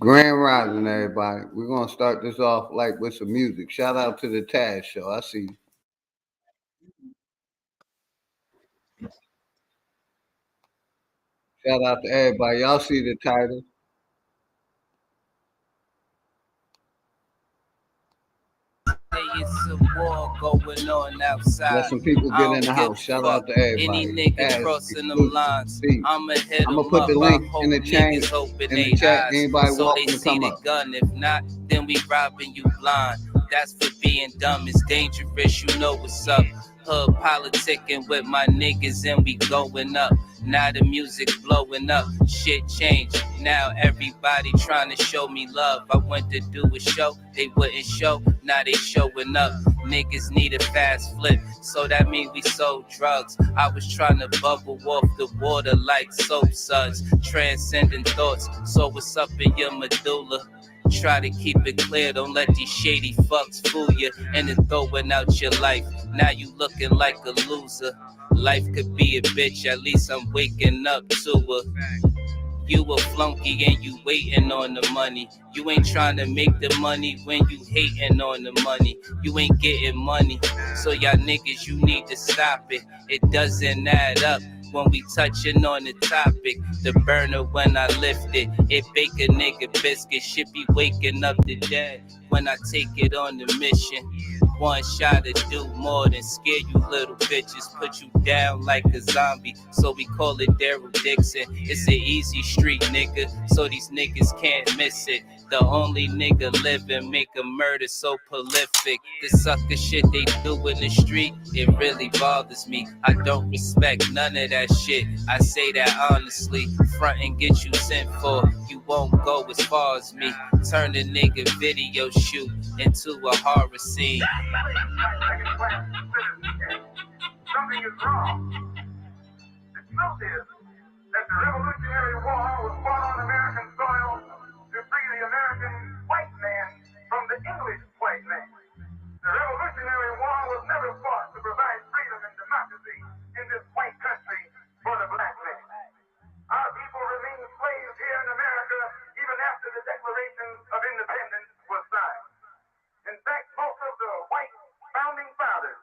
Grand Rising, everybody. We're gonna start this off like with some music. Shout out to the Taz Show. I see you. Shout out to everybody. Y'all see the title. It's a war going on outside. Let some people I get don't in the give house. a Shout fuck. out to everybody. Any nigga Taz, crossing them exclusive. lines, Peace. I'ma hit I'm gonna them put up. the I link hope in the chain niggas open in the their chat. eyes Anybody so they welcome to see come the up. gun. If not, then we robbing you blind. That's for being dumb. It's dangerous. You know what's up. Hood politicking with my niggas and we going up. Now the music blowing up, shit changed. Now everybody trying to show me love. I went to do a show, they wouldn't show. Now they showing up. Niggas need a fast flip, so that means we sold drugs. I was trying to bubble off the water like soap suds, transcending thoughts. So what's up in your medulla? Try to keep it clear, don't let these shady fucks fool you. And then throwing out your life, now you looking like a loser. Life could be a bitch, at least I'm waking up to her. You a flunky and you waiting on the money. You ain't trying to make the money when you hating on the money. You ain't getting money, so y'all niggas, you need to stop it. It doesn't add up when we touching on the topic. The burner when I lift it bake a nigga biscuit. Shit be waking up the dead when I take it on the mission. One shot to do more than scare you little bitches. Put you down like a zombie, so we call it Daryl Dixon. It's an easy street, nigga, so these niggas can't miss it. The only nigga living make a murder so prolific. The sucker shit they do in the street, it really bothers me. I don't respect none of that shit. I say that honestly. Front and get you sent for, you won't go as far as me. Turn the nigga video shoot into a horror scene. Something is wrong. The truth is that the Revolutionary War was fought on American soil to free the American white man from the English white man. The Revolutionary War was never fought to provide freedom and democracy in this white country for the black man. Our people remain slaves here in America even after the Declaration of Independence was signed. In fact, most of the white founding fathers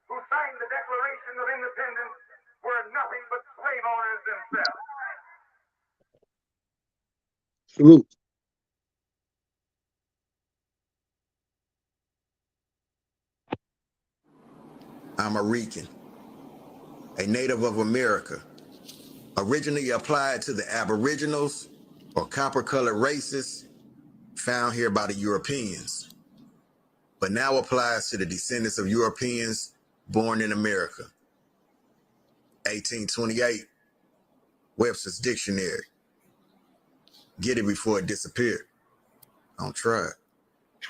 who signed the Declaration of Independence were nothing but slave owners themselves. Salute. I'm a Rican, a native of America, originally applied to the Aboriginals or copper-colored races found here by the Europeans, but now applies to the descendants of Europeans born in America. 1828, Webster's Dictionary. Get it before it disappeared. Don't try it.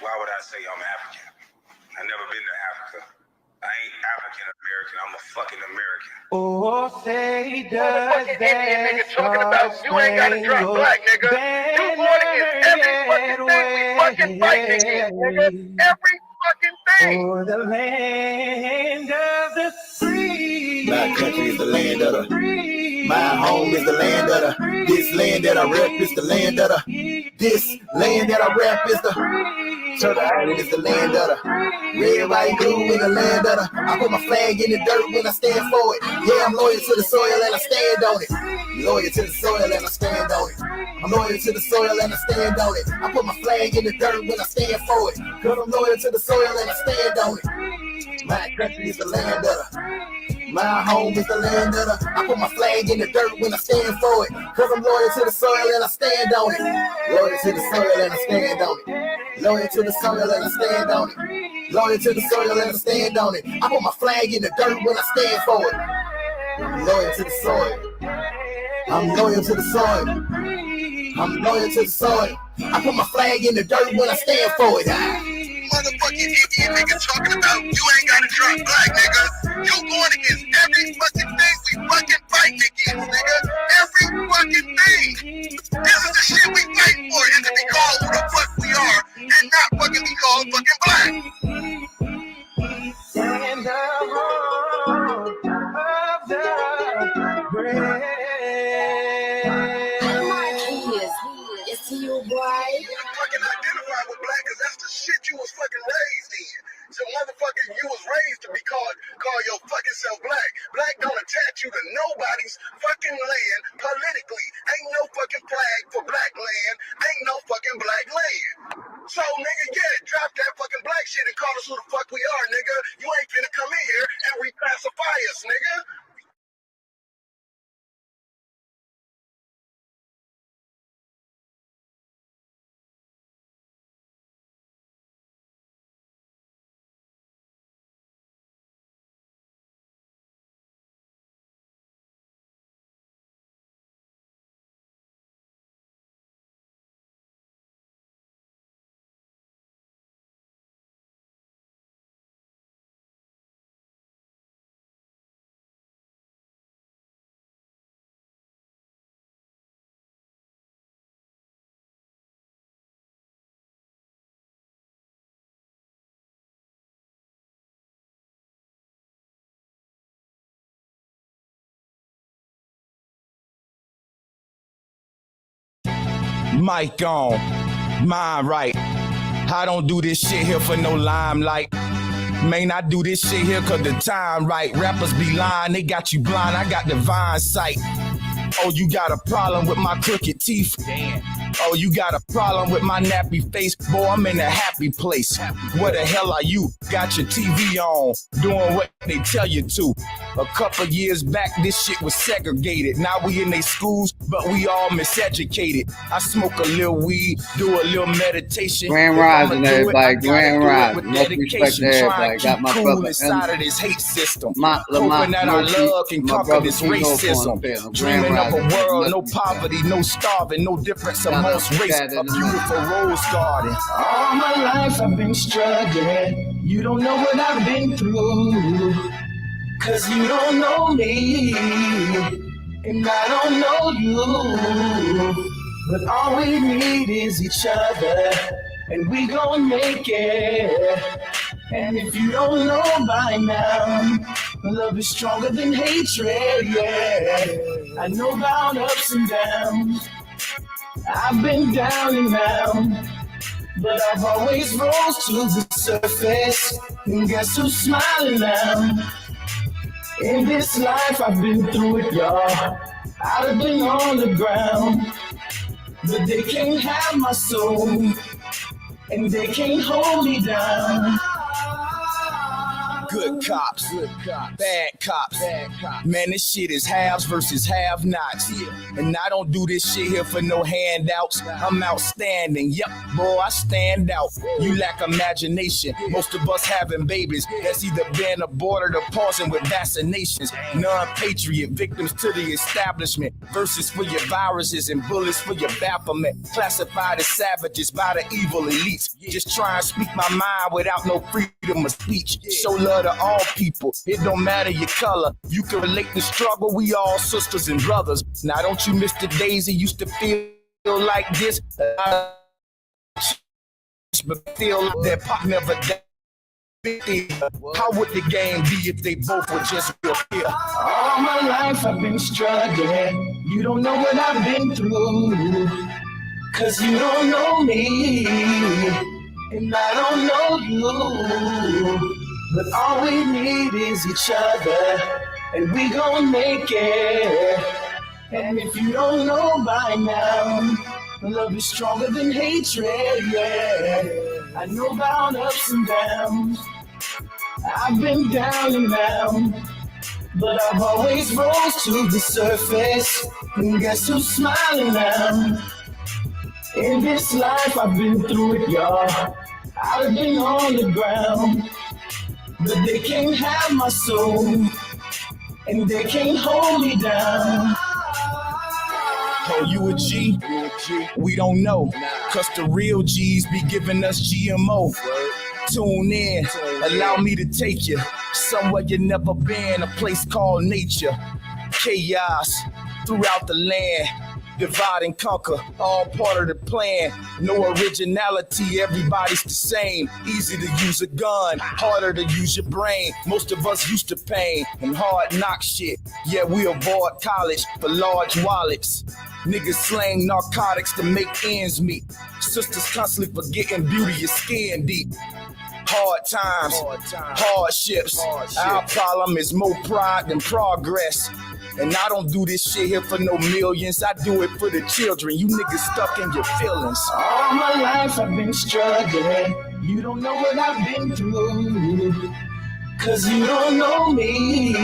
Why would I say I'm African? I've never been to Africa. I ain't African American. I'm a fucking American. Oh, say What the fuck is Indian nigga talking about? You ain't got to drop black, nigga. You born against every fucking thing we fucking fighting against, nigga. Every fucking thing. for the land of the free. My country is the land of the free. My home is the land of the free. This land that I rep is the land of the. This land that I rep is the. Turtle Island is the land of the red, white, blue in the land of the. I put my flag in the dirt when I stand for it. Yeah, I'm loyal to the soil and I stand on it. Loyal to the soil and I stand on it. I'm loyal to the soil and I stand on it. I put my flag in the dirt when I stand for it. Cause I'm loyal to the soil and I stand on it. My country is the land of the. My home is the land of the. I put my flag in the dirt when I stand for it. Cause I'm loyal to the soil and I stand on it. Loyal to the soil and I stand on it. Loyal to the soil and I stand on it. Loyal to the soil and I stand on it. I put my flag in the dirt when I stand for it. I'm loyal to the soil. I'm loyal to the soil. I'm loyal to the soil. I put my flag in the dirt when I stand for it. Motherfucking Indian nigga talking about you ain't got to drop black, nigga. You born against every fucking thing we fucking fighting against, nigga. Every fucking thing. This is the shit we fight for, is to be called who the fuck we are and not fucking be called fucking black. And the home of the brave. It's to you, boy. to be called your fucking self black. Black don't attach you to nobody's fucking land politically. Ain't no fucking flag for black land. Ain't no fucking black land. So, nigga, yeah, drop that fucking black shit and call us who the fuck we are, nigga. You ain't finna come in here and reclassify us, nigga. Mic on, mind right. I don't do this shit here for no limelight. Man, I do this shit here cause the time right. Rappers be lying, they got you blind, I got divine sight. Oh, you got a problem with my crooked teeth? Damn. Oh, you got a problem with my nappy face? Boy, I'm in a happy place. Where the hell are you? Got your TV on, doing what they tell you to. A couple years back, this shit was segregated. Now we in they schools, but we all miseducated. I smoke a little weed, do a little meditation. Grand Rising, everybody. Grand Rising. Much respect to everybody. Got my cool brother inside of this hate system. Hoping that our love can conquer this racism. Dreaming of a world, no poverty, no starving, no difference amongst race. A beautiful rose garden. All my life I've been struggling. You don't know what I've been through, cause you don't know me, and I don't know you. But all we need is each other, and we gon' make it. And if you don't know by now, love is stronger than hatred, yeah. I know about ups and downs. I've been down and out, but I've always rose to the surface. And guess who's smiling now? In this life I've been through it, y'all. I'd have been on the ground, but they can't have my soul, and they can't hold me down. Good cops, bad cops. Man, this shit is haves versus have-nots. And I don't do this shit here for no handouts. I'm outstanding, yep, boy, I stand out. You lack imagination, most of us having babies that's either been aborted or pausing with vaccinations. Non-patriot victims to the establishment. Verses for your viruses and bullets for your Baphomet. Classified as savages by the evil elites. Just try and speak my mind without no freedom of speech. Show love to all people, it don't matter your color. You can relate the struggle, we all sisters and brothers. Now don't you miss the days it used to feel like this? But feel that Pop never died. How would the game be if they both were just real here? All my life I've been struggling. You don't know what I've been through, cause you don't know me, and I don't know you. But all we need is each other, and we gon' make it. And if you don't know by now, love is stronger than hatred, yeah. I know about ups and downs. I've been down and out, but I've always rose to the surface. And guess who's smiling now? In this life I've been through it, y'all. I've been on the ground, but they can't have my soul, and they can't hold me down. Oh, you a G? We don't know, cause the real G's be giving us GMO. Tune in, allow me to take you somewhere you never been, a place called nature. Chaos throughout the land, divide and conquer, all part of the plan. No originality, everybody's the same. Easy to use a gun, harder to use your brain. Most of us used to pain and hard knock shit. Yeah, we avoid college for large wallets. Niggas slang narcotics to make ends meet. Sisters constantly forgetting beauty is skin deep. hard times, hardships. Our problem is more pride than progress. And I don't do this shit here for no millions. I do it for the children. You niggas stuck in your feelings. All my life I've been struggling. You don't know what I've been through, 'cause you don't know me,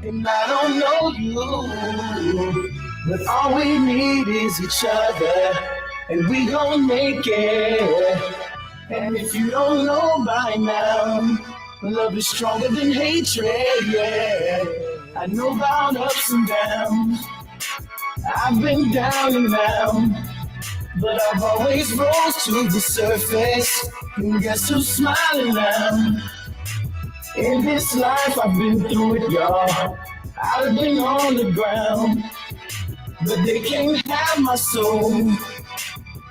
and I don't know you. But all we need is each other, and we gon' make it. And if you don't know by now, love is stronger than hatred, yeah. I know about ups and downs. I've been down and out, but I've always rose to the surface. And guess who's smiling now? In this life I've been through it, y'all. I've been on the ground, but they can't have my soul,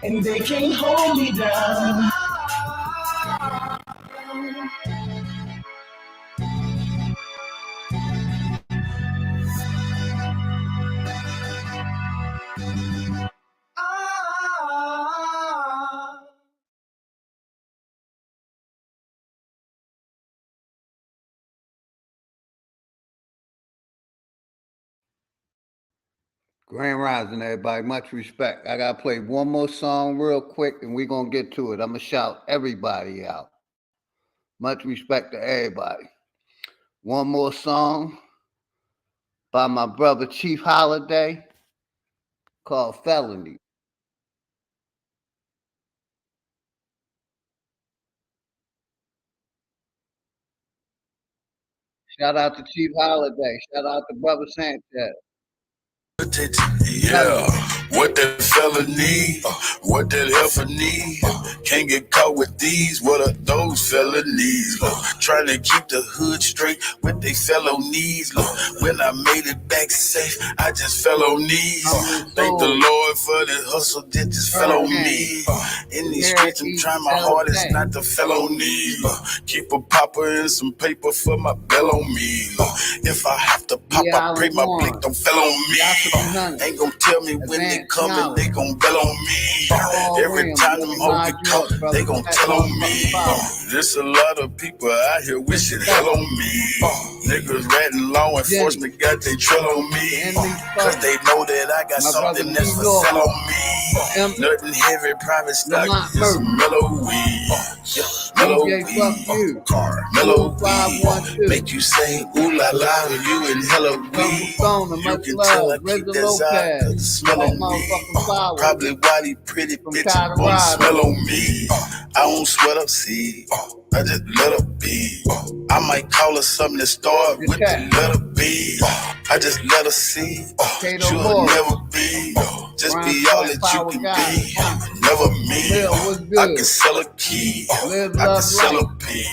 and they can't hold me down. Grand Rising, everybody. Much respect. I gotta play one more song real quick, and we're gonna get to it. I'm gonna shout everybody out. Much respect to everybody. One more song by my brother Chief Holiday called Felony. Shout out to Chief Holiday. Shout out to brother Sanchez. Yeah, what that fella need, what that heifer need, can't get caught with these, what are those felonies, trying to keep the hood straight with they fellow needs, when I made it back safe, I just fell on knees, thank the Lord for the hustle that just fell on me, in these streets I'm trying my hardest not to fell on knees, keep a popper and some paper for my bell on me, if I have to pop, I pray my blick don't fell on me. Ain't gon' tell me when they coming, they gon' bell on me. Every time them hoes get caught, they gon' tell on me. There's a lot of people out here wishing hell on me. Niggas ratting law enforcement got they trail on me. Cause they know that I got something that's for sell on me. Nothing heavy, private stock, just mellow weed. Mellow weed, mellow weed. Make you say ooh la la when you in hella weed. You can tell I keep that side cause the smell on me. Probably why these pretty bitches wanna smell on me. I don't sweat up seed, I just let her be. I might call her something that start with the letter B. I just let her see, she'll never be. Just be all that you can be, never me. I can sell a key, I can sell a pee.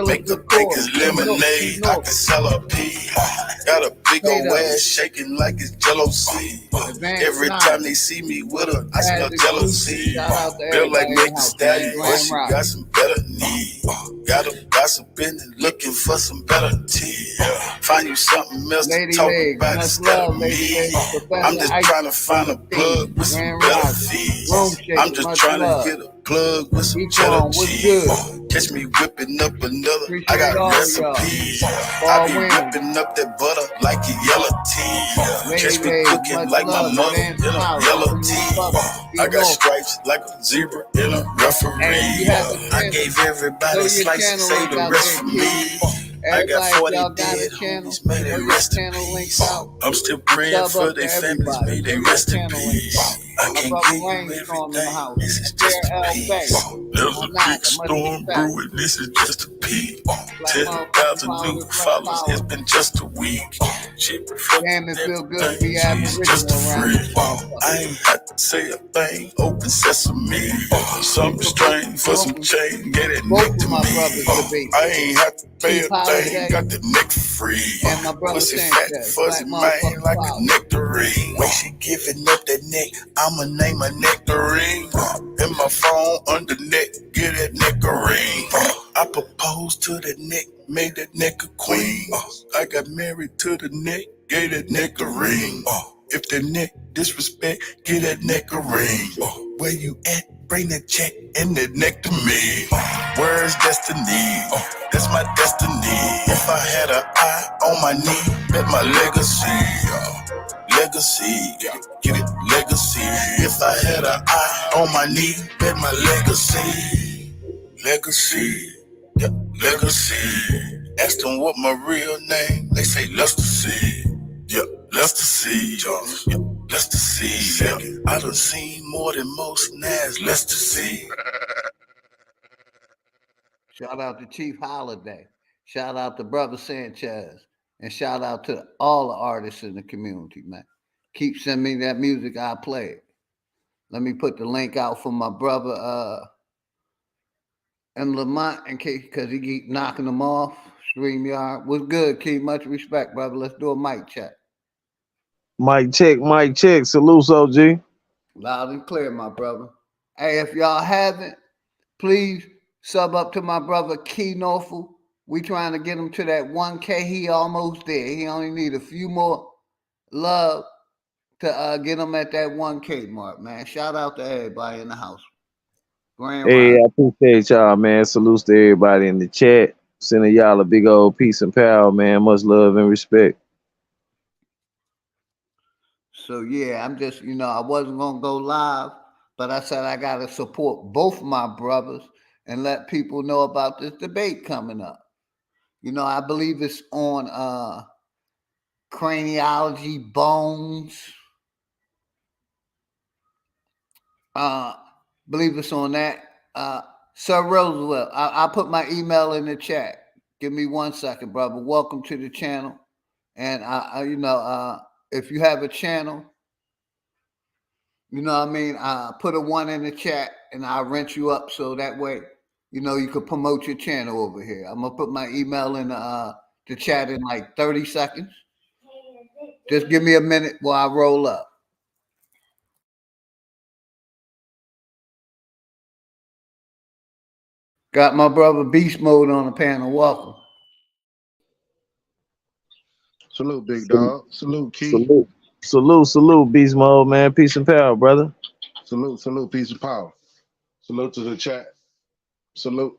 Make the biggest lemonade, I can sell a pee. Got a big old ass shaking like it's Jello seed. Every time they see me with her, I smell jealousy. Feel like Meg the Stallion, but she got some better knees. Got a gossiping and looking for some better tea. Find you something else to talk about instead of me. I'm just trying to find a plug with some better fees. I'm just trying to get a plug with some cheddar cheese. Catch me whipping up another, I got recipes. I be whipping up that butter like a yellow tea. Catch me cooking like my mother in a yellow tea. I got stripes like a zebra in a referee. I gave everybody a slice and say the rest for me. I got 40 dead homies, may they rest in peace. I'm still praying for their families, may they rest in peace. I can't give you everything, this is just a piece. There's a big storm brewing, this is just a peak. 10,000 new followers, it's been just a week. She reflected everything, she's just a freak. I ain't had to say a thing, open sesame. Something strange for some change, get it neck to me. I ain't had to pay a thing, got the neck free. Pussy fat, fuzzy man, like a nectarine. When she giving up that neck, I'ma name her nectarine. In my phone under neck, get that neck a ring. I proposed to the neck, made that neck a queen. I got married to the neck, gave that neck a ring. If the neck disrespect, get that neck a ring. Where you at? Bring that check and that neck to me. Where's destiny? That's my destiny. If I had an eye on my knee, bet my legacy. Legacy, get it, legacy. If I had an eye on my knee, bet my legacy. Legacy, yeah, legacy. Ask them what my real name, they say Lester C. Yeah, Lester C. Yeah, Lester C. Yeah. I done seen more than most Nas, Lester C. Shout out to Chief Holiday. Shout out to Brother Sanchez. And shout out to all the artists in the community, man. Keep sending me that music, I play it. Let me put the link out for my brother M. Lamont in case, because he keep knocking them off. StreamYard. What's good, Key? Much respect, brother. Let's do a mic check. Mic check, mic check. Salute, OG. Loud and clear, my brother. Hey, if y'all haven't, please sub up to my brother Key Norfolk. We trying to get him to that 1K. He almost there. He only need a few more love to get him at that 1K mark, man. Shout out to everybody in the house. Grand Hey, Rise. I appreciate y'all, man. Salutes to everybody in the chat. Sending y'all a big old peace and power, man. Much love and respect. So yeah, I'm just, I wasn't gonna go live, but I said I gotta support both my brothers and let people know about this debate coming up. I believe it's on craniology, bones. Believe it's on that. Sir Roosevelt, I'll put my email in the chat. Give me 1 second, brother. Welcome to the channel. And if you have a channel, put a 1 in the chat and I'll rent you up so that way, you could promote your channel over here. I'm gonna put my email in the chat in like 30 seconds. Just give me a minute while I roll up. Got my brother Beast Mode on the panel. Welcome. Salute, big dog. Salute, Key. Salute, Beast Mode, man. Peace and power, brother. Salute, peace and power. Salute to the chat. Salute.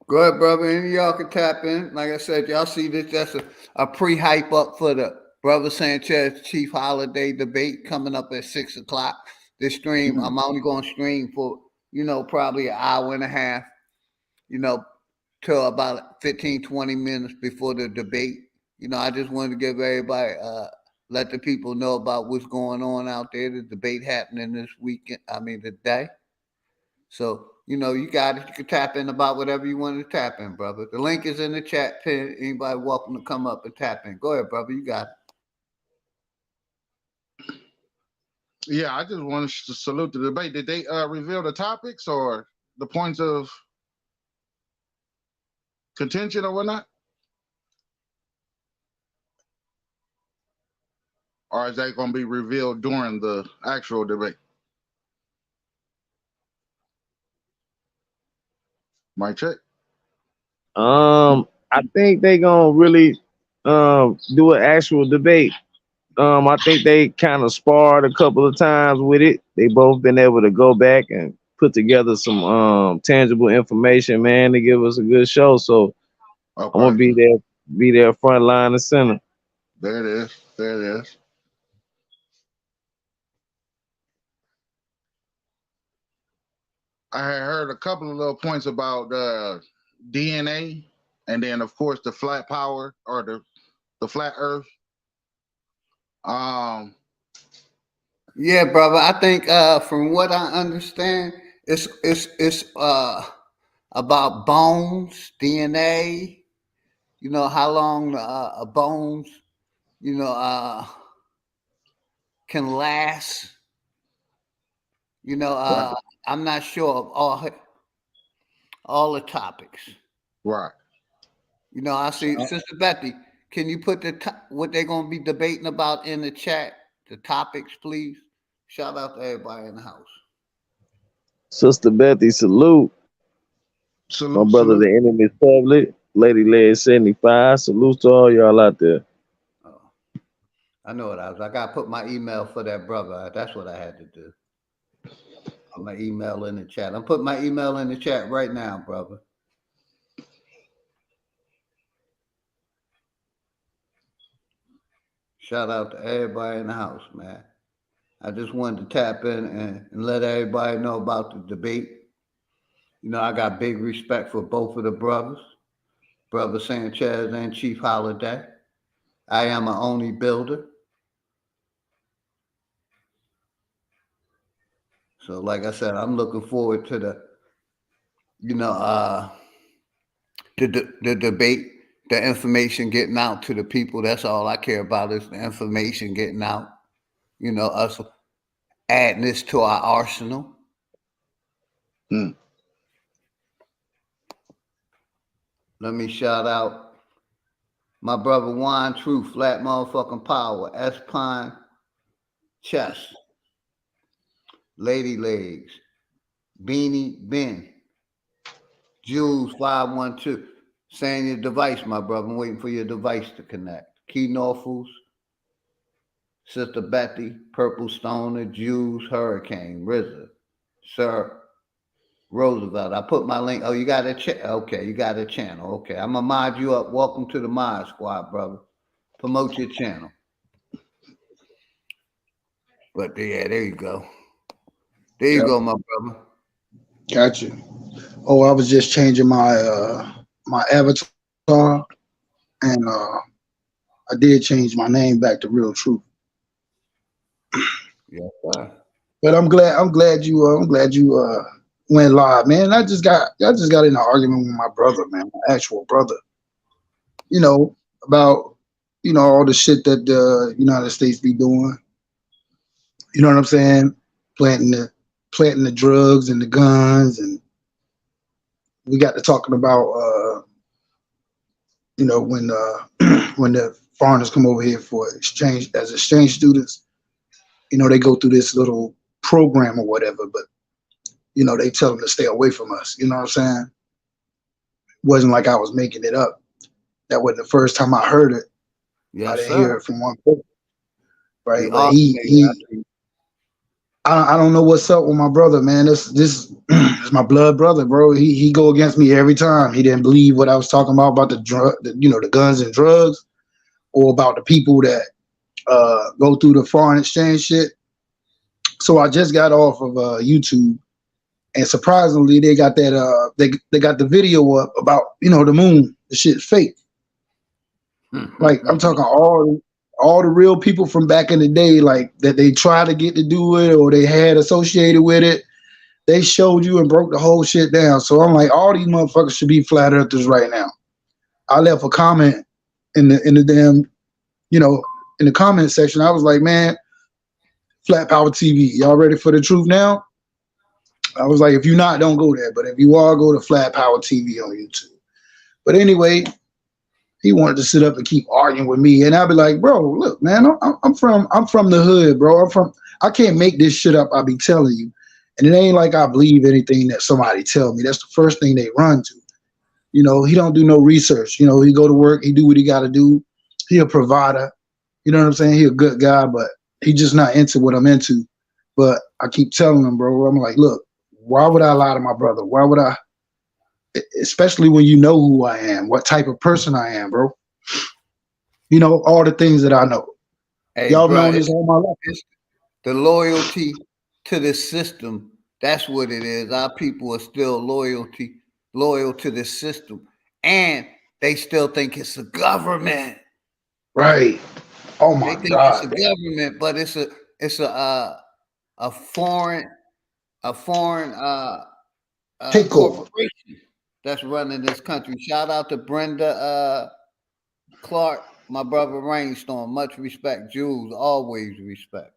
Go ahead, brother. Any of y'all can tap in. Like I said, y'all see this. That's a pre-hype up for the Brother Sanchez Chief Holiday debate coming up at 6 o'clock. This stream, I'm only going to stream for, probably an hour and a half, till about 15, 20 minutes before the debate. I just wanted to give everybody, let the people know about what's going on out there. The debate happening this weekend, today. So, you got it. You can tap in about whatever you want to tap in, brother. The link is in the chat pin. Anybody welcome to come up and tap in. Go ahead, brother. You got it. Yeah, I just wanted to salute the debate. Did they reveal the topics or the points of contention or whatnot? Or is that going to be revealed during the actual debate? Mic check. I think they gonna really do an actual debate. I think they kind of sparred a couple of times with it. They both been able to go back and put together some tangible information, man, to give us a good show. So okay. I'm gonna be there front line and center. There it is. I had heard a couple of little points about DNA, and then of course the flat power or the flat Earth. Yeah, brother. I think from what I understand, it's about bones, DNA. How long bones, can last. Right. I'm not sure of all the topics. Right. I see Sister Betty. Can you put what they're going to be debating about in the chat? The topics, please. Shout out to everybody in the house. Sister Betty, salute. My brother, the enemy's public. Lady Led 75. Salute to all y'all out there. I know what I was. I got to put my email for that brother. That's what I had to do. Put my email in the chat. I'm putting my email in the chat right now, brother. Shout out to everybody in the house, man. I just wanted to tap in and let everybody know about the debate. You know, I got big respect for both of the brothers, Brother Sanchez and Chief Holiday. I am an only builder. So, like I said, I'm looking forward to the, you know, the debate, the information getting out to the people. That's all I care about is the information getting out. You know, us adding this to our arsenal. Let me shout out my brother Juan True, Flat Motherfucking Power, S Pine, Chess, Lady Legs, Beanie Ben, Jules 512. Saying your device, my brother. I'm waiting for your device to connect. Key Norfolk, Sister Betty, Purple Stoner, Jules, Hurricane, RZA, Sir Roosevelt. I put my link. Oh, you got a okay, you got a channel. Okay, I'm gonna mod you up. Welcome to the Mod Squad, brother. Promote your channel. But yeah, there you go. There you go, my brother. Gotcha. Oh, I was just changing my my avatar, and I did change my name back to Real Truth. Yes, sir. But I'm glad you went live, man. I just got in an argument with my brother, man, my actual brother. You know about all the shit that the United States be doing. You know what I'm saying? Planting the drugs and the guns, and we got to talking about when when the foreigners come over here for exchange as exchange students. They go through this little program or whatever, but they tell them to stay away from us. You know what I'm saying? It wasn't like I was making it up. That wasn't the first time I heard it. Yes, I didn't sir. hear it from one person, right? But Alternator. I don't know what's up with my brother, man. This is my blood brother, bro. He go against me every time. He didn't believe what I was talking about the the guns and drugs, or about the people that go through the foreign exchange shit. So I just got off of YouTube, and surprisingly, they got that they got the video up about the moon. The shit's fake. Like I'm talking all the real people from back in the day, like that they tried to get to do it or they had associated with it. They showed you and broke the whole shit down. So I'm like, all these motherfuckers should be flat earthers right now. I left a comment in the damn, in the comment section. I was like, man, Flat Power TV, y'all ready for the truth now? I was like, if you're not, don't go there. But if you are, go to Flat Power TV on YouTube. But anyway, he wanted to sit up and keep arguing with me, and I'd be like, bro, look, man, I'm from the hood, bro. I can't make this shit up. I'll be telling you, and it ain't like I believe anything that somebody tell me. That's the first thing they run to. He don't do no research. He go to work, he do what he got to do. He a provider. You know what I'm saying? He a good guy, but he just not into what I'm into. But I keep telling him, bro, I'm like, look, why would I lie to my brother? Why would I? Especially when you know who I am, what type of person I am, bro. All the things that I know. Hey, y'all bro, known this all my life. It's the loyalty to the system. That's what it is. Our people are still loyal to the system, and they still think it's a government. Right. Oh my they think God. It's a government, but it's a foreign corporation that's running this country. Shout out to Brenda Clark, my brother Rainstorm. Much respect. Jules, always respect.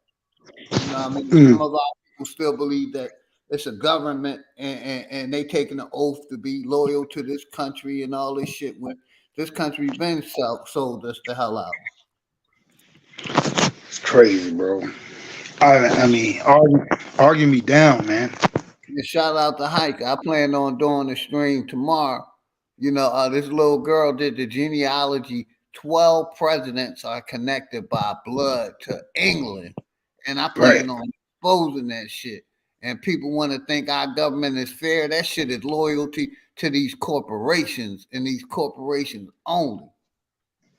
I mean? Some of our people still believe that it's a government and they taking an oath to be loyal to this country and all this shit. When this country's been sold us the hell out. It's crazy, bro. I mean, argue me down, man. Shout out to Hike. I plan on doing a stream tomorrow. This little girl did the genealogy 12 presidents are connected by blood to England. And I Right. plan on exposing that shit. And people want to think our government is fair. That shit is loyalty to these corporations and these corporations only.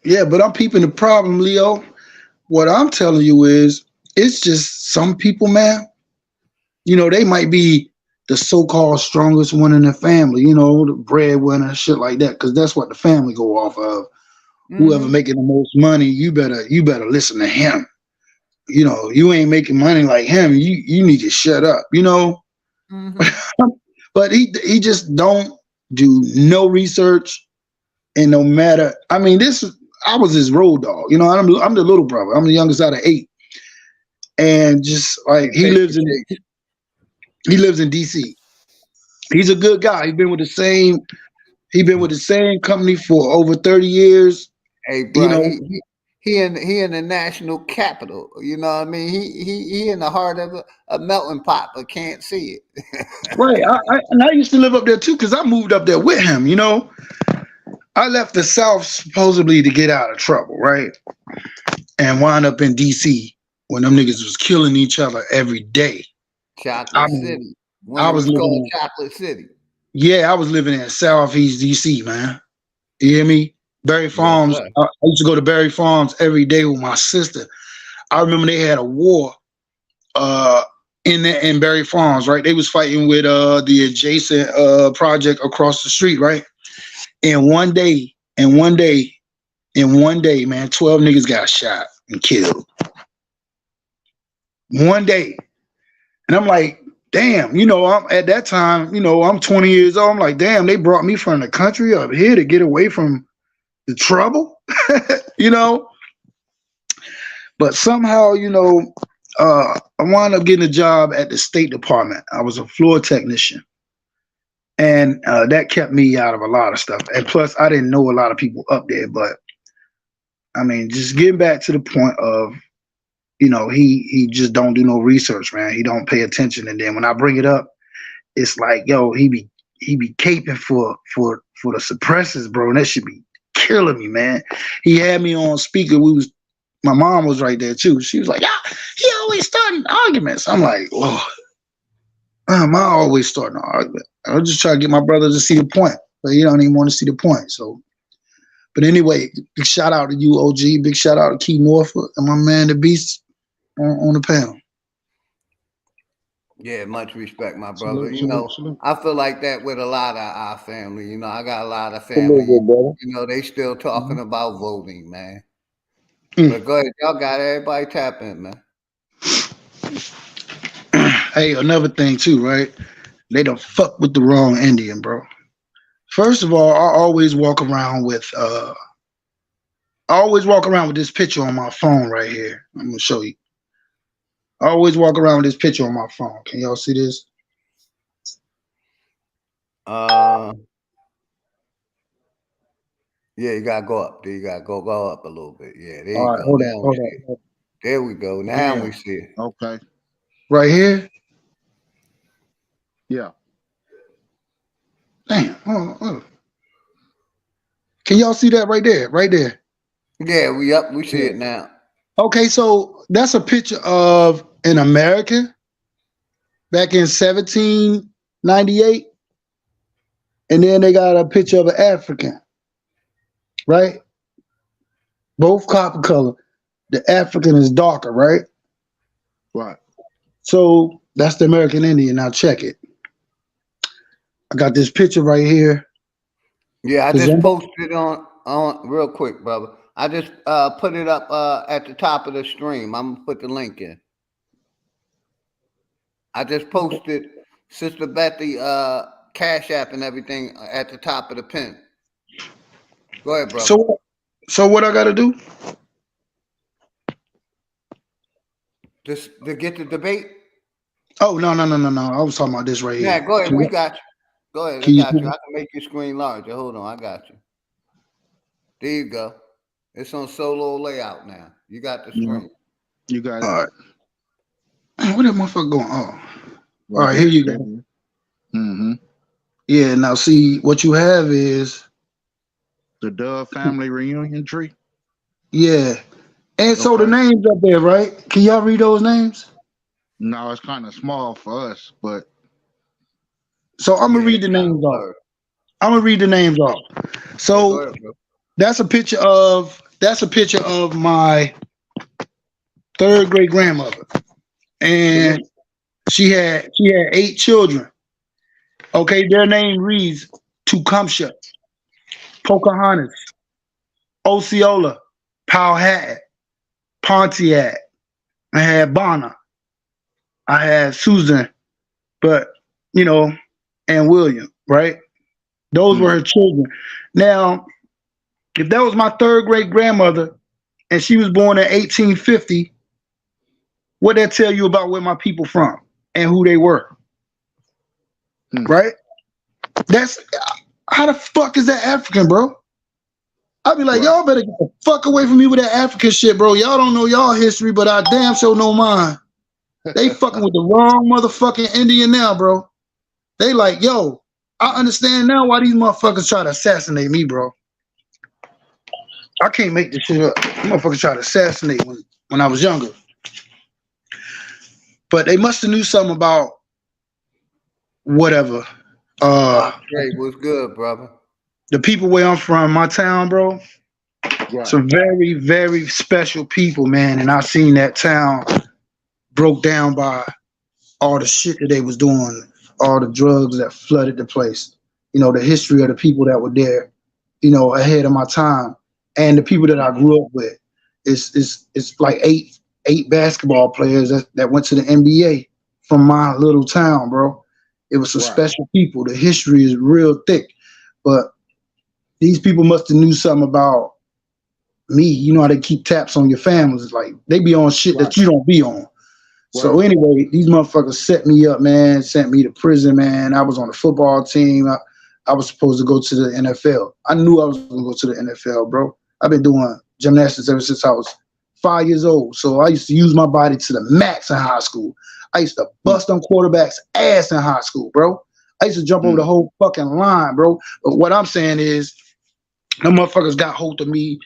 Yeah, but I'm peeping the problem, Leo. What I'm telling you is, it's just some people, man. You know, they might be the so-called strongest one in the family. You know, the breadwinner, shit like that, because that's what the family go off of. Whoever Mm-hmm. making the most money, you better listen to him. You know, you ain't making money like him. You need to shut up. You know, Mm-hmm. but he just don't do no research, and no matter. I mean, I was his road dog. You know, I'm the little brother. I'm the youngest out of 8, and just like he lives in DC. He's a good guy. He been with the same company for over 30 years. Hey, You bro, know, he in the national capital. You know what I mean? He in the heart of a melting pot, but can't see it. right. And I used to live up there too, because I moved up there with him, you know. I left the South supposedly to get out of trouble, right? And wound up in DC when them niggas was killing each other every day. I Chocolate mean, City, when I it was was called living Chocolate City. I was living in Southeast DC, man. You hear me? Berry Yes, Farms. sir. I used to go to Berry Farms every day with my sister. I remember they had a war in Berry Farms, right? They was fighting with the adjacent project across the street, right? And one day, man, 12 niggas got shot and killed. One day. And I'm like, damn, you know, I'm at that time, you know, I'm 20 years old. I'm like, damn, they brought me from the country up here to get away from the trouble, you know. But somehow, you know, I wound up getting a job at the State Department. I was a floor technician. And that kept me out of a lot of stuff. And plus, I didn't know a lot of people up there. But, I mean, just getting back to the point of, you know, he just don't do no research, man. He don't pay attention. And then when I bring it up, it's like, yo, he be caping for the suppressors, bro. And that should be killing me, man. He had me on speaker. My mom was right there too. She was like, yeah, he always starting arguments. I'm like, whoa. I always starting an argument. I was just trying to get my brother to see the point, but he don't even want to see the point. So, but anyway, big shout out to you, OG. Big shout out to Key Norfolk and my man, the Beast, on the panel. Yeah, much respect, my brother. You know, I feel like that with a lot of our family. You know, I got a lot of family. You know, they still talking about voting, man. But go ahead, y'all got everybody tap in, man. Hey, another thing too, right? They done fuck with the wrong Indian, bro. First of all, I always walk around with this picture on my phone right here. I'm gonna show you. I always walk around with this picture on my phone. Can y'all see this? Yeah, you gotta go up. There you gotta go up a little bit. Yeah, there you All right, go. hold Now on, we hold see it. on. There we go. Now Yeah. we see it. Okay. Right here? Yeah. Damn. Hold on. Can y'all see that right there? Right there. Yeah, we see it now. Okay, so that's a picture of an American back in 1798. And then they got a picture of an African, right? Both copper color. The African is darker, right? Right. So that's the American Indian. Now check it. I got this picture right here. Yeah, I just posted on real quick, brother. I just put it up at the top of the stream. I'm gonna put the link in. I just posted Sister Betty Cash App and everything at the top of the pin. Go ahead, brother. So what I gotta do? Just to get the debate? Oh no. I was talking about this right here. Yeah, go ahead. We got you. Go ahead. I got you. I can make your screen larger. Hold on, I got you. There you go. It's on solo layout now. You got the screen. You got it. All right. Where that motherfucker going? Oh. All right, here you go. Mm-hmm. Yeah, now see what you have is the Dove family reunion tree. Yeah. And so the Okay. names up there, right? Can y'all read those names? No, it's kind of small for us, but So I'm gonna Yeah, read the it's kind of names off. blurry. I'm gonna read the names off. Yeah, go So ahead, bro. that's a picture of my third great grandmother, and salute. she had 8 children. Okay, their name reads Tecumseh, Pocahontas, Osceola, Powhatan, Pontiac. I had Bonner. I had Susan, but you know, and William, right? Those were Mm. her children. Now, if that was my third great grandmother and she was born in 1850, what that tell you about where my people from and who they were, Mm. right? That's how the fuck is that African, bro? I'd be like, Right. y'all better get the fuck away from me with that African shit, bro. Y'all don't know y'all history, but I damn sure know mine. They fucking with the wrong motherfucking Indian now, bro. They like, yo, I understand now why these motherfuckers try to assassinate me, bro. I can't make this shit up. These motherfuckers try to assassinate when I was younger. But they must have knew something about whatever. Uh Andre, what's good, brother? the people where I'm from, my town, bro, Right. some very, very special people, man. And I seen that town broke down by all the shit that they was doing, all the drugs that flooded the place. You know, the history of the people that were there, you know, ahead of my time. And the people that I grew up with. It's like eight basketball players that went to the NBA from my little town, bro. It was some Right. special people. The history is real thick. But these people must have knew something about me. You know how they keep taps on your families. Like they be on shit Right. that you don't be on. So Right. anyway, these motherfuckers set me up, man, sent me to prison, man. I was on the football team. I was supposed to go to the NFL. I knew I was going to go to the NFL, bro. I've been doing gymnastics ever since I was 5 years old. So I used to use my body to the max in high school. I used to Mm. bust on quarterbacks' ass in high school, bro. I used to jump over the Mm. whole fucking line, bro. But what I'm saying is, them motherfuckers got hold of me.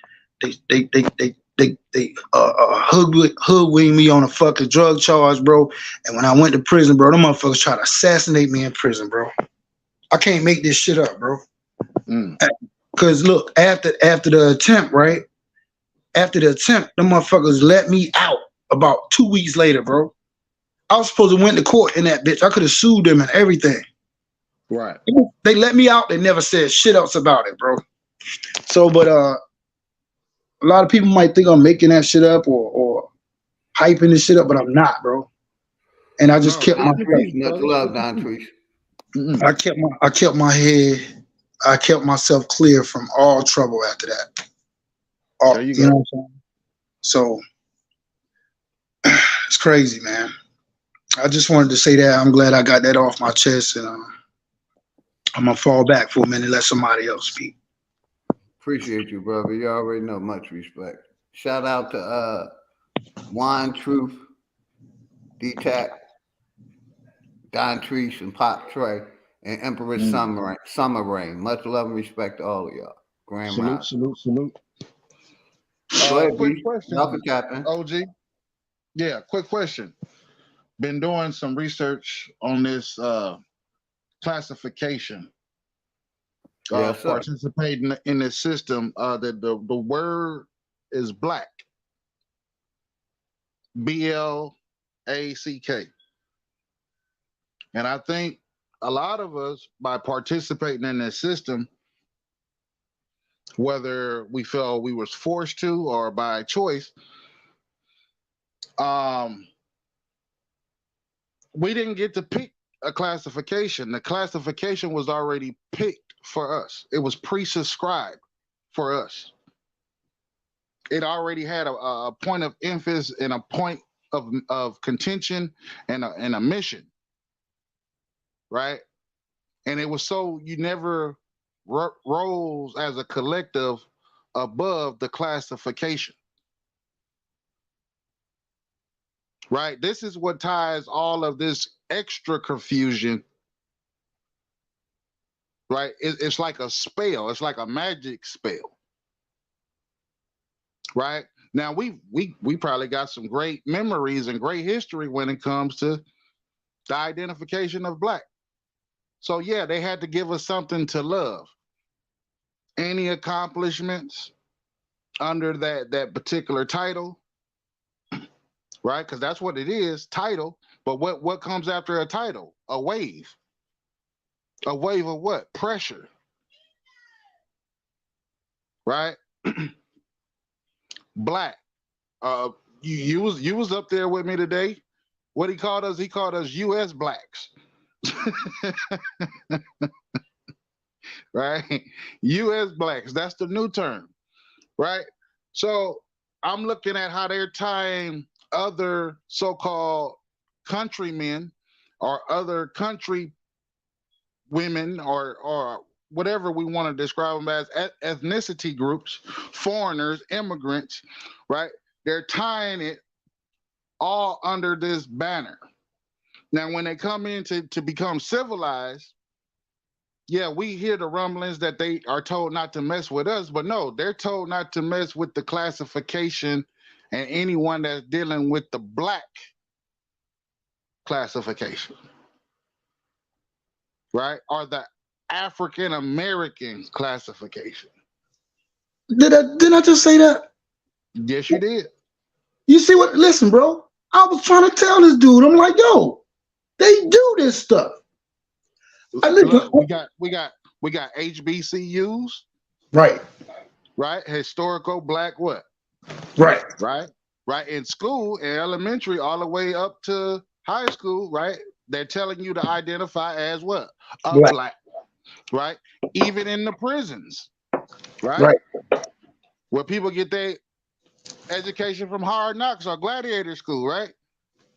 They hoodwinked me on a fucking drug charge, bro. And when I went to prison, bro, them motherfuckers tried to assassinate me in prison, bro. I can't make this shit up, bro. Mm. Cause look, after the attempt, right? After the attempt, them motherfuckers let me out about 2 weeks later, bro. I was supposed to went to court in that bitch. I could have sued them and everything. Right. They let me out. They never said shit else about it, bro. So, but a lot of people might think I'm making that shit up or hyping this shit up, but I'm not, bro. And I just No, kept it's my the Don truth, much brother. love, It's the Don truth. Trees. Mm-mm. I kept my head, I kept myself clear from all trouble after that. There you You know go. what I'm saying? So it's crazy, man. I just wanted to say that. I'm glad I got that off my chest, and I'm gonna fall back for a minute and let somebody else speak. Appreciate you, brother. You already know, much respect. Shout out to Wine Truth, D-Tac, Don Treese, and Pop Trey, and Empress Mm. Summer Rain. Much love and respect to all of y'all. Grand Salute, Rise. salute, salute. Go ahead, Quick B. Y'all can question, tap in. OG. Yeah, quick question. Been doing some research on this classification, Yes, sir. participating in this system. That the word is black, BLACK, and I think a lot of us, by participating in this system, whether we felt we was forced to or by choice, um, we didn't get to pick a classification. The classification was already picked for us. It was pre-subscribed for us. It already had a point of emphasis and a point of contention and a mission, right? And it was so you never rose as a collective above the classification, right? This is what ties all of this extra confusion, right? It's like a spell. It's like a magic spell. right? Now we probably got some great memories and great history when it comes to the identification of black. So yeah, they had to give us something to love. Any accomplishments under that particular title, right? Because that's what it is, title. But what comes after a title? A wave. A wave of what? Pressure. Right? Black. You was up there with me today. What he called us? He called us U.S. blacks. Right? U.S. blacks. That's the new term. Right? So I'm looking at how they're tying other so-called countrymen or other country women or whatever we want to describe them as ethnicity groups, foreigners, immigrants, right? They're tying it all under this banner. Now, when they come in to become civilized, yeah, we hear the rumblings that they are told not to mess with us, but no, they're told not to mess with the classification and anyone that's dealing with the black classification, right? Or the African American classification. Didn't I just say that? Yes, you did. You see what? Listen, bro. I was trying to tell this dude. I'm like, yo, they do this stuff. Look, we got HBCUs, right, historical black what, right, in school, in elementary, all the way up to high school, right? They're telling you to identify as what, a black, right? Even in the prisons, right? Where people get their education from Hard Knocks or Gladiator School, right?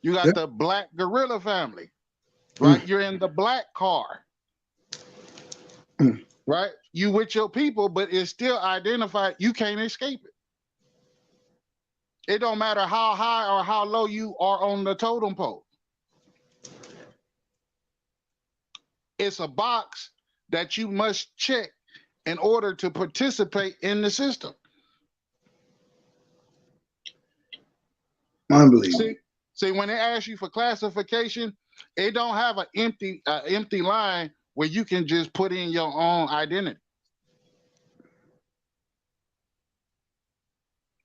You got the black gorilla family, right? You're in the black car. Right? You with your people, but it's still identified. You can't escape it. It don't matter how high or how low you are on the totem pole. It's a box that you must check in order to participate in the system. Unbelievable. See, when they ask you for classification, it don't have an empty line where you can just put in your own identity.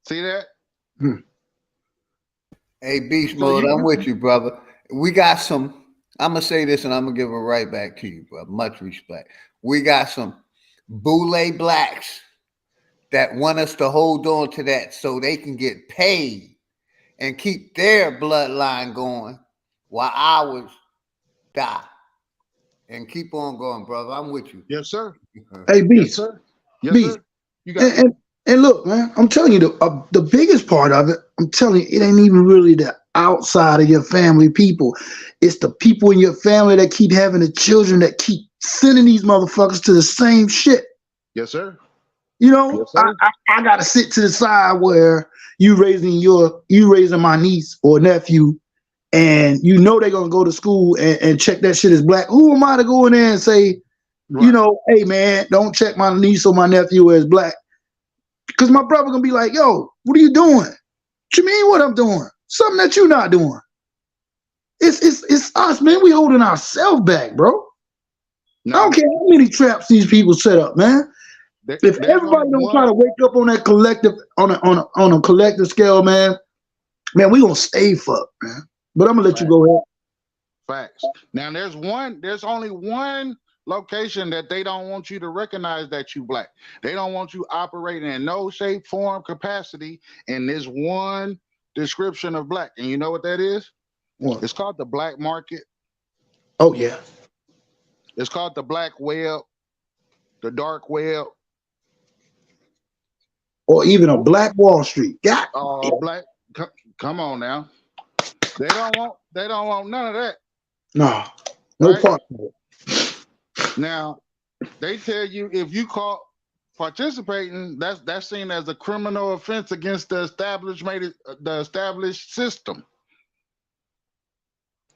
See that? Hey, Beast Mode, I'm with you, brother. We got some, I'm going to say this and I'm going to give it right back to you, brother. Much respect. We got some boule blacks that want us to hold on to that so they can get paid and keep their bloodline going while ours die. And keep on going, brother. I'm with you. Yes, sir. Hey, Beast. Yes, sir. Yes, Beast. sir. You got and look, man, I'm telling you, the biggest part of it, I'm telling you, it ain't even really the outside of your family people. It's the people in your family that keep having the children that keep sending these motherfuckers to the same shit. Yes, sir. You know, yes, sir. I gotta sit to the side where you raising my niece or nephew, and you know they're gonna go to school and check that shit as black. Who am I to go in there and say, you know, hey man, don't check my niece or my nephew as black? Because my brother gonna be like, yo, what are you doing? What you mean what I'm doing? Something that you're not doing. It's us, man. We holding ourselves back, bro. No. I don't care how many traps these people set up, man. If everybody don't try to wake up on that collective, on a collective scale, man, we gonna stay fucked, man. But I'm gonna let you go ahead. Facts. Now there's only one location that they don't want you to recognize that you black. They don't want you operating in no shape, form, capacity in this one description of black. And you know what that is? What? It's called the black market. Oh yeah. It's called the black web, the dark web. Or even a black Wall Street. Yeah. Black. Come on now. They don't want none of that. No part of it. Now, they tell you if you caught participating, that's seen as a criminal offense against the established system.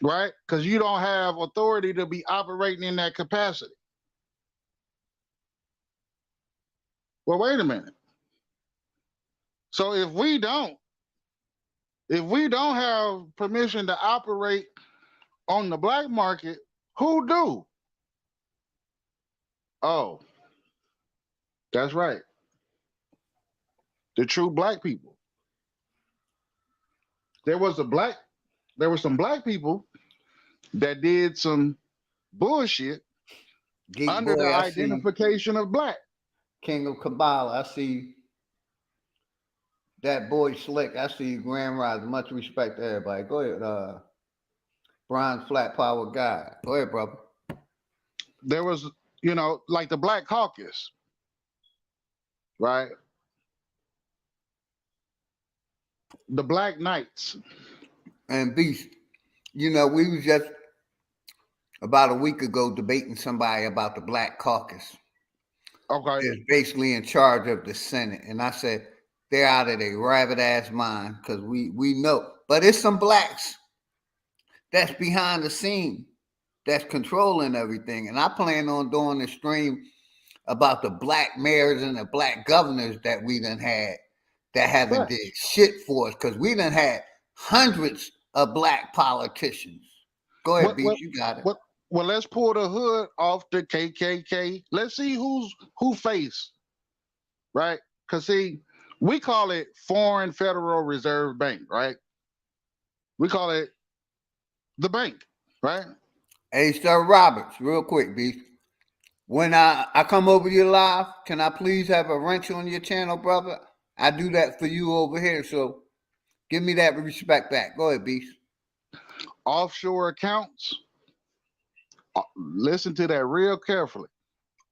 Right? Because you don't have authority to be operating in that capacity. Well, wait a minute. So if we don't have permission to operate on the black market, who do? Oh, that's right. The true black people. There were some black people that did some bullshit Geek under the boy, I see identification of black. King of Kabbalah. I see that boy Slick. I see Grand Rise. Much respect to everybody. Go ahead, Bronze Flat Power Guy. Go ahead, brother. There was, like the Black Caucus, right? The Black Knights. And Beast, we was just about a week ago debating somebody about the Black Caucus. Okay. Is basically in charge of the Senate. And I said, they're out of their rabbit ass mind because we know. But it's some blacks that's behind the scene that's controlling everything. And I plan on doing a stream about the black mayors and the black governors that we done had that haven't did shit for us, because we done had hundreds of black politicians. Go ahead, Beach, you got it. Well, let's pull the hood off the KKK. Let's see who face, right? Because see, we call it Foreign Federal Reserve Bank, right? We call it the bank, right? Hey, Sir Roberts, real quick, Beach. When I come over your live, can I please have a wrench on your channel, brother? I do that for you over here, so give me that respect back. Go ahead, Beast. Offshore accounts. Listen to that real carefully.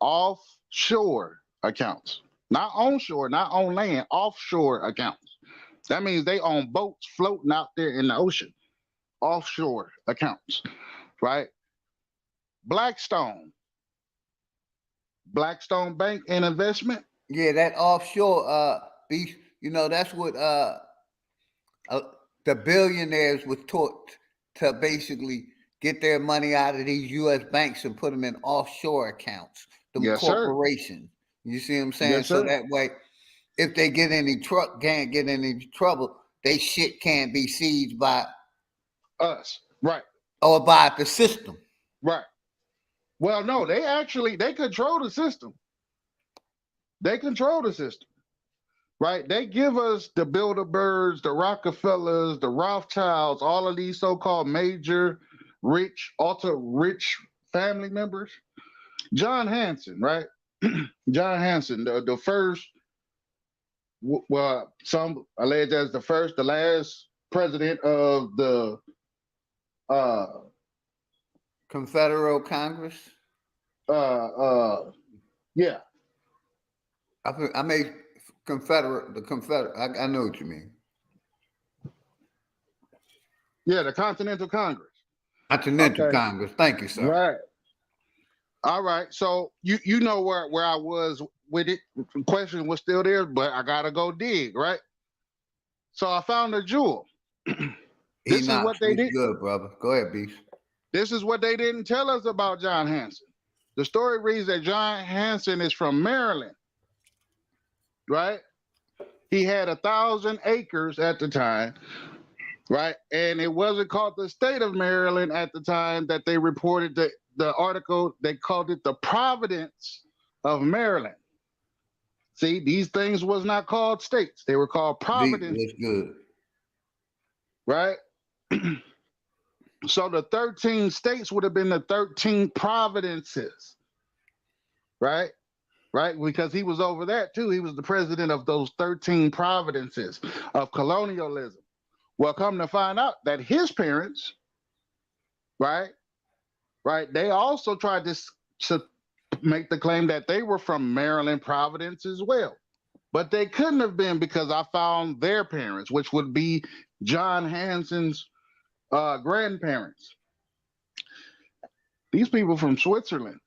Offshore accounts. Not onshore, not on land, offshore accounts. That means they own boats floating out there in the ocean. Offshore accounts, right? Blackstone Bank and Investment. Yeah, that offshore Beast, that's what the billionaires was taught to basically get their money out of these U.S. banks and put them in offshore accounts, the corporations. You see what I'm saying? Yes, so that way, if they get can't get any trouble, they shit can't be seized by us, right? Or by the system, right? Well, no, they control the system. They control the system, right? They give us the Bilderbergs, the Rockefellers, the Rothschilds, all of these so-called major rich, ultra rich family members. John Hanson, right? John Hanson, the first, well, some allege as the last president of the Confederate Congress. Yeah. I made Confederate. I know what you mean. Yeah, the Continental Congress. Continental Congress. Thank you, sir. Right. All right. So you know where I was with it. The question was still there, but I gotta go dig, right? So I found a jewel. This is what they did. Good, brother. Go ahead, Beast. This is what they didn't tell us about John Hanson. The story reads that John Hanson is from Maryland, right? He had 1,000 acres at the time, right? And it wasn't called the state of Maryland at the time that they reported the article. They called it the Providence of Maryland. See, these things was not called states. They were called Providence. That's good. Right? So the 13 states would have been the 13 providences. Right? Right? Because he was over that too. He was the president of those 13 providences of colonialism. Well, come to find out that his parents, right? They also tried to make the claim that they were from Maryland Providence as well. But they couldn't have been, because I found their parents, which would be John Hanson's grandparents. These people from Switzerland.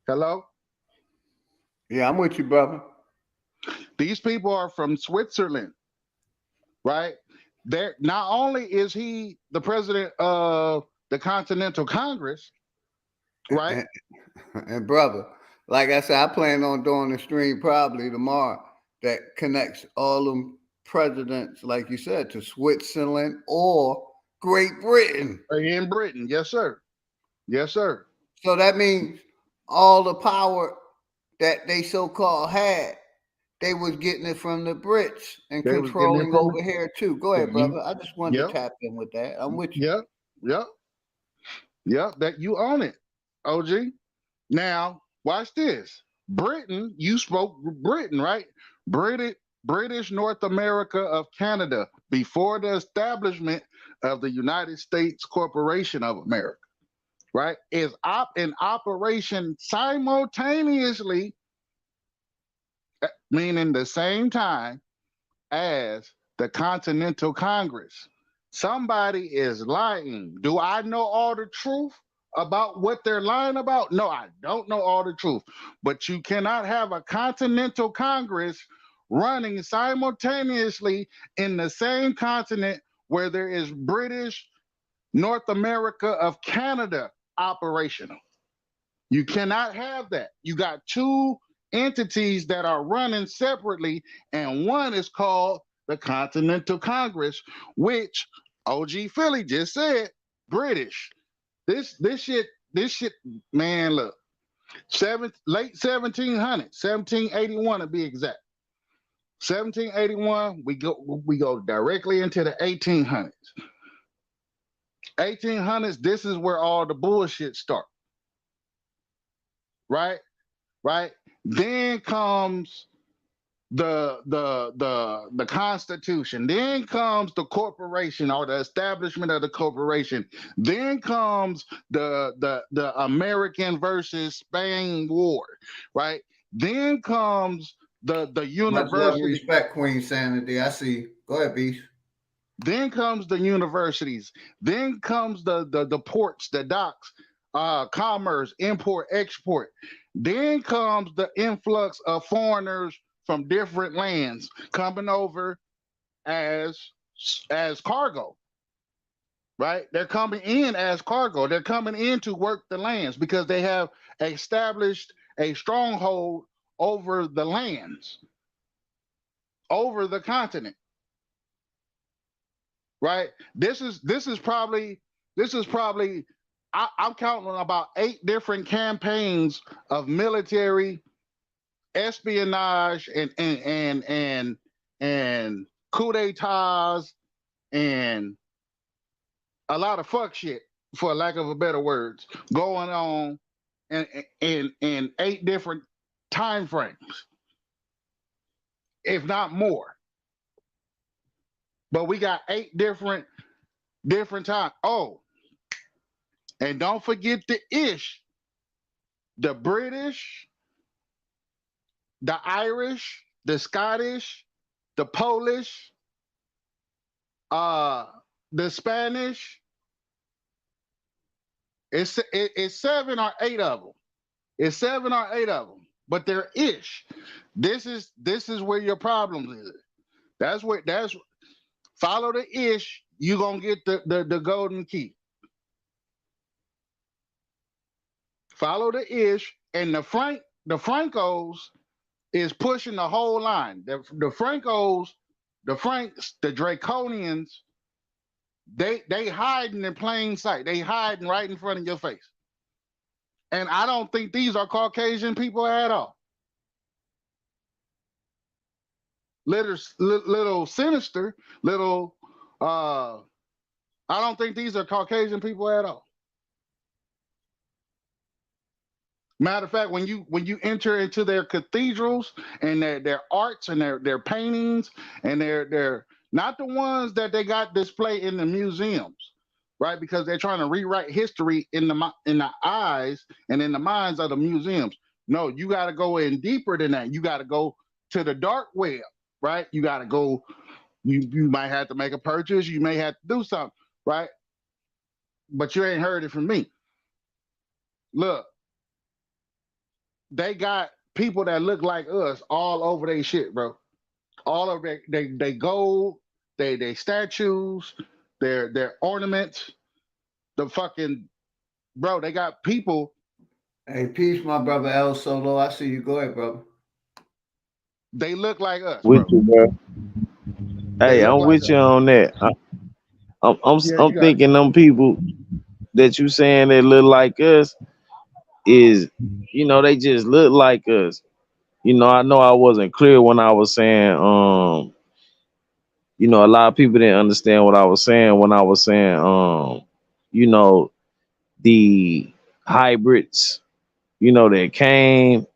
Hello? Yeah, I'm with you, brother. These people are from Switzerland, right? Not only is he the president of the Continental Congress, right? And brother, Like I said, I plan on doing a stream probably tomorrow that connects all them presidents, like you said, to Switzerland or Great Britain. In Britain, yes, sir. Yes, sir. So that means all the power that they so-called had, they was getting it from the Brits and They was getting it controlling from over here too. Go ahead, the brother. I just wanted to yep, tap in with that. I'm with you. yep, yep, yep. That you own it, OG. Now, watch this. Britain, you spoke Britain, right? British North America of Canada before the establishment of the United States Corporation of America, right? Is in operation simultaneously, meaning the same time as the Continental Congress. Somebody is lying. Do I know all the truth about what they're lying about? No, I don't know all the truth. But you cannot have a Continental Congress running simultaneously in the same continent where there is British North America of Canada operational. You cannot have that. You got two entities that are running separately, and one is called the Continental Congress, which OG Philly just said British. This shit, man, look, late 1781 to be exact. 1781, we go directly into the 1800s. 1800s, this is where all the bullshit starts. Right? Then comes the Constitution. Then comes the corporation or the establishment of the corporation. Then comes the American versus Spain war, right? Then comes the Much love and university. respect, Queen Sanity. I see. Go ahead, Beast. Then comes the universities. Then comes the ports, the docks, commerce, import, export. Then comes the influx of foreigners from different lands coming over as cargo. Right? They're coming in as cargo. They're coming in to work the lands because they have established a stronghold over the lands, over the continent. Right? This is probably I'm counting on about 8 different campaigns of military espionage and coup d'etats and a lot of fuck shit, for lack of a better words, going on in 8 different time frames, if not more. But we got 8 different times. Oh, and don't forget the ish. The British, the Irish, the Scottish, the Polish, the Spanish. It's 7 or 8 of them. It's 7 or 8 of them. But they're ish. This is where your problem is. That's follow the ish. You're gonna get the golden key. Follow the ish, and the Francos is pushing the whole line. The Francos, the Franks, the Draconians, they hiding in plain sight. They hiding right in front of your face. And I don't think these are Caucasian people at all. Little sinister, little I don't think these are Caucasian people at all. Matter of fact, when you enter into their cathedrals and their arts and their paintings and their not the ones that they got displayed in the museums, right? Because they're trying to rewrite history in the eyes and in the minds of the museums. No, you got to go in deeper than that. You got to go to the dark web, right? You got to go. You might have to make a purchase. You may have to do something, right? But you ain't heard it from me. Look. They got people that look like us all over their shit, bro. All of they gold, they statues, their ornaments, the fucking bro. They got people Hey, peace, my brother El Solo. I see you. Go ahead, brother. They look like us, With bro. you, bro. They Hey, look I'm like with us. you on that. Yeah, I'm you got it. thinking them people that you saying that look like us is, they just look like us. I know I wasn't clear when I was saying, a lot of people didn't understand what I was saying when I was saying, you know, the hybrids, that came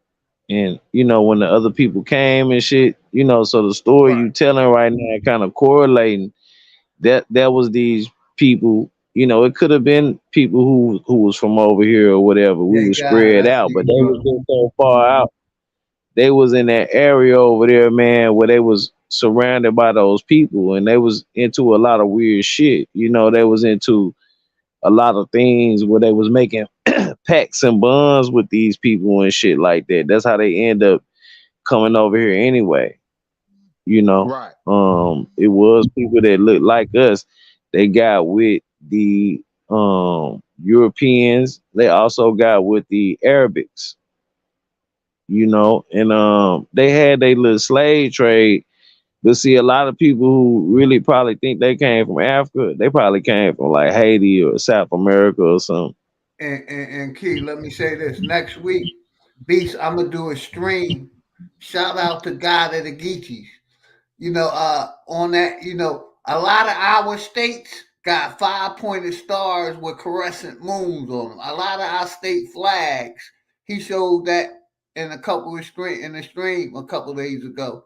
and, when the other people came and shit, so the story Right. you telling right now kind of correlating that was these people. It could have been people who was from over here or whatever. We They were got it. spread I out, see but you, they was brother. just so far out. They was in that area over there, man, where they was surrounded by those people, and they was into a lot of weird shit. They was into a lot of things where they was making pacts and bonds with these people and shit like that. That's how they end up coming over here anyway. you know. Right. It was people that looked like us. They got with the Europeans. They also got with the Arabics, and they had their little slave trade. But see, a lot of people who really probably think they came from Africa, they probably came from like Haiti or South America or something. And Key, let me say this. Next week, Beast, I'm gonna do a stream. Shout out to God of the Geechees. On that, a lot of our states got 5 pointed stars with crescent moons on them. A lot of our state flags. He showed that in the stream a couple days ago.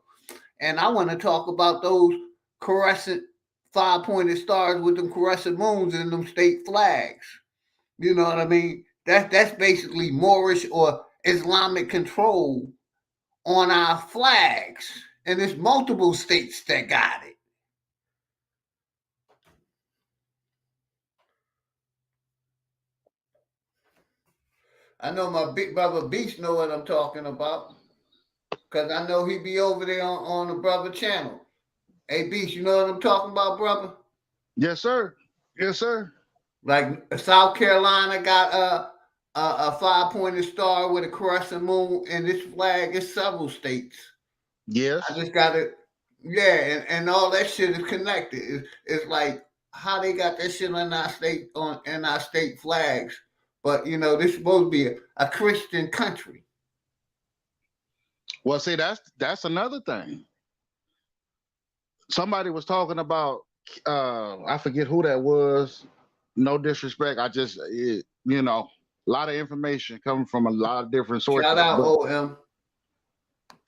And I want to talk about those crescent 5 pointed stars with them crescent moons in them state flags. You know what I mean? That's basically Moorish or Islamic control on our flags. And there's multiple states that got it. I know my big brother Beach know what I'm talking about. Cause I know he be over there on the brother channel. Hey Beach, you know what I'm talking about, brother? Yes, sir. Yes, sir. Like South Carolina got a 5 pointed star with a crescent moon, and this flag is several states. I Yes. just got it. Yeah, and all that shit is connected. It's like how they got that shit on our state on in our state flags. But this supposed to be a Christian country. Well, see, that's another thing. Somebody was talking about I forget who that was. No disrespect. A lot of information coming from a lot of different Shout sources. out But OM.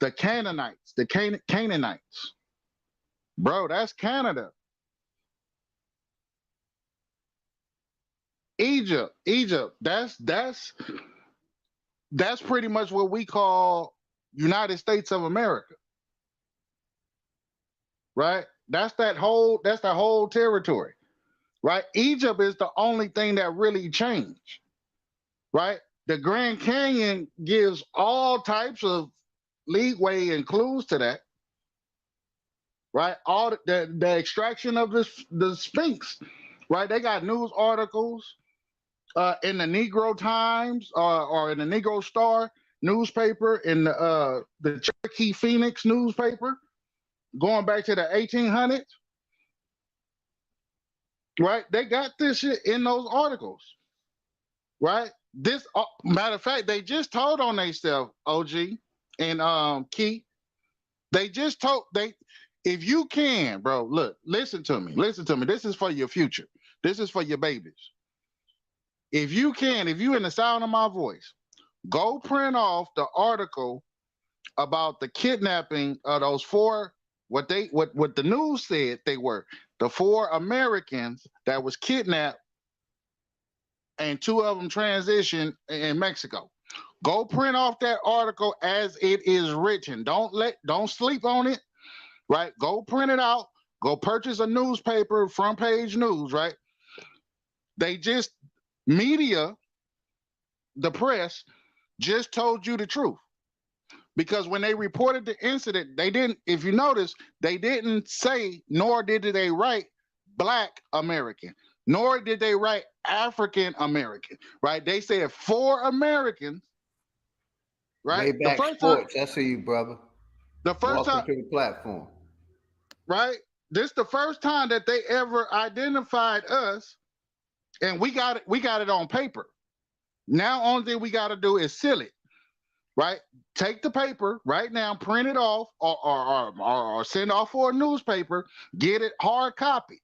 the Canaanites, Canaanites, bro, that's Canada. Egypt. That's pretty much what we call United States of America, right? That's that whole territory, right? Egypt is the only thing that really changed, right? The Grand Canyon gives all types of leeway and clues to that, right? All the extraction of the Sphinx, right? They got news articles in the Negro Times or in the Negro Star newspaper, in the Cherokee Phoenix newspaper, going back to the 1800s, right? They got this shit in those articles, right? This matter of fact, they just told on themselves, OG and Key. They just told they if you can, bro, look, listen to me. Listen to me. This is for your future. This is for your babies. If you can, if you in the sound of my voice, go print off the article about the kidnapping of those four, what the news said they were, the four Americans that was kidnapped, and two of them transitioned in Mexico. Go print off that article as it is written. Don't sleep on it, right? Go print it out. Go purchase a newspaper, front page news, right? They just media, the press, just told you the truth. Because when they reported the incident, they didn't, if you notice, they didn't say, nor did they write Black American, nor did they write African American, right? They said 4 Americans, right? The Layback first time, Sports. I see you, brother. the first Welcome time, to the platform. right? This the first time that they ever identified us, and we got it on paper. Now, only thing we got to do is seal it, right? Take the paper right now, print it off, or send off for a newspaper, get it hard copy,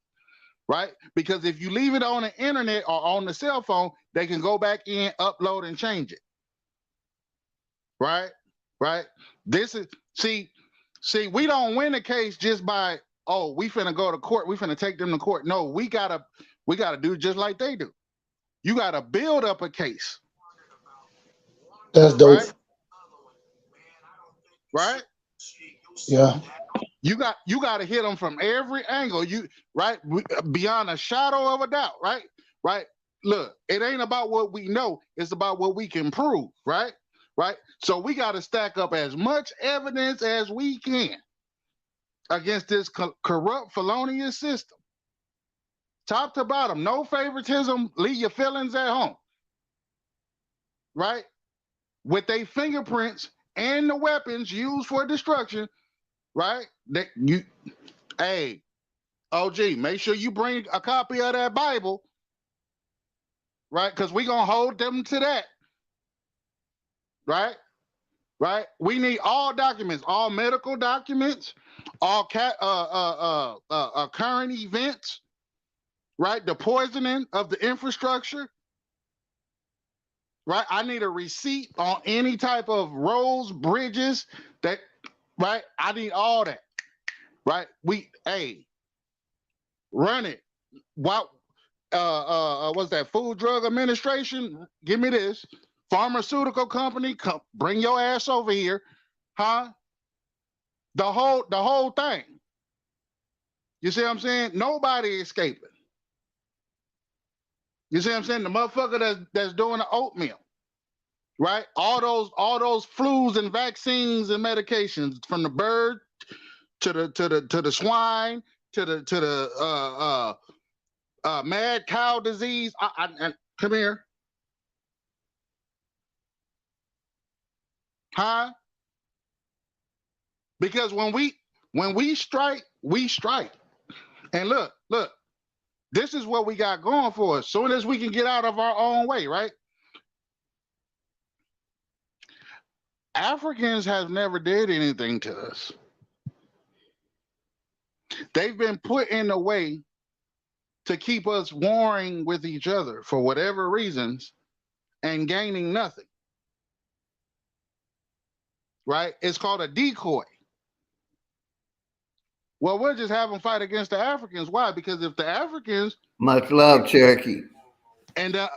right? Because if you leave it on the internet or on the cell phone, they can go back in, upload, and change it, right? Right? This is see, we don't win a case just by, oh, we finna go to court, we finna take them to court. No, we gotta do just like they do. You gotta build up a case. That's dope. Right? Yeah. You got to hit them from every angle. Right, beyond a shadow of a doubt. Right, right. Look, it ain't about what we know; it's about what we can prove. Right, right. So we got to stack up as much evidence as we can against this corrupt, felonious system, top to bottom. No favoritism. Leave your feelings at home. Right, with their fingerprints and the weapons used for destruction. Right, hey, OG, make sure you bring a copy of that Bible, right? Because we're gonna hold them to that, right? Right. We need all documents, all medical documents, all current events, right? The poisoning of the infrastructure, right? I need a receipt on any type of roads, bridges, that, right? I need all that, right? Run it. What? What's that? Food Drug Administration? Give me this. Pharmaceutical company, bring your ass over here, huh? The whole thing. You see what I'm saying? Nobody escaping. You see what I'm saying? The motherfucker that's doing the oatmeal, right? All those flus and vaccines and medications, from the bird to the swine to the mad cow disease. Come here. Huh? Because when we strike, we strike. And look, this is what we got going for us. Soon as we can get out of our own way, right? Africans have never did anything to us. They've been put in a way to keep us warring with each other for whatever reasons and gaining nothing. Right? It's called a decoy. Well, we'll just have them fight against the Africans. Why? Because if the Africans, much love, Cherokee, and the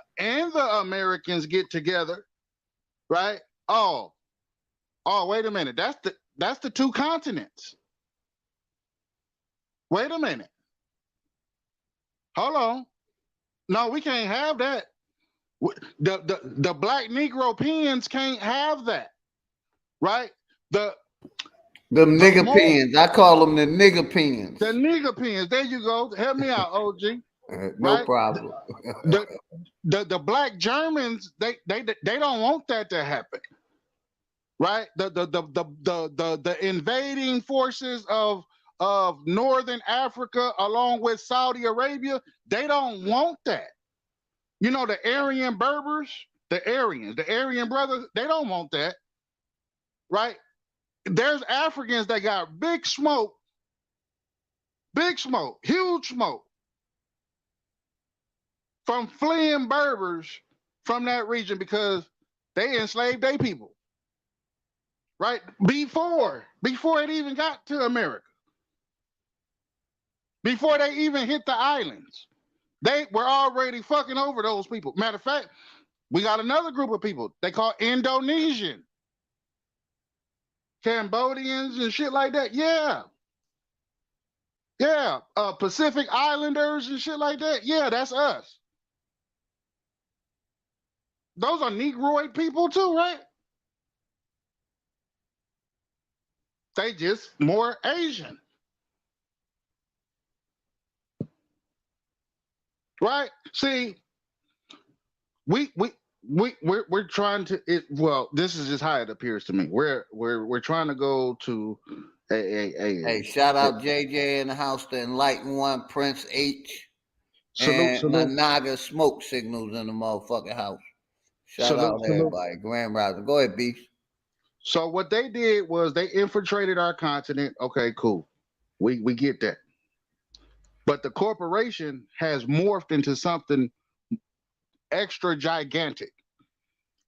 Americans get together, right? Oh, wait a minute. That's the 2 continents. Wait a minute. Hold on. No, we can't have that. The black Negro pens can't have that, right? The nigga pens. I call them the nigga pens. The nigga pens. There you go. Help me out, OG. No right? Problem. the black Germans, they don't want that to happen, right? The invading forces of Northern Africa, along with Saudi Arabia, they don't want that. You know, the Aryan Berbers, the Aryan brothers, they don't want that, right? There's Africans that got big smoke, huge smoke from fleeing Berbers from that region because they enslaved their people, right? Before it even got to America, before they even hit the islands, they were already fucking over those people. Matter of fact, we got another group of people they call Indonesian, Cambodians and shit like that. Yeah. Pacific Islanders and shit like that. Yeah, that's us. Those are Negroid people too, right? They just more Asian. Right? See, we're trying to well, this is just how it appears to me. We're trying to go to Hey, shout out JJ in the house, the Enlightened One, Prince H, and my salute Naga smoke signals in the motherfucking house. Shout salute out to salute. everybody. Grand Rising. Go ahead, Beast. So what they did was they infiltrated our continent. Okay, cool. We get that. But the corporation has morphed into something extra gigantic.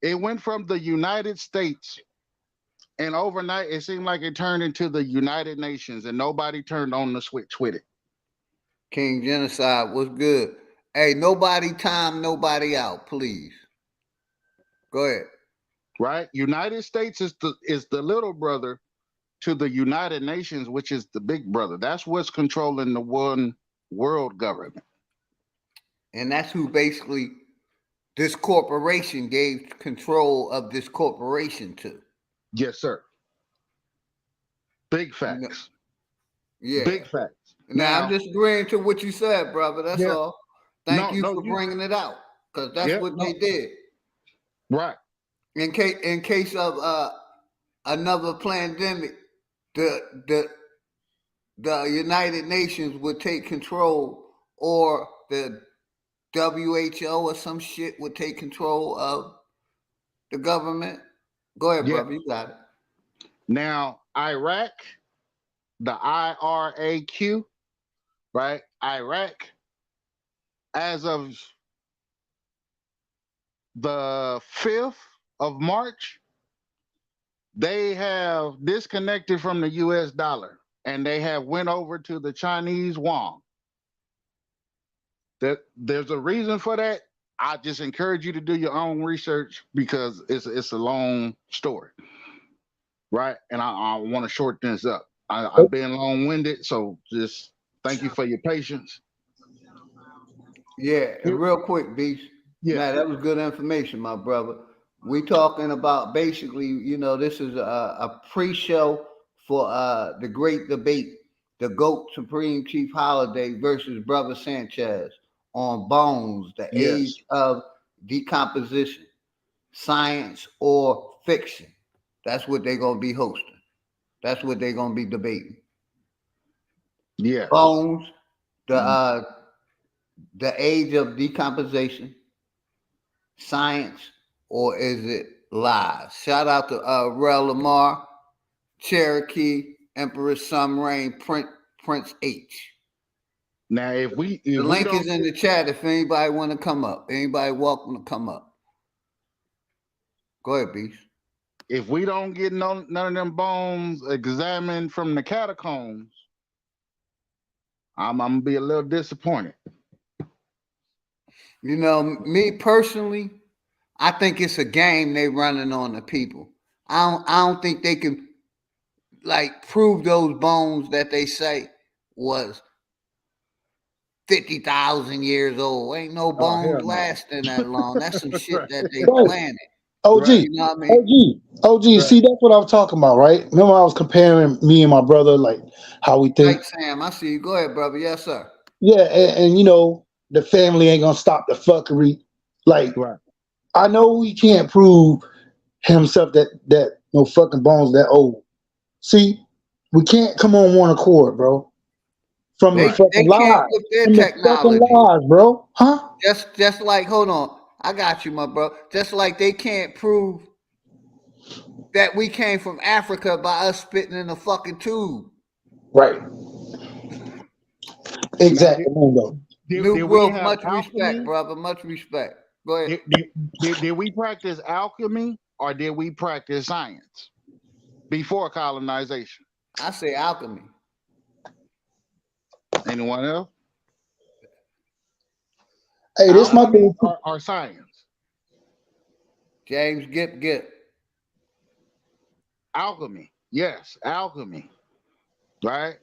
It went from the United States, and overnight it seemed like it turned into the United Nations, and nobody turned on the switch with it. King Genocide, what's good? Hey, nobody time, nobody out, please. Go ahead. Right? United States is the little brother to the United Nations, which is the big brother. That's what's controlling the one world government. And that's who basically this corporation gave control of this corporation to. Yes, sir. Big You know, facts. yeah. Big facts. Now, I'm just agreeing to what you said, brother. That's yeah. all. Thank No, you no, for you- bringing it out, because that's Yeah, what no. they did. Right. In case of another pandemic, the United Nations would take control, or the WHO or some shit would take control of the government. Go ahead, Yeah. brother. You got it. Now, Iraq, the IRAQ, right? Iraq, as of the 5th of March, they have disconnected from the US dollar and they have went over to the Chinese yuan. There's a reason for that. I just encourage you to do your own research because it's a long story, right? And I want to shorten this up. I've been long-winded, so just thank you for your patience. Yeah, and real quick, Beast. Yeah. Now, that was good information, my brother. We talking about basically, this is a pre-show for the great debate, the GOAT Supreme Chief Holiday versus Brother Sanchez on Bones, the Yes. age of decomposition, science or fiction. That's what they're gonna be hosting. That's what they're gonna be debating. Yeah. Bones, the age of decomposition, science, or is it lies? Shout out to Rel Lamar, Cherokee, Empress Some Rain, Prince H. Now, if we The link is in the chat if anybody want to come up. Anybody welcome to come up. Go ahead, Beast. If we don't get none of them bones examined from the catacombs, I'm gonna be a little disappointed. Me personally, I think it's a game they running on the people. I don't think they can prove those bones that they say was 50,000 years old. Ain't no bones lasting that long. That's some shit that they planted. OG, You know what I mean? OG. See, that's what I'm talking about, right? Remember, I was comparing me and my brother, like how we think. Right, Sam. I see you. Go ahead, brother. Yes, sir. Yeah, and the family ain't gonna stop the fuckery. Like, Right. I know he can't prove himself that no fucking bones that old. See, we can't come on one accord, bro. From the They fucking can't lies, with their from the fucking technology. lies, bro. Huh? Just like, hold on. I got you, my bro. Just like they can't prove that we came from Africa by us spitting in a fucking tube. Right. Exactly. New we Wolf, have much alchemy? respect, brother. Much respect. Go ahead. Did we practice alchemy or did we practice science before colonization? I say alchemy. Anyone else? Hey, this my Alchemy thing. or science? James Gip. Alchemy. Yes, alchemy. Right?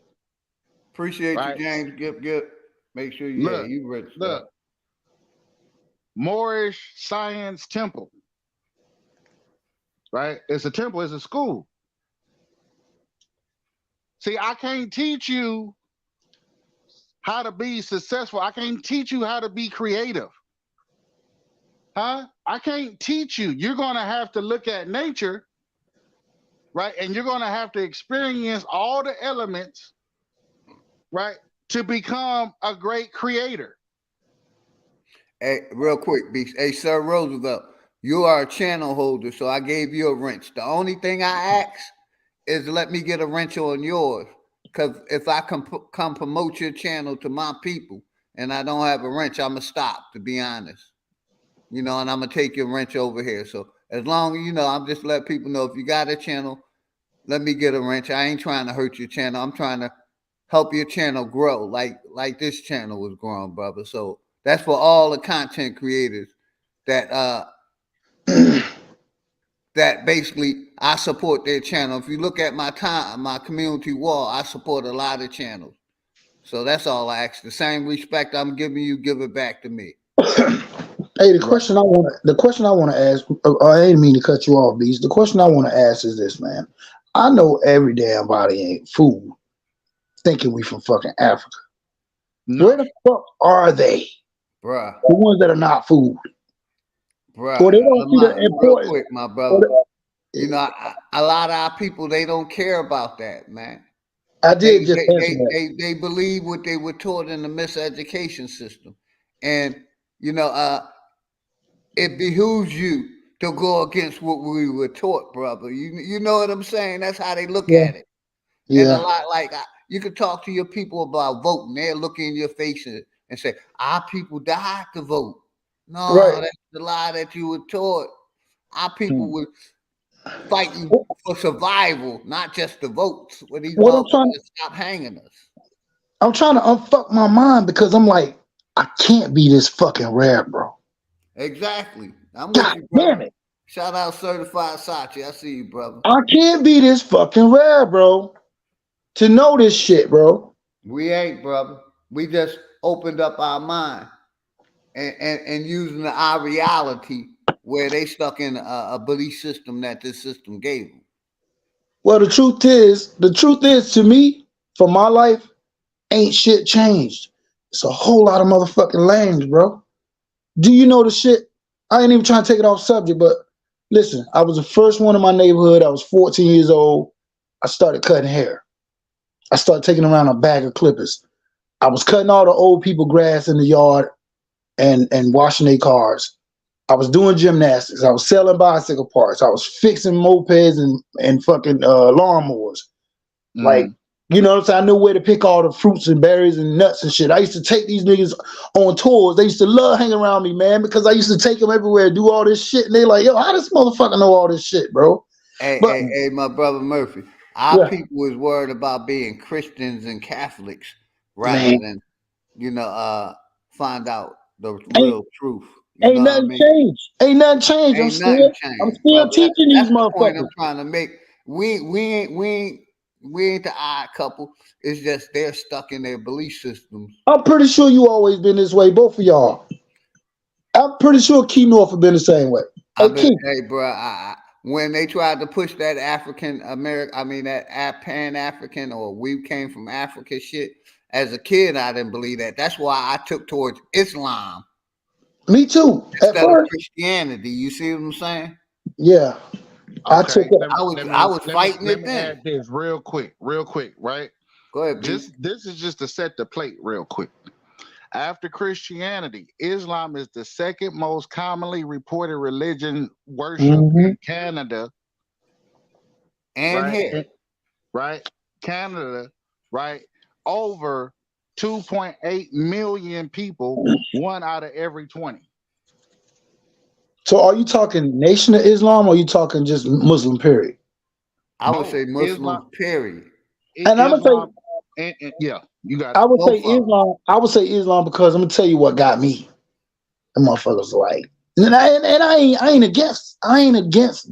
Appreciate Right. you, James Gip. Make sure you rich. Look. Moorish Science Temple. Right? It's a temple, it's a school. See, I can't teach you how to be successful. I can't teach you how to be creative. Huh? I can't teach you. You're going to have to look at nature, right? And you're going to have to experience all the elements, right, to become a great creator. Hey, real quick, Beast. Hey, Sir Roosevelt, you are a channel holder, so I gave you a wrench. The only thing I ask is let me get a wrench on yours. Because if I come promote your channel to my people and I don't have a wrench, I'm going to stop, to be honest. And I'm going to take your wrench over here. So as long as, I'm just let people know if you got a channel, let me get a wrench. I ain't trying to hurt your channel. I'm trying to help your channel grow like this channel was growing, brother. So that's for all the content creators that that basically I support their channel. If you look at my community wall, I support a lot of channels. So that's all I ask. The same respect I'm giving you, give it back to me. Hey, the question I want to ask, I didn't mean to cut you off, Beast. The question I want to ask is this, man. I know every damn body ain't fool thinking we from fucking Africa. No. Where the fuck are they? Bruh. The ones that are not food. Bruh. Well, they don't see the importance. Real quick, my brother. A lot of our people, they don't care about that, man. I did just answer that. They believe what they were taught in the miseducation system. And, it behooves you to go against what we were taught, brother. You know what I'm saying? That's how they look at it. Yeah. And a lot like you could talk to your people about voting. They'll look in your face and say, our people died to vote. No, that's the lie that you were taught. Our people were fighting for survival, not just the votes. Where these motherfuckers stop hanging us. I'm trying to unfuck my mind because I'm like, I can't be this fucking rare, bro. Exactly. I'm with you, brother. Damn it. Shout out Certified Sachi. I see you, brother. I can't be this fucking rare, bro. To know this shit, bro. We ain't, brother. We just opened up our mind and using our reality where they stuck in a belief system that this system gave them. Well, the truth is to me, for my life, ain't shit changed. It's a whole lot of motherfucking lames, bro. Do you know the shit? I ain't even trying to take it off subject, but listen, I was the first one in my neighborhood. I was 14 years old. I started cutting hair. I started taking around a bag of clippers. I was cutting all the old people grass in the yard and washing their cars. I was doing gymnastics. I was selling bicycle parts. I was fixing mopeds and fucking lawnmowers. Like, you know what I'm saying? I knew where to pick all the fruits and berries and nuts and shit. I used to take these niggas on tours. They used to love hanging around me, man, because I used to take them everywhere, do all this shit. And they like, yo, how does this motherfucker know all this shit, bro? Hey, my brother Murphy. Our people was worried about being Christians and Catholics rather than, find out the real truth. Ain't nothing changed. Ain't nothing changed. I'm still teaching these motherfuckers. Point I'm trying to make. We ain't the odd couple. It's just they're stuck in their belief systems. I'm pretty sure you always been this way, both of y'all. I'm pretty sure Key North have been the same way. Hey, bro, when they tried to push that that Pan-African or we came from Africa shit, as a kid, I didn't believe that. That's why I took towards Islam. Me too. Instead of Christianity. You see what I'm saying? Yeah. Okay, I was fighting it then. Add this real quick, right? Go ahead. This is just to set the plate real quick. After Christianity, Islam is the second most commonly reported religion worship in Canada. And here. Right? Canada, right? Over 2.8 million people, 1 out of every 20. So are you talking Nation of Islam or are you talking just Muslim period? I would say Muslim period. And I'm gonna say yeah, you got it. I would say Islam. I would say Islam because I'm gonna tell you what got me. The motherfuckers like, and I ain't against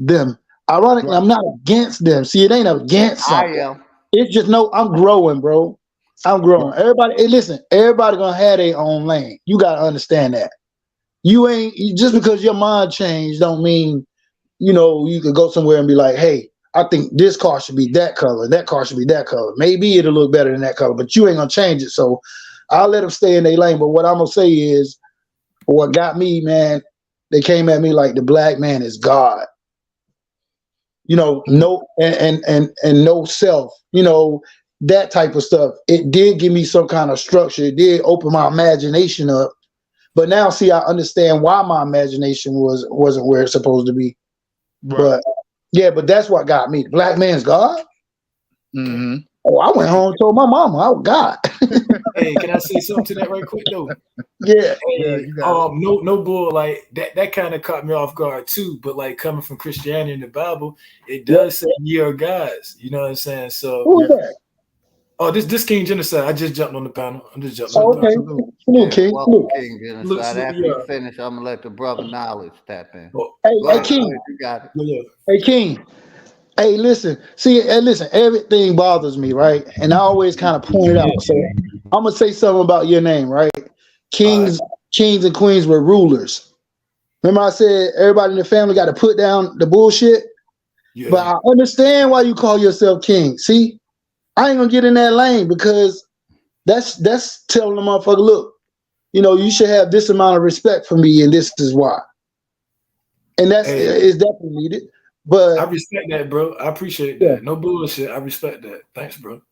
them. Ironically, I'm not against them. See, it ain't against something. I am. It's just I'm growing, bro. I'm growing. Everybody, hey, listen, everybody gonna have their own lane. You gotta understand that. You ain't just because your mind changed don't mean, you could go somewhere and be like, hey, I think this car should be that color, that car should be that color. Maybe it'll look better than that color, but you ain't gonna change it. So I'll let them stay in their lane. But what I'm gonna say is, what got me, man, they came at me like the black man is God. No and no self, that type of stuff. It did give me some kind of structure. It did open my imagination up. But now, see, I understand why my imagination wasn't where it's supposed to be. Right. But yeah, but that's what got me. The black man's God. Mm-hmm. Oh, I went home and told my mama, "Oh God." Hey, can I say something to that right quick though? Yeah. Hey, no bull, like that kind of caught me off guard too. But like coming from Christianity in the Bible, it does say ye are gods. You know what I'm saying? So who's that? Oh, this King Genocide. I just jumped on the panel. I'm just jumping on the panel. Okay. Salute, King. Welcome, King Genocide. After you finish, I'm gonna let the brother Knowledge tap in. Hey, King. You got it. Yeah. Hey, King. Hey, listen. Everything bothers me, right? And I always kind of point it out. So I'm gonna say something about your name, right? Kings and queens were rulers. Remember I said everybody in the family got to put down the bullshit? Yeah. But I understand why you call yourself king. See, I ain't gonna get in that lane because that's telling the motherfucker, look, you should have this amount of respect for me, and this is why. And it's definitely needed. But I respect that, bro. I appreciate that. Yeah. No bullshit. I respect that. Thanks, bro.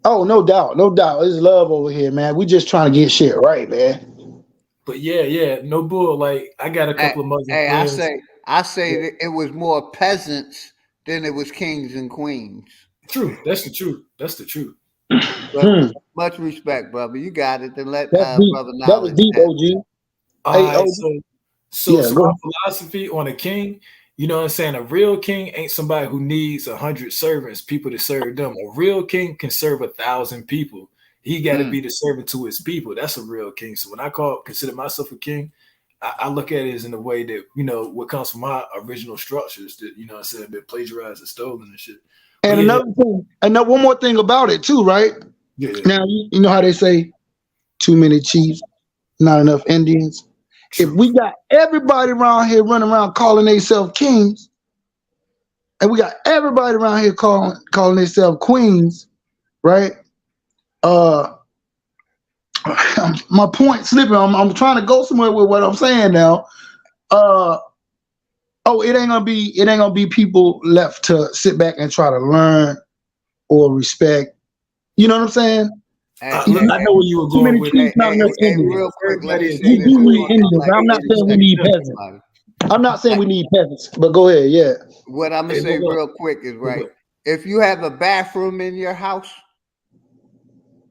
Oh, no doubt. No doubt. There's love over here, man. We just trying to get shit right, man. But yeah, no bull. Like I got a couple of Muslim friends. I say that it was more peasants than it was kings and queens. True. That's the truth. That's the truth. Much respect, brother. You got it. Then let brother Knowledge. That was deep, OG. So my philosophy on a king, you know what I'm saying? A real king ain't somebody who needs 100 servants, people to serve them. A real king can serve 1,000 people. He got to be the servant to his people. That's a real king. So when I consider myself a king, I look at it as in the way that, what comes from my original structures that, what I'm saying, been plagiarized and stolen and shit. And another thing, one more thing about it too, right? Yeah. Now, you know how they say too many chiefs, not enough Indians. True. If we got everybody around here running around calling themselves kings, and we got everybody around here calling themselves queens, right? My point slipping. I'm trying to go somewhere with what I'm saying now. It ain't gonna be people left to sit back and try to learn or respect. You know what I'm saying? I know where you were going with it. Real quick, let me say this. I'm not saying we need peasants. I'm not saying we need peasants, but go ahead. Yeah. What I'm gonna say real quick is right. If you have a bathroom in your house,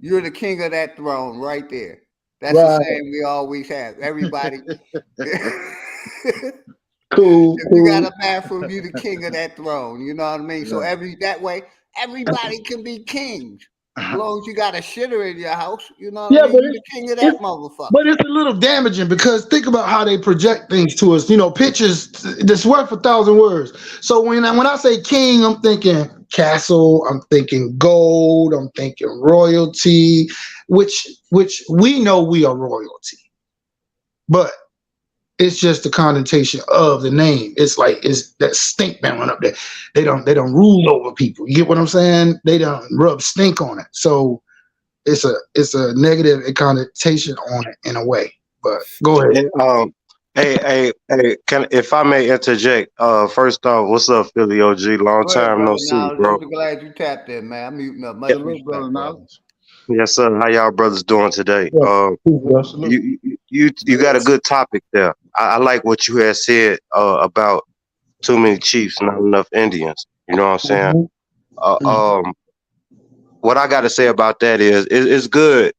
you're the king of that throne right there. That's the saying we always have. Everybody. Cool. If you got a bathroom, you're the king of that throne. You know what I mean? Yeah. So that way, everybody can be kings. As long as you got a shitter in your house, you know what I mean? You're the king of that motherfucker. But it's a little damaging because think about how they project things to us. Pictures that's worth 1,000 words. So when I say king, I'm thinking castle, I'm thinking gold, I'm thinking royalty, which we know we are royalty. But it's just the connotation of the name. It's that stink man up there. They don't rule over people. You get what I'm saying? They don't rub stink on it. So it's a negative connotation on it in a way. But go ahead. Hey, if I may interject, first off, what's up, Philly OG? Long time no see, bro. I'm glad you tapped in, man. I'm muting up. Much respect, Knowledge. Yes, sir. How y'all brothers doing today? You got a good topic there. I like what you had said about too many chiefs, not enough Indians. You know what I'm saying? What I got to say about that is it's good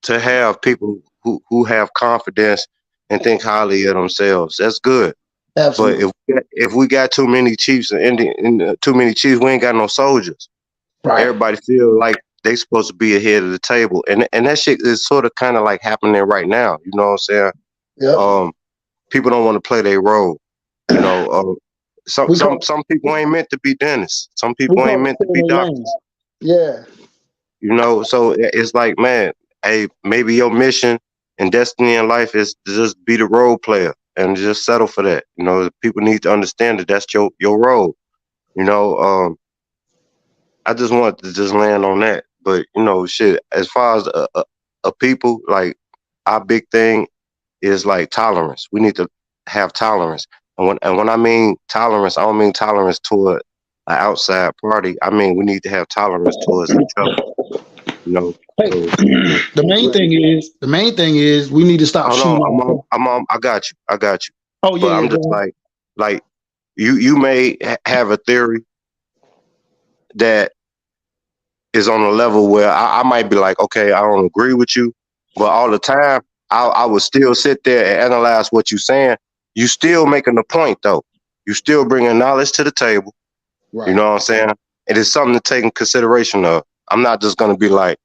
to have people who have confidence and think highly of themselves. That's good. Absolutely. But if we got too many chiefs and too many chiefs, we ain't got no soldiers. Right. Everybody feel like they supposed to be ahead of the table, and that shit is sort of kind of like happening right now. You know what I'm saying? Yeah. People don't want to play their role. Some people ain't meant to be dentists. Some people ain't meant to be doctors. Yeah. So it's like, man, hey, maybe your mission and destiny in life is to just be the role player and just settle for that. People need to understand that that's your role. I just want to just land on that. But, shit, as far as a people, like, our big thing is like tolerance. We need to have tolerance. And when I mean tolerance, I don't mean tolerance toward an outside party. I mean we need to have tolerance towards each other. You know. Hey, So the main thing is we need to stop hold on, shooting ourselves. I'm on. I got you. Oh yeah, But yeah, I'm just go ahead. like you may have a theory that is on a level where I might be like, okay, I don't agree with you, but all the time I would still sit there and analyze what you're saying. You still making the point though. You still bringing knowledge to the table. Right. You know what I'm saying? It is something to take in consideration of. I'm not just gonna be like,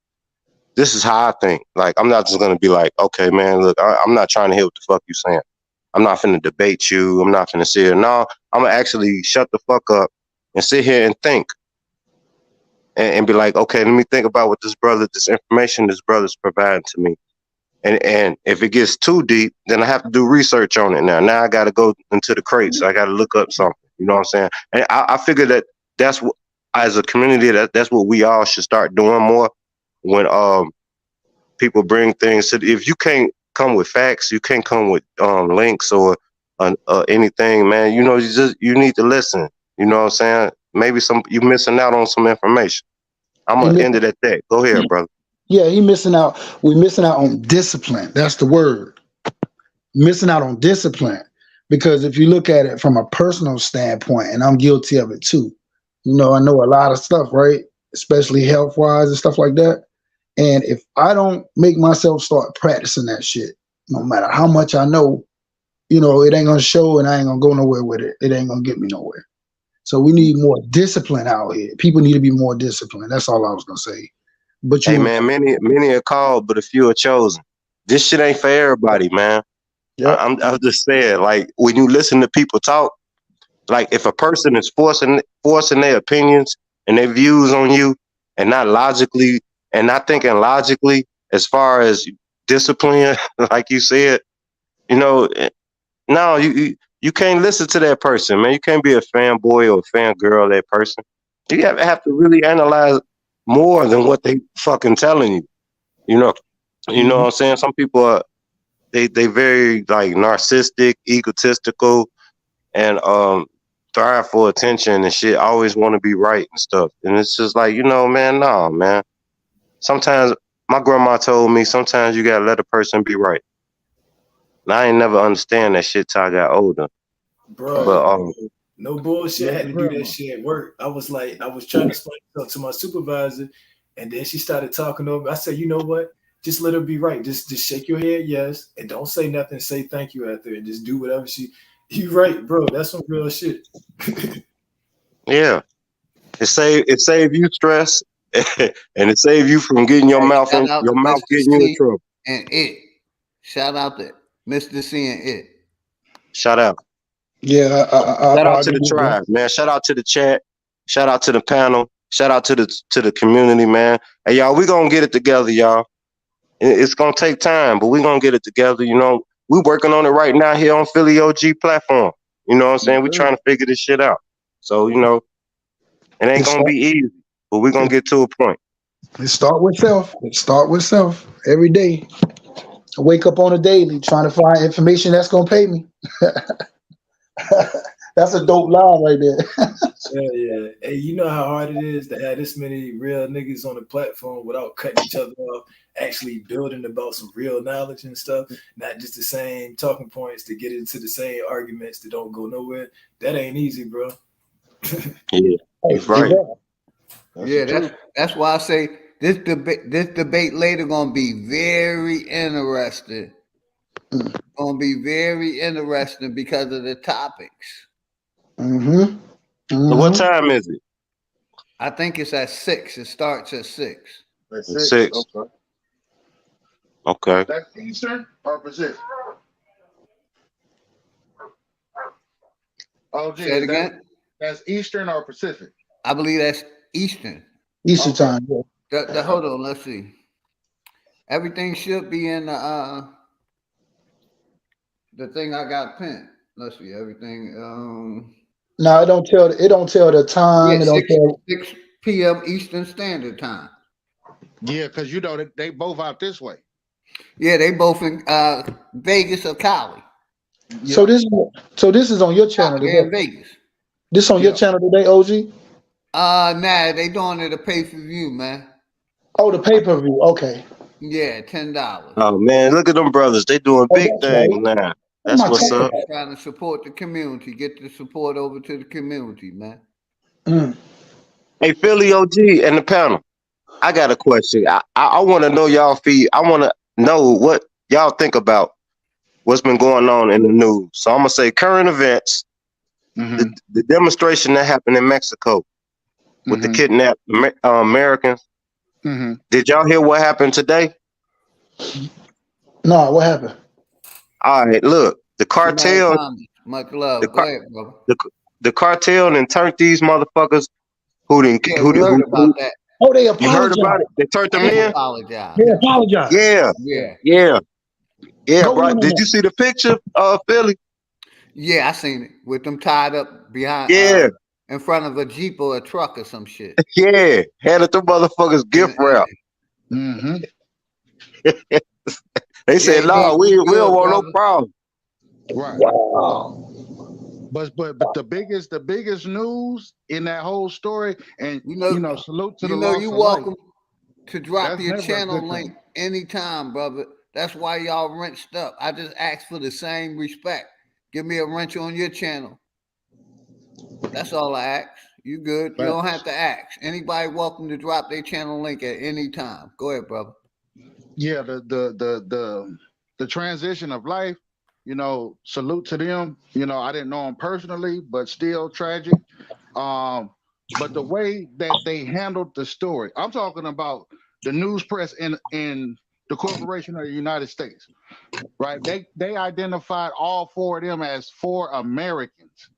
this is how I think. Like, I'm not just gonna be like, okay, man, look, I'm not trying to hear what the fuck you saying. I'm not finna debate you. I'm not finna sit here. No, I'm gonna actually shut the fuck up and sit here and think and be like, okay, let me think about what this information this brother's providing to me. And if it gets too deep, then I have to do research on it now. Now I got to go into the crates. I got to look up something. You know what I'm saying? And I figure that that's what, as a community, that's what we all should start doing more. When people bring things to, if you can't come with facts, you can't come with links or anything, man. You know, you need to listen. You know what I'm saying? Maybe you missing out on some information. I'm gonna end it at that. Go ahead, brother. Yeah, he missing out. We're missing out on discipline. That's the word. Missing out on discipline. Because if you look at it from a personal standpoint, and I'm guilty of it too, you know, I know a lot of stuff, right? Especially health wise and stuff like that. And if I don't make myself start practicing that shit, no matter how much I know, you know, it ain't gonna show and I ain't gonna go nowhere with it. It ain't gonna get me nowhere. So we need more discipline out here. People need to be more disciplined. That's all I was gonna say. But hey man, many are called, but a few are chosen. This shit ain't for everybody, man. Yep. I'm just saying, like, when you listen to people talk, like if a person is forcing their opinions and their views on you and not logically and not thinking logically as far as discipline, like you said, you know, no, you can't listen to that person, man. You can't be a fanboy or a fangirl of that person. You have to really analyze more than what they fucking telling you. You know what I'm saying? Some people are they very like narcissistic, egotistical, and thrive for attention and shit. Always want to be right and stuff. And it's just like, you know, man, nah, man. Sometimes my grandma told me sometimes you gotta let a person be right. And I ain't never understand that shit till I got older. Bro, but no bullshit. I had to do that shit at work. I was trying to explain something to my supervisor, and then she started talking over me. I said, you know what? Just let her be right. Just shake your head, yes, and don't say nothing. Say thank you after, and just do whatever you right, bro. That's some real shit. Yeah, it save you stress, and it save you from getting your mouth getting you in trouble. And it. Shout out to Mr. C and it. Shout out. Yeah. Shout out to the tribe, man. Shout out to the chat. Shout out to the panel. Shout out to the community, man. Hey, y'all, we gonna get it together, y'all. It's gonna take time, but we gonna get it together. You know, we working on it right now here on Philly OG platform. You know what I'm saying? We trying to figure this shit out. So, you know, it ain't gonna be easy, but we're gonna get to a point. It start with self. It start with self every day. I wake up on a daily trying to find information that's gonna pay me. That's a dope line right there. Yeah. Hey, you know how hard it is to have this many real niggas on the platform without cutting each other off, actually building about some real knowledge and stuff, not just the same talking points to get into the same arguments that don't go nowhere. That ain't easy, bro. Yeah, right. Yeah, that's why I say this debate later gonna be very interesting. Gonna be very interesting because of the topics. So what time is it? I think it's at 6. It starts at 6. At 6. Okay. That's Eastern or Pacific? Oh, gee, say it again. That's Eastern or Pacific? I believe that's Eastern. Eastern time. Yeah. Hold on, let's see. Everything should be in the thing I got pinned. Let's see everything. No, it don't tell the time. Yeah, it don't 6 p.m. Eastern Standard Time. Yeah, because you know they both out this way. Yeah, they both in Vegas or Cali. Yeah. So this is on your channel Out there in today. Vegas. This on your Yeah. channel today, OG? Nah, they doing it a pay-per-view, man. Oh, the pay-per-view. Okay. Yeah, $10. Oh man, look at them brothers. They doing Oh, big that's things right. now. What am That's I what's talking up. about? Trying to support the community. Get the support over to the community, man. Mm. Hey, Philly OG and the panel. I got a question. I want to know y'all feed. I want to know what y'all think about what's been going on in the news. So I'm gonna say current events. Mm-hmm. The demonstration that happened in Mexico with the Mm-hmm. kidnapped Americans. Mm-hmm. Did y'all hear what happened today? No, what happened? All right, look, the Jamal cartel, Thomas. Much the love. Go car, ahead, brother. the cartel, and turned these motherfuckers Yeah, we heard about that. Oh, they you heard apologized. about it? They turned them They in. apologize. They apologized. Yeah, Yeah. yeah, yeah, Go bro. in on Did that. you see the picture of Philly? Yeah, I seen it with them tied up behind Yeah, in front of a Jeep or a truck or some shit. yeah. Handed them motherfuckers gift And wrap. Mm-hmm. They yeah, said, they "No, made we you don't good, want no brother. problem." Right. Wow. But the biggest news in that whole story, and You know, salute to the you know, loss you of life. welcome to drop That's your never a channel good link thing. anytime, brother. That's why y'all wrenched up. I just asked for the same respect. Give me a wrench on your channel. That's all I ask. You good? You don't have to ask. Anybody welcome to drop their channel link at any time. Go ahead, brother. Yeah, the transition of life, salute to them. I didn't know them personally, but still tragic. But the way that they handled the story, I'm talking about the news press in the Corporation of the United States, right? They identified all four of them as 4 Americans.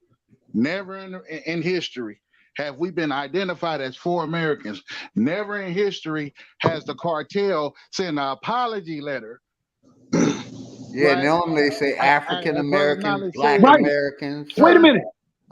Never in history have we been identified as 4 Americans. Never in history has the cartel sent an apology letter. Yeah, Right? normally they say African As Brother Americans, Knowledge Black said, Right. Americans. Wait a sir, minute.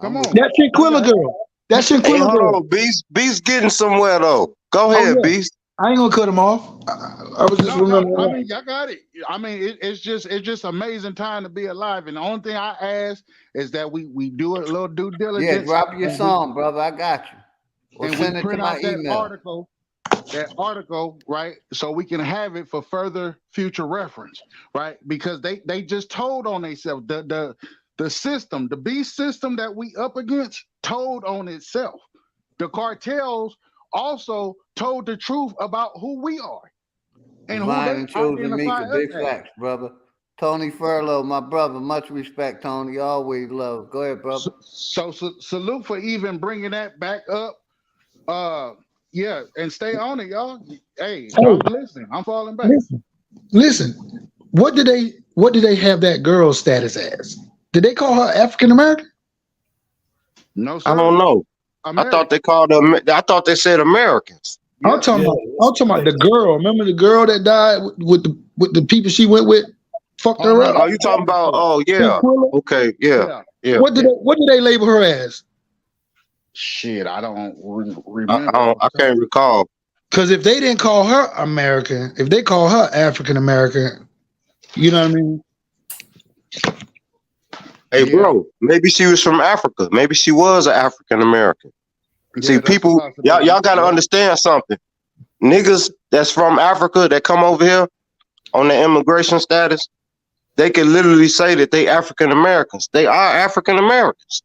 come on. That I Shinquilla got it. girl. That Hey, Shinquilla hold girl. on, Beast getting somewhere though. Go Oh ahead, yeah. Beast. I ain't gonna cut him off. I was just No, remembering. I mean, y'all got it. I mean, it's just amazing time to be alive. And the only thing I ask is that we do a little due Yeah, diligence drop your and we song, brother. I got you. Or and we send it to print my out email. that article, right? So we can have it for further future reference, right? Because they just told on themselves. The system, the beast system that we up against, told on itself. The cartels also told the truth about who we are and who Divine they and chosen identify Mika. us Big as. facts, brother. Tony Furlow, my brother. Much respect, Tony. Always love. Go ahead, brother. So salute for even bringing that back up. Yeah, and stay on it, y'all. Hey, I'm listening. I'm falling back. Listen. What did they have that girl's status as? Did they call her African American? No, sir. I don't know. American. I thought they called them. I thought they said Americans. Yeah. I'm talking about the girl. Remember the girl that died with the people she went with? Fucked her up. Oh, you talking about? Oh yeah. Okay. Yeah. Yeah. What did they label her as? Shit, I don't I remember. can't recall. Because if they didn't call her American, if they call her African American, you know what I mean? Hey, bro, maybe she was from Africa. Maybe she was an African American. See, people, y'all got to understand something. Niggas that's from Africa that come over here on their immigration status, they can literally say that they African Americans. They are African Americans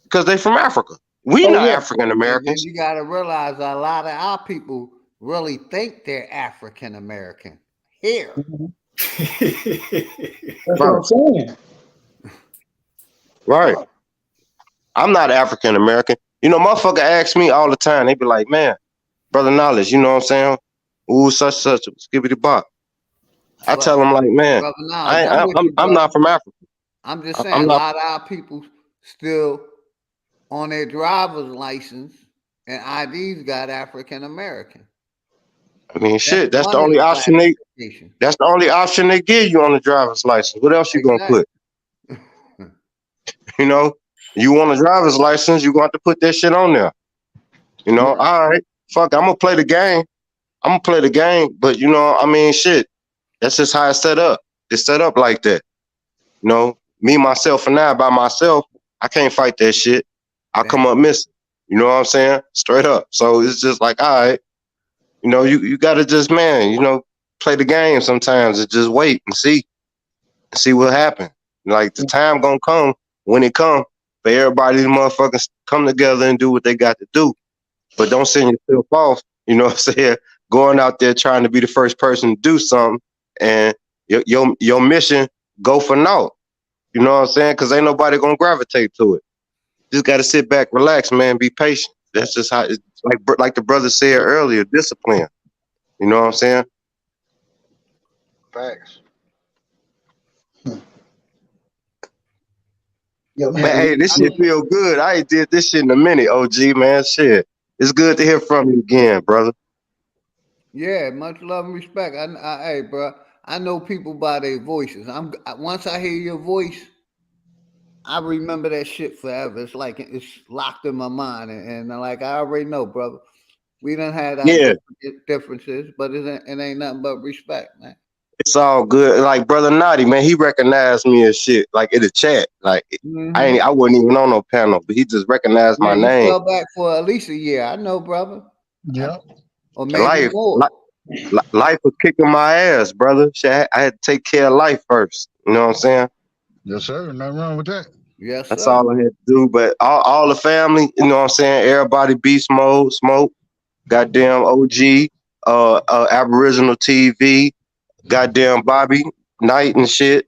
because they from Africa. We not African Americans. You got to realize a lot of our people really think they're African American here. That's what I'm saying. Right. I'm not African American. You know, motherfucker ask me all the time. They be like, man, brother Knowledge, you know what I'm saying? Ooh, such, skibbity bop. I tell them like, man, I'm not from Africa. I'm just saying, a lot of our people still on their driver's license and IDs got African American. I mean, shit, that's the only option that's the only option they give you on the driver's license. What else you gonna put? You know, you want a driver's license, you got to put that shit on there. You know, all right, fuck, I'm gonna play the game. But you know, I mean, shit, that's just how it's set up. It's set up like that. You know, me, myself, and I by myself, I can't fight that shit. I come up missing. You know what I'm saying? Straight up. So it's just like, all right, you know, you gotta just, man, you know, play the game sometimes and just wait and see what happens. Like the time gonna come when it come for everybody to motherfuckers come together and do what they got to do. But don't send yourself off, you know what I'm saying? Going out there trying to be the first person to do something and your mission go for naught. You know what I'm saying? Because ain't nobody gonna gravitate to it. Just gotta sit back, relax, man, be patient. That's just how it's like the brother said earlier, discipline. You know what I'm saying? Facts. Yo, Man, hey, this shit feel good. I ain't did this shit in a minute, OG, man. Shit. It's good to hear from you again, brother. Yeah, much love and respect. Hey, bro, I know people by their voices. Once I hear your voice, I remember that shit forever. It's like it's locked in my mind, and like I already know, brother. We done had our differences, but it ain't nothing but respect, man. It's all good. Like brother Naughty, man, he recognized me as shit. Like in the chat, like I wasn't even on no panel, but he just recognized my name. Fell back for at least a year. I know, brother. Yeah. Or maybe more. Life was kicking my ass, brother. Shit, I had to take care of life first. You know what I'm saying? Yes, sir. Nothing wrong with that. Yes, that's all I had to do. But all the family, you know what I'm saying? Everybody, Beast Mode, Smoke, goddamn OG, Aboriginal TV, goddamn Bobby, Knight and shit,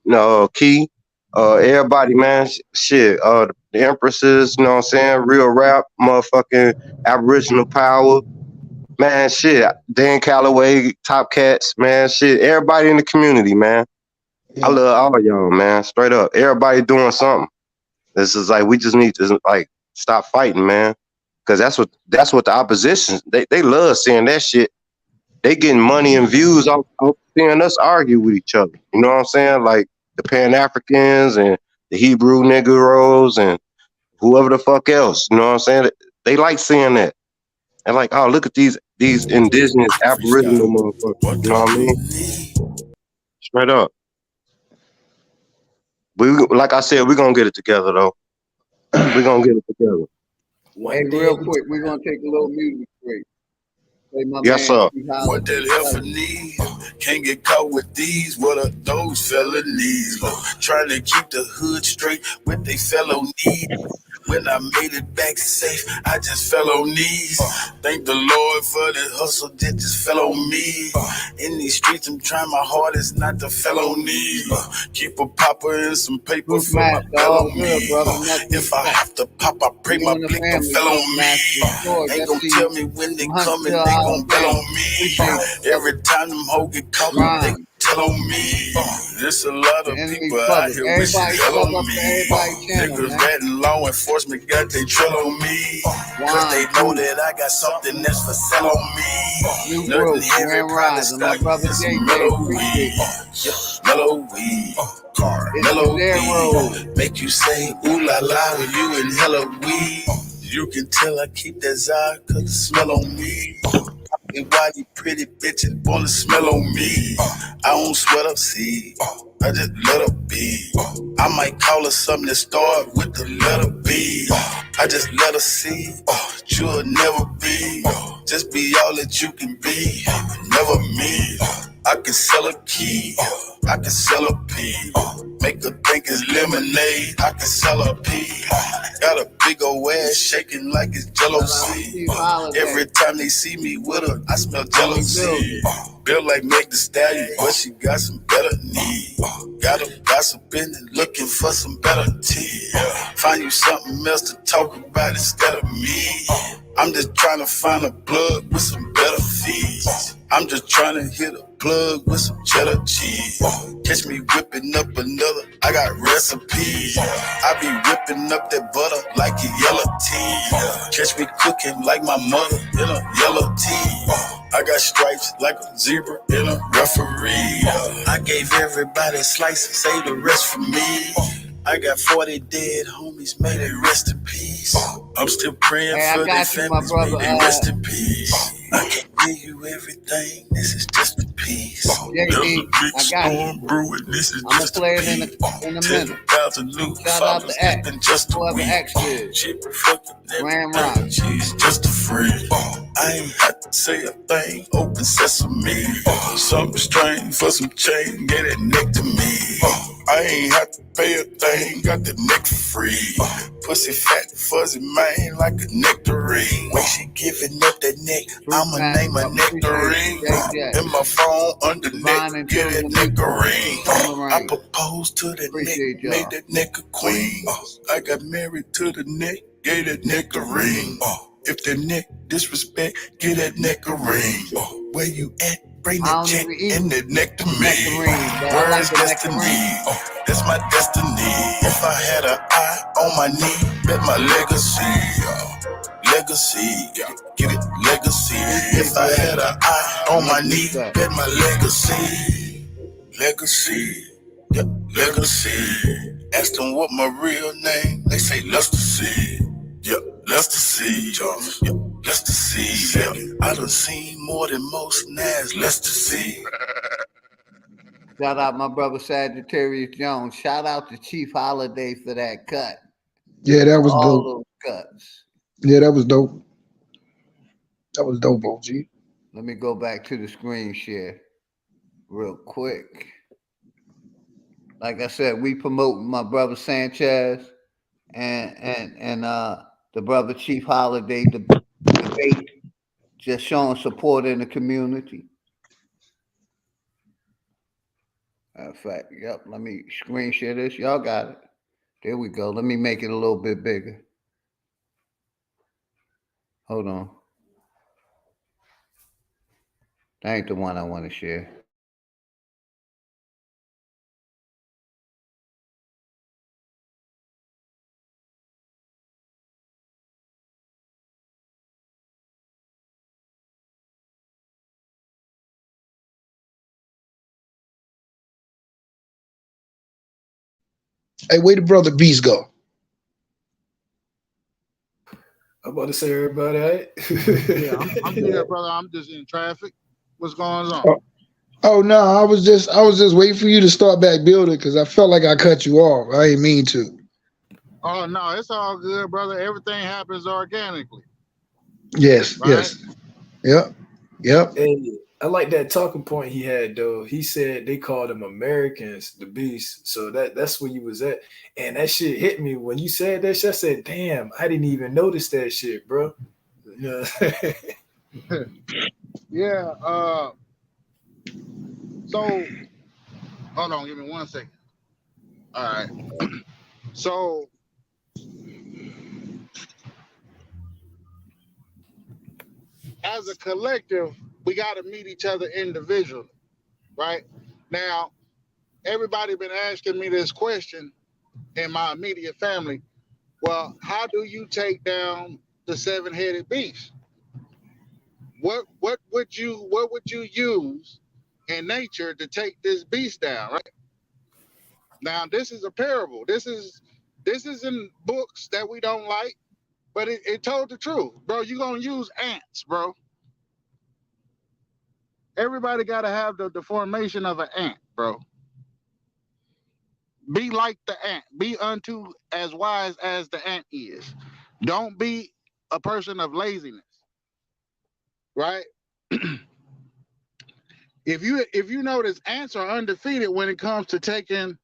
Key, everybody, man, shit, the Empresses, you know what I'm saying? Real rap, motherfucking Aboriginal Power, man, shit, Dan Calloway, Top Cats, man, shit, everybody in the community, man. I love all of y'all, man, straight up. Everybody doing something. This is like, we just need to like stop fighting, man. Cause that's what the opposition, they love seeing that shit. They getting money and views off seeing us argue with each other. You know what I'm saying? Like the Pan-Africans and the Hebrew Negroes and whoever the fuck else. You know what I'm saying? They like seeing that. And like, oh, look at these indigenous Aboriginal motherfuckers. You know what I mean? Straight up. Like I said, we're gonna get it together though. We're gonna get it together. Hey, real quick, we're gonna take a little music break. Yes, sir. What that heifer need? Can't get caught with these. What are those felonies? Trying to keep the hood straight with they fellow needs. When I made it back safe, I just fell on knees. Thank the Lord for the hustle that just fell on me. In these streets, I'm trying my hardest not to fell on knees. Keep a popper and some paper for my bellow me. If I have to pop, I pray my blinker fell on me. Ain't gon' tell me when they coming, they gon' bell on me. Every time them hoes get caught, they tell on me. There's a lot of people out here wishing hell on me. Niggas ratting law enforcement got they trail on me. Cause they know that I got something that's for sale on me. Nothing heavy, probably stock is some mellow weed. Mellow weed. Mellow weed. Make you say ooh la la when you in hella weed. You can tell I keep that Zod cause the smell on me. And why you pretty bitches wanna smell on me? I don't sweat up, see. I just let her be. I might call her something that start with the letter B. I just let her see. You'll never be. Just be all that you can be. Never me. I can sell a key. I can sell a pea. Make her think it's lemonade. I can sell a pea. Got a big old ass shaking like it's Jello seed. Every time they see me with her, I smell jealousy. Built like Meg the Stallion, but she got some better knees. Got her gossiping and looking for some better tea. Find you something else to talk about instead of me. I'm just trying to find a plug with some better fees. I'm just trying to hit a plug with some cheddar cheese. Catch me whipping up another, I got recipes. I be whipping up that butter like a yellow tea. Catch me cooking like my mother in a yellow tea. I got stripes like a zebra in a referee. I gave everybody a slice and saved the rest for me. I got 40 dead homies, may they rest in peace. I'm still praying for their families, may they rest in peace. I can't give you everything, this is just a piece. peace. JD, There's a big I got storm you. brewing. This is I'm gonna just a play it in peep. a minute. 10,000 new Shout out followers to X, in just a whoever week. X is. She reflecting Grand everything. Rise. She's just a freak. I ain't had to say a thing. Open sesame. Something strange for some change. Get that neck to me. I ain't had to pay a thing. Got the neck for free. Pussy fat, fuzzy man like a nectarine. When she giving up that neck, I'ma name her nectarine. In my phone under neck, get that nectarine. I proposed to the neck, made that neck a queen. I got married to the neck, gave that neck a ring. If the neck disrespect, get that neck a ring. Where you at? Bring that check and that neck to me. Where's destiny? That's my destiny. If I had an eye on my knee, bet my legacy. Legacy, get it, legacy. If I had an eye on my knee, bet my legacy. Legacy, yeah, legacy. Ask them what my real name, they say Lester C. Yeah, Lester C. Yeah, Lester C. Yeah, I done seen more than most Nas, Lester C. Shout out my brother Sagittarius Jones. Shout out to Chief Holiday for that cut. Yeah, that was all dope. Those cuts. Yeah, that was dope. That was dope, OG. Let me go back to the screen share real quick. Like I said, we promoting my brother Sanchez and the brother Chief Holiday debate, just showing support in the community. In fact, yep, let me screen share this. Y'all got it. There we go. Let me make it a little bit bigger. Hold on. That ain't the one I want to share. Hey, where the brother Beast go? I'm about to say everybody, right? Yeah, I'm here, brother. I'm just in traffic. What's going on? Oh no, I was just waiting for you to start back building because I felt like I cut you off. I didn't mean to. Oh no, it's all good, brother. Everything happens organically. Yes, right? yes. Yep. Hey, I like that talking point he had though. He said they called them Americans the beast. So that's where you was at. And that shit hit me when you said that shit. I said, damn, I didn't even notice that shit, bro. Yeah. Yeah. So hold on, give me 1 second. All right. So as a collective, we got to meet each other individually, right? Now, everybody been asking me this question in my immediate family. Well, how do you take down the seven-headed beast? What would you use in nature to take this beast down, right? Now, this is a parable. This is in books that we don't like, but it told the truth. Bro, you're going to use ants, bro. Everybody got to have the formation of an ant, bro. Be like the ant. Be unto as wise as the ant is. Don't be a person of laziness, right? If you notice, ants are undefeated when it comes to taking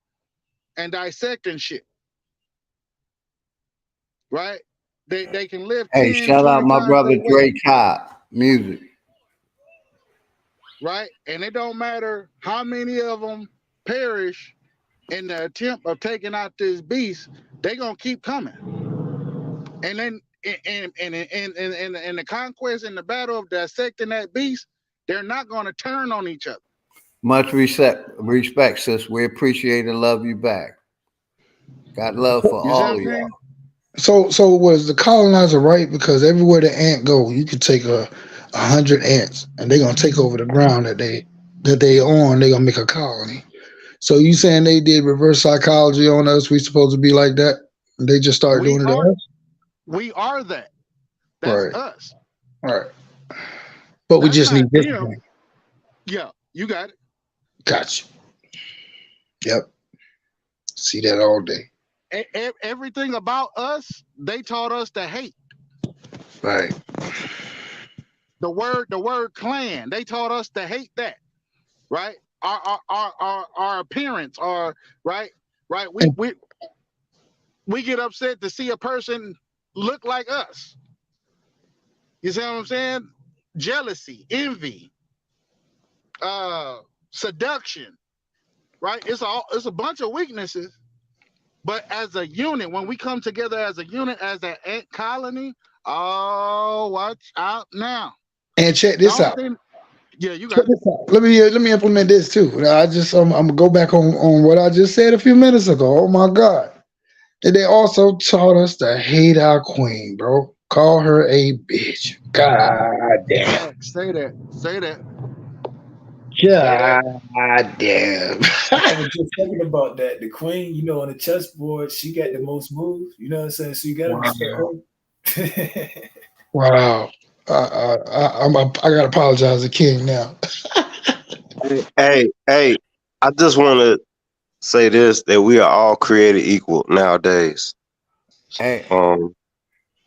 and dissecting shit, right? They can lift Hey, 10, shout 20 out my times brother their weight, Dre Cobb, music. right? And it don't matter how many of them perish in the attempt of taking out this beast, they gonna keep coming. And then in the conquest and the battle of dissecting that beast, they're not gonna turn on each other. Much respect, sis. We appreciate and love you back. Got love for all of y'all. So was the colonizer right? Because everywhere the ant go, you could take 100 ants, and they're gonna take over the ground that they on. They're gonna make a colony. So you saying they did reverse psychology on us? We supposed to be like that? They just started doing it to us? We are that. That's us. Right. But we That's just not need them. discipline. Yeah. You got it. Gotcha. Yep. See that all day. Everything about us, they taught us to hate. Right. The word clan, they taught us to hate that. Right? Our appearance, right. We get upset to see a person look like us. You see what I'm saying? Jealousy, envy, seduction, right? It's a bunch of weaknesses. But as a unit, when we come together as a unit, as an ant colony, oh, watch out now. And check this out. Yeah, you got it. Let me implement this too. I'm gonna go back on what I just said a few minutes ago. Oh my God. And they also taught us to hate our queen, bro. Call her a bitch. God damn. Say that. God damn. I was just thinking about that. The queen, you know, on the chessboard, she got the most moves. You know what I'm saying? So you gotta respect her. Wow. I gotta apologize to King now. Hey, I just want to say this, that we are all created equal nowadays. Hey, go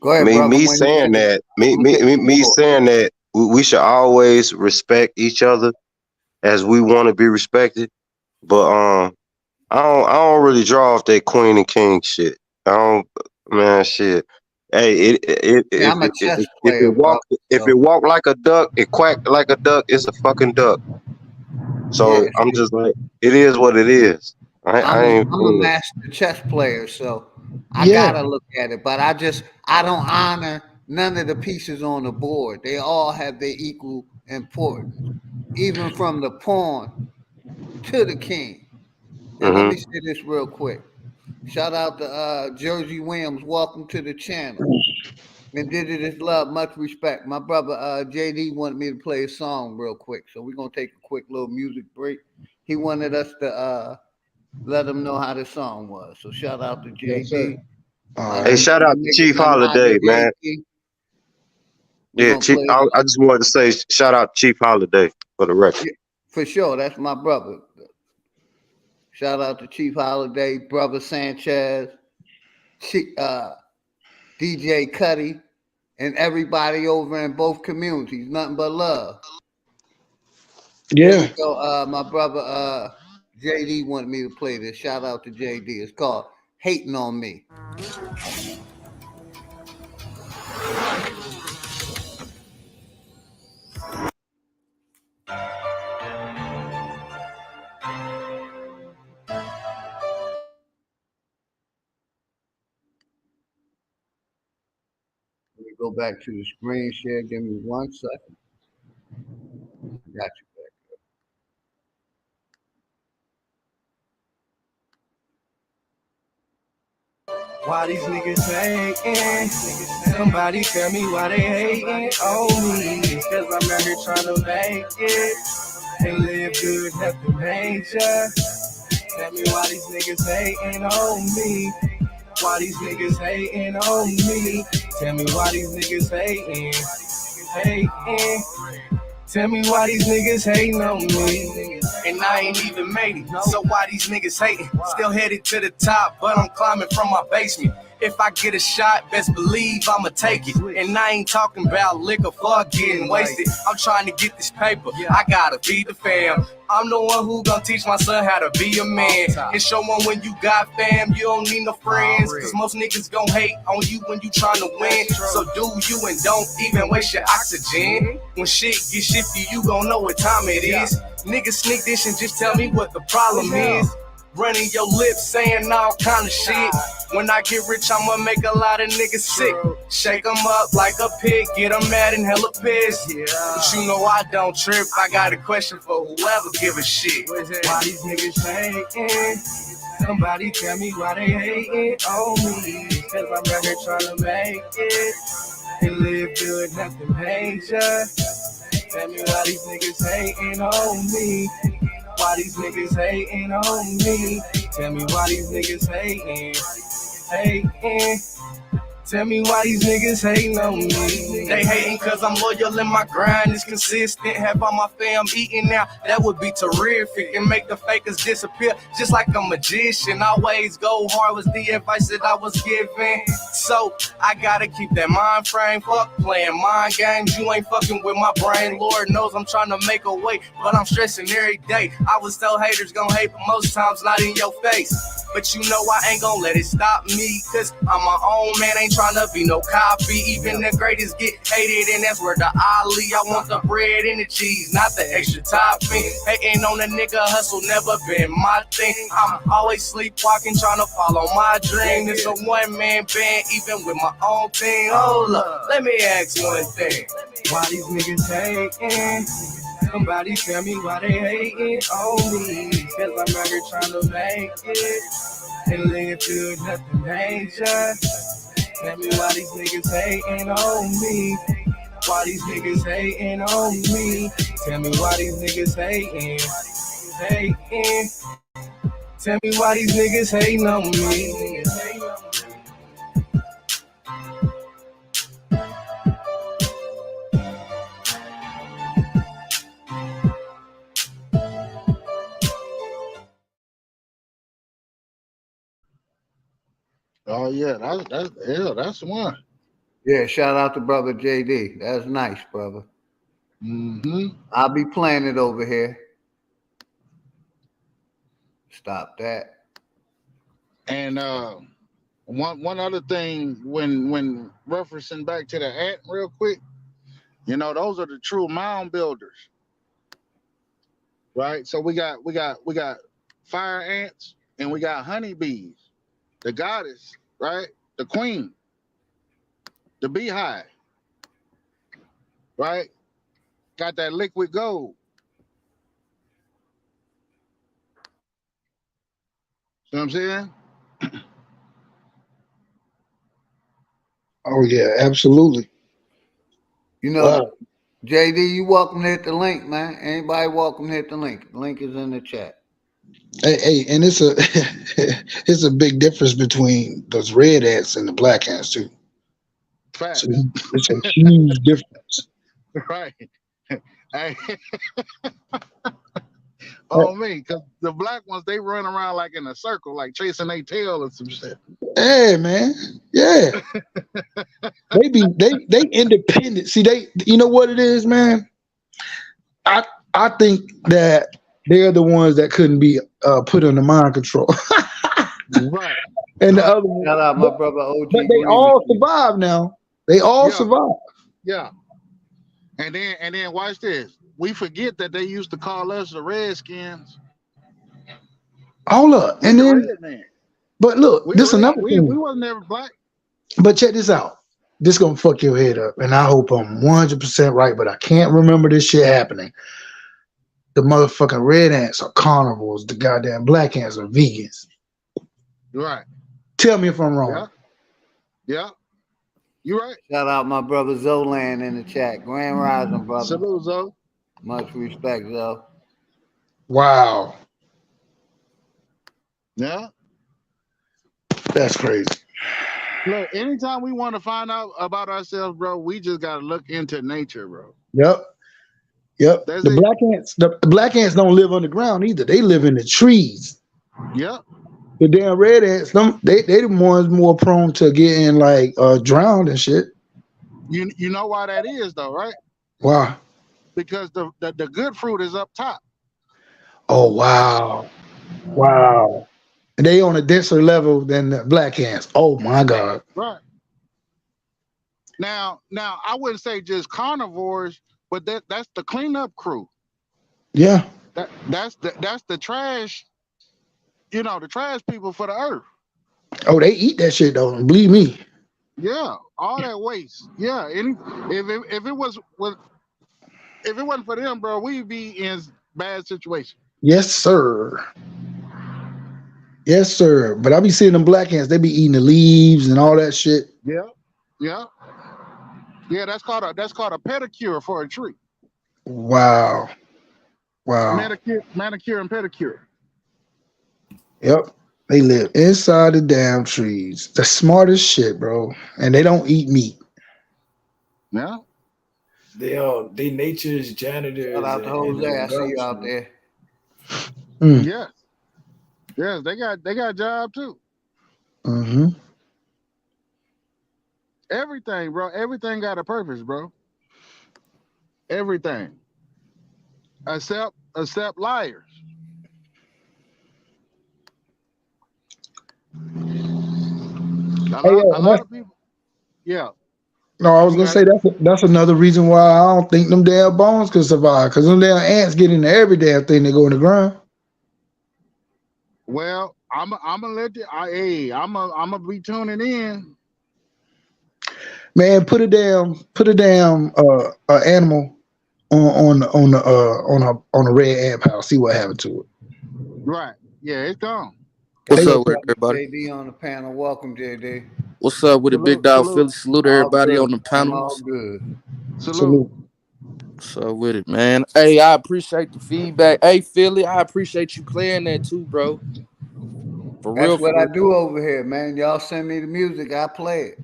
ahead, me saying that, me saying that we should always respect each other as we want to be respected. But I don't really draw off that queen and king shit. Shit. Hey, I'm a chess player, if it walk like a duck, it quack like a duck, it's a fucking duck. So I'm just like, it is what it is. I'm a master chess player, so I gotta look at it. But I don't honor none of the pieces on the board. They all have their equal importance, even from the pawn to the king. And let me say this real quick. Shout out to Jersey Williams. Welcome to the channel. Indigenous love, much respect. My brother JD wanted me to play a song real quick, so we're gonna take a quick little music break. He wanted us to let him know how the song was. So shout out to JD. Hey, shout out to Chief Holiday, man. Yeah, Chief. I just wanted to say shout out to Chief Holiday for the record. Yeah, for sure, that's my brother. Shout out to Chief Holiday, brother Sanchez, DJ Cuddy, and everybody over in both communities. Nothing but love. Yeah. So, my brother JD wanted me to play this. Shout out to JD. It's called "Hating on Me." Let me go back to the screen share. Give me 1 second. Got you back there. Why these niggas hating? Somebody tell me why they hating on me. Cause I'm out here trying to make it. They live good, nothing major. Tell me why these niggas hating on me. Why these niggas hating on me? Tell me why these niggas hating. Tell me why these niggas hating on me. And I ain't even made it. So why these niggas hating? Still headed to the top, but I'm climbing from my basement. If I get a shot, best believe I'ma take it. And I ain't talking about liquor for getting wasted. I'm trying to get this paper. I gotta feed the fam. I'm the one who gon' teach my son how to be a man. And show him when you got fam, you don't need no friends. Cause most niggas gon' hate on you when you tryna win. So do you and don't even waste your oxygen. When shit get shifty, you gon' know what time it is. Niggas sneak this and just tell me what the problem is. Running your lips, saying all kind of shit. When I get rich, I'ma make a lot of niggas sick. Shake them up like a pig, get them mad and hella pissed. But you know I don't trip, I got a question for whoever give a shit. Why these niggas hating? Somebody tell me why they hating on me. Cause I'm right here trying to make it. They live good, nothing major. Tell me why these niggas hating on me. Why these niggas hating on me? Tell me why these niggas hating. Tell me why these niggas hating on me. They hating cause I'm loyal and my grind is consistent. Have all my fam eating now, that would be terrific. And make the fakers disappear just like a magician. Always go hard was the advice that I was given. So I gotta keep that mind frame. Fuck playing mind games, you ain't fucking with my brain. Lord knows I'm trying to make a way, but I'm stressing every day. I was told haters gon' hate, but most times not in your face. But you know I ain't gon' let it stop me, cause I'm my own man, ain't tryna be no copy. Even the greatest get hated, and that's where the Ali. I want the bread and the cheese, not the extra topping. Hating on a nigga hustle, never been my thing. I'm always sleepwalking, tryna follow my dream. It's a one-man band, even with my own thing. Hold up, let me ask one thing. Why these niggas hating? Somebody tell me why they hating on me. Cause I'm out here trying to make it and live through nothing major. Tell me why these niggas hating on me. Why these niggas hating on me. Tell me why these niggas hating. Tell me why these niggas hating on me. Oh yeah, that's one. Yeah, shout out to brother JD. That's nice, brother. I'll be playing it over here. Stop that. And one other thing, when referencing back to the ant real quick, you know, those are the true mound builders, right? So we got fire ants and we got honeybees, the goddess, right? The queen, the beehive, right? Got that liquid gold. You know what I'm saying? Oh yeah, absolutely. You know, JD, you welcome to hit the link, man. Anybody welcome to hit the link. The link is in the chat. Hey, and it's a it's a big difference between those red ants and the black ants too. Facts. So it's a huge difference. Right. Hey. Oh me, because the black ones, they run around like in a circle, like chasing their tail or some shit. Hey man, yeah. they independent. See, you know what it is, man. I think that they're the ones that couldn't be put under mind control. Right. And the other one, shout out my brother OG. but they all survive now. They all survive. Yeah. And then watch this. We forget that they used to call us the Redskins. Hold up. And then, but look, this is another thing. We wasn't ever black. But check this out. This gonna fuck your head up, and I hope I'm 100% right, but I can't remember this shit happening. The motherfucking red ants are carnivores. The goddamn black ants are vegans. Right. Tell me if I'm wrong. Yeah. You right. Shout out my brother Zolan in the chat. Grand Rising, brother. Salute, Zo. Much respect, Zo. Wow. Yeah. That's crazy. Look, anytime we want to find out about ourselves, bro, we just gotta look into nature, bro. Yep. The black ants don't live on the ground either. They live in the trees. Yep. The damn red ants, they the ones more prone to getting like drowned and shit. You know why that is though, right? Why? Because the good fruit is up top. Oh wow. Wow. And they on a denser level than the black ants. Oh my God. Right. Now I wouldn't say just carnivores, but that's the cleanup crew. Yeah. That's the trash, you know, the trash people for the earth. Oh, they eat that shit though, believe me. Yeah, all that waste. Yeah. If it wasn't for them, bro, we'd be in bad situation. Yes, sir. Yes, sir. But I be seeing them black ants, they be eating the leaves and all that shit. Yeah. That's called a pedicure for a tree. Wow. Manicure and pedicure. Yep. They live inside the damn trees. The smartest shit, bro. And they don't eat meat. Yeah. They nature's janitors Shout out to and Jose. I see you out industry. there. Yes. Yes, they got a job too. Mm-hmm. Everything, bro. Everything got a purpose, bro. Everything. Except liars. Hey, A lot of people. Yeah. no, I was You gonna got say it. that's another reason why I don't think them damn bones can survive. Cause them damn ants get into every damn thing that go in the ground. Well, I'm gonna let you. I'm gonna be tuning in. Man, put a damn animal on a red ant pile. See what happened to it. Right. Yeah, it's gone. What's Hey, up with it, everybody? JD on the panel. Welcome, JD. What's up with it, Big Salute, Dog salute, Philly? Salute All everybody good, on the man. panel. All good. salute. What's up with it, man? Hey, I appreciate the feedback. Hey, Philly, I appreciate you playing that too, bro. For real, That's for what I real. do over here, man. Y'all send me the music, I play it.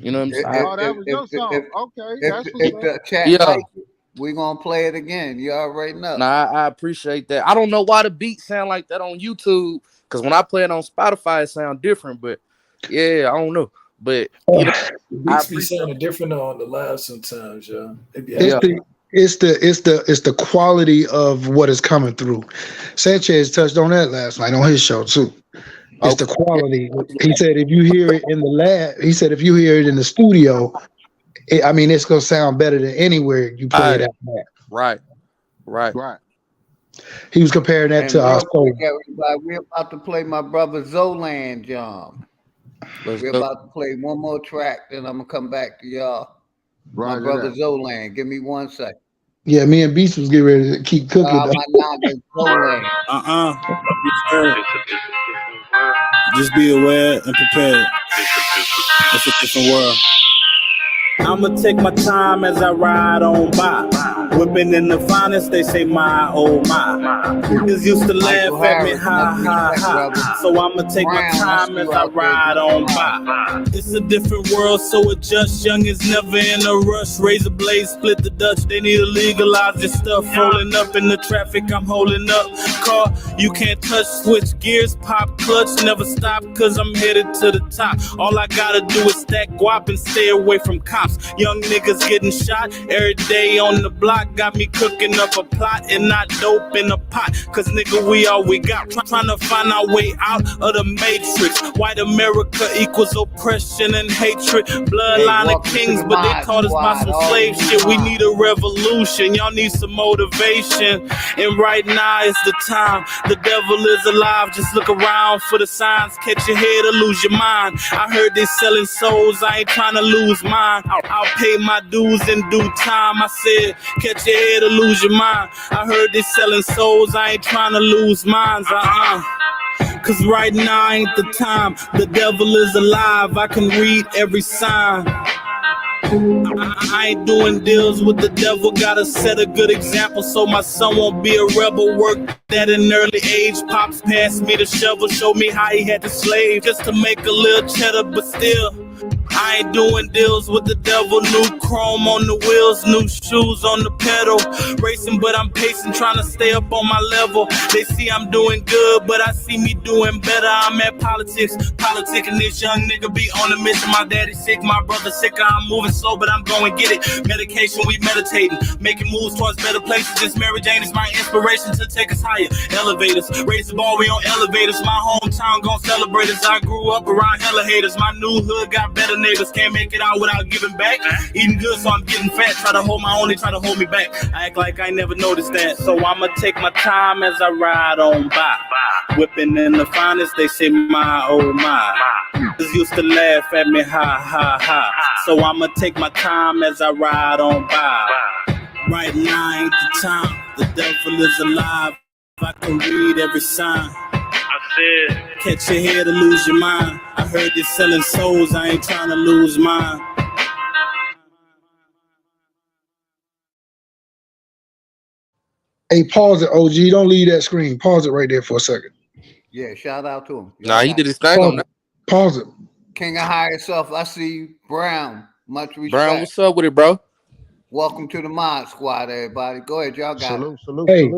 You know what I'm If saying? Oh, that was your song. Okay, that's what's if up. the chat Yeah. like it, we gonna play it again. You already know. Nah, I appreciate that. I don't know why the beat sound like that on YouTube, because when I play it on Spotify, it sound different. But yeah, I don't know. But you know, The I beats be appreciate. sounding different on the live sometimes, yeah. They be It's Yeah, acting. the quality of what is coming through. Sanchez touched on that last night on his show too. It's the okay. Yeah, quality. He said if you hear it in the lab, he said if you hear it in the studio, it's gonna sound better than anywhere you play it right, at. right. Right. He was comparing that And to our real quick, soul. everybody, we're about to play my brother Zolan John. Let's We're go. about to play one more track, then I'm gonna come back to y'all. My Roger brother that. Zolan. Give me 1 second. Yeah, me and Beast was getting ready to keep cooking. My noggin Zolan. Just be aware and prepared. It's a different world. I'ma take my time as I ride on by. Whipping in the finest, they say my oh my. Niggas used to laugh at me, ha ha ha. So I'ma take my time as I ride on by. It's a different world, so adjust. Young is never in a rush. Razor blades, split the Dutch. They need to legalize this stuff. Rolling up in the traffic, I'm holding up. Car, you can't touch, switch gears, pop clutch, never stop, cause I'm headed to the top. All I gotta do is stack guap and stay away from cops. Young niggas getting shot every day on the block. Got me cooking up a plot and not dope in a pot. Cause nigga, we all we got. Trying to find our way out of the matrix. White America equals oppression and hatred. Bloodline of kings, but they taught us about some slave shit. We need a revolution. Y'all need some motivation. And right now is the time. The devil is alive. Just look around for the signs. Catch your head or lose your mind. I heard they selling souls. I ain't trying to lose mine. I'll pay my dues in due time. I said, catch your head or lose your mind. I heard they selling souls. I ain't trying to lose minds. Cause right now ain't the time. The devil is alive. I can read every sign. I ain't doing deals with the devil. Gotta set a good example so my son won't be a rebel. Work at an early age. Pops passed me the shovel, showed me how he had to slave just to make a little cheddar. But still, I ain't doing deals with the devil. New chrome on the wheels, new shoes on the pedal. Racing, but I'm pacing, trying to stay up on my level. They see I'm doing good, but I see me doing better. I'm at politics, politicking. This young nigga be on a mission. My daddy sick, my brother sicker. I'm moving slow, but I'm going get it. Medication, we meditating, making moves towards better places. This Mary Jane is my inspiration to take us higher. Elevators, raise the bar, we on elevators. My hometown gon' celebrate us. I grew up around hella haters. My new hood got better neighbors. Can't make it out without giving back. Eating good, so I'm getting fat. Try to hold my own, they try to hold me back. I act like I never noticed that. So I'ma take my time as I ride on by. Whipping in the finest, they say my oh my. Niggas used to laugh at me, ha ha ha. So I'ma take my time as I ride on by. Right now ain't the time. The devil is alive. I can read every sign. Catch your head or lose your mind. I heard they selling souls. I ain't trying to lose mine. Hey, pause it, OG. Don't leave that screen. Pause it right there for a second. Yeah, shout out to him. Nah, Y'all he got did it. his thing on that. Pause it. King of Higher Self, I see you. Brown, much Brown, respect. what's up with it, bro? Welcome to the Mod Squad, everybody. Go ahead, y'all got it. Hey,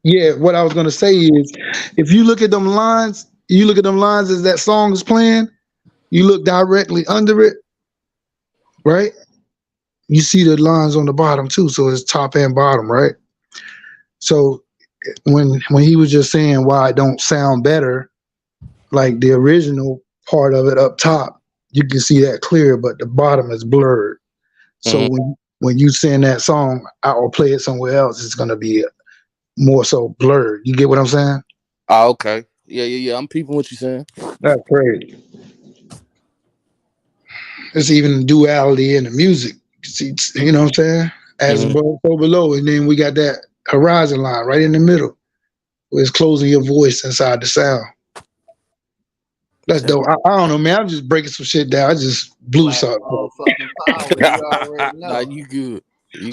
yeah, what I was gonna say is, if you look at them lines, as that song is playing, you look directly under it, right? You see the lines on the bottom too, so it's top and bottom, right? So when he was just saying why it don't sound better, like the original part of it up top, you can see that clear, but the bottom is blurred. So when you sing that song out or play it somewhere else, it's gonna be more so blurred. You get what I'm saying? Oh, okay. Yeah. I'm peeping what you saying. That's crazy. There's even duality in the music. See, you know what I'm saying? As above, so below, and then we got that horizon line right in the middle, where it's closing your voice inside the sound. That's dope. I don't know, man. I'm just breaking some shit down. I just blew Black something. motherfucking power. You already know. Nah, you good.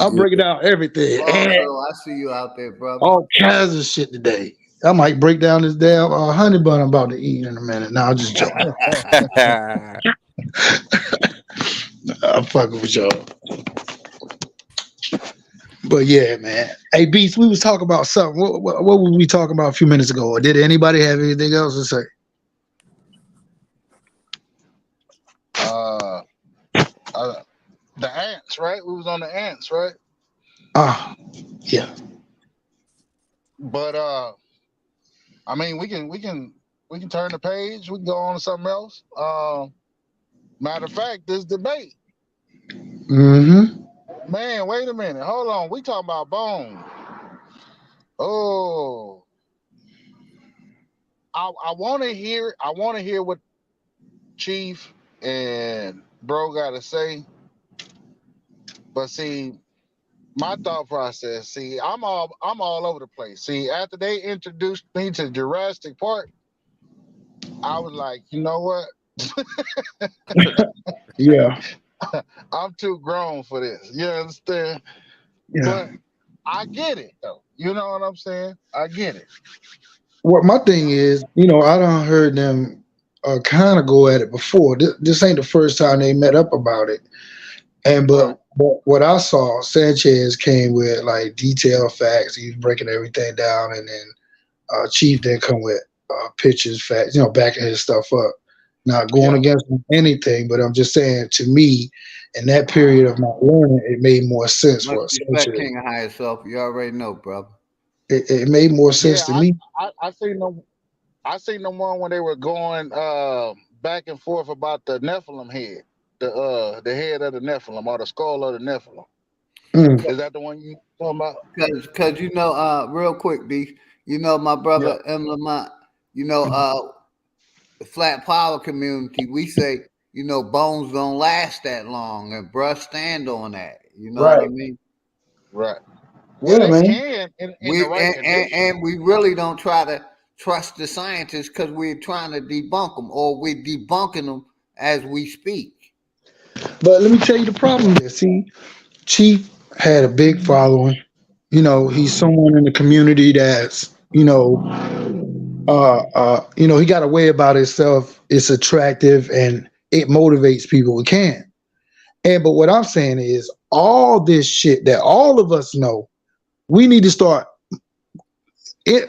I'm breaking down everything. Also, I see you out there, brother. All kinds of shit today. I might break down this damn honey bun I'm about to eat in a minute. Now I'm just joking. I'm fucking with y'all. But yeah, man. Hey, Beast, we was talking about something. What were we talking about a few minutes ago? Or did anybody have anything else to say? The ants, right? We was on the ants, right? Yeah. But I mean, we can turn the page. We can go on to something else. Matter of fact, this debate. Man, wait a minute. Hold on. We talking about Bone. Oh, I want to hear. I want to hear what Chief and Bro got to say. But see, my thought process. See, I'm all over the place. See, after they introduced me to Jurassic Park, I was like, you know what? Yeah. I'm too grown for this. You understand? Yeah. But I get it though. You know what I'm saying? I get it. What my thing is, I done heard them kind of go at it before. This ain't the first time they met up about it. But what I saw, Sanchez came with like detailed facts. He was breaking everything down, and then Chief then come with pictures, facts, backing his stuff up. Not going against anything, but I'm just saying, to me, in that period of my learning, it made more sense Much for respect, Sanchez. King of Higher Self. You already know, brother. It made more sense to me. I seen them. I seen the one when they were going back and forth about the Nephilim head, the head of the Nephilim or the skull of the Nephilim. Is that the one you talking about? Because real quick, B, my brother M. Lamont, the Flat Power community, we say, bones don't last that long, and bruh stand on that. You know what I mean? Right. Yeah, they man. can in the right condition. And we really don't try to trust the scientists because we're trying to debunk them, or we're debunking them as we speak. But let me tell you the problem there. See, Chief had a big following. He's someone in the community that's, he got a way about himself. It's attractive and it motivates people. We can. But what I'm saying is, all this shit that all of us know, we need to start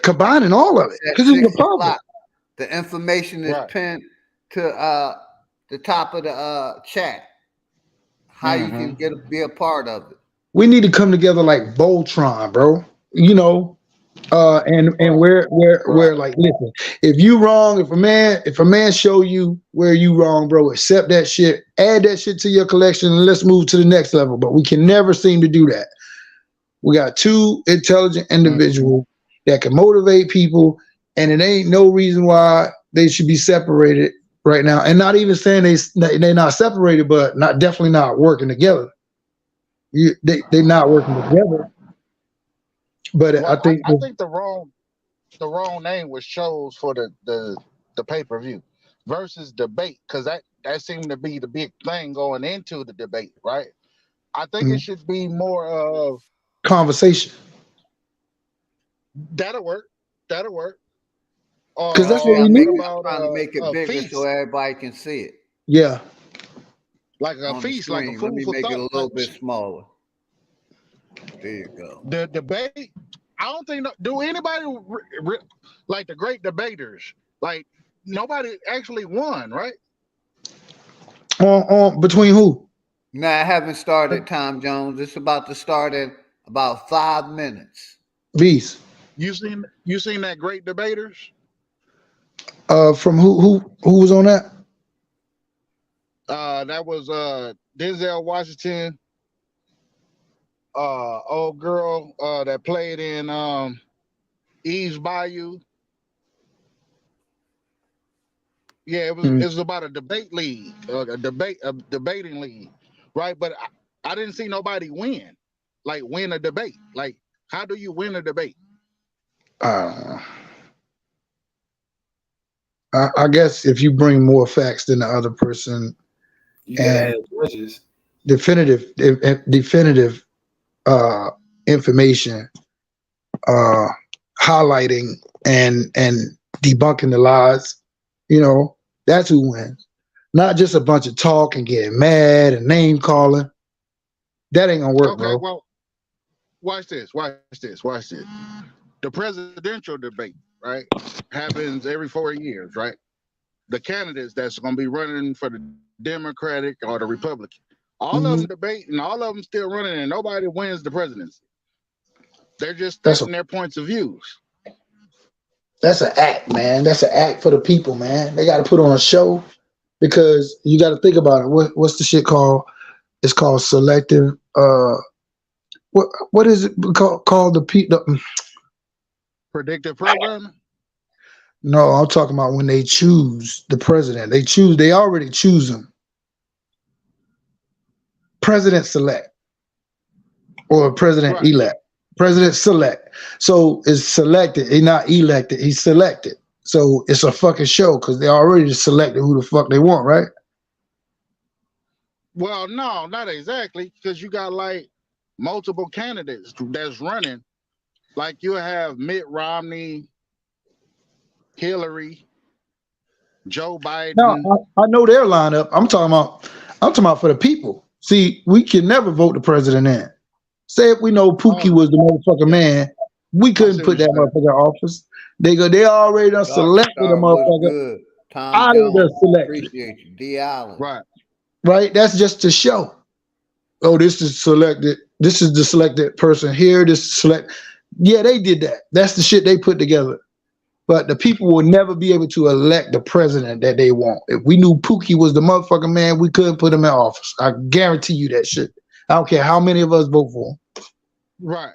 combining all of it, because it's a puzzle. The information is pinned to the top of the chat. How you can be a part of it. We need to come together like Voltron, bro. And where like, listen, if you wrong, if a man show you where you wrong, bro, accept that shit, add that shit to your collection, and let's move to the next level. But we can never seem to do that. We got two intelligent individuals that can motivate people, and it ain't no reason why they should be separated right now. And not even saying they're not separated, but definitely not working together. They're not working together. But I think the wrong name was chose for the pay-per-view versus debate, because that seemed to be the big thing going into the debate, right? I think it should be more of conversation. That'll work. Because that's what See, we I'm need. trying to make it a bigger feast, so everybody can see it Yeah. like a on the feast, like a screen. Let food me for make it thought a little type bit shit. smaller. There you go. The debate, I don't think do anybody like the great debaters, like nobody actually won, right? On between who? No, I haven't started, Tom Jones. It's about to start in about 5 minutes. Beast. You seen that great debaters? From who was on that? That was Denzel Washington, old girl that played in Eve's Bayou. Yeah, it was about a debate league, a debating league, right? But I didn't see nobody win a debate. Like, how do you win a debate? I guess if you bring more facts than the other person You gotta and have judges. definitive information, highlighting and debunking the lies, that's who wins. Not just a bunch of talk and getting mad and name calling. That ain't gonna work, Okay, bro. well, watch this. The presidential debate, right, happens every 4 years, right? The candidates that's going to be running for the Democratic or the Republican, all of them debate and all of them still running, and nobody wins the presidency. They're just stating their points of views. That's an act, man. That's an act for the people, man. They got to put on a show because you got to think about it. What's the shit called? It's called selective. What is it called? The predictive programming. No, I'm talking about when they choose the president. They already choose them. President select or president elect. President select. So it's selected. He's not elected. He's selected. So it's a fucking show because they already selected who the fuck they want, right? Well, no, not exactly, because you got like multiple candidates that's running. Like you have Mitt Romney, Hillary, Joe Biden. No, I know their lineup. I'm talking about for the people. See, we can never vote the president in. Say if we know Pookie was the motherfucking man, we couldn't put that motherfucker in office. They already done selected the motherfucker. Tom Jones, appreciate you. D. Allen. Right? That's just to show. Oh, this is selected. This is the selected person here. This is select. Yeah, they did that. That's the shit they put together. But the people will never be able to elect the president that they want. If we knew Pookie was the motherfucking man, we couldn't put him in office. I guarantee you that shit. I don't care how many of us vote for him. Right.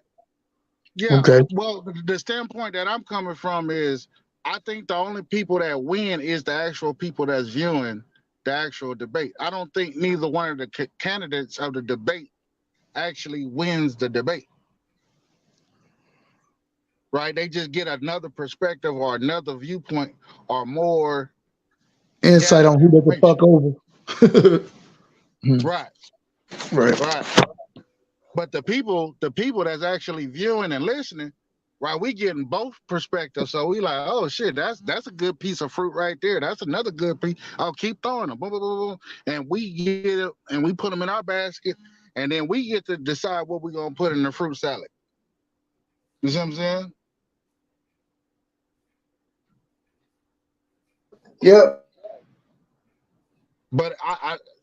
Yeah. Okay. Well, the standpoint that I'm coming from is I think the only people that win is the actual people that's viewing the actual debate. I don't think neither one of the candidates of the debate actually wins the debate. Right? They just get another perspective or another viewpoint or more insight on who they can fuck over. Right. But the people that's actually viewing and listening, right? We getting both perspectives. So we like, oh shit, that's a good piece of fruit right there. That's another good piece. I'll keep throwing them. Boom, boom, boom, boom. And we get it and we put them in our basket. And then we get to decide what we're gonna put in the fruit salad. You see what I'm saying? Yep. But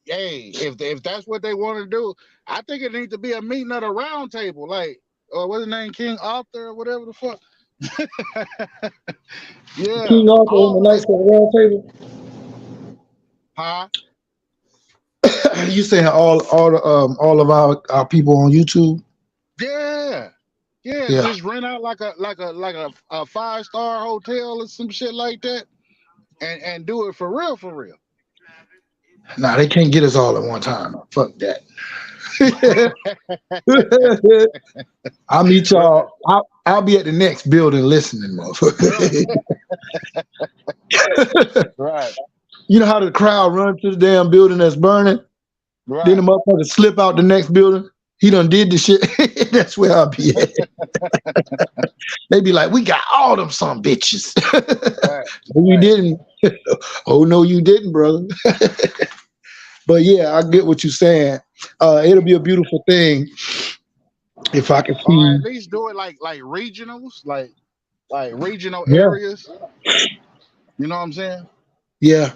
hey, if that's what they want to do, I think it needs to be a meeting at a round table, like what's his name, King Arthur or whatever the fuck. Yeah. King Arthur on the nights at the round table. Huh? You saying all of our people on YouTube? Yeah. Just rent out like a 5-star hotel or some shit like that, and do it for real. Nah, they can't get us all at one time. Fuck that. I'll meet y'all. I'll be at the next building listening, motherfucker. Right. You know how the crowd runs to the damn building that's burning? Right. Then the motherfucker slip out the next building? He done did the shit. That's where I'll be at. They be like, we got all them some bitches. We didn't. Oh no, you didn't, brother. But yeah, I get what you're saying. It'll be a beautiful thing if I can Or see. at least do it like regionals, like regional Yeah, areas. You know what I'm saying? yeah.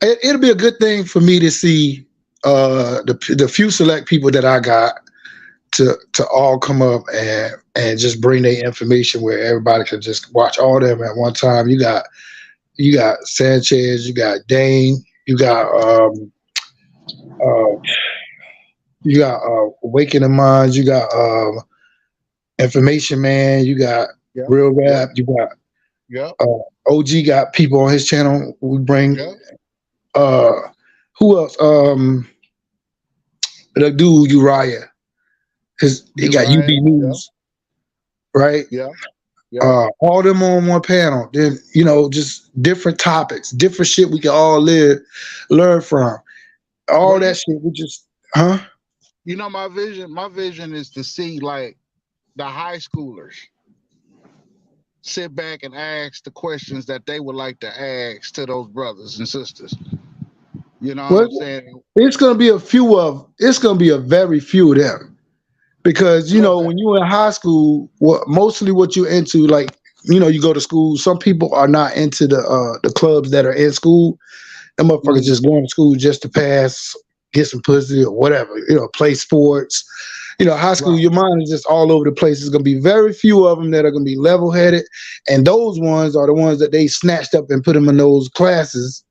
It'll be a good thing for me to see the few select people that I got to all come up and just bring their information where everybody can just watch all them at one time. You got Sanchez, you got Dane, you got Awakening Minds, you got Information Man, you got Yep. Real Rap, you got Yep. OG got people on his channel. We bring Yep. who else? The dude Uriah. He got UB News, right? Yeah. Yeah. All them on one panel. Then just different topics, different shit we can all learn from. All that shit. We just, You know, my vision is to see like the high schoolers sit back and ask the questions that they would like to ask to those brothers and sisters. You know what I'm saying? It's gonna be a very few of them. Because when you're in high school, mostly what you're into, like you go to school. Some people are not into the clubs that are in school. Them motherfuckers just going to school just to pass, get some pussy or whatever. Play sports. High school, your mind is just all over the place. There's gonna be very few of them that are gonna be level headed, and those ones are the ones that they snatched up and put them in those classes.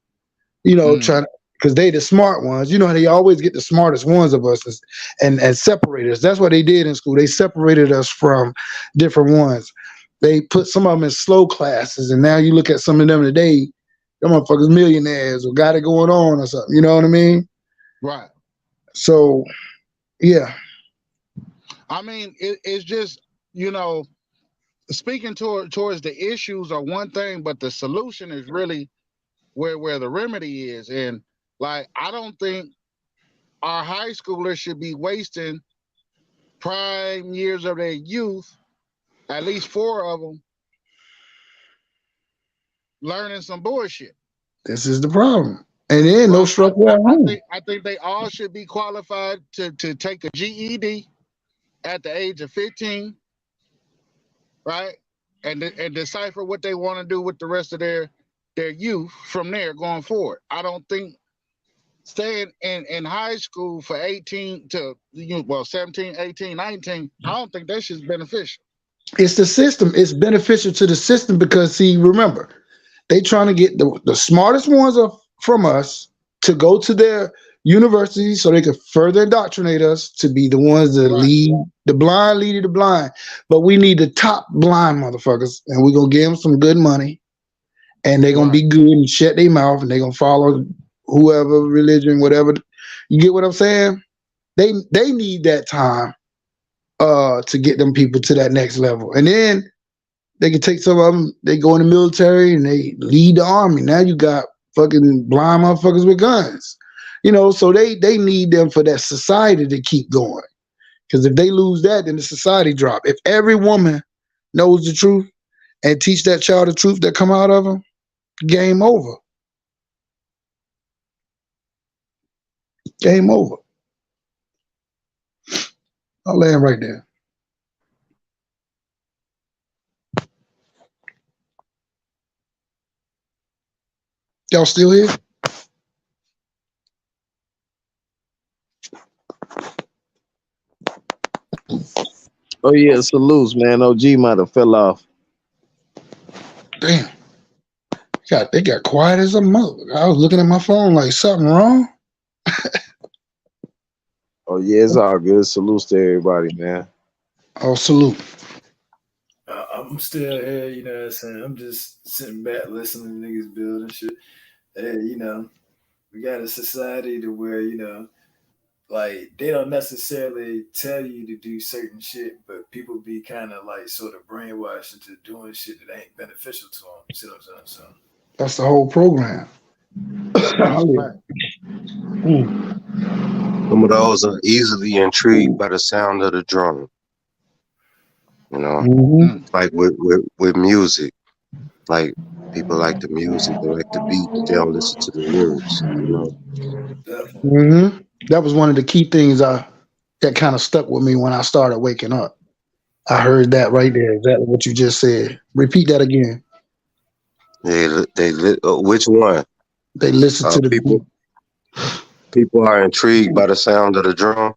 Trying. Because they the smart ones. They always get the smartest ones of us and separate us. That's what they did in school. They separated us from different ones. They put some of them in slow classes, and now you look at some of them today, them motherfuckers millionaires or got it going on or something. You know what I mean? Right. So, yeah. I mean, it's just, speaking towards the issues are one thing, but the solution is really where the remedy is. And like, I don't think our high schoolers should be wasting prime years of their youth, at least 4 of them, learning some bullshit. This is the problem. And then no structure at home. I think they all should be qualified to take a GED at the age of 15, right? And decipher what they want to do with the rest of their youth from there going forward. I don't think staying in high school for 18 to 17, 18, 19, I don't think that shit's beneficial. It's the system. It's beneficial to the system because, see, remember, they trying to get the smartest ones from us to go to their universities so they can further indoctrinate us to be the ones that lead the blind. But we need the top blind motherfuckers, and we're going to give them some good money, and they're going to be good and shut their mouth, and they're going to follow whoever religion, whatever. You get what I'm saying? They need that time to get them people to that next level. And then they can take some of them, they go in the military and they lead the army. Now you got fucking blind motherfuckers with guns. So they need them for that society to keep going. Because if they lose that, then the society drop. If every woman knows the truth and teach that child the truth that come out of them, game over. Game over. I'll land right there. Y'all still here? Oh yeah, salutes, man. OG might have fell off. Damn. They got quiet as a mother. I was looking at my phone like something wrong. Oh yeah, it's all good. Salutes to everybody, man. Oh, salute. I'm still here, you know what I'm saying? I'm just sitting back listening to niggas build and shit. And, we got a society to where, like they don't necessarily tell you to do certain shit, but people be kind of like sort of brainwashed into doing shit that ain't beneficial to them. You see what I'm saying? So that's the whole program. Some of those are easily intrigued by the sound of the drum. You know, like with music, like people like the music, they like the beat, but they don't listen to the lyrics. You know. That was one of the key things that kind of stuck with me when I started waking up. I heard that right there. Exactly what you just said. Repeat that again. Which one? They listen to the people. People are intrigued by the sound of the drum,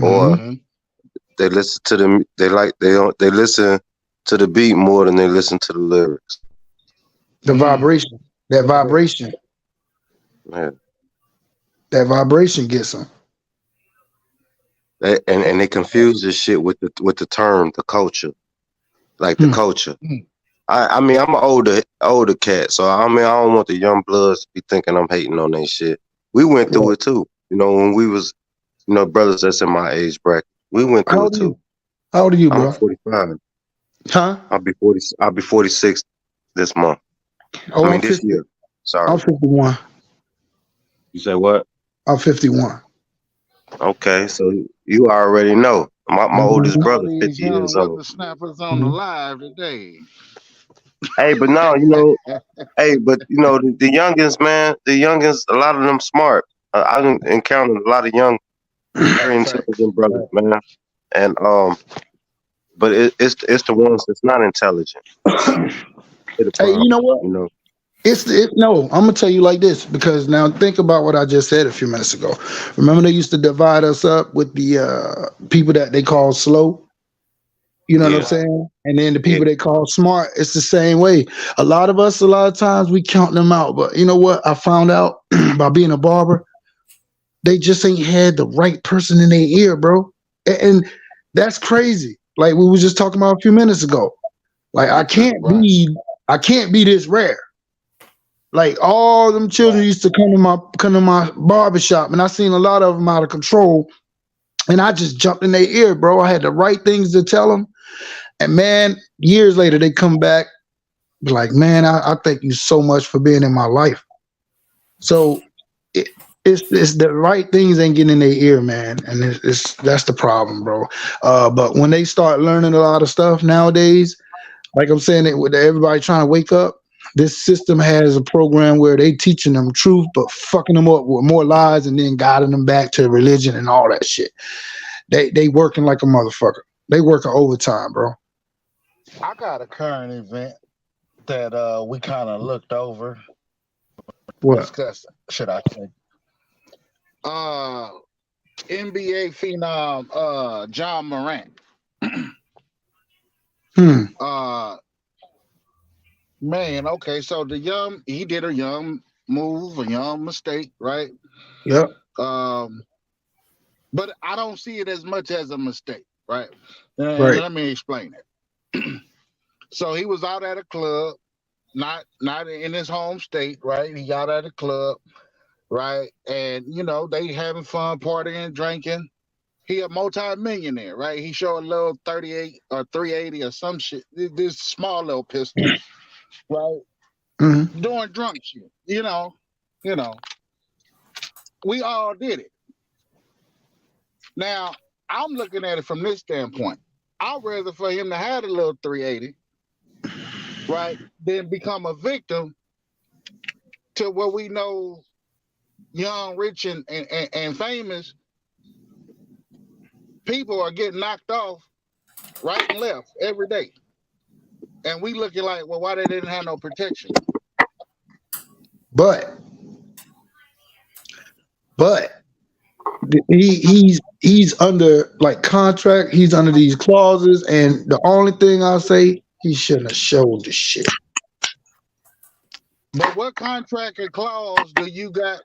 or they listen to the they listen to the beat more than they listen to the lyrics. The vibration, that vibration, Yeah. that vibration gets them. And they confuse this shit with the term, the culture, like the culture. I mean, I'm an older cat, so I mean, I don't want the young bloods to be thinking I'm hating on their shit. We went through it too, you know, when we was, you know, brothers that's in my age bracket. We went through it too. How old are you, bro? I'm 45. Huh? I'll be 40. I'll be 46 this month. Oh, I mean, this year. Sorry. I'm 51. You say what? I'm 51. Okay, so you already know. My oldest brother, 50 years old. Snappers on the live today. Hey, but no, you know, the youngins, man, a lot of them smart. I encountered a lot of young, very intelligent brothers, man, and but it's the ones that's not intelligent. Hey, you know what? You know, No, I'm gonna tell you like this, because now think about what I just said a few minutes ago. Remember they used to divide us up with the people that they call slow. You know what I'm saying? And then the people they call smart, it's the same way. A lot of times we count them out. But you know what? I found out by being a barber, they just ain't had the right person in their ear, bro. And that's crazy. Like we were just talking about a few minutes ago. Like I can't be this rare. Like all them children used to come to my barbershop, and I seen a lot of them out of control. And I just jumped in their ear, bro. I had the right things to tell them. And man, years later, they come back like, man, I thank you so much for being in my life. So it's the right things ain't getting in their ear, man. And that's the problem, bro. But when they start learning a lot of stuff nowadays, like I'm saying, with everybody trying to wake up, this system has a program where they teaching them truth, but fucking them up with more lies and then guiding them back to religion and all that shit. They working like a motherfucker. They working overtime, bro. I got a current event that we kind of looked over. What? Discussed, should I say? NBA phenom John Morant. Man, okay, so he did a young move, a young mistake, right? Yep. But I don't see it as much as a mistake, right? Right. Let me explain it. So he was out at a club, not in his home state, right? He got at a club, right? And you know, they having fun, partying, drinking. He a multi-millionaire, right? He showed a little 38 or 380 or some shit. This small little pistol, right? Mm-hmm. Doing drunk shit. You know. We all did it. Now, I'm looking at it from this standpoint. I'd rather for him to have a little 380, right, than become a victim to what we know young, rich, and famous people are getting knocked off right and left every day. And we looking like, well, why they didn't have no protection? But he's under like contract. He's under these clauses, and the only thing I'll say, he shouldn't have showed the shit. But what contract or clause do you got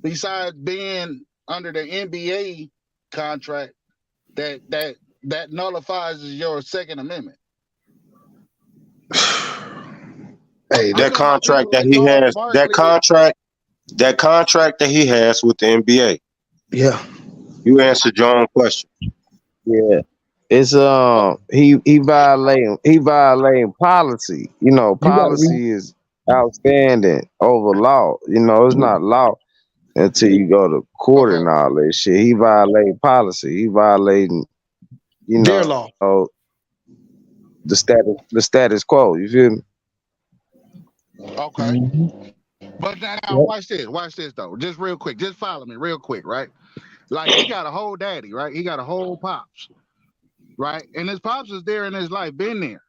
besides being under the NBA contract that nullifies your Second Amendment? Hey, that contract that he has, that contract that he has with the NBA. Yeah. You answered your own question. Yeah. It's he violating policy. You know, policy is outstanding over law. You know, it's not law. until you go to court and all that shit. He violating policy. He violating, their law. The status quo. You feel me? Okay. But now watch this though. Just real quick. Just follow me real quick, right? Like he got a whole daddy, right? He got a whole pops, right? And his pops is there in his life, been there,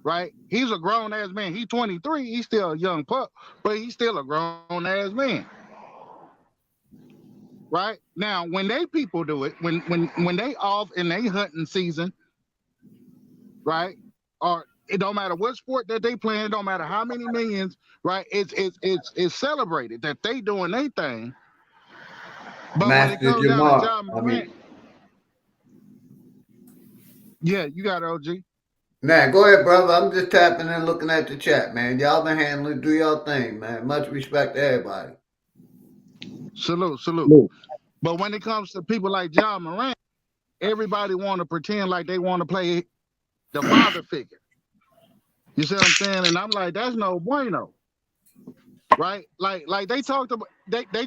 right? He's a grown ass man. He's 23. He's still a young pup, but he's still a grown ass man, right? Now, when they people do it, when they off in they hunting season, right? Or it don't matter what sport that they playing, it don't matter how many millions, right? It's celebrated that they doing their thing. But Master when it comes down to John Jamal, Morant, yeah, you got it, OG. Nah, go ahead, brother. I'm just tapping and looking at the chat, man. Y'all been handling, do y'all thing, man. Much respect to everybody. Salute. But when it comes to people like John Morant, everybody want to pretend like they want to play the father figure. You see what I'm saying? And I'm like, that's no bueno. Right? Like they talked about, they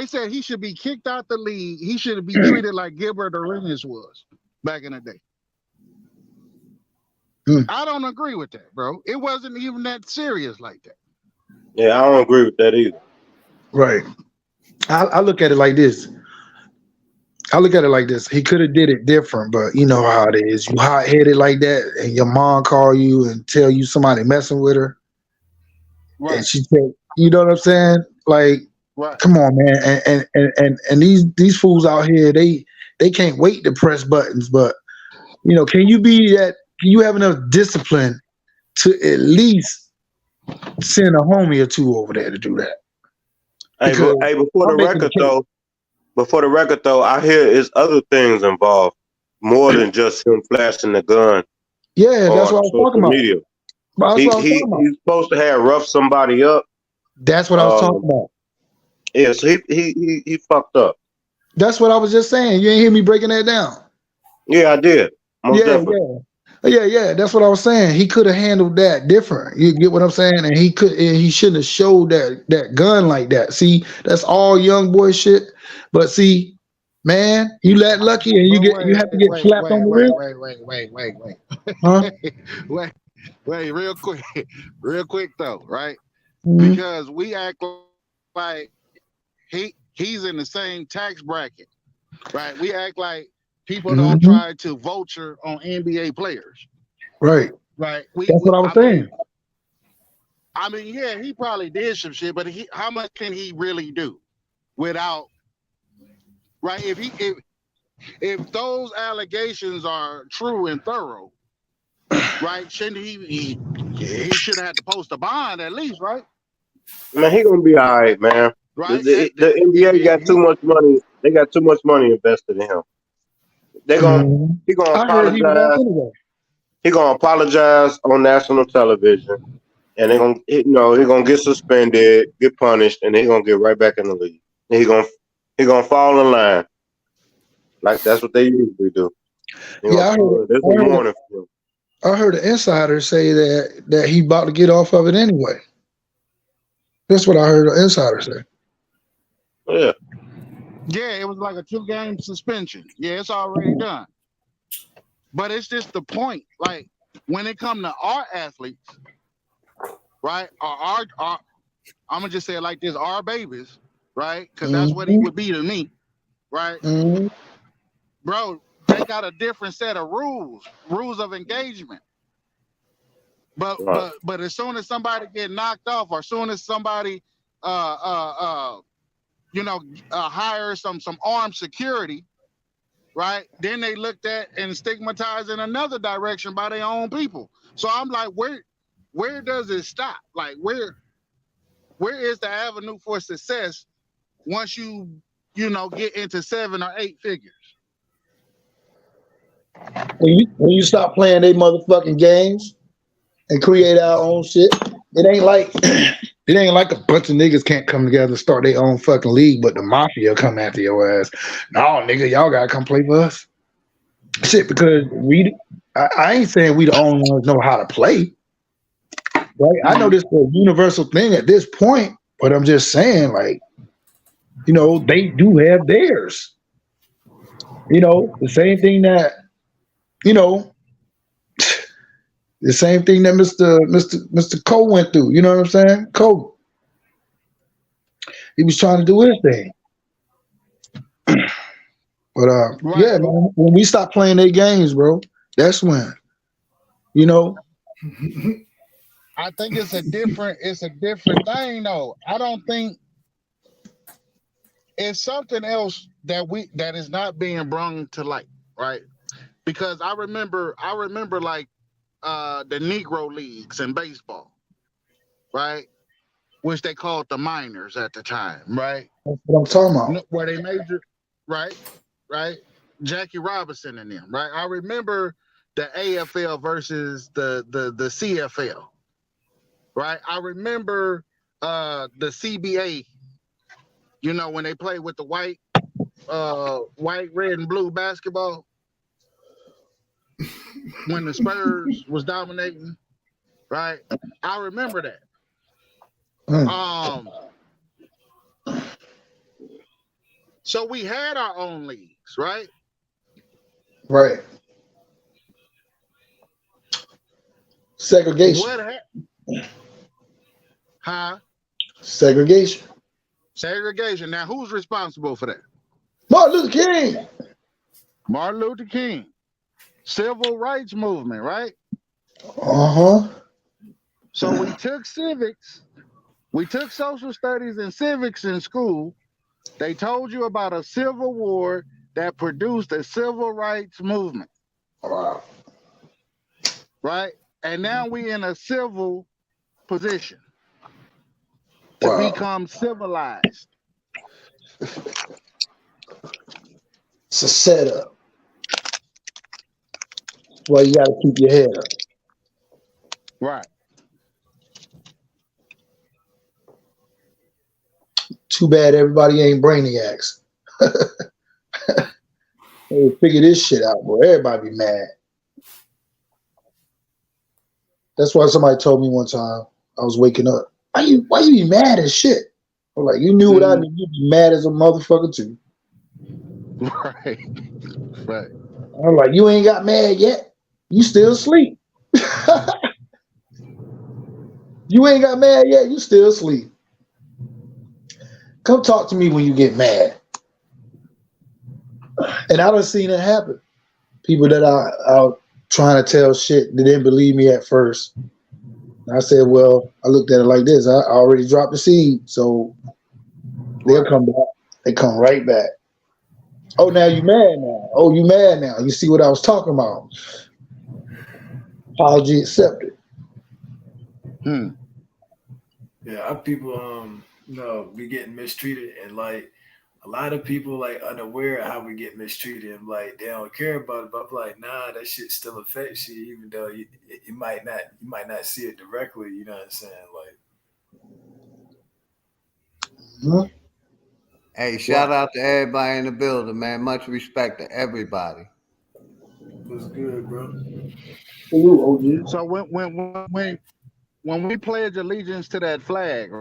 said he should be kicked out the league. He should be treated like Gilbert Arenas was back in the day. I don't agree with that, bro. It wasn't even that serious like that. Yeah, I don't agree with that either. Right. I look at it like this. He could have did it different, but you know how it is. You hot-headed like that, and your mom call you and tell you somebody messing with her. Right. And she said, you know what I'm saying? Like, come on, man. And these fools out here, they can't wait to press buttons. But you know, can you have enough discipline to at least send a homie or two over there to do that? Hey, before the record though, I hear is other things involved more than just him flashing the gun. Yeah, that's what I was talking about. Media. He's supposed to have roughed somebody up. That's what I was talking about. Yeah, so he fucked up. That's what I was just saying. You ain't hear me breaking that down. Yeah, I did. Most definitely. Yeah. That's what I was saying. He could have handled that different. You get what I'm saying? And he shouldn't have showed that gun like that. See, that's all young boy shit. But see, man, you let lucky and you have to get slapped on the wrist. Wait. Huh? Wait, real quick though, right? Mm-hmm. Because we act like he's in the same tax bracket, right? We act like people don't try to vulture on NBA players, right? Right. That's what I was saying. I mean, yeah, he probably did some shit, but how much can he really do without? Right? If those allegations are true and thorough. Right? Shouldn't he should have had to post a bond at least, right? Man, he gonna be all right, man. Right? The NBA got too much money. They got too much money invested in him. He gonna apologize. He gonna apologize on national television, and they're gonna get suspended, get punished, and they're gonna get right back in the league. And he gonna fall in line. Like that's what they usually do. I heard an insider say that he about to get off of it anyway. That's what I heard an insider say. Yeah. Yeah, it was like a 2-game suspension. Yeah, it's already done. But it's just the point. Like when it comes to our athletes, right? Our I'm gonna just say it like this: our babies, right? Because that's what he would be to me, right? Bro. They got a different set of rules of engagement. But as soon as somebody get knocked off, or as soon as somebody hire some armed security, right? Then they looked at and stigmatized in another direction by their own people. So I'm like, where does it stop? Like where is the avenue for success once you get into 7 or 8 figures? When you stop playing they motherfucking games and create our own shit, it ain't like a bunch of niggas can't come together and start their own fucking league, but the mafia come after your ass. No, nigga, y'all gotta come play for us. Shit, because I ain't saying we the only ones know how to play. Right? I know this is a universal thing at this point, but I'm just saying, like, they do have theirs. The same thing that you know, the same thing that Mr. Cole went through. You know what I'm saying? Cole, he was trying to do his thing. But yeah, man, when we stop playing their games, bro, that's when, I think it's a different thing though. I don't think it's something else that is not being brung to light, right? Because I remember like the Negro leagues in baseball, right? Which they called the minors at the time, right? That's what I'm talking about. Where they major, right? Jackie Robinson and them, right? I remember the AFL versus the CFL, right? I remember the CBA, when they played with the white, red, and blue basketball, when the Spurs was dominating, right? I remember that. So we had our own leagues, right? Right. Segregation. What happened? Huh? Segregation. Segregation. Now, who's responsible for that? Martin Luther King. Martin Luther King. Civil rights movement, right? Uh-huh. So we took civics. We took social studies and civics in school. They told you about a civil war that produced a civil rights movement. Wow. Right? And now we in a civil position to become civilized. It's a setup. That's why you got to keep your head up. Right. Too bad everybody ain't brainiacs. They figure this shit out, bro. Everybody be mad. That's why somebody told me one time, I was waking up, why you be mad as shit? I'm like, you knew what I knew. You'd be mad as a motherfucker too. Right. I'm like, you ain't got mad yet. You still asleep. You ain't got mad yet. You still asleep. Come talk to me when you get mad. And I done seen it happen. People that are trying to tell shit, they didn't believe me at first. And I said, well, I looked at it like this. I already dropped the seed, so they'll come back. They come right back. Oh, now you mad now. Oh, you mad now. You see what I was talking about. Apology accepted. Yeah, our people be getting mistreated, and like a lot of people like unaware of how we get mistreated, and like they don't care about it. But I'm like, nah, that shit still affects you, even though you might not see it directly. You know what I'm saying? Like, Hey, shout out to everybody in the building, man. Much respect to everybody. What's good, bro? So when we pledge allegiance to that flag,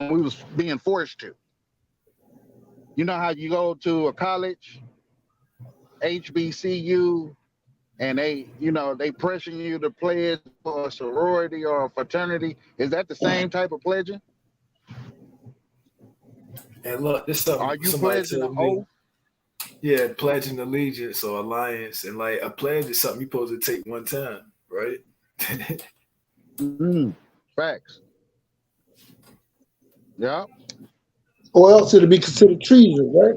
we was being forced to. You know how you go to a college, HBCU, and they pressing you to pledge for a sorority or a fraternity. Is that the same type of pledging? And look, this something Are you somebody pledging told an me. oath? Yeah, pledging allegiance or alliance, and like a pledge is something you're supposed to take one time, right? Facts. Yeah. Or else it'll be considered treason, right?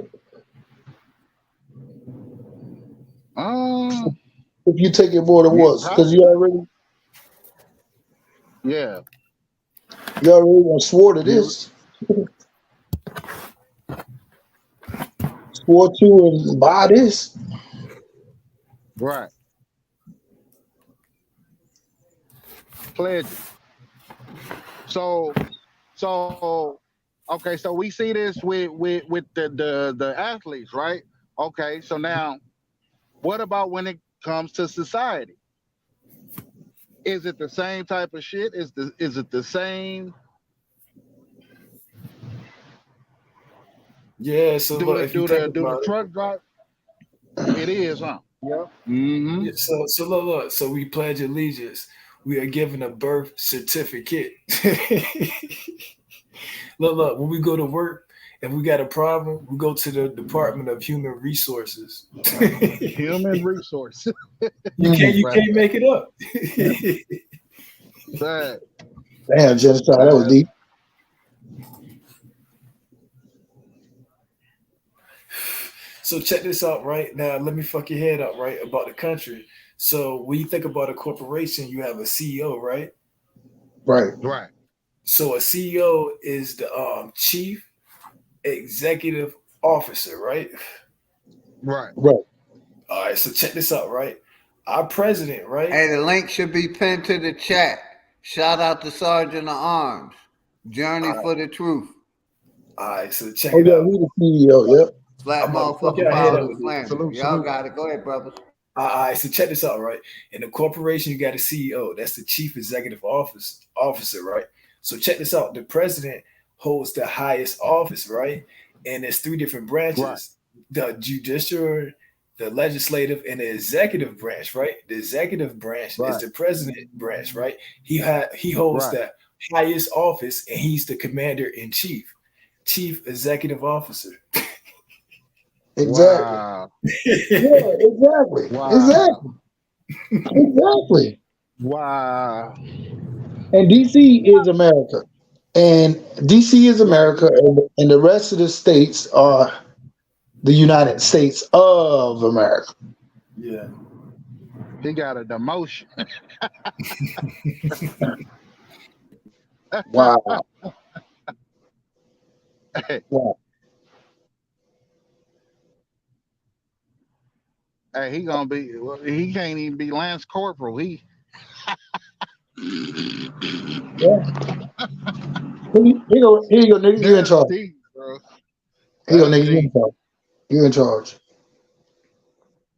If you take it more than once, because you already swore to this. Swore to and buy this. Right. Pledge. So okay, so we see this with the athletes, right? Okay, so now what about when it comes to society? Is it the same type of shit? Is it the same Yeah, so Do look, the if you do think the do the about it, truck drive? It is, huh? Yep. Mm-hmm. yeah, so look, so we pledge allegiance. We are given a birth certificate. Look, when we go to work, if we got a problem, we go to the Department of Human Resources. Human resource. You Right. can't make it up. That Damn, genocide. That was that deep. So check this out, right? Now let me fuck your head up, right? About the country. So when you think about a corporation, you have a CEO, right? Right. right. So a CEO is the chief executive officer, right? Right. Right. All right, so check this out, right? Our president, right? Hey, the link should be pinned to the chat. Shout out to Sergeant of Arms. Journey for the Truth. All right, so check Oh it yeah, out. he the CEO. Yep. Black I'm gonna fuck motherfucker your head power up to with this. slander. Salute, Y'all salute. got it. Go ahead, brothers. All right, so check this out, right? In a corporation, you got a CEO. That's the chief executive officer, right? So check this out. The president holds the highest office, right? And there's three different branches: the judicial, the legislative, and the executive branch, right? The executive branch is Right. the president branch, right? He holds Right. the highest office, and he's the commander in chief, chief executive officer. Exactly. Wow. Yeah. Exactly. Wow. Exactly. Wow. And DC is America. And DC is Right. America, and the rest of the states are the United States of America. Yeah. He got a demotion. Wow. Hey, Wow. he gonna be. Well, he can't even be Lance Corporal. He. Yeah. Here you go, nigga. You in That's charge. deep, bro. Here you go, That's nigga. You in deep. charge. You in charge.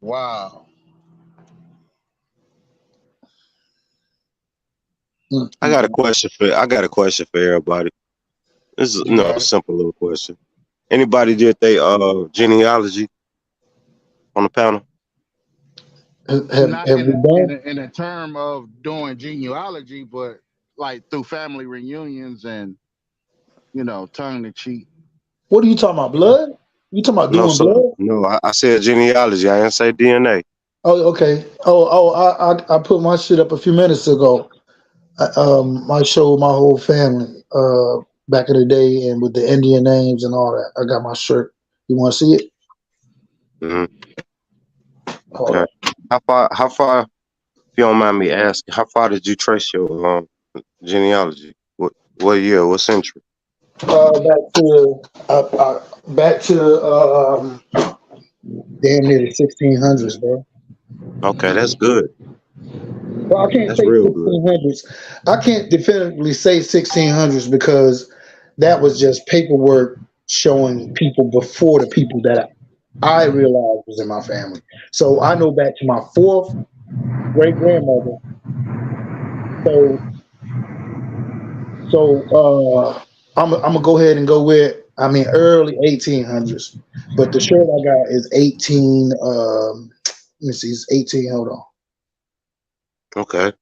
Wow. I got a question for everybody. This is You got a it. simple little question. Anybody did they genealogy on the panel? Not Have we done? in a term of doing genealogy, but like through family reunions and tongue to cheek. What are you talking about? Blood? You talking about No, doing sir. blood? No, I said genealogy. I didn't say DNA. Oh, okay. I put my shit up a few minutes ago. I showed my whole family back in the day, and with the Indian names and all that. I got my shirt. You want to see it? Mm-hmm. Hold Okay. up. How far? If you don't mind me asking, how far did you trace your genealogy? What year? What century? Back to damn near the 1600s, bro. Okay, that's good. Well, I can't That's say real good. 1600s. I can't definitively say 1600s because that was just paperwork showing people before the people that I realized was in my family. So I know back to my fourth great grandmother. So I'm gonna go ahead and go with early 1800s. But the shirt I got is 18. Let me see, it's 18. Hold on. Okay.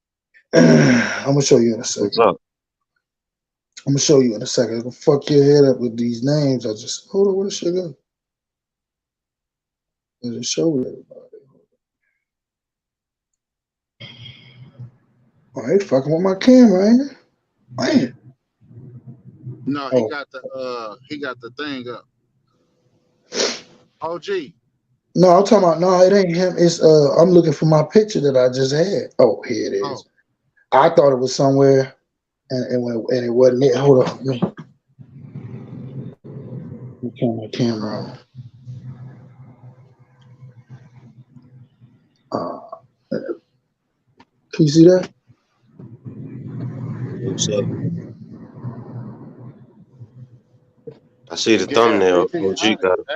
I'm gonna show you in a second. What's up? I'm gonna show you in a second. I'm gonna fuck your head up with these names. I just hold on. Where the shit go? I just showed everybody. Oh, they fucking with my camera, ain't it? Man. No, he got the thing up. OG. No, I'm talking about no, it ain't him. It's I'm looking for my picture that I just had. Oh, here it is. I thought it was somewhere and it wasn't it. Hold on. Let me turn my camera on. Can you see that? What's up? I see the thumbnail. OG got it.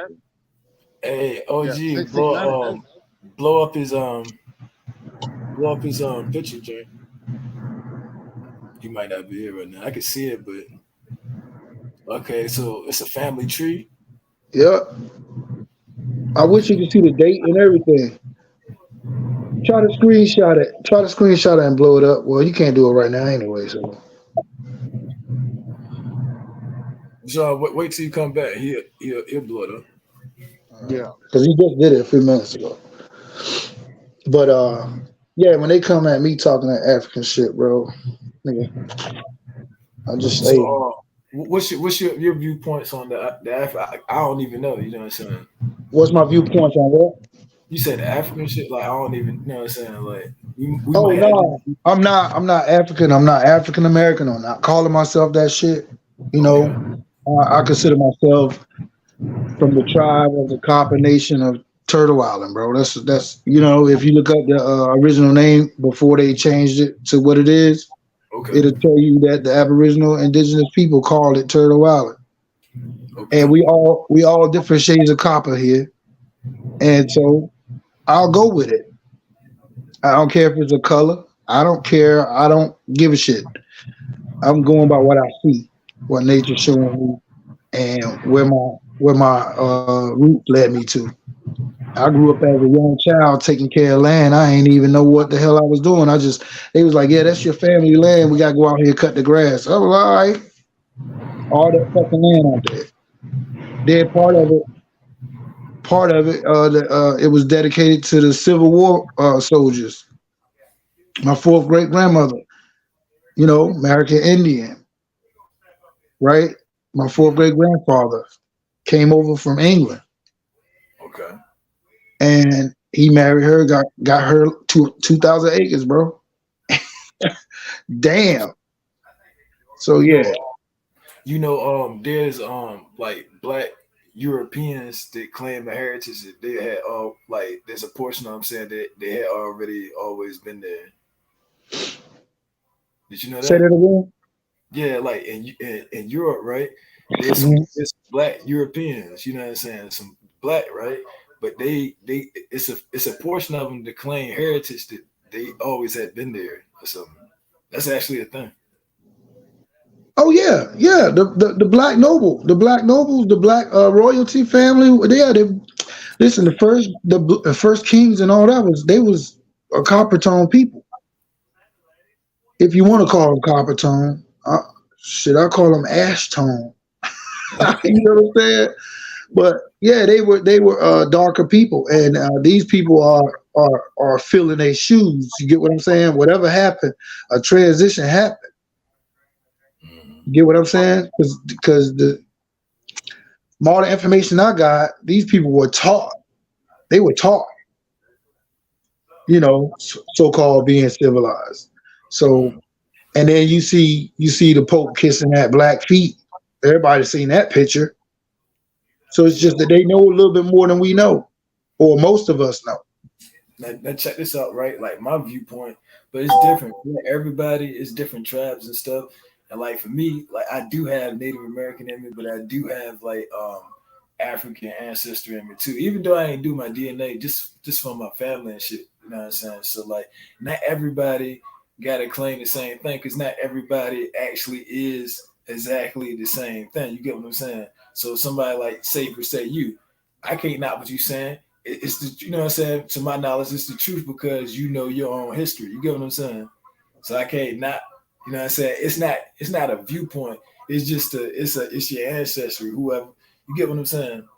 Hey, OG, Yeah, 1600. blow up his picture, Jay. He might not be here right now. I can see it, but okay. So it's a family tree. Yeah. I wish you could see the date and everything. Try to screenshot it. Try to screenshot it and blow it up. Well, you can't do it right now anyway. So John, wait till you come back. He'll blow it up. Yeah. because he just did it a few minutes ago. But yeah, when they come at me talking that African shit, bro, nigga, I just So, say, what's your viewpoints on I don't even know. You know what I'm saying? what's my viewpoints on that? You said the African shit, like I don't even you know what I'm saying. Like we Oh might have no, different. I'm not. I'm not African. I'm not African American. I'm not calling myself that shit. You Okay, know, I consider myself from the tribe of the Copper Nation of Turtle Island, bro. That's you know, if you look up the original name before they changed it to what it is, okay, it'll tell you that the Aboriginal indigenous people called it Turtle Island, and okay. we all different shades of copper here, and so I'll go with it. I don't care if it's a color. I don't care. I don't give a shit. I'm going by what I see, what nature's showing me, and where my root led me to. I grew up as a young child taking care of land. I ain't even know what the hell I was doing. They was like, yeah, that's your family land. We gotta go out here and cut the grass. I was like, all right, all that fucking land out there. Then part of it, it was dedicated to the Civil War soldiers. My fourth great grandmother, you know, American Indian, right? My fourth great grandfather came over from England, Okay. and he married her, got her 2,000 acres, bro. Damn. So You yeah. know, there's like black Europeans that claim the heritage that they had like there's a portion of them saying that they had already always been there. Did you know Say that? that again. Yeah, like in Europe, right? There's some Mhm. there's black Europeans, you know what I'm saying? Some black, right? But they it's a portion of them that claim heritage that they always had been there or something. That's actually a thing. Oh yeah, yeah. The black noble, the black nobles, the black royalty family. Yeah, they listen. The first kings and all that was a copper tone people. If you want to call them copper tone, shit, I call them ash tone. You know what I'm saying? But yeah, they were darker people, and these people are filling their shoes. You get what I'm saying? Whatever happened, a transition happened. You get what I'm saying? Because the more the information I got, these people were taught. They were taught, you know, so called being civilized. So, and then you see the Pope kissing that black feet. Everybody's seen that picture. So it's just that they know a little bit more than we know, or most of us know. Now check this out, right? Like my viewpoint, but it's different. Yeah, everybody is different tribes and stuff. And like for me, like I do have Native American in me, but I do have like African ancestry in me too. Even though I ain't do my DNA, just from my family and shit. You know what I'm saying? So like not everybody gotta claim the same thing because not everybody actually is exactly the same thing. You get what I'm saying? So somebody like say per se you, I can't not what you saying. It's the you know what I'm saying. To my knowledge, it's the truth because you know your own history. You get what I'm saying. So I can't not you know what I'm saying. It's not a viewpoint. It's just it's your ancestry. Whoever you get what I'm saying.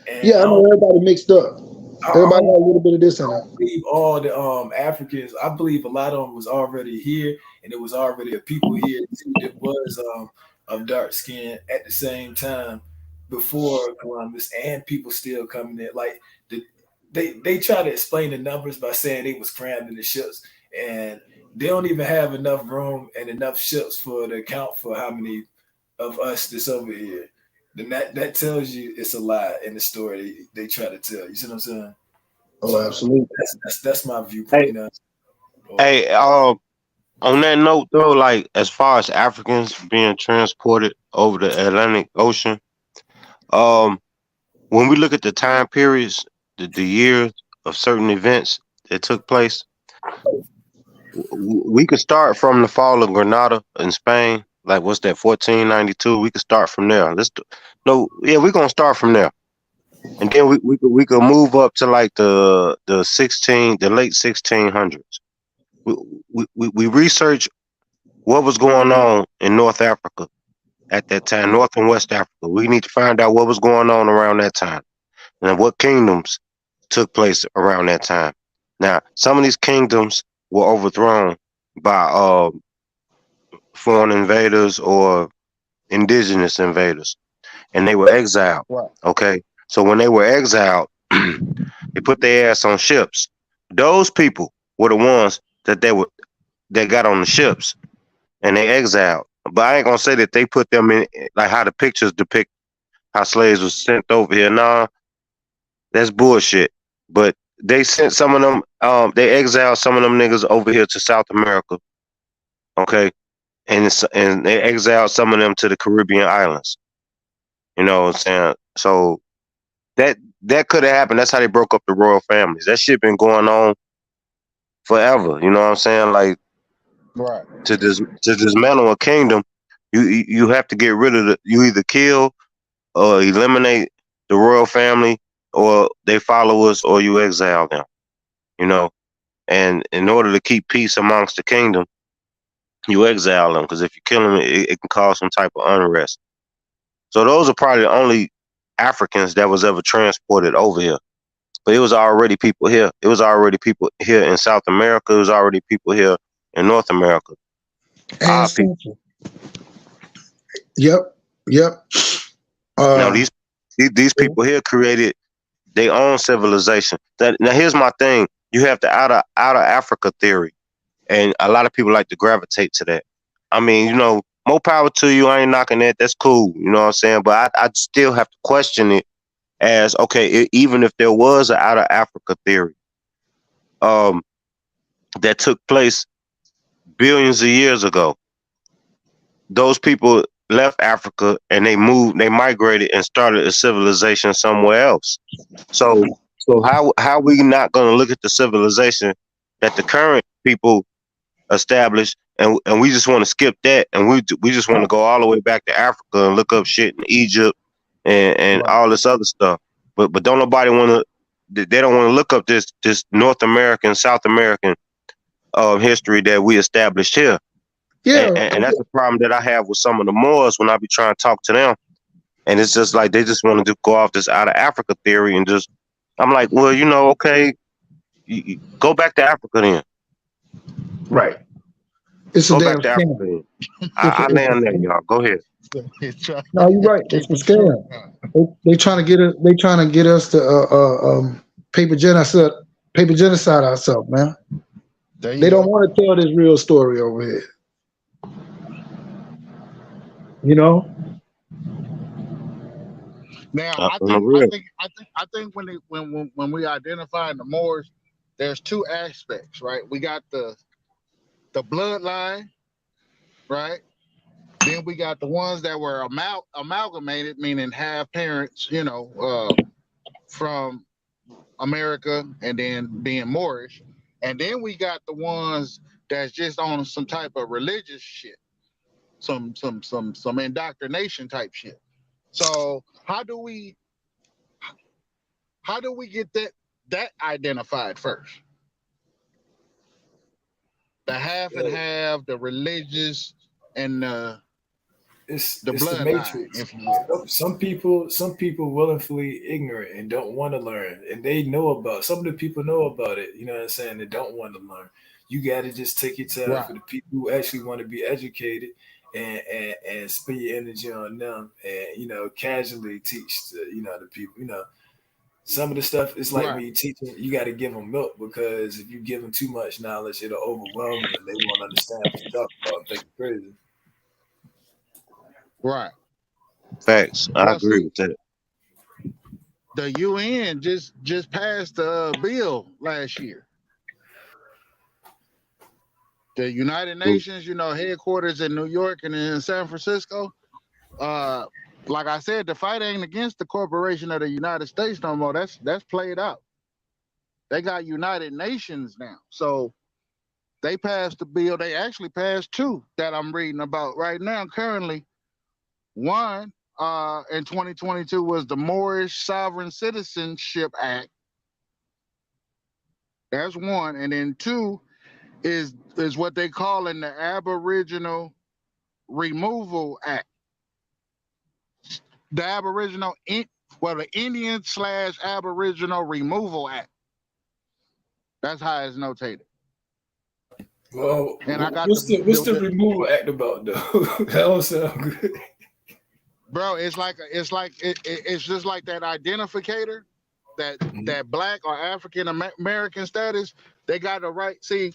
And Yeah, I know everybody mixed up. I Everybody don't, got a little bit of this I in them. don't believe all the Africans. I believe a lot of them was already here, and it was already a people here too that was of dark skin at the same time before Columbus, and people still coming in. Like they try to explain the numbers by saying they was crammed in the ships, and they don't even have enough room and enough ships for to account for how many of us that's over here. Then that tells you it's a lie in the story they try to tell. You see what I'm saying? Oh, So absolutely. that's my viewpoint. Hey, You know, hey, on that note though, like as far as Africans being transported over the Atlantic Ocean, um, when we look at the time periods, the years of certain events that took place, we could start from the fall of Granada in Spain, like what's that, 1492? We could start from there. We're gonna start from there. And then we could move up to like the late 1600s. We research what was going on in North Africa at that time, North and West Africa. We need to find out what was going on around that time and what kingdoms took place around that time. Now, some of these kingdoms were overthrown by foreign invaders or indigenous invaders, and they were exiled. Right. Okay, so when they were exiled, they put their ass on ships. Those people were the ones that got on the ships and they exiled. But I ain't gonna say that they put them in like how the pictures depict how slaves was sent over here. Nah, that's bullshit. But they sent some of them. They exiled some of them niggas over here to South America. Okay, and they exiled some of them to the Caribbean islands. You know what I'm saying? So that could have happened. That's how they broke up the royal families. That shit been going on forever. You know what I'm saying? Like, right. To dismantle a kingdom, you have to get rid of you either kill or eliminate the royal family or they followers or you exile them. You know, and in order to keep peace amongst the kingdom, you exile them, because if you kill them, it can cause some type of unrest. So those are probably the only Africans that was ever transported over here. But it was already people here. It was already people here in South America. It was already people here in North America. And Central. Yep. Now these people here created their own civilization. Now here's my thing: you have the outer Africa theory, and a lot of people like to gravitate to that. I mean, you know, more power to you. I ain't knocking that. That's cool. You know what I'm saying? But I still have to question it as, okay, even if there was an outer Africa theory, that took place billions of years ago, those people left Africa and they migrated and started a civilization somewhere else. So how we not going to look at the civilization that the current people established, and we just want to skip that, and we just want to go all the way back to Africa and look up shit in Egypt and all this other stuff. But don't nobody want to. They don't want to look up this North American, South American history that we established here. Yeah, and that's the problem that I have with some of the Moors when I be trying to talk to them, and it's just like they just want to go off this out of Africa theory, and just I'm like, well, you know, okay, you go back to Africa then. Right. It's a damn scam. I land there, y'all. Go ahead. No, you're right. It's a scam. They trying to get us. They trying to get us to paper genocide ourselves, man. They don't want to tell this real story over here. You know. Now I think when we identify the Moors, there's two aspects, right? We got the bloodline, right? Then we got the ones that were amalgamated, meaning half parents, you know, from America and then being Moorish. And then we got the ones that's just on some type of religious shit, some indoctrination type shit. So how do we get that identified first? The half and half, the religious, and the bloodline, matrix. if you will. Some people willingly ignorant and don't want to learn, and they know about. Some of the people know about it. You know what I'm saying? They don't want to learn. You got to just take your time for the people who actually want to be educated and spend your energy on them, and you know, casually teach the people. You know, some of the stuff is like when you teaching, you got to give them milk, because if you give them too much knowledge, it'll overwhelm them and they won't understand what you're talking about and think you're crazy. Right. Facts. I agree with that. The UN just passed a bill last year. The United Nations, you know, headquarters in New York and in San Francisco. Like I said, the fight ain't against the corporation of the United States no more. That's played out. They got United Nations now. So they passed the bill. They actually passed two that I'm reading about right now currently. One in 2022 was the Moorish Sovereign Citizenship Act. That's one. And then two is what they call in the Aboriginal Removal Act. The the Indian/Aboriginal Removal Act. That's how it's notated. Well, and I got what's the removal act about though? That don't sound good. Bro, it's just like that identificator, that black or African American status. They got the right. See,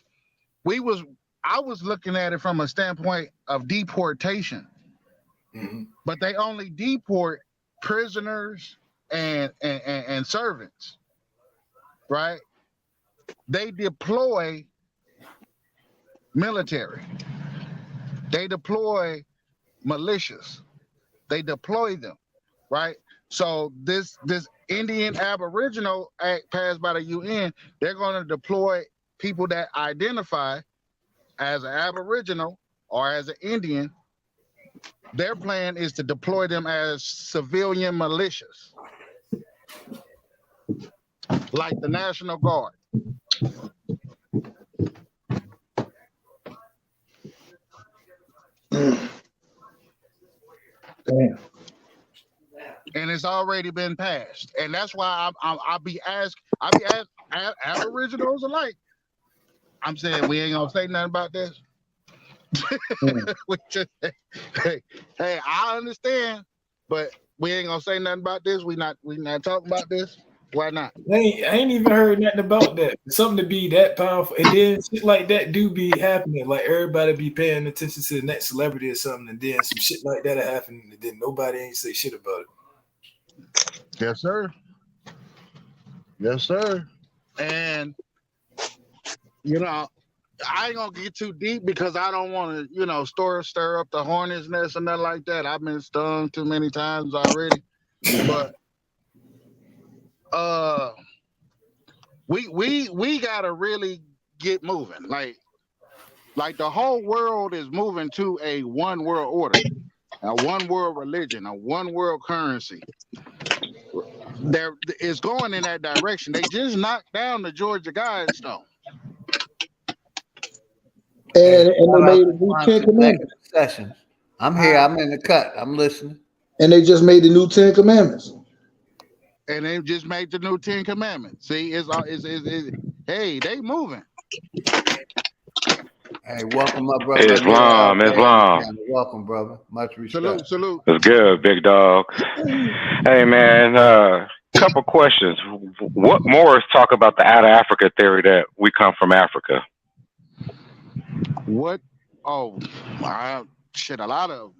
I was looking at it from a standpoint of deportation, but they only deport prisoners and servants, right? They deploy military. They deploy militias. They deploy them, right? So this Indian Aboriginal Act passed by the UN, they're going to deploy people that identify as an Aboriginal or as an Indian. Their plan is to deploy them as civilian militias, like the National Guard. Damn. And it's already been passed, and that's why I be asked Aboriginals alike. I'm saying we ain't gonna say nothing about this. Hey, I understand, but we ain't gonna say nothing about this. We not talking about this. Why not? I ain't even heard nothing about that. Something to be that powerful, and then shit like that do be happening. Like everybody be paying attention to the next celebrity or something, and then some shit like that happen, and then nobody ain't say shit about it. Yes, sir. Yes, sir. And I ain't gonna get too deep because I don't want to, stir up the hornet's nest or nothing like that. I've been stung too many times already. But we gotta really get moving. Like the whole world is moving to a one world order, a one world religion, a one world currency. There is going in that direction. They just knocked down the Georgia Guidestones. And they made a new 10 Commandments. Sessions. I'm here. I'm in the cut. I'm listening. And they just made the new 10 Commandments. And they just made the new 10 Commandments. See, hey, they moving. Hey, welcome, my brother. Islam. Welcome, brother. Much respect. Salute. It's good, big dog. Hey, man, couple questions. What Moors talk about the out of Africa theory that we come from Africa? What? Oh, shit, a lot of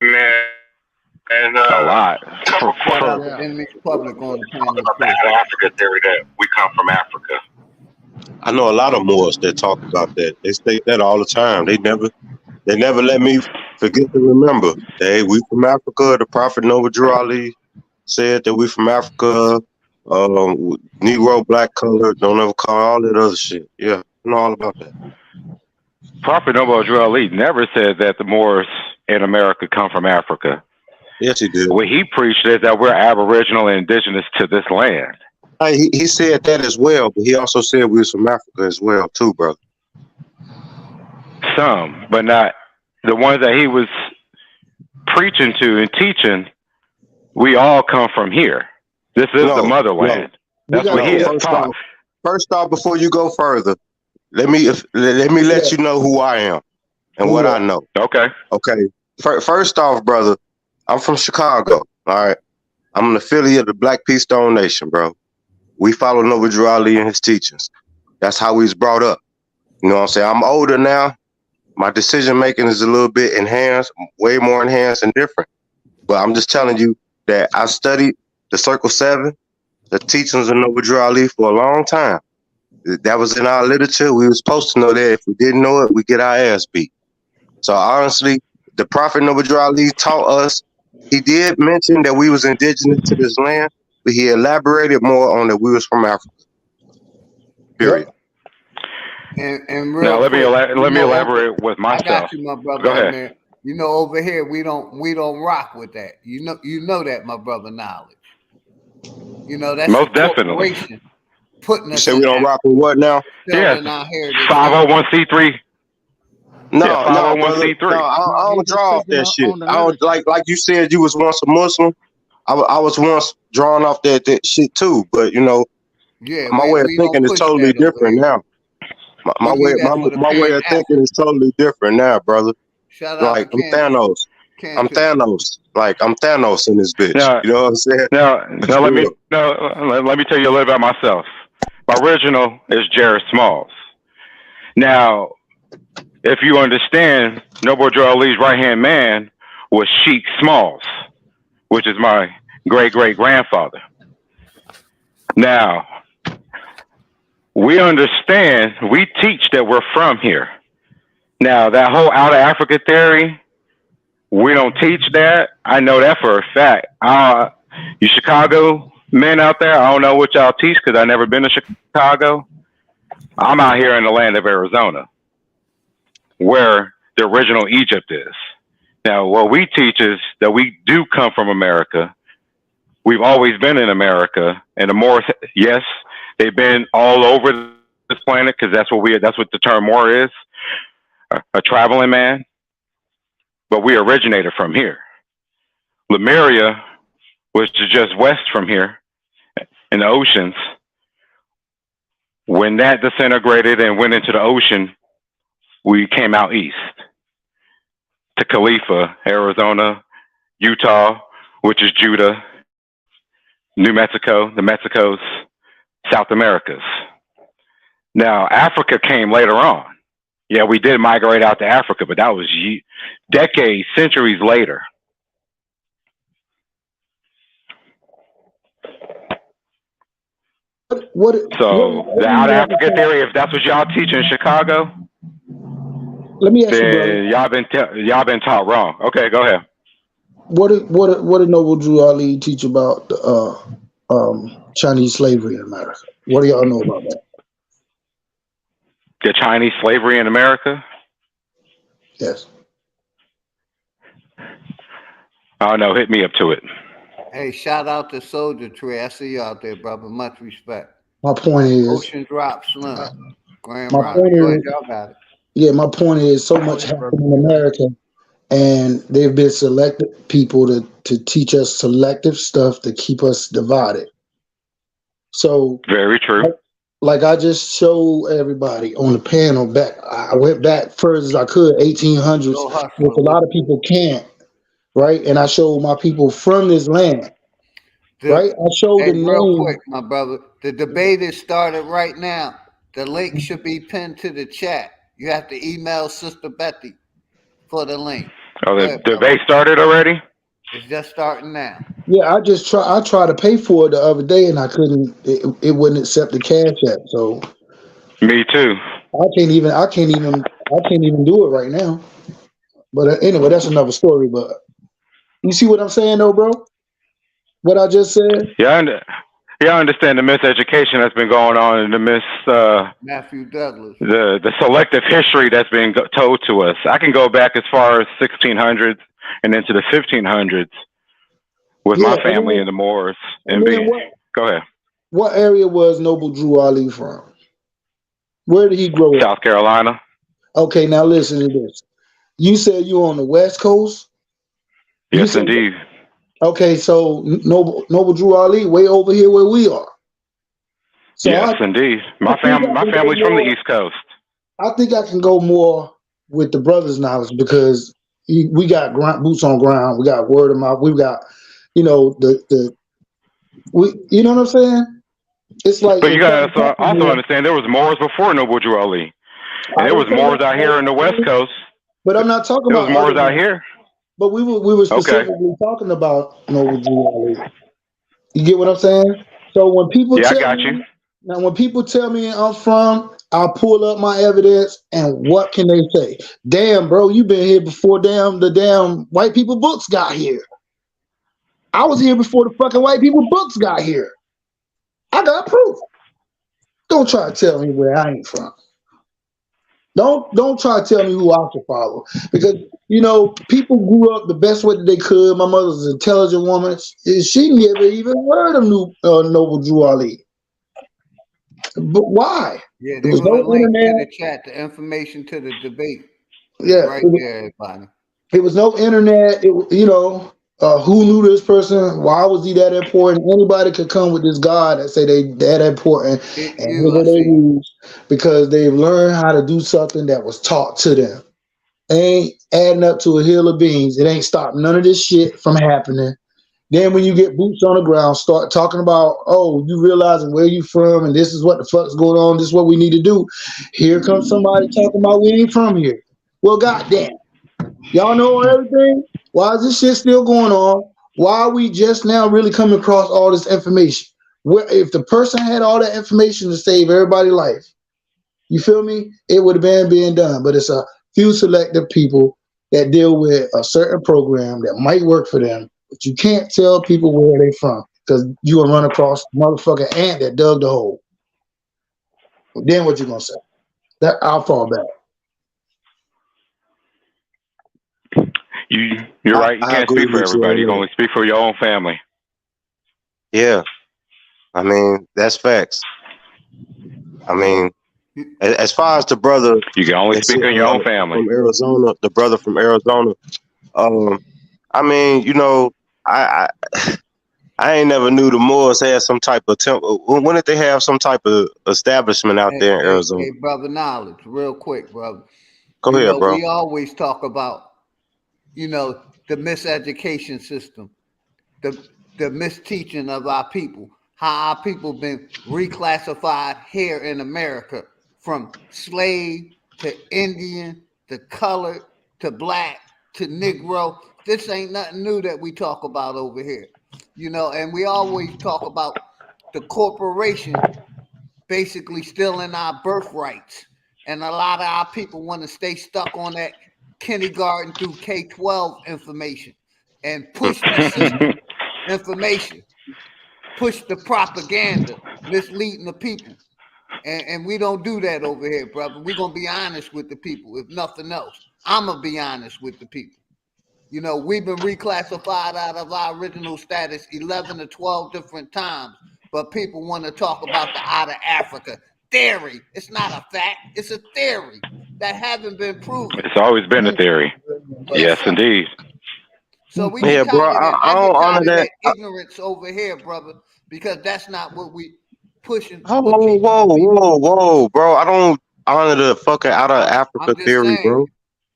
them. Man, a lot. Enemy's public on the panel. The out of Africa theory that we come from Africa. I know a lot of Moors that talk about that. They state that all the time. They never let me forget to remember. We from Africa. The Prophet Noble Drew Ali said that we from Africa. Negro, black, colored. Don't ever call all that other shit. Yeah, I know all about that. Prophet Noble Drew Ali never said that the Moors in America come from Africa. Yes, he did. What he preached is that we're Aboriginal and indigenous to this land. He said that as well, but he also said we was from Africa as well, too, brother. Some, but not the ones that he was preaching to and teaching. We all come from here. This is the motherland. No. That's what he has taught. First off, before you go further, let me let you know who I am and what I know. Okay. First off, brother, I'm from Chicago. All right. I'm an affiliate of the Black Peace Stone Nation, bro. We follow Noble Drew Ali and his teachings. That's how we was brought up. You know what I'm saying? I'm older now. My decision making is a little bit enhanced, way more enhanced and different. But I'm just telling you that I studied the Circle 7, the teachings of Noble Drew Ali for a long time. That was in our literature. We were supposed to know that. If we didn't know it, we get our ass beat. So honestly, the Prophet Noble Drew Ali taught us. He did mention that we was indigenous to this land, but he elaborated more on that we was from Africa. Period. And real Now let me quick, let me over, elaborate with I myself. got you, my brother. Go ahead. Man. You know, over here we don't rock with that. You know that, my brother. Knowledge. You know that's Most a definitely. corporation putting You us say in we don't rock with what now? Yes, selling our heritage. 501c3. Yeah, No, brother. 501c3. No, I No, he don't just draw off speaking that shit. on the I don't literature. like you said you was once a Muslim. I was once drawn off that shit too, but you know, Yeah, my way of we don't thinking is push totally that over different here. now. My We way leave that for the my way Pan of thinking is African. totally different now, brother. Shout out to Like I'm Thanos. I'm Cantu. Thanos. Like I'm Thanos in this bitch. Now, You know what I'm saying? now let me Yeah. let me tell you a little about myself. My original is Jared Smalls. Now, if you understand, Noble Drew Ali's right hand man was Sheik Smalls, which is my great great grandfather. Now, we understand, we teach that we're from here. Now, that whole out of Africa theory, we don't teach that. I know that for a fact. You Chicago men out there, I don't know what y'all teach because I've never been to Chicago. I'm out here in the land of Arizona, where the original Egypt is. Now, what we teach is that we do come from America. We've always been in America, and the Moors, yes, they've been all over this planet because that's what the term Moor is, a traveling man. But we originated from here. Lemuria was just west from here in the oceans. When that disintegrated and went into the ocean, we came out east to Khalifa, Arizona, Utah, which is Judah, New Mexico, the Mexicos, South Americas. Now, Africa came later on. Yeah, we did migrate out to Africa, but that was decades, centuries later. So the out Africa theory, if that's what y'all teach in Chicago, let me ask you, brother. Then y'all been taught wrong. Okay, go ahead. What did Noble Drew Ali teach about Chinese slavery in America? What do y'all know about that? The Chinese slavery in America? Yes. I don't know. Hit me up to it. Hey, shout out to Soldier Tree. I see you out there, brother. Much respect. My point is, Ocean Drop Slim. Grand my Rising. point Go is, ahead, y'all got it. yeah, my point is so much happening in America, and they've been selected people to teach us selective stuff to keep us divided. So very true. Like I just showed everybody on the panel back. I went back first as I could, 1800s, which a lot of people can't, right? And I showed my people from this land, right? I showed Hey, the real name. quick, my brother. The debate is started right now. The link should be pinned to the chat. You have to email Sister Betty for the link. Oh, the debate started already? It's just starting now. Yeah, I tried to pay for it the other day and I couldn't. It wouldn't accept the Cash App. So me too. I can't even do it right now. But anyway, that's another story. But you see what I'm saying, though, bro? What I just said? Yeah, I understand the miseducation that's been going on and the Matthew Douglas. The selective history that's been told to us. I can go back as far as 1600s and into the 1500s with my family in the Moors. Go ahead. What area was Noble Drew Ali from? Where did he grow up? South Carolina. Okay, now listen to this. You said you on the West Coast? Yes, indeed. Okay, so Noble Drew Ali way over here where we are. So yes, indeed. My family's from the East Coast. I think I can go more with the brothers' knowledge because we got boots on ground. We got word of mouth. We've got, you know, you know what I'm saying? It's like. But you gotta also understand there was Moors before Noble Drew Ali, and there was Moors out here in the West Coast. But I'm not talking about. There was Moors out here. But we were specifically talking about Noble Drew Ali. You get what I'm saying? So when people Now when people tell me I'm from, I'll pull up my evidence and what can they say? Damn, bro, you been here before the damn white people books got here. I was here before the fucking white people books got here. I got proof. Don't try to tell me where I ain't from. Don't try to tell me who I should follow, because people grew up the best way that they could. My mother's an intelligent woman. She never even heard of Noble Drew Ali. But why? Yeah, There they're was gonna no link to internet. the chat, the information to the debate. It's Yeah, right there, everybody. it was no internet. Who knew this person? Why was he that important? Anybody could come with this God and say they that important, and here's what they lose because they've learned how to do something that was taught to them. Ain't adding up to a hill of beans. It ain't stopping none of this shit from happening. Then when you get boots on the ground, start talking about, oh, you realizing where you from and this is what the fuck's going on. This is what we need to do. Here comes somebody talking about we ain't from here. Well, goddamn. Y'all know everything? Why is this shit still going on? Why are we just now really coming across all this information? If the person had all that information to save everybody's life, you feel me? It would have been being done. But it's a few selective people that deal with a certain program that might work for them, but you can't tell people where they from because you will run across a motherfucking ant that dug the hole. Then what you gonna say? That I'll fall back. You're right. You I can't agree speak for with you everybody. on You can that. only speak for your own family. Yeah, I mean that's facts. I mean, as far as the brother, you can only speak on your own family from Arizona. The brother from Arizona. I mean, I ain't never knew the Moors had some type of temple. When did they have some type of establishment out there in Arizona? Hey, brother, knowledge, real quick, brother. Go ahead, bro. We always talk about, the miseducation system, the misteaching of our people, how our people been reclassified here in America from slave to Indian to colored to black to Negro. This ain't nothing new that we talk about over here, and we always talk about the corporation basically stealing our birthrights. And a lot of our people want to stay stuck on that kindergarten through K-12 information and push the system information, push the propaganda, misleading the people. And we don't do that over here, brother. We're going to be honest with the people, if nothing else. I'm going to be honest with the people. We've been reclassified out of our original status 11 to 12 different times, but people want to talk about the out of Africa theory. It's not a fact. It's a theory that haven't been proven. It's always been a theory. Yes, indeed. So we get bro. I don't honor that. Ignorance over here, brother, because that's not what we pushing. Whoa, bro. I don't honor the fucking out of Africa theory, saying, bro.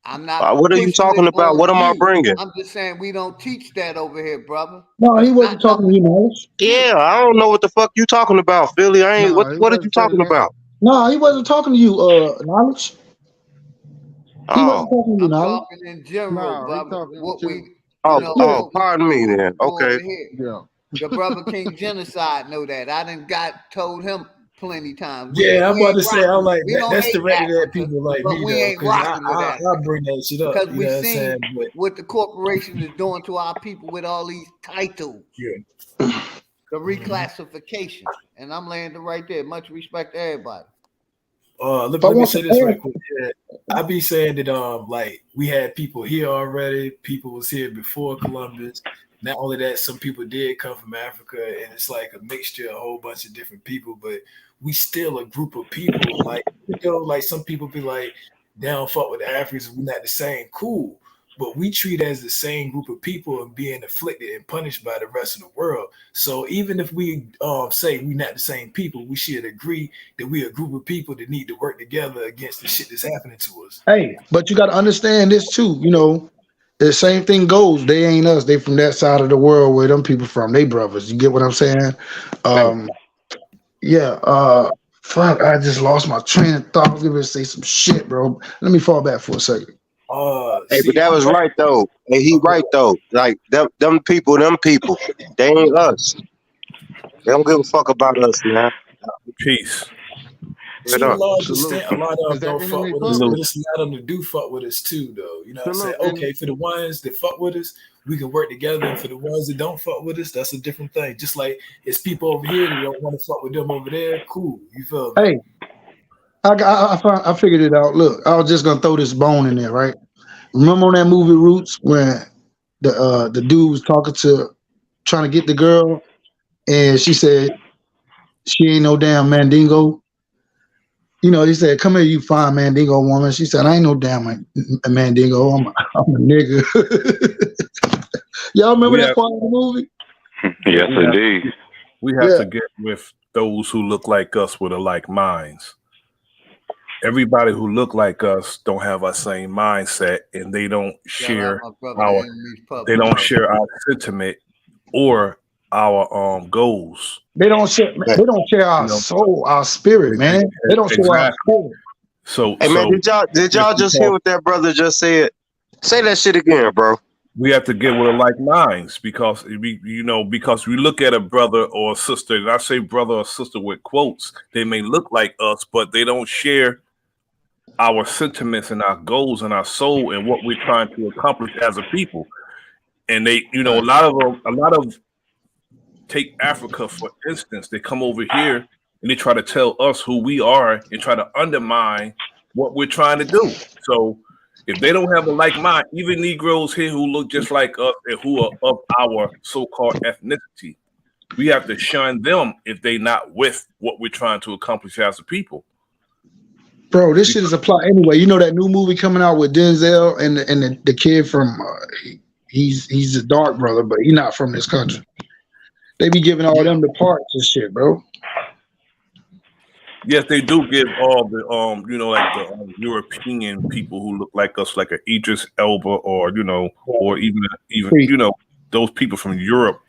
I'm not. What are you talking about? What am I bringing? I'm just saying we don't teach that over here, brother. No, he wasn't talking to you, Knowledge. Yeah, I don't know what the fuck you talking about, Philly. I ain't. What are you talking about? No, he wasn't talking to you, Knowledge. He wasn't talking to you, Knowledge. Talking in general, brother. What we, pardon me then. Okay. Yeah. The brother King Genocide know that. I done told him plenty times. Yeah, I'm about to say, I'm like, that's hate directed Africa, at people like but me, we though, ain't because rocking with that. I bring that shit up. Because you know what I'm saying? what the corporation is doing to our people with all these titles. Yeah. The reclassification. And I'm laying it right there. Much respect to everybody. Let me say this right quick. Yeah, I be saying that like we had people here already. People was here before Columbus. Not only that, some people did come from Africa, and it's like a mixture, a whole bunch of different people. But we still a group of people. Like like some people be like, they don't fuck with the Africans. We're not the same. Cool. But we treat as the same group of people and being afflicted and punished by the rest of the world. So even if we say we're not the same people, we should agree that we're a group of people that need to work together against the shit that's happening to us. Hey, but you got to understand this too. The same thing goes. They ain't us. They from that side of the world where them people from. They brothers. You get what I'm saying? Yeah. Fuck. I just lost my train of thought. I was gonna say some shit, bro. Let me fall back for a second. But that was right though. Hey, he right though. Like them people, they ain't us. They don't give a fuck about us, man. Peace. To a large extent, a lot of them don't fuck with us, Club? but it's a lot of them that do fuck with us too, though. You know what I'm saying? Okay, for the ones that fuck with us, we can work together, and for the ones that don't fuck with us, that's a different thing. Just like it's people over here that don't want to fuck with them over there, cool. You feel me? Hey, I figured it out. Look, I was just gonna throw this bone in there, right? Remember on that movie Roots when the dude was trying to get the girl, and she said she ain't no damn mandingo. You know, he said, "Come here, you fine mandingo woman." She said, "I ain't no damn mandingo. I'm a nigga." Y'all remember that part of the movie? Yes, indeed. We have to get with those who look like us with alike minds. Everybody who look like us don't have our same mindset, and they don't share our sentiment or our goals. They don't share our soul, our spirit, man. They don't share our spirit. So, hey man, did y'all just hear what that brother just said? Say that shit again, bro. We have to get with alike minds because we look at a brother or a sister, and I say brother or sister with quotes. They may look like us, but they don't share our sentiments and our goals and our soul and what we're trying to accomplish as a people. And they, a lot of take Africa for instance. They come over here and they try to tell us who we are and try to undermine what we're trying to do. So if they don't have a like mind, even Negroes here who look just like us and who are of our so-called ethnicity, we have to shun them if they're not with what we're trying to accomplish as a people. Bro, this shit is applied anyway. You know that new movie coming out with Denzel and the kid from he's a dark brother, but he's not from this country. They be giving all them the parts and shit, bro. Yes, they do give all the the European people who look like us, like an Idris Elba, or or even those people from Europe.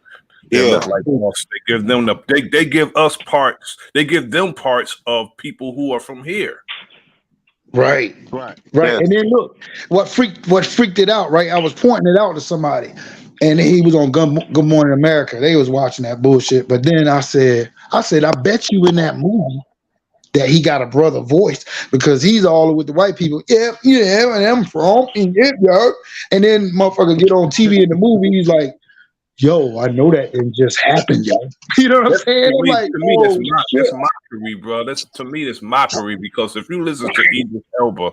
They look like us. They give them they give us parts. They give them parts of people who are from here. Right. Yes. And then look, what freaked it out, right? I was pointing it out to somebody, and he was on Good Morning America. They was watching that bullshit. But then I said, I bet you in that movie that he got a brother voice because he's all with the white people. Yeah, and I'm from and and then motherfucker get on TV in the movie. He's like, yo, I know that didn't just happen, yo. You know what I'm saying? To me, like, that's mockery, bro. To me, that's mockery because if you listen to Idris Elba,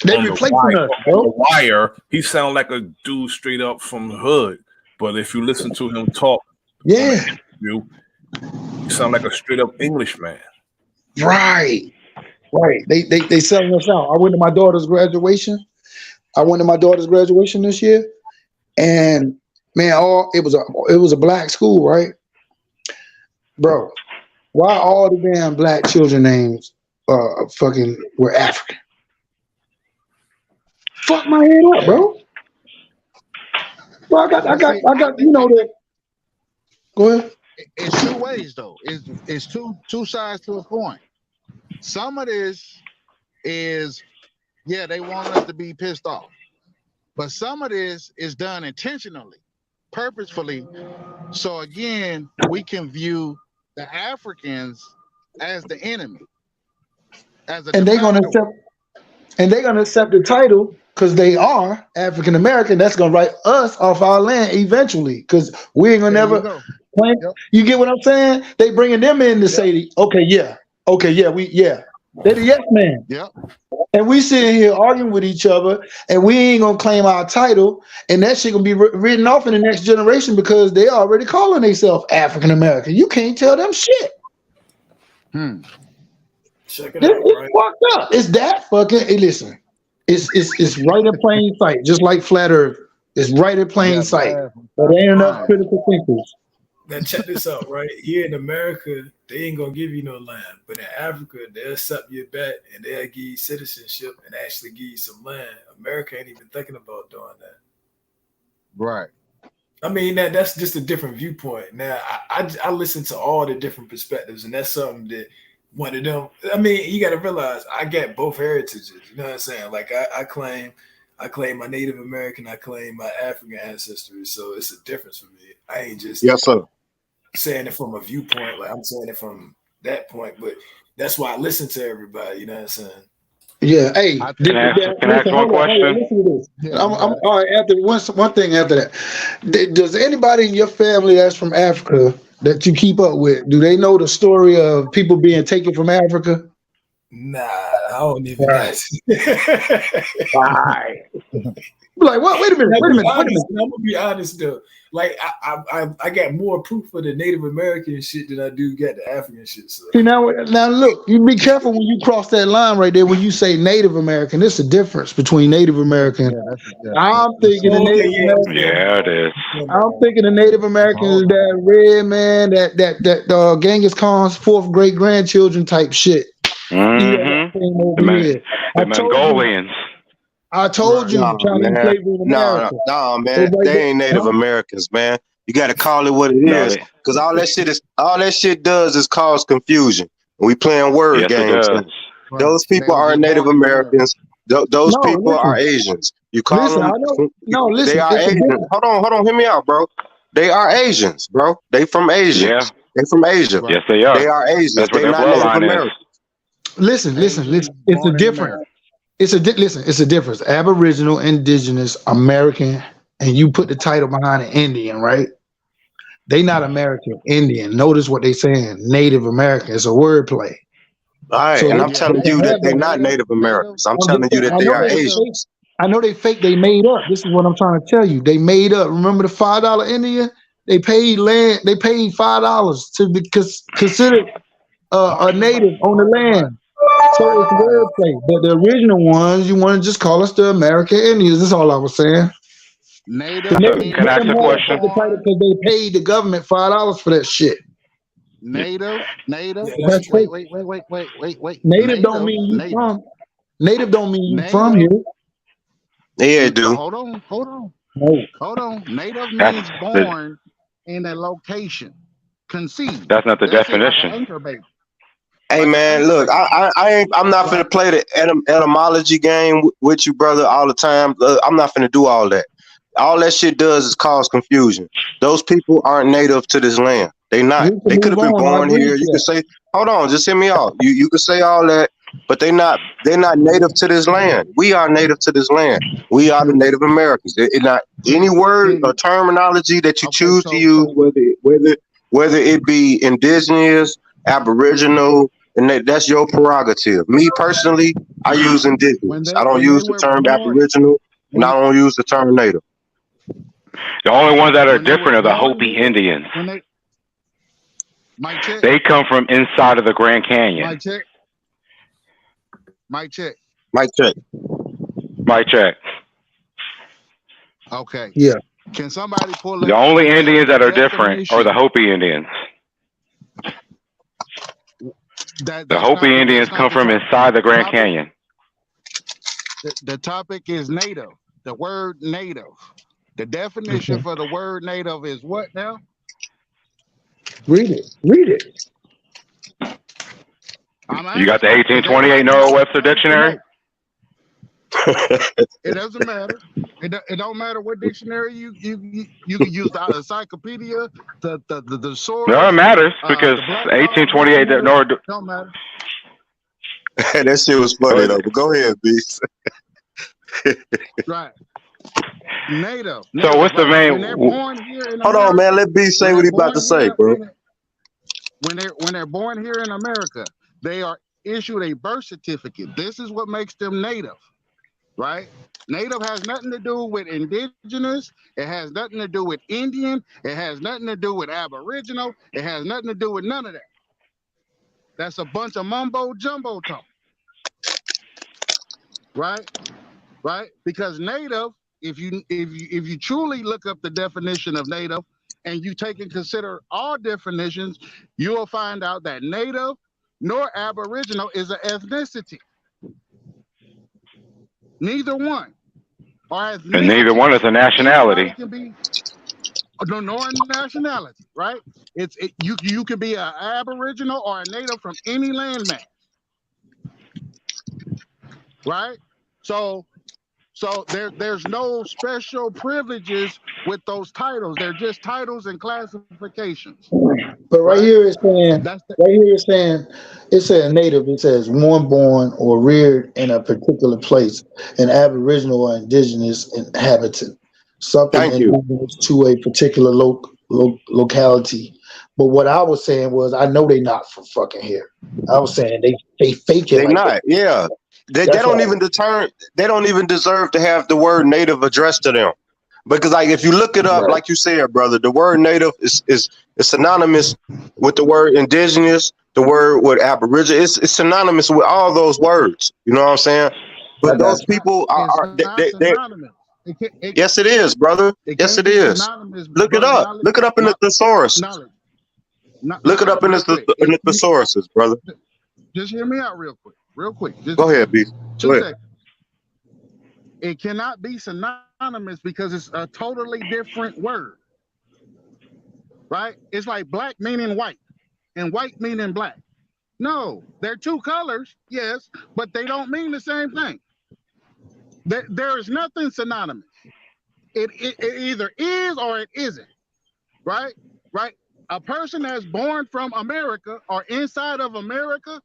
they replacing us, bro. On The Wire, he sound like a dude straight up from the hood. But if you listen to him talk, he sound like a straight up Englishman. Right. They selling us out. I went to my daughter's graduation. This year, and man, it was a black school, right, bro? Why all the damn black children names were African? Fuck my head up, bro. Well, I got that. Go ahead. It's two ways though. It's two sides to a coin. Some of this is, they want us to be pissed off, but some of this is done intentionally, purposefully. So again, we can view the Africans as the enemy, and they're gonna accept the title because they are African American. That's gonna write us off our land eventually because we ain't gonna never claim. You get what I'm saying? They bringing them in to say, they're the yes man. Yep. And we sitting here arguing with each other, and we ain't gonna claim our title, and that shit gonna be written off in the next generation because they already calling themselves African American. You can't tell them shit. Check it out. It's fucked up. It's that fucking. Hey, listen, it's right in plain sight, just like flat Earth. It's right in plain sight. But there ain't enough critical thinkers. Now check this out, right? Here in America, they ain't gonna give you no land, but in Africa, they'll accept your bet and they'll give you citizenship and actually give you some land. America ain't even thinking about doing that. Right. I mean, that's just a different viewpoint. Now, I listen to all the different perspectives, and that's something that one of them. I mean, you got to realize I get both heritages. You know what I'm saying? Like I claim my Native American, I claim my African ancestry. So it's a difference for me. I ain't just saying it from a viewpoint, like I'm saying it from that point, but that's why I listen to everybody, you know what I'm saying? Yeah, hey, can I ask one question? Listen to this. I'm all right. After one thing after that, does anybody in your family that's from Africa that you keep up with, do they know the story of people being taken from Africa? Nah, I don't even. Right. Right. Like what? Wait a minute. Wait a minute. I'm gonna be honest though. Like I got more proof for the Native American shit than I do get the African shit. So. See, now look, you be careful when you cross that line right there. When you say Native American, there's a difference between Native American. I'm thinking the Native American. Yeah, it is. I'm thinking the Native American is that red man, that Genghis Khan's fourth great grandchildren type shit. Mm-hmm. The Mongolians. I told you, Chinese slavery in America. No, man, they ain't Native Americans, man. You got to call it what it is, because all that shit does is cause confusion. We playing word games. Those people aren't Native Americans. Those people are Asians. You call them. Listen. They are Asians. Hold on, hear me out, bro. They are Asians, bro. They from Asia. Yeah. They from Asia. Yes, they are. They are Asians. That's what They're their not Native bloodline is. Americans. Listen. It's a difference. It's a difference. Aboriginal, indigenous, American, and you put the title behind an Indian, right? They not American Indian. Notice what they saying. Native American. It's a wordplay. All right, so and I'm telling you that they're not Native Americans. I'm telling you that they are Asians. I know they fake. They made up. This is what I'm trying to tell you. They made up. Remember the $5 Indian? They paid land. They paid $5 to be considered a native on the land. So it's wordplay. But the original ones, you want to just call us the American Indians. That's all I was saying. Native. Can I ask a question? Because they paid the government $5 for that shit. Native. Wait. Native don't mean you from. Native don't mean you from here. Yeah, it do. Hold on. No. Hold on. Native means born in a location. Conceived. That's not the definition. Anchor baby. Hey man, look, I'm not finna play the etymology game with you, brother, all the time. I'm not finna do all that. All that shit does is cause confusion. Those people aren't native to this land. They not. They could have been born here. You could say, hold on, just hear me out. You could say all that, but they're not native to this land. We are native to this land. We are the Native Americans. It's not any word or terminology that you choose to use, whether it be indigenous, aboriginal, and that's your prerogative. Me personally, I use indigenous. I don't use the term aboriginal, and I don't use the term native. The only ones that are different are the Hopi Indians. They come from inside of the Grand Canyon. Mic check. Okay. Yeah. Can somebody pull the only Indians that are different are the Hopi Indians. The Hopi Indians come from inside the Grand Canyon. The topic is native. The word native. The definition for the word native is what now? Read it. You got the 1828 Noah Webster Dictionary? It doesn't matter. It don't matter what dictionary you can use the encyclopedia, the source. No, it matters because 1828 that Noah don't matter. That shit was funny though. But go ahead, Beast. Right. Native. So what's the main? When they're born here in Hold on, man. Let Beast say what he about to say, bro. When they're born here in America, they are issued a birth certificate. This is what makes them native, right? Native has nothing to do with indigenous. It has nothing to do with Indian. It has nothing to do with Aboriginal. It has nothing to do with none of that. That's a bunch of mumbo jumbo talk, right? Because native, if you truly look up the definition of native and you take and consider all definitions, you will find out that native nor Aboriginal is an ethnicity. Neither one. And neither one is a nationality. Nor a nationality, right? You can be an Aboriginal or a native from any landmass, right? So there's no special privileges with those titles. They're just titles and classifications. But right here it's saying, it says native. It says one born or reared in a particular place, an Aboriginal or indigenous inhabitant, something indigenous to a particular locality, But what I was saying was, I know they not from fucking here. I was saying they fake it They like not, that. yeah. They That's don't why. even they don't even deserve to have the word native addressed to them. Because like if you look it up, Right. like you said, brother, the word native is synonymous with the word indigenous, the word with aboriginal. It's synonymous with all those words. You know what I'm saying? I But got those you. people It's are not they synonymous. yes it is, brother. It Yes can't it be is. synonymous, Look it brother. up. Look it up in the thesaurus. Knowledge. Look it up in Real quick. the thesauruses, brother. Just hear me out real quick. Real quick. Just Go ahead, B. Go 2 ahead. seconds. It cannot be synonymous because it's a totally different word. Right? It's like black meaning white and white meaning black. No, they're two colors, yes, but they don't mean the same thing. There is nothing synonymous. It either is or it isn't. Right? Right? A person that's born from America or inside of America,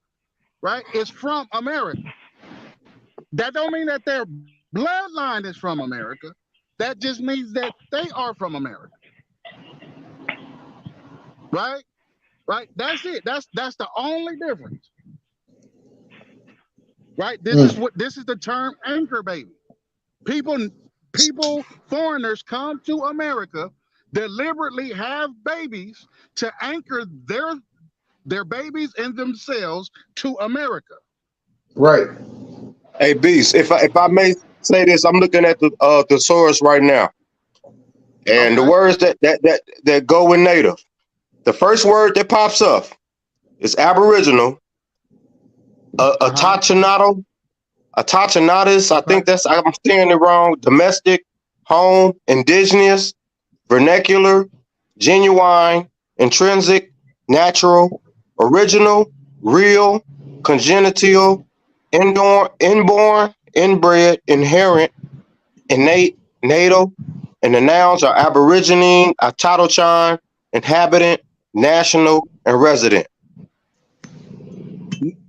right, is from America. That don't mean that their bloodline is from America. That just means that they are from America. Right? Right? That's it. That's the only difference. Right? This is the term anchor baby. People, foreigners come to America, deliberately have babies to anchor their babies and themselves to America. Right. Hey, Beast, if I may say this, I'm looking at the thesaurus right now, and the words that go with native. The first word that pops up is aboriginal, atachinato, atachinatus. I think I'm saying it wrong. Domestic, home, indigenous, vernacular, genuine, intrinsic, natural, original, real, congenital, inborn, inbred, inherent, innate, natal, and the nouns are aborigine, atatochon, inhabitant, national, and resident.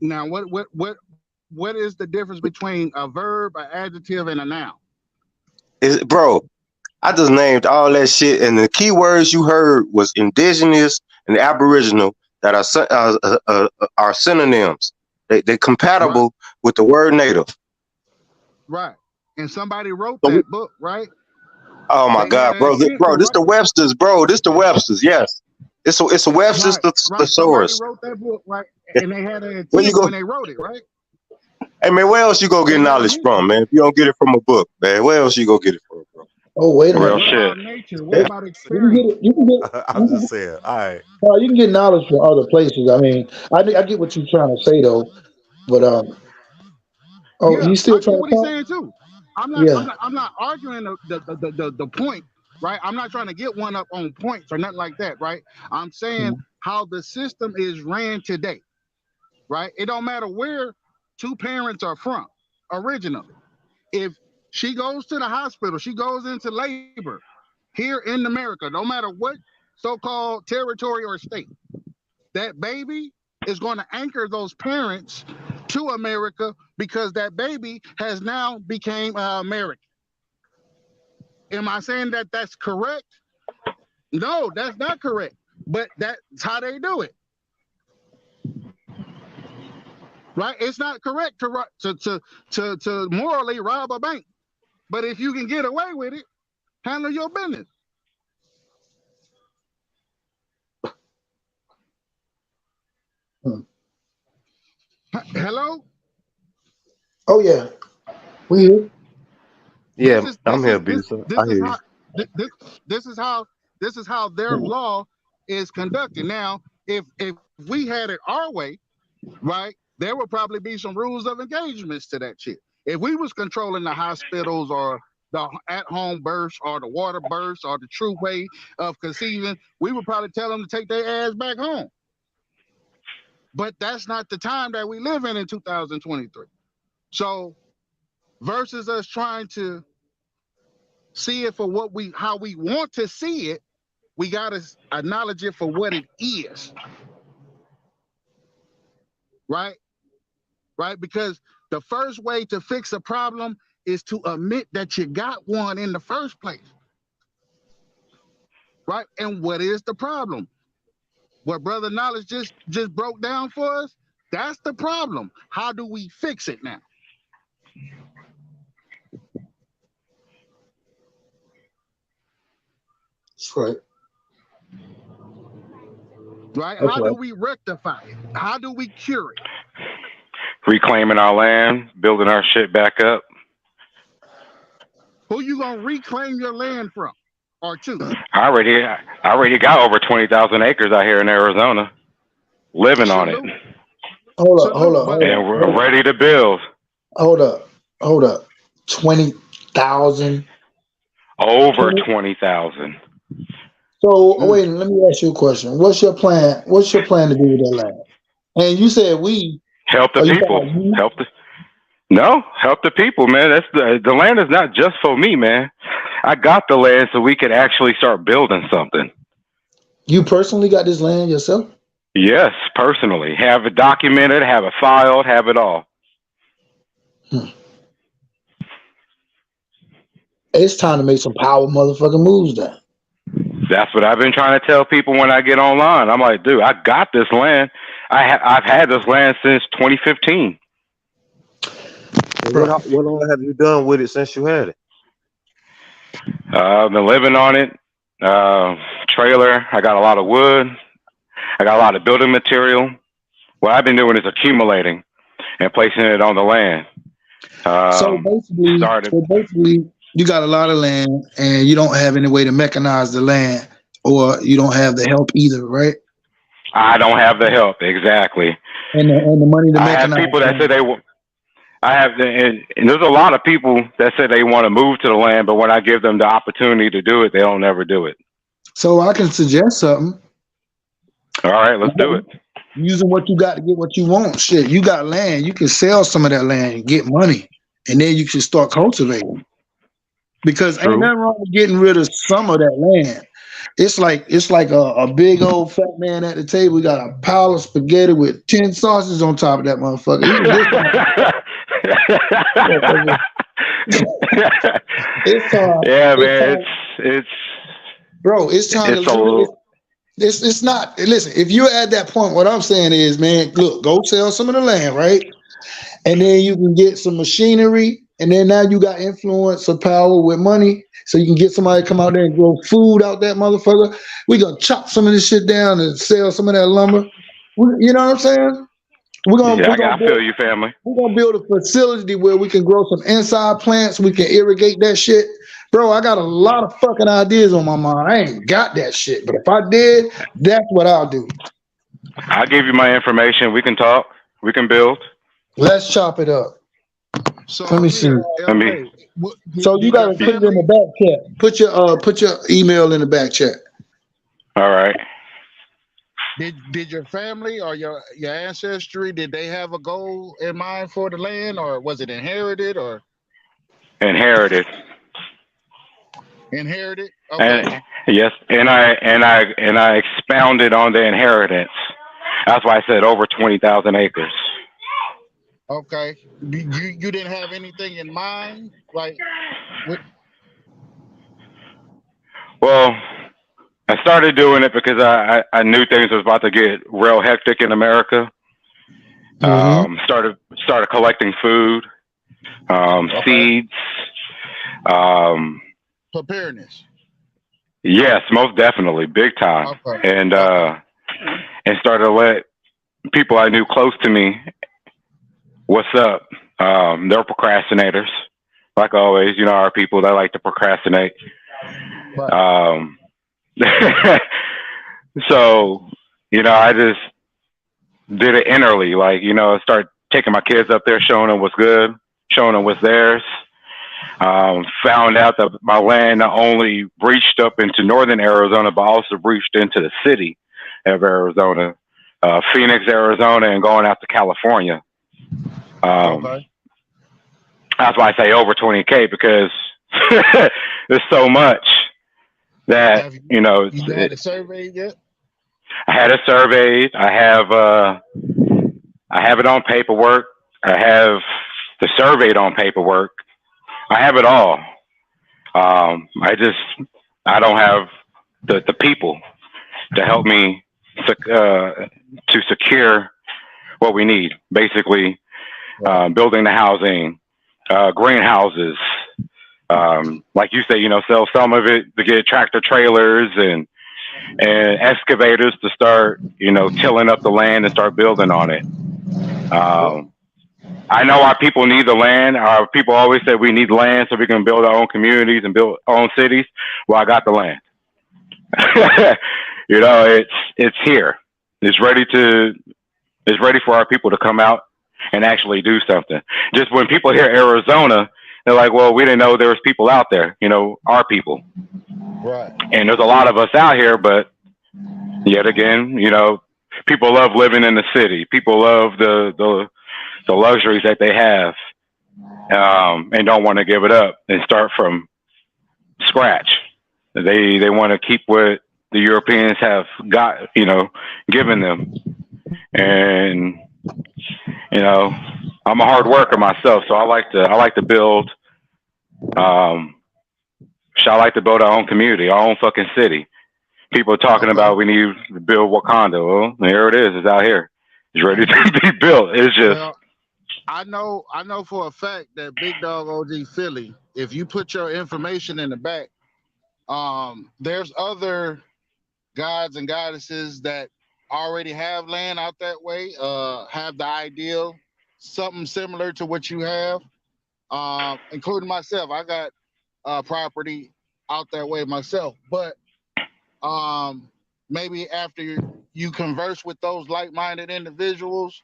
Now, what is the difference between a verb, an adjective, and a noun? Bro, I just named all that shit, and the key words you heard was indigenous and aboriginal that are synonyms. They're compatible with the word native. Right. And somebody wrote So that book, right? oh my They had God, an bro! intent to This write. the Webster's, bro. This the Webster's. Yes, it's a Webster's Right. Somebody thesaurus. wrote that book, right? And they had an Where you intent go? when they wrote it, right? Hey man, where else you go get They had a knowledge mission. from, man? If you don't get it from a book, man, where else you go get it from, bro? Oh, wait a Real minute. What shit. about nature? What about You can get experience? it. You can get. I'm just saying. All right. You can get knowledge from other places. I mean, I get what you're trying to say though, but oh, Yeah, you still I get trying what to he's talk? saying too. Yeah. I'm not arguing the point, right? I'm not trying to get one up on points or nothing like that, right? I'm saying how the system is ran today, right? It don't matter where two parents are from originally. If she goes to the hospital, she goes into labor here in America, no matter what so-called territory or state, that baby is going to anchor those parents to America because that baby has now became American. Am I saying that that's correct? No, that's not correct. But that's how they do it, right? It's not correct to morally rob a bank, but if you can get away with it, handle your business. Hello? Oh yeah. We here. Yeah, This is I'm this here, is B. this So I this is hear you. how this this is how their law is conducted. Now, if we had it our way, right, there would probably be some rules of engagements to that shit. If we was controlling the hospitals or the at-home births or the water births or the true way of conceiving, we would probably tell them to take their ass back home. But that's not the time that we live in 2023. So versus us trying to see it for how we want to see it, we gotta acknowledge it for what it is. Right? Right? Because the first way to fix a problem is to admit that you got one in the first place. Right? And what is the problem? What Brother Knowledge just broke down for us, that's the problem. How do we fix it now? That's right. Right? That's How do right. we rectify it? How do we cure it? Reclaiming our land, building our shit back up. Who you gonna reclaim your land from? Or to? I already got over 20,000 acres out here in Arizona, living on it, Hold up. and we're ready to build. Hold up. 20,000. Over 20,000. So wait, let me ask you a question. What's your plan? What's your plan to do with that land? And you said we Help the people. Help the people, man. That's the land is not just for me, man. I got the land so we could actually start building something. You personally got this land yourself? Yes, personally. Have it documented, have it filed, have it all. It's time to make some power motherfucking moves then. That's what I've been trying to tell people when I get online. I'm like, dude, I got this land. I've had this land since 2015. What all have you done with it since you had it? I've been living on it. Trailer. I got a lot of wood. I got a lot of building material. What I've been doing is accumulating and placing it on the land. So basically, you got a lot of land and you don't have any way to mechanize the land, or you don't have the help either, right? I don't have the help, exactly. And the money to I have mechanize. people that say they will. And there's a lot of people that say they want to move to the land, but when I give them the opportunity to do it, they don't ever do it. So I can suggest something. All right, let's do it. Using what you got to get what you want. Shit, you got land. You can sell some of that land and get money, and then you can start cultivating. Because ain't nothing wrong with getting rid of some of that land. It's like a big old fat man at the table. We got a pile of spaghetti with 10 sausages on top of that motherfucker. It's time. Yeah, man. It's bro. It's time It's not. Listen, if you're at that point, what I'm saying is, man, look, go sell some of the land, right? And then you can get some machinery, and then now you got influence or power with money, so you can get somebody to come out there and grow food out that motherfucker. We gonna chop some of this shit down and sell some of that lumber. You know what I'm saying? I feel you, family. We're gonna build a facility where we can grow some inside plants. We can irrigate that shit. Bro, I got a lot of fucking ideas on my mind. I ain't got that shit, but if I did, that's what I'll do. I'll give you my information. We can talk. We can build. Let's chop it up. So let me see. So you gotta put it in the back chat. Put your email in the back chat. All right. Did your family or your ancestry, did they have a goal in mind for the land, or was it inherited or Inherited. Inherited? Okay. And yes, and I expounded on the inheritance. That's why I said over 20,000 acres. Okay. You didn't have anything in mind, like what? Well, I started doing it because I knew things was about to get real hectic in America. Started collecting food, seeds. Preparedness. Yes, most definitely, big time. Okay. And started to let people I knew close to me, what's up? They're procrastinators, like always. You know, our people that like to procrastinate. Right. So, you know, I just did it innerly, like, you know, start taking my kids up there, showing them what's good, showing them what's theirs. Found out that my land not only reached up into northern Arizona, but also reached into the city of Arizona, Phoenix, Arizona, and going out to California. Okay. That's why I say over 20K, because there's so much that, you know. You had a survey yet? I had it surveyed. I have it on paperwork. I have the surveyed on paperwork. I have it all. I don't have the people to help me to secure what we need. Basically, building the housing, greenhouses, like you say, sell some of it to get tractor trailers and excavators to start, tilling up the land and start building on it. I know our people need the land. Our people always say we need land so we can build our own communities and build our own cities. Well, I got the land. It's here. It's ready for our people to come out and actually do something. Just when people hear Arizona, they're like, well, we didn't know there was people out there, our people. Right. And there's a lot of us out here, but yet again, people love living in the city. People love the luxuries that they have, and don't want to give it up and start from scratch. They want to keep what the Europeans have got, given them. And I'm a hard worker myself, so I like to build. I like to build our own community, our own fucking city. People are talking about we need to build Wakanda. Well, there it is. It's out here. It's ready to be built. It's just. Well, I know for a fact that Big Dog OG Philly, if you put your information in the back, there's other gods and goddesses that already have land out that way, have the ideal, something similar to what you have, including myself. I got property out that way myself, but maybe after you converse with those like-minded individuals,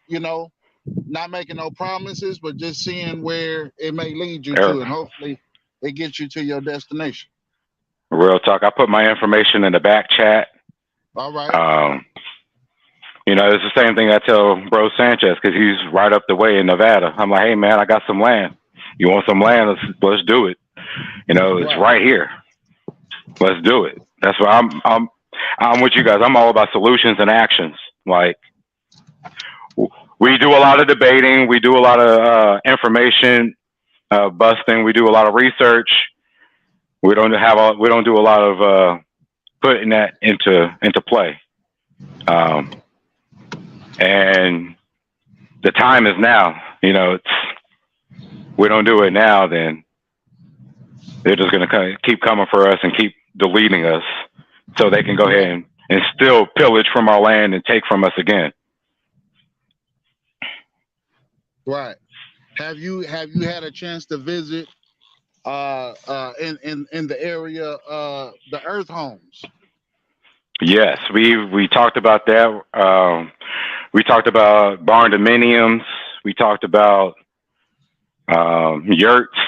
not making no promises, but just seeing where it may lead you to, and hopefully it gets you to your destination. Real talk. I put my information in the back chat. All right. It's the same thing I tell Bro Sanchez, because he's right up the way in Nevada. I'm like, hey man, I got some land. You want some land? Let's do it. It's right here. Let's do it. That's why I'm with you guys. I'm all about solutions and actions. Like, we do a lot of debating. We do a lot of information busting. We do a lot of research. We don't do a lot of putting that into play. And the time is now. We don't do it now, then they're just going to keep coming for us and keep deleting us, so they can go ahead and still pillage from our land and take from us again. Right. Have you had a chance to visit in the area the Earth Homes? Yes, we talked about that. We talked about barn dominiums. We talked about yurts.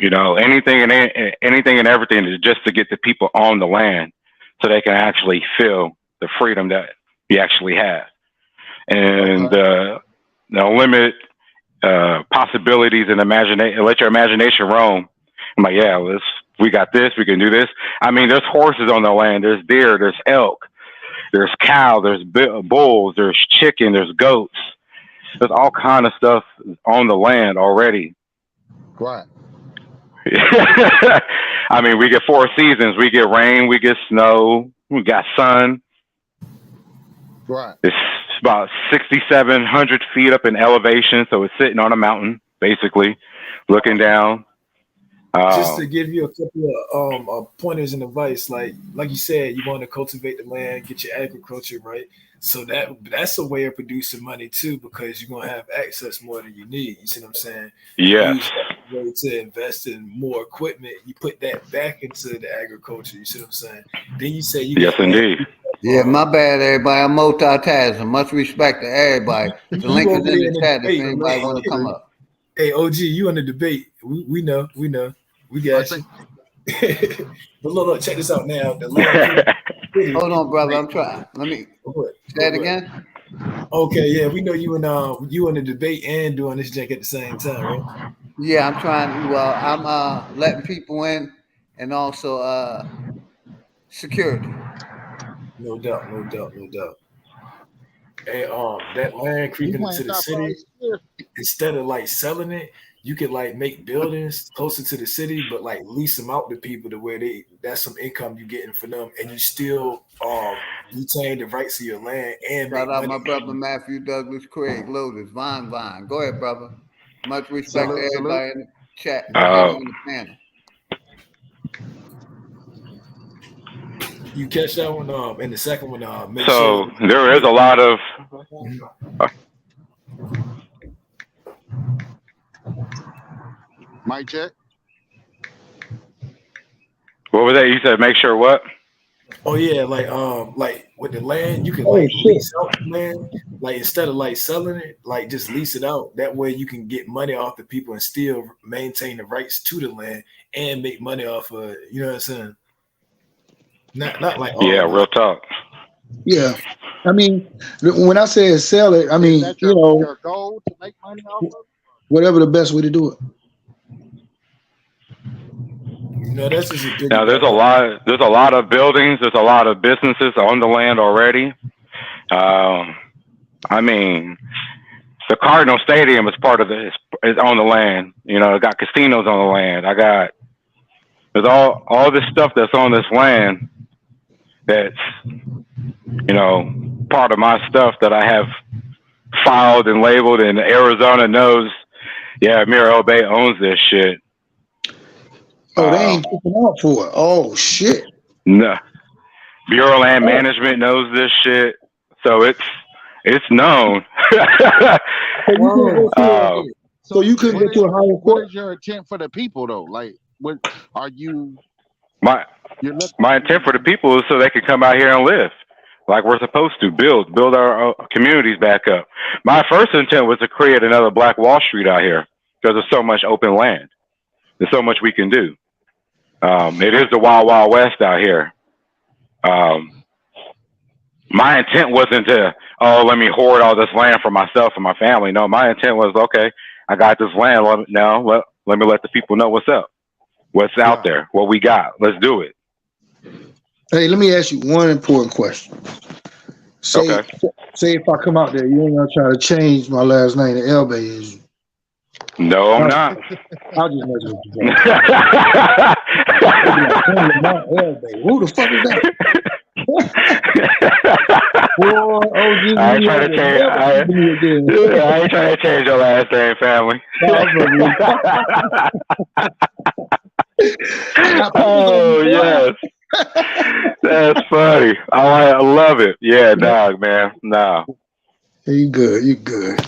Anything and everything, just to get the people on the land, so they can actually feel the freedom that you actually have, and limit possibilities and imagination. Let your imagination roam. I'm like, yeah, we got this. We can do this. I mean, there's horses on the land. There's deer. There's elk. There's cow. There's bulls. There's chicken. There's goats. There's all kind of stuff on the land already. Right. I mean, we get 4 seasons. We get rain. We get snow. We got sun. Right. It's about 6,700 feet up in elevation, so it's sitting on a mountain, basically, looking down. Just to give you a couple of pointers and advice, like you said, you want to cultivate the land, get your agriculture right. So that's a way of producing money too, because you're gonna have access more than you need. You see what I'm saying? Yes. You use that way to invest in more equipment. You put that back into the agriculture. You see what I'm saying? Then you say you. Yes, indeed. Yeah, my bad, everybody. I'm multitasking. Much respect to everybody. The link is in the chat if anybody want to come up. Hey, OG, you in the debate? We know. We got you. But look, check this out now. Hold on, brother. I'm trying. Let me say it again. Okay, yeah, we know you in the debate and doing this jank at the same time, right? Yeah, I'm trying. Well, I'm letting people in, and also security. No doubt. And that land creeping into the city, instead of like selling it, you could like make buildings closer to the city, but like lease them out to people to where that's some income you're getting for them, and you still retain the rights to your land and Shout make out money. my brother Matthew Douglas Craig, Lotus, Vine. Go ahead, brother. Much respect to everybody in the chat and on the panel. You catch that one, and the second one, make So sure. there is a lot of. Mic check. What was that? You said make sure what? Oh yeah, like with the land, you can lease out the land. Like instead of like selling it, like just lease it out. That way you can get money off the people and still maintain the rights to the land and make money off of it. You know what I'm saying? Not like real talk. Yeah, I mean, when I say sell it, I mean your goal to make money off of it? Whatever the best way to do it. No, that's just a now there's a lot of buildings, there's a lot of businesses on the land already. I mean, the Cardinal Stadium is part of this, is on the land. You know, it got casinos on the land. There's all this stuff that's on this land that's, you know, part of my stuff that I have filed and labeled, and Arizona knows, yeah, Amir El Bay owns this shit. Oh, they ain't picking out for it. Oh shit. No. Bureau of Land Management knows this shit. So it's known. So you couldn't get to a higher court. What is your intent for the people though? Like, what are you? My intent for the people is so they can come out here and live like we're supposed to, build our communities back up. My first intent was to create another Black Wall Street out here because there's so much open land. There's so much we can do. It is the wild, wild west out here. My intent wasn't to, let me hoard all this land for myself and my family. No, my intent was, okay, I got this land. Now let me let the people know what's up, what's out there, what we got. Let's do it. Hey, let me ask you one important question. Say if I come out there, you ain't gonna try to change my last name to El Bay, is you? No, I'm not. I'll just mess with you. Who the fuck is that? I ain't trying to change. I ain't trying to change your last name, family. Oh yes, that's funny. I love it. Yeah, dog, man. Nah. You good? You good?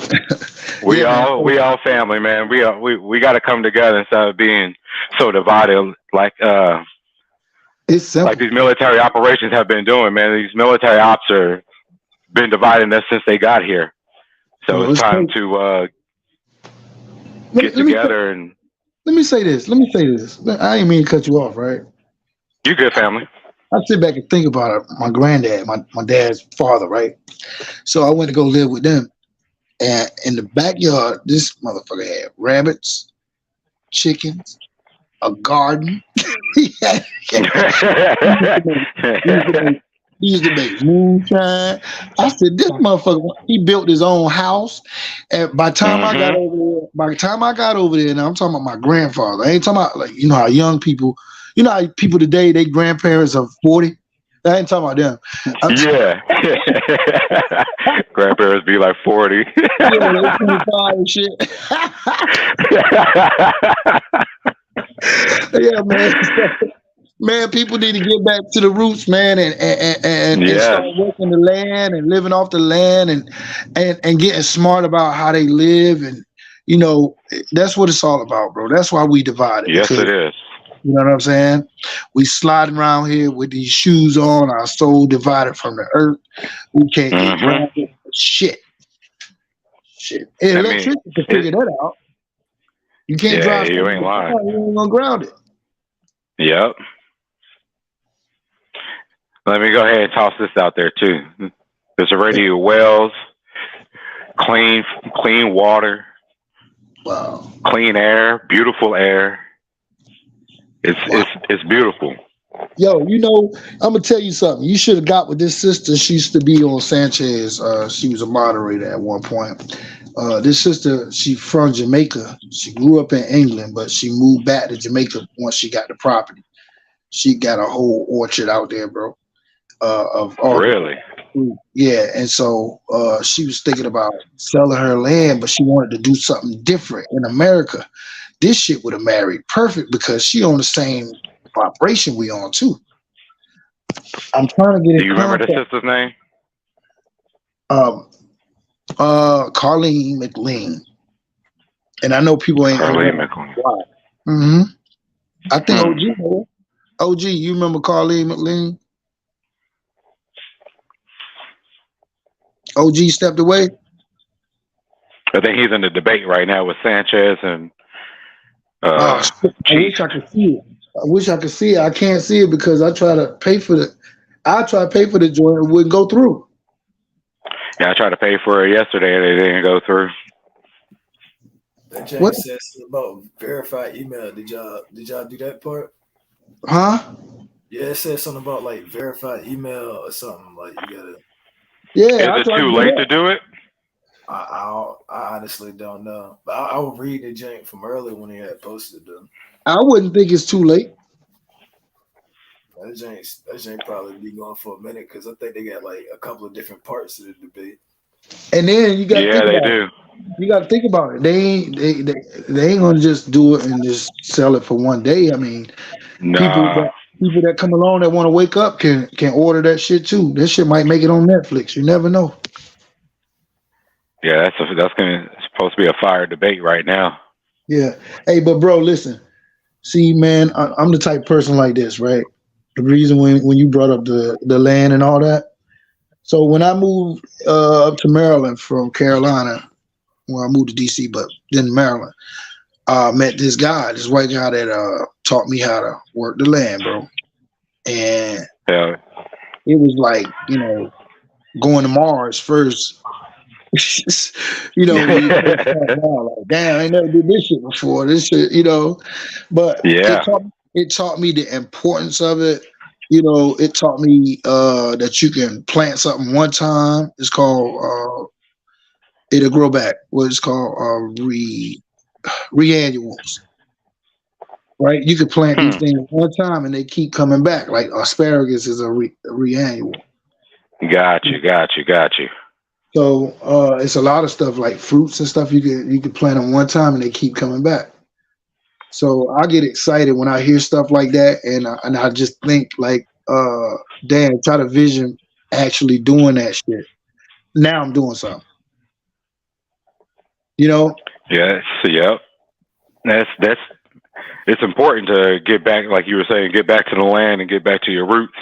We all family, man. We got to come together instead of being so divided, like it's simple. Like these military operations have been doing, man. These military ops are been dividing us since they got here. So it's time to get together and. Let me say this. I ain't mean to cut you off, right? You good, family? I sit back and think about it. My granddad, my dad's father, right? So I went to go live with them. And in the backyard, this motherfucker had rabbits, chickens, a garden. He used to make moonshine. I said, this motherfucker, he built his own house. And by the time I got over there, now I'm talking about my grandfather. I ain't talking about, like, you know how young people, you know how people today, they grandparents are 40. I ain't talking about them. Yeah. Grandparents be like 40. Yeah, they 25 and shit. Yeah, man. Man, people need to get back to the roots, man, and start working the land and living off the land and getting smart about how they live. And, you know, that's what it's all about, bro. That's why we divided. Yes, it is. You know what I'm saying? We sliding around here with these shoes on, our soul divided from the earth. We can't get grounded. Shit. Electricity can figure that out. You can't drive. You ain't lying. You ain't gonna ground it. Yep. Let me go ahead and toss this out there too. There's already wells, clean water, wow, clean air, beautiful air. It's beautiful. Yo, you know, I'm gonna tell you something. You should have got with this sister. She used to be on Sanchez. She was a moderator at one point. This sister, she from Jamaica. She grew up in England, but she moved back to Jamaica once she got the property. She got a whole orchard out there, bro. of all. Really? Yeah, and so she was thinking about selling her land, but she wanted to do something different in America. This shit would have married perfect because she on the same vibration we on too. I'm trying to get Do in you remember the contact. sister's name? Carlene McLean, and I know people ain't Carlene McLean. why. Mm-hmm. I think OG, you remember Carlene McLean? OG stepped away. I think he's in the debate right now with Sanchez and Shit. I wish I could see it. I can't see it because I try to pay for the joint. It wouldn't go through. Yeah, I tried to pay for it yesterday and it didn't go through. That James said something about verified email. Did y'all do that part? Huh? Yeah, it said something about like verified email or something like you gotta. Yeah. Is it too late to do it? I honestly don't know, but I will read the jank from earlier when he had posted them. I wouldn't think it's too late. That jank probably be going for a minute because I think they got like a couple of different parts of the debate. And then you got to think about it. You got to think about it. They ain't gonna just do it and just sell it for one day. I mean, people that come along that want to wake up can order that shit too. This shit might make it on Netflix. You never know. Yeah, that's supposed to be a fire debate right now. Yeah. Hey, but bro, listen. See, man, I'm the type of person like this, right? The reason when you brought up the land and all that. So when I moved up to Maryland from Carolina, well, I moved to DC, but then Maryland, I met this white guy that taught me how to work the land, bro. And it was like, going to Mars first. Like, damn, I ain't never did this shit before. This shit, but it taught me the importance of it. It taught me that you can plant something one time. It's called it'll grow back. What it's called reannuals. Right? You can plant these things one time and they keep coming back. Like asparagus is a reannual. Got you. So it's a lot of stuff like fruits and stuff. You can plant them one time and they keep coming back. So I get excited when I hear stuff like that, and I just think like, damn, try to vision actually doing that shit. Now I'm doing something. Yes. Yep. That's it's important to get back, like you were saying, get back to the land and get back to your roots.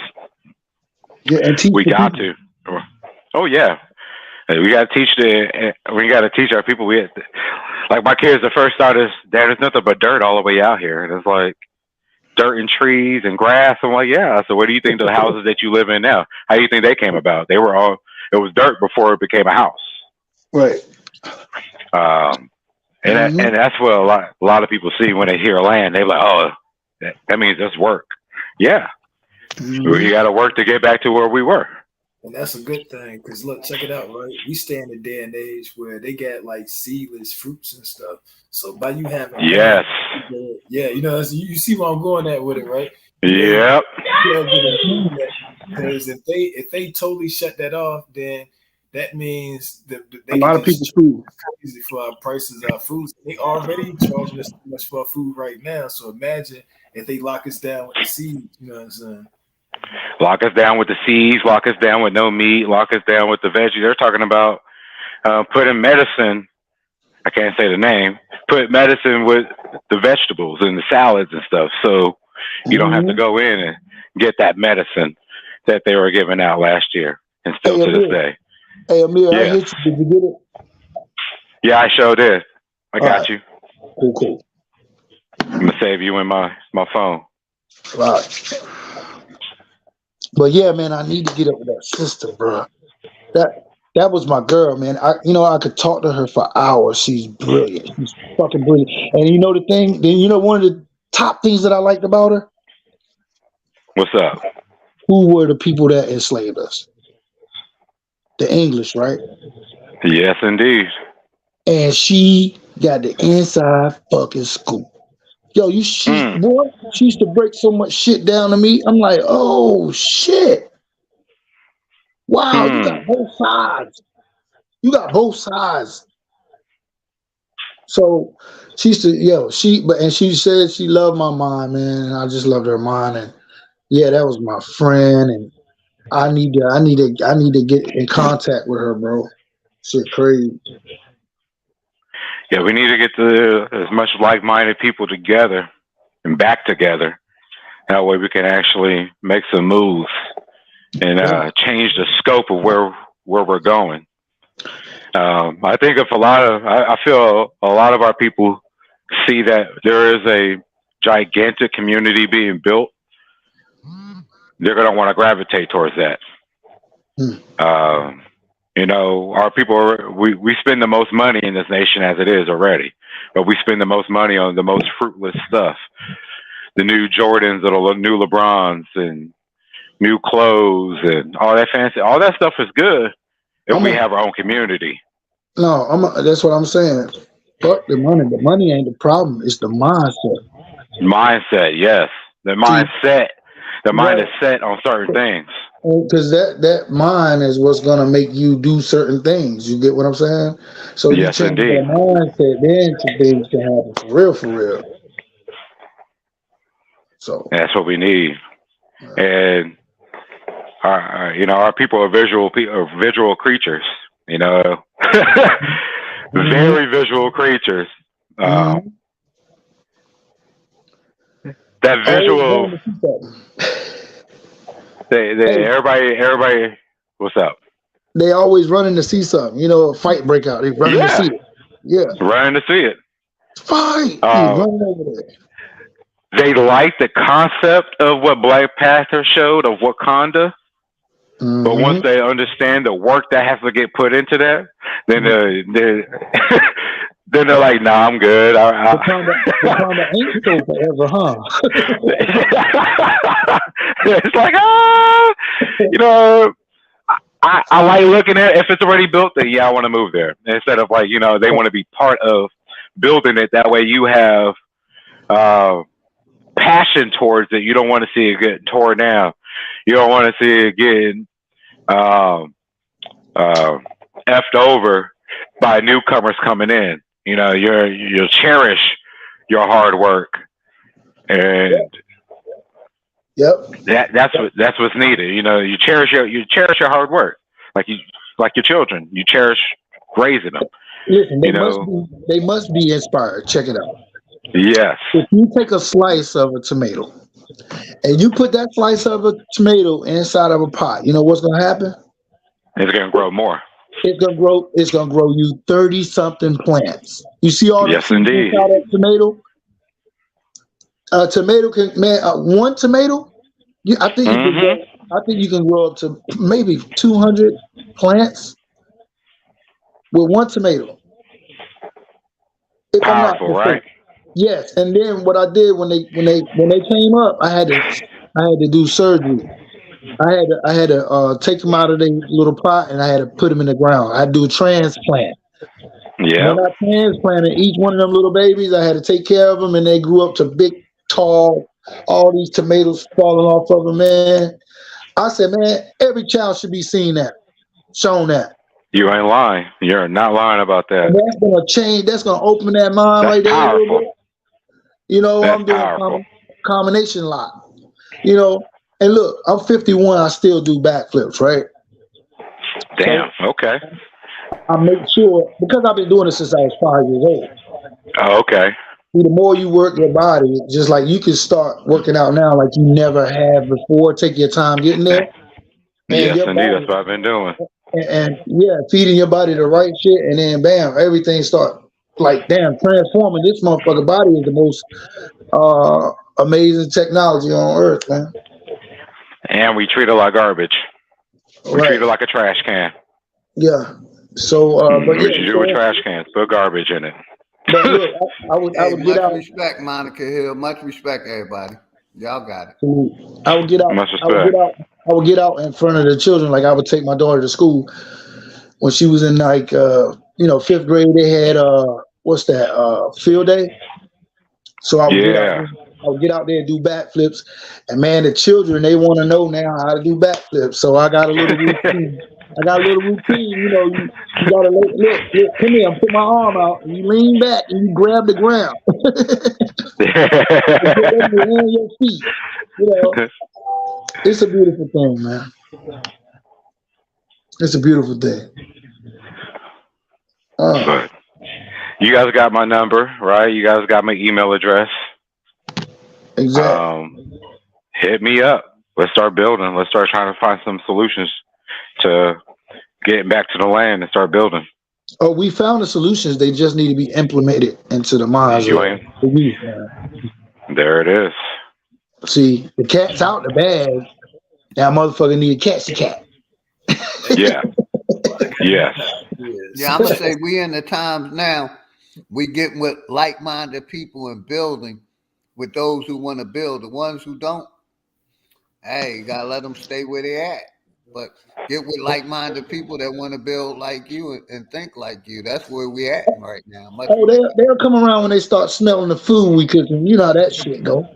Yeah, and teach. We got to. Oh yeah. We got to teach our people. Like my kids, the first thought is, Dad, there's nothing but dirt all the way out here. And it's like dirt and trees and grass. I'm like, yeah. So what do you think the houses that you live in now? How do you think they came about? It was dirt before it became a house. Right. And that's what a lot of people see when they hear land. They're like, oh, that means that's work. Yeah. We got to work to get back to where we were. And that's a good thing, because look, check it out, right? We stay in a day and age where they got like seedless fruits and stuff. So by you having yes, you see where I'm going at with it, right? Yep. Because if they totally shut that off, then that means that a lot of people's food crazy for our prices, our foods. They already charging us too much for our food right now. So imagine if they lock us down with the seeds. You know what I'm saying? Lock us down with the seeds, lock us down with no meat, lock us down with the veggies. They're talking about putting medicine, I can't say the name, put medicine with the vegetables and the salads and stuff. So you don't have to go in and get that medicine that they were giving out last year and still to this day. Hey, Amir, I hit you. Did you get it? Yeah, I sure did. I got you. Cool. I'm going to save you in my phone. Right. But yeah, man, I need to get up with that sister, bro. That was my girl, man. I could talk to her for hours. She's brilliant. She's fucking brilliant. And you know the thing? Then one of the top things that I liked about her? What's up? Who were the people that enslaved us? The English, right? Yes, indeed. And she got the inside fucking scoop. Yo, she used to break so much shit down to me. I'm like, oh shit. Wow, you got both sides. You got both sides. So she used to, and she said she loved my mom, man. And I just loved her mom, and yeah, that was my friend, and I need to get in contact with her, bro. Shit, crazy. Yeah, we need to get as much like-minded people together and back together. That way, we can actually make some moves and change the scope of where we're going. I think if I feel a lot of our people see that there is a gigantic community being built, they're going to want to gravitate towards that. Our people we spend the most money in this nation as it is already, but we spend the most money on the most fruitless stuff. The new Jordans, the new LeBrons, and new clothes, and all that fancy, all that stuff is good if we have our own community. No, that's what I'm saying. Fuck the money. The money ain't the problem. It's the mindset. Mindset, yes. The mindset. The mind is set on certain things. Because that mind is what's gonna make you do certain things. You get what I'm saying? So you change that mindset, then things can happen for real. So that's what we need. And our people are visual creatures. Very visual creatures. That visual. Everybody. What's up? They always running to see something. A fight break out. They running to see it. Yeah, running to see it. Fight. Running over there. They like the concept of what Black Panther showed of Wakanda. But once they understand the work that has to get put into that, then they're like, "Nah, I'm good." Wakanda ain't so forever, huh? It's like, I like looking at it. If it's already built, then I want to move there. Instead of like, they want to be part of building it. That way, you have passion towards it. You don't want to see it get torn down. You don't want to see it getting effed over by newcomers coming in. You'll cherish your hard work, and that's what's needed. You cherish your hard work, like your children. You cherish raising them. Listen, they must be inspired. Check it out. Yes. If you take a slice of a tomato and you put that slice of a tomato inside of a pot, you know what's going to happen? It's going to grow more. It's going to grow you 30-something plants. You see all yes, indeed. Inside that tomato? A tomato one tomato, I think you can grow up to maybe 200 plants with one tomato. Powerful, right? Yes, and then what I did when they came up, I had to do surgery. I had to take them out of their little pot and I had to put them in the ground. I had to do a transplant. Yeah. When I transplanted each one of them little babies, I had to take care of them, and they grew up to big, tall. All these tomatoes falling off of them, man. I said, man, every child should be shown that. You ain't lying. You're not lying about that. And that's gonna change. That's gonna open that mind right there. Powerful. I'm doing combination lock. And look, I'm 51. I still do backflips, right? Damn. So, okay. I make sure, because I've been doing it since I was 5 years old. Oh, okay. The more you work your body, just like you can start working out now like you never have before. Take your time getting there. Yes, indeed. That's what I've been doing. And feeding your body the right shit, and then bam, everything start transforming. This motherfucker body is the most amazing technology on earth, man. And we treat it like garbage. We treat it like a trash can. Yeah. So, what you do with trash cans? Put garbage in it. But look, I would get out. Much respect, Monica Hill. Much respect, everybody. Y'all got it. I would get out. Much respect. I would get out in front of the children. Like I would take my daughter to school when she was in 5th grade. They had field day. So I would get out I would get out there and do backflips. And man, the children, they want to know now how to do backflips. So I got a little routine. You know, you gotta look, come here, put my arm out, and you lean back and you grab the ground. And get them on your feet. You know, it's a beautiful thing, man. It's a beautiful thing. But you guys got my number, right? You guys got my email address. Exactly. Hit me up. Let's start building. Let's start trying to find some solutions to getting back to the land and start building. Oh, we found the solutions. They just need to be implemented into the minds of the youth, man. There it is. See, the cat's out the bag. Now, motherfucker need to catch the cat. Yeah. Yes. Yeah, I'm gonna say we in the times now. We getting with like-minded people and building with those who want to build. The ones who don't, hey, you gotta let them stay where they at. But get with like-minded people that want to build like you and think like you. That's where we at right now. They'll come around when they start smelling the food we cooking. You know how that shit go.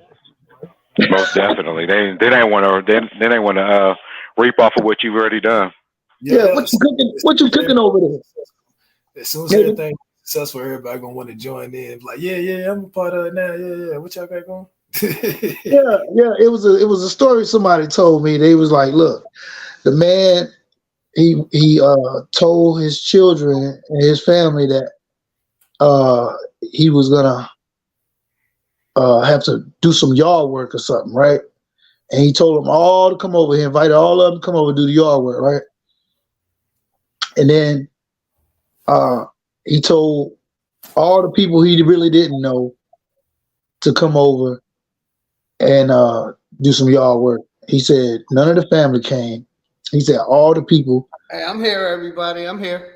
Most definitely. They ain't want to reap off of what you've already done. Yeah, what you cooking? What you cooking over there? As soon as everything successful, everybody gonna want to join in. Like, yeah, I'm a part of it now. Yeah. What y'all got going? yeah. It was a story somebody told me. They was like, look, the man he told his children and his family that he was gonna have to do some yard work or something, right? And he told them all to come over. He invited all of them to come over and do the yard work, right? And then he told all the people he really didn't know to come over and do some yard work. He said none of the family came. He said all the people. Hey, I'm here, everybody. I'm here.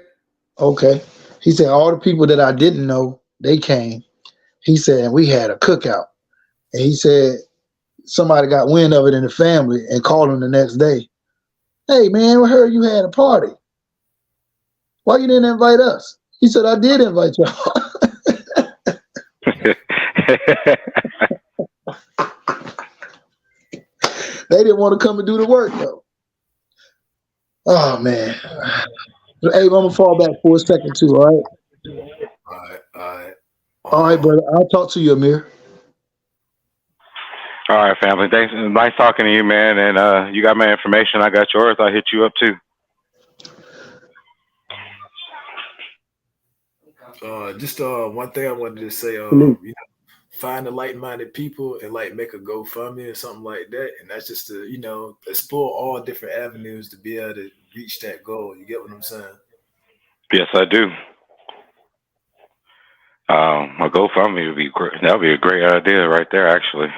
Okay. He said all the people that I didn't know, they came. He said we had a cookout. And he said somebody got wind of it in the family and called him the next day. Hey, man, we heard you had a party. Why you didn't invite us? He said, I did invite y'all. They didn't want to come and do the work, though. Oh, man. Hey, I'm going to fall back for a second, too, all right? All right, brother. I'll talk to you, Amir. All right, family. Thanks. Nice talking to you, man. And you got my information. I got yours. I'll hit you up, too. Just one thing I wanted to say, you know, find the like-minded people and like make a GoFundMe or something like that, and that's just to, you know, explore all different avenues to be able to reach that goal. You get what I'm saying? Yes, I do. A GoFundMe would be great. That would be a great idea right there, actually.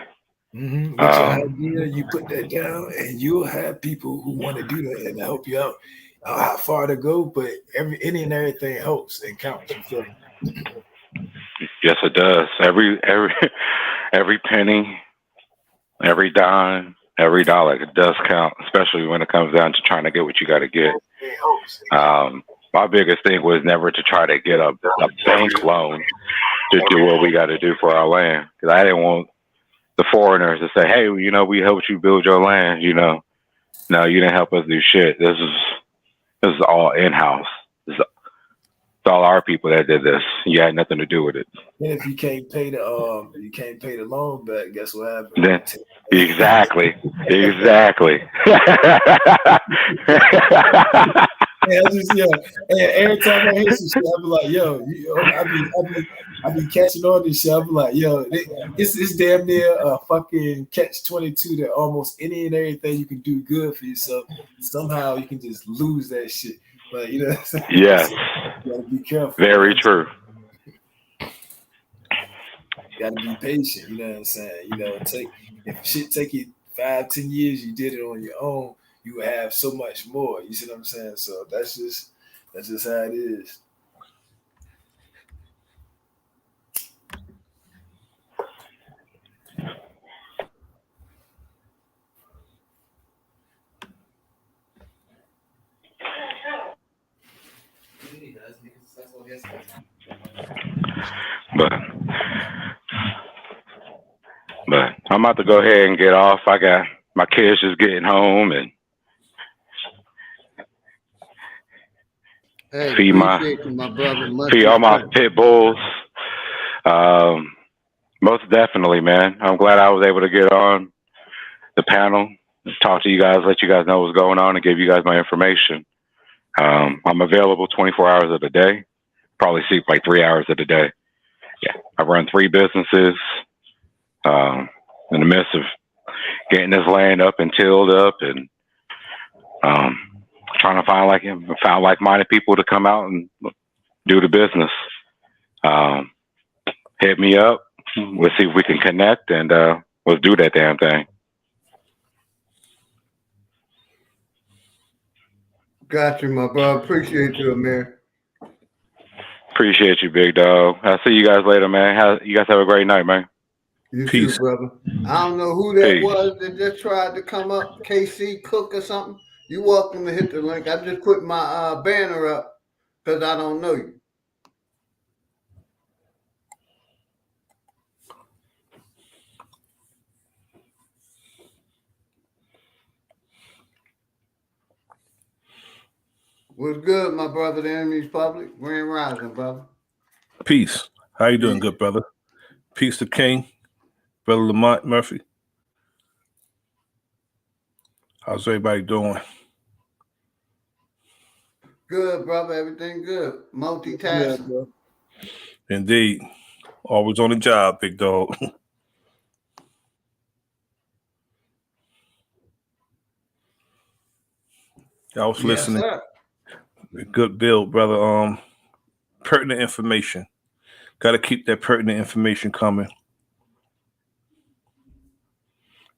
With your idea, you put that down, and you'll have people who want to do that and help you out. How far to go, but any and everything helps and counts. You feel me? Yes, it does. Every penny, every dime, every dollar, it does count, especially when it comes down to trying to get what you got to get. My biggest thing was never to try to get a bank loan to do what we got to do for our land, because I didn't want the foreigners to say, "Hey, you know, we helped you build your land." You know, no, you didn't help us do shit. This is all in-house. It's all our people that did this. You had nothing to do with it. And if you can't pay the loan back, guess what happens? Then, exactly. And every time I hear some shit, I be like, yo, I be catching on this shit. I be like, yo, it's damn near a fucking catch-22 that almost any and everything you can do good for yourself, somehow you can just lose that shit. But you know what I'm saying? Yes. You gotta be careful. Very true. You gotta be patient, you know what I'm saying? You know, if shit take you 5-10 years, you did it on your own, you have so much more. You see what I'm saying? So that's just how it is. But I'm about to go ahead and get off. I got my kids just getting home and Hey, feed appreciate you, my brother. Much all my respect. pit bulls. Most definitely, man. I'm glad I was able to get on the panel, talk to you guys, let you guys know what's going on, and give you guys my information. I'm available 24 hours of the day. Probably sleep like 3 hours of the day. Yeah, I run 3 businesses. In the midst of getting this land up and tilled up, and trying to find like-minded people to come out and do the business. Hit me up. We'll see if we can connect, and let's do that damn thing. Got you, my brother. Appreciate you, Amir. Appreciate you, big dog. I'll see you guys later, man. You guys have a great night, man. You Peace. too, brother. I don't know who that Peace. was that just tried to come up, KC Cook or something. You welcome to hit the link. I just put my banner up because I don't know you. What's good, my brother? The enemy's public. Grand Rising, brother. Peace. How you doing, good brother? Peace to King, brother Lamont Murphy. How's everybody doing? Good, brother. Everything good. Multitasking. bro. Indeed. Always on the job, big dog. I was listening. Sir. Good build, brother. Pertinent information. Got to keep that pertinent information coming.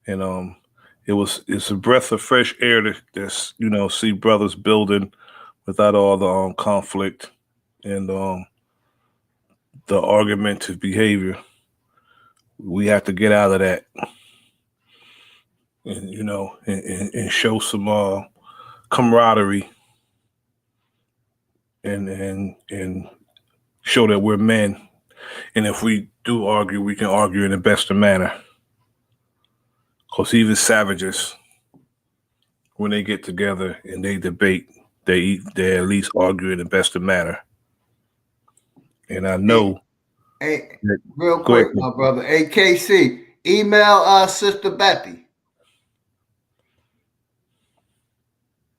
And it's a breath of fresh air to see brothers building without all the conflict and the argumentative behavior. We have to get out of that, and show some camaraderie and show that we're men. And if we do argue, we can argue in the best of manner. Because even savages, when they get together and they debate, they at least argue in the best of manner. And I know. Hey, real quick, my brother. Hey, KC, email Sister Betty.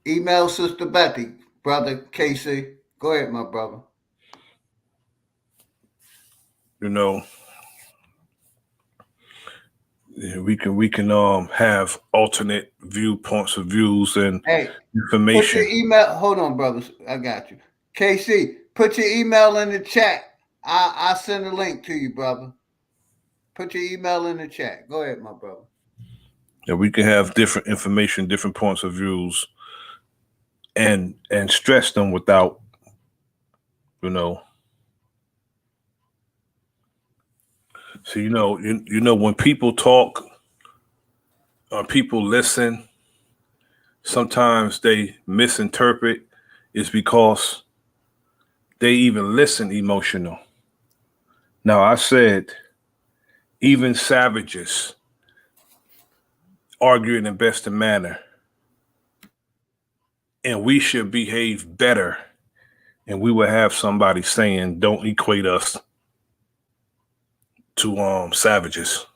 Email Sister Betty, brother KC. Go ahead, my brother. We can have alternate viewpoints of views and information. Put your email. Hold on, brothers. I got you. KC, put your email in the chat. I'll send a link to you, brother. Put your email in the chat. Go ahead, my brother. Yeah, we can have different information, different points of views, and stress them without, So when people talk or people listen, sometimes they misinterpret. It's because they even listen emotional. Now, I said even savages argue in the best of manner, and we should behave better. And we will have somebody saying, "Don't equate us to savages."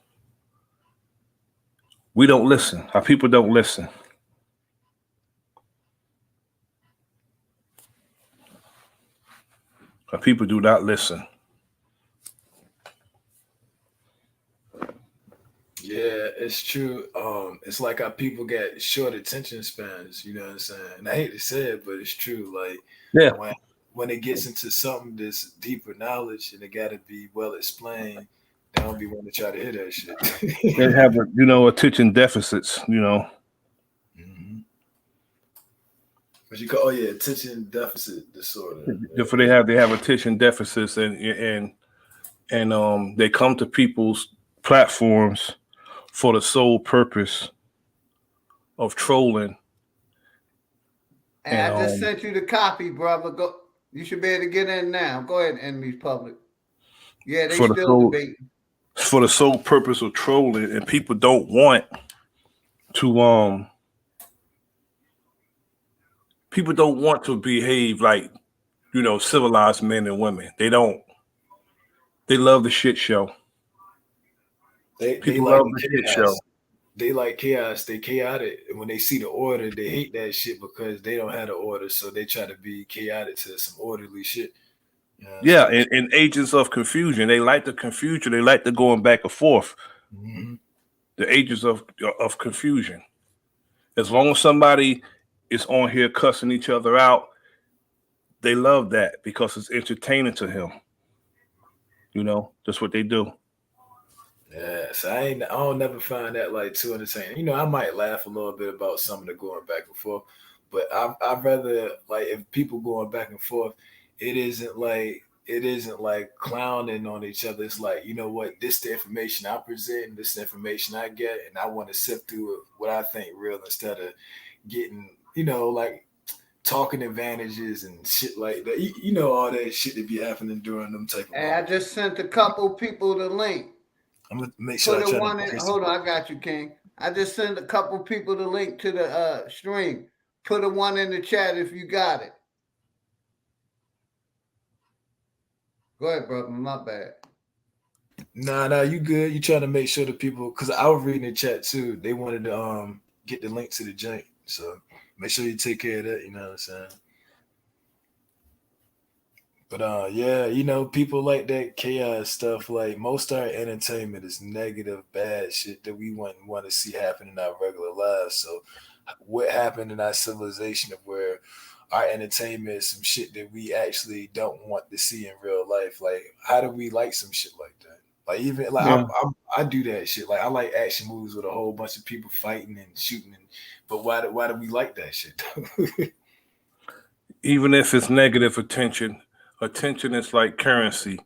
We don't listen. Our people don't listen. Our people do not listen. Yeah, it's true. It's like our people get short attention spans, you know what I'm saying? And I hate to say it, but it's true. Like, when it gets into something that's deeper knowledge and it got to be well explained, they don't be wanting to try to hear that shit. They have, attention deficits, Mm-hmm. What you call? Attention deficit disorder. Therefore, they have attention deficits, and they come to people's platforms for the sole purpose of trolling. And I just sent you the copy, brother. Go. You should be able to get in now. Go ahead, enemies public. Yeah, they still debating. for the sole purpose of trolling, and people don't want to behave like, you know, civilized men and women. They don't. They love the shit show. They People like love the the shit chaos. show. They like chaos. They chaotic. And when they see the order, they hate that shit because they don't have the order. So they try to be chaotic to some orderly shit. You know what I'm Yeah, saying? and agents of confusion. They like the confusion. They like the going back and forth. Mhm. The agents of confusion. As long as somebody is on here cussing each other out, they love that because it's entertaining to him. You know, that's what they do. Yeah, so I don't never find that like too entertaining. You know, I might laugh a little bit about some of the going back and forth, but I'd rather like if people going back and forth, it isn't like clowning on each other. It's like, you know what, this the information I present, and this the information I get, and I want to sift through what I think real instead of getting, like talking advantages and shit like that. You know all that shit that be happening during them type of Hey, I moments. just sent a couple people the link. I'm gonna make sure Put I a try to one in. trace it. Hold on, I got you, King. I just sent a couple people the link to the stream. Put a one in the chat if you got it. Go ahead, brother. My bad. Nah, you good. You trying to make sure the people, because I was reading the chat too. They wanted to get the link to the jank, so make sure you take care of that. You know what I'm saying? But yeah, people like that chaos stuff. Like most of our entertainment is negative, bad shit that we wouldn't want to see happen in our regular lives. So, what happened in our civilization of where our entertainment is some shit that we actually don't want to see in real life? Like, how do we like some shit like that? Like even like Yeah. I do that shit. Like I like action movies with a whole bunch of people fighting and shooting. But why do we like that shit? Even if it's negative attention is like currency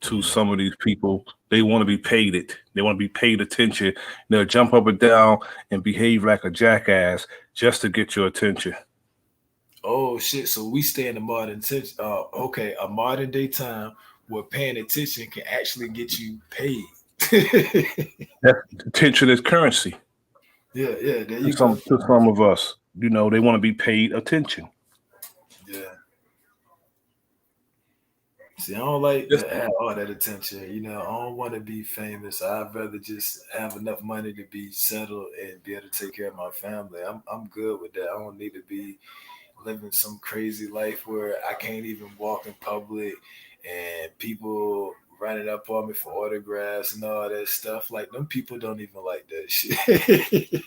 to some of these people. They want to be paid it. They want to be paid attention. They'll jump up and down and behave like a jackass just to get your attention. Oh shit! So we stay in the modern a modern day time where paying attention can actually get you paid. That attention is currency. Yeah, there you To go. some of us, they want to be paid attention. Yeah. See, I don't like to have all that attention. I don't want to be famous. I'd rather just have enough money to be settled and be able to take care of my family. I'm good with that. I don't need to be living some crazy life where I can't even walk in public and people running up on me for autographs and all that stuff. Like them people don't even like that shit.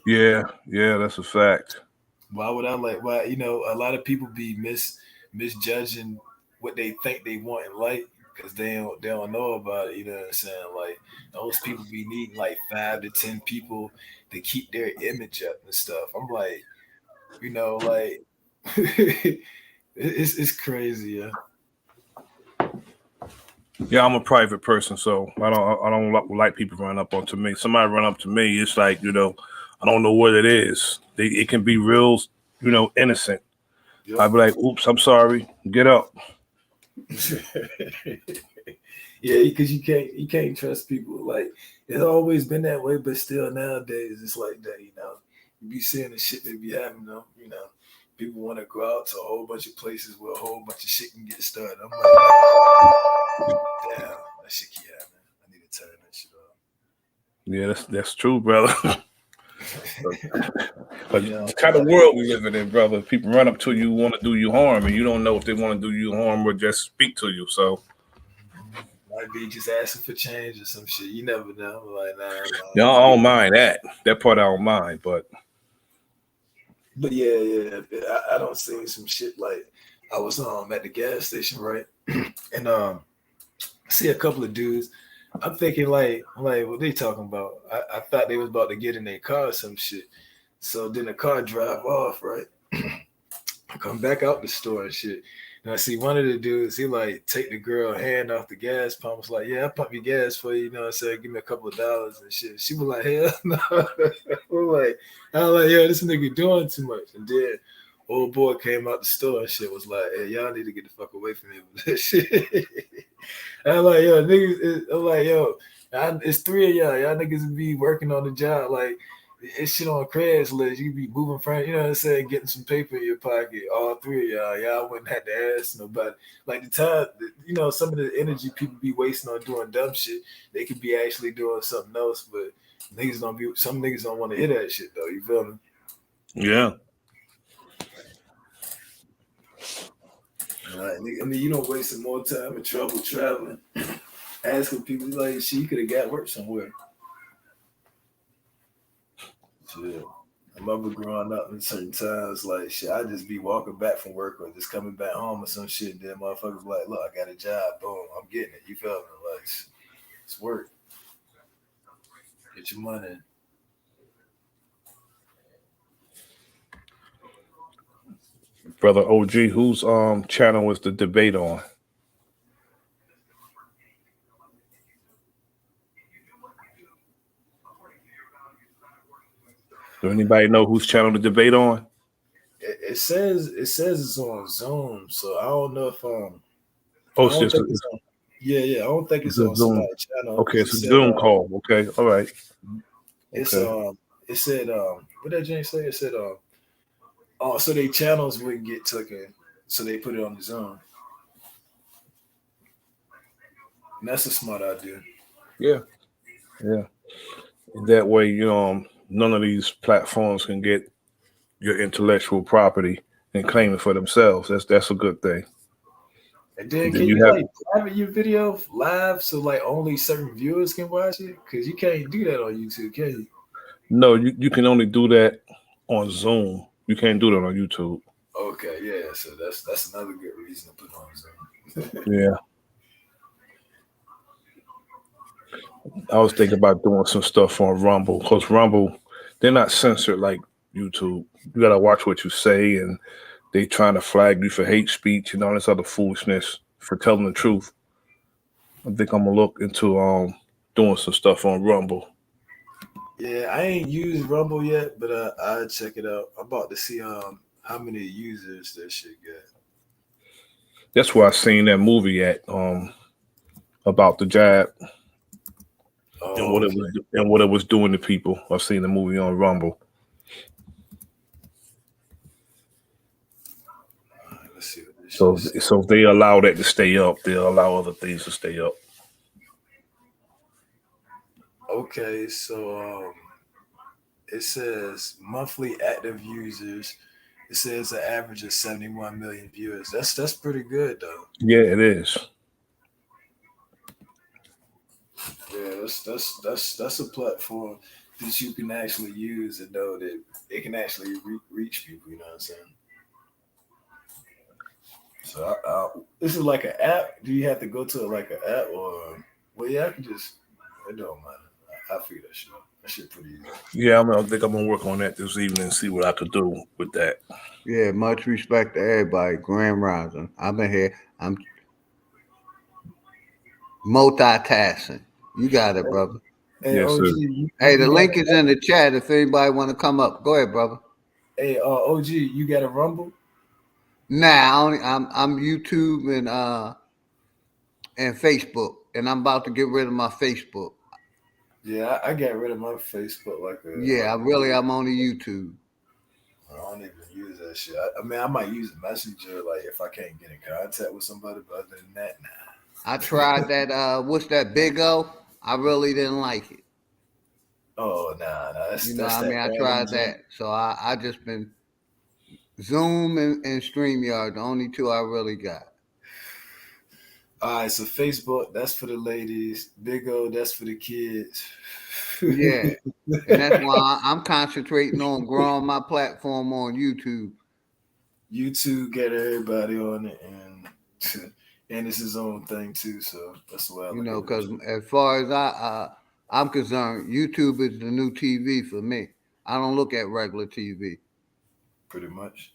Yeah, that's a fact. Why would I like? Why a lot of people be misjudging what they think they want in life because they don't know about it. You know what I'm saying? Like those people be needing like 5 to 10 people to keep their image up and stuff. I'm like, like it's crazy, yeah. Yeah, I'm a private person, so I don't like people running up onto me. Somebody run up to me, it's like I don't know what it is. It can be real, innocent. Yep. I'd be like, "Oops, I'm sorry. Get up." Yeah, because you can't trust people. Like it's always been that way, but still nowadays it's like that. You be seeing the shit they be having them. People want to go out to a whole bunch of places where a whole bunch of shit can get started. I'm like, damn, that shit keep happening. I need to turn that shit off. Yeah, that's true, brother. But the kind of world we living in, brother. People run up to you, want to do you harm, and you don't know if they want to do you harm or just speak to you. So might be just asking for change or some shit. You never know. Like, nah, I don't mind that. That part I don't mind, but yeah, I don't see some shit. Like I was at the gas station, right, and see a couple of dudes. I'm thinking like what they talking about? I thought they was about to get in their car or some shit. So then the car drive off, right? I come back out the store and shit. And I see one of the dudes, he like take the girl hand off the gas pump. Was like, yeah, I'll pump your gas for you. I said, give me a couple of dollars and shit. She was like, hell no. I was like, yeah, this nigga doing too much. And then old boy came out the store and shit was like, hey, y'all need to get the fuck away from me with this shit. I'm like, yo, niggas, I'm like, yo, It's three of y'all. Y'all niggas be working on the job like it's shit on Craigslist. You be moving front, you know what I'm saying, getting some paper in your pocket. All three of y'all wouldn't have to ask nobody. Like the time, you know, some of the energy people be wasting on doing dumb shit, they could be actually doing something else. But some niggas don't want to hear that shit though. You feel me? Yeah. I mean, you don't wasting more time and trouble traveling, asking people like, shit, you could have got work somewhere. Shit. I remember growing up in certain times, like shit, I just be walking back from work or just coming back home or some shit. And then motherfuckers like, look, I got a job, boom, I'm getting it. You feel me? Like it's work. Get your money. Brother OG, whose channel was the debate on? Do anybody know whose channel the debate on? It says it's on Zoom, so I don't know if Oh, I don't think it's on. Yeah, I don't think it's on Zoom. somebody's channel Okay, because it's a Zoom call. Okay, all right. It's Okay. it said what did James say? It said oh, so they channels wouldn't get taken, so they put it on the Zoom. And that's a smart idea. Yeah. That way, none of these platforms can get your intellectual property and claim it for themselves. That's a good thing. And then And then can you you have like private your video live so like only certain viewers can watch it? Because you can't do that on YouTube, can you? no, you can only do that on Zoom. You can't do that on YouTube. Okay, yeah. So that's another good reason to put on Zoom. Yeah. I was thinking about doing some stuff on Rumble because Rumble, they're not censored like YouTube. You gotta watch what you say, and they trying to flag you for hate speech and all this other foolishness for telling the truth. I think I'm gonna look into doing some stuff on Rumble. Yeah, I ain't used Rumble yet, but I'll check it out. I'm about to see how many users that shit got. That's where I seen that movie at about the jab and Oh, what it was doing to people. I seen the movie on Rumble. let's see what this So shit. if they allow that to stay up, they'll allow other things to stay up. Okay, so it says monthly active users. It says an average of 71 million viewers. That's pretty good though. Yeah, it is. Yeah, that's a platform that you can actually use and know that it can actually reach people. You know what I'm saying? So this is like an app. Do you have to go to like an app or? Well, yeah, I can just. It don't matter. I figure that shit. That shit pretty easy. Yeah, I think I'm gonna work on that this evening and see what I could do with that. Yeah, much respect to everybody. Grand Rising. I've been here. I'm multitasking. You got it, brother. Hey, Yes, OG, sir. Hey, the you got link is in the chat if anybody want to come up. Go ahead, brother. Hey, OG, you got a Rumble? Nah, I'm YouTube and Facebook, and I'm about to get rid of my Facebook. Yeah, I got rid of my Facebook Yeah, I'm only YouTube. I don't even use that shit. I mean, I might use Messenger like if I can't get in contact with somebody, but other than that, nah. I tried that. What's that? Big O. I really didn't like it. Oh nah, You know, that's I that mean, I random tried junk. that. So I just been Zoom and StreamYard, the only two I really got. All right, so Facebook, that's for the ladies. Big O, that's for the kids. Yeah. And that's why I'm concentrating on growing my platform on YouTube. YouTube got everybody on it, and it's his own thing too. So that's the way I You look know, at it. because as far as I'm concerned, YouTube is the new TV for me. I don't look at regular TV. Pretty much.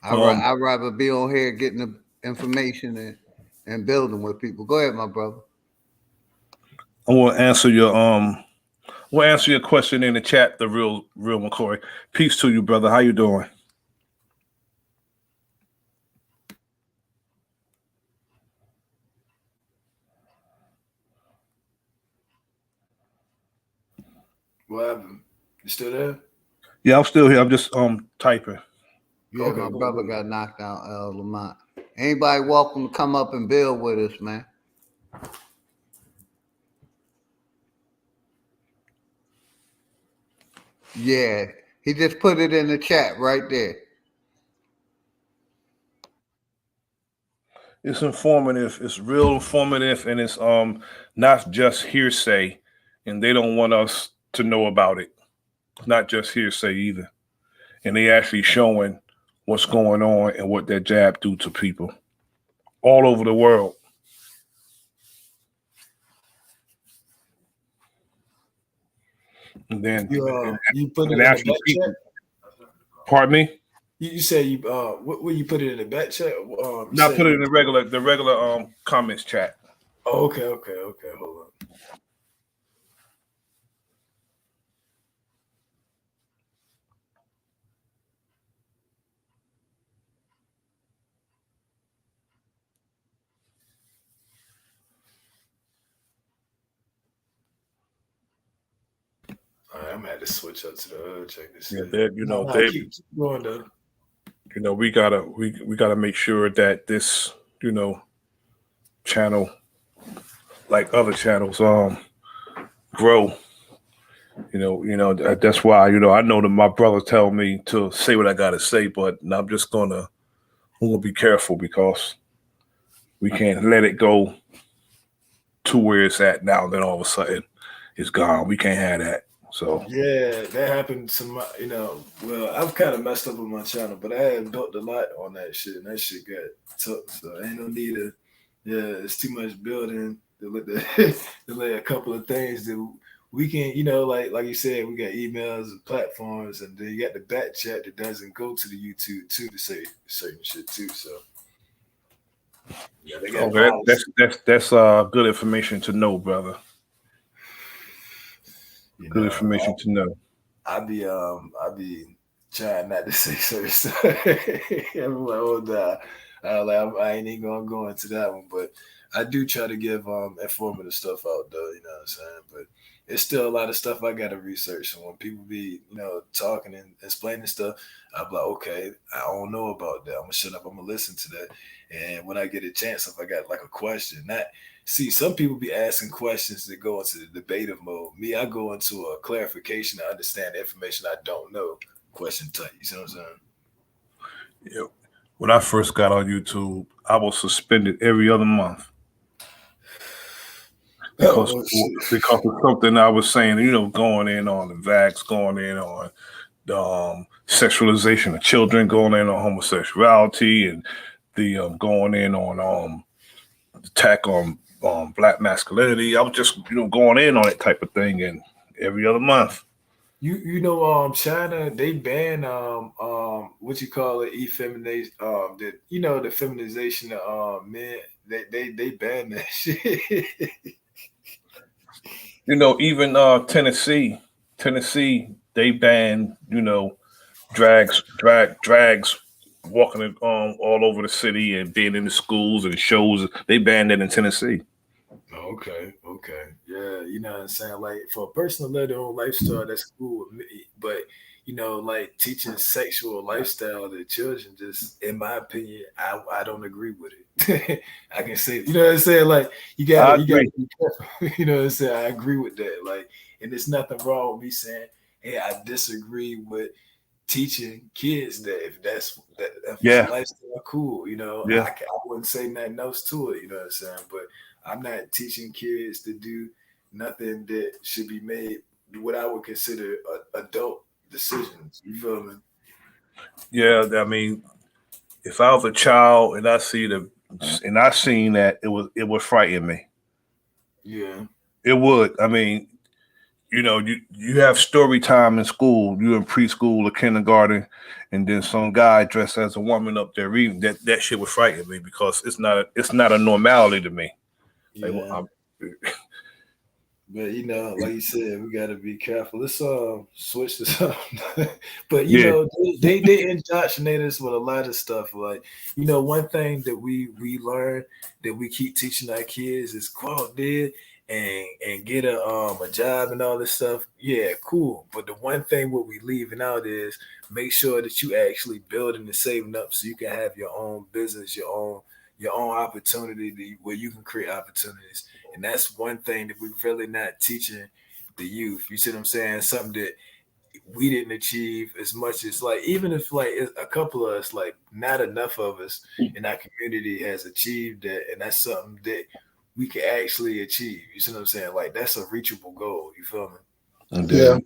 I'd rather be on here getting the information and building with people. Go ahead, my brother. I will answer your question in the chat, the real McCoy. Peace to you, brother. How you doing? What happened? You still there? Yeah, I'm still here. I'm just typing. Yeah, Okay, my cool. brother got knocked out, Lamont. Anybody welcome to come up and build with us, man. Yeah, he just put it in the chat right there. It's informative. It's real informative, and it's not just hearsay, and they don't want us to know about it. It's not just hearsay either, and they actually showing what's going on and what that jab do to people all over the world. And then you put it and in the actually back people. chat? Pardon me? You said you what you put it in the back chat? Not put it in the regular comments chat. Oh, okay. Hold on. All right, I'm gonna have to switch up to the check this. Yeah, Keep going though. We gotta make sure that this channel, like other channels, grow. That's why I know that my brother tell me to say what I gotta say, but I'm gonna be careful because we can't let it go to where it's at now. Then all of a sudden, it's gone. We can't have that. So yeah, that happened to my. Well, I've kind of messed up with my channel, but I had built a lot on that shit, and that shit got took. So ain't no need to. Yeah, it's too much building to let a couple of things that we can. Like you said, we got emails and platforms, and then you got the back chat that doesn't go to the YouTube too to say certain shit too. So. Yeah, they got that's good information to know, brother. Good information to know. I be trying not to say certain stuff. I'm like, oh nah. I ain't even gonna go into that one, but I do try to give informative stuff out though, you know what I'm saying? But it's still a lot of stuff I gotta research. And when people be, talking and explaining stuff, I'm like, okay, I don't know about that. I'm gonna shut up, I'm gonna listen to that. And when I get a chance, if I got like a question, some people be asking questions that go into the debative mode. Me, I go into a clarification to understand the information I don't know. Question type. You see what I'm saying? Yeah. When I first got on YouTube, I was suspended every other month because of something I was saying. Going in on the vax, going in on the sexualization of children, going in on homosexuality, and the going in on attack on black masculinity. I was just going in on that type of thing, and every other month. China, they ban what you call it, effemination, the feminization of men. They ban that shit. Even Tennessee, they banned drags walking all over the city and being in the schools and shows. They banned it in Tennessee. Okay. Yeah, you know what I'm saying? Like, for a person to live their own lifestyle, that's cool with me. But, like teaching sexual lifestyle to children, just in my opinion, I don't agree with it. I can say, you know what I'm saying? Like, you gotta be careful. You know what I'm saying? I agree with that. Like, and there's nothing wrong with me saying, hey, I disagree with teaching kids that if that's a lifestyle, cool. Yeah. I wouldn't say nothing else to it. You know what I'm saying? But I'm not teaching kids to do nothing that should be made what I would consider adult decisions. You feel me? Yeah, I mean, if I was a child and I seen that, it would frighten me. Yeah, it would. I mean, you have story time in school. You in preschool or kindergarten, and then some guy dressed as a woman up there reading. That shit would frighten me because it's not a normality to me. Yeah. But like you said, we gotta be careful. Let's switch this up. But Yeah. they indoctrinate us with a lot of stuff. Like, one thing that we learn that we keep teaching our kids is go out there and get a job and all this stuff. Yeah, cool. But the one thing what we leaving out is make sure that you actually building and saving up so you can have your own business, your own opportunity where you can create opportunities. And that's one thing that we're really not teaching the youth. You see what I'm saying? Something that we didn't achieve as much as, like, even if like a couple of us, like not enough of us in our community has achieved that, and that's something that we can actually achieve. You see what I'm saying? Like, that's a reachable goal. You feel me? Yeah.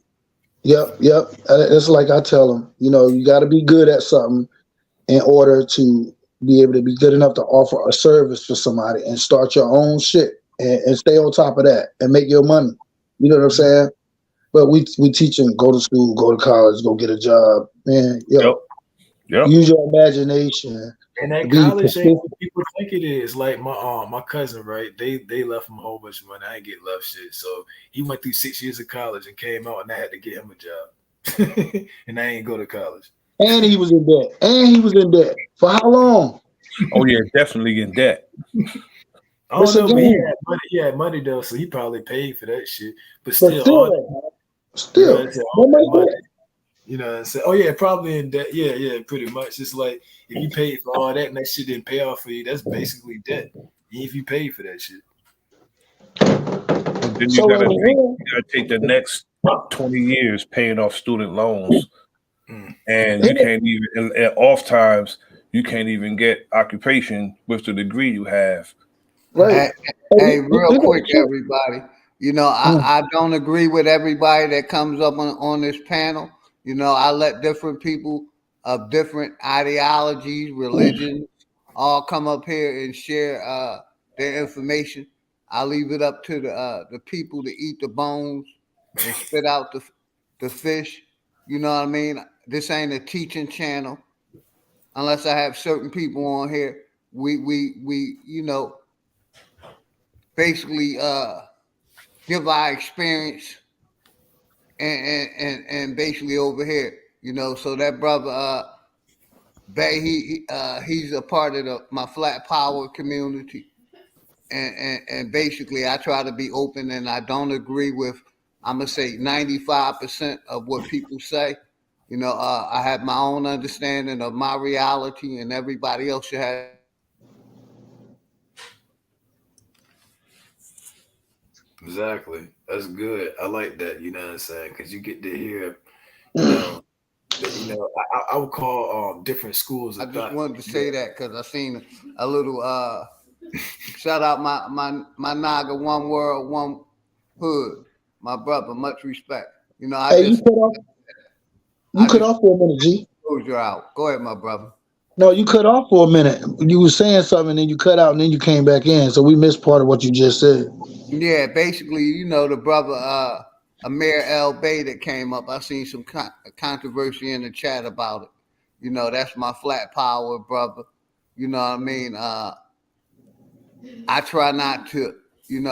Yep. It's like I tell them, you got to be good at something in order to be able to be good enough to offer a service for somebody and start your own shit and stay on top of that and make your money. You know what I'm saying? But we teach them, go to school, go to college, go get a job. Man, use your imagination. And that Be college ain't persistent. what people think it is. Like my cousin, right? They left him a whole bunch of money. I ain't get left shit. So he went through 6 years of college and came out, and I had to get him a job. And I ain't go to college. And he was in debt. For how long? Oh yeah, definitely in debt. I don't know, but he had money though, so he probably paid for that shit. But still, oh yeah, probably in debt. Yeah, pretty much. It's like if you paid for all that and that shit didn't pay off for you, that's basically debt. If you paid for that shit. Then you gotta take the next 20 years paying off student loans. And you can't even, at off times, you can't even get occupation with the degree you have. Right. Hey, real quick, everybody. I don't agree with everybody that comes up on this panel. I let different people of different ideologies, religions, all come up here and share their information. I leave it up to the people to eat the bones and spit out the fish. You know what I mean? This ain't a teaching channel. Unless I have certain people on here, we basically give our experience and basically over here, so that brother Bay, he's a part of my Flat Power community, and basically I try to be open, and I don't agree with, I'm gonna say 95% of what people say. I have my own understanding of my reality, and everybody else should have. Exactly. That's good. I like that. You know what I'm saying? Because you get to hear, I would call different schools of I just thought. wanted to say that because I seen a little shout out my Naga, one world, one hood, my brother, much respect. You cut off for a minute, G. Closure out. Go ahead, my brother. No, you cut off for a minute. You were saying something, and then you cut out, and then you came back in. So we missed part of what you just said. Yeah, basically, the brother Amir El Bay that came up. I seen some controversy in the chat about it. That's my Flat Power brother. You know what I mean? I try not to.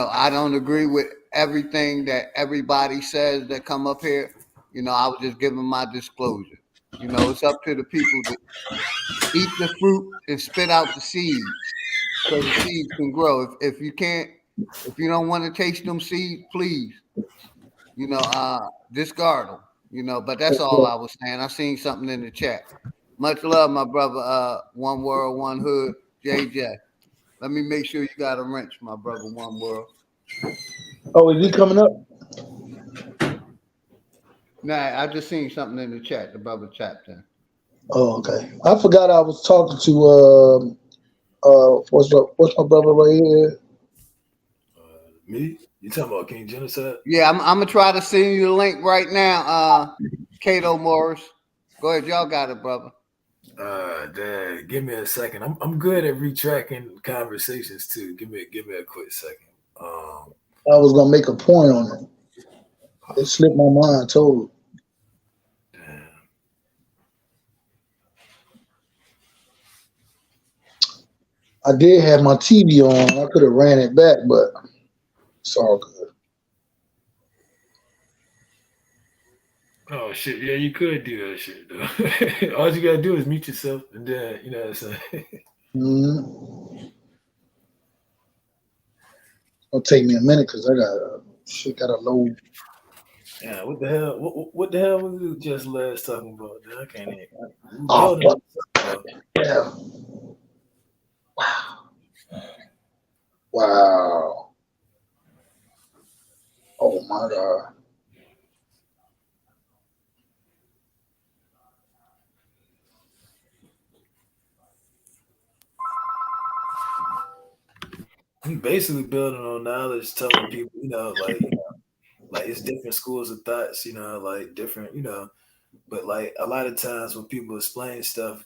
I don't agree with everything that everybody says that come up here. I was just giving my disclosure. It's up to the people to eat the fruit and spit out the seeds so the seeds can grow. If you don't want to taste them seeds, please, discard them. But that's all I was saying. I seen something in the chat. Much love, my brother. One world, one hood, JJ. Let me make sure you got a wrench, my brother. One world. Oh, is he coming up? Nah, I just seen something in the chat. The brother chat there. Oh, okay. I forgot I was talking to what's my brother right here? Me? You talking about King Genocide? Yeah, I'm gonna try to send you the link right now. Kato Morris. Go ahead, y'all got it, brother. Dad, give me a second. I'm good at retracking conversations too. Give me a quick second. I was gonna make a point on it. It slipped my mind totally. I did have my TV on. I could have ran it back, but it's all good. Oh shit, yeah, you could do that shit though. All you gotta do is mute yourself, and then you know what I'm saying. It'll take me a minute because I got a load. Yeah, what the hell? What the hell was we just last talking about? I can't even. Oh, Building yeah. Wow. Oh my God. I'm basically building on knowledge, telling people, like it's different schools of thoughts, like different, but like a lot of times when people explain stuff,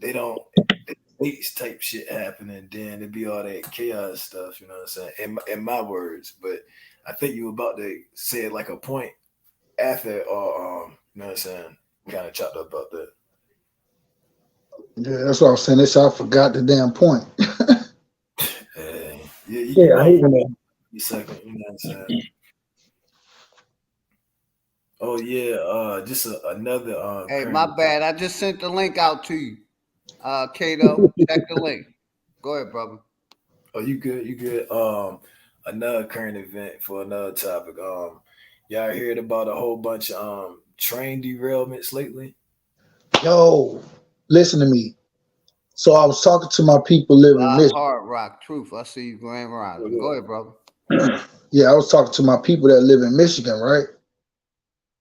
they don't debates type shit happen, and then it be all that chaos stuff, you know what I'm saying? In my words, but I think you were about to say like a point after, or you know what I'm saying? Kind of chopped up about that. Yeah, that's what I was saying. I forgot the damn point. You I might hate when that. be second, you know what I'm saying? Oh yeah, just another Hey, current. my bad. I just sent the link out to you. Kato, check the link. Go ahead, brother. Oh, you good? You good? Another current event for another topic. Y'all heard about a whole bunch of train derailments lately? Yo, listen to me. So I was talking to my people living in Live Michigan. Hard Rock Truth. I see you, Grand Rising. Go ahead, brother. Yeah, I was talking to my people that live in Michigan, right?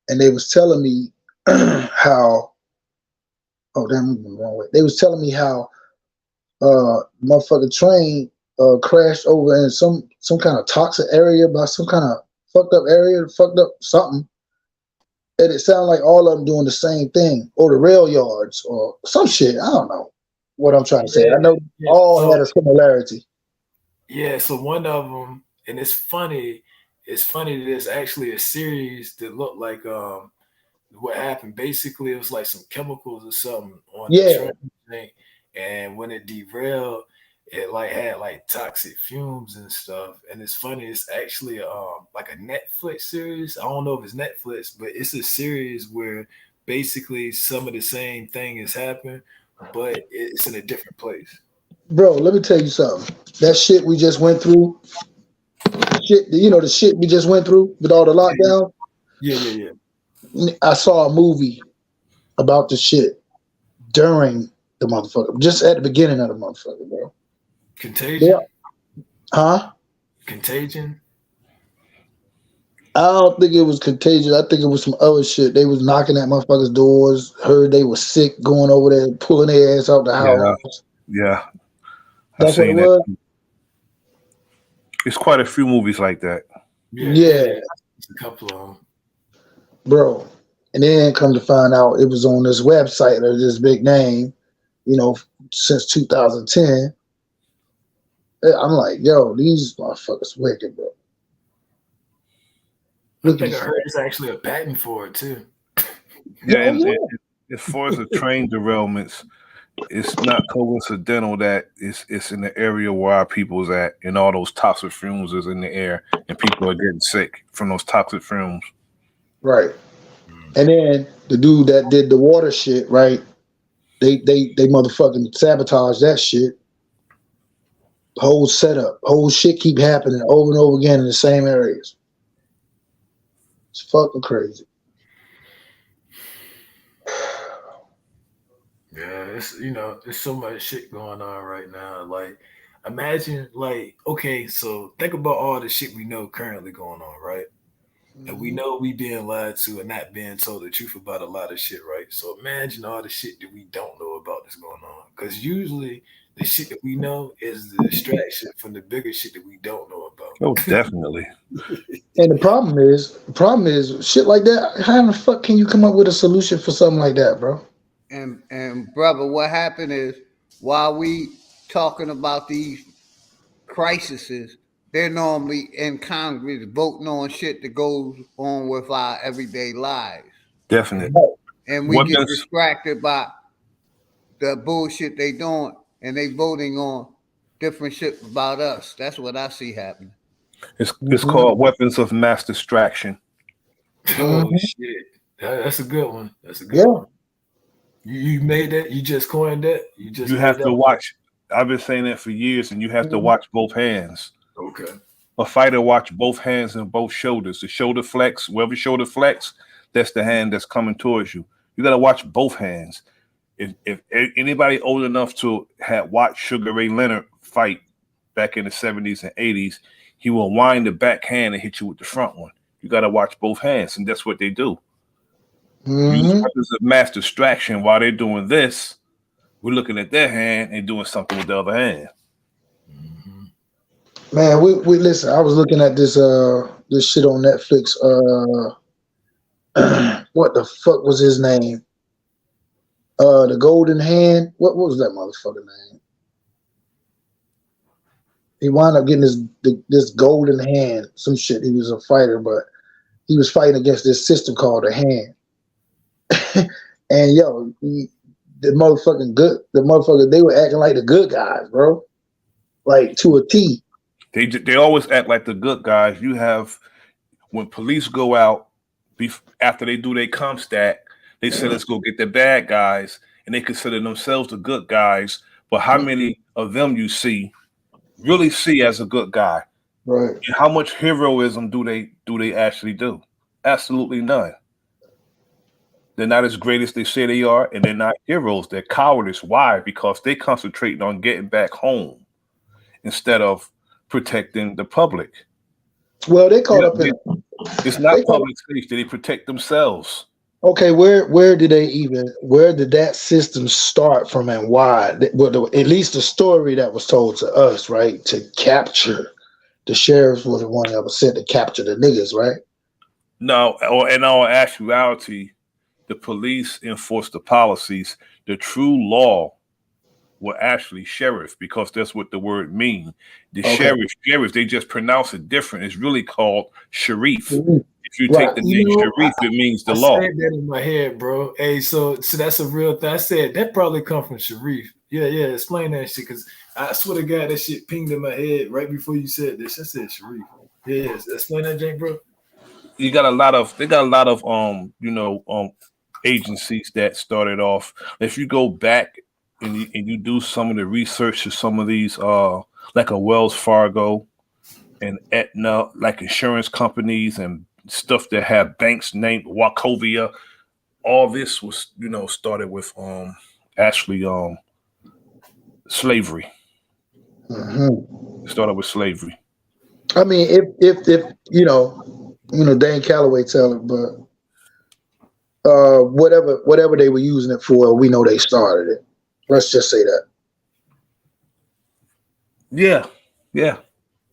And they was telling me how. Oh, damn, I'm going the wrong way. They was telling me how motherfucking train crashed over in some kind of toxic area by some kind of fucked up area, fucked up something. And it sounded like all of them doing the same thing, or the rail yards, or some shit. I don't know what I'm trying to say. I know all had a similarity. Yeah, so one of them, and it's funny. It's funny that there's actually a series that looked like what happened. Basically, it was like some chemicals or something on the Yeah. train thing, and when it derailed, it like had like toxic fumes and stuff. And it's funny. It's actually like a Netflix series. I don't know if it's Netflix, but it's a series where basically some of the same thing has happened, but it's in a different place. Bro, let me tell you something. That shit we just went through, the shit we just went through with all the lockdown. Yeah. I saw a movie about the shit during the motherfucker, just at the beginning of the motherfucker, bro. Contagion. Yeah. Huh? Contagion. I don't think it was contagious. I think it was some other shit. They was knocking at motherfuckers' doors. Heard they was sick, going over there, pulling their ass out the house. Yeah. That's what it was. It's quite a few movies like that. Yeah. It's a couple of them. Bro. And then come to find out it was on this website of this big name, since 2010. I'm like, yo, these motherfuckers wicked, bro. I think I heard there's actually a patent for it too. Yeah, and as far as the train derailments, it's not coincidental that it's in the area where our people's at, and all those toxic fumes is in the air, and people are getting sick from those toxic fumes. Right. And then the dude that did the water shit, right? They motherfucking sabotage that shit. Whole setup, whole shit keep happening over and over again in the same areas. It's fucking crazy. Yeah, there's so much shit going on right now. Like, imagine, like, okay, so think about all the shit we know currently going on, right? And we know we being lied to and not being told the truth about a lot of shit, right? So imagine all the shit that we don't know about that's going on. Because usually the shit that we know is the distraction from the bigger shit that we don't know about. Oh, definitely. And the problem is shit like that. How in the fuck can you come up with a solution for something like that, bro? And brother, what happened is while we talking about these crises, they're normally in Congress voting on shit that goes on with our everyday lives. Definitely. And we get distracted by the bullshit they doing, and they voting on different shit about us. That's what I see happening. It's called weapons of mass distraction. Oh shit. That's a good one. That's a good Yeah. one. You made that? You just coined that? You have made to that watch. I've been saying that for years, and you have to watch both hands. Okay. A fighter watch both hands and both shoulders. The shoulder flex, wherever shoulder flex, that's the hand that's coming towards you. You got to watch both hands. If anybody old enough to have watched Sugar Ray Leonard fight back in the 70s and 80s, he will wind the back hand and hit you with the front one. You got to watch both hands, and that's what they do. Use weapons of mass distraction while they're doing this. We're looking at their hand and doing something with the other hand. Man, we listen. I was looking at this shit on Netflix. What the fuck was his name? The Golden Hand. What was that motherfucker name? He wound up getting this golden hand. Some shit. He was a fighter, but he was fighting against this system called the Hand. And yo, the motherfucker, they were acting like the good guys, bro. Like to a T. They always act like the good guys. You have when police go out after they do their comp stack, they say let's go get the bad guys, and they consider themselves the good guys. But how many of them you really see as a good guy? Right. And how much heroism do they actually do? Absolutely none. They're not as great as they say they are, and they're not heroes. They're cowardice. Why? Because they concentrating on getting back home instead of protecting the public. Well, they caught up in. It's not public safety. They protect themselves. Okay, where did that system start from and why? Well, at least the story that was told to us, right? To capture the sheriffs was the one that was sent to capture the niggas, right? No, or in all actuality, the police enforce the policies. The true law were actually sheriff, because that's what the word means. The sheriff, they just pronounce it different. It's really called Sharif. If you take the name Sharif, it means the law. I said that in my head, bro. Hey, so that's a real thing. I said that probably come from Sharif. Yeah. Explain that shit, because I swear to God, that shit pinged in my head right before you said this. I said Sharif. Yeah, explain that, Jake, bro. They got a lot of agencies that started off. If you go back and you do some of the research of some of these, like a Wells Fargo and Aetna, like insurance companies and stuff that have banks named Wachovia, all this was, started with actually slavery. Started with slavery. I mean, if Dane Calloway tell it, but whatever they were using it for, we know they started it. Let's just say that. Yeah.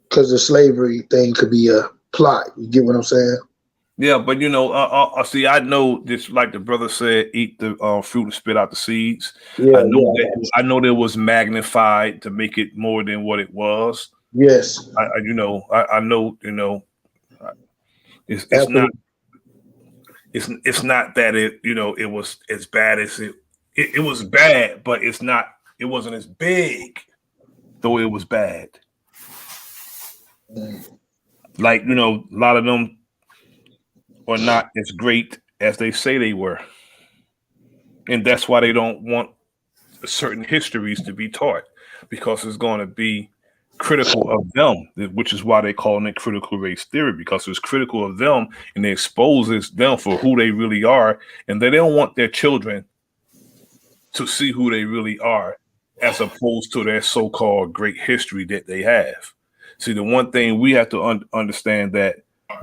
Because the slavery thing could be a plot. You get what I'm saying? Yeah, but see, I know this, like the brother said, eat the fruit and spit out the seeds. Yeah, I know that it was magnified to make it more than what it was. Yes. I know, it's not. It's not that it was as bad as it was bad, but it wasn't as big, though it was bad. Like, a lot of them are not as great as they say they were. And that's why they don't want certain histories to be taught, because it's going to be critical of them, which is why they call it critical race theory, because it's critical of them and it exposes them for who they really are. And they don't want their children to see who they really are, as opposed to their so-called great history that they have. See, the one thing we have to understand that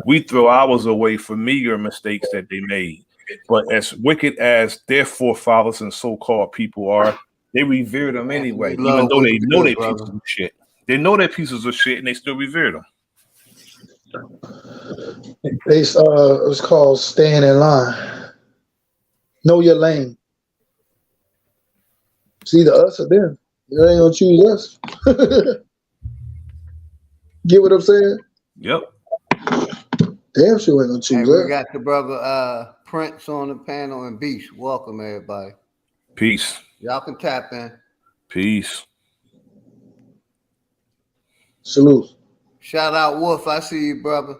we throw ours away for meager mistakes that they made. But as wicked as their forefathers and so-called people are, they revere them anyway, even though they know they're pieces of shit. They know they're pieces of shit, and they still revere them. It's called staying in line. Know your lane. It's either us or them. They ain't gonna choose us. Get what I'm saying? Yep. Damn sure ain't gonna choose us. We got the brother Prince on the panel and Beast. Welcome, everybody. Peace. Y'all can tap in. Peace. Salute. Shout out Wolf. I see you, brother.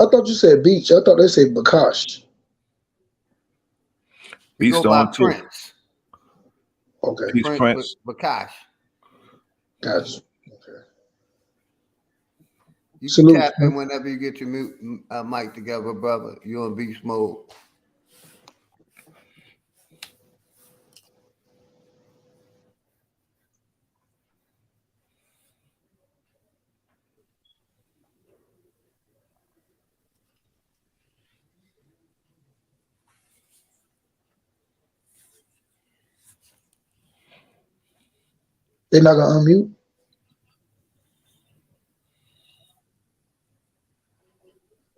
I thought you said Beach. I thought they say Bakash. We Beats go by on too. Prince. Okay. Peace Prince. Bakash. Gotcha. Okay. You can Salute. tap in whenever you get your mic together, brother. You in beast mode. They're not gonna unmute.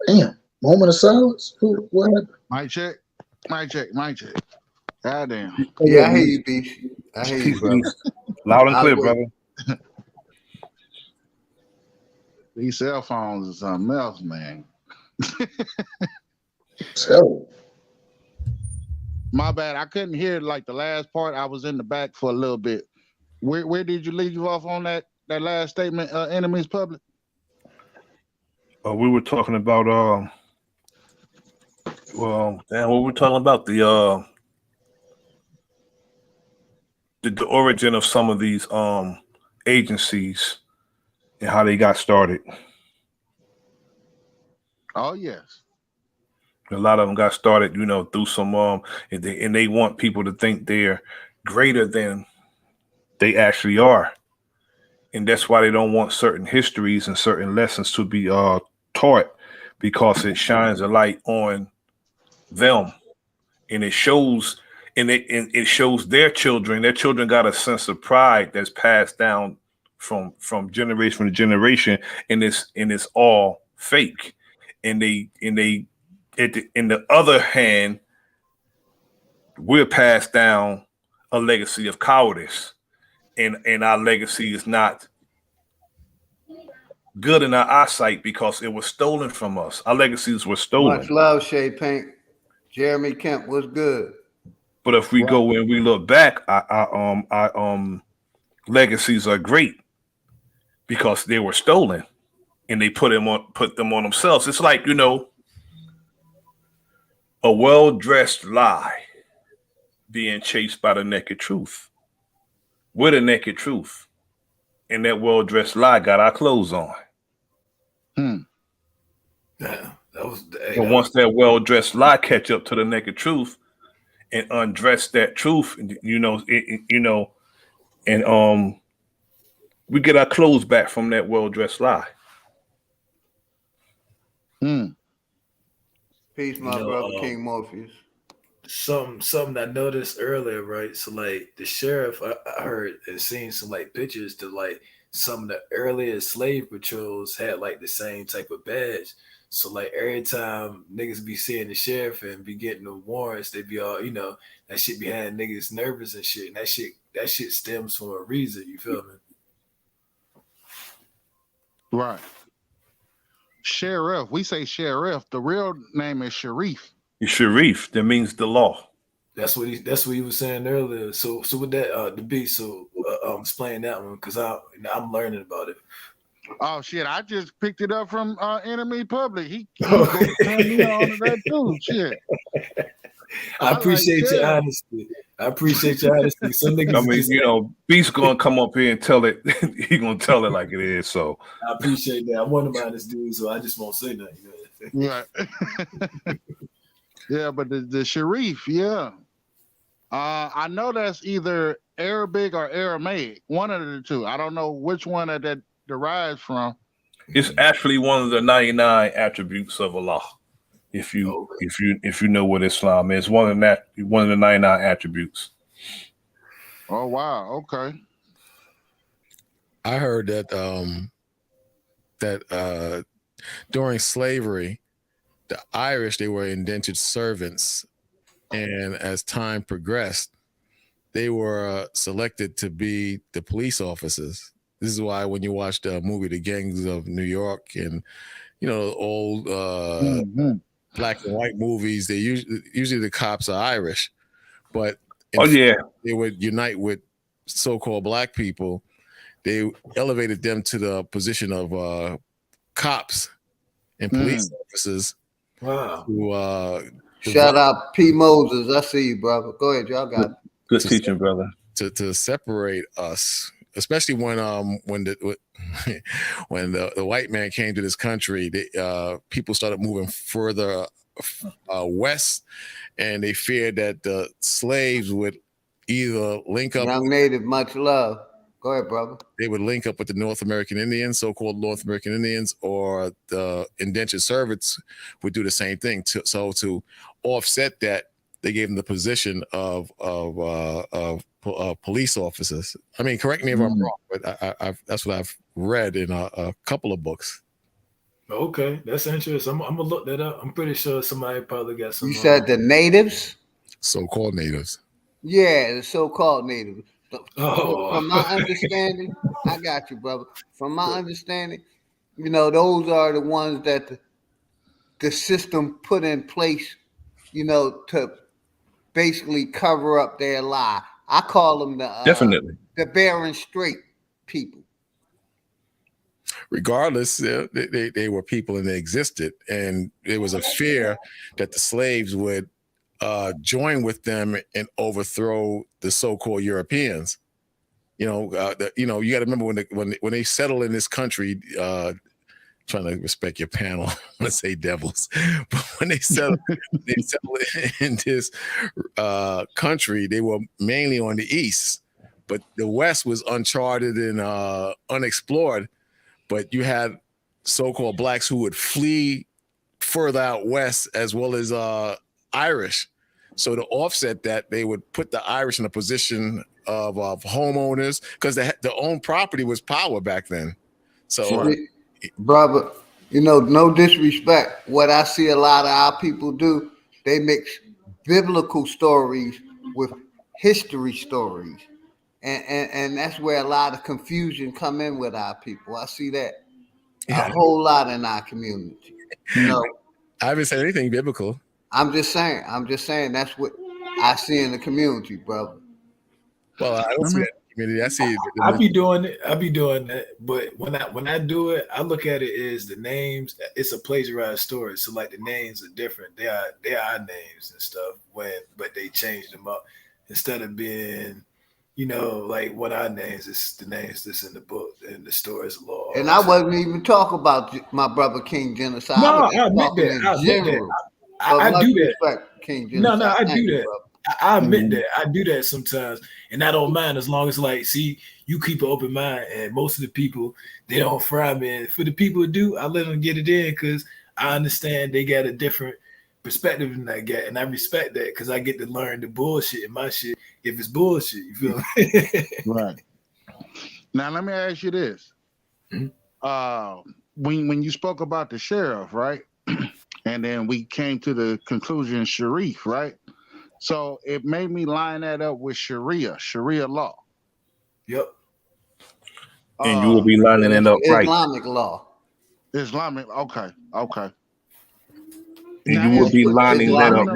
Damn. Moment of silence. What happened? Mic check. Mic check. Mic check. Goddamn. Yeah, I hear you, Beast. I hear you, brother. Loud and clear, I'll brother. These cell phones is something else, man. So, my bad. I couldn't hear like the last part. I was in the back for a little bit. Where did you leave off on that last statement? Enemies public. We were talking about what were we talking about? The origin of some of these agencies and how they got started. Oh yes. A lot of them got started, through some and they want people to think they're greater than they actually are. And that's why they don't want certain histories and certain lessons to be taught, because it shines a light on them, and it shows it shows their children. Their children got a sense of pride that's passed down from generation to generation, and it's all fake. And in the other hand, we're passed down a legacy of cowardice, and our legacy is not good in our eyesight because it was stolen from us. Our legacies were stolen. Much love, Shay Pink. Jeremy Kemp was good. But if we go and we look back, our legacies are great because they were stolen, and they put them on themselves. It's like, a well-dressed lie being chased by the naked truth. We're the naked truth, and that well-dressed lie got our clothes on. Yeah, that was. But once that well-dressed lie catch up to the naked truth and undress that truth, and we get our clothes back from that well-dressed lie. Peace, my brother, King Morpheus. Something I noticed earlier, right? So like the sheriff, I heard and seen some like pictures to like some of the earlier slave patrols had like the same type of badge. So like every time niggas be seeing the sheriff and be getting the warrants, they be all, that shit be having niggas nervous and shit. And that shit stems from a reason, you feel me? Right. Sheriff. We say sheriff. The real name is Sharif. Sharif. That means the law. That's what he was saying earlier. So with that the beat, explain that one because I'm learning about it. Oh shit! I just picked it up from Enemy Public. He turned me on to that too. Shit. I appreciate your honesty. Some niggas Beast gonna come up here and tell it. He gonna tell it like it is. So I appreciate that. I'm one of my honest dudes, so I just won't say nothing. Right. Yeah, but the Sharif, yeah. I know that's either Arabic or Aramaic, one of the two. I don't know which one that derives from. It's actually one of the 99 attributes of Allah. If you know what Islam is, one of the 99 attributes. Oh wow, okay. I heard that during slavery, the Irish, they were indentured servants, and as time progressed, they were selected to be the police officers. This is why when you watch the movie The Gangs of New York and old black and white movies, they usually the cops are Irish, but they would unite with so-called black people. They elevated them to the position of cops and police officers. Wow. Who shout out P. Moses. I see you, brother. Go ahead, y'all got it. Good teaching, brother. To separate us, especially when the when the white man came to this country, people started moving further west, and they feared that the slaves would either link up. Young Native, much love. Go ahead, brother. They would link up with the North American Indians, so-called North American Indians, or the indentured servants would do the same thing. So to offset that, they gave them the position of police officers. I mean, correct me if I'm wrong, but that's what I've read in a couple of books. Okay, that's interesting. I'm gonna look that up. I'm pretty sure somebody probably got some. You said the natives? So-called natives. Yeah, the so-called natives. Oh. From my understanding, I got you, brother. From my understanding, those are the ones that the system put in place, to basically cover up their lie. I call them Definitely the Bering Strait people. Regardless, they were people and they existed, and there was a fear that the slaves would join with them and overthrow the so-called Europeans. You got to remember when they settle in this country. Trying to respect your panel, I'm gonna say devils, but when they settle in this country, they were mainly on the east, but the west was uncharted and unexplored. But you had so-called blacks who would flee further out west, as well as Irish. So to offset that, they would put the Irish in a position of homeowners, because their own property was power back then. So, brother, no disrespect. What I see a lot of our people do, they mix biblical stories with history stories. And that's where a lot of confusion come in with our people. I see that a whole lot in our community. I haven't said anything biblical. I'm just saying that's what I see in the community, brother. Well, I don't see that in the community. I see. I be doing that, but when I do it, I look at it as the names. It's a plagiarized story, so like the names are different. They are our names and stuff. But they changed them up instead of being, like what our names is the names that's in the book and the story's law. And I wasn't even talking about my brother King Genocide. No, I admit that. I do that. King Genocide. No, I do that. I admit Mm-hmm. that. I do that sometimes, and I don't mind as long as you keep an open mind. And most of the people, they don't fry me. And for the people who do, I let them get it in because I understand they got a different perspective than I get, and I respect that because I get to learn the bullshit in my shit if it's bullshit. You feel me? Right. Now let me ask you this: when you spoke about the sheriff, right, and then we came to the conclusion Sharif, right? So it made me line that up with Sharia law. Yep. And you will be lining it up right. Islamic law. Islamic. Okay. And now, you will be lining that up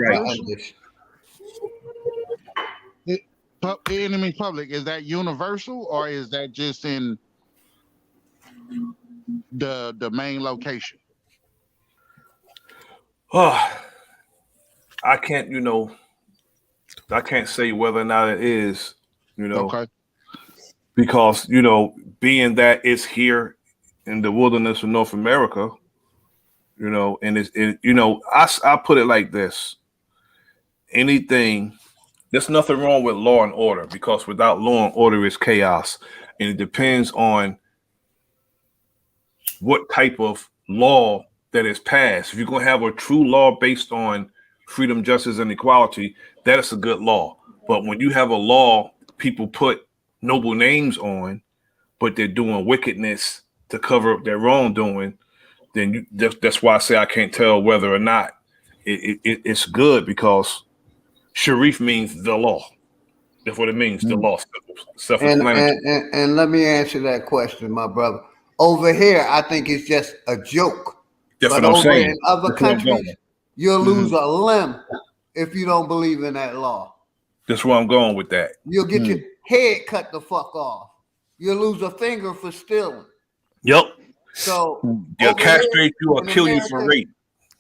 right. Enemy public, is that universal or is that just in the main location? Oh, I can't say whether or not it is, okay. Because, being that it's here in the wilderness of North America, and I put it like this. There's nothing wrong with law and order, because without law and order is chaos. And it depends on what type of law that is passed. If you're going to have a true law based on freedom, justice, and equality, that is a good law. But when you have a law people put noble names on, but they're doing wickedness to cover up their wrongdoing, then that's why I say I can't tell whether or not it's good, because Sharif means the law. That's what it means, the law. Self-explanatory. And let me answer that question, my brother. Over here, I think it's just a joke. That's but what I'm saying. In other countries, you'll lose a limb if you don't believe in that law. That's where I'm going with that. You'll get your head cut the fuck off. You'll lose a finger for stealing. Yep. So They'll over here castrate you or in kill you for America, rape.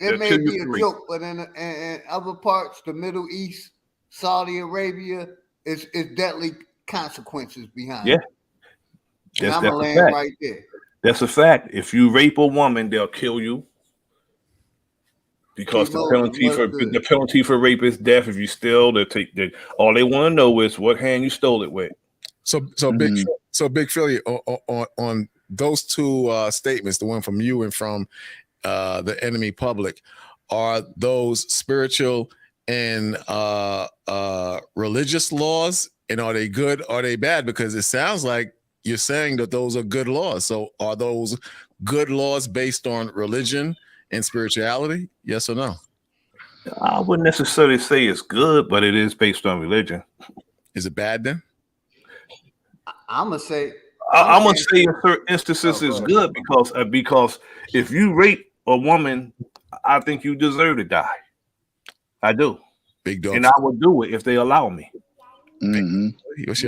it They'll may kill you be for a rape. joke, but in other parts, the Middle East, Saudi Arabia, it's deadly consequences behind Yeah, it. And that's I'm gonna a land fact. right there. That's a fact. If you rape a woman, they'll kill you because Keep Moses, what's good? the penalty for rape is death. If you steal, all they want to know is what hand you stole it with. So Big Philly, on those two statements, the one from you and from the enemy public, are those spiritual and religious laws, and are they good? Are they bad? Because it sounds like you're saying that those are good laws. So are those good laws based on religion and spirituality? Yes or no? I wouldn't necessarily say it's good, but it is based on religion. Is it bad then? I'm gonna say in certain instances it's good because if you rape a woman, I think you deserve to die. I do. Big dog. And I would do it if they allow me. You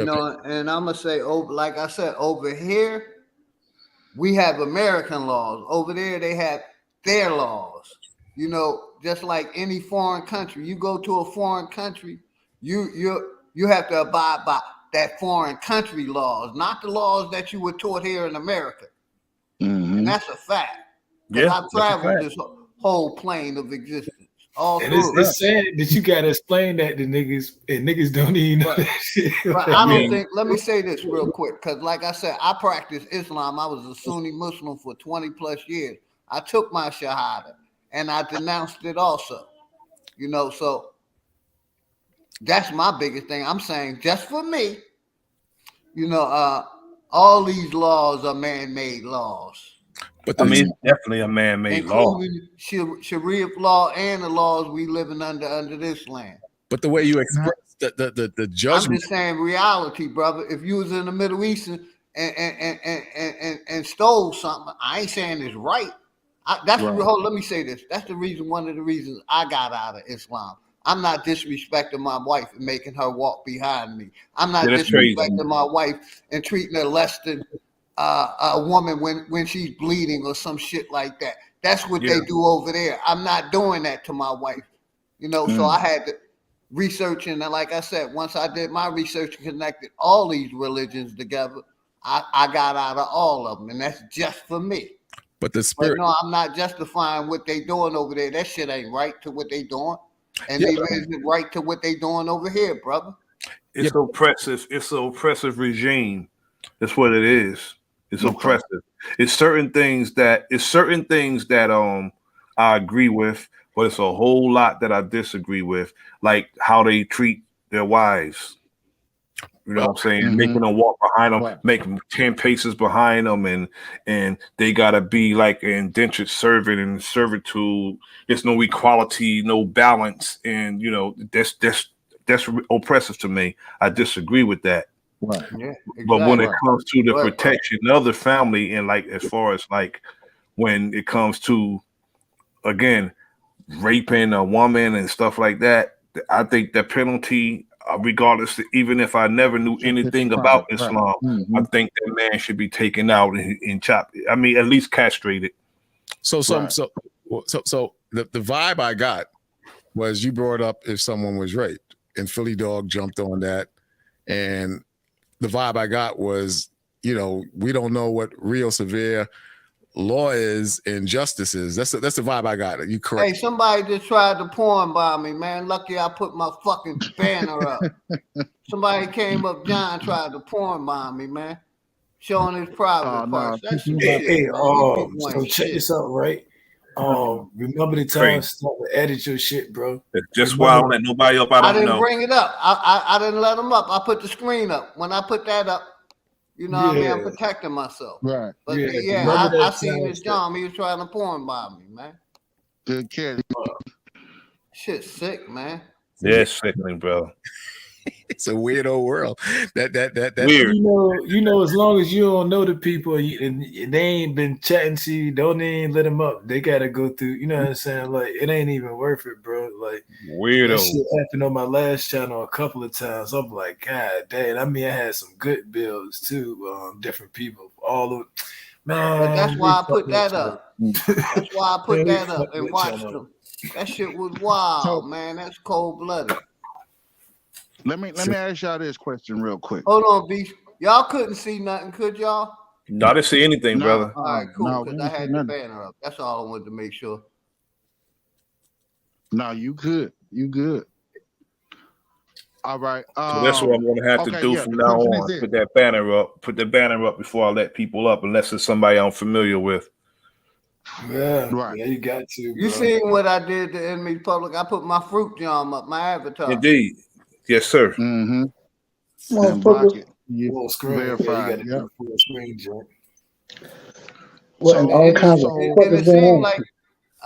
know, and I'm gonna say, like I said, over here we have American laws. Over there they have their laws. You know, just like any foreign country, you go to a foreign country, you have to abide by that foreign country laws, not the laws that you were taught here in America. And that's a fact. Because I've traveled this whole plane of existence. All and through. it's sad that you gotta explain that to niggas, and niggas don't even know that shit. But I don't think, let me say this real quick, because like I said, I practiced Islam. I was a Sunni Muslim for 20 plus years. I took my Shahada and I denounced it also. You know, so that's my biggest thing. I'm saying just for me, you know, all these laws are man-made laws. But I mean, it's definitely a man-made law. Including Sharia law and the laws we living under this land. But the way you express the judgment. I'm just saying reality, brother. If you was in the Middle East and stole something, I ain't saying it's right. Let me say this. That's the reason. One of the reasons I got out of Islam. I'm not disrespecting my wife and making her walk behind me. I'm not disrespecting my wife and treating her less than a woman when she's bleeding or some shit like that. That's what they do over there. I'm not doing that to my wife. You know, so I had to research, and like I said, once I did my research and connected all these religions together, I got out of all of them, and that's just for me. But the spirit. But no, I'm not justifying what they doing over there. That shit ain't right to what they doing, and neither is it right to what they doing over here, brother. It's oppressive. It's an oppressive regime. That's what it is. It's oppressive. It's certain things that I agree with, but it's a whole lot that I disagree with, like how they treat their wives. You know what I'm saying? Making them walk behind them, making 10 paces behind them, and they gotta be like an indentured servant and servitude. There's no equality, no balance, and you know that's oppressive to me. I disagree with that. Right. Yeah, exactly. But when it comes to the protection of the family, and like as far as like when it comes to again raping a woman and stuff like that, I think the penalty, regardless, even if I never knew anything about Islam, I think that man should be taken out and chopped. I mean, at least castrated. So the vibe I got was you brought up if someone was raped, and Philly Dog jumped on that, and the vibe I got was, you know, we don't know what real severe law is and justice is. That's the vibe I got. You correct? Hey, somebody just tried to porn bomb me, man. Lucky I put my fucking banner up. Somebody came up, John tried to porn bomb me, man. Showing his private parts. That's some shit. So check this out, right? Remember the time start to edit your shit, bro. Just why I don't let nobody up. I didn't bring it up. I didn't let them up. I put the screen up. When I put that up, you know what I mean? I'm protecting myself. Right. But I seen this John. He was trying to porn bomb me, man. Good kid. Shit sick, man. Yeah, it's sickening, bro. It's a weird old world. That's weird. You know, as long as you don't know the people and they ain't been chatting to you, don't even let them up. They gotta go through. You know what I'm saying? Like it ain't even worth it, bro. Like weirdo. That shit happened on my last channel a couple of times. I'm like, God damn. I mean, I had some good builds too. Different people, all of. Man, But that's why I put that bitch, up. That's why I put man, that up fuck and bitch, watched man. them. That shit was wild, man. That's cold blooded. Let me ask y'all this question real quick. Hold on, Beast. Y'all couldn't see nothing, could y'all? No, I didn't see anything, brother. All right, cool. No, we Because I didn't see had the nothing. banner up. That's all I wanted to make sure. No, you good. You good. All right. So that's what I'm gonna have to do from now on. Put that banner up. Put the banner up before I let people up, unless it's somebody I'm familiar with. Yeah, right. Yeah, you got to. You bro. seen what I did to Enemy Public? I put my fruit jam up, my avatar. Indeed. Yes, sir. Mm-hmm. And block it. Full screen. Verified. Yeah, you got to Yep. do full screen, joint. What, and all kinds of fuck is going on? Like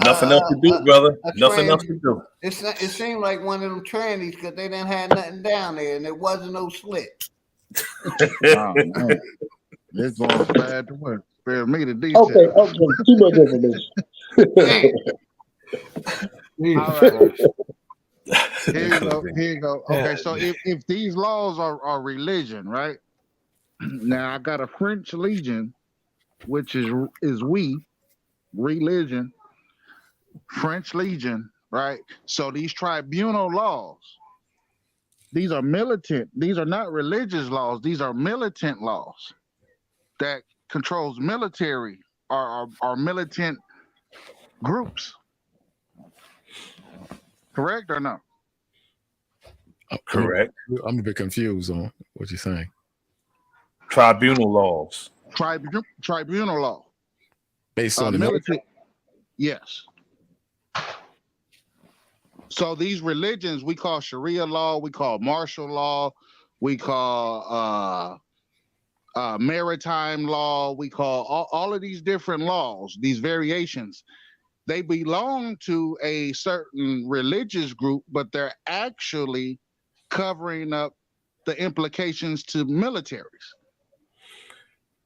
Nothing else to do, brother. Nothing else to do. It seemed like one of them trannies because they didn't have nothing down there and there wasn't no slit. Oh, man. It's going bad to work. Spare me the details. Okay, too much information. All right. Here you go. Okay, so if these laws are religion, right? Now I got a French legion, which is religion, French legion, right? So these tribunal laws, these are militant. These are not religious laws. These are militant laws that controls military or militant groups. Correct or no? Correct. I'm a bit confused on what you're saying. Tribunal laws. Tribunal law. Based on the military. Yes. So these religions we call Sharia law, we call martial law, we call maritime law, we call all of these different laws, these variations. They belong to a certain religious group, but they're actually covering up the implications to militaries.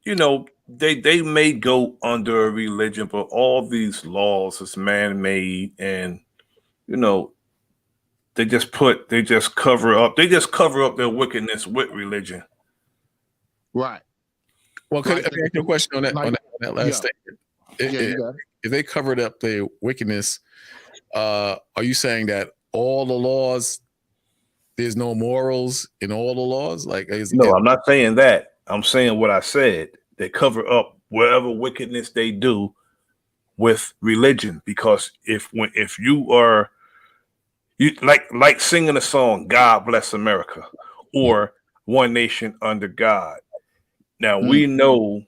You know, they may go under a religion, but all these laws is man-made, and you know, they just cover up their wickedness with religion. Right. Well, could I ask you a question on that last statement? If they covered up their wickedness, are you saying that all the laws, there's no morals in all the laws? No, I'm not saying that. I'm saying what I said. They cover up whatever wickedness they do with religion, because if you are like singing a song, God Bless America, or One Nation Under God. Now we know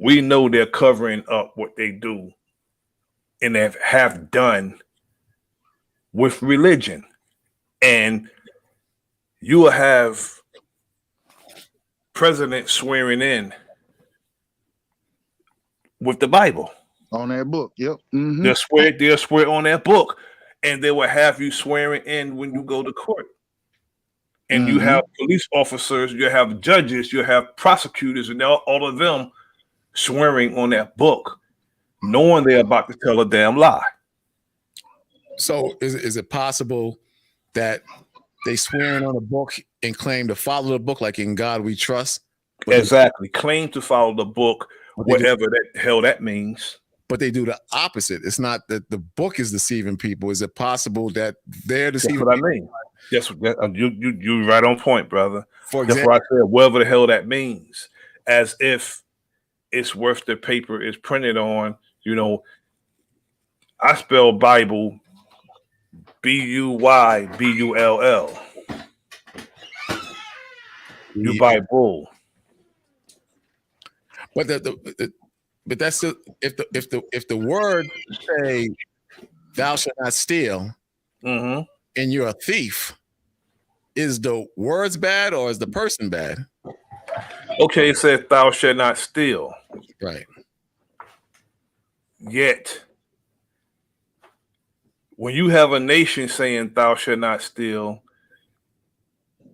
they're covering up what they do and have done with religion. And you will have presidents swearing in with the Bible. On that book, yep. Mm-hmm. They'll swear on that book, and they will have you swearing in when you go to court. And you have police officers, you have judges, you have prosecutors, and all of them swearing on that book, knowing they're about to tell a damn lie. So is it possible that they swearing on a book and claim to follow the book, like In God We Trust? Exactly. Claim to follow the book, whatever the hell that means. But they do the opposite. It's not that the book is deceiving people. Is it possible that they're deceiving That's what people? I mean. You right on point, brother. For That's what I said, whatever the hell that means. As if it's worth the paper it's printed on. You know, I spell Bible Buybull. You buy bull. But but that's if the word say thou shalt not steal, and you're a thief, is the words bad or is the person bad? Okay, it says thou shalt not steal. Right. Yet, when you have a nation saying thou shalt not steal,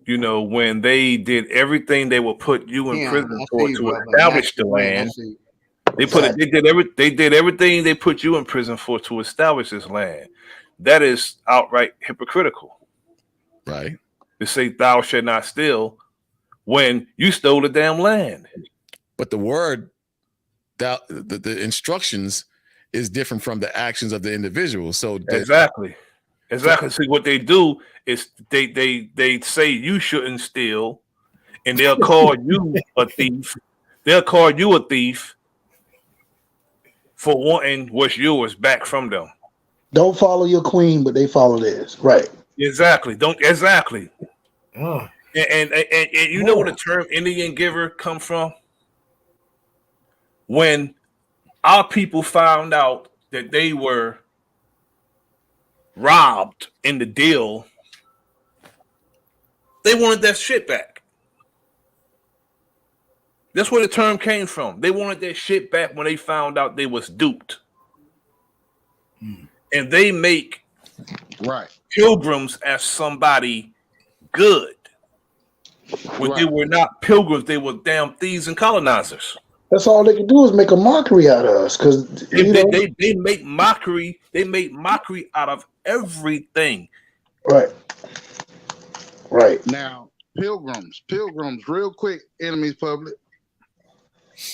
you know, when they did everything they will put you in prison for to establish the land, they did everything they put you in prison for to establish this land. That is outright hypocritical. Right. To say thou shalt not steal when you stole the damn land. But the word the instructions is different from the actions of the individual. So exactly. See, what they do is they say you shouldn't steal, and they'll call you a thief. They'll call you a thief for wanting what's yours back from them. Don't follow your queen, but they follow theirs. Right. Exactly. Exactly. Oh. And you know where the term Indian giver come from? When our people found out that they were robbed in the deal, they wanted that shit back. That's where the term came from. They wanted that shit back when they found out they was duped. And they make pilgrims as somebody good. When they were not pilgrims, they were damn thieves and colonizers. That's all they can do is make a mockery out of us, because they make mockery. They make mockery out of everything. Right. Now, pilgrims, real quick, enemies public.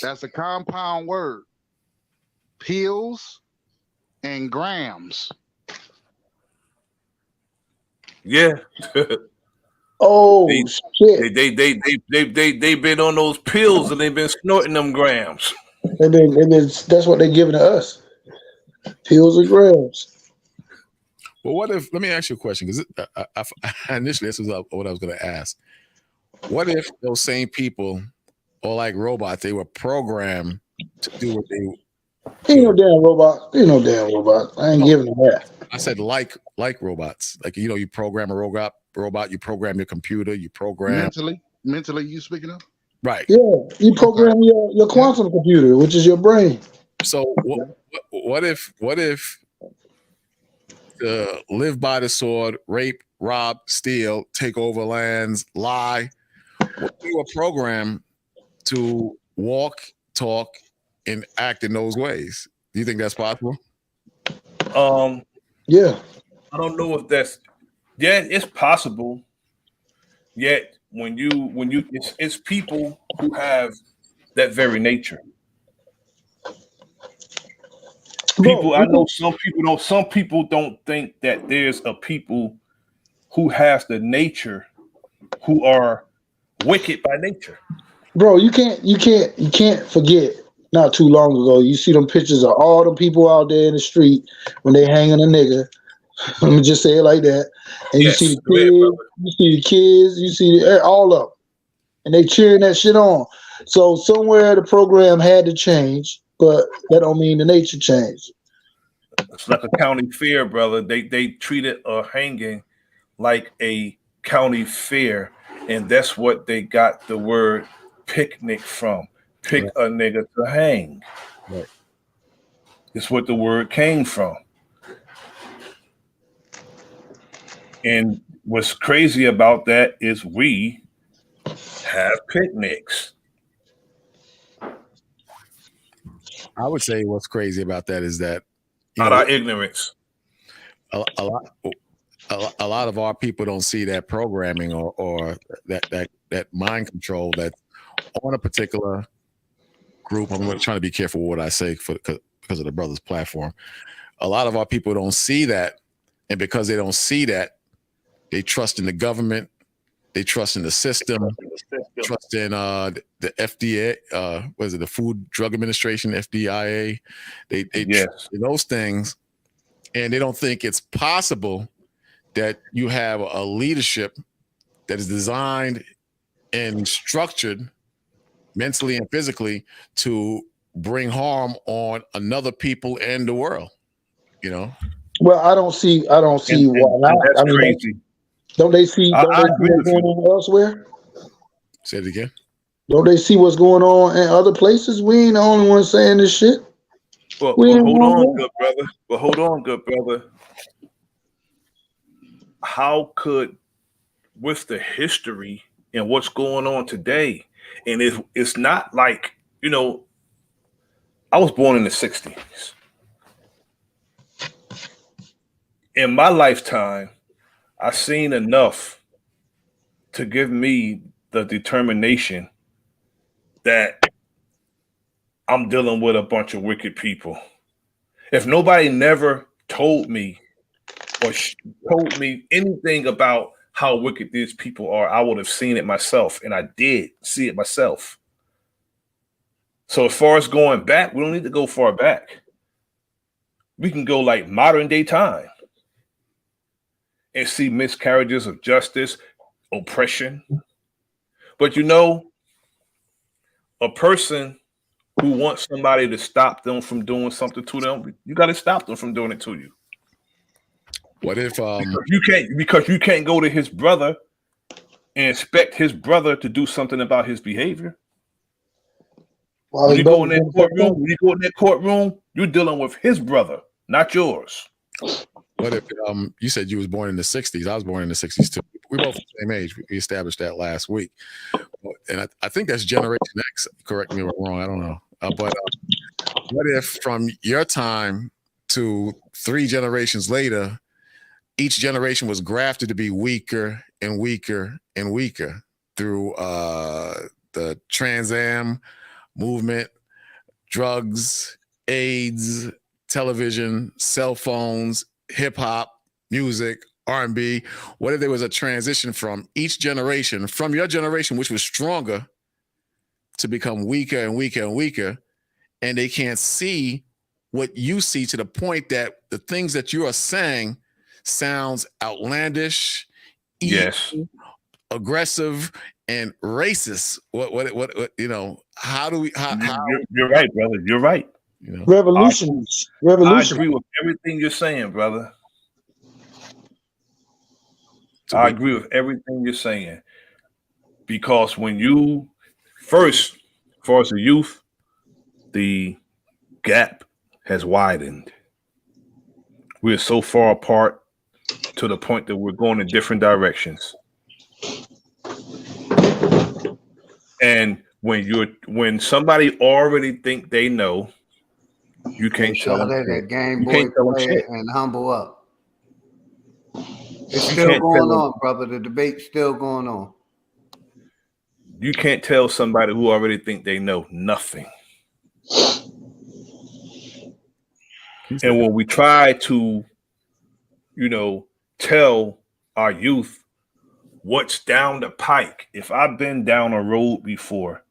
That's a compound word. Pills and grams. Yeah. Oh shit! They've been on those pills and they've been snorting them grams. That's what they're giving to us. Pills and grams. Well, what if? Let me ask you a question, because initially this was what I was going to ask. What if those same people, or like robots, they were programmed to do what they? Ain't no damn robot. I ain't giving them that. I said like robots. Like, you program a robot, you program your computer, you program mentally you speaking of? Right. Yeah, you program your quantum computer, which is your brain. So what if live by the sword, rape, rob, steal, take over lands, lie? What if you were programmed to walk, talk, and act in those ways? Do you think that's possible? Yeah. I don't know if that's. Yeah, it's possible. Yet when you it's people who have that very nature. I know some people don't think that there's a people who has the nature who are wicked by nature. Bro, you can't forget. Not too long ago, you see them pictures of all the people out there in the street when they hanging a nigga. Let me just say it like that. And you see the kids, you see all of them, and they cheering that shit on. So somewhere the program had to change, but that don't mean the nature changed. It's like a county fair, brother. They treated a hanging like a county fair, and that's what they got the word picnic from. Pick a nigga to hang. Right. It's what the word came from. And what's crazy about that is we have picnics. I would say what's crazy about that is that out of ignorance. A lot of our people don't see that programming or that mind control that's on a particular group. I'm trying to be careful what I say because of the brothers' platform. A lot of our people don't see that, and because they don't see that, they trust in the government, they trust in the system, trust in the FDA, the Food Drug Administration, FDIA. They trust in those things, and they don't think it's possible that you have a leadership that is designed and structured mentally and physically to bring harm on another people and the world. Well, I don't see why not. That's crazy. Don't they see what's going on elsewhere? Say it again. Don't they see what's going on in other places? We ain't the only ones saying this shit. Well, hold on, good brother. How could, with the history and what's going on today, and it's not like, I was born in the 60s. In my lifetime, I've seen enough to give me the determination that I'm dealing with a bunch of wicked people. If nobody never told me or told me anything about how wicked these people are, I would have seen it myself, and I did see it myself. So as far as going back, we don't need to go far back. We can go like modern day time and see miscarriages of justice, oppression. But you know, a person who wants somebody to stop them from doing something to them, you got to stop them from doing it to you. What if because you can't go to his brother and expect his brother to do something about his behavior. Well, When you go in that courtroom, you're dealing with his brother, not yours. What if you said you was born in the 60s? I was born in the 60s too. We both the same age. We established that last week. And I think that's Generation X. Correct me if I'm wrong. I don't know. But what if from your time to 3 generations later, each generation was grafted to be weaker and weaker and weaker through the Trans Am movement, drugs, AIDS, television, cell phones, hip hop, music, R&B. What if there was a transition from each generation, from your generation, which was stronger, to become weaker and weaker and weaker, and they can't see what you see to the point that the things that you are saying sounds outlandish, yes, evil, aggressive, and racist. What you know? How do we? How you're right, brother. You're right. You know, Revolutions. I agree with everything you're saying, brother. I agree with everything you're saying, because when you first, as far as the youth, the gap has widened. We're so far apart to the point that we're going in different directions. And when somebody already think they know, you can't tell them shit. That Game You Boy can't tell them play shit. and humble up. It's You still can't going tell on, brother. The debate's still going on. You can't tell somebody who already think they know nothing. And when we try to, tell our youth what's down the pike, if I've been down a road before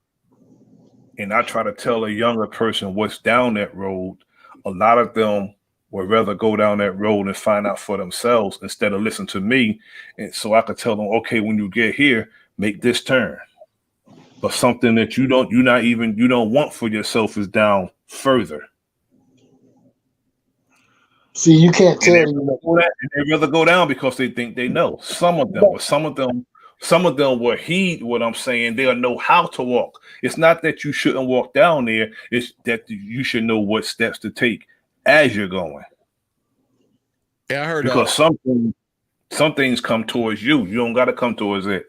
and I try to tell a younger person what's down that road, a lot of them would rather go down that road and find out for themselves instead of listen to me. And so I could tell them, okay, when you get here, make this turn. But something that you don't want for yourself is down further. See, you can't tell They'd rather go down because they think they know. Some of them, but some of them will heed what I'm saying. They'll know how to walk. It's not that you shouldn't walk down there. It's that you should know what steps to take as you're going. Yeah, I heard because some things come towards you. You don't got to come towards it.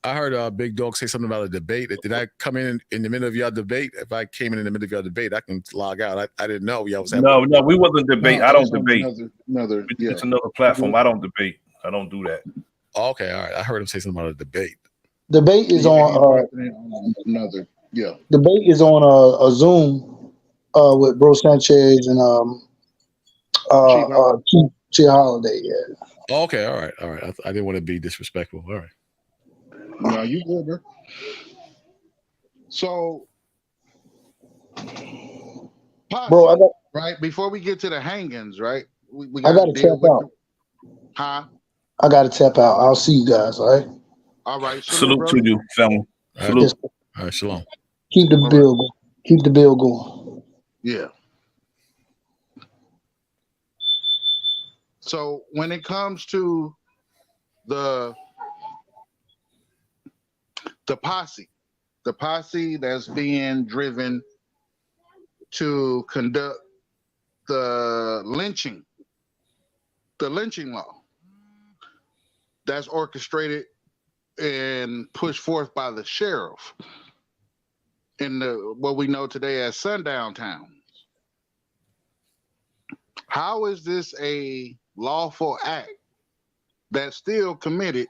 I heard Big Dog say something about a debate. Did I come in the middle of your debate? If I came in the middle of your debate, I can log out. I didn't know y'all was having. No, we wasn't debate. No, I don't it's on debate. It's another platform. I don't debate. I don't do that. Okay, all right. I heard him say something about a debate. Debate is on another. Yeah. Debate is on a Zoom with Bro Sanchez and Chief Holiday. Yeah. Okay, all right. I didn't want to be disrespectful. All right. No, you good, bro. So, bro, I got right before we get to the hangings, right? We I gotta tap out. Huh? I gotta tap out. I'll see you guys. All right. All right. Salute to you, family. Salute. All right, shalom. Keep the bill going. Keep the bill going. Yeah. So when it comes to the posse that's being driven to conduct the lynching law that's orchestrated and pushed forth by the sheriff in what we know today as sundown towns. How is this a lawful act that's still committed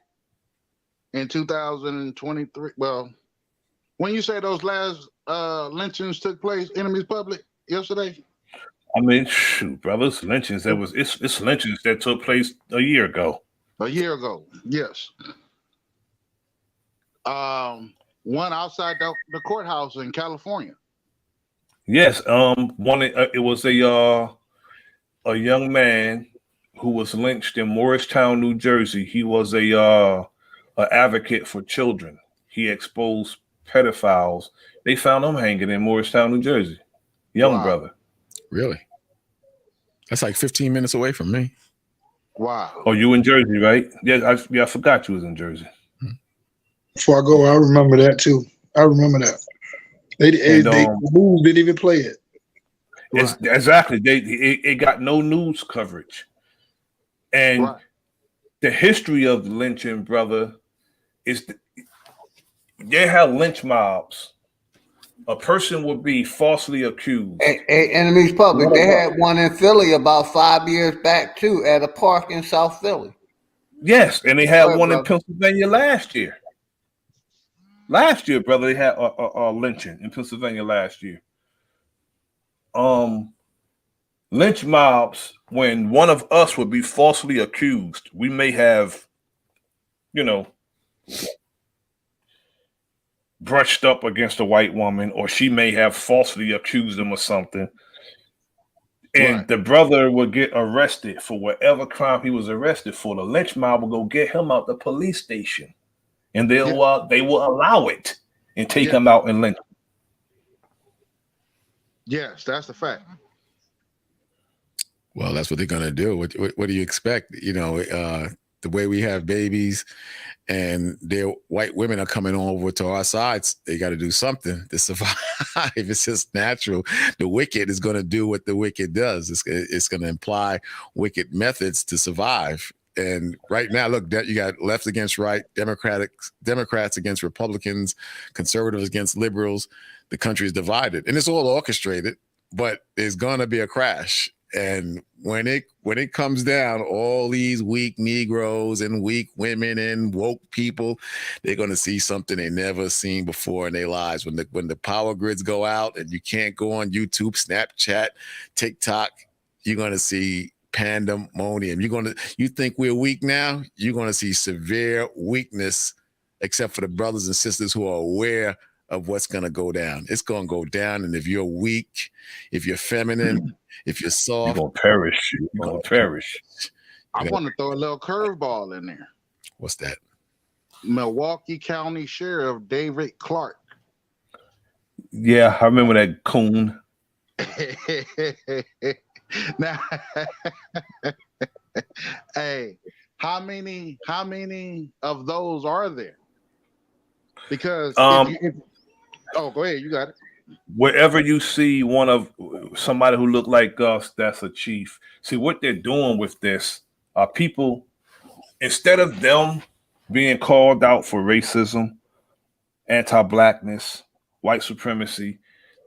in 2023? Well, When you say those last lynchings took place, Enemies Public, yesterday? I mean, shoot, brothers, lynchings. It's lynchings that took place a year ago. A year ago, yes. One outside the courthouse in California. Yes, it was a young man who was lynched in Morristown, New Jersey. He was a advocate for children. He exposed pedophiles. They found him hanging in Morristown, New Jersey. Young brother. Really? That's like 15 minutes away from me. Wow. Oh, you in Jersey, right? Yeah, I forgot you was in Jersey. Before I go, I remember that too. I remember that. The move didn't even play it. Exactly. It got no news coverage. And the history of the lynching, brother, is they have lynch mobs. A person would be falsely accused. Enemies Public. They had one in Philly about 5 years back too, at a park in South Philly. Yes, and they had one in Pennsylvania last year. Last year, brother, they had a lynching in Pennsylvania last year. Lynch mobs, when one of us would be falsely accused, we may have, brushed up against a white woman, or she may have falsely accused him of something. And the brother would get arrested for whatever crime he was arrested for. The lynch mob will go get him out the police station, and they will allow it and take him out and lynch him. Yes, that's the fact. Well, that's what they're gonna do. What do you expect? The way we have babies, and their white women are coming over to our sides. They got to do something to survive. It's just natural. The wicked is going to do what the wicked does. It's going to imply wicked methods to survive. And right now, look, you got left against right, Democrats against Republicans, conservatives against liberals. The country is divided, and it's all orchestrated. But there's going to be a crash. And when it comes down, all these weak Negroes and weak women and woke people, they're going to see something they never seen before in their lives. When the power grids go out and you can't go on YouTube, Snapchat, TikTok, you're going to see pandemonium. You think we're weak now? You're going to see severe weakness, except for the brothers and sisters who are aware of what's going to go down. It's going to go down. And if you're weak, if you're feminine, if you're soft, you're going to perish. You're going to perish. I want to throw a little curveball in there. What's that? Milwaukee County Sheriff David Clark. Yeah, I remember that coon. Now, hey, how many of those are there? Because go ahead, you got it. Wherever you see somebody who look like us, that's a chief. See, what they're doing with this are people, instead of them being called out for racism, anti-blackness, white supremacy,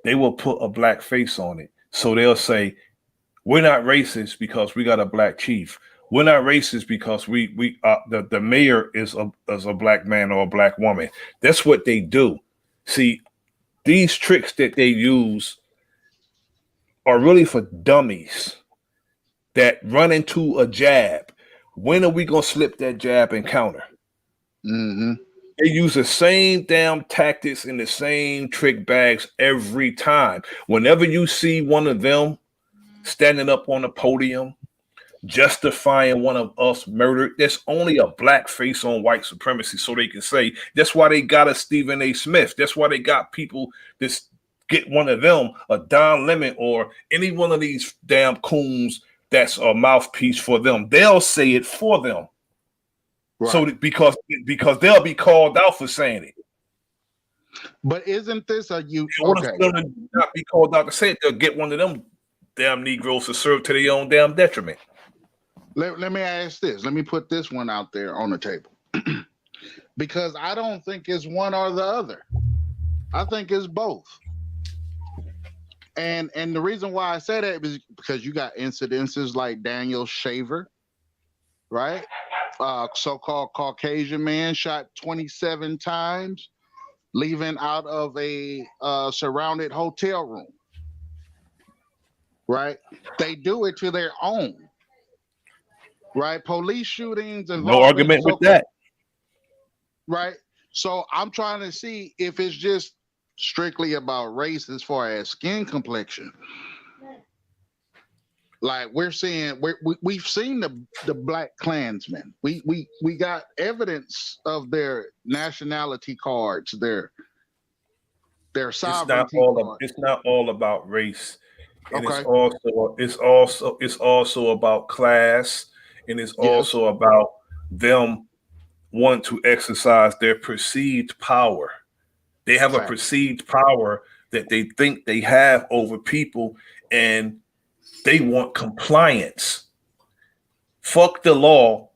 they will put a black face on it. So they'll say, we're not racist because we got a black chief. We're not racist because the mayor is a black man or a black woman. That's what they do. See, these tricks that they use are really for dummies that run into a jab. When are we going to slip that jab and counter? Mm-hmm. They use the same damn tactics and the same trick bags every time. Whenever you see one of them standing up on a podium, justifying one of us murdered, there's only a black face on white supremacy, so they can say that's why they got a Stephen A. Smith. That's why they got people that get one of them, a Don Lemon, or any one of these damn coons that's a mouthpiece for them. They'll say it for them. Right. So because they'll be called out for saying it. But isn't this a you? Okay. Them to not be called out to say it, they'll get one of them damn Negroes to serve to their own damn detriment. Let me ask this. Let me put this one out there on the table. Because I don't think it's one or the other. I think it's both. And the reason why I say that is because you got incidences like Daniel Shaver, right? So-called Caucasian man shot 27 times leaving out of a surrounded hotel room. Right? They do it to their own. Right? Police shootings No involving argument with that. Right? So I'm trying to see if it's just strictly about race as far as skin complexion. Like we're seeing, we've seen the Black Klansmen. We got evidence of their nationality cards, their sovereignty cards. It's not all about race, and Okay. it's also about class, and it's also about them want to exercise their perceived power. They have a perceived power that they think they have over people, and they want compliance. Fuck the law.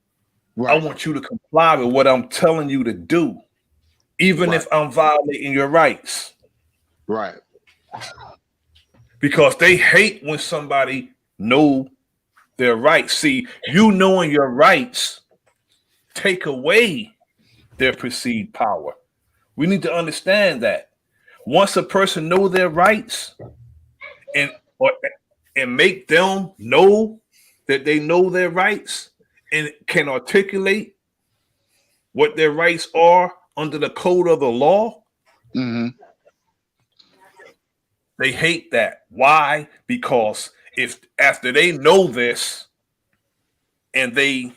I want you to comply with what I'm telling you to do, even if I'm violating your rights. Right. Because they hate when somebody know their rights. See, you knowing your rights take away their perceived power. We need to understand that. Once a person know their rights and make them know that they know their rights and can articulate what their rights are under the code of the law, they hate that. Why? Because if after they know this and they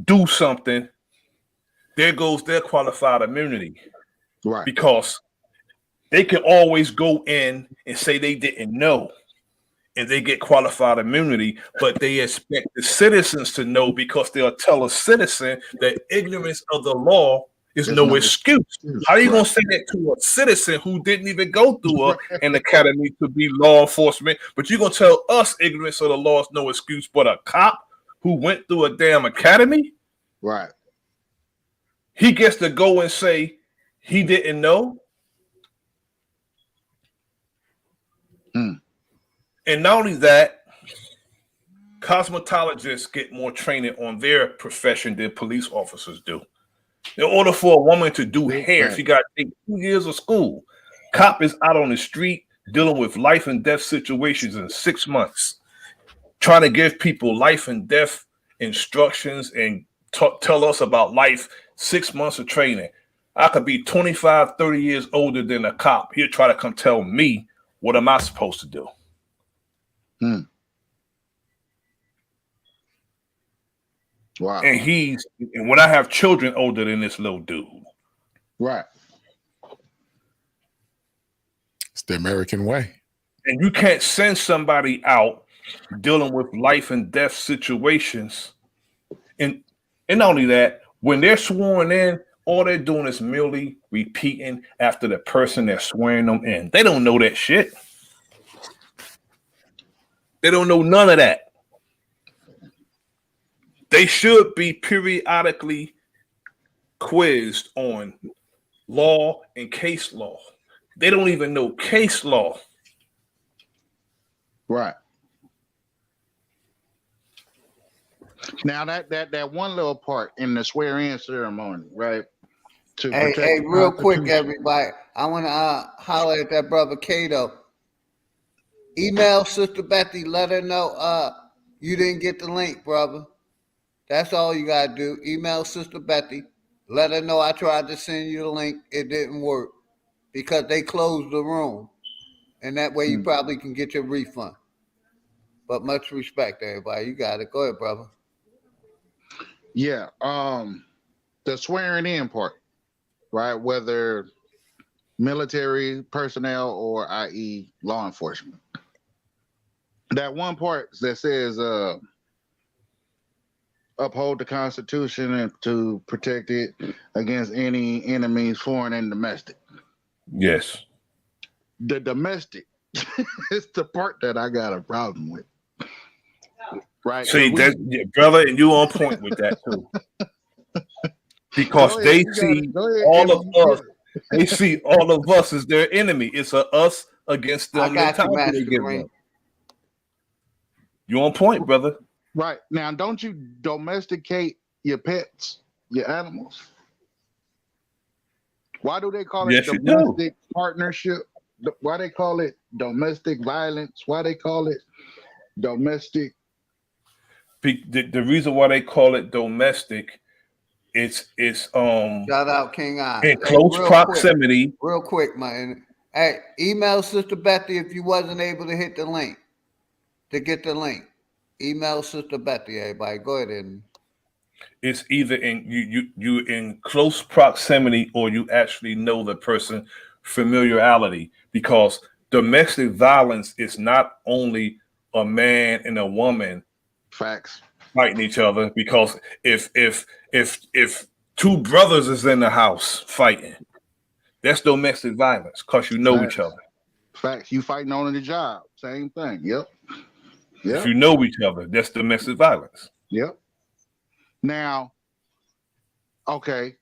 do something, there goes their qualified immunity. Right. Because they can always go in and say they didn't know and they get qualified immunity, but they expect the citizens to know because they'll tell a citizen that ignorance of the law is no excuse. How are you going to say that to a citizen who didn't even go through an academy to be law enforcement? But you're going to tell us ignorance of the law is no excuse, but a cop who went through a damn academy? Right. He gets to go and say he didn't know? And not only that, cosmetologists get more training on their profession than police officers do. In order for a woman to do hair, she got to take 2 years of school. Cop is out on the street dealing with life and death situations in 6 months, trying to give people life and death instructions and tell us about life. 6 months of training. I could be 25, 30 years older than a cop. He'll try to come tell me what am I supposed to do. Wow. And when I have children older than this little dude. Right. It's the American way. And you can't send somebody out dealing with life and death situations. And not only that, when they're sworn in, all they're doing is merely repeating after the person they're swearing them in. They don't know that shit. They don't know none of that. They should be periodically quizzed on law and case law. They don't even know case law. Right. Now that one little part in the swear-in ceremony, right? Hey, real quick, everybody. I want to holler at that brother Kato. Email Sister Betty. Let her know you didn't get the link, brother. That's all you got to do. Email Sister Betty. Let her know I tried to send you the link. It didn't work because they closed the room. And that way you probably can get your refund. But much respect, everybody. You got it. Go ahead, brother. Yeah. The swearing in part, right? Whether military personnel or i.e. law enforcement. That one part that says uphold the Constitution and to protect it against any enemies, foreign and domestic. Yes. The domestic is the part that I got a problem with. Right. See, brother, and you on point with that too. Because they see all of us. They see all of us as their enemy. It's a us against them. I got you, Master Green. You on point, brother. Right. Now, don't you domesticate your pets, your animals? Why do they call it Yes, you do. domestic partnership? Why they call it domestic violence? Why they call it domestic? The reason why they call it domestic, it's Shout out King Eye. in close proximity. Real quick, man. Hey, email Sister Betty if you wasn't able to hit the link to get the link. Email Sister Betty, everybody. Go ahead and. It's either in you in close proximity or you actually know the person, familiarity, because domestic violence is not only a man and a woman facts fighting each other, because if two brothers is in the house fighting, that's domestic violence because you know facts. each other. Facts. You fighting on the job, same thing. Yep. If you know each other, that's domestic violence. Yep. Now, okay.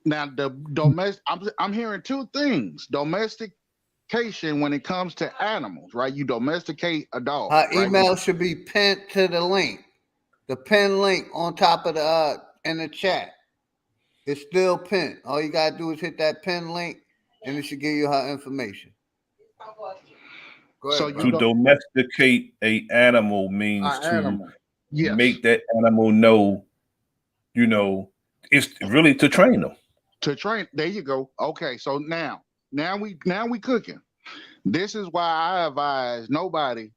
Now the domestic, I'm hearing two things. Domestication when it comes to animals, right? You domesticate a dog. Her right? email should be pinned to the link. The pin link on top of the in the chat. It's still pinned. All you gotta do is hit that pin link, and it should give you her information. Go ahead, So to domesticate a animal means to make that animal know, it's really to train them. To train. There you go. Okay, so now we cooking. This is why I advise nobody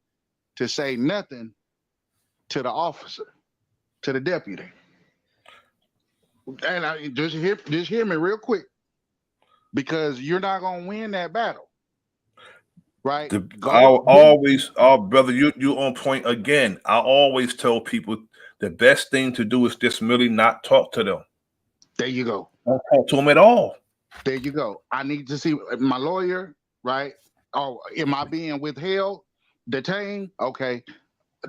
to say nothing to the officer, to the deputy. And I just hear me real quick, because you're not gonna win that battle, right? Brother, you on point again. I always tell people the best thing to do is just really not talk to them. There you go. Don't talk to them at all. There you go. I need to see my lawyer, right? Oh, am I being withheld, detained? Okay.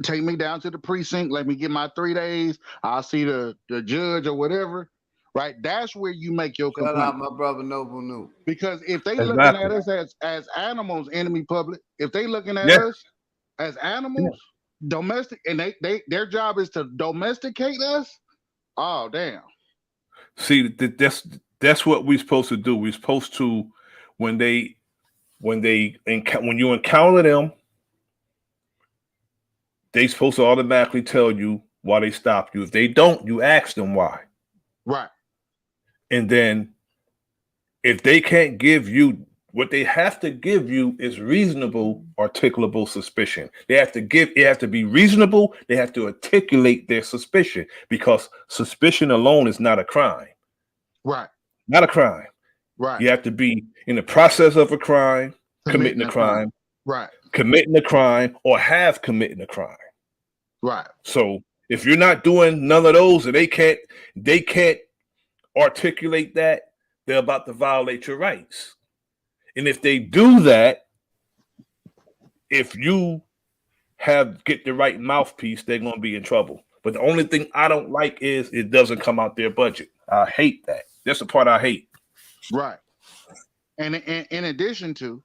Take me down to the precinct. Let me get my 3 days. I'll see the judge or whatever. Right. That's where you make your complaint. Shout out my brother Noble New. Because if they looking at us as animals, enemy public, if they looking at us as animals, domestic, and their job is to domesticate us. Oh, damn. See, that's what we're supposed to do. We're supposed to, when you encounter them, they supposed to automatically tell you why they stopped you. If they don't, you ask them why. Right. And then if they can't give you what they have to give you is reasonable, articulable suspicion. It have to be reasonable. They have to articulate their suspicion, because suspicion alone is not a crime. Right. Not a crime. Right. You have to be in the process of a crime, committing a crime. Right. Committing a crime, or have committed a crime. Right. So if you're not doing none of those, and they can't articulate that, they're about to violate your rights. And if they do that, if you get the right mouthpiece, they're going to be in trouble. But the only thing I don't like is it doesn't come out their budget. I hate that. That's the part I hate. Right. And in addition to,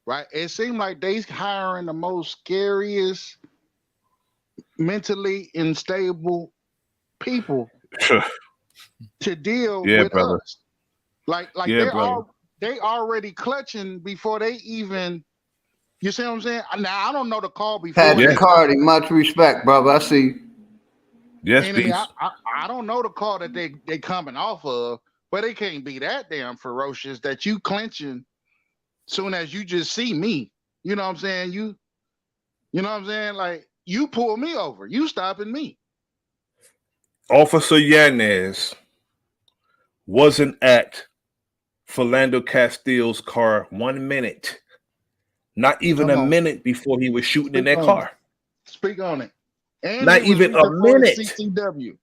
right, it seemed like they hiring the most scariest, mentally unstable people to deal with brother. us. Like they already clutching before they even. You see what I'm saying? Now I don't know the call before. Patrick Cardi, much respect, brother. I see. Yes, I don't know the call that they coming off of, but they can't be that damn ferocious that you clenching soon as you just see me. You know what I'm saying? You know what I'm saying? Like, you pull me over, you stopping me. Officer Yanez wasn't at Philando Castile's car 1 minute, not even a minute before he was shooting in that car. Speak on it. And not even a minute. CCW.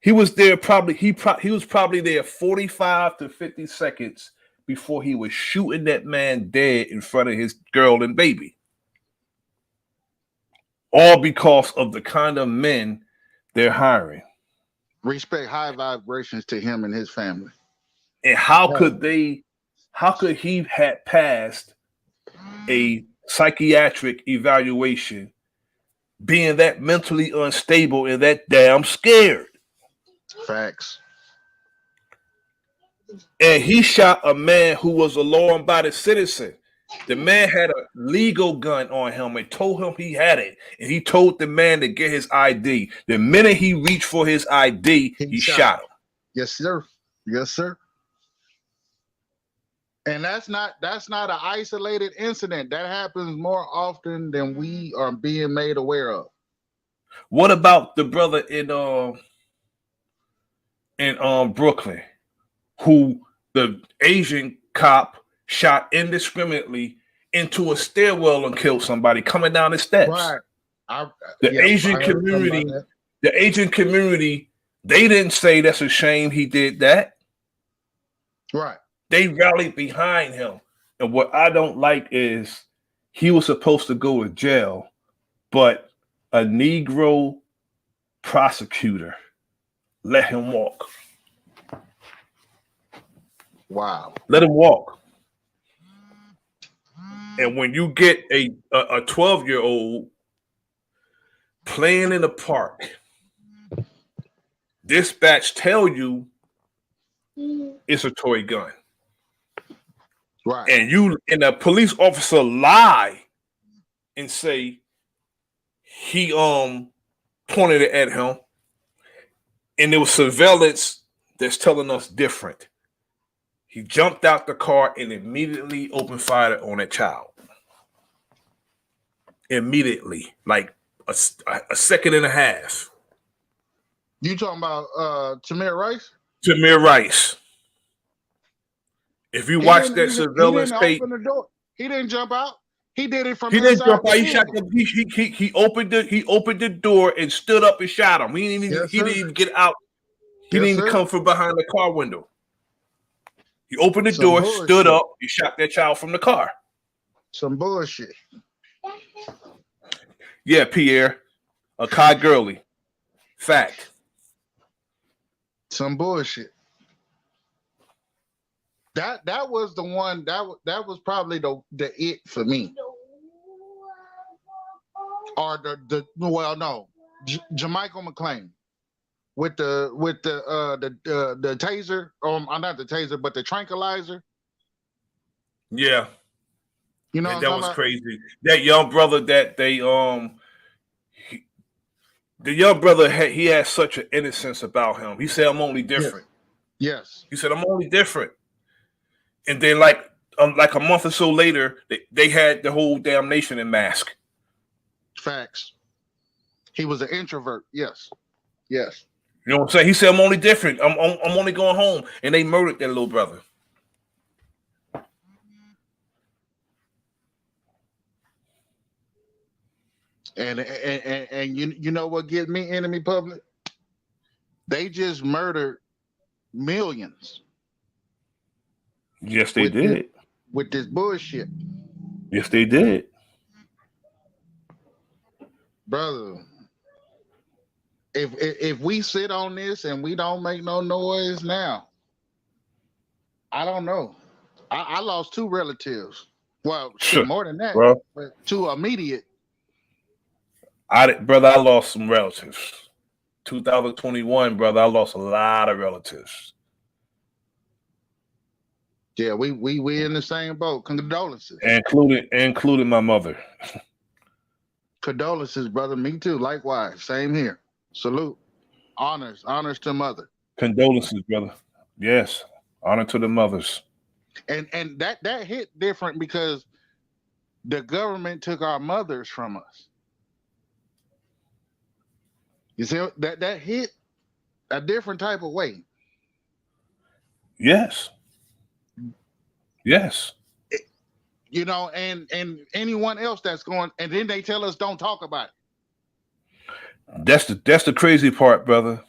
He was there he was probably there 45 to 50 seconds before he was shooting that man dead in front of his girl and baby. All because of the kind of men they're hiring. Respect high vibrations to him and his family. And how could he had passed a psychiatric evaluation being that mentally unstable and that damn scared? Facts. and he shot a man who was a law-abiding citizen. The man had a legal gun on him and told him he had it. And he told the man to get his ID. The minute he reached for his ID, he shot him. Yes, sir. Yes, sir. And that's not an isolated incident. That happens more often than we are being made aware of. What about the brother in Brooklyn, who the Asian cop shot indiscriminately into a stairwell and killed somebody coming down the steps? Right. The Asian community, they didn't say that's a shame he did that. Right. They rallied behind him. And what I don't like is he was supposed to go to jail, but a Negro prosecutor let him walk. Wow. Let him walk. And when you get a 12-year-old playing in the park, dispatch tell you it's a toy gun. Right. And a police officer lie and say he pointed it at him, and there was surveillance that's telling us different. He jumped out the car and immediately opened fire on that child. Immediately, like a second and a half. You talking about Tamir Rice? Tamir Rice. If you watch that surveillance tape, he didn't jump out. He did it from. He didn't jump out. He shot. He opened the door and stood up and shot him. He didn't even get out. He didn't even come from behind the car window. He opened the door, stood up, and shot that child from the car. Some bullshit. Yeah, Pierre, a Kai Gurley. Fact. Some bullshit. That was the one that was probably the it for me. Or Jermichael McClain with the taser, not the taser, but the tranquilizer. Yeah. You know, that was crazy. That young brother that they the young brother he had such an innocence about him. He said, "I'm only different." Yes. He said, "I'm only different." And then, like a month or so later, they had the whole damn nation in mask. Facts. He was an introvert. Yes. Yes. You know what I'm saying? He said, "I'm only different. I'm only going home," and they murdered that little brother. And you know what gets me, enemy public? They just murdered millions. Yes, they did. With this bullshit. Yes, they did. Brother, if we sit on this and we don't make no noise now, I don't know. I lost 2 relatives. Well, more than that, bro. But 2 immediate. I lost some relatives. 2021, brother, I lost a lot of relatives. Yeah, we in the same boat. Condolences. Including my mother. Condolences, brother. Me too. Likewise. Same here. Salute. Honors to mother. Condolences, brother. Yes. Honor to the mothers. And that hit different because the government took our mothers from us. You see that hit a different type of way. Yes. Yes. You know, and anyone else that's going, and then they tell us don't talk about it. That's the crazy part, brother.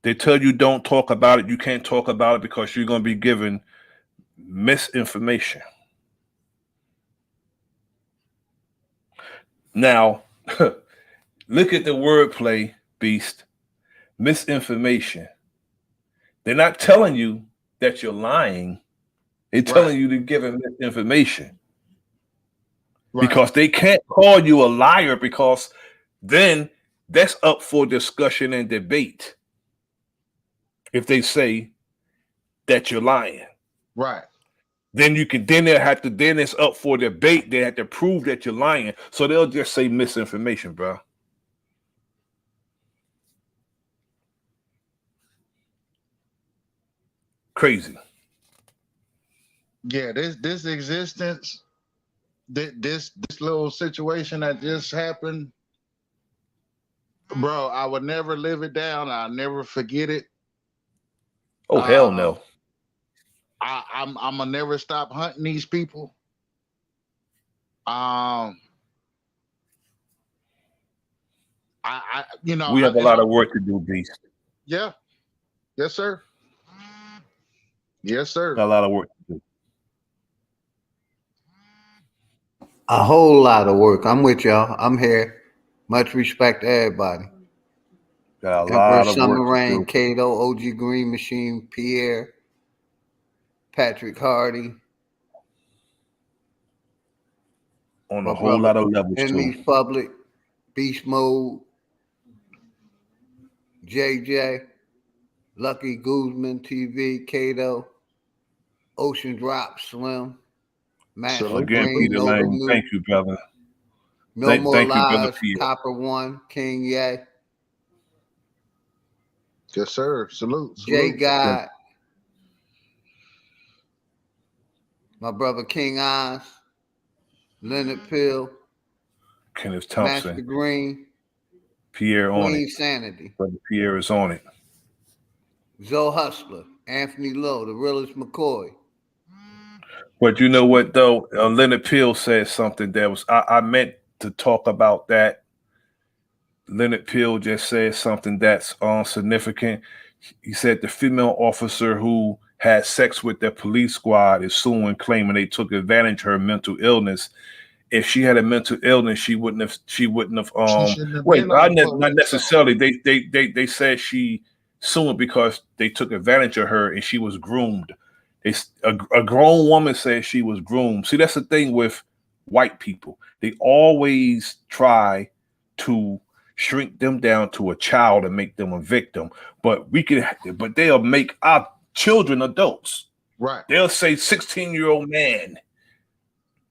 They tell you don't talk about it. You can't talk about it because you're going to be given misinformation. Now, look at the wordplay, Beast. Misinformation. They're not telling you that you're lying. They're telling you to give them misinformation. Right. Because they can't call you a liar because then that's up for discussion and debate. If they say that you're lying. Right. Then then it's up for debate. They have to prove that you're lying. So they'll just say misinformation, bro. Crazy. Yeah, this existence, this little situation that just happened, bro, I would never live it down. I'll never forget it. Oh, hell no. I'm gonna never stop hunting these people. I We have a lot of work to do, Beast. Yeah. Yes, sir. Yes, sir. Got a lot of work to do. A whole lot of work. I'm with y'all. I'm here. Much respect to everybody. Got a Emperor lot of Summer work to Rain, do. Cato, OG Green Machine, Pierre, Patrick Hardy. On My a whole brother, lot of levels, Enemies too. Public, Beast Mode, JJ, Lucky Guzman TV, Cato, Ocean Drop, Slim, Master Again, Green, Peter Nova Lane, New, thank you, brother. No More Thank you, brother Lies, Pierre. Copper One, King Ye, Yes, sir. Salute. J Salute. God, my brother King Oz, Leonard Pill, Kenneth Master Thompson, Green, Pierre on Queen it. Sanity, Brother Pierre is on it. Zoe Hustler, Anthony Lowe, the realest McCoy. But you know what, though? Leonard Peel said something that was, I meant to talk about that. Leonard Peel just said something that's significant. He said the female officer who had sex with their police squad is suing, claiming they took advantage of her mental illness. If she had a mental illness, she wouldn't have. She shouldn't have Wait, been on the not police side. necessarily. They said she suing because they took advantage of her and she was groomed. A grown woman said she was groomed. See, that's the thing with white people. They always try to shrink them down to a child and make them a victim. But they'll make our children adults. Right. They'll say 16-year-old man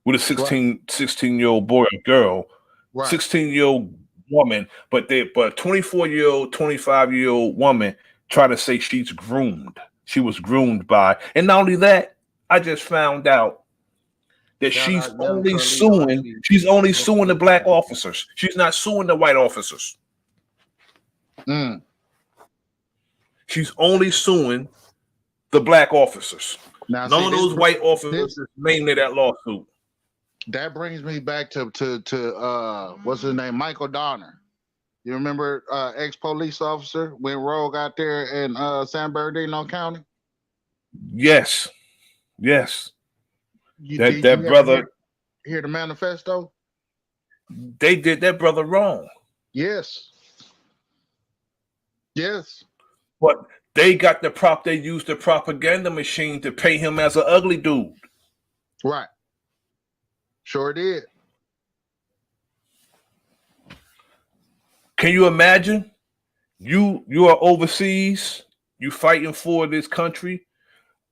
with a 16-year-old boy or girl, 16-year-old woman, but 24-year-old, 25-year-old woman try to say she's groomed. She was groomed by, and not only that, I just found out that she's only suing the black officers. She's not suing the white officers. She's only suing the black officers. Now, none of those white officers is named in that lawsuit. That brings me back to what's his name, Michael Donner. You remember ex-police officer went rogue out there in San Bernardino County? Yes. Did That you brother hear the manifesto? They did that brother wrong. Yes. But they used the propaganda machine to pay him as an ugly dude. Right. Sure did. Can you imagine? You are overseas, you fighting for this country.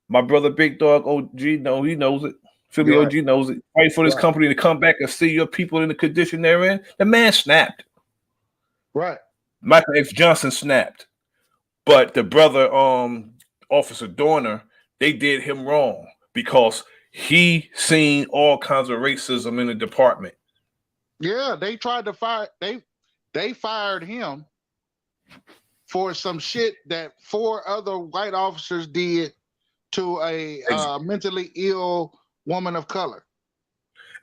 My brother Big Dog OG, he knows it. Philly OG knows it. Fight for this company to come back and see your people in the condition they're in. The man snapped. Right. Michael X. Johnson snapped. But the brother, Officer Dorner, they did him wrong because he seen all kinds of racism in the department. Yeah, they tried to fire. They fired him for some shit that 4 other white officers did to a mentally ill woman of color.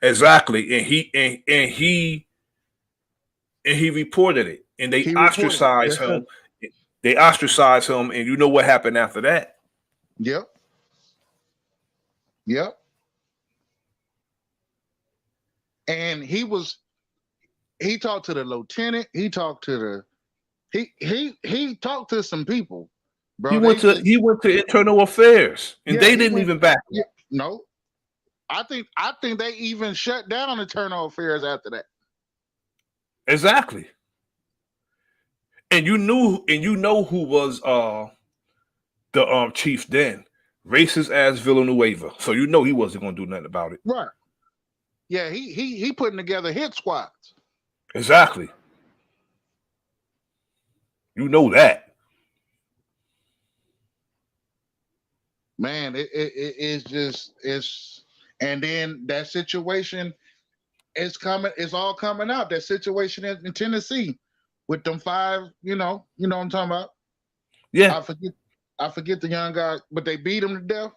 Exactly, and he reported it, and they ostracized him. They ostracized him, and you know what happened after that? Yep. And he talked to the lieutenant. He talked to he talked to some people, bro. He went to internal affairs, and they didn't even back him. No, I think they even shut down internal affairs after that. Exactly. And you know who was the chief then. racist ass Villanueva. So you know he wasn't gonna do nothing about it. Right. Yeah, he putting together hit squads. Exactly. You know that. Man, it's just and then that situation is coming, it's all coming out. That situation in Tennessee with them 5, you know what I'm talking about. Yeah. I forget the young guy, but they beat him to death.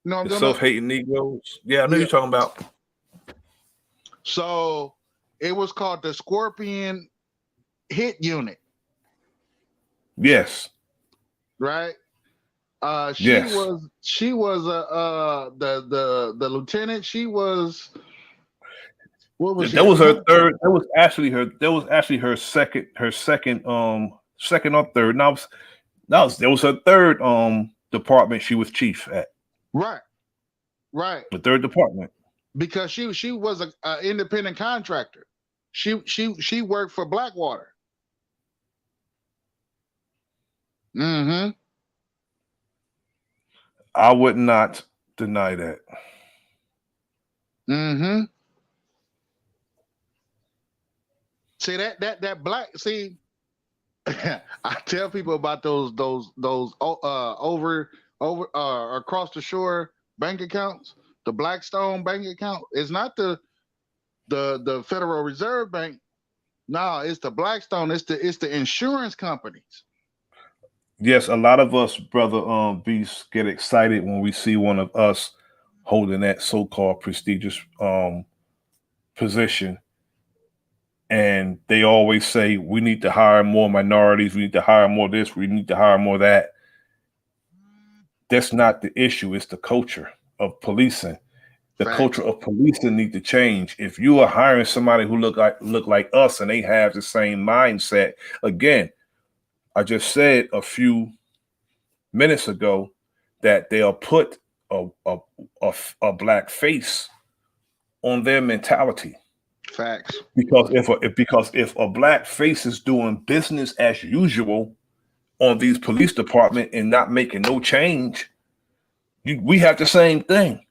You know what I'm The talking about? self-hating Negroes. Yeah, I know you're talking about. So it was called the Scorpion Hit Unit. Yes. Right? She Yes. was the lieutenant. She was, what was she? That was her third. That was actually her second second or third. Now that was her third department she was chief at. Right. The third department. Because she was a independent contractor. She worked for Blackwater. Mm-hmm. I would not deny that. Mm-hmm. See that black. See, I tell people about those over across the shore bank accounts. The Blackstone bank account is not the Federal Reserve Bank. No, it's the Blackstone. It's the insurance companies. Yes, a lot of us, brother Beast, get excited when we see one of us holding that so-called prestigious position. And they always say, we need to hire more minorities, we need to hire more this, we need to hire more that. That's not the issue. It's the culture of policing. The culture of policing need to change. If you are hiring somebody who look like us and they have the same mindset, again, I just said a few minutes ago that they'll put a black face on their mentality. Facts. Because if a black face is doing business as usual on these police department and not making no change, we have the same thing.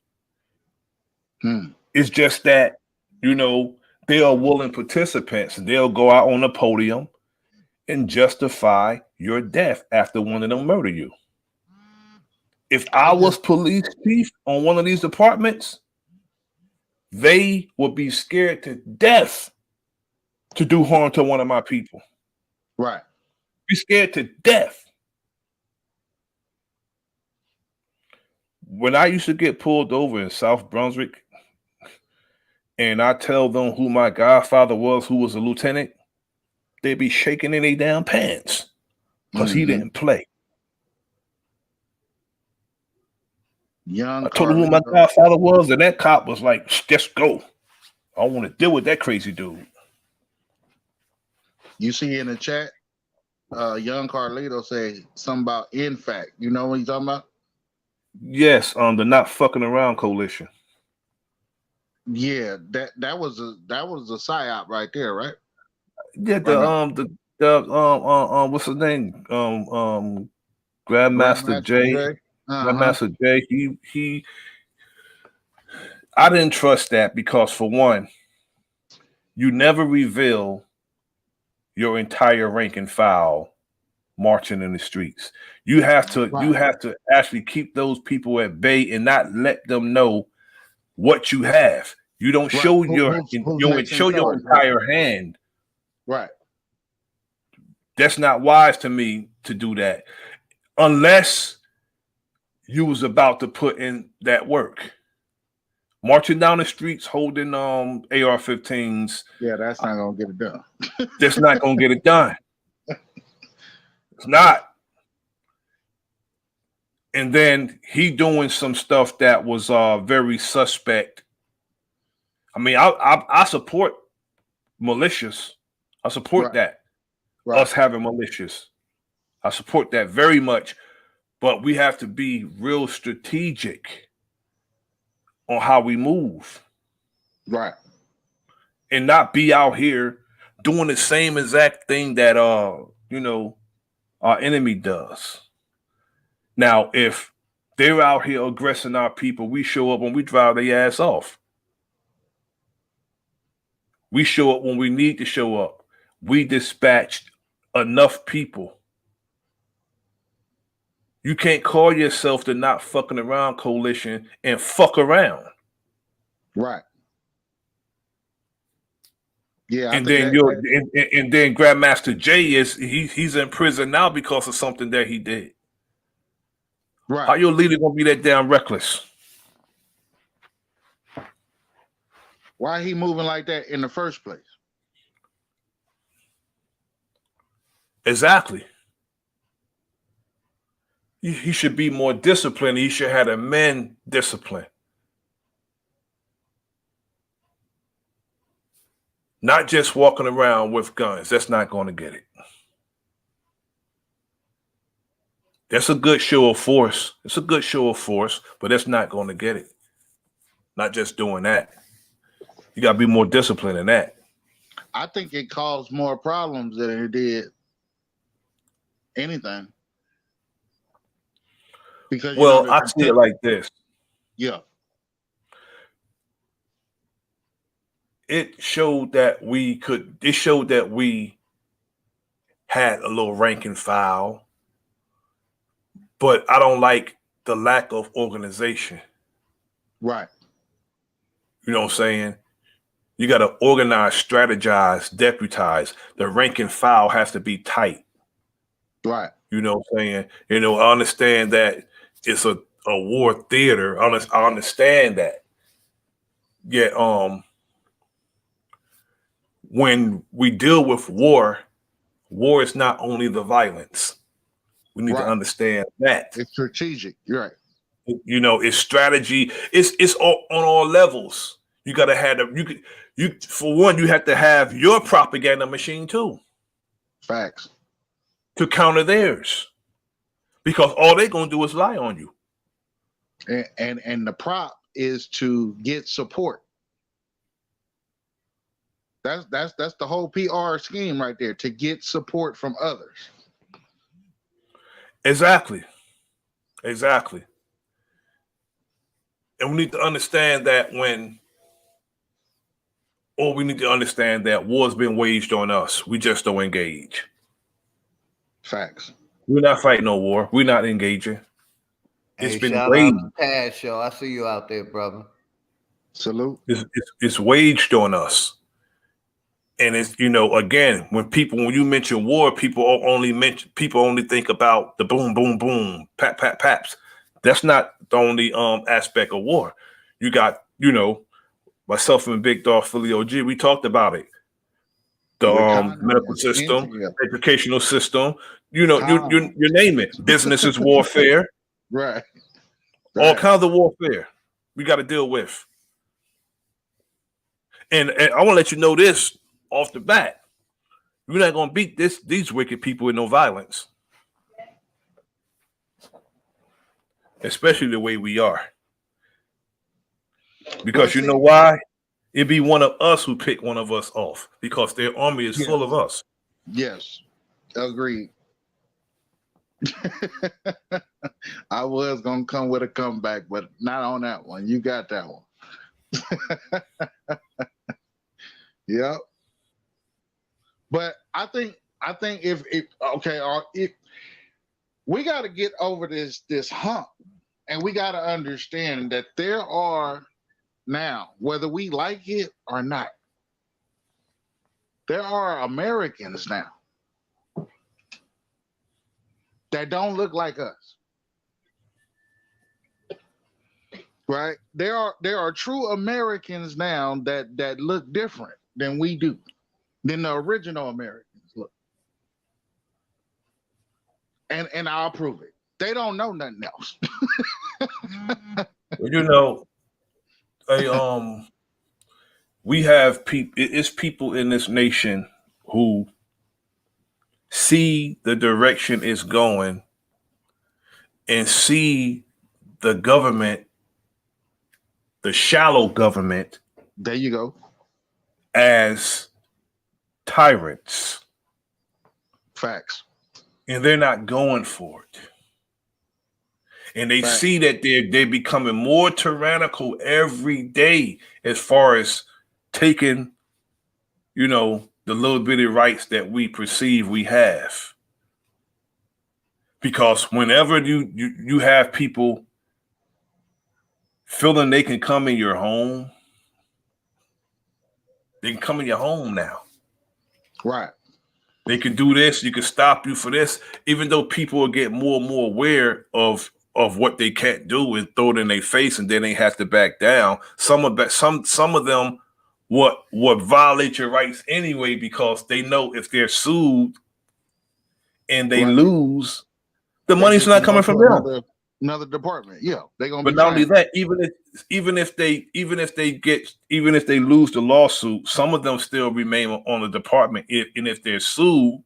It's just that, they are willing participants and they'll go out on the podium and justify your death after one of them murder you. If I was police chief on one of these departments, they would be scared to death to do harm to one of my people. Right. Be scared to death. When I used to get pulled over in South Brunswick and I tell them who my godfather was, who was a lieutenant, they'd be shaking in their damn pants because he didn't play. I told him who my godfather was, and that cop was like, just go. I don't want to deal with that crazy dude. You see in the chat, young Carlito say something about in fact. You know what he's talking about? Yes, the Not Fucking Around Coalition. Yeah, that was a psyop right there, right? Yeah, what's his name? Grandmaster J. Grandmaster J. He I didn't trust that because, for one, you never reveal your entire rank and file marching in the streets. You have to actually keep those people at bay and not let them know what you have. You don't show your entire hand. Right. That's not wise to me to do that unless you was about to put in that work. Marching down the streets holding AR-15s. Yeah, that's not gonna get it done. That's not gonna get it done. It's not. And then he doing some stuff that was very suspect. I mean, I support militias. I support that. Us having militias. I support that very much. But we have to be real strategic on how we move. Right. And not be out here doing the same exact thing that our enemy does. Now, if They're out here aggressing our people. We show up when we drive their ass off. We show up when we need to show up. We dispatched enough people. You can't call yourself the Not Fucking Around Coalition and fuck around. Right. Yeah. And then and then Grandmaster Jay he's in prison now because of something that he did. Right. How your leader gonna be that damn reckless? Why he moving like that in the first place? Exactly. He should be more disciplined. He should have the men discipline. Not just walking around with guns. That's not going to get it. That's a good show of force. It's a good show of force, but that's not going to get it. Not just doing that. You got to be more disciplined in that. I think it caused more problems than it did anything. Because I see it like this. Yeah. It showed that we had a little rank and file, but I don't like the lack of organization. Right. You know what I'm saying? You got to organize, strategize, deputize. The rank and file has to be tight. Right. You know what I'm saying? I understand that it's a war theater. I understand that. Yet, when we deal with war is not only the violence. We need to understand that. It's strategic. You're right. It's strategy. It's all, on all levels. You got to have for one, you have to have your propaganda machine too. Facts. To counter theirs. Because all they're going to do is lie on you. And the prop is to get support. That's the whole PR scheme right there, to get support from others. Exactly. And we need to understand that war's been waged on us. We just don't engage. Facts. We're not fighting no war. We're not engaging. It's been shout waged. out to Taz Show. I see you out there, brother. Salute. It's waged on us. And it's, again, when you mention war, people only think about the boom, boom, boom, pat, pat, paps. That's not the only aspect of war. You got, myself and Big Dog Philly OG, we talked about it. The medical system, educational system, you name it. Business is warfare. Right. All kinds of warfare we got to deal with. And I want to let you know this off the bat. You're not going to beat these wicked people with no violence. Especially the way we are. Because you know why? It'd be one of us who pick one of us off. Because their army is full of us. Yes. Agreed. I was going to come with a comeback, but not on that one. You got that one. Yep. But I think if we got to get over this hump, and we got to understand that there are now, whether we like it or not, there are Americans now that don't look like us. Right? There are true Americans now that look different than we do, than the original Americans look. And I'll prove it. They don't know nothing else. We have people. It's people in this nation who see the direction it's going and see the government, the shallow government. There you go. As tyrants. Facts. And they're not going for it. and they see that they're becoming more tyrannical every day as far as taking, you know, the little bitty rights that we perceive we have. Because whenever you have people feeling they can come in your home, they can come in your home now. Right. They can do this. You can stop you for this. Even though people will get more and more aware of what they can't do and throw it in their face, and then they have to back down. Some of them would violate your rights anyway, because they know if they're sued and they lose, the money's not coming from them. Another department. Yeah, they're gonna. But not only that, even if they lose the lawsuit, some of them still remain on the department. If they're sued,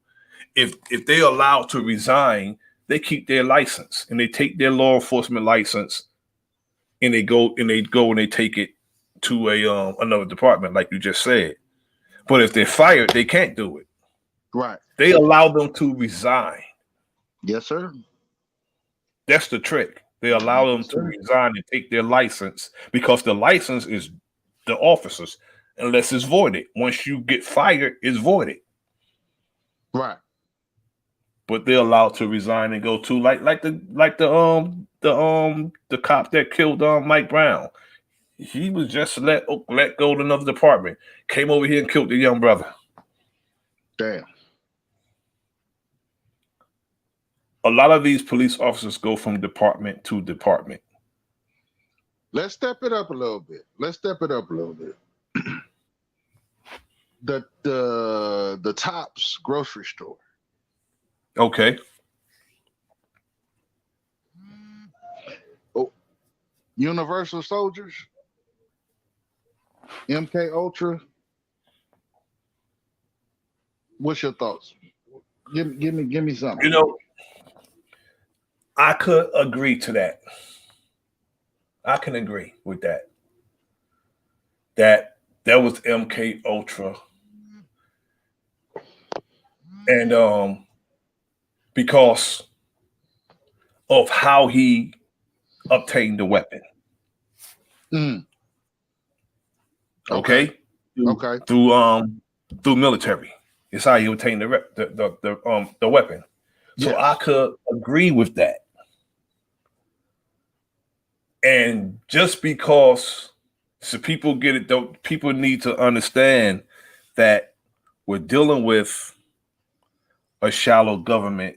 if they're allowed to resign, they keep their license and they take their law enforcement license and they go and they take it to another department, like you just said. But if they're fired, they can't do it. Right. They allow them to resign. Yes, sir. That's the trick. They allow them to resign and take their license, because the license is the officers, unless it's voided. Once you get fired, it's voided. Right. But they're allowed to resign and go to like the cop that killed Mike Brown. He was just let go to another department. Came over here and killed the young brother. Damn. A lot of these police officers go from department to department. Let's step it up a little bit. The Tops grocery store. Okay. Oh, Universal Soldiers. MK Ultra. What's your thoughts? Give me something. You know, I could agree to that. I can agree with that. That was MK Ultra. And because of how he obtained the weapon. Okay. Through military. It's how he obtained the weapon. So I could agree with that. And just because, so people get it, though, people need to understand that we're dealing with a shallow government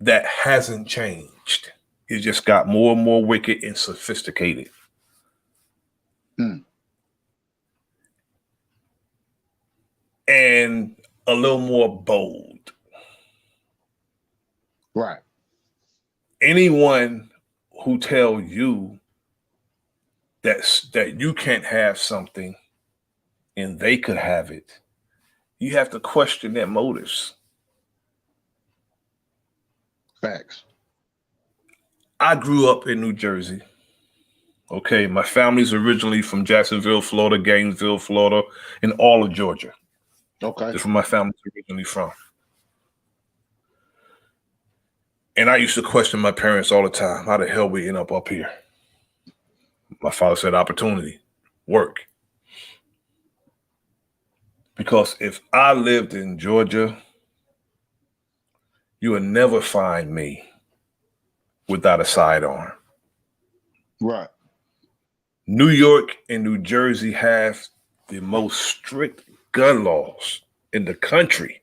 that hasn't changed. It just got more and more wicked and sophisticated. And a little more bold. Right. Anyone who tell you that you can't have something and they could have it, you have to question their motives. Facts. I grew up in New Jersey. Okay, my family's originally from Jacksonville, Florida, Gainesville, Florida, and all of Georgia. Okay. That's where my family's originally from. And I used to question my parents all the time. How the hell we end up here? My father said, opportunity, work. Because if I lived in Georgia, you would never find me without a sidearm. Right. New York and New Jersey have the most strict gun laws in the country.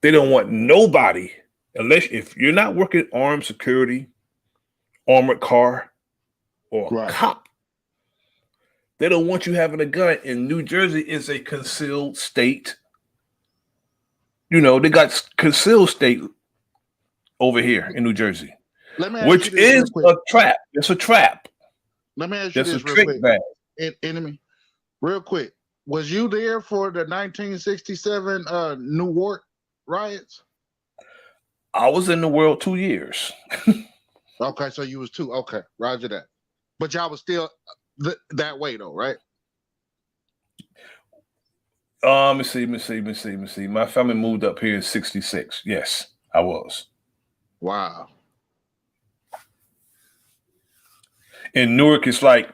They don't want nobody, unless if you're not working armed security, armored car, or cop, they don't want you having a gun. And New Jersey is a concealed state. You know, they got concealed state over here in New Jersey, which is a trap. It's a trap. Let me ask you this real quick. Enemy, real quick. Was you there for the 1967 Newark riots? I was in the world 2 years. Okay, so you was 2. Okay, roger that. But y'all was still that way though, right? Let me see. My family moved up here in 66. Yes, I was. Wow. In Newark, it's like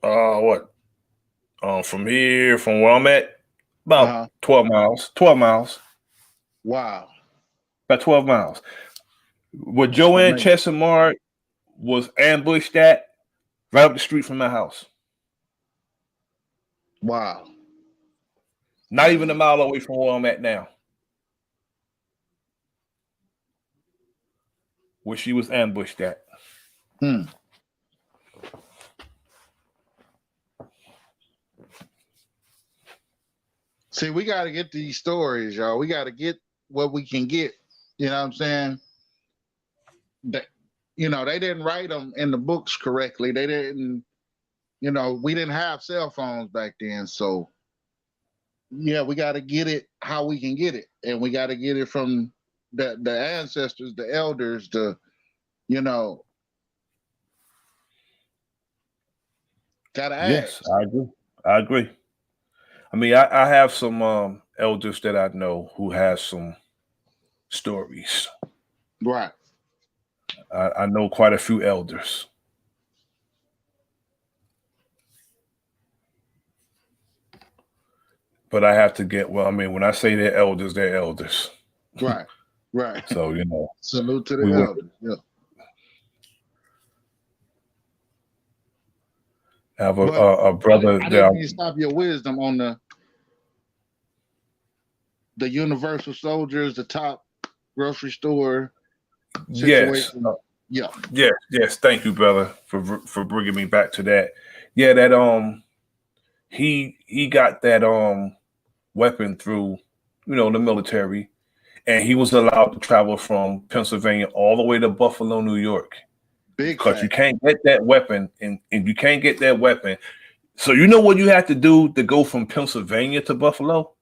what? From here, from where I'm at, about 12 miles. 12 miles. Wow. About 12 miles. Where That's Joanne amazing. Chesimard was ambushed at, right up the street from my house. Wow. Not even a mile away from where I'm at now. Where she was ambushed at. See, we got to get these stories, y'all. We got to get what we can get. You know what I'm saying? That, you know, they didn't write them in the books correctly. They didn't, you know, we didn't have cell phones back then. So, yeah, we got to get it how we can get it. And we got to get it from the ancestors, the elders, you know. Got to ask. Yes, I agree. I agree. I mean, I have some elders that I know who has some stories. Right. I know quite a few elders. But I have to get, well, I mean, when I say they're elders, they're elders. Right. Right. So, you know. Salute to the elders. Yeah. I have a brother I that didn't mean to stop your wisdom on the Universal Soldiers, the top grocery store situation. Yes. Yes. Thank you, brother, for bringing me back to that. Yeah, that he got that weapon through, you know, the military, and he was allowed to travel from Pennsylvania all the way to Buffalo, New York. Because you can't get that weapon, and you can't get that weapon. So you know what you have to do to go from Pennsylvania to Buffalo?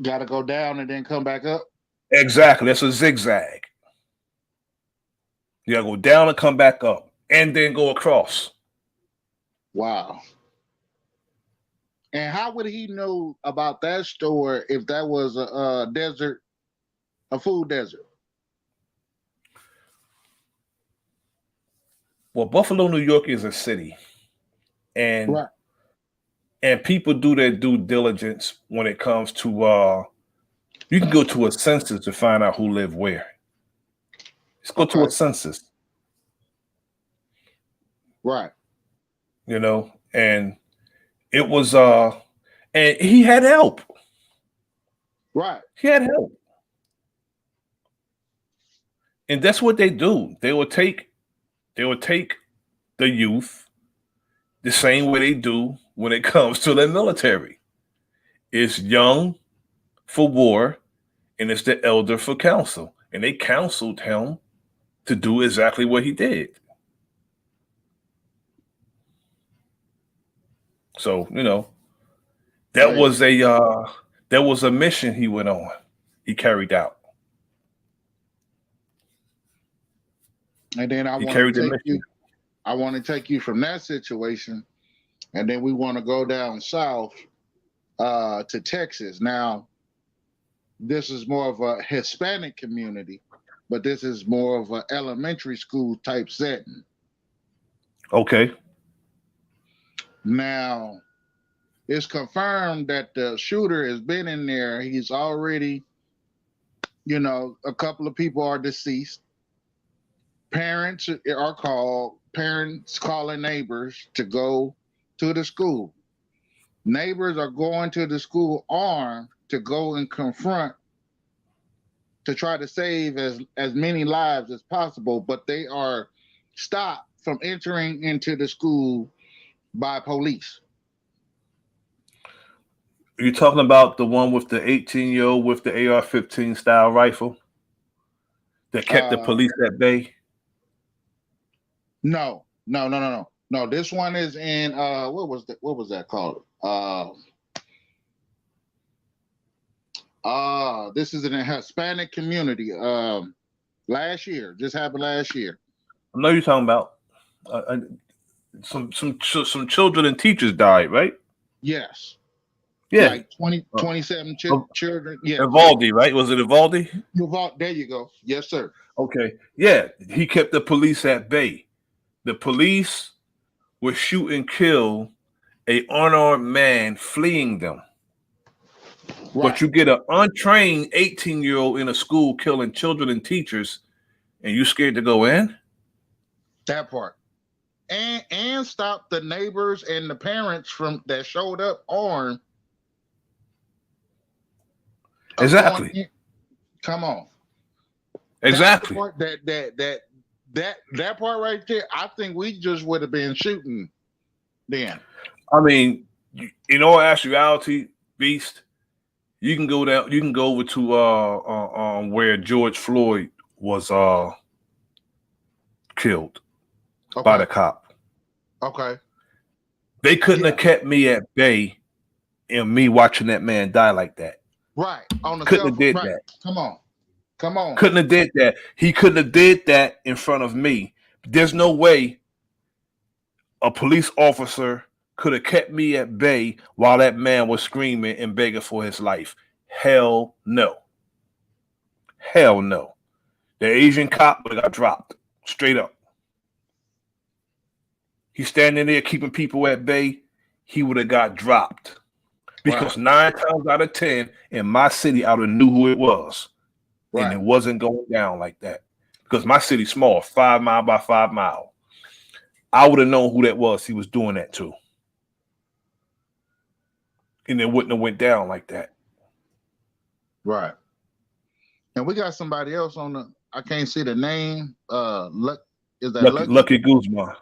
Got to go down and then come back up? Exactly. That's a zigzag. You got to go down and come back up, and then go across. Wow. And how would he know about that store if that was a desert, a food desert? Well, Buffalo, New York is a city, and people do their due diligence when it comes to you can go to a census to find out who live where. Let's go to a census. Right. You know, and it was and he had help. Right. He had help. And that's what they do. They will take the youth the same way they do when it comes to the military. It's young for war, and it's the elder for counsel. And they counseled him to do exactly what he did. So, you know, that was a mission he went on. He carried out. And then I want to take you from that situation, and then we want to go down south to Texas. Now, this is more of a Hispanic community, but this is more of an elementary school type setting. Okay. Now, it's confirmed that the shooter has been in there. He's already, you know, a couple of people are deceased. Parents calling neighbors to go to the school. Neighbors are going to the school armed to go and confront, to try to save as many lives as possible, but they are stopped from entering into the school by police. Are you talking about the one with the 18-year-old with the AR-15 style rifle that kept the police at bay? No. This one is in what was that called? This is in a Hispanic community. Last year, just happened last year. I know you're talking about some children and teachers died, right? Yes. Yeah. Like 27 children. Yeah. Evaldi, right? Was it Evaldi? There you go. Yes, sir. Okay. Yeah. He kept the police at bay. The police would shoot and kill a unarmed man fleeing them. Right. But you get an untrained 18-year-old in a school killing children and teachers, and you scared to go in? That part. And stop the neighbors and the parents from that showed up armed. Exactly. Come on. Exactly. That part right there, I think we just would have been shooting then. I mean, in all actuality, Beast, you can go down, you can go over to where George Floyd was killed by the cop. Okay. They couldn't have kept me at bay and me watching that man die like that. Right. On the couldn't have did right. that. Come on. Couldn't have did that. He couldn't have did that in front of me. There's no way a police officer could have kept me at bay while that man was screaming and begging for his life. Hell no. Hell no. The Asian cop would have got dropped straight up. He's standing there keeping people at bay. He would have got dropped. Because 9 times out of 10 in my city, I would have knew who it was. Right. And it wasn't going down like that. Because my city's small, 5 mile by 5 mile. I would have known who that was he was doing that to. And it wouldn't have went down like that. Right. And we got somebody else on the, I can't see the name. Is that Lucky Guzman.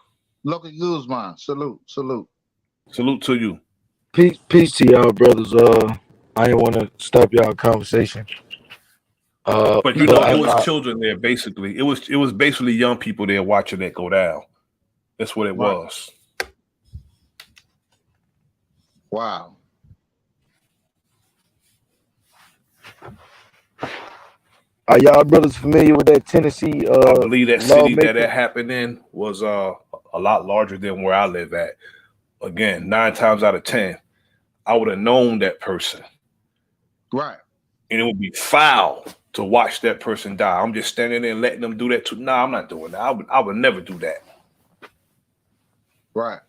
Lucky Guzman. Salute. Salute to you. Peace to y'all, brothers. I didn't want to stop y'all conversation. But you know, it was children there. Basically, it was basically young people there watching it go down. That's what it was. Wow. Are y'all brothers familiar with that Tennessee? I believe that city that happened in was a lot larger than where I live at. Again, 9 times out of 10, I would have known that person. Right. And it would be foul to watch that person die. I'm just standing there and letting them do that too. Nah, I'm not doing that. I would never do that. Right.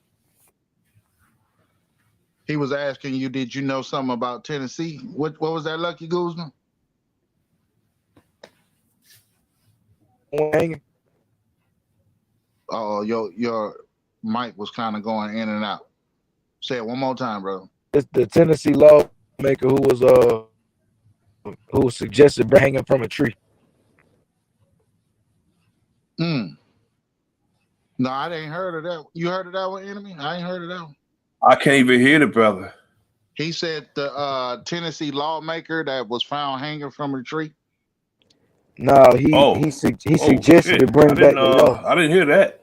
He was asking you, did you know something about Tennessee? What was that, Lucky Guzman? Oh, your mic was kind of going in and out. Say it one more time, bro. It's the Tennessee lawmaker who was suggested hanging from a tree. No, I didn't heard of that. You heard of that one, Enemy? I ain't heard of that one. I can't even hear the brother. He said the Tennessee lawmaker that was found hanging from a tree. No, he suggested to bring back the law. I didn't hear that.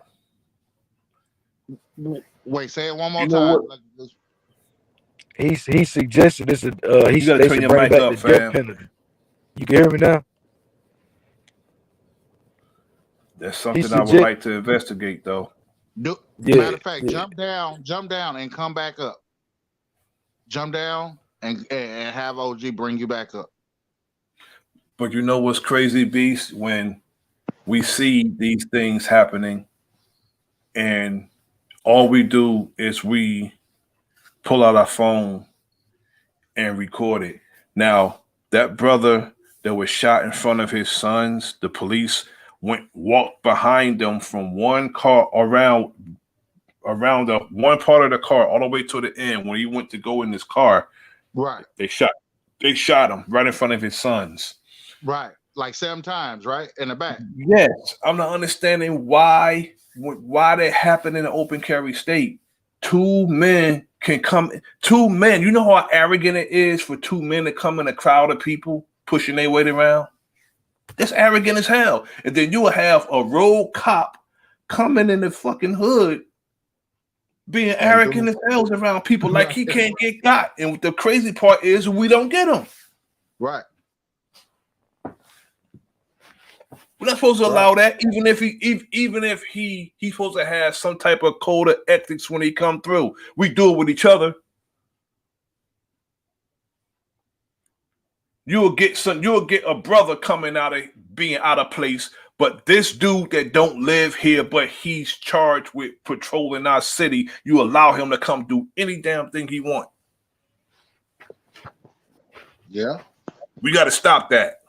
Wait, say it one more time. He suggested this. You gotta turn your mic up, fam. Penalty. You can hear me now? That's something I would like to investigate, though. Matter of fact, jump down, and come back up. Jump down and have OG bring you back up. But you know what's crazy, Beast? When we see these things happening, and all we do is we pull out our phone and record it. Now, that brother that was shot in front of his sons, the police walked behind them from one car around the one part of the car all the way to the end. When he went to go in his car, right? They shot him right in front of his sons. Right, like 7 times, right in the back. Yes, I'm not understanding why that happened in an open carry state. 2 men can come. 2 men. You know how arrogant it is for 2 men to come in a crowd of people pushing their weight around. That's arrogant as hell. And then you will have a road cop coming in the fucking hood being arrogant as hell around people like he can't get got. And the crazy part is we don't get him. Right. We're not supposed to allow that, even if he's supposed to have some type of code of ethics when he come through. We do it with each other. You'll get a brother coming out of being out of place, but this dude that don't live here, but he's charged with patrolling our city, you allow him to come do any damn thing he want. Yeah. We got to stop that.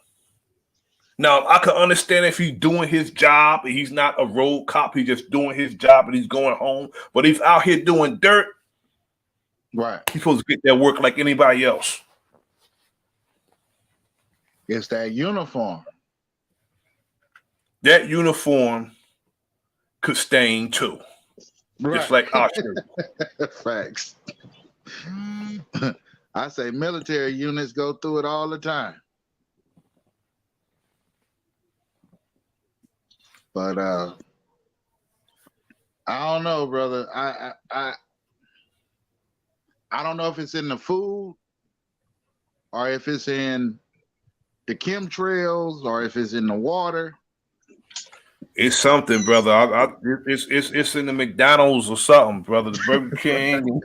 Now, I can understand if he's doing his job and he's not a road cop, he's just doing his job and he's going home. But he's out here doing dirt. Right. He's supposed to get that work like anybody else. It's that uniform. That uniform could stain too. Right. Just like our shirt. Facts. I say military units go through it all the time. But I don't know, brother. I don't know if it's in the food or if it's in the chemtrails or if it's in the water. It's something, brother. It's in the McDonald's or something, brother. The Burger King.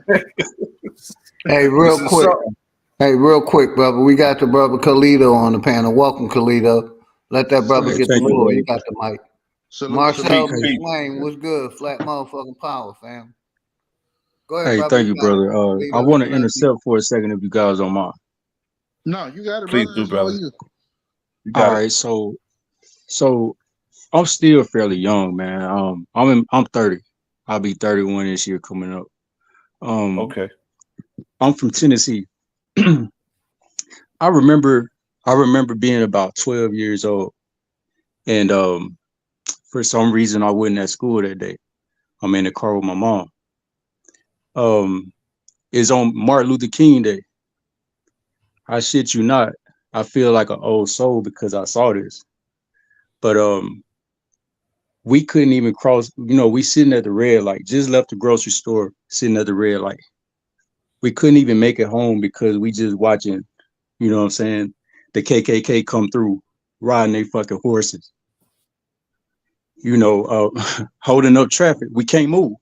Hey, real quick, brother. We got the brother Khalito on the panel. Welcome, Khalito. Let that brother get the floor. You got the mic. Marcel Swain, what's good? Flat motherfucking power, fam. Go ahead, Hey, brother. thank you, brother. I want to intercept for a second if you guys don't mind. No, you got it, Please brother. do, brother. All right, so I'm still fairly young, man. I'm 30. I'll be 31 this year coming up. Okay. I'm from Tennessee. I remember being about 12 years old, and for some reason I wasn't at school that day. I'm in the car with my mom. It's on Martin Luther King Day. I shit you not. I feel like an old soul because I saw this. But we couldn't even cross, we sitting at the red light, just left the grocery store, sitting at the red light. We couldn't even make it home because we just watching, you know what I'm saying, the KKK come through, riding their fucking horses. Holding up traffic. We can't move.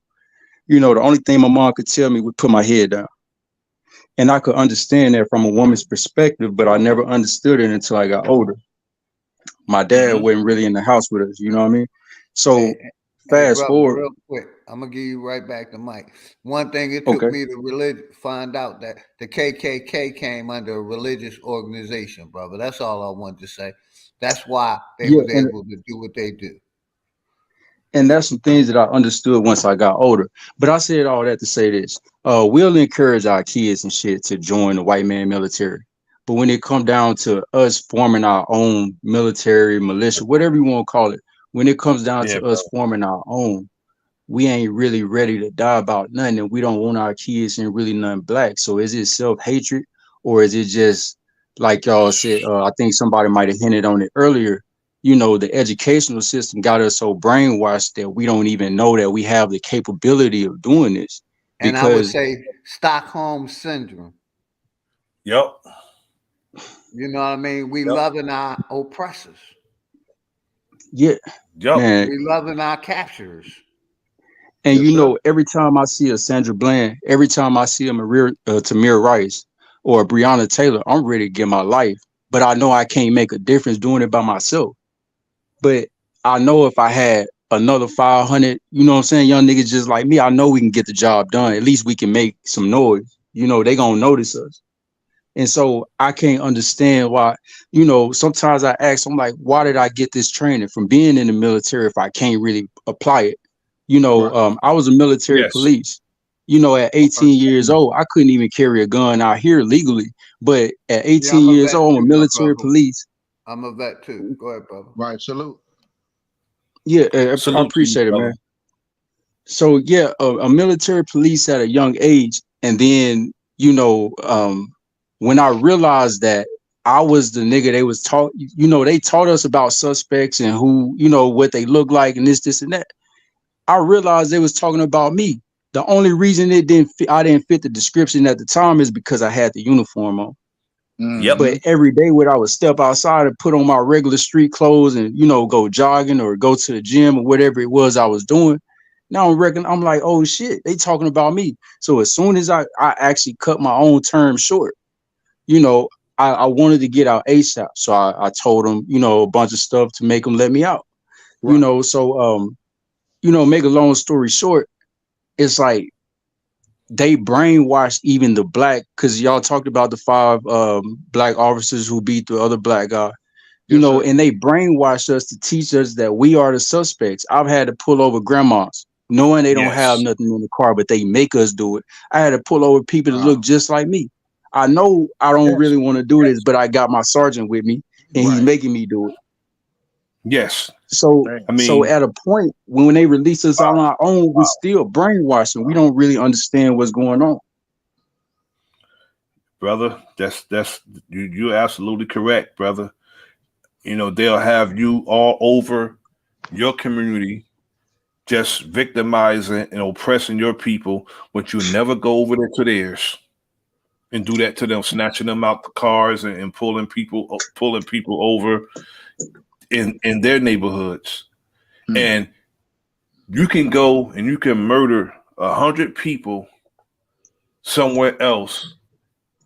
The only thing my mom could tell me was put my head down. And I could understand that from a woman's perspective, but I never understood it until I got older. My dad wasn't really in the house with us, you know what I mean? So fast forward. Real quick, I'm gonna give you right back the mic. One thing it took me to find out that the KKK came under a religious organization, brother. That's all I wanted to say. That's why they was able to do what they do. And that's some things that I understood once I got older. But I said all that to say this. We'll encourage our kids and shit to join the white man military. But when it come down to us forming our own military, militia, whatever you want to call it, when it comes down to us forming our own, we ain't really ready to die about nothing. And we don't want our kids in really nothing black. So is it self-hatred, or is it just like y'all said, I think somebody might have hinted on it earlier, the educational system got us so brainwashed that we don't even know that we have the capability of doing this. And I would say Stockholm syndrome. Yep. You know what I mean? We loving our oppressors. Yeah. Man. We loving our capturers. And every time I see a Sandra Bland, every time I see a Tamir Rice or a Breonna Taylor, I'm ready to give my life. But I know I can't make a difference doing it by myself. But I know if I had another 500, young niggas just like me, I know we can get the job done. At least we can make some noise. They gonna notice us. And so I can't understand why, sometimes I ask, I'm like, why did I get this training from being in the military if I can't really apply it? I was a military police. At 18 years old, I couldn't even carry a gun out here legally. But at 18 years old, I'm a military police. I'm a vet too. Go ahead, brother. Right. Salute. Yeah, I appreciate it, man. So yeah, a military police at a young age. And then, when I realized that I was the nigga they was taught, they taught us about suspects and who, what they look like and this and that. I realized they was talking about me. The only reason I didn't fit the description at the time is because I had the uniform on. But every day when I would step outside and put on my regular street clothes and, go jogging or go to the gym or whatever it was I was doing, now I'm like, oh shit, they talking about me. So as soon as I actually cut my own term short, I wanted to get out ASAP. So I told them, you know, a bunch of stuff to make them let me out. Right. You know, so you know, make a long story short, it's like they brainwashed even the black, because y'all talked about the 5 black officers who beat the other black guy. You Yes, know, sir. and they brainwashed us to teach us that we are the suspects. I've had to pull over grandmas, knowing they don't have Yes. nothing in the car, but they make us do it. I had to pull over people that look just like me. I know I don't Yes. really want to do this, but I got my sergeant with me, and he's Right. making me do it. Yes. So, I so mean, at a point when they release us on our own, we're still brainwashing. We don't really understand what's going on. brother, that's you're absolutely correct, brother. You know, they'll have you all over your community just victimizing and oppressing your people, but you never go over there to theirs and do that to them, snatching them out the cars and pulling people over in their neighborhoods. And you can go and you can murder 100 people somewhere else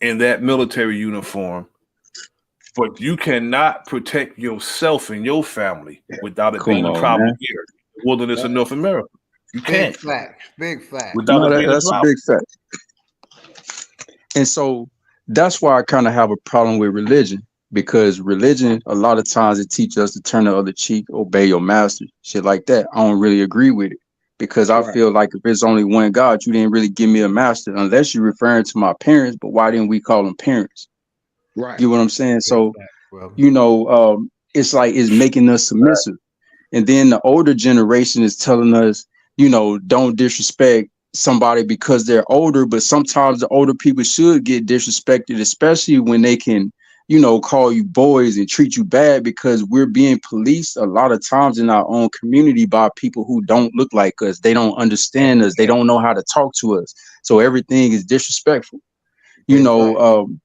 in that military uniform, but you cannot protect yourself and your family without it being Come a on, problem man. here, the wilderness of North America. You Big can't facts. Big facts. without No, it being a that's a problem. big fact. And so that's why I kind of have a problem with religion, because religion, a lot of times it teaches us to turn the other cheek, obey your master, shit like that. I don't really agree with it, because I Right. feel like if it's only one God, you didn't really give me a master, unless you're referring to my parents. But why didn't we call them parents? Right. You know what I'm saying? Big So, facts, brother. you know, it's like it's making us submissive. And then the older generation is telling us, you know, don't disrespect somebody because they're older. But sometimes the older people should get disrespected, especially when they can, you know, call you boys and treat you bad, because we're being policed a lot of times in our own community by people who don't look like us. They don't understand us. They don't know how to talk to us. So everything is disrespectful. You Big know, facts.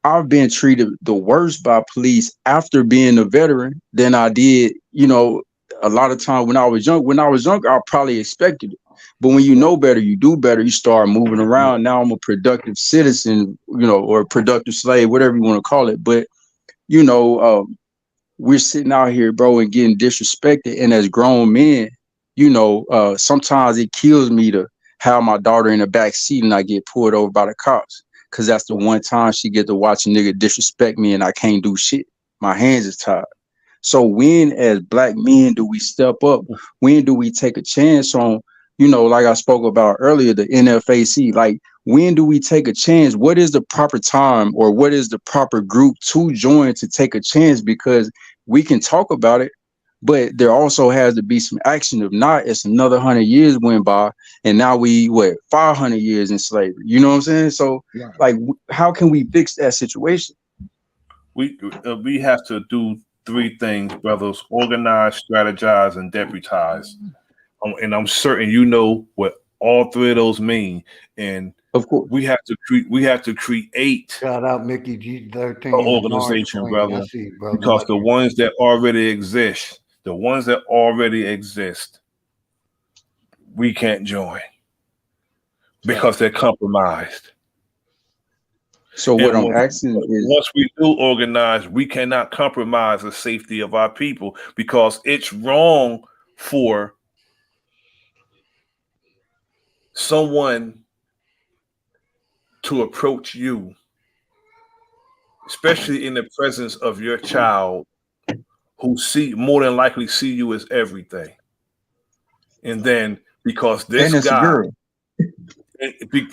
I've been treated the worst by police after being a veteran than I did, you know, a lot of time when I was young. When I was younger, I probably expected it. But when you know better, you do better. You start moving around. Now I'm a productive citizen, you know, or a productive slave, whatever you want to call it. But, you know, we're sitting out here, bro, and getting disrespected. And as grown men, you know, sometimes it kills me to have my daughter in the back seat and I get pulled over by the cops. Cause that's the one time she get to watch a nigga disrespect me and I can't do shit. My hands is tied. So when as black men do we step up? When do we take a chance on, you know, like I spoke about earlier, the NFAC? Like, when do we take a chance? What is the proper time, or what is the proper group to join to take a chance? Because we can talk about it, but there also has to be some action. If not, it's another 100 years went by, and now we 500 years in slavery. You know what I'm saying? So, Right. like, how can we fix that situation? We have to do 3 things, brothers: organize, strategize, and deputize. And I'm certain you know what all 3 of those mean. And of course, we have to create Shout out Mickey G13 an and Orange organization, Queen. I brother, see, brother. because Much the ones that already exist, we can't join because they're compromised. So what And I'm asking is, once we do organize, we cannot compromise the safety of our people, because it's wrong for someone to approach you, especially in the presence of your child, who more than likely see you as everything. And then because this and it's a guy, girl.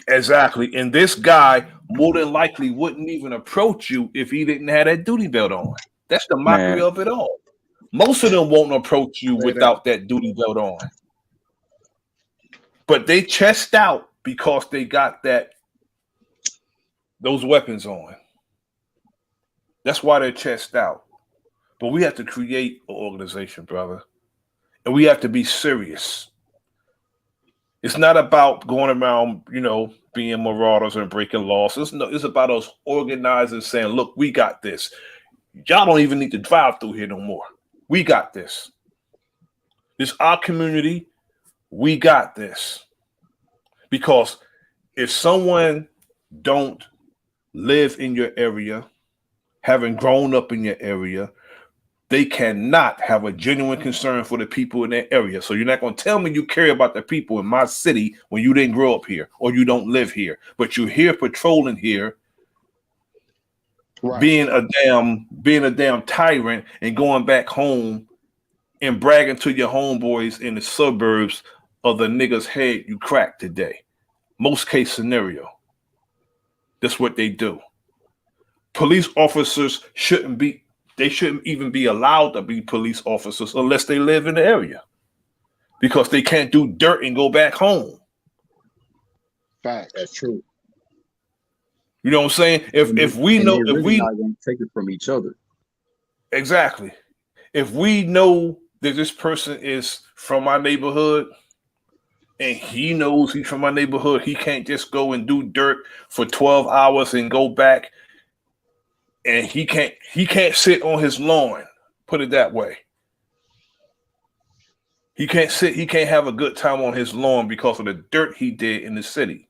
exactly, and this guy more than likely wouldn't even approach you if he didn't have that duty belt on. That's the mockery Man, of it all. Most of them won't approach you Say that. without that duty belt on. But they chest out because they got those weapons on. That's why they're chest out. But we have to create an organization, brother. And we have to be serious. It's not about going around, you know, being marauders and breaking laws. It's about us organizing, saying, look, we got this. Y'all don't even need to drive through here no more. We got this. This is our community. We got this. Because if someone don't live in your area, having grown up in your area, they cannot have a genuine concern for the people in that area. So you're not going to tell me you care about the people in my city when you didn't grow up here or you don't live here, but you're here patrolling here, right, being a damn tyrant and going back home and bragging to your homeboys in the suburbs of the nigga's head you cracked today. Most case scenario. That's what they do. Police officers shouldn't even be allowed to be police officers unless they live in the area, because they can't do dirt and go back home. Facts. That's true. You know what I'm saying? If we know, really if we not gonna take it from each other. Exactly. If we know that this person is from my neighborhood and he knows he's from my neighborhood, he can't just go and do dirt for 12 hours and go back, and he can't sit on his lawn. Put it that way. He can't have a good time on his lawn because of the dirt he did in the city.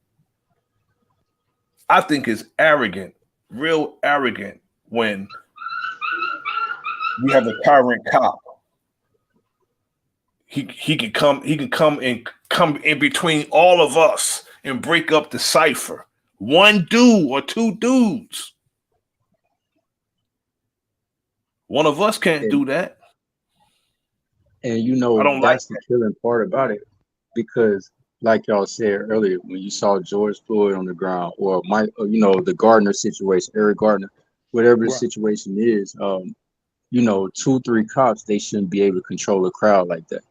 I think it's arrogant, real arrogant, when we have a tyrant cop. He can come in between all of us and break up the cipher. One dude or two dudes. One of us can't do that. And you know, I don't that's the killing part about it, because like y'all said earlier, when you saw George Floyd on the ground, or the Gardner situation, Eric Gardner, whatever the situation is, 2-3 cops, they shouldn't be able to control a crowd like that.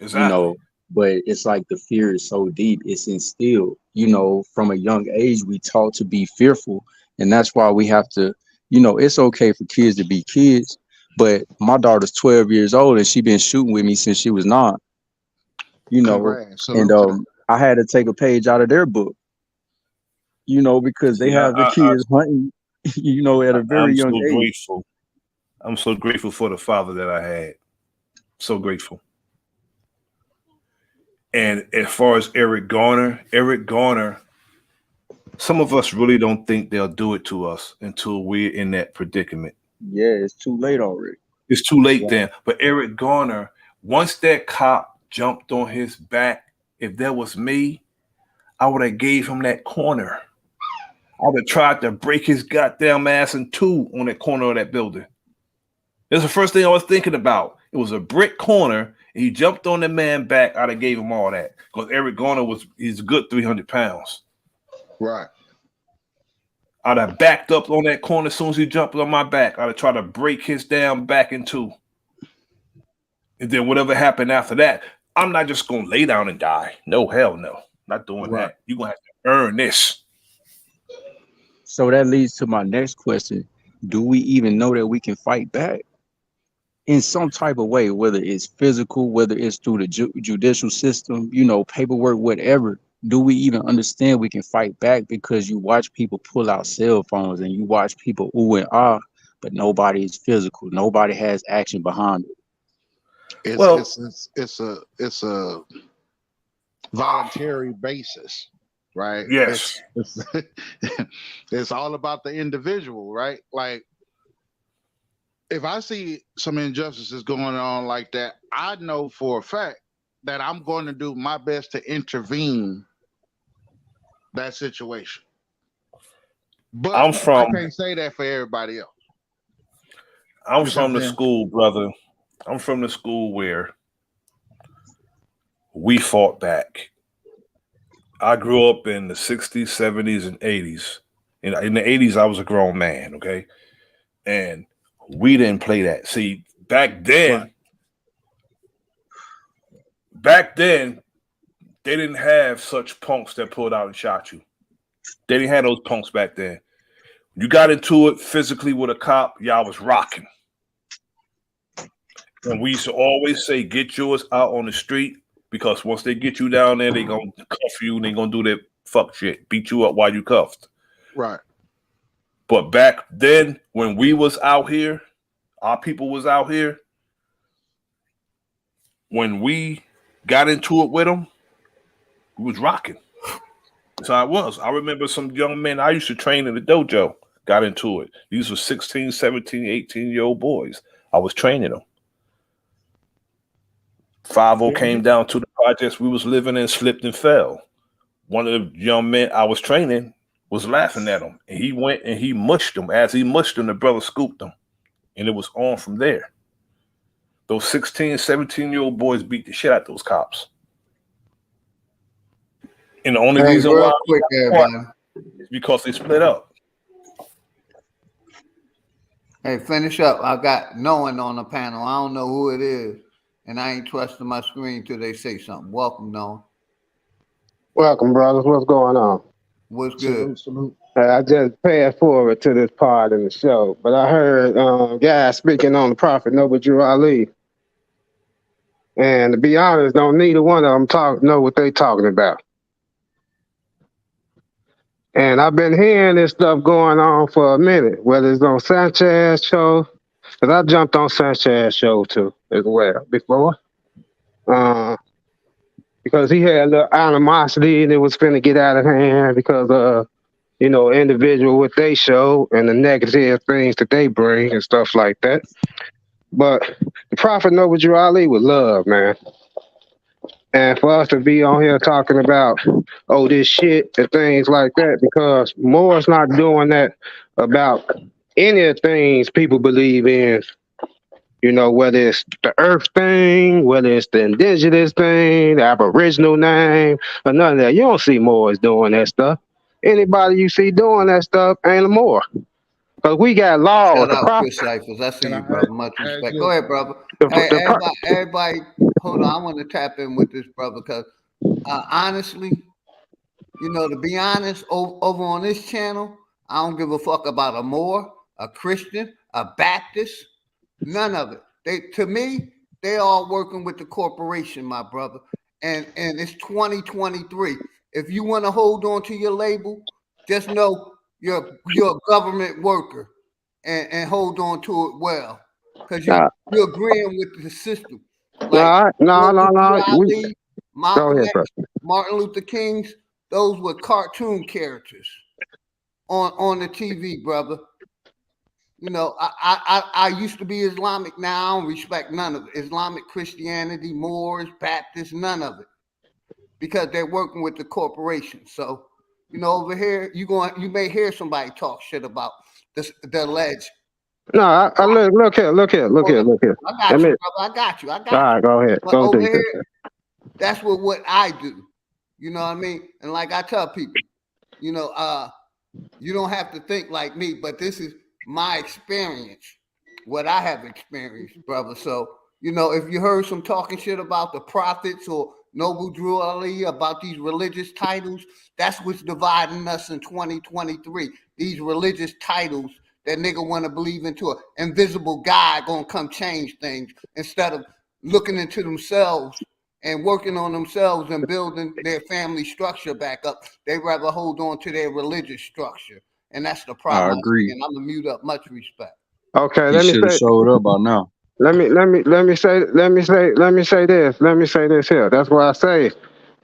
Exactly. But it's like the fear is so deep, it's instilled. From a young age, we taught to be fearful, and that's why we have to. It's okay for kids to be kids, but my daughter's 12 years old and she been shooting with me since she was 9. And I had to take a page out of their book, because they have the kids hunting, at a very young age. Grateful. I'm so grateful for the father that I had. So grateful. And as far as Eric Garner, some of us really don't think they'll do it to us until we're in that predicament. Yeah, it's too late already. It's too late then. But Eric Garner, once that cop jumped on his back, if that was me, I would have gave him that corner. I would have tried to break his goddamn ass in two on that corner of that building. That's the first thing I was thinking about. It was a brick corner, and he jumped on the man back. I'd have gave him all that, because Eric Garner he's a good 300 pounds. Right. I'd have backed up on that corner as soon as he jumped on my back. I'd have tried to break his damn back in two. And then whatever happened after that, I'm not just going to lay down and die. No, hell no. Not doing that. You're going to have to earn this. So that leads to my next question. Do we even know that we can fight back in some type of way, whether it's physical, whether it's through the judicial system, paperwork, whatever? Do we even understand we can fight back? Because you watch people pull out cell phones and you watch people ooh and ah, but nobody is physical. Nobody has action behind it. It's a voluntary basis, right? Yes. It's all about the individual, right? Like, if I see some injustices going on like that, I know for a fact that I'm going to do my best to intervene that situation. But I can't say that for everybody else. I'm from the school, brother. I'm from the school where we fought back. I grew up in the 60s, 70s, and 80s. In the 80s, I was a grown man, okay? And we didn't play that. See, back then, they didn't have such punks that pulled out and shot you. They didn't have those punks back then. You got into it physically with a cop, y'all was rocking. And we used to always say, get yours out on the street, because once they get you down there, they going to cuff you and they going to do that fuck shit, beat you up while you cuffed. Right. But back then, when we was out here, our people was out here, when we got into it with them, we was rocking. So I was. I remember some young men I used to train in the dojo got into it. These were 16, 17, 18-year-old boys. I was training them. 5-0 came down to the projects we was living in, slipped and fell. One of the young men I was training was laughing at him, and he went and he mushed him. As he mushed him, the brother scooped him, and it was on from there. Those 16, 17-year-old boys beat the shit out of those cops. And the only reason why is because they split up. Hey, finish up. I got no one on the panel. I don't know who it is, and I ain't trusting my screen till they say something. Welcome, Noah. Welcome, brothers. What's going on? What's good? Salute. I just passed forward to this part in the show, but I heard guys speaking on the Prophet Noble Drew Ali. And to be honest, don't neither one of them know what they talking about. And I've been hearing this stuff going on for a minute, whether it's on Sanchez show, because I jumped on Sanchez show too as well before. Because he had a little animosity and it was finna get out of hand because of, individual what they show and the negative things that they bring and stuff like that. But the Prophet Noble Drew Ali was love, man. And for us to be on here talking about, this shit and things like that, because Moore's not doing that about any of the things people believe in. Whether it's the earth thing, whether it's the indigenous thing, the aboriginal name, or none of that. You don't see Moors doing that stuff. Anybody you see doing that stuff ain't a Moor. Because we got laws. Shout out Chris Cyphers. I see you, brother. Much respect. Go ahead, brother. Hey, everybody, hold on. I want to tap in with this, brother, because honestly, to be honest, over on this channel, I don't give a fuck about a Moor, a Christian, a Baptist. None of it. To me, they all working with the corporation, my brother. And it's 2023. If you want to hold on to your label, just know you're a government worker and hold on to it well. Because you're agreeing with the system. Like Ali, Malcolm X, Martin Luther King's, those were cartoon characters on the TV, brother. I used to be Islamic. Now I don't respect none of it. Islamic, Christianity, Moors, Baptists, none of it, because they're working with the corporation. So, over here, you may hear somebody talk shit about the alleged. No, look here. I got you, brother. I got you. All right, go ahead. But over here, that's what I do. You know what I mean? And like I tell people, you don't have to think like me, but this is my experience, what I have experienced, brother. So, if you heard some talking shit about the prophets or Noble Drew Ali about these religious titles, that's what's dividing us in 2023. These religious titles that nigga want to believe into an invisible guy gonna come change things instead of looking into themselves and working on themselves and building their family structure back up. They rather hold on to their religious structure. And that's the problem. I agree. And I'm gonna mute up. Much respect. Okay, let me say. Showed up by now. Let me say this here. That's why I say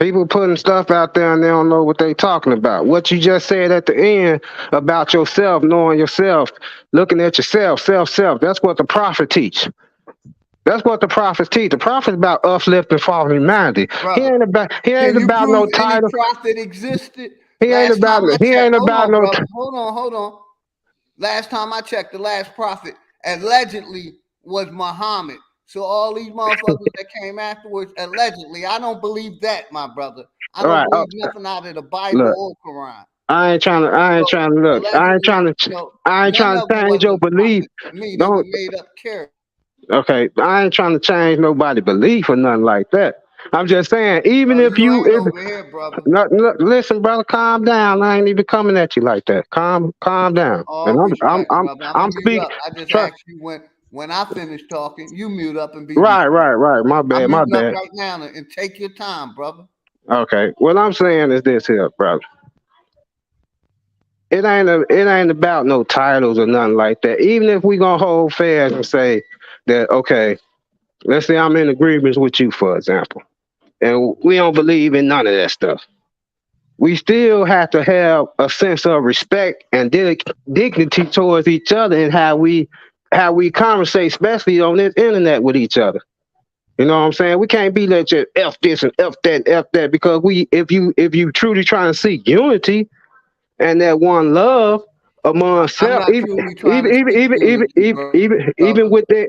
people putting stuff out there and they don't know what they talking about. What you just said at the end about yourself, knowing yourself, looking at yourself, self. That's what the prophet teach. That's what the prophets teach. The prophet's about uplifting fallen humanity. He ain't about no title. Prophet existed. He ain't about no. Hold on. Last time I checked, the last prophet allegedly was Muhammad. So all these motherfuckers that came afterwards, allegedly, I don't believe that, my brother. I don't believe nothing out of the Bible or Quran. I ain't trying to change your belief. Don't made up character. Okay, I ain't trying to change nobody's belief or nothing like that. I'm just saying, even if listen, brother, calm down. I ain't even coming at you like that. Calm down. And I'm speaking. I just asked you when I finish talking, you mute up and be right. My bad. Up right now and take your time, brother. Okay. What I'm saying is this here, brother. It ain't about no titles or nothing like that. Even if we gonna hold fast and say that, okay, let's say I'm in agreement with you, for example, and we don't believe in none of that stuff. we still have to have a sense of respect and dignity towards each other and how we conversate, especially on this internet with each other. You know what I'm saying? We can't be like just F this and F that and F that, because if you truly trying to seek unity and that one love among I'm self, not truly trying to seek unity, even with that,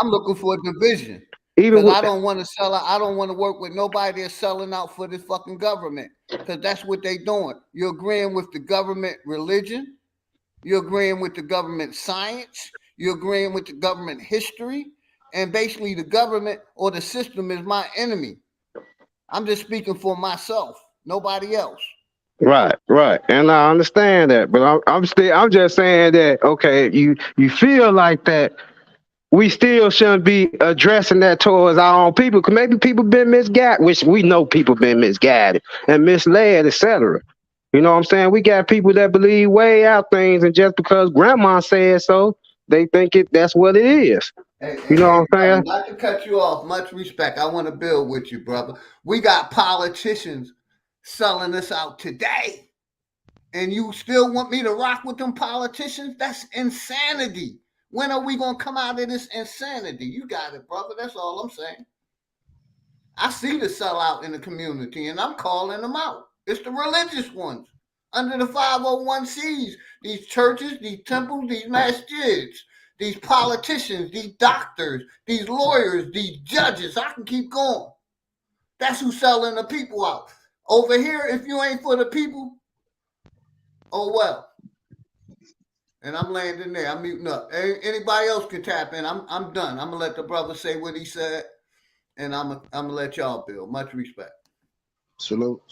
I'm looking for a division. even Because with I don't want to sell out. I don't want to work with nobody that's selling out for this fucking government. Because that's what they doing. You're agreeing with the government religion. You're agreeing with the government science. You're agreeing with the government history. And basically the government or the system is my enemy. I'm just speaking for myself. Nobody else. right, and I understand that, but I'm just saying that, okay, you feel like that. We still shouldn't be addressing that towards our own people, because maybe people been misguided, which we know people been misguided and misled, etc. You know what I'm saying? We got people that believe way out things, and just because grandma said so, they think that's what it is. You know what I'm Brother, saying? not to cut you off, much respect. I want to build with you, brother. We got politicians selling us out today. And you still want me to rock with them politicians? That's insanity. When are we going to come out of this insanity? You got it, brother. That's all I'm saying. I see the sellout in the community, and I'm calling them out. It's the religious ones under the 501c. These churches, these temples, these masjids, these politicians, these doctors, these lawyers, these judges. I can keep going. That's who's selling the people out. Over here, if you ain't for the people, oh well. And I'm landing there. I'm muting up. Anybody else can tap in. I'm done. I'm gonna let the brother say what he said, and I'm gonna let y'all build. Much respect. Salute.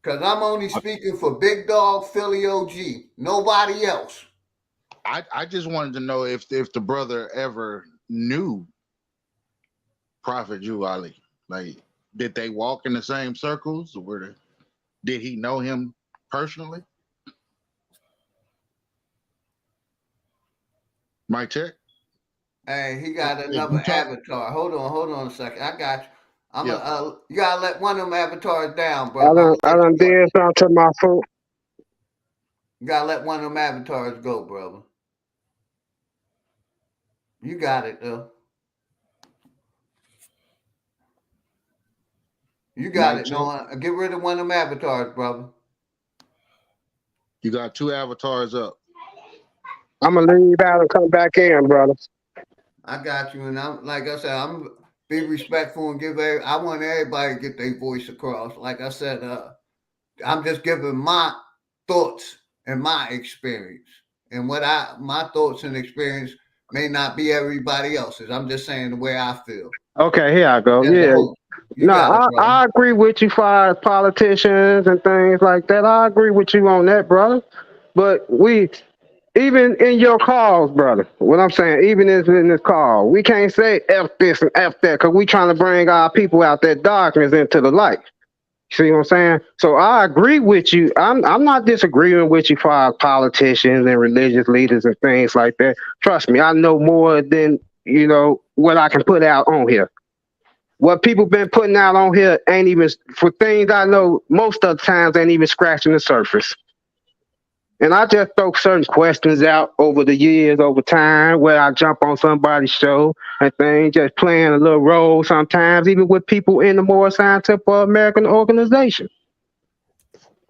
Because I'm only speaking for Big Dog Philly OG. Nobody else. I just wanted to know if the brother ever knew Prophet Jew Ali. Like, did they walk in the same circles, or did he know him personally? Mic check. Hey, he got another avatar. Hold on a second. I got you. You gotta let one of them avatars down, bro. I done did something to my phone. You gotta let one of them avatars go, brother. You got it, though. You got it. No, get rid of one of them avatars, brother. You got two avatars up. I'm gonna leave out and come back in, brother. I got you, and I'm like I said, I'm be respectful and I want everybody to get their voice across. Like I said, I'm just giving my thoughts and my experience, and my thoughts and experience may not be everybody else's. I'm just saying the way I feel. Okay, here I go. I agree with you far as politicians and things like that. I agree with you on that, brother. But even in your calls, brother, what I'm saying, even in this call, we can't say F this and F that, because we trying to bring our people out that darkness into the light. See what I'm saying? So I agree with you. I'm not disagreeing with you for politicians and religious leaders and things like that. Trust me, I know more than what I can put out on here. What people been putting out on here ain't even, for things I know, most of the times ain't even scratching the surface. And I just throw certain questions out over the years, over time, where I jump on somebody's show and things, just playing a little role sometimes, even with people in the more scientific American organization.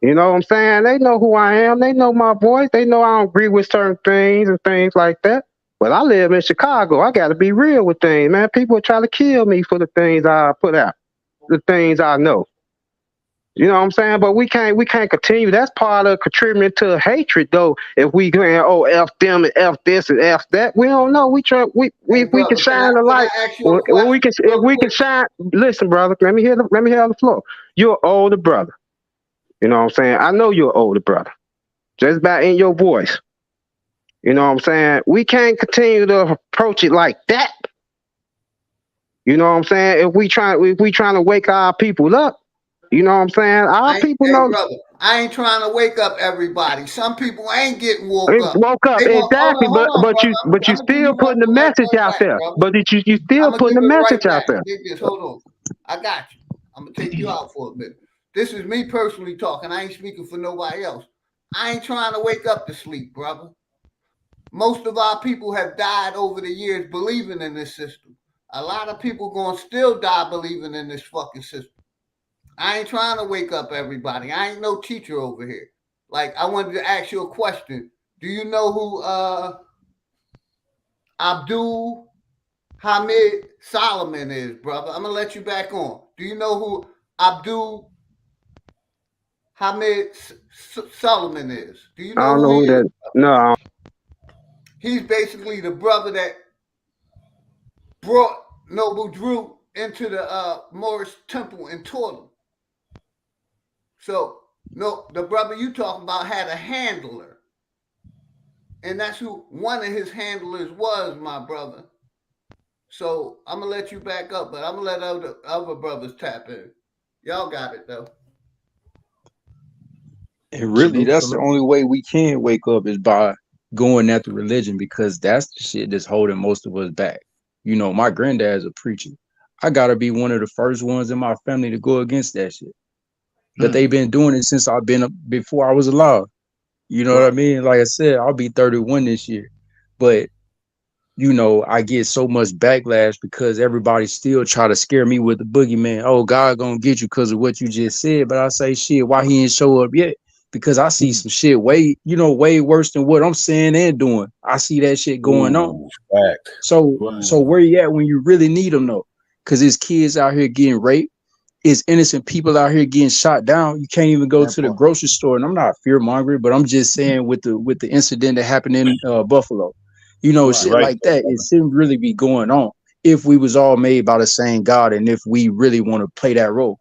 You know what I'm saying? They know who I am. They know my voice. They know I don't agree with certain things and things like that. But I live in Chicago. I got to be real with things, man. People try to kill me for the things I put out, the things I know. You know what I'm saying? But we can't continue. That's part of contributing to hatred, though. If we going, F them and F this and F that, we don't know. We can shine the light. If we can shine. Listen, brother. Let me hear the floor. You're an older brother. You know what I'm saying? I know you're an older brother. Just by in your voice. You know what I'm saying? We can't continue to approach it like that. You know what I'm saying? If we trying to wake our people up. You know what I'm saying? Our people know. Brother, I ain't trying to wake up everybody. Some people ain't getting woke It up. woke up They want exactly, hold on, but brother. you I'm gonna give still you putting the the right message out back, there. brother. But you still I'm gonna putting give the it right message out back. there. Dig this. Hold on. I got you. I'm gonna take you out for a minute. This is me personally talking. I ain't speaking for nobody else. I ain't trying to wake up to sleep, brother. Most of our people have died over the years believing in this system. A lot of people gonna still die believing in this fucking system. I ain't trying to wake up everybody. I ain't no teacher over here. Like, I wanted to ask you a question. Do you know who Abdul Hamid Solomon is, brother? I'm gonna let you back on. Do you know who Abdul Hamid Solomon is? Do you I know don't who know he who is? that. No, I don't. He's basically the brother that brought Noble Drew into the Moorish temple and taught him. So, no, the brother you talking about had a handler. And that's who one of his handlers was, my brother. So I'm gonna let you back up, but I'm gonna let other brothers tap in. Y'all got it though. And really, Salute, that's the salute. only way we can wake up is by going after religion because that's the shit that's holding most of us back. You know, my granddad's a preacher. I gotta be one of the first ones in my family to go against that shit. But they've been doing it since I've been before I was alive. You know what I mean? Like I said, I'll be 31 this year. But you know, I get so much backlash because everybody still try to scare me with the boogeyman. Oh, God gonna get you because of what you just said. But I say, shit, why he ain't show up yet? Because I see some shit way worse than what I'm saying and doing. I see that shit going on. Ooh, fact. So where you at when you really need them though? Because there's kids out here getting raped. It's innocent people out here getting shot down. You can't even go to the grocery store. And I'm not fear mongering, but I'm just saying with the incident that happened in Buffalo, you know, You're shit right. like that. It shouldn't really be going on if we was all made by the same God and if we really want to play that role.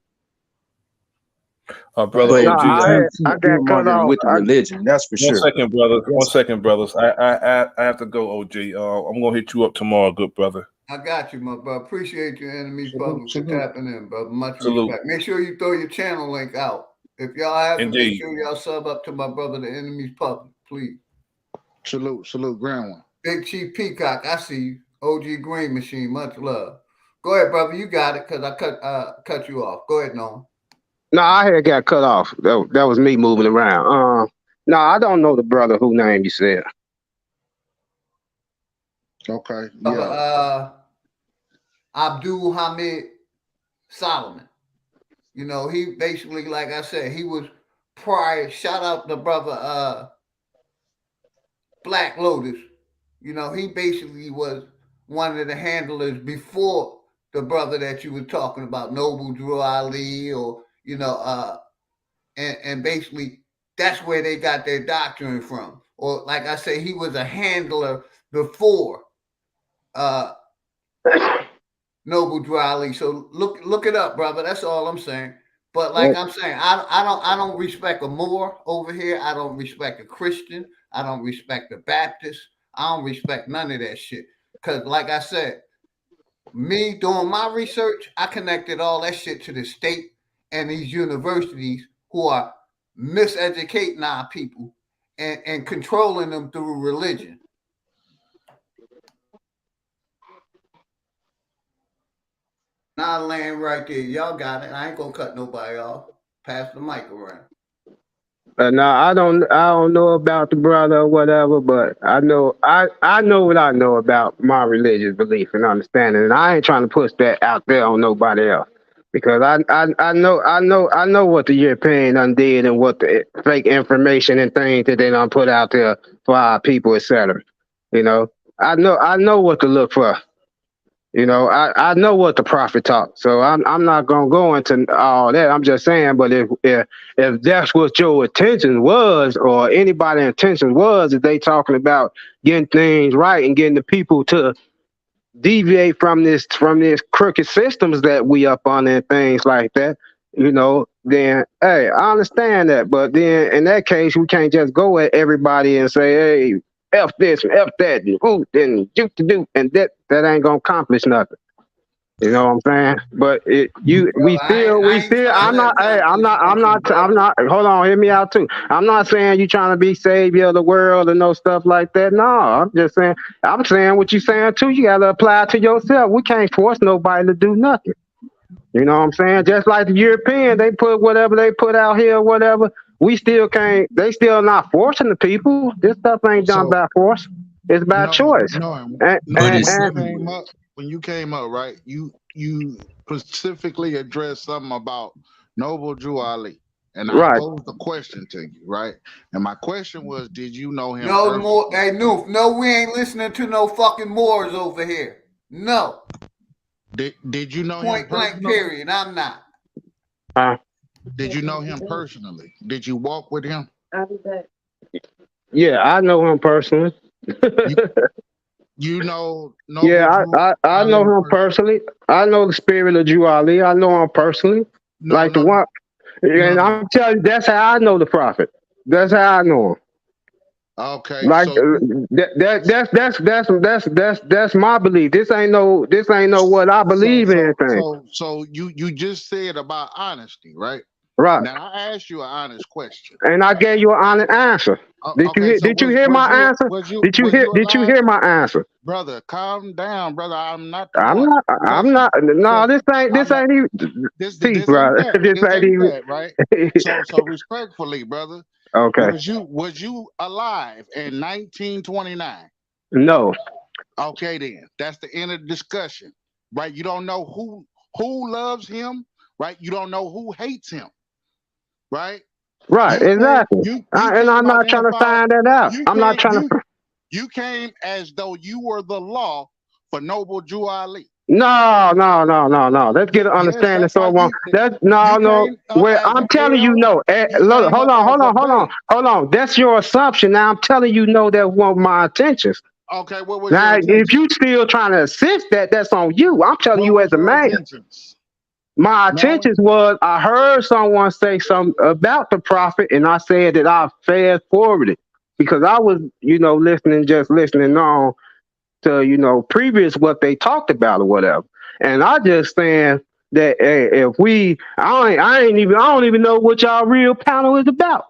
Brother But No, OG, you can't keep I fear got cut mongering off. with the religion. That's for one sure. second, brothers. 1 second, brothers. I have to go, OG. I'm gonna hit you up tomorrow, good brother. I got you, my brother. Appreciate your enemies public for salute. tapping in, brother. Much Salute. respect. Make sure you throw your channel link out. If y'all haven't, make Indeed. sure y'all sub up to my brother, the enemies public, please. Salute, grand one. Big Chief Peacock, I see you. OG Green Machine, much love. Go ahead, brother. You got it, because I cut you off. Go ahead, Noam. No, I had got cut off. That was me moving around. No, I don't know the brother whose name you said. Okay, yeah. Abdul Hamid Solomon. You know, he basically, like I said, he was prior. Shout out the brother Black Lotus. You know, he basically was one of the handlers before the brother that you were talking about, Noble Drew Ali, or and basically that's where they got their doctrine from. Or like I say, he was a handler before Noble Drew Ali. So look it up, brother. That's all I'm saying. But like I'm saying, I don't respect a Moor over here. I don't respect a Christian. I don't respect a Baptist. I don't respect none of that shit. Cause like I said, me doing my research, I connected all that shit to the state and these universities who are miseducating our people and controlling them through religion. Now I land right there. Y'all got it. I ain't gonna cut nobody off. Pass the mic around. No, I don't know about the brother or whatever, but I know what I know about my religious belief and understanding, and I ain't trying to push that out there on nobody else because I know what the European done did and what the fake information and things that they done put out there for our people, etc. You know, I know what to look for. You know, I know what the prophet taught, so I'm not gonna go into all that. I'm just saying, but if that's what your intention was, or anybody's intention was, if they talking about getting things right and getting the people to deviate from this crooked systems that we up on and things like that, you know, then hey, I understand that, but then in that case, we can't just go at everybody and say, hey, F this and F that, and who then do, and that ain't gonna accomplish nothing. You know what I'm saying? But we still, I'm not, hey, I'm not, hold on, hear me out too. I'm not saying you trying to be savior of the world and no stuff like that. No, I'm just saying, I'm saying what you saying too. You got to apply it to yourself. We can't force nobody to do nothing. You know what I'm saying? Just like the European, they put whatever they put out here, whatever. We still can't, they still not forcing the people. This stuff ain't done by force. It's by choice. When you came up, right? You specifically addressed something about Noble Drew Ali, and I posed a question to you, right? And my question was, did you know him? No more. Hey, Noof. No, we ain't listening to no fucking Moors over here. No. Did you know him? Point blank. Period. I'm not. Did you know him personally? Did you walk with him? Yeah, I know him personally. You know, yeah, I know him personally. I know the spirit of Drew Ali. I know him personally. The one, and I'm telling you, that's how I know the prophet. That's how I know him. Okay, like so that's my belief. This ain't no what I believe in. So you just said about honesty, right? Right. Now I asked you an honest question, and I gave you an honest answer. Did you hear my answer? Did you hear my answer? Brother, calm down, brother. I'm not. I'm not. No, this ain't even. This ain't that, right? So respectfully, brother. Okay. Was you alive in 1929? No. Okay, then that's the end of the discussion, right? You don't know who loves him, right? You don't know who hates him, right? Right, exactly. And I'm not trying to find that out. I'm not trying to. You came as though you were the law for Noble Drew Ali. No. Let's get an understanding. Well, I'm telling you, no. Hold on. That's your assumption. Now I'm telling you, no. That wasn't my intentions. Okay, what was now, your intentions? if you still trying to assist that's on you. I'm telling you as a man. My intentions was I heard someone say something about the prophet, and I said that I fast forwarded because I was, listening on to, previous what they talked about or whatever. And I just saying that I don't even know what y'all real panel is about.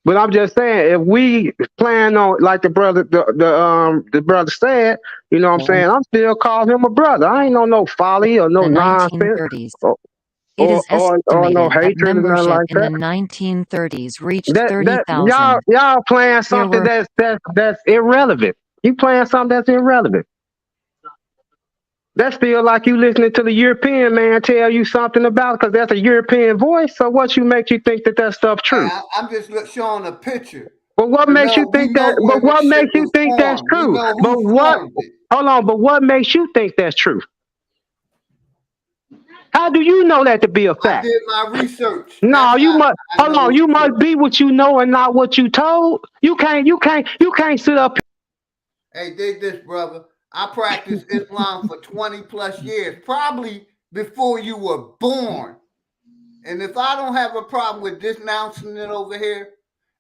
But I'm just saying, if we plan on, like the brother said, you know what I'm saying, I'm still calling him a brother. I ain't no folly or no nonsense. It is estimated no that hatred or nothing membership like in the that. 1930s reached 30,000. Y'all playing something that's irrelevant. You playing something that's irrelevant. That's still like you listening to the European man tell you something about, because that's a European voice. So what makes you think that stuff true? I'm just showing a picture. But what makes you think that? But what makes you think that's true? But what? Hold on. But what makes you think that's true? How do you know that to be a fact? I did my research. No, you must. Hold on. You must be what you know and not what you told. You can't sit up. Hey, dig this, brother. I practiced Islam for 20 plus years, probably before you were born. And if I don't have a problem with denouncing it over here,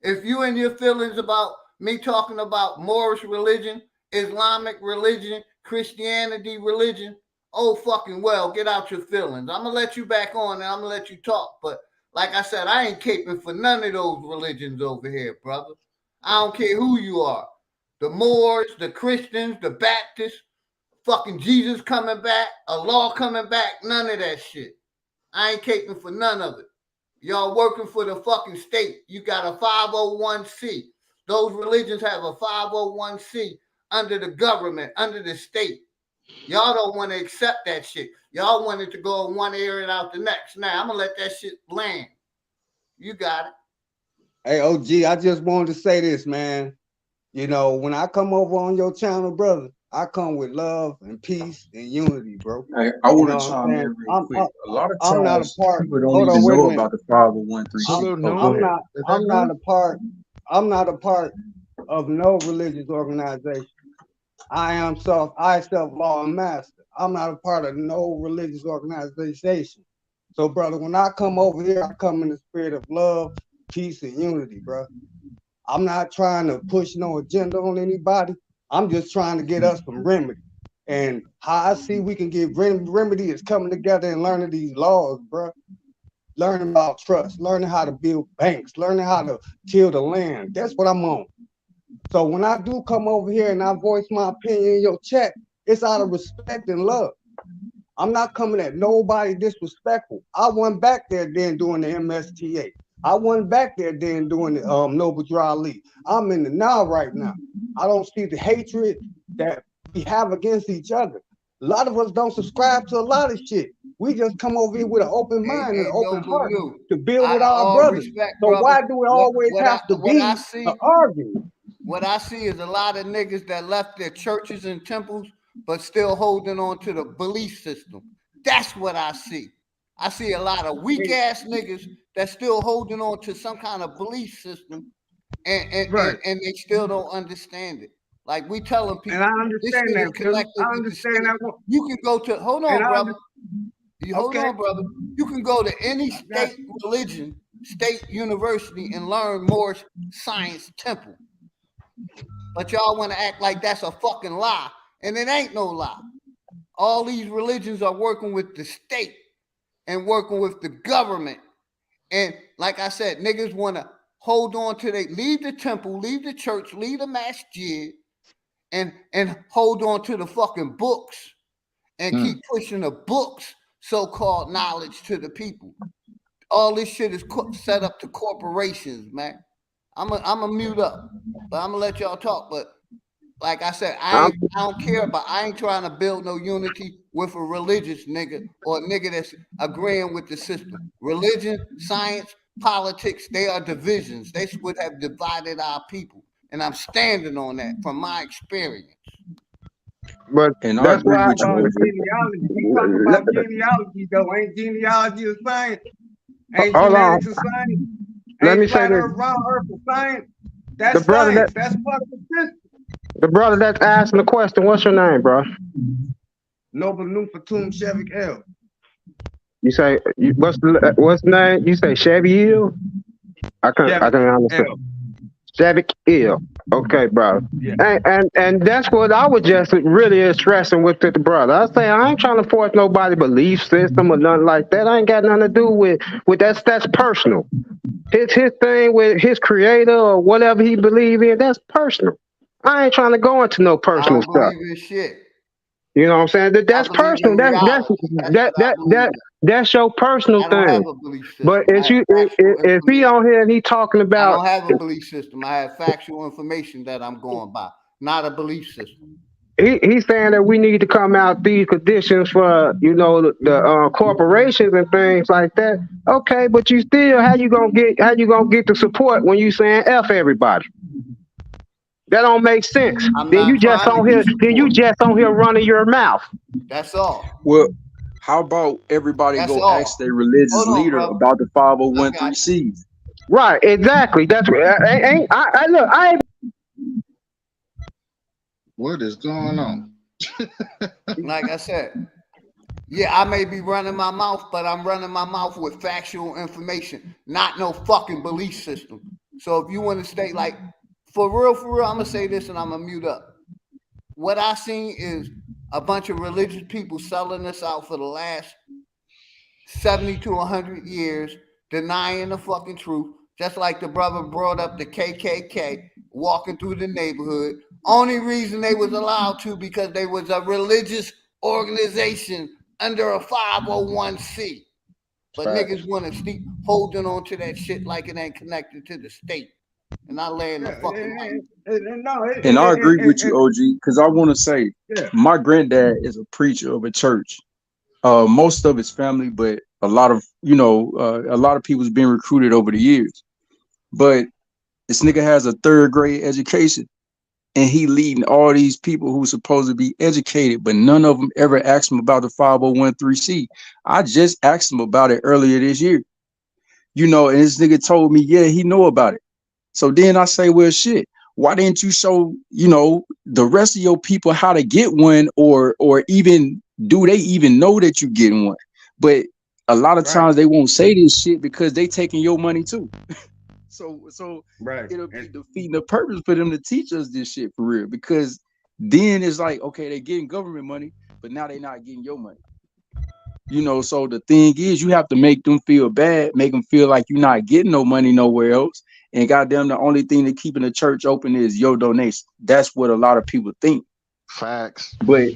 if you and your feelings about me talking about Moorish religion, Islamic religion, Christianity religion, oh fucking well, get out your feelings. I'm gonna let you back on and I'm gonna let you talk. But like I said, I ain't caping for none of those religions over here, brother. I don't care who you are. The Moors, the Christians, the Baptists, fucking Jesus coming back, Allah coming back, none of that shit. I ain't caping for none of it. Y'all working for the fucking state. You got a 501c. Those religions have a 501c under the government, under the state. Y'all don't want to accept that shit. Y'all want it to go in one area and out the next. Now, I'm going to let that shit land. You got it. Hey, OG, I just wanted to say this, man. You know, when I come over on your channel, brother, I come with love and peace and unity, bro. Hey, I want to chime in real quick. A lot of times, I'm not a part. people don't even know about the 501(c)(3). I'm not a part. I'm not a part of no religious organization. I self-law and master. I'm not a part of no religious organization. So, brother, when I come over here, I come in the spirit of love, peace, and unity, bro. I'm not trying to push no agenda on anybody. I'm just trying to get us some remedy. And how I see we can get remedy is coming together and learning these laws, bro. Learning about trust, learning how to build banks, learning how to till the land. That's what I'm on. So when I do come over here and I voice my opinion in your chat, it's out of respect and love. I'm not coming at nobody disrespectful. I wasn't back there then doing the MSTA. I wasn't back there then doing the Noble Dry Leaf. I'm in the now right now. I don't see the hatred that we have against each other. A lot of us don't subscribe to a lot of shit. We just come over here with an open mind and an open heart to build with our brothers. Respect, so brother. why do it always have to be I see, an argument? What I see is a lot of niggas that left their churches and temples, but still holding on to the belief system. That's what I see. I see a lot of weak ass niggas that's still holding on to some kind of belief system, and they still don't understand it. Like we telling people, and I understand this shit that. is connected. I understand that. You can go to hold on, brother. Hold on, brother. You can go to any state religion, state university, and learn more science temple. But y'all want to act like that's a fucking lie, and it ain't no lie. All these religions are working with the state and working with the government. And like I said, niggas want to hold on to leave the temple, leave the church, leave the masjid, and hold on to the fucking books and keep pushing the books, so-called knowledge to the people. All this shit is set up to corporations, man. I'm a mute up, but I'm gonna let y'all talk. But like I said, I don't care about. I ain't trying to build no unity with a religious nigga or a nigga that's agreeing with the system. Religion, science, politics, they are divisions. They would have divided our people, and I'm standing on that from my experience. But and that's why about genealogy. We talk about genealogy, though. Ain't genealogy a science? Ain't genetics a science? Let me Ain't say flat this. earth, round earth a science? That's The brother science. that That's part of the system. the brother that's asking the question, what's your name, bro? Noble Nufatum Shevik L. You say what's the name? You say Chevy Hill? I can't understand. Chevy Hill. Okay, bro. Yeah. And that's what I was just really stressing with the brother. I say I ain't trying to force nobody belief system or nothing like that. I ain't got nothing to do with that's personal. His thing with his creator or whatever he believe in, that's personal. I ain't trying to go into no personal I don't stuff. believe in shit. You know what I'm saying? That's personal. That's your personal I don't have thing. a belief system. But if he on here and he talking about, I don't have a belief system. I have factual information that I'm going by, not a belief system. He's saying that we need to come out these conditions for the corporations and things like that. Okay, but you still how you gonna get the support when you saying F everybody? That don't make sense. Then you just on here running your mouth. That's all. Well, how about everybody go ask their religious leader about the 501(c)(3)s? Right, exactly. That's what I What is going on? Like I said, yeah, I may be running my mouth, but I'm running my mouth with factual information, not no fucking belief system. So if you want to stay like, for real, I'm going to say this and I'm going to mute up. What I seen is a bunch of religious people selling us out for the last 70 to 100 years, denying the fucking truth. Just like the brother brought up the KKK walking through the neighborhood. Only reason they was allowed to because they was a religious organization under a 501(c). But niggas want to keep holding on to that shit like it ain't connected to the state. And I lay in the fucking And I agree with you, OG, because I want to say my granddad is a preacher of a church. Most of his family, but a lot of people's been recruited over the years. But this nigga has a 3rd grade education, and he leading all these people who supposed to be educated, but none of them ever asked him about the 501(c)(3). I just asked him about it earlier this year. And this nigga told me, yeah, he know about it. So then I say, well, shit, why didn't you show, the rest of your people how to get one, or even do they even know that you getting one? But a lot of times they won't say this shit because they taking your money too. So it'll be defeating the purpose for them to teach us this shit for real, because Then it's like, okay, they're getting government money, but now they're not getting your money. You know, so the thing is, you have to make them feel bad, make them feel like you're not getting no money nowhere else. And goddamn, the only thing that keeping the church open is your donation. That's what a lot of people think. Facts. But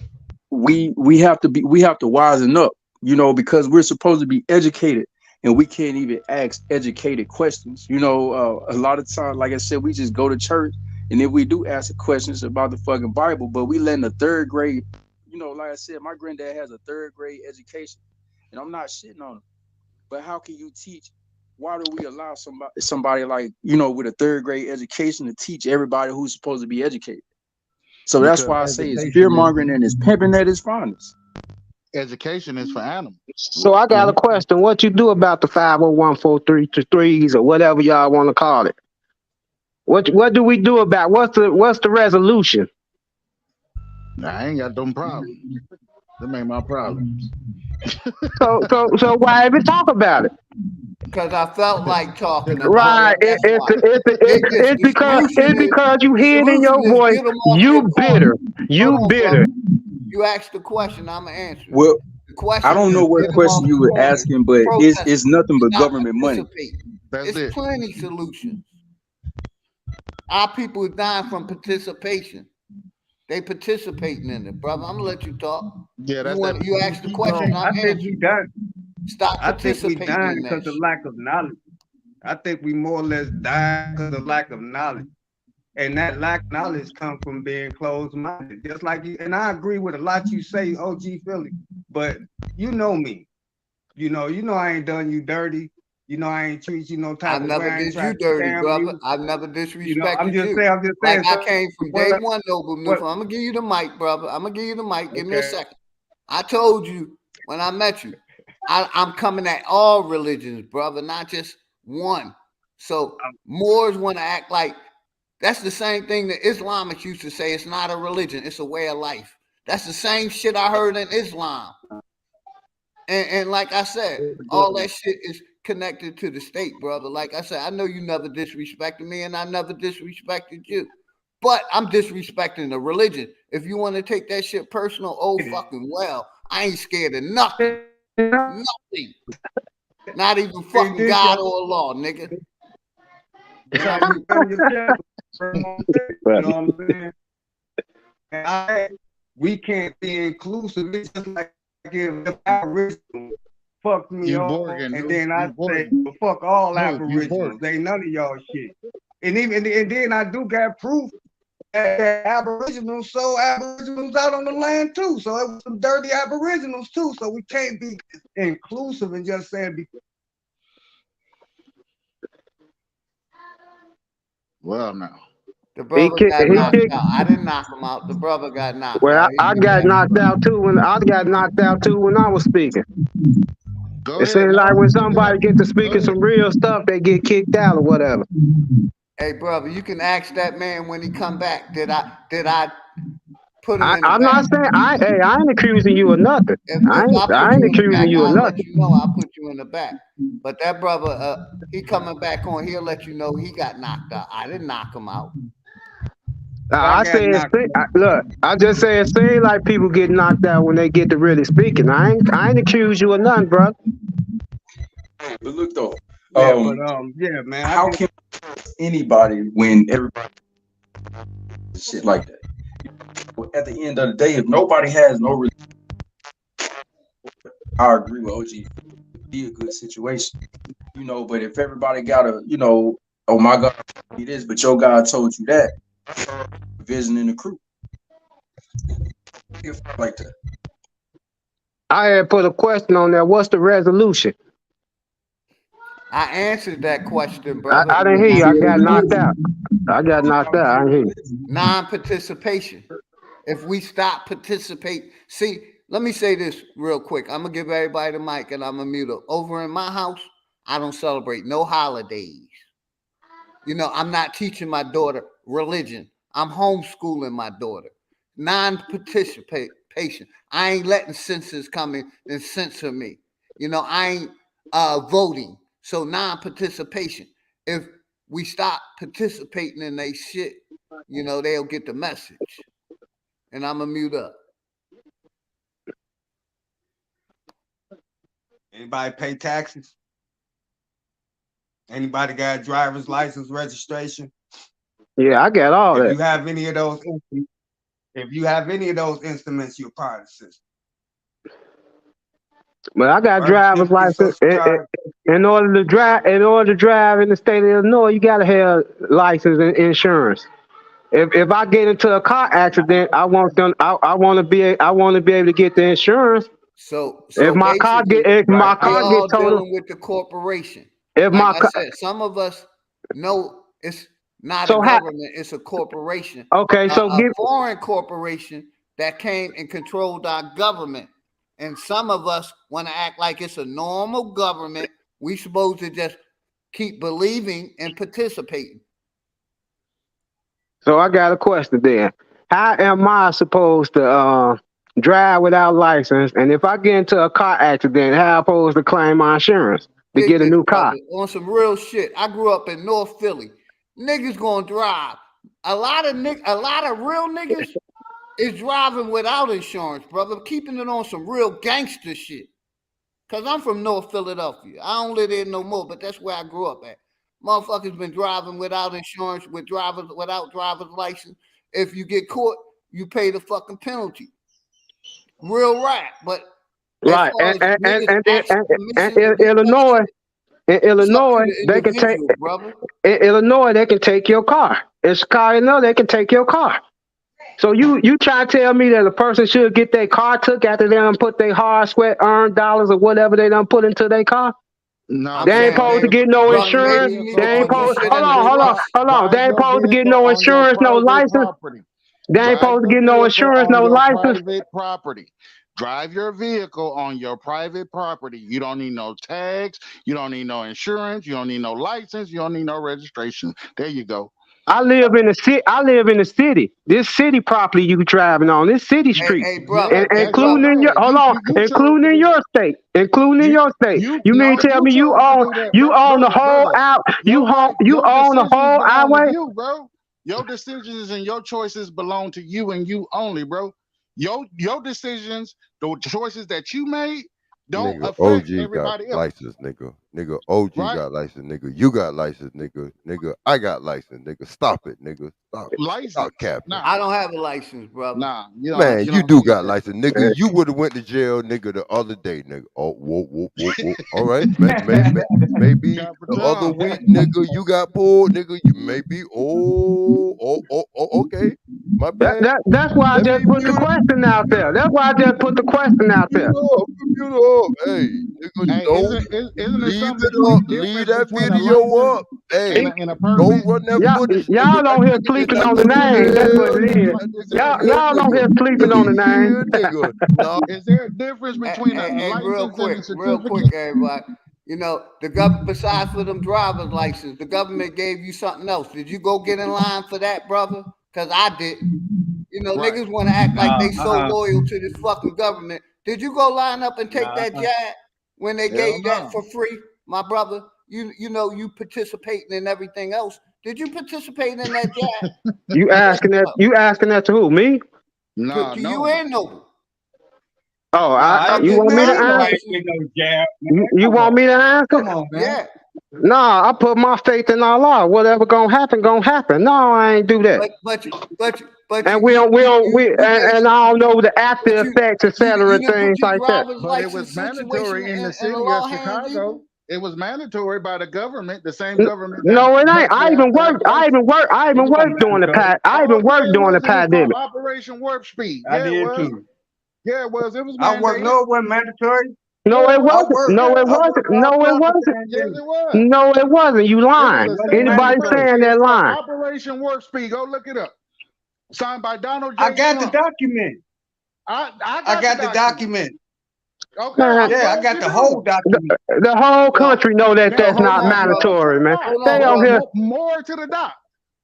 we have to wisen up, you know, because we're supposed to be educated, and we can't even ask educated questions. You know, a lot of times, like I said, we just go to church, and if we do ask questions about the fucking Bible, but we letting the third grade, you know, like I said, my granddad has a third grade education, and I'm not shitting on him. But how can you teach? Why do we allow somebody like, you know, with a third grade education to teach everybody who's supposed to be educated? So that's Because why I say it's education fear mongering and it's pimping at its finest. Education is for animals. So I got a question. What you do about the 501(c)(3)s or whatever y'all want to call it? What do we do about what's the resolution? I ain't got them problems. Them ain't my problems. So why even talk about it? Because I felt like talking about Right. it. It's because you hear it in your voice. You bitter. You bitter. You asked the question, I'm gonna answer. Well, the question I don't know what question you were asking, but it's nothing but government money. It's plenty solutions. Our people are dying from participation. They participating in it, brother. I'm gonna let you talk. Yeah, you asked the question. I think we done. Stop I think we participating dying in because that of lack of knowledge. I think we more or less dying because of lack of knowledge. And that lack of knowledge comes from being closed-minded. Just like you, and I agree with a lot you say, OG Philly, but you know me. You know I ain't done you dirty. You know I ain't treat you no type of way. I ain't did tried you to dirty, scam brother. you. I've never disrespected You know, I'm just you. saying. Like So I came from day one, Noble New. I'm gonna give you the mic, brother. I'm gonna give you the mic. Give me a second. I told you when I met you, I'm coming at all religions, brother, not just one. So Moors want to act like that's the same thing that Islamics used to say. It's not a religion, it's a way of life. That's the same shit I heard in Islam. And like I said, all that shit is connected to the state, brother. Like I said, I know you never disrespected me, and I never disrespected you. But I'm disrespecting the religion. If you want to take that shit personal, oh fucking well. I ain't scared of nothing. Nothing. Not even fucking God or law, nigga. You know what I'm saying? And we can't be inclusive. It's just like if Aboriginals fuck me off, and then I say, well, fuck all Aboriginals. They ain't none of y'all shit. And then I do got proof that Aboriginals sold Aboriginals out on the land too. So it was some dirty Aboriginals too. So we can't be inclusive and just saying. Well, now. The brother got knocked out. I didn't knock him out. The brother got knocked out. I got knocked out too when I was speaking. It seems like when somebody gets to speaking some real stuff, they get kicked out or whatever. Hey, brother, you can ask that man when he come back. Did I put him in the I'm back? not saying I ain't accusing you of nothing. I ain't accusing you of I'll nothing. let you know I'll put you in the back. But that brother, he coming back on, he'll let you know he got knocked out. I didn't knock him out. I just say it seems like people get knocked out when they get to really speaking. I ain't accuse you of nothing, bro. But look though, yeah, man. How can anybody when everybody shit like that? At the end of the day, if nobody has no, I agree with OG. Be a good situation, you know. But if everybody got a, you know, oh my God, it is, but your God told you that. Vision in the crew, like that. I had put a question on there. What's the resolution? I answered that question, brother. I didn't hear you. I got knocked out. I didn't hear you. Non-participation. If we stop participate, see, let me say this real quick. I'm gonna give everybody the mic and I'm gonna mute up. Over in my house, I don't celebrate no holidays. You know, I'm not teaching my daughter religion. I'm homeschooling my daughter. Non-participation. I ain't letting censors come in and censor me. You know, I ain't voting. So non-participation. If we stop participating in they shit, you know, they'll get the message. and I'm going to mute up. Anybody pay taxes? Anybody got a driver's license registration? Yeah, I got all that. If you have any of those instruments, you're part of the system. But I got a driver's license. In order to drive in the state of Illinois, you gotta have license and insurance. If I get into a car accident, I want to be able to get the insurance. So if my car get all totaled, dealing with the corporation. If like I said, some of us know it's not a government; it's a corporation. Okay, so a foreign corporation that came and controlled our government, and some of us want to act like it's a normal government. We supposed to just keep believing and participating. So I got a question then. How am I supposed to drive without license? And if I get into a car accident, how am I supposed to claim my insurance to get a new car? On some real shit. I grew up in North Philly. Niggas gonna drive. A lot of real niggas is driving without insurance, brother. Keeping it on some real gangster shit. Cause I'm from North Philadelphia. I don't live there no more, but that's where I grew up at. Motherfuckers been driving without insurance, without driver's license. If you get caught, you pay the fucking penalty. Real rap, but right. And Illinois, they can take. In Illinois, they can take your car. In Chicago, they can take your car. So you try to tell me that a person should get their car took after they done put their hard sweat earned dollars or whatever they done put into their car? No, they ain't supposed to get no insurance. They ain't supposed. Hold on. They ain't supposed to get no insurance, no license. They ain't supposed to get no insurance, no license. Private property. Drive your vehicle on your private property. You don't need no tags. You don't need no insurance. You don't need no license. You don't need no registration. There you go. I live in the city. This city property you driving on. This city street, including in your state. You mean tell me you own the whole out? You own the whole highway, bro. Your decisions and your choices belong to you and you only, bro. Your decisions, the choices that you made, don't affect OG everybody got else. license, nigga. OG got license, nigga. You got license, nigga. I got license, nigga. Stop it, nigga. Stop capping. I don't have a license, brother. Nah, man, you do got license, nigga. You would have went to jail, nigga, the other day, nigga. Oh, whoa. All right, maybe the other week, nigga, you got pulled, nigga. You maybe. Okay. My bad. That's why I just put the question out there. Hey, nigga, don't leave that video up. Hey, go run that footage. Y'all don't hear sleeping on the name. That's what it is. Y'all don't hear sleeping on the name. Is there a difference between a license real quick, and a certificate? everybody? You know, the government, besides for them driver's license, the government gave you something else. Did you go get in line for that, brother? Because I didn't. You know, niggas want to act like they so loyal to this fucking government. Did you go line up and take that jab when they gave that for free, my brother? You know, you participating in everything else. Did you participate in that jab? You asking that to who? Me? No, to you and Noble. Oh, you want me to answer? You want me to answer? Come on, man. Yeah. Nah, I put my faith in Allah. Whatever gonna happen, gonna happen. No, I ain't do that. But and we and I don't know the after effects, etc. Things like that. But it was mandatory in the city of Chicago. It was mandatory by the government, the same government. No, it ain't. I even worked during the pandemic. Operation Warp Speed. I did too. Yeah, it was. It was. I worked. No, it wasn't mandatory. No, it wasn't. No, it wasn't. No, it wasn't. Yes, it was. No, it wasn't. You lying. Anybody saying that lying? Operation Warp Speed. Go look it up. Signed by Donald J. I got Trump. the document. I got the document. Okay. Yeah, I got the whole document. The whole country know that that's not mandatory, man. Stay on here. More to the doc.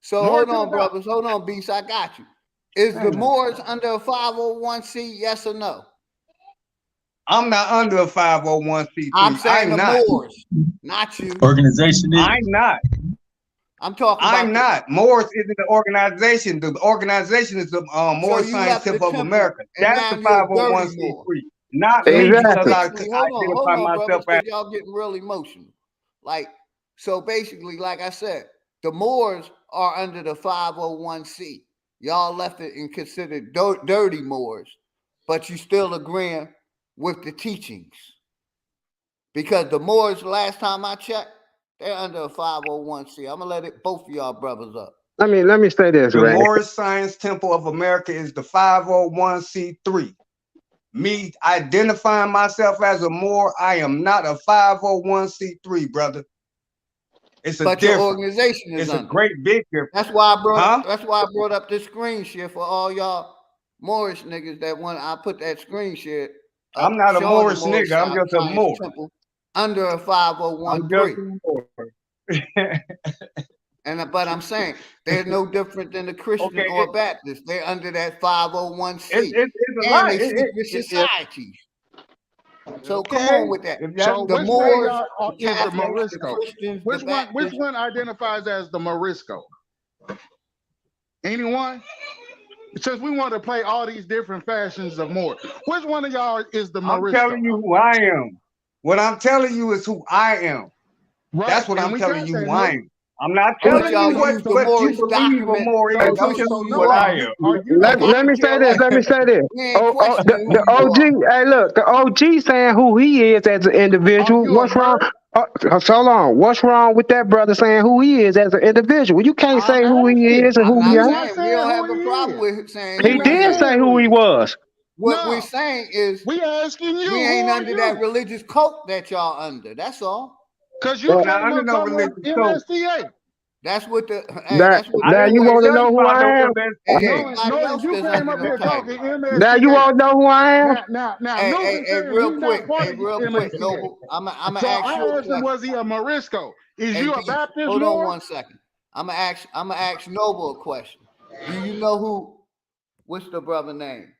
So hold on, brothers. Hold on, Beast. I got you. Is the Moors under a 501c? Yes or no? I'm not under a 501c3. I'm saying the Moors, not you. Organization is. I'm not. I'm talking I'm about not. Moors isn't the organization. The organization is the so Moors you Science left the Temple of temple America. and That's now the you're a dirty Moor. 501c3. Not So me, because I basically, hold identify on, myself brothers, as. because y'all getting real emotional. Like, so basically, like I said, the Moors are under the 501c. Y'all left it and considered dirty Moors, but you still agreeing with the teachings. Because the Moors, last time I checked, they're under a 501c. I'm gonna let it both of y'all brothers up. Let me say this, The right? Moorish Science Temple of America is the 501c3. Me identifying myself as a Moor, I am not a 501c3, brother. It's a But your difference. organization is It's a under. great big difference. That's why I brought. Huh? That's why I brought up this screen share for all y'all Moorish niggas that want. I put that screen share up I'm not a showing the Moorish Moorish nigga. I'm just a Science Moor. Temple under a I'm just 501c. a Moor. But I'm saying they're no different than the Christian Okay, or Baptist. They're under that 501c, it's a and lot. they secret societies. So come Okay. on with that. So The which one of Moors, y'all the is the Catholics, the Morisco? Christians, the Which Baptists. one identifies as the Morisco? Anyone? Since we want to play all these different fashions of Moor, which one of y'all is the I'm Morisco? telling you who I am. What I'm telling you is who I am. Right. That's what And I'm we telling got you that, who I no? am. I'm not But telling y'all you what use the you Moorish believe a document. Moor is. I'm So telling you no, what I are you am. are you Let me say this. Let me say this. We ain't questioning who The you OG. are. Hey, look, the OG saying who he is as an individual. you a What's wrong? nerd? So long. What's wrong with that brother saying who he is as an individual? You can't I'm say who he asking. is and I'm who he not He's ain't. not saying we saying don't who have a he problem is. with saying He's He who he not did is. say saying who who he he is. was. What we're No, saying is we asking you, we who ain't are under that you? religious cult that y'all under. That's all. Because you I'm Well, not came under up no talking about religious code. MSTA. That's what the that that's what I the that didn't you say Moors want to nothing know who about no I am? and MSTA. anybody Notice else you that's came under up them here titles. talking That you MSTA. want to know who I am? Now, Hey, Newton said real he's quick. not part Hey, of real quick, MSTA. Noble. I'm So ask you a I asked him, question. was he a Morisco? Is Hey, you a Beast, Baptist hold on more? 1 second. I'm gonna ask Noble a question. Do you know what's the brother name?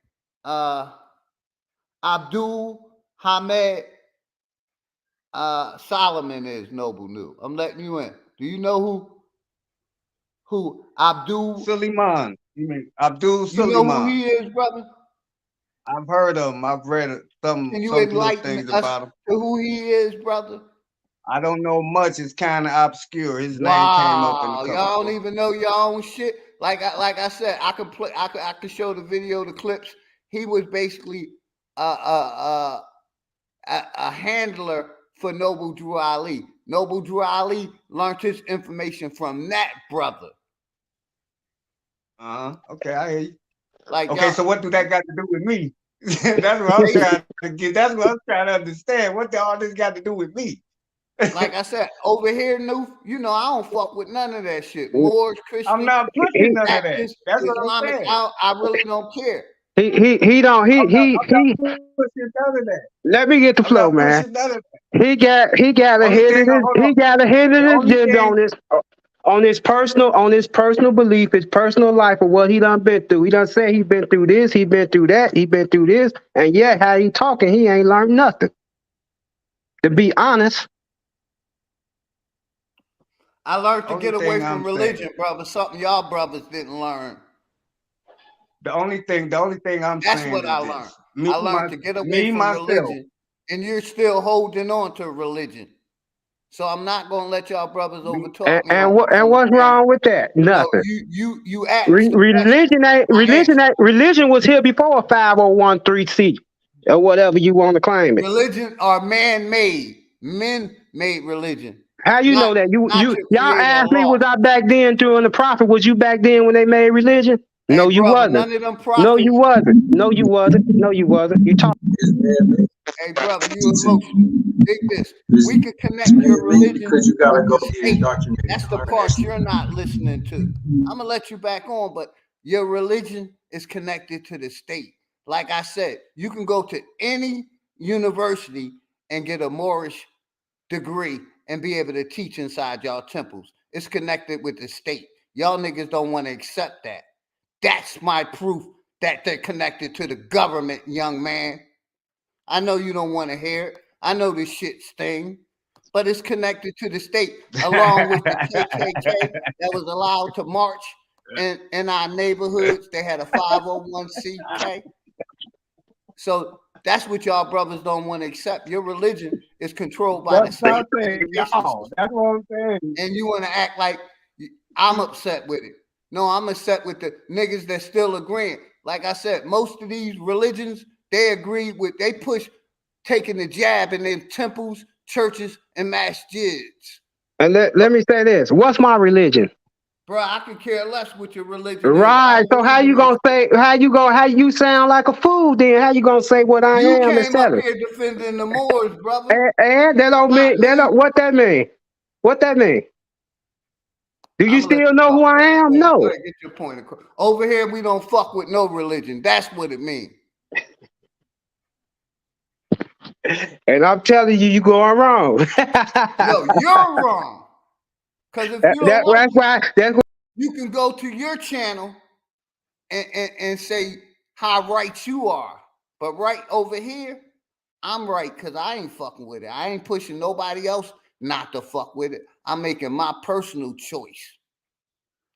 Abdul Hamed Solomon is Noble New. I'm letting you in. Do you know who Abdul Suleiman. You mean Abdul You know who Suleiman? he is, brother? I've heard of him. I've read some Can you little enlighten things us about him. to who he is, brother? I don't know much. It's kind of obscure. His name came up in a Wow, couple y'all don't books. even know your own shit. Like I said, I could play. I could show the video, the clips. He was basically a handler for Noble Drew Ali. Noble Drew Ali learned his information from that brother. Okay, I hear you. Like Okay, so what do that got to do with me? That's what I'm trying to get. That's what I'm trying to understand. What all this got to do with me? Like I said, over here, you know, I don't fuck with none of that shit. Moors, Christian, I'm not pushing none of that. Baptist, That's what I'm Islamic. saying. I really don't care. He don't I'm not pushing none of that. Let me get the I'm flow, not man. pushing none of that. He got Only ahead thing, of this. hold on. He got ahead of The this only agenda thing, on his personal belief, his personal life of what he done been through. He done said he been through this, he been through that, he been through this, and yet how he talking, he ain't learned nothing. To be honest, I learned to only get away thing from I'm saying. religion, brother. Something y'all brothers didn't learn. The only thing I'm That's saying what is I learned. this: I learned to get away from myself. religion, and you're still holding on to religion. So I'm not gonna let y'all brothers overtalk me and on what's the camera. wrong with that? No, Nothing. you asked the question. Religion was here before a 501c or whatever you want to claim it. Religion are man-made. Men made religion. How you know that? Not your Y'all creator asked me, Allah. was I back then during the prophet? Was you back then when they made religion? Hey, No, you brother, wasn't. none of them No, prophets. you wasn't. No, you wasn't. No, you wasn't. You talk. Hey, brother, you emotional. Dig this. We can connect your religion with the state. That's the part you're not listening to. I'm gonna let you back on, but your religion is connected to the state. Like I said, you can go to any university and get a Moorish degree and be able to teach inside y'all temples. It's connected with the state. Y'all niggas don't want to accept that. That's my proof that they're connected to the government, young man. I know you don't want to hear it. I know this shit sting. but it's connected to the state, along with the KKK that was allowed to march in our neighborhoods. They had a 501c. So that's what y'all brothers don't want to accept. Your religion is controlled by the That's what state. I'm saying, y'all. That's what I'm saying. And you want to act like I'm upset with it. No, I'm upset with the niggas that still agreeing. Like I said, most of these religions, they agree with, they push taking the jab in their temples, churches, and masjids. And let me say this. What's my religion? Bro, I could care less what your religion Right. is. So how you gonna say, how you sound like a fool then? How you gonna say what I You am came up instead of? here defending the Moors, brother. And that don't mean what that mean? What that mean? Do you still know who I am? No. Go ahead, get your point across. Over here, we don't fuck with no religion. That's what it means. And I'm telling you, you going wrong. No, you're wrong. Because if you don't like that's why you can go to your channel and say how right you are. But right over here, I'm right because I ain't fucking with it. I ain't pushing nobody else not to fuck with it. I'm making my personal choice.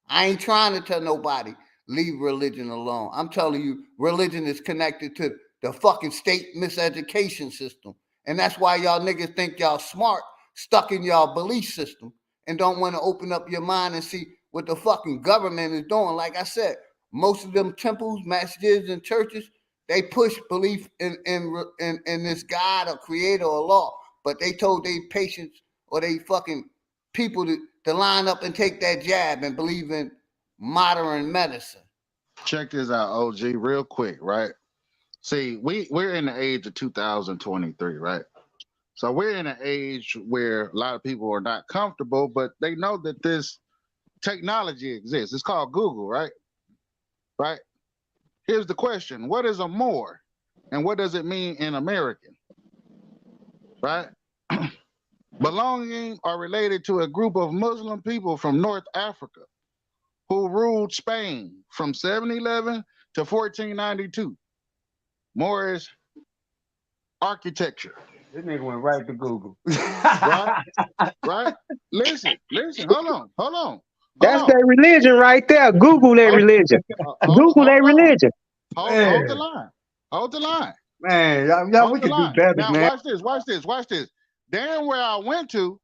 I ain't trying to tell nobody leave religion alone. I'm telling you, religion is connected to the fucking state miseducation system. And that's why y'all niggas think y'all smart, stuck in y'all belief system, and don't want to open up your mind and see what the fucking government is doing. Like I said, most of them temples, masjids, and churches, they push belief in this God or creator or law, but they told they patients or they fucking people to line up and take that jab and believe in modern medicine. Check this out, OG, real quick, right? See, we're in the age of 2023, right? So we're in an age where a lot of people are not comfortable, but they know that this technology exists. It's called Google, right? Right? Here's the question. What is a Moor? And what does it mean in American? Right? Belonging or related to a group of Muslim people from North Africa who ruled Spain from 711 to 1492. Moorish architecture. This nigga went right to Google. Right? Right? Listen, hold on. That's their religion right there. Google their religion. Google their religion. Hold the line. Man, y'all we can do better, now, man. Watch this. Then where I went to,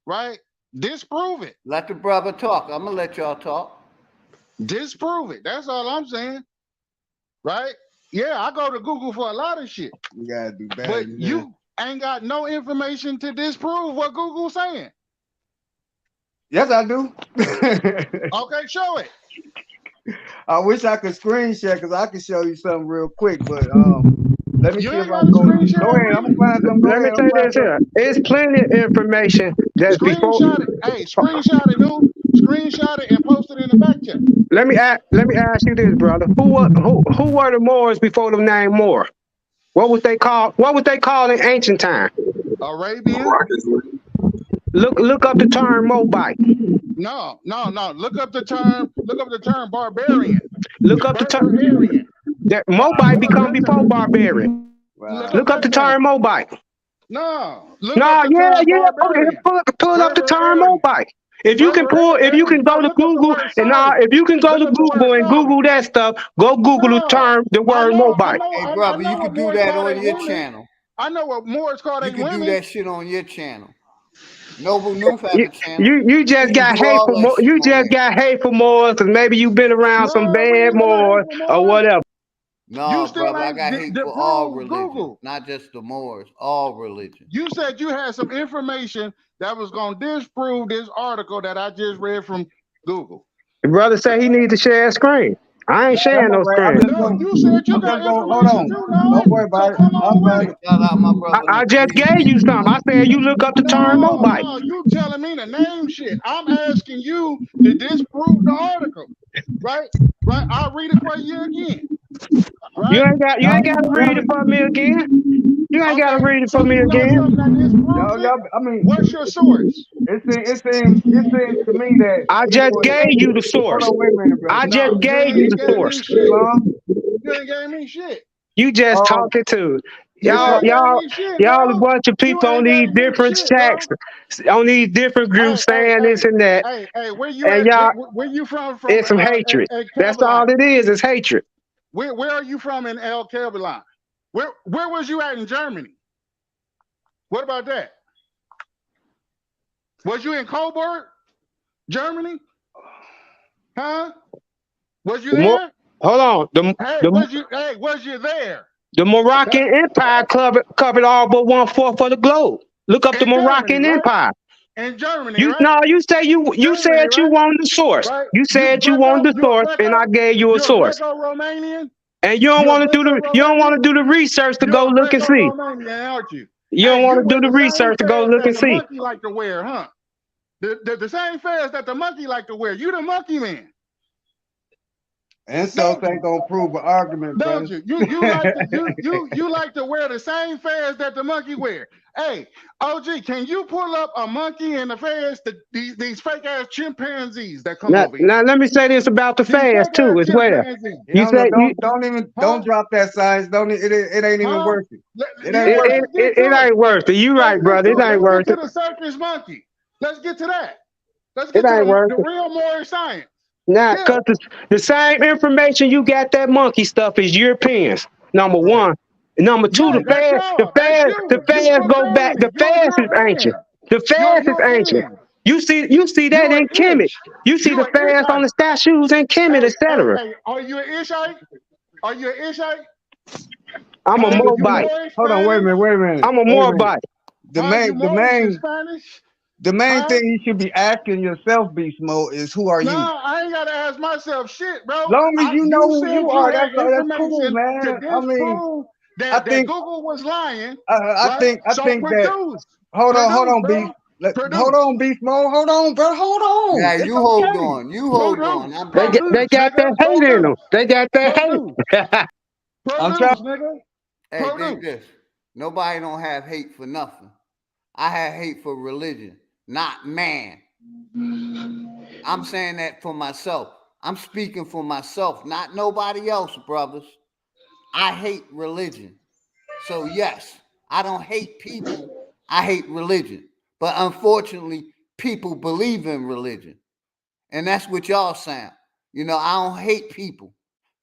right? Disprove it. Let the brother talk. I'm gonna let y'all talk. Disprove it. That's all I'm saying. Right? Yeah, I go to Google for a lot of shit. We gotta do better. But you ain't got no information to disprove what Google's saying. Yes, I do. Okay, show it. I wish I could screen share because I can show you something real quick, but let me see if I go. Go ahead, I'm gonna find something. Let me say this here. It's plenty of information that's before. Screenshot it, dude. Screenshot it and post it in the back chat. Let me ask you this, brother. Who were the Moors before the name Moor? What was they called? What was they called in ancient time? Arabian. Look up the term Moabite. No. Look up the term barbarian. Look up the term. That Moabite become before barbarian. Wow. Look up the term Moabite. No. Pull up the term Moabite. If you can go to Google and Google that stuff, go Google the word Moabite. Hey, brother, you can do that on your channel. I know what Moors call they women. You can do that shit on your channel. Noble Noof has a channel. You just got hate for more. You just got hate for Moors because maybe you've been around some bad Moors or whatever. No, brother, I got hate for all religions, not just the Moors, all religions. You said you had some information that was going to disprove this article that I just read from Google. The brother said he needs to share a screen. I ain't sharing no screen. No, you said you got information too, now. Don't worry about it. I just gave you something. I said you look up the term Moabite. No, you telling me to name shit. I'm asking you to disprove the article. Right? I'll read it for you again. Right? You ain't got to read it for me again. You ain't got to read it for me again. I mean, what's your source? It seems to me that I just gave you the source. I just gave you the source. You ain't gave me shit. You just talking to. Y'all a bunch of people on these different tracks, on these different groups saying this and that. Hey, where you And at? y'all, Where you from? it's some hatred. That's all it is. It's hatred. Where are you from in El Caroline? Where was you at in Germany? What about that? Was you in Coburg, Germany? Huh? Was you there? Hold on. Was you there? The Moroccan Empire covered all but 1/4 of the globe. Look up the Moroccan Empire. In Germany, right? No, you said you said you wanted the source. Right? You said you wanted the source, and I gave you a source. Greco-Romanian? And you don't want to do the research to go look and see. Greco-Romanian, aren't you? You don't want to do the research to go look and the see. monkey like to wear, huh? The same fez that the monkey like to wear. You the monkey man. Insults ain't gonna prove an argument, don't brother. You like to wear the same fez that the monkey wear. Hey, OG, can you pull up a monkey and the fez? These fake ass chimpanzees that come over here. Now let me say this about the fast too as well. Don't drop that science. It ain't even worth it. It ain't worth it. You right, brother. It ain't worth it. Let's get to the circus monkey. Let's get to that. Let's get It ain't to worth the it. real more science. Nah, because the same information you got that monkey stuff is Europeans. Number one. Number two, the fast go back. The fast is ancient. The fast is ancient. You see that in Kemet. You see the fast on the statues in Kemet, etc. Hey, are you an Ishite? Are you an Ishite? I'm a Moabite. Hold on, wait a minute. I'm a Moabite. The main thing you should be asking yourself, Beast Mode, is who are you? No, I ain't gotta ask myself shit, bro. Long as you know who you are, that's cool, man. That Google was lying. I think that. Hold on, Beast. Hold on, Beast Mode. Hold on, bro. Hold on. Yeah, you hold on. You hold on. They got that hate in them. They got that hate. I'm trying. Hey, think this. Nobody don't have hate for nothing. I have hate for religion, not man. I'm saying that for myself. I'm speaking for myself, not nobody else, brothers. I hate religion. So yes, I don't hate people. I hate religion. But unfortunately, people believe in religion. And that's what y'all sound. You know, I don't hate people.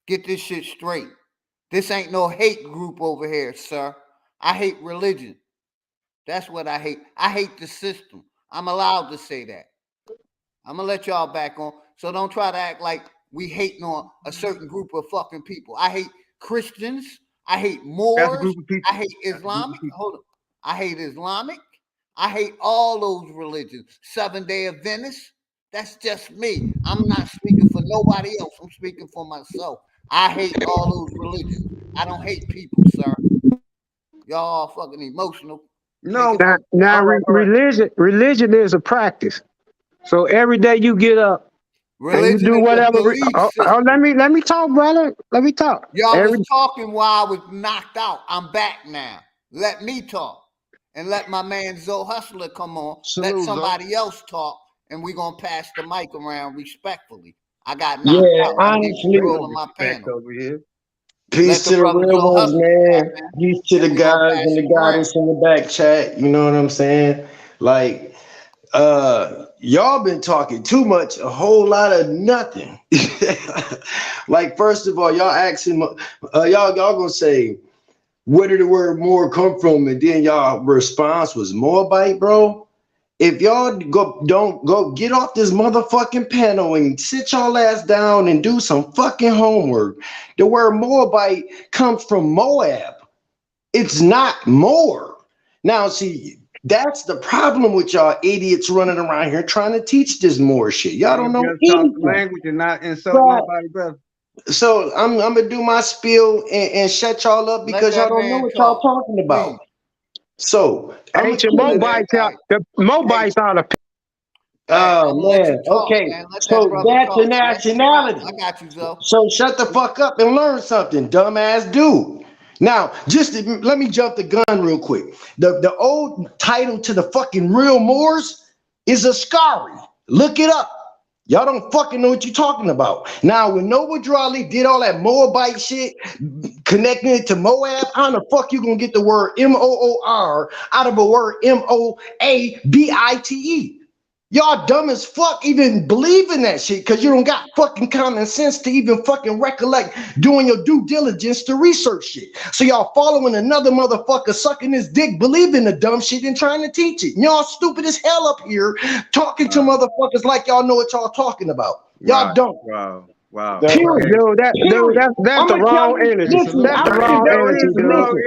Get this shit straight. This ain't no hate group over here, sir. I hate religion. That's what I hate. I hate the system. I'm allowed to say that. I'm going to let y'all back on. So don't try to act like we hating on a certain group of fucking people. I hate Christians. I hate Moors. I hate Islamic. Hold on. I hate Islamic. I hate all those religions. Seventh-day Adventists. That's just me. I'm not speaking for nobody else. I'm speaking for myself. I hate all those religions. I don't hate people, sir. Y'all fucking emotional. No. Now religion is a practice. So every day you get up and you do whatever. Let me talk, brother. Let me talk. Y'all was talking while I was knocked out. I'm back now. Let me talk. And let my man Zoe Hustler come on. Let somebody else talk. And we're going to pass the mic around respectfully. I got knocked out. I need control of my panel. Over here. Peace to the real ones, man. Peace to the guys and the goddess in the back chat. You know what I'm saying? Like, y'all been talking too much, a whole lot of nothing. Like, first of all, y'all asking, y'all gonna say, where did the word more come from? And then y'all response was Moabite, bro. If y'all don't go get off this motherfucking panel and sit y'all ass down and do some fucking homework. The word Moabite comes from Moab. It's not more. Now, see, that's the problem with y'all idiots running around here trying to teach this more shit. Y'all don't know anything. Language and not insult nobody, brother. So I'm gonna do my spiel and shut y'all up because y'all don't know what y'all talking about. So ancient Moabites, the Moabites are the. Oh man, okay. So that's a nationality. I got you, Zoe. So shut the fuck up and learn something, dumbass dude. Now, let me jump the gun real quick. The old title to the fucking real Moors is Askari. Look it up. Y'all don't fucking know what you're talking about. Now, when Noble Drawley did all that Moabite shit, connecting it to Moab, how the fuck you gonna get the word M-O-O-R out of a word M-O-A-B-I-T-E? Y'all dumb as fuck even believe in that shit because you don't got fucking common sense to even fucking recollect doing your due diligence to research shit. So y'all following another motherfucker sucking his dick, believing the dumb shit and trying to teach it. Y'all stupid as hell up here talking to motherfuckers like y'all know what y'all talking about. Y'all don't. Wow. Period. Dude, that's I'm the gonna tell wrong you. energy. Listen, That's I'm the gonna wrong finish. energy, dude.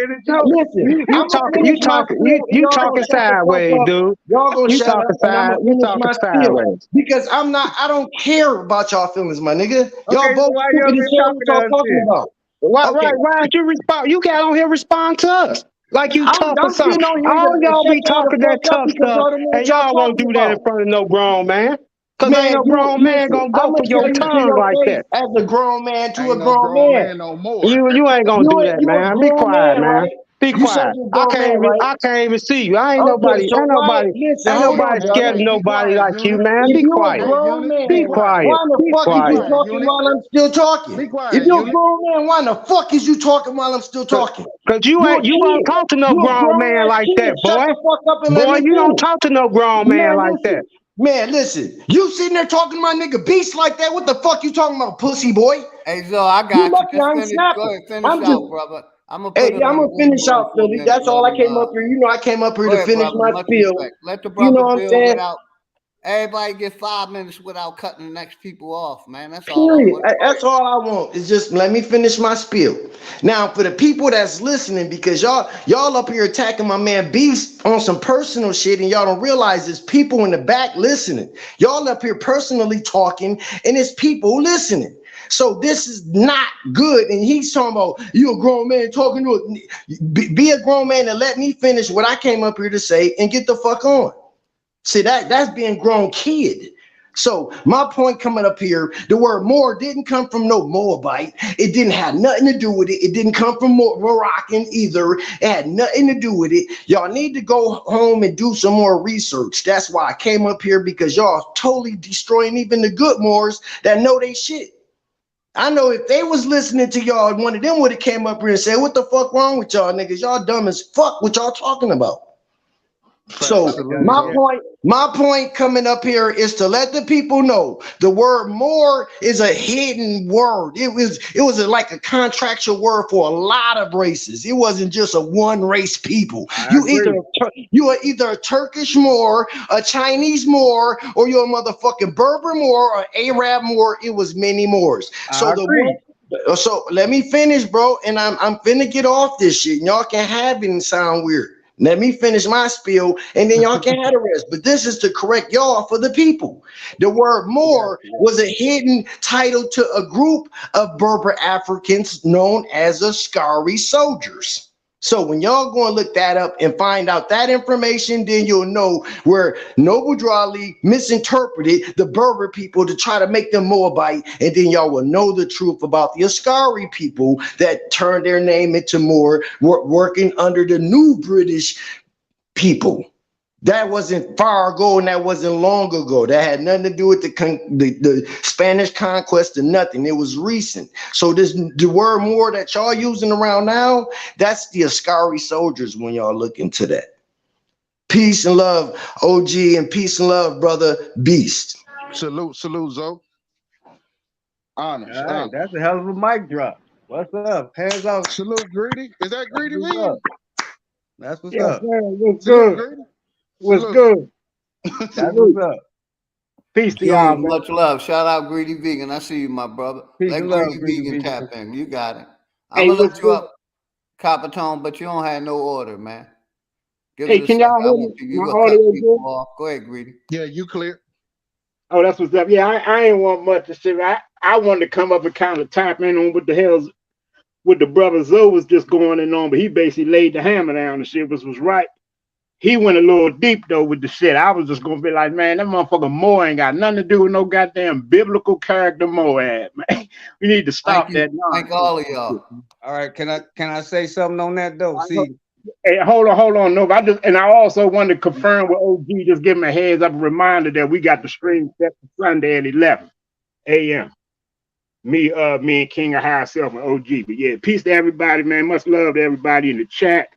Listen. I'm gonna finish my spiel, and You y'all gonna talking shut the fuck sideways, up. dude. Y'all gonna You shut up, talking and I'm side. gonna You finish talking my spiel sideways. because I don't care about y'all feelings, my nigga. Y'all Okay, so both why stupid y'all as been hell. talking What to y'all us talking then? about? Why Okay. don't you respond? You got on here respond to us. Like you tough or I'm something. getting on here All to y'all shut be y'all the talking that fuck up tough because stuff, y'all don't know what and y'all y'all won't talking do that in about. front of no grown man. Cause ain't Man, no you grown man listen. gonna I'm go gonna for your tell you to tongue your like face that. as a grown man to a Ain't no grown grown man. man no more. You ain't gonna do that, You a man. Be grown quiet, man, man. right? Be You said quiet. you a grown man, right? I can't even see you. Okay, so why? Listen, Ain't hold on, nobody brother. scared of Be nobody quiet, like you, Unit. man. If Be you a quiet. Hey, grown Unit, be Be man, quiet. quiet. why the Be fuck Be is you quiet. quiet, talking Unit. while I'm still talking? Be If quiet, you a Unit. grown man, why the fuck is you talking while I'm still talking? Cause you You a won't kid. talk to no You a grown grown man ass like kid. that, Shut boy. the fuck up and let Boy, me you don't finish. talk to no grown man Man, like that. listen. Man, listen. You sitting there talking to my nigga Beast like that? What the fuck you talking about, pussy boy? Hey, Zo, I You got you. lucky Just I ain't finish. Go snapping. ahead, finish I'm just out, brother. I'm gonna Hey, put it yeah, I'm on gonna finish hold out, for a Philly. minute. That's Let all I him. came up here. You know, I came up here Go to ahead, finish brother. my Much spiel. respect. Let the You brother know what I'm build saying? without. Everybody get 5 minutes without cutting the next people off, man. That's all I Period. want. Go That's ahead. all I want. Is just let me finish my spiel. Now, for the people that's listening, because y'all up here attacking my man Beast on some personal shit, and y'all don't realize there's people in the back listening. Y'all up here personally talking, and it's people listening. So this is not good. And he's talking about you a grown man talking to be a grown man and let me finish what I came up here to say and get the fuck on. See, that's being grown kid. So my point coming up here, the word more didn't come from no Moabite. It didn't have nothing to do with it. It didn't come from Moroccan either. It had nothing to do with it. Y'all need to go home and do some more research. That's why I came up here, because y'all totally destroying even the good Moors that know they shit. I know if they was listening to y'all, one of them would have came up here and said, what the fuck wrong with y'all niggas? Y'all dumb as fuck what y'all talking about. So Salute, Zo. my point coming up here is to let the people know the word more is a hidden word. It was like a contractual word for a lot of races. It wasn't just a one race people. You are either a Turkish Moor, a Chinese Moor, or you're a motherfucking Berber Moor or Arab Moor. It was many Moors. So let me finish, bro, and I'm finna get off this shit. Y'all can have it and sound weird. Let me finish my spiel, and then y'all can have the rest. But this is to correct y'all for the people. The word Moor was a hidden title to a group of Berber Africans known as Askari soldiers. So when y'all go and look that up and find out that information, then you'll know where Noble Drawley misinterpreted the Berber people to try to make them Moabite, and then y'all will know the truth about the Askari people that turned their name into Moor, working under the new British people. That wasn't far ago, and that wasn't long ago. That had nothing to do with the Spanish conquest or nothing. It was recent. So the word more that y'all using around now, that's the Askari soldiers when y'all look into that. Peace and love, OG, and peace and love, brother Beast. Salute, Zo. Honors. All right, that's a hell of a mic drop. What's up? Hands up. Salute, Greedy. Is that Greedy What's vegan? up? That's what's Yes, up. sir. What's Salute, good? Greedy. What's Salute. good? That's Salute. what's up. Peace to Salute, y'all, man. much love. Shout out Greedy Vegan. I see you, my brother. Peace Let and love, Greedy Greedy Vegan Vegan. tap in. You got it. I'm Hey, gonna what's let you good? up, Copper Tone, but you don't have no order, man. Give Hey, it a can second. y'all I hear me? want you My to cut audio good? people off. Go ahead, Greedy. Yeah, you clear. Oh, that's what's up. Yeah, I ain't want much to say. I wanted to come up and kind of tap in on what the hell's with the brother Zoe was just going on, but he basically laid the hammer down and shit was right. He went a little deep though with the shit. I was just gonna be like, man, that motherfucker Moore ain't got nothing to do with no goddamn biblical character Moab, man. We need to stop that nonsense. Thank all of y'all. All right, can I say something on that though? See, Hey, hold on, no. I also wanted to confirm with OG, just give him a heads up, a reminder that we got the stream set for Sunday at 11 a.m. Me and King of High Self and OG. But yeah, peace to everybody, man. Much love to everybody in the chat.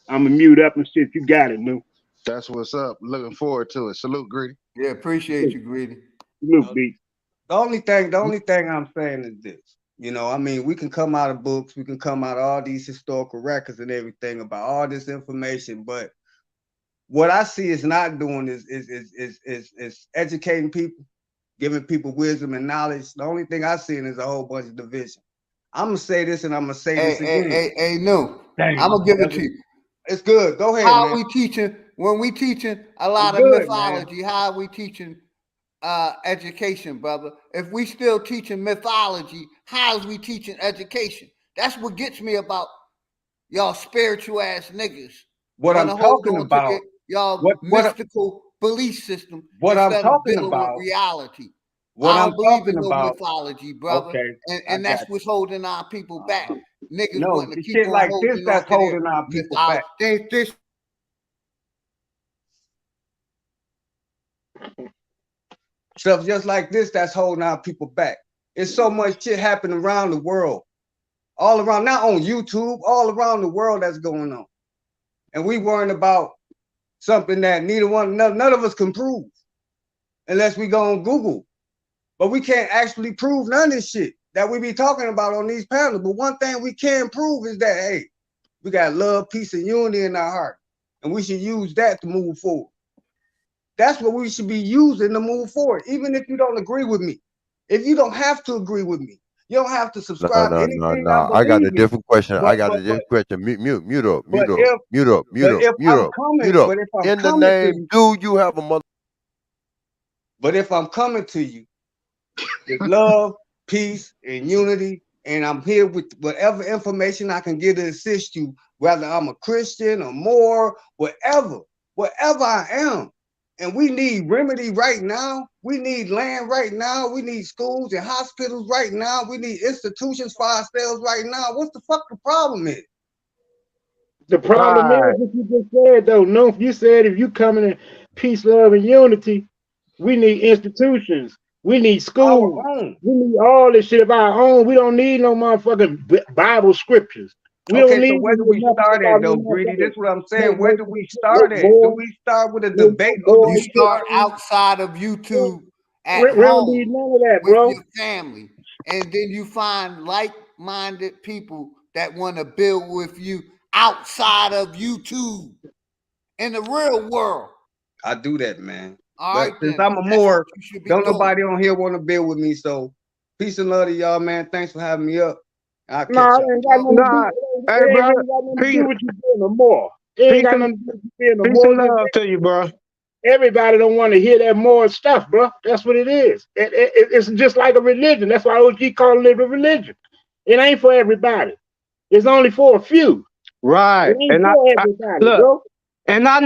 I'ma mute up and shit. You got it, New. That's what's up. Looking forward to it. Salute, Greedy. Yeah, appreciate you, Greedy. Salute, B. The only thing I'm saying is this. You know, I mean, we can come out of books, we can come out of all these historical records and everything about all this information, but what I see is not doing is educating people, giving people wisdom and knowledge. The only thing I see is a whole bunch of division. I'm gonna say this and I'm gonna say this again. Hey, no, I'm gonna give it to you. It's good. Go ahead. How man. we teaching when we teaching a lot It's of good, mythology? man. How are we teaching education, brother? If we still teaching mythology, how's we teaching education? That's what gets me about y'all spiritual ass niggas. What I'm talking about, y'all mystical belief system. What I'm instead of talking dealing about, with reality. what I I'm don't believe talking in no about, mythology, brother. okay, And that's what's holding our people back. Niggas no, wanting to the keep shit on like holding this on that's to their holding our people back. This Stuff just like this that's holding our people back. It's so much shit happening around the world, all around, not on YouTube, all around the world that's going on. And we worrying about something that none of us can prove unless we go on Google. But we can't actually prove none of this shit that we be talking about on these panels. But one thing we can prove is that, hey, we got love, peace, and unity in our heart. And we should use that to move forward. That's what we should be using to move forward, even if you don't agree with me. If you don't have to agree with me, you don't have to subscribe to anything I I got a believe in. different question. But Mute up. In the name, do you have a mother? But if I'm coming to you with love, peace, and unity, and I'm here with whatever information I can get to assist you, whether I'm a Christian or more, whatever I am. And we need remedy right now. We need land right now. We need schools and hospitals right now. We need institutions for ourselves right now. What's the fuck the problem is? The problem is what you just said, though. No, you said if you come in peace, love, and unity, we need institutions. We need schools. We need all this shit of our own. We don't need no motherfucking Bible scriptures. We don't need. So where do we start at, though, Greedy? This is what I'm saying. Where do we start at? Do we start with a debate, or do you we start outside of YouTube at we don't home need none of that, with bro. your family, and then you find like-minded people that want to build with you outside of YouTube in the real world. I do that, man. All but right, since then. I'm a more, don't doing. nobody on here want to build with me. So peace and love to y'all, man. Thanks for having me up. I'll catch Nah, it y'all. ain't got nothing to do. It ain't really got nothing to do with you being no more. It ain't got nothing to do with you being no Peace more. and love to you, bro. Everybody don't want to hear that more stuff, bro. That's what it is. It's just like a religion. That's why OG calling it a religion. It ain't for everybody. It's only for a few. Right. It ain't And for everybody, look, bro. and I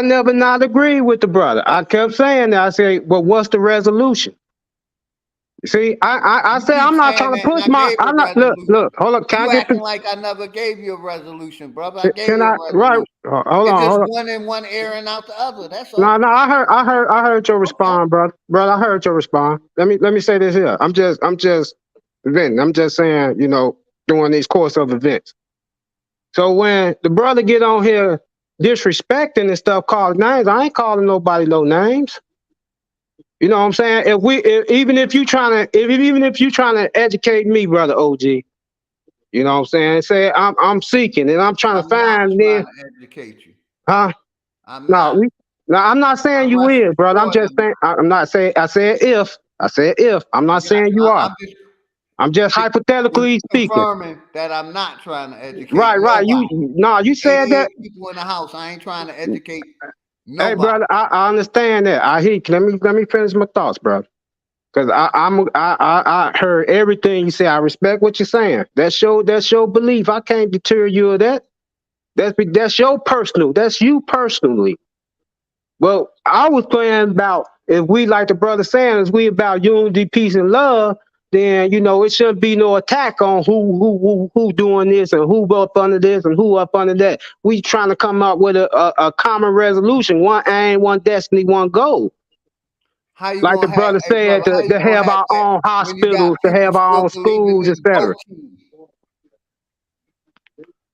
never not agreed with the brother. I kept saying that. I say, well, what's the resolution? See, I say I'm not trying to push my. I'm not. Look. Hold on. Can You I get acting the? like I never gave you a resolution, brother. I gave Can you I? a resolution. Right. Hold It's on. just Hold on. one in one ear and out the other. That's all. No. I heard your response, brother. Brother, I heard your response. Let me say this here. I'm just venting. I'm just saying, during these course of events. So when the brother get on here disrespecting and stuff, calling names, I ain't calling nobody no names. You know what I'm saying? Even if you trying to educate me, brother OG, you know what I'm saying? Say I'm seeking and I'm trying to find trying to educate you. Huh? I'm no, I'm not saying you is, brother. I'm just saying I'm not saying I said if. I'm not saying you are. I'm just hypothetically speaking. Confirming that I'm not trying to educate Right. nobody. You said that. People in the house, I ain't trying to educate nobody. Hey, brother, I understand that. I hear. Let me finish my thoughts, brother. Because I heard everything you say. I respect what you're saying. That's your belief. I can't deter you of that. That's your personal. That's you personally. Well, I was playing about if we, like the brother saying, is we about unity, peace, and love. then you know it shouldn't be no attack on who doing this and who up under this and who up under that. We trying to come up with a common resolution, one aim, one destiny, one goal. How you Like the gonna have, brother hey said, brother, how you to gonna have have our that own when you got hospitals, to people have our still own believing schools, in etc. goatees?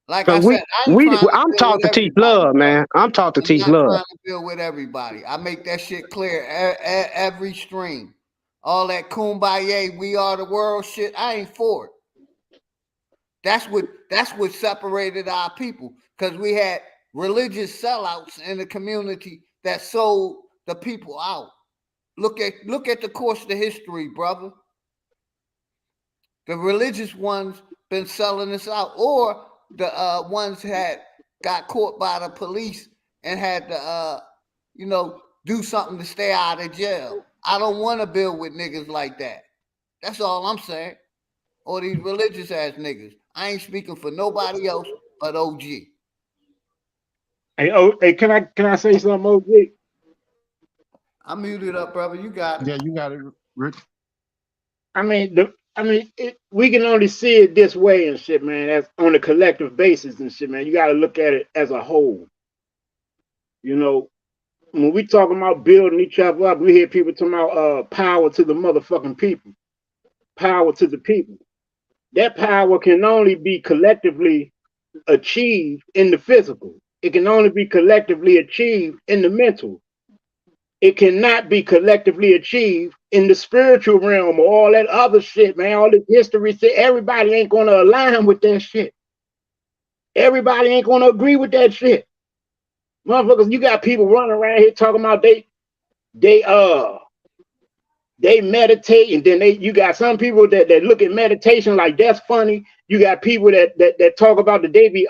Like I Because said, I ain't trying to I'm deal taught with to teach everybody, love, bro. man. I'm taught to I'm teach not love. trying to deal with everybody. I make that shit clear every stream. All that kumbaya, we are the world shit, I ain't for it. That's what separated our people, because we had religious sellouts in the community that sold the people out. Look at the course of history, brother. The religious ones been selling us out, or the ones that got caught by the police and had to do something to stay out of jail. I don't want to build with niggas like that. That's all I'm saying. Or these religious ass niggas. I ain't speaking for nobody else but OG. Hey, can I say something, OG? I'm muted up, brother. You got it. Yeah, you got it, Rick. I mean, we can only see it this way and shit, man. As on a collective basis and shit, man. You got to look at it as a whole. You know, when we talking about building each other up, we hear people talking about power to the motherfucking people, power to the people. That power can only be collectively achieved in the physical. It can only be collectively achieved in the mental. It cannot be collectively achieved in the spiritual realm or all that other shit, man. All this history shit. Everybody ain't gonna align with that shit. Everybody ain't gonna agree with that shit. Motherfuckers, you got people running around here talking about they meditate, and then you got some people that look at meditation like that's funny. You got people that talk about that they be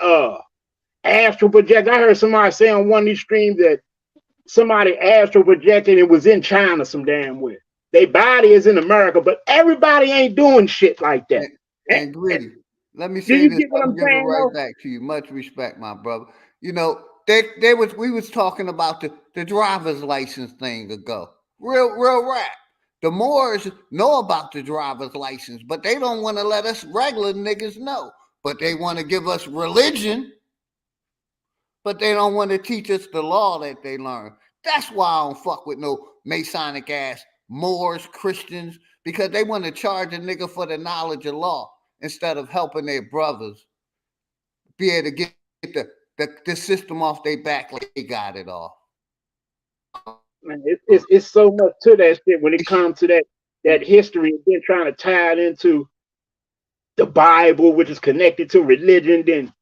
astral project. I heard somebody say on one of these streams that somebody astral projected and was in China some damn way. Their body is in America, but everybody ain't doing shit like that. And Gritty, let me Do say you this. get what I'm I'm gonna give it saying, right though? back to you. Much respect, my brother. You know, we was talking about the driver's license thing ago. Real rap. The Moors know about the driver's license, but they don't want to let us regular niggas know. But they want to give us religion, but they don't want to teach us the law that they learn. That's why I don't fuck with no Masonic ass Moors, Christians, because they want to charge a nigga for the knowledge of law instead of helping their brothers be able to get the system off their back like they got it off. Man, it's so much to that shit when it comes to that history and then trying to tie it into the Bible, which is connected to religion. Then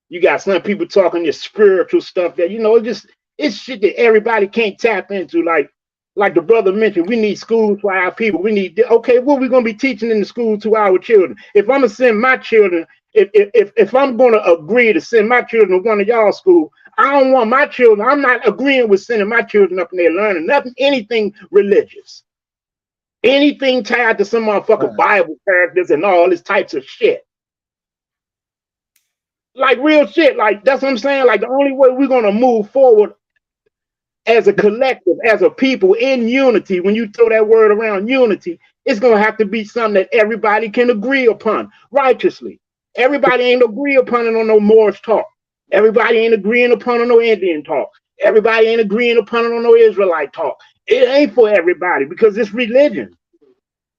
you got some people talking this spiritual stuff that, you know, it's shit that everybody can't tap into. Like the brother mentioned, we need schools for our people. We need, okay, what are we going to be teaching in the school to our children? If I'm going to send my children, if I'm going to agree to send my children to one of y'all schools, I don't want my children, I'm not agreeing with sending my children up in there learning nothing, anything religious. Anything tied to some motherfucking Bible characters and all this types of shit. Like real shit. Like, that's what I'm saying. Like, the only way we're going to move forward as a collective, as a people in unity, when you throw that word around unity, it's going to have to be something that everybody can agree upon righteously. Everybody ain't agree upon it on no Moorish talk. Everybody ain't agreeing upon it on no Indian talk. Everybody ain't agreeing upon it on no Israelite talk. It ain't for everybody because it's religion.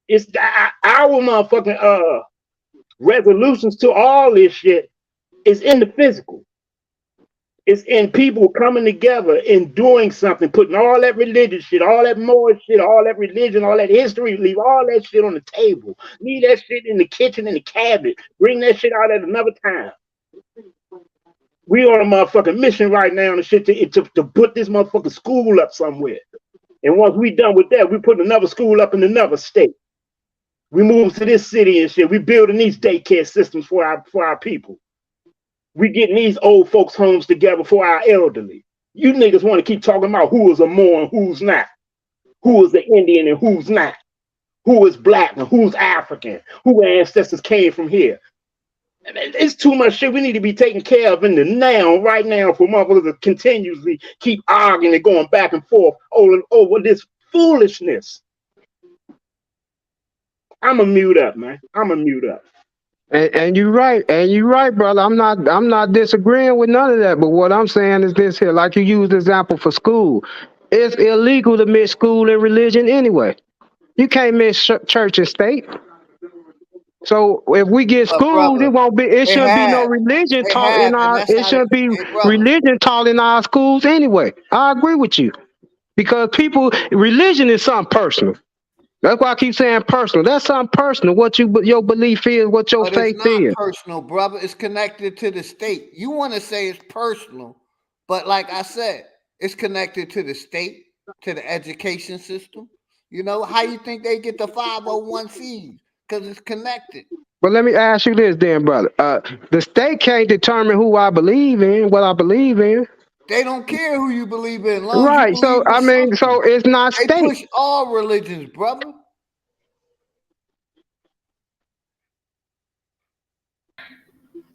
It's our motherfucking resolutions to all this shit is in the physical. It's in people coming together and doing something, putting all that religious shit, all that Moorish shit, all that religion, all that history, leave all that shit on the table. Leave that shit in the kitchen, in the cabinet. Bring that shit out at another time. We on a motherfucking mission right now and shit to put this motherfucking school up somewhere. And once we done with that, we put another school up in another state. We move to this city and shit. We building these daycare systems for our people. We getting these old folks' homes together for our elderly. You niggas want to keep talking about who is a Moor and who's not. Who is an Indian and who's not. Who is black and who's African. Who ancestors came from here. It's too much shit we need to be taken care of in the now, right now, for motherfuckers to continuously keep arguing and going back and forth over this foolishness. I'm a mute up, man. I'm a mute up. And you're right, brother. I'm not disagreeing with none of that. But what I'm saying is this here, like you used the example for school. It's illegal to mix school and religion anyway. You can't mix church and state. So if we get schooled, brother, it shouldn't be no religion taught in and our. that's It how they, shouldn't be hey, brother. religion taught in our schools anyway. I agree with you because religion is something personal. That's why I keep saying personal. That's something personal. What your belief is, what your But it's faith not is. personal, brother. It's connected to the state. You want to say it's personal, but like I said, it's connected to the state, to the education system. You know, how you think they get the 501c? Because it's connected. But let me ask you this, then, brother. The state can't determine who I believe in, what I believe in. They don't care who you believe in, as long as you Right. So believe in something. so it's not They state. push all religions, brother.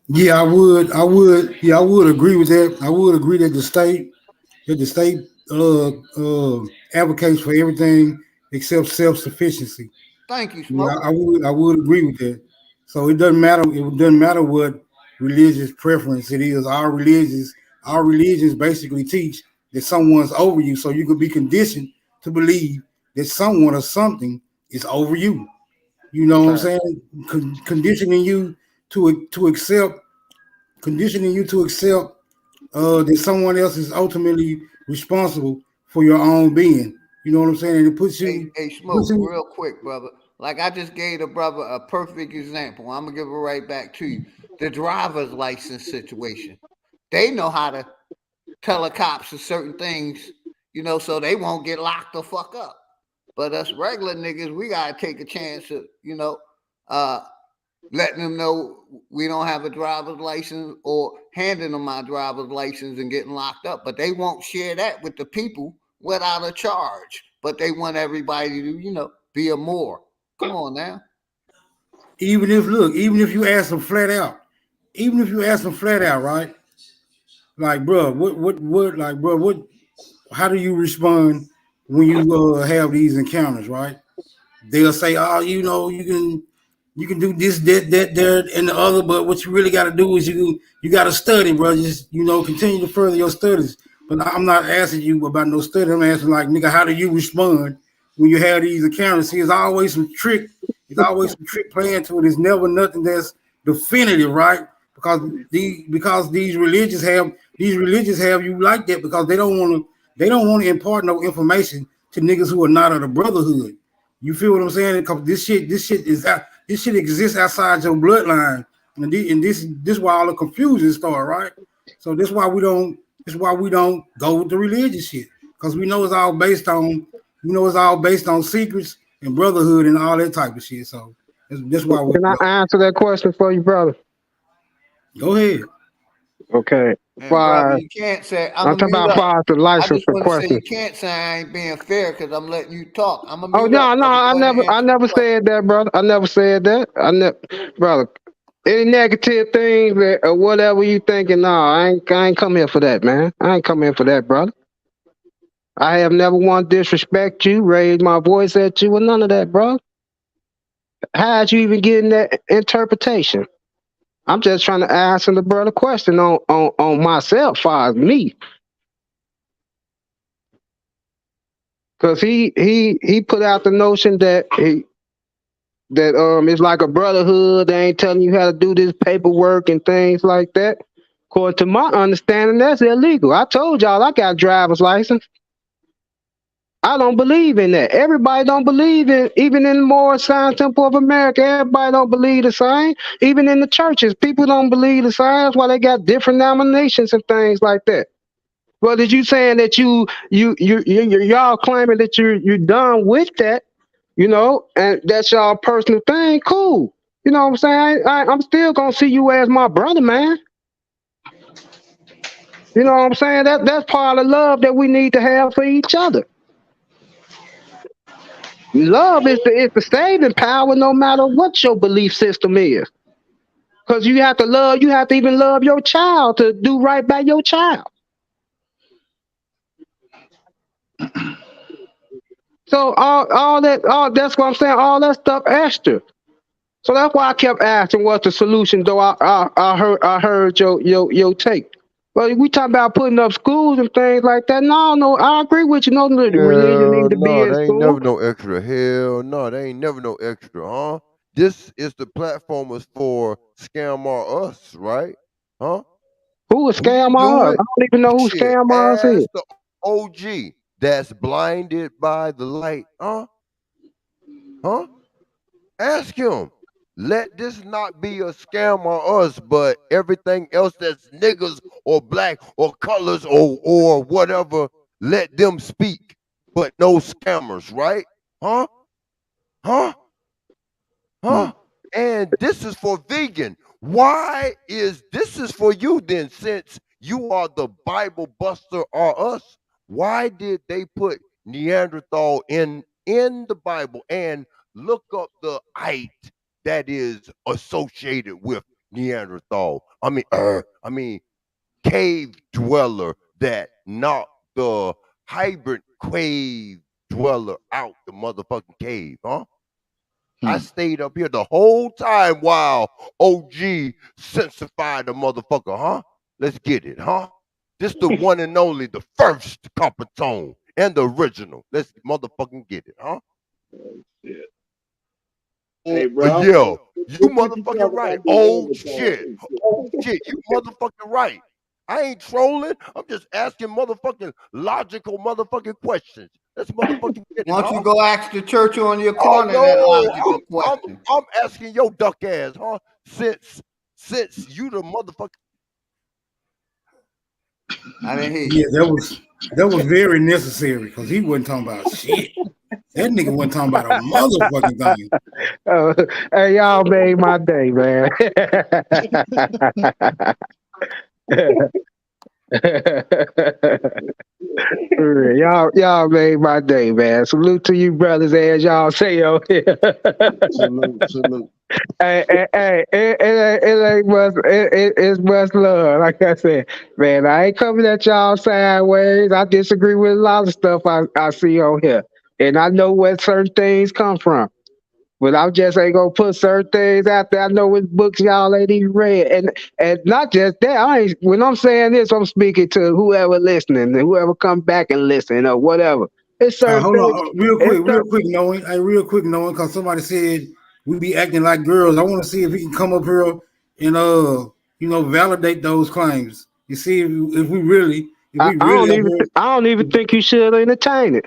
Yeah, I would agree with that. I would agree that the state advocates for everything except self-sufficiency. Thank you, Yeah, Smoke. I would agree with that. So it doesn't matter. It doesn't matter what religious preference it is. Our religions basically teach that someone's over you, so you could be conditioned to believe that someone or something is over you. You know what I'm saying? Conditioning you to accept, that someone else is ultimately responsible for your own being. You know what I'm saying? And it puts you. Hey, Smoke, real quick, brother. Like I just gave the brother a perfect example. I'm gonna give it right back to you. The driver's license situation. They know how to tell the cops certain things, you know, so they won't get locked the fuck up. But us regular niggas, we gotta take a chance of, you know, letting them know we don't have a driver's license or handing them my driver's license and getting locked up. But they won't share that with the people without a charge. But they want everybody to, you know, be a more. Come on now. Even if you ask them flat out, right? Like, bro, what, how do you respond when you have these encounters, right? They'll say, oh, you know, you can do this, that, there, and the other, but what you really got to do is you got to study, bro. Just, you know, continue to further your studies. But I'm not asking you about no study. I'm asking, like, nigga, how do you respond when you have these encounters? See, it's always some trick. It's always some trick playing to it. It's never nothing that's definitive, right? Because these religions have you like that because they don't want to impart no information to niggas who are not of the brotherhood. You feel what I'm saying? Because this shit exists outside your bloodline, and this why all the confusion start, right? So this why we don't go with the religious shit, because we know it's all based on secrets and brotherhood and all that type of shit. So that's why we. Can I answer that question for you, brother? Go ahead. Okay. And brother, you can't say I'm talking mute about up. the I license just for want to say you questions. can't say I ain't being fair because I'm letting you talk. I'm a Oh mute up. no, I never said that, brother. I never said that. Brother. Any negative things or whatever you thinking, no, I ain't come here for that, man. I ain't come here for that, brother. I have never want to disrespect you, raise my voice at you, or none of that, bro. How'd you even get in that interpretation? I'm just trying to answer the brother question on myself, far as me. Cause he put out the notion that it's like a brotherhood. They ain't telling you how to do this paperwork and things like that. According to my understanding, that's illegal. I told y'all I got a driver's license. I don't believe in that. Everybody don't believe in, even in the Moorish Zion Temple of America, everybody don't believe the same. Even in the churches, people don't believe the same. That's why they got different denominations and things like that. Well, did you saying that y'all claiming that you're done with that, you know, and that's y'all personal thing? Cool. You know what I'm saying? I'm still gonna see you as my brother, man. You know what I'm saying? That's part of love that we need to have for each other. Love is the saving power, no matter what your belief system is. Because you have to even love your child to do right by your child. So all that's what I'm saying. All that stuff extra. So that's why I kept asking what's the solution. Though I heard your take. But we talk about putting up schools and things like that. No, I agree with you. No, the religion Hell need to be no, in they ain't school. never no extra. Hell no, they ain't never no extra, huh? This is the platform is for scam or us, right? Huh? Who is We scam do us? it. I don't even know who Shit, scam us is. ask the OG that's blinded by the light, huh? Huh? Ask him. Let this not be a scam or us, but everything else that's niggas or black or colors or whatever, let them speak. But no scammers, right? Huh? Huh? Huh? And this is for vegan. Why is this is for you then, since you are the Bible buster or us? Why did they put Neanderthal in the Bible and look up the height that is associated with Neanderthal? I mean cave dweller that knocked the hybrid cave dweller out the motherfucking cave, huh? I stayed up here the whole time while OG sensified the motherfucker, huh? Let's get it, huh? This the one and only, the first copper tone and the original. Let's motherfucking get it, huh? Hey, bro, Yo, you what you motherfucking talking right. about the Oh Neanderthal shit. and Oh shit, you motherfucking right. I ain't trolling. I'm just asking motherfucking logical motherfucking questions. Let's motherfucking get it, Why don't you huh? go ask the church on your Oh corner that no, logical question? I'm asking your duck ass, huh? Since you the motherfucker. I didn't hear Yeah, you. that was very necessary because he wasn't talking about shit. That nigga wasn't talking about a motherfucking thing. Hey, y'all made my day, man. y'all made my day, man. Salute to you, brothers, as y'all say on here. Salute. It's much love. Like I said, man, I ain't coming at y'all sideways. I disagree with a lot of stuff I see on here, and I know where certain things come from. But I just ain't gonna put certain things out there. I know what books y'all ain't even read, and not just that. When I'm saying this, I'm speaking to whoever listening, and whoever come back and listen or whatever. It's certain Hold things. on, real quick, knowing, because somebody said we be acting like girls. I want to see if we can come up here and validate those claims. You see if we really I ever. don't even think you should entertain it.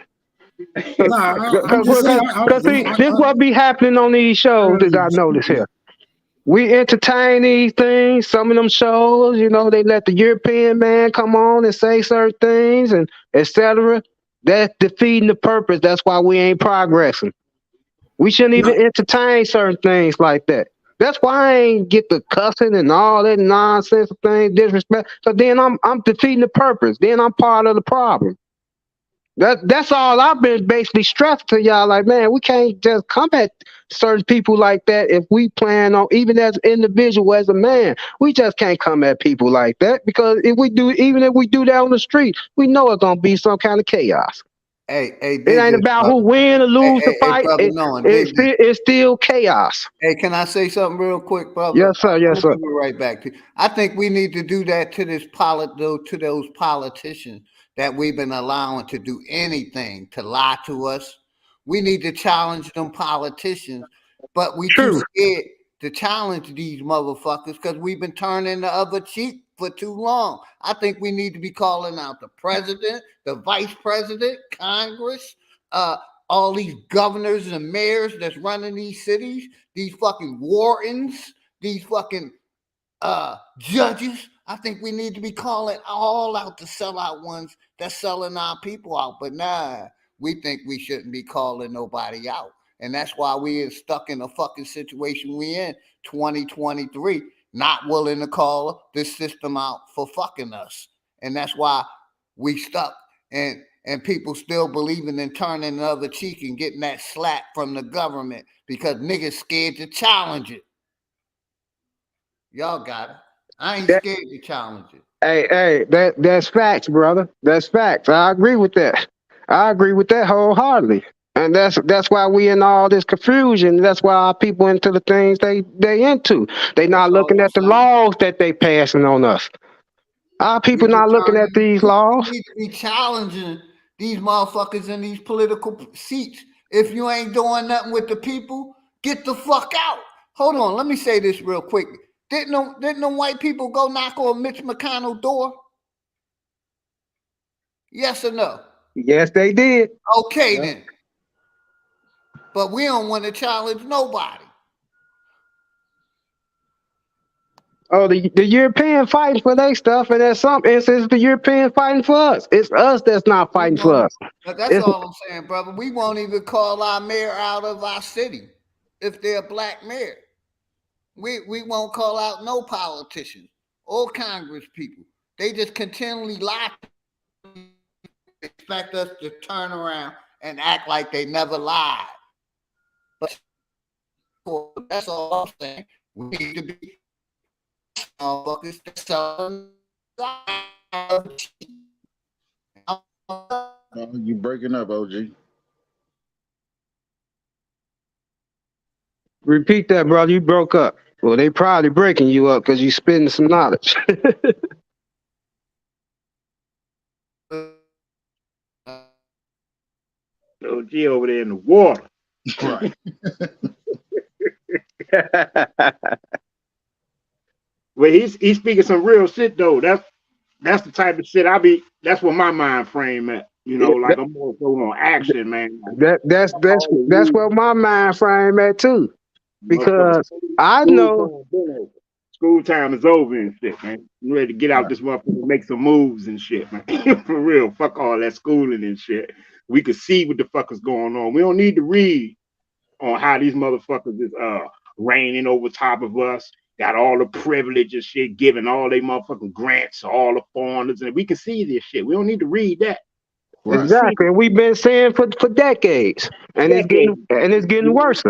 Nah, I'm just saying. Cause see, this what be happening on these shows that I notice here. We entertain these things. Some of them shows, they let the European man come on and say certain things and etc. That's defeating the purpose. That's why we ain't progressing. We shouldn't even entertain certain things like that. That's why I ain't get the cussing and all that nonsense thing, disrespect. So then I'm defeating the purpose. Then I'm part of the problem. That's all I've been basically stressing to y'all. Like, man, we can't just come at certain people like that if we plan on, even as an individual, as a man, we just can't come at people like that because even if we do that on the street, we know it's gonna be some kind of chaos. Hey, It dig ain't this, about brother. who win or lose the Hey, fight. brother, Nolan, dig this. It's still chaos. Hey, can I say something real quick, brother? Yes, sir. I'm Yes, gonna sir. give it right back to you. I think we need to do that to to those politicians that we've been allowing to do anything to lie to us. We need to challenge them politicians, but we too scared to challenge these motherfuckers because we've been turning the other cheek for too long. I think we need to be calling out the president, the vice president, Congress, all these governors and mayors that's running these cities, these fucking wardens, these fucking judges. I think we need to be calling all out the sellout ones that's selling our people out. But nah, we think we shouldn't be calling nobody out. And that's why we are stuck in the fucking situation we in 2023, not willing to call this system out for fucking us. And that's why we stuck. And people still believing in turning the other cheek and getting that slap from the government because niggas scared to challenge it. Y'all got it. I ain't scared to challenge it. Hey, that's facts, brother. That's facts. I agree with that. I agree with that wholeheartedly. And that's why we in all this confusion. That's why our people into the things they into. They not looking at the laws that they passing on us. Our people not looking at these laws. We need to be challenging these motherfuckers in these political seats. If you ain't doing nothing with the people, get the fuck out. Hold on, let me say this real quick. Didn't the white people go knock on Mitch McConnell's door? Yes or no? Yes, they did. Okay, then. But we don't want to challenge nobody. Oh, the European fighting for their stuff, and there's some instances the European fighting for us. It's us that's not fighting for us. That's all I'm saying, brother. We won't even call our mayor out of our city if they're a black mayor. We won't call out no politicians or Congress people. They just continually lie. Expect us to turn around and act like they never lied. But that's all I'm saying. We need to be motherfuckers You breaking up, OG. Repeat that, brother. You broke up. Well, they probably breaking you up because you spitting some knowledge. OG over there in the water. Right. Well, he's speaking some real shit though. That's the type of shit that's what my mind frame at. You know, like I'm more so on action, man. That's where my mind frame at too. Because I know school time is over and shit, man. I'm ready to get out this motherfucker and make some moves and shit, man. For real. Fuck all that schooling and shit. We could see what the fuck is going on. We don't need to read on how these motherfuckers is reigning over top of us. Got all the privilege and shit, giving all they motherfucking grants to all the foreigners, and we can see this shit. We don't need to read that. Exactly. We've been saying for decades. And it's getting worse.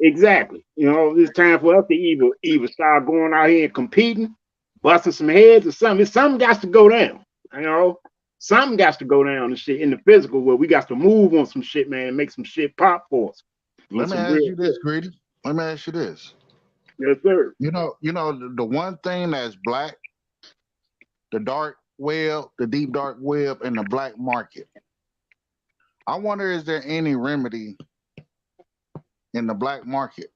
Exactly. You know, it's time for us to either start going out here and competing, busting some heads or something. Something got to go down. You know, something got to go down and shit in the physical where we got to move on some shit, man, and make some shit pop for us. Let me ask you this, Greedy. Let me ask you this. Yes, sir. You know, the one thing that's black, the dark web, the deep dark web, and the black market. I wonder, is there any remedy in the black market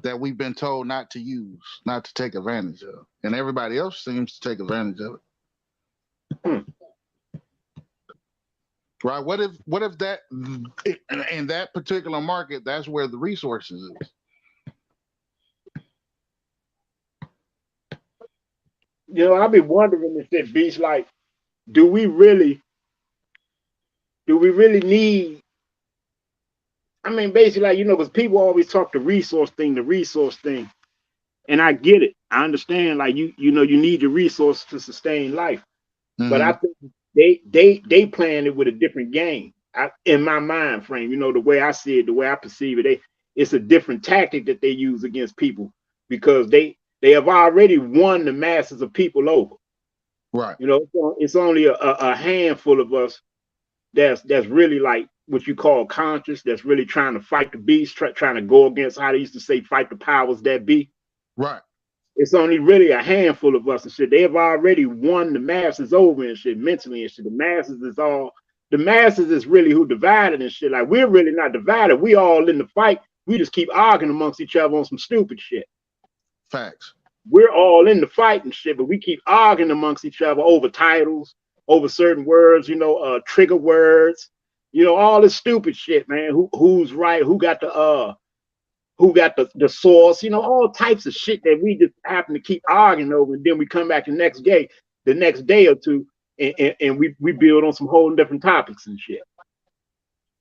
that we've been told not to use, not to take advantage of, and everybody else seems to take advantage of it? Right? What if that in that particular market, that's where the resources is? You know, I've been wondering if that beach, like, do we really need? I mean, basically, like, you know, because people always talk the resource thing, and I get it. I understand, like, you know, you need the resource to sustain life, but I think they playing it with a different game. In my mind frame, you know, the way I see it, the way I perceive it, it's a different tactic that they use against people because they have already won the masses of people over. Right. You know, it's only a handful of us that's really like what you call conscious, that's really trying to fight the beast, trying to go against how they used to say fight the powers that be. Right. It's only really a handful of us and shit. They have already won the masses over and shit, mentally and shit. The masses is really who divided and shit. Like, we're really not divided. We all in the fight. We just keep arguing amongst each other on some stupid shit. Facts. We're all in the fight and shit, but we keep arguing amongst each other over titles, over certain words, you know, trigger words, you know, all this stupid shit, man. Who's right? Who got the source? You know, all types of shit that we just happen to keep arguing over, and then we come back the next day or two, and we build on some whole different topics and shit.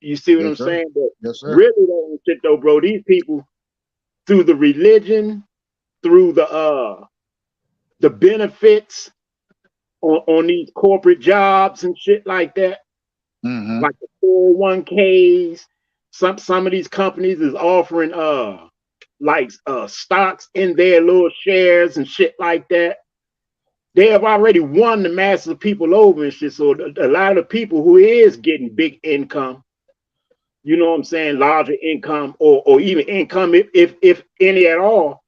You see what I'm saying? But really, though, shit though, bro, these people through the religion, through the benefits on these corporate jobs and shit like that, like the 401ks. Some of these companies is offering stocks in their little shares and shit like that. they have already won the masses of people over and shit. So a lot of the people who is getting big income, you know what I'm saying, larger income or even income, if any at all,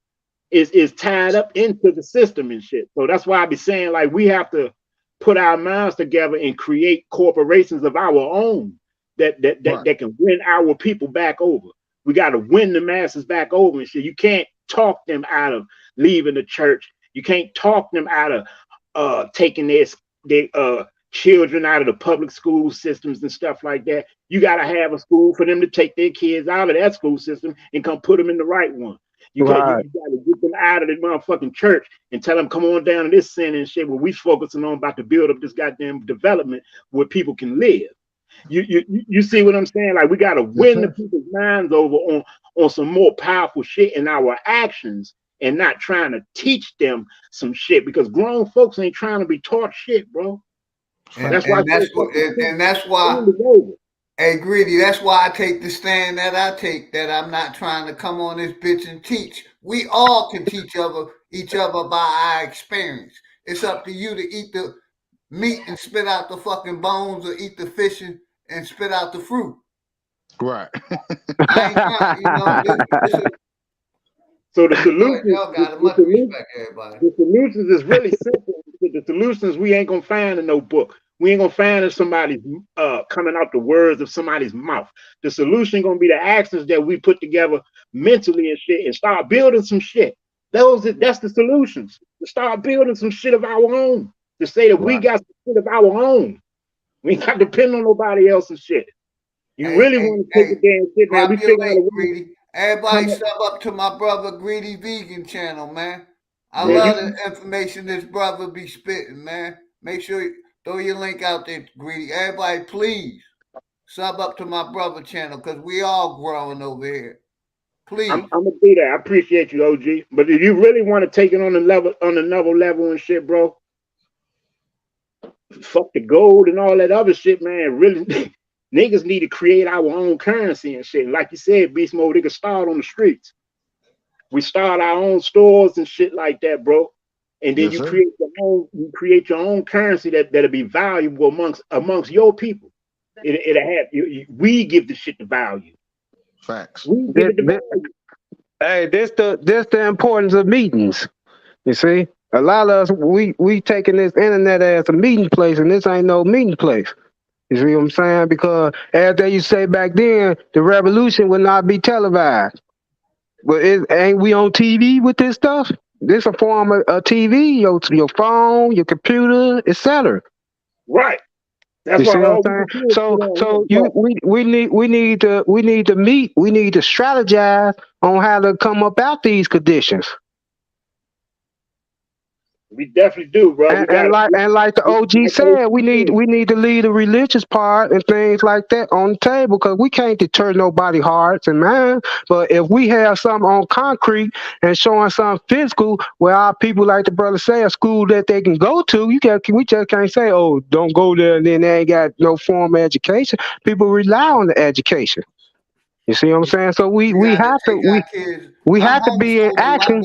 is tied up into the system and shit. So that's why I be saying, like, we have to put our minds together and create corporations of our own that can win our people back over. We got to win the masses back over and shit. You can't talk them out of leaving the church. You can't talk them out of taking their children out of the public school systems and stuff like that. You got to have a school for them to take their kids out of that school system and come put them in the right one. You got to get them out of the motherfucking church and tell them, come on down to this sin and shit where we focusing on about to build up this goddamn development where people can live. You see what I'm saying? Like, we got to win the people's minds over on some more powerful shit in our actions and not trying to teach them some shit, because grown folks ain't trying to be taught shit, bro. That's why. Hey, Greedy, that's why I take the stand that I take, that I'm not trying to come on this bitch and teach. We all can teach each other by our experience. It's up to you to eat the meat and spit out the fucking bones, or eat the fish and spit out the fruit. Right. I ain't trying, so the solution, y'all got much respect, everybody. The solutions is really simple. The solutions we ain't gonna find in no book. We ain't gonna find in somebody's coming out the words of somebody's mouth. The solution gonna be the actions that we put together mentally and shit, and start building some shit. That's the solutions. To start building some shit of our own. To say that we got some shit of our own. We ain't got to depend on nobody else's shit. You really want to take a damn shit, man. We figure out a way. Everybody step up to my brother Greedy Vegan channel, man. I love the information this brother be spitting, man. Make sure you throw your link out there, Greedy. Everybody, please sub up to my brother channel, because we all growing over here. Please. I'm gonna do that. I appreciate you, OG. But if you really want to take it on another level and shit, bro, fuck the gold and all that other shit, man. Really, niggas need to create our own currency and shit. Like you said, Beast Mode, they can start on the streets. We start our own stores and shit like that, bro. And then you create your own currency that'll be valuable amongst your people. It'll have we give the shit the value. Facts. We give it the value. Hey, this the importance of meetings. You see, a lot of us we taking this internet as a meeting place, and this ain't no meeting place. You see what I'm saying? Because as they used to say back then, the revolution would not be televised. But ain't we on TV with this stuff? This a form of TV, your phone, your computer, etc. Right. That's you see what I'm saying? So we need to meet. We need to strategize on how to come about these conditions. We definitely do, bro. And like the OG said, we need to leave the religious part and things like that on the table, because we can't deter nobody's hearts and minds. But if we have something on concrete and showing something physical, where our people, like the brother say, a school that they can go to, we just can't say, oh, don't go there, and then they ain't got no formal education. People rely on the education. You see what I'm saying? So we have to be in action.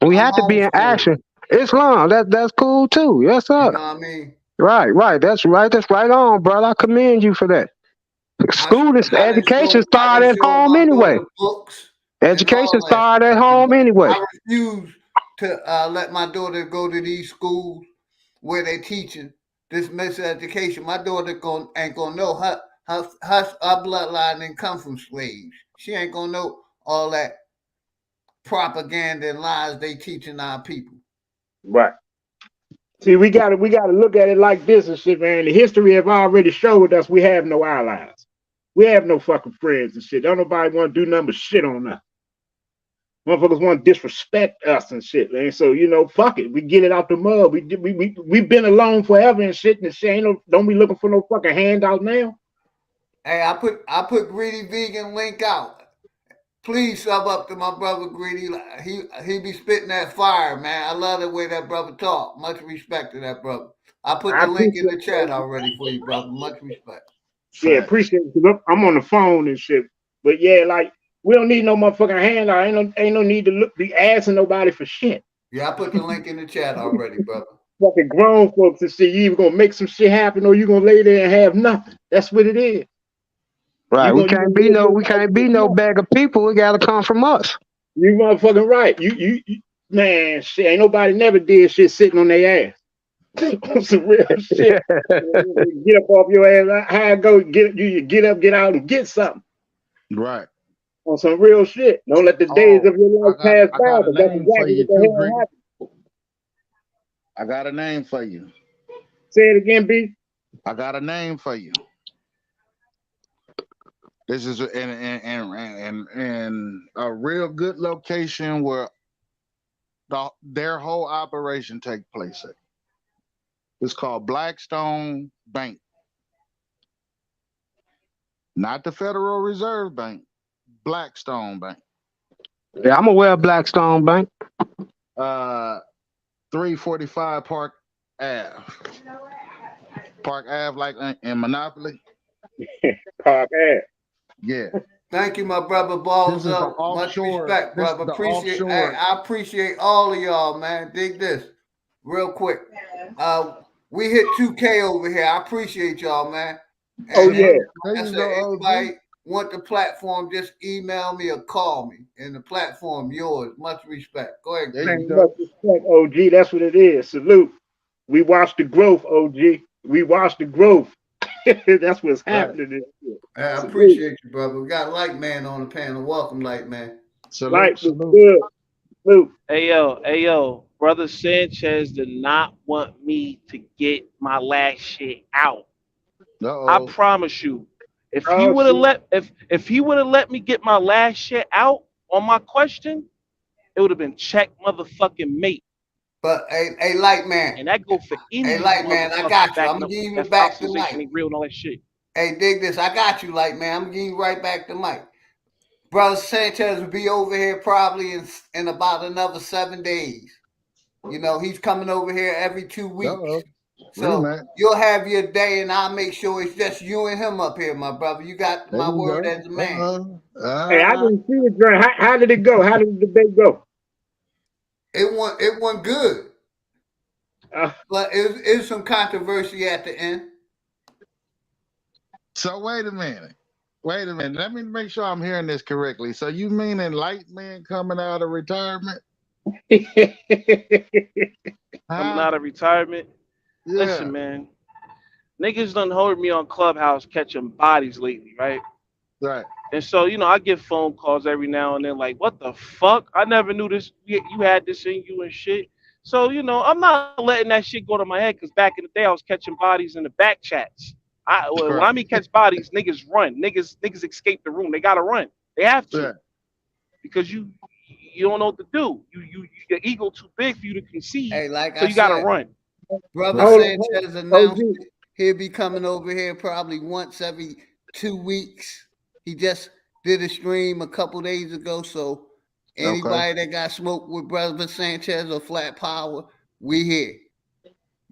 We have to be in action. Islam, that's cool too. Yes, sir. You know what I mean? Right. That's right on, brother. I commend you for that. School is education started at home anyway. Education started at home anyway. I refuse to let my daughter go to these schools where they teaching this miseducation. My daughter ain't gonna know her bloodline didn't come from slaves. She ain't gonna know all that propaganda and lies they teaching our people. Right. See, we gotta look at it like this and shit, man. The history have already showed us we have no allies. We have no fucking friends and shit. Don't nobody want to do nothing but shit on us. Motherfuckers want to disrespect us and shit, man. So, fuck it. We get it out the mud. We've been alone forever and shit, and shit. Don't be looking for no fucking handout now. Hey, I put Greedy Vegan link out. Please sub up to my brother Greedy. He be spitting that fire, man. I love the way that brother talk. Much respect to that brother. I put the link in the chat already for you, brother. Much respect. Yeah, appreciate it. I'm on the phone and shit. But yeah, like, we don't need no motherfucking handout. Ain't no need to be asking nobody for shit. Yeah, I put the link in the chat already, brother. Fucking grown folks and shit. You either gonna make some shit happen or you gonna lay there and have nothing. That's what it is. Right. We can't be no bag of people. It gotta come from us. You motherfucking right. You man, shit. Ain't nobody never did shit sitting on their ass. On some real shit. Get up off your ass. How I go get up, get out, and get something. Right. On some real shit. Don't let the days of your life pass by. But that's exactly what the hell happened. I got a name for you. Say it again, B. I got a name for you. This is in a real good location where their whole operation take place at. It's called Blackstone Bank. Not the Federal Reserve Bank. Blackstone Bank. Yeah, I'm aware of Blackstone Bank. 345 Park Ave. Park Ave, like in Monopoly. Park Ave. Yeah. Thank you, my brother Balls This is up. the Much offshore- respect, this is brother. the Appreciate. offshore. I appreciate all of y'all, man. Dig this, real quick. We hit 2K over here. I appreciate y'all, man. And, Oh yeah. like I said, anybody want the platform? Just email me or call me. And the platform yours. Much respect. Go ahead. Man, much respect, OG. That's what it is. Salute. We watch the growth, OG. We watch the growth. That's what's happening. I appreciate you, brother. We got Light Man on the panel. Welcome, Light Man. Light was good. Salute. Hey yo, brother Sanchez did not want me to get my last shit out. I promise you, if he would have if he would have let me get my last shit out on my question, it would have been check motherfucking mate. But hey, Light Man. And that go for any Hey, Light Man, I got you. I'm gonna give you back the mic. Ain't real and all that shit. Hey, dig this. I got you, Light Man. I'm gonna give you right back the mic. Brother Sanchez will be over here probably in about another 7 days. You know, he's coming over here every 2 weeks. So you'll have your day, and I'll make sure it's just you and him up here, my brother. You got my word as a man. Hey, I didn't see it, Dre. How did it go? How did the debate go? It went good. But it was some controversy at the end. So wait a minute. Let me make sure I'm hearing this correctly. So you mean Enlightenment coming out of retirement? Coming out of retirement. Yeah. Listen, man. Niggas done heard me on Clubhouse catching bodies lately, right? Right. And so, you know, I get phone calls every now and then like, what the fuck? I never knew this. You had this in you and shit. So, you know, I'm not letting that shit go to my head because back in the day, I was catching bodies in the back chats. When I mean catch bodies, niggas run. Niggas escape the room. They gotta run. They have to. Because you don't know what to do. Your ego too big for you to conceive. Hey, like so I you gotta said, run. Brother Sanchez announced he'll be coming over here probably once every 2 weeks. He just did a stream a couple days ago. So anybody that got smoked with Brother Sanchez or Flat Power, we here.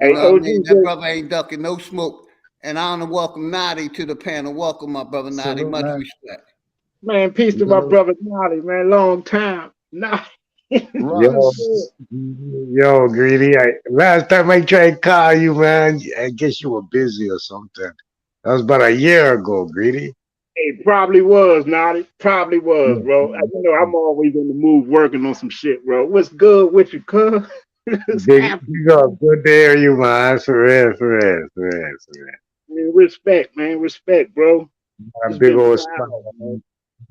You know what I mean? That brother ain't ducking no smoke. And I want to welcome Nadi to the panel. Welcome, my brother Nadi. Much respect. Man, peace to my brother Nadi, man. Long time. Nadi. Yo, Greedy. Last time I tried to call you, man, I guess you were busy or something. That was about a year ago, Greedy. It probably was, Nadi. Probably was, bro. You know, I'm always on the move working on some shit, bro. What's good with you, cuz? Big up. Good to hear you, man. For real. Man, respect, man. Respect, bro. A big old smile.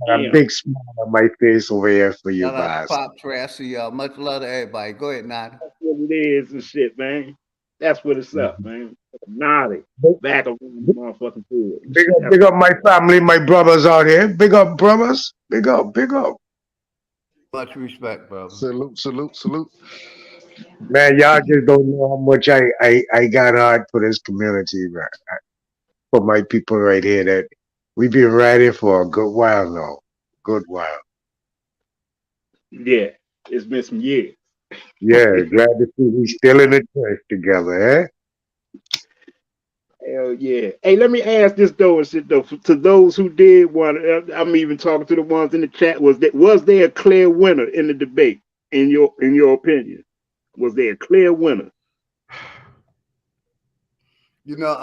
A big smile on my face over here for you, Shout out to guys. Pop Trey. I see y'all. Much love to everybody. Go ahead, Nadi. That's what it is and shit, man. That's what it's up, man. Nadi. Back around the motherfucking field. Big up my family, my brothers out here. Big up, brothers. Big up. Much respect, brother. Salute. Man, y'all just don't know how much I got hard for this community, man. For my people right here that we've been riding for a good while now. Yeah, it's been some years. Yeah, glad to see we still in the church together, eh? Hell yeah. Hey, let me ask this though, and shit though. To those who did want, I'm even talking to the ones in the chat. Was there a clear winner in the debate, in your opinion? Was there a clear winner? You know,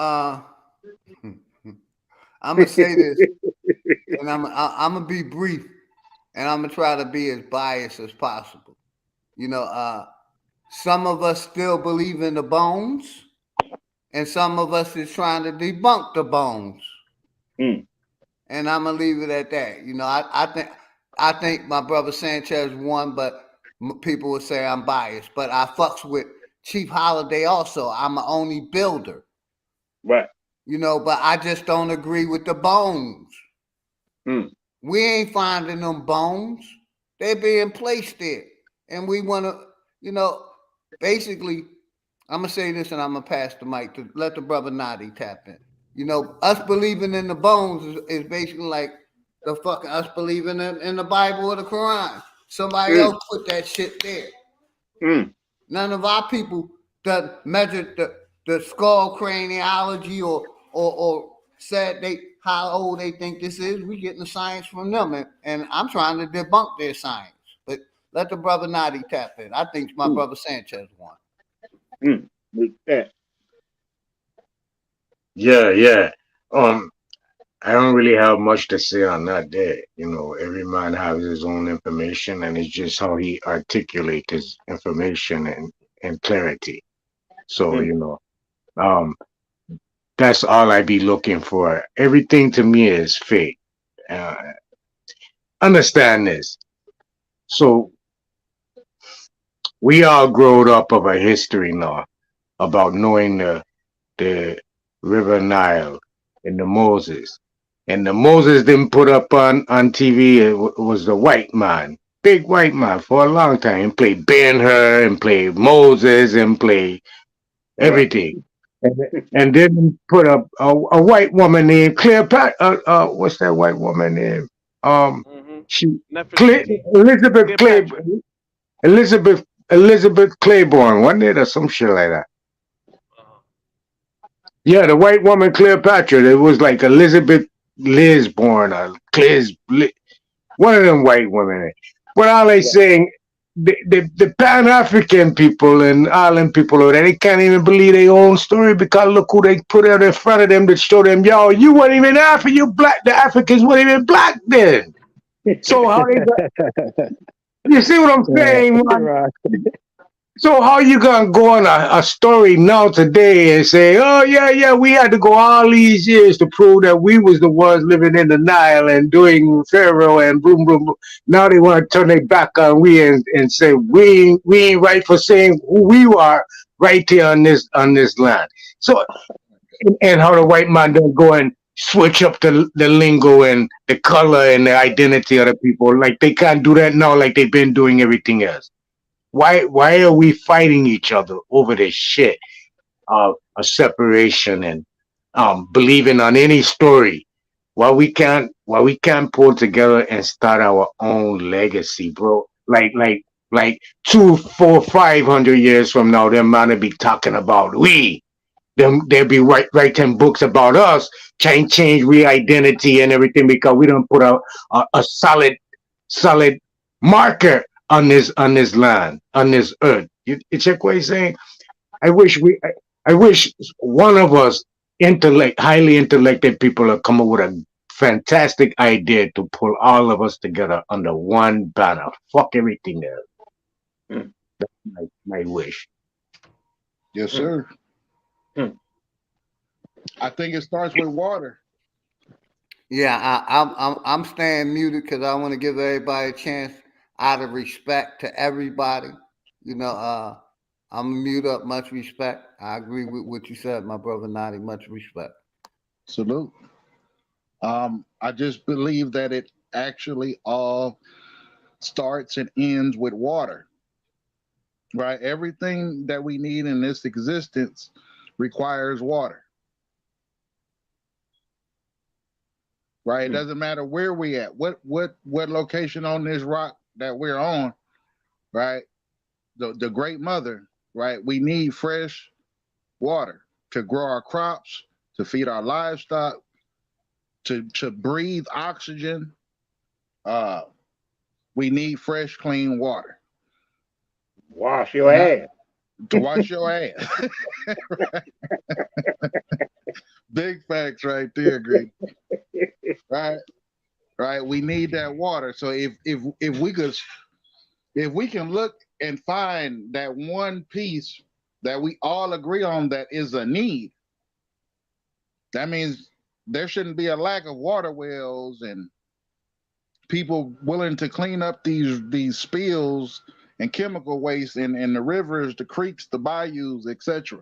I'm gonna say this, and I'm gonna be brief, and I'm gonna try to be as biased as possible. You know, some of us still believe in the bones, and some of us is trying to debunk the bones. And I'm gonna leave it at that. You know, I think my brother Sanchez won, but people would say I'm biased. But I fucks with Chief Holiday also. I'm the only builder. Right. You know, but I just don't agree with the bones. We ain't finding them bones. They're being placed there. And we want to, you know, basically, I'm going to say this and I'm going to pass the mic to let the brother Nadi tap in. You know, us believing in the bones is basically like the fucking us believing in the Bible or the Quran. Somebody else put that shit there. None of our people that measured the skull craniology or said how old they think this is. We getting the science from them, and I'm trying to debunk their science. But let the brother Nadi tap in. I think my brother Sanchez won. Yeah. I don't really have much to say on that day. You know, every man has his own information, and it's just how he articulates his information and clarity. So, you know, that's all I be looking for. Everything to me is fake. Uh, understand this. So we all growed up of a history now about knowing the River Nile and the Moses. And the Moses didn't put up on TV. Was the white man, big white man for a long time. He played Ben-Hur and played Moses and played everything. And then put up a white woman named Cleopatra. What's that white woman name? She Elizabeth Claiborne. Elizabeth Claiborne, wasn't it, or some shit like that? Yeah, the white woman Cleopatra. It was like Elizabeth Lisborn or one of them white women. But all they saying, the Pan African people and all them people over there, they can't even believe their own story because look who they put out in front of them to show them, yo, you weren't even African, you black. The Africans weren't even black then. So how they got, you see what I'm saying? Man? So how you gonna go on a story now today and say, oh yeah, we had to go all these years to prove that we was the ones living in the Nile and doing Pharaoh and boom boom boom. Now they want to turn their back on we and say we ain't right for saying who we are right here on this land. So and how the white man don't go and switch up the lingo and the color and the identity of the people. Like they can't do that now like they've been doing everything else. Why are we fighting each other over this shit of a separation and believing on any story? Why we can't pull together and start our own legacy, bro? Like 2, 4, 500 years from now, them man will be talking about we. They'll be writing books about us, change we identity and everything because we don't put a solid marker on this land, on this earth. You check what he's saying? I wish one of us highly intellectual people have come up with a fantastic idea to pull all of us together under one banner. Fuck everything else. That's my wish. Yes, sir. I think it starts with water. Yeah, I'm staying muted because I want to give everybody a chance out of respect to everybody. You know, I'm mute up. Much respect. I agree with what you said, my brother Nadi. Much respect. Salute. I just believe that it actually all starts and ends with water. Right? Everything that we need in this existence requires water. Right? It doesn't matter where we at, what location on this rock that we're on, right? The great mother, right? We need fresh water to grow our crops, to feed our livestock, to breathe oxygen. We need fresh, clean water. Wash your ass. To wash your ass. Big facts right there, Green. Right, right. We need that water. So if we can look and find that one piece that we all agree on that is a need, that means there shouldn't be a lack of water wells and people willing to clean up these spills and chemical waste in the rivers, the creeks, the bayous, etc.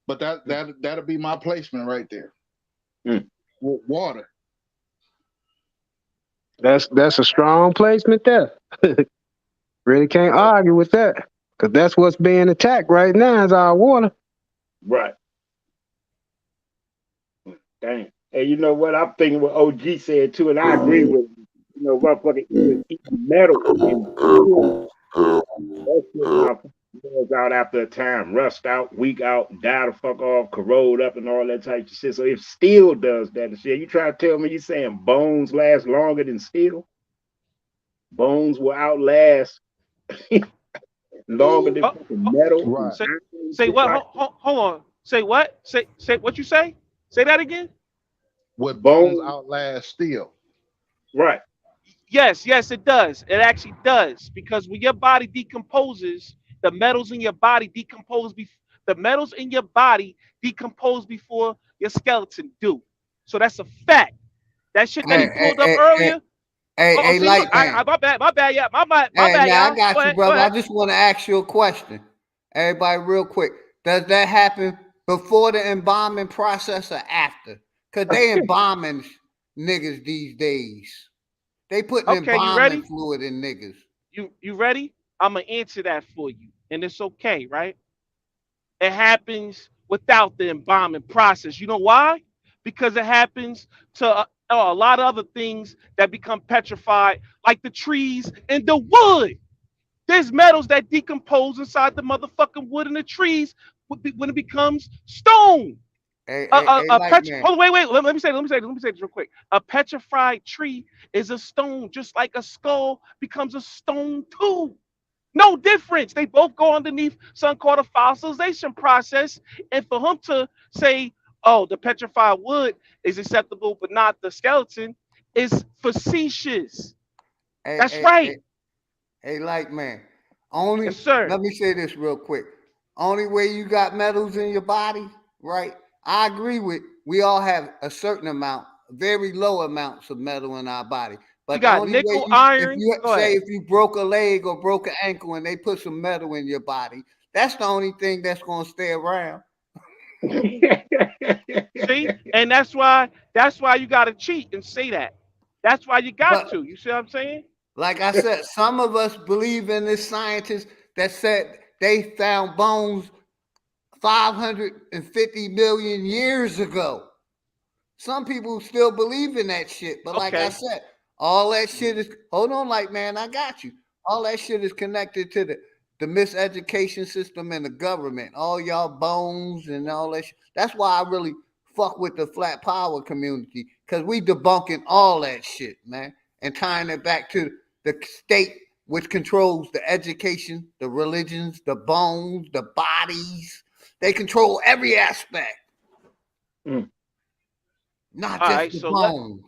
But that'll be my placement right there. Water. That's a strong placement there. Really can't argue with that. Because that's what's being attacked right now is our water. Right. Dang. Hey, you know what? I'm thinking what OG said too, and I agree with him. You know, motherfucker eating metal and steel. That shit motherfucker goes out after a time, rust out, weak out, die the fuck off, corrode up, and all that type of shit. So if steel does that and shit, you trying to tell me you saying bones last longer than steel? Bones will outlast longer than fucking metal. Right. Say what? Hold on. Say what? Say what you say? Say that again. Would bones outlast steel? Right. Yes, it does. It actually does, because when your body decomposes, the metals in your body decompose. The metals in your body decompose before your skeleton do. So that's a fact. That shit that he pulled up earlier. Hey, my bad, yeah, my bad, now y'all. I got you, brother. I just want to ask you a question, everybody, real quick. Does that happen before the embalming process or after? Because they embalming niggas these days. They putting embalming fluid in niggas. You ready? I'm gonna answer that for you, and it's okay, right? It happens without the embalming process. You know why? Because it happens to a lot of other things that become petrified, like the trees and the wood. There's metals that decompose inside the motherfucking wood and the trees when it becomes stone. Hey, Hold on, wait. Let me say this real quick. A petrified tree is a stone, just like a skull becomes a stone too. No difference. They both go underneath something called a fossilization process. And for him to say, oh, the petrified wood is acceptable, but not the skeleton, is facetious. That's right. Hey, like, man. Only, yes, sir. Let me say this real quick. Only way you got metals in your body, right? I agree with, we all have a certain amount, very low amounts of metal in our body. But you got nickel, iron. If you broke a leg or broke an ankle and they put some metal in your body, that's the only thing that's going to stay around. See? And that's why you got to cheat and say that. That's why you got to. You see what I'm saying? Like I said, some of us believe in this scientist that said they found bones 550 million years ago. Some people still believe in that shit. But like I said, all that shit is, hold on, like, man, I got you. All that shit is connected to the miseducation system and the government. All y'all bones and all that shit. That's why I really fuck with the flat power community, because we debunking all that shit, man, and tying it back to the state, which controls the education, the religions, the bones, the bodies. They control every aspect. Not just the bones.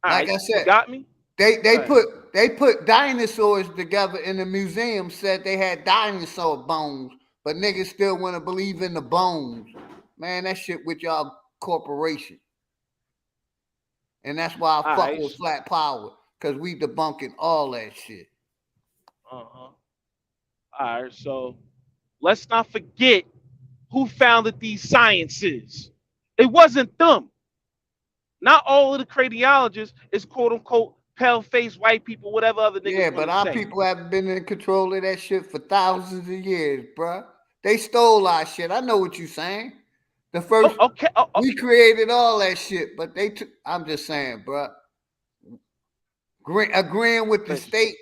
I said, got me. They put dinosaurs together in the museum, said they had dinosaur bones, but niggas still want to believe in the bones. Man, that shit with y'all corporation. And that's why I fuck with flat power, because we debunking all that shit. All right, so let's not forget who founded these sciences. It wasn't them. Not all of the craniologists is quote unquote pale-faced white people, whatever other niggas. Yeah, but our people haven't been in control of that shit for thousands of years, bruh. They stole our shit. I know what you're saying. The first, we created all that shit, but they took. I'm just saying, bruh. Agreeing with the state,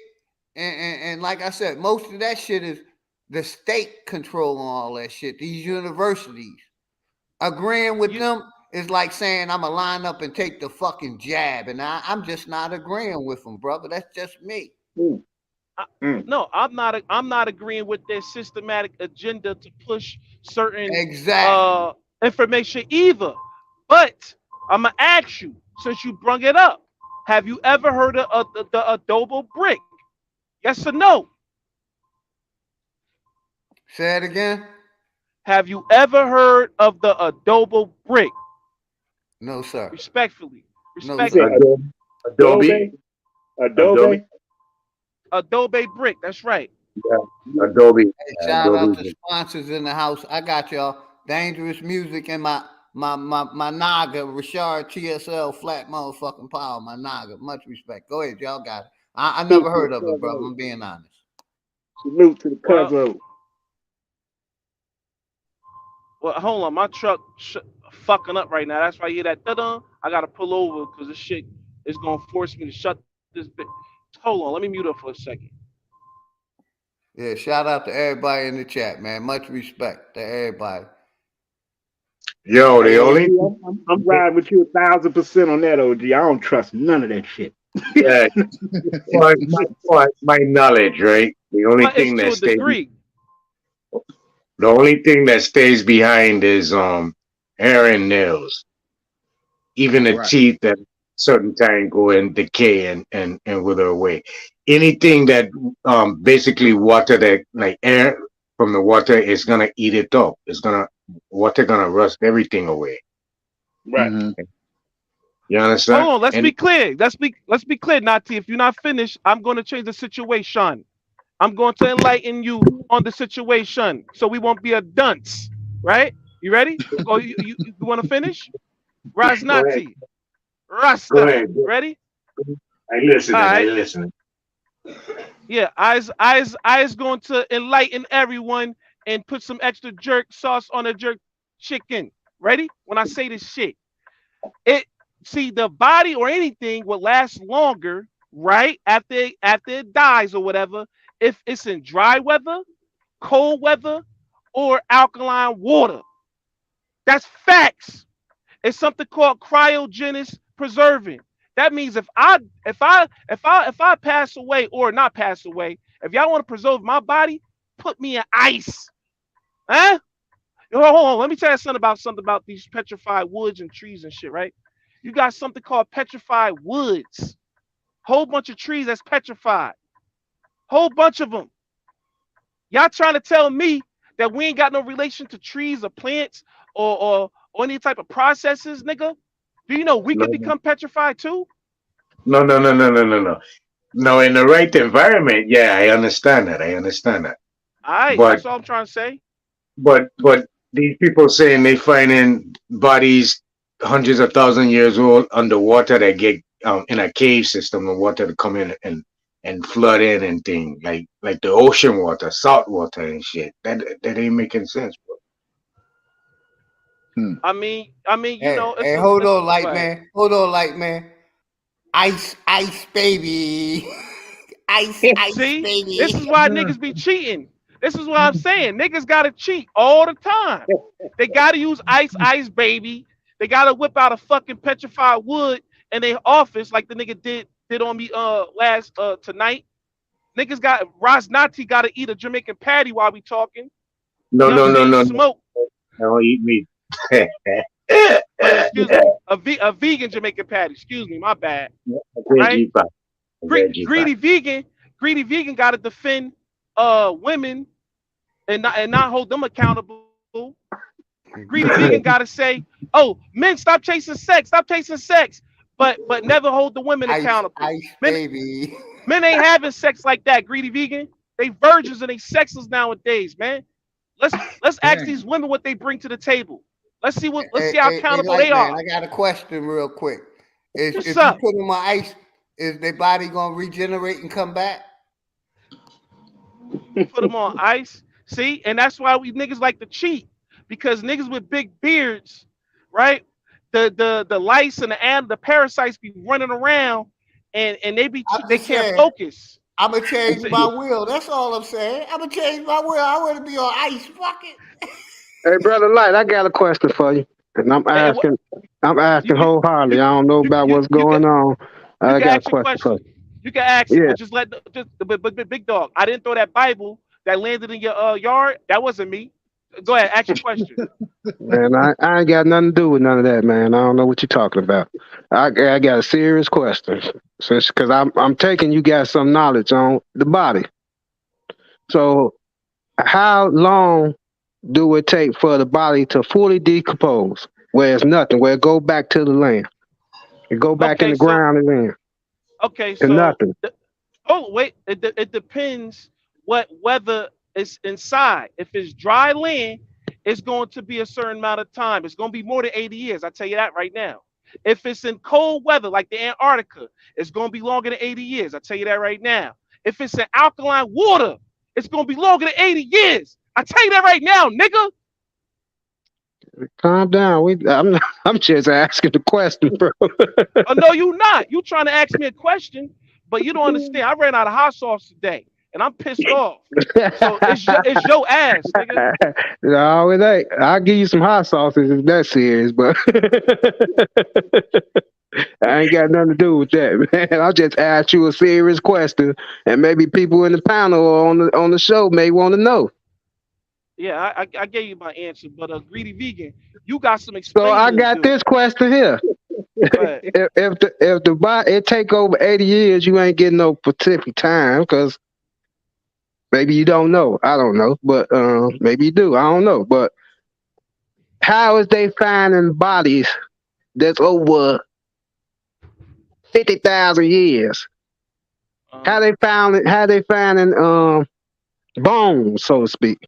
and like I said, most of that shit is the state controlling all that shit. These universities. Agreeing with them is like saying I'm gonna line up and take the fucking jab, and I'm just not agreeing with them, brother. That's just me. No, I'm not agreeing with their systematic agenda to push certain Exactly. information either. But I'm gonna ask you, since you brung it up, have you ever heard of the adobo brick? Yes or no? Say it again. Have you ever heard of the adobo brick? No, sir. Respectfully, No, You said sir. respectfully. Adobe. Adobe. Adobe brick. That's right. Yeah. Adobe. Hey, shout out to Adobe. sponsors in the house. I got y'all. Dangerous Music and my Naga, Rashard TSL, flat motherfucking power, my Naga. Much respect. Go ahead, y'all got it. I never heard of it, brother. I'm being honest. Salute to the cousin. Well, hold on. My truck fucking up right now. That's why you hear that da-dun. I gotta pull over because this shit is gonna force me to shut this bit. Hold on. Let me mute up for a second. Yeah, shout out to everybody in the chat, man. Much respect to everybody. Yo, the only I'm riding with you 1,000% on that, OG. I don't trust none of that shit. yeah, my knowledge, right? The only But it's thing to that a stays degree. the only thing that stays behind is hair and nails. Even the teeth at certain time go and decay and wither away. Anything that basically water that like air from the water is gonna eat it up. Water gonna rust everything away. Right. You understand? Hold on. Let's And be clear. Let's be clear, Nati. If you're not finished, I'm going to change the situation. I'm going to enlighten you on the situation so we won't be a dunce. Right? You ready? Oh, you want to finish? go ahead. Raznati. Go Rasta. ahead. Ready? I listening. All I right. listening. Yeah, I's going to enlighten everyone and put some extra jerk sauce on a jerk chicken. Ready? When I say this shit, the body or anything will last longer, right? After it dies or whatever, if it's in dry weather, cold weather, or alkaline water. That's facts. It's something called cryogenics preserving. That means if I pass away or not pass away, if y'all want to preserve my body, put me in ice. Huh? Hold on. Let me tell you something about these petrified woods and trees and shit, right? You got something called petrified woods. Whole bunch of trees that's petrified. Whole bunch of them. Y'all trying to tell me that we ain't got no relation to trees or plants or any type of processes, nigga? Do you know we No, could become petrified too? no. No, in the right environment, yeah, I understand that. All right, But that's all I'm trying to say. but these people saying they finding bodies hundreds of thousand years old underwater that get in a cave system of water to come in and flood in and thing like the ocean water, salt water and shit. That ain't making sense, bro. I mean, you Hey, know, hey, hold on, light man. Hold on, light man. Ice, baby. ice, See, this baby. is why niggas be cheating. This is what I'm saying. Niggas gotta cheat all the time. They gotta use ice, baby. They gotta whip out a fucking petrified wood in their office like the nigga did on me last tonight. Niggas got Raznati gotta eat a Jamaican patty while we talking. No, You know what I'm saying? no. Smoke. Don't eat meat. Excuse me. A vegan Jamaican patty. Excuse me, my bad. Right? Greedy vegan gotta defend women and not hold them accountable. Greedy vegan gotta say, "Oh, men, stop chasing sex, but never hold the women accountable. Ice, baby. Men ain't having sex like that. Greedy vegan, they virgins and they sexless nowadays, man. Let's ask these women what they bring to the table. Let's see how accountable they are. I got a question real quick. If you up? put them on ice, is their body gonna regenerate and come back? Put them on ice. See, and that's why we niggas like to cheat, because niggas with big beards, right? The lice and the parasites be running around, and they can't focus. I'm gonna change my will. That's all I'm saying. I'm gonna change my will. I want to be on ice. Fuck it. Hey, brother Light, I got a question for you, and I'm asking wholeheartedly. I don't know about what's going on. I got a question for you. You can ask him, Yeah. but just but big dog. I didn't throw that Bible that landed in your yard. That wasn't me. Go ahead, ask your question. Man, I ain't got nothing to do with none of that, man. I don't know what you're talking about. I got a serious question. Because I'm taking you got some knowledge on the body. So how long do it take for the body to fully decompose? Where it's nothing, where it go back to the land. It go back in Okay, the so ground and then okay, to so nothing. oh wait, it depends what weather is inside. If it's dry land, it's going to be a certain amount of time. It's going to be more than 80 years. I tell you that right now. If it's in cold weather like the Antarctica, it's going to be longer than 80 years. I tell you that right now. If it's in alkaline water, it's going to be longer than 80 years. I tell you that right now, nigga. Calm down. I'm just asking the question, bro. Oh no, you not. You trying to ask me a question, but you don't understand. I ran out of hot sauce today, and I'm pissed off. So it's your ass, nigga. No, it ain't. I'll give you some hot sauces if that's serious, but I ain't got nothing to do with that, man. I just asked you a serious question, and maybe people in the panel or on the show may want to know. Yeah, I gave you my answer, but greedy vegan, you got some So I explaining to got do. this question here. But if the body it take over 80 years, you ain't getting no specific time because maybe you don't know. I don't know, but maybe you do. I don't know. But how is they finding bodies that's over 50,000 years? How they found it? How they finding bones, so to speak?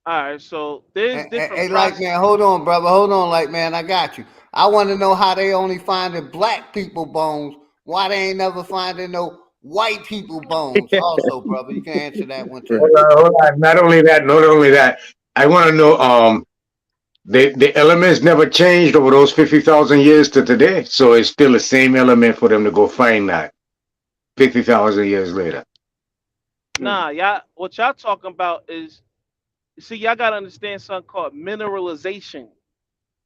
all right, so there's different Hey, like processes. man, hold on, brother. Hold on, like man, I got you. I want to know how they only finding black people bones. Why they ain't never finding no white people bones? Also, brother, you can answer that one too. Hold on. Not only that, not only that. I want to know. The elements never changed over those 50,000 years to today, so it's still the same element for them to go find that 50,000 years later. Nah, y'all, what y'all talking about is, see, y'all gotta understand something called mineralization.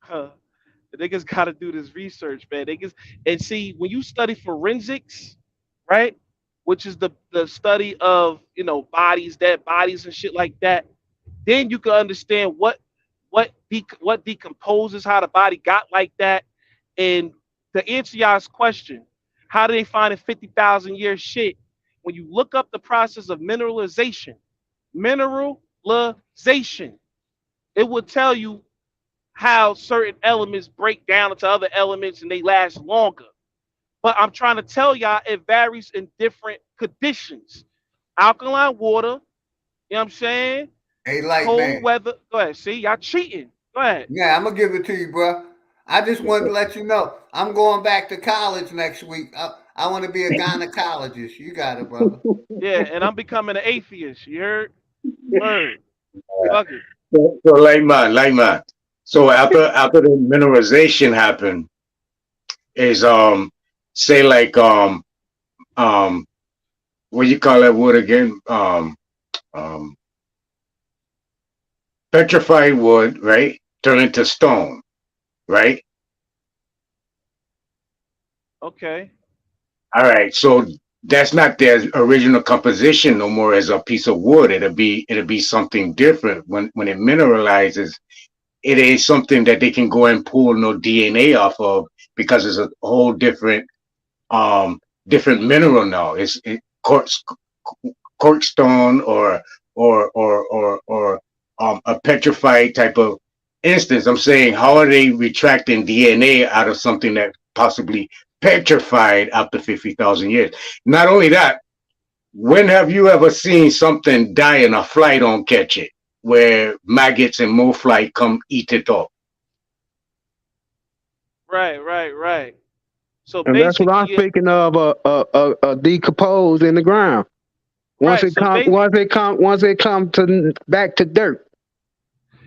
Huh. The niggas gotta do this research, man. Niggas, and see, when you study forensics, right, which is the study of bodies, dead bodies, and shit like that, then you can understand what decomposes, how the body got like that, and to answer y'all's question, how do they find a 50,000 year shit? When you look up the process of mineralization, it will tell you how certain elements break down into other elements and they last longer. But I'm trying to tell y'all it varies in different conditions. Alkaline water, you know what I'm saying? Hey, like Cold man. weather. Go ahead. See, y'all cheating. Go ahead. Yeah, I'm gonna give it to you, bro. I just wanted to let you know I'm going back to college next week. I want to be a gynecologist. You got it, brother. Yeah, and I'm becoming an atheist. You heard? Word. Fuck it. So like man. So after the mineralization happened, is say like what you call that wood again? Um Petrified wood, right? Turn into stone, right? Okay. All right. So that's not their original composition no more as a piece of wood. It'll be something different when it mineralizes. It is something that they can go and pull no DNA off of because it's a whole um different mineral now. It's quartz corkstone or a petrified type of instance. I'm saying, how are they retracting DNA out of something that possibly petrified after 50,000 years? Not only that, when have you ever seen something die and a fly don't catch it, where maggots and mofly come eat it up? Right. So And that's what I'm basically, speaking of. A decompose in the ground. Once right. it So come, once it come to back to dirt.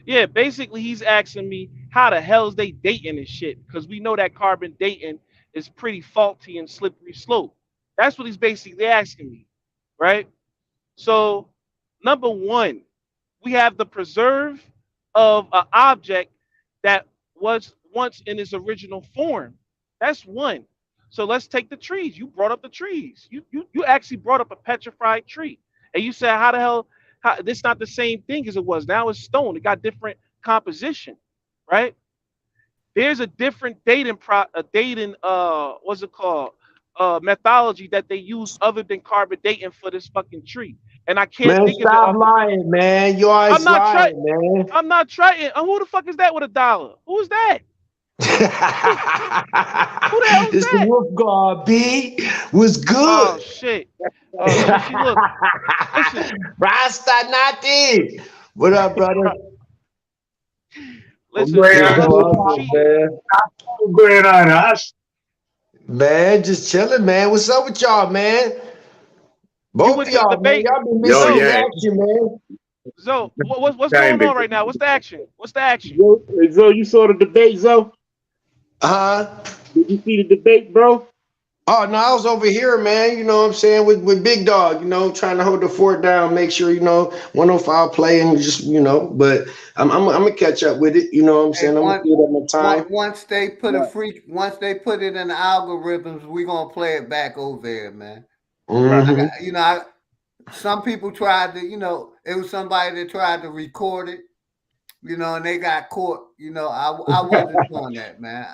yeah, basically he's asking me how the hell is they dating this shit? Because we know that carbon dating is pretty faulty and slippery slope. That's what he's basically asking me, right? So number one, we have the preserve of an object that was once in its original form. That's one. So let's take the trees. You brought up the trees. You actually brought up a petrified tree, and you said, how the hell? How this not the same thing as it was? Now it's stone. It got different composition, right? There's a different dating what's it called, methodology that they use other than carbon dating for this fucking tree, and I can't Man, think of it stop off the. lying, man. You I'm always not trying. lying, man. I'm not trying. Who the fuck is that with $1? Who's that? Who the hell is It's the that? wolf guard, B. Was Oh good. shit. Oh shit. See, look. Listen. Rasta Nati. What up, brother? Listen, What's man. going on, us? Man, just chilling, man. What's up with y'all, man? Both went of to the y'all, man. debate. Y'all been Yo, missing the yeah. action, man. So, what's Time, going on baby. right now? What's the action? What's the action? Zo, you saw the debate, Zo? Did you see the debate, bro? Oh, no, I was over here, man. You know what I'm saying? With Big Dog, you know, trying to hold the fort down, make sure, you know, 105 play and just, you know, but I'm gonna catch up with it. You know what I'm saying? I'm gonna do it at my time. Once they put once they put it in the algorithms, we gonna play it back over there, man. Mhm. Some people tried to, it was somebody that tried to record it, and they got caught. I wasn't doing that, man.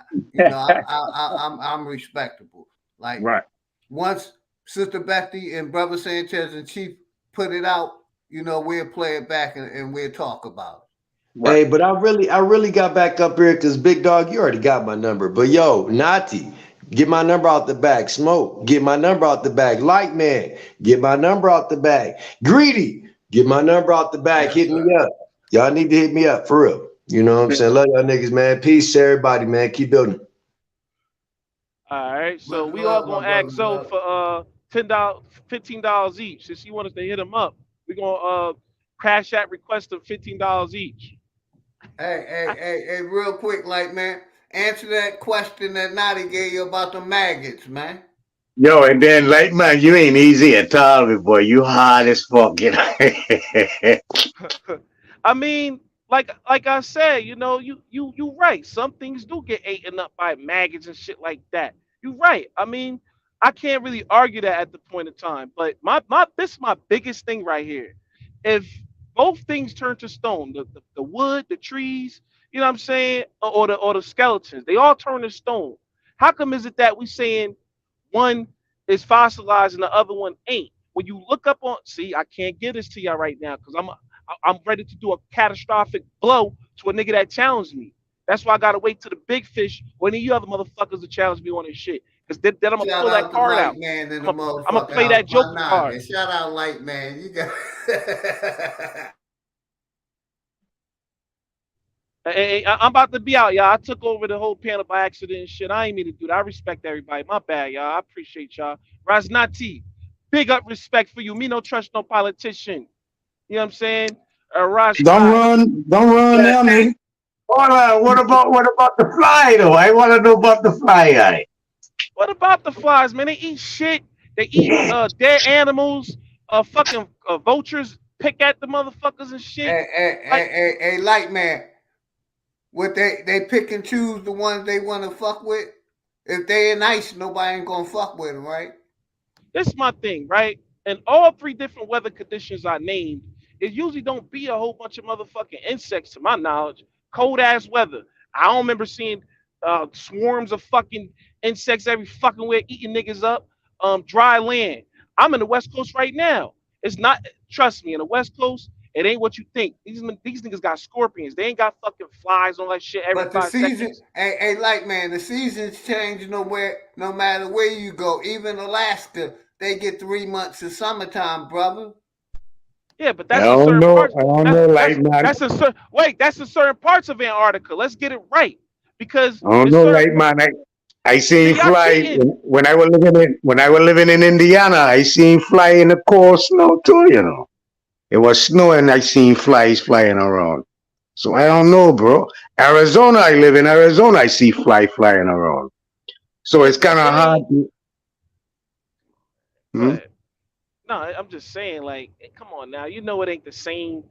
I'm respectable. Like once Sister Bethy and Brother Sanchez and Chief put it out, we'll play it back and we'll talk about it. Hey, but I really got back up here because Big Dog, you already got my number. But yo, Nati, get my number out the bag. Smoke, get my number out the bag. Light Man, get my number out the bag. Greedy, get my number out the bag. Hit me up. Y'all need to hit me up for real. You know what I'm saying? Love y'all niggas, man. Peace to everybody, man. Keep building. All right, so Much we all love, my gonna ask brother. Zoe for $10, $15 each. Since he want us to hit him up, we gonna crash that request of $15 each. Hey, real quick, like, man, answer that question that Nadi gave you about the maggots, man. Yo, and then, like, man, you ain't easy at all, boy. You hard as fuck, you know? I mean, like I said, you right. Some things do get eaten up by maggots and shit like that. You right. I mean, I can't really argue that at the point in time. But my this is my biggest thing right here. If both things turn to stone, the wood, the trees, you know what I'm saying, or the skeletons, they all turn to stone. How come is it that we saying one is fossilized and the other one ain't? When you look up on, see, I can't give this to y'all right now because I'm ready to do a catastrophic blow to a nigga that challenged me. That's why I gotta wait till the big fish or any of you other motherfuckers to challenge me on this shit. Because then I'm gonna Shout pull that out to card Light out. Man in the I'm gonna motherfucker play house, that my Joker card. noggin. Shout out Light Man. You got Hey, I'm about to be out, y'all. I took over the whole panel by accident and shit. I ain't mean to do that. I respect everybody. My bad, y'all. I appreciate y'all. Raznati, big up respect for you. Me no trust no politician. You know what I'm saying? Raj Khan. Don't run Yeah, now, hey, nigga. hold on. What about the fly, though? I want to know about the fly guy. What about the flies, man? They eat shit. They eat dead animals. Fucking vultures pick at the motherfuckers and shit. Like, hey, Light Man. What they pick and choose the ones they want to fuck with. If they ain't nice, nobody ain't gonna fuck with them, right? this is my thing, right? And all three different weather conditions I named, it usually don't be a whole bunch of motherfucking insects to my knowledge. Cold ass weather. I don't remember seeing swarms of fucking insects every fucking where eating niggas up. Dry land. I'm in the West Coast right now. It's not. Trust me, in the West Coast, it ain't what you think. These niggas got scorpions. They ain't got fucking flies on that shit every But the 5 seconds. season, hey, Light Man, the seasons change no matter where you go. Even Alaska, they get 3 months of summertime, brother. Yeah, but I that's in don't certain know. parts. I don't know, like, man. That's in certain parts of Antarctica. Let's get it right, because I don't it's know, certain. like, man. I Man, seen y'all fly cheating. when I was living in Indiana. I seen fly in the cold snow too. You know, it was snowing. I seen flies flying around. So I don't know, bro. Arizona, I live in Arizona. I see flying around. So Yeah, it's but kind of it hard. ain't. Go Hmm? ahead. No, I'm just saying, like, come on now. You know it ain't the same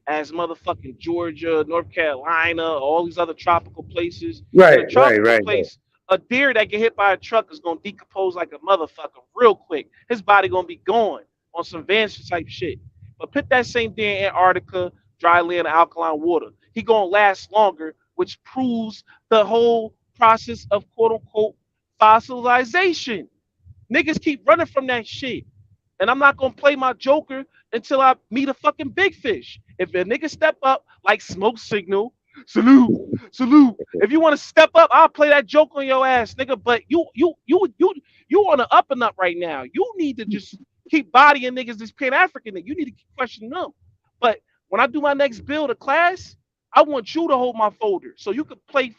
as motherfucking Georgia, North Carolina, all these other tropical places. In Right, a right, tropical right, right. place, A deer that get hit by a truck is gonna decompose like a motherfucker real quick. His body gonna be gone on some Vance type shit. But put that same deer in Antarctica, dry land, alkaline water. He gonna last longer, which proves the whole process of quote unquote fossilization. Niggas keep running from that shit. And I'm not gonna play my Joker until I meet a fucking big fish. If a nigga step up like smoke signal, salute, salute. If you want to step up, I'll play that joke on your ass, nigga. But you on the up and up right now. You need to just keep bodying niggas this Pan African nigga. You need to keep questioning them. But when I do my next build of class, I want you to hold my folder so you could play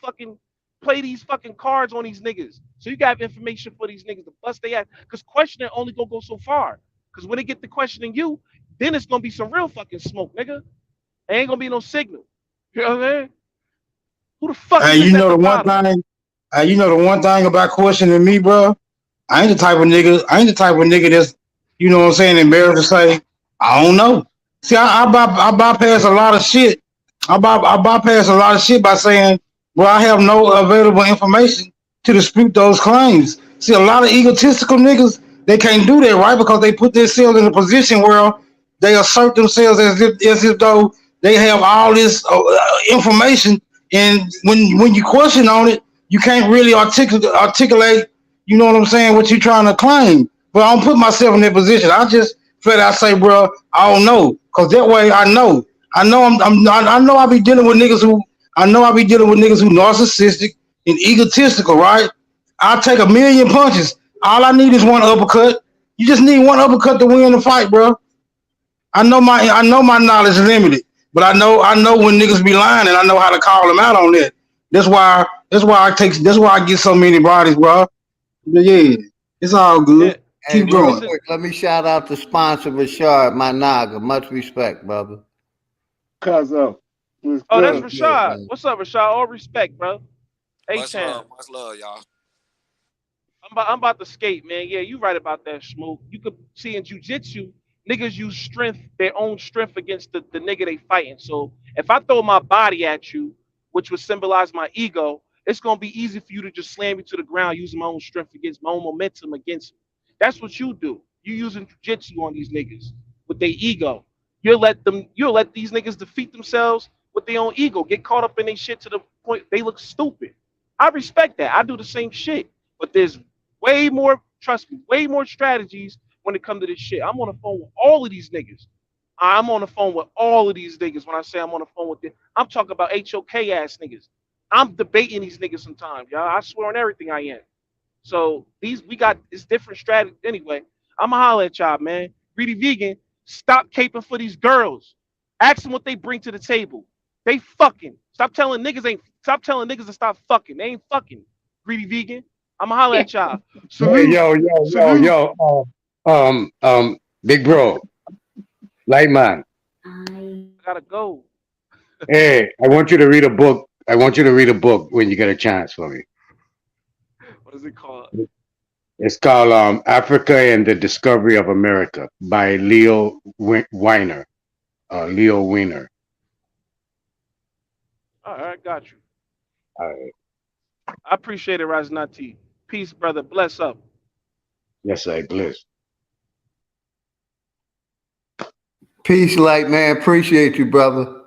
these fucking cards on these niggas. So you got information for these niggas to bust their ass. Because questioning only gonna go so far. Because when they get to questioning you, then it's gonna be some real fucking smoke, nigga. There ain't gonna be no signal. You know what I mean? Who the fuck Hey, is you this at know the the one bottom? thing. You know the one thing about questioning me, bro. I ain't the type of nigga. I ain't the type of nigga that's, you know what I'm saying, embarrassed to say I don't know. See, I bypass a lot of shit. I bypass a lot of shit by saying, well, I have no available information to dispute those claims. See, a lot of egotistical niggas, they can't do that, right? Because they put themselves in a position where they assert themselves as if though they have all this information, and when you question on it, you can't really articulate. You know what I'm saying? What you trying to claim? But I don't put myself in that position. I just flat out say, bro, I don't know, cause that way I know. I know I be dealing with niggas who narcissistic and egotistical, right? I'll take a million punches. All I need is one uppercut. You just need one uppercut to win the fight, bro. I know my knowledge is limited, but I know when niggas be lying, and I know how to call them out on that. That's why I get so many bodies, bro. But yeah, it's all good. Hey, Keep real going. quick, let me shout out the sponsor, Rashard, my Naga. Much respect, brother. Cuz what's Oh, that's good? Rashad. What's up, Rashad? All respect, bro. A-Town. Much love, y'all. I'm about to skate, man. Yeah, you right about that, Smoke. You could see in jujitsu, niggas use strength, their own strength against the nigga they fighting. So if I throw my body at you, which would symbolize my ego, it's gonna be easy for you to just slam me to the ground using my own strength against my own momentum against me. That's what you do. You using jujitsu on these niggas with their ego. You'll let these niggas defeat themselves with their own ego, get caught up in their shit to the point they look stupid. I respect that. I do the same shit. But there's way more, trust me, way more strategies when it comes to this shit. I'm on the phone with all of these niggas. I'm on the phone with all of these niggas. When I say I'm on the phone with them, I'm talking about HOK ass niggas. I'm debating these niggas sometimes, y'all. I swear on everything I am. So we got this different strategy. Anyway, I'ma holler at y'all, man. Greedy vegan, stop caping for these girls. Ask them what they bring to the table. They fucking. Stop telling niggas to stop fucking. They ain't fucking. Greedy vegan. I'ma holler at y'all. Hey, Salute. Salute. big bro, light man. I gotta go. Hey, I want you to read a book. I want you to read a book when you get a chance for me. What is it called? It's called Africa and the Discovery of America by Leo Weiner. Leo Weiner. All right, got you. All right. I appreciate it, Raznati. Peace, brother. Bless up. Yes, I bliss. Peace, light man. Appreciate you, brother.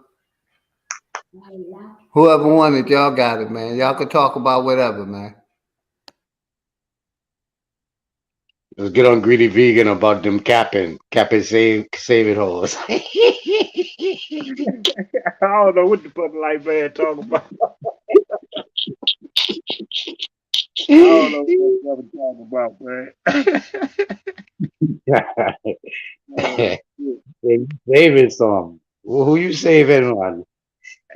Whoever wanted, y'all got it, man. Y'all can talk about whatever, man. Let's get on greedy vegan about them capping save it holes. I don't know what the fucking light man talking about. I don't know what the talking about, man. Saving some. Who you saving on?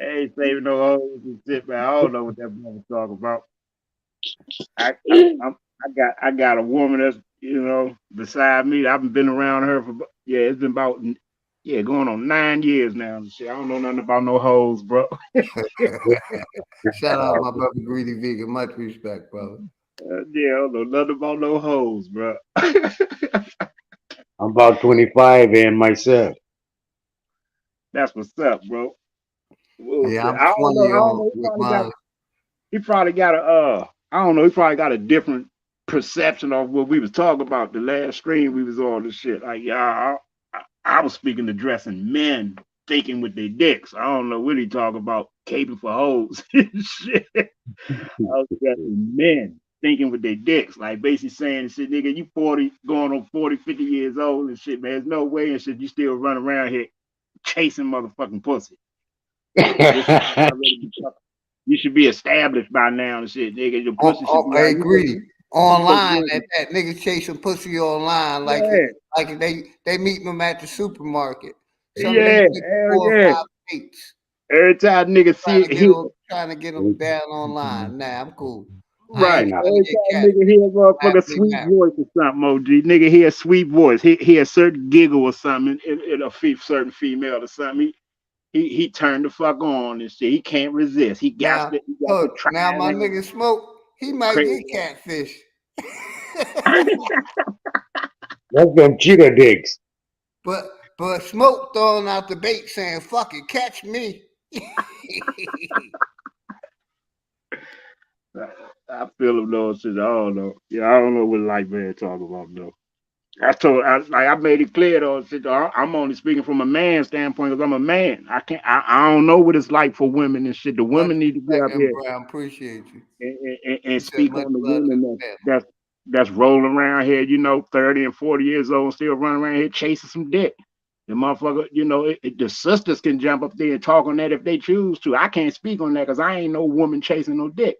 I ain't saving no hoes and shit, man. I don't know what that brother talking about. I got a woman that's beside me. I've been around her for it's been about going on 9 years now and shit. I don't know nothing about no hoes, bro. Shout out my brother Greedy Vegan. Much respect, brother. I don't know nothing about no hoes, bro. I'm about 25 and myself. That's what's up, bro. Yeah, I'm I don't 20 know. with mine. He probably got a I don't know. He probably got a different perception of what we was talking about the last stream we was on and shit. Like, yeah, I was speaking to dressing men thinking with their dicks. I don't know what he talking about, caping for hoes and shit. I was dressing men thinking with their dicks, like basically saying shit, nigga, you 40, going on 40, 50 years old and shit, man. There's no way and shit you still run around here chasing motherfucking pussy. You should be established by now and shit, nigga. Your pussy should be. I agree. Online, that niggas chasing pussy online, like they meet them at the supermarket. Some of them 4 or 5 dates. Every time niggas see it, trying to get them down online. Nah, I'm cool. Right. Every time nigga hear a motherfucker sweet voice or something, OG. Nigga hear a sweet voice. He hear a certain giggle or something in a certain female or something. He turned the fuck on and shit. He can't resist. He got to try. Now my nigga Smoke, he might get catfish. That's them cheetah dicks. But Smoke throwing out the bait saying, fuck it, catch me. I feel him though, shit. I don't know. Yeah, I don't know what light man talking about though. I made it clear though. Shit, I'm only speaking from a man's standpoint because I'm a man. I don't know what it's like for women and shit. The women need to get up here. Brown, appreciate you. And speak on the women that's rolling around here, 30 and 40 years old, still running around here chasing some dick. The motherfucker, the sisters can jump up there and talk on that if they choose to. I can't speak on that because I ain't no woman chasing no dick.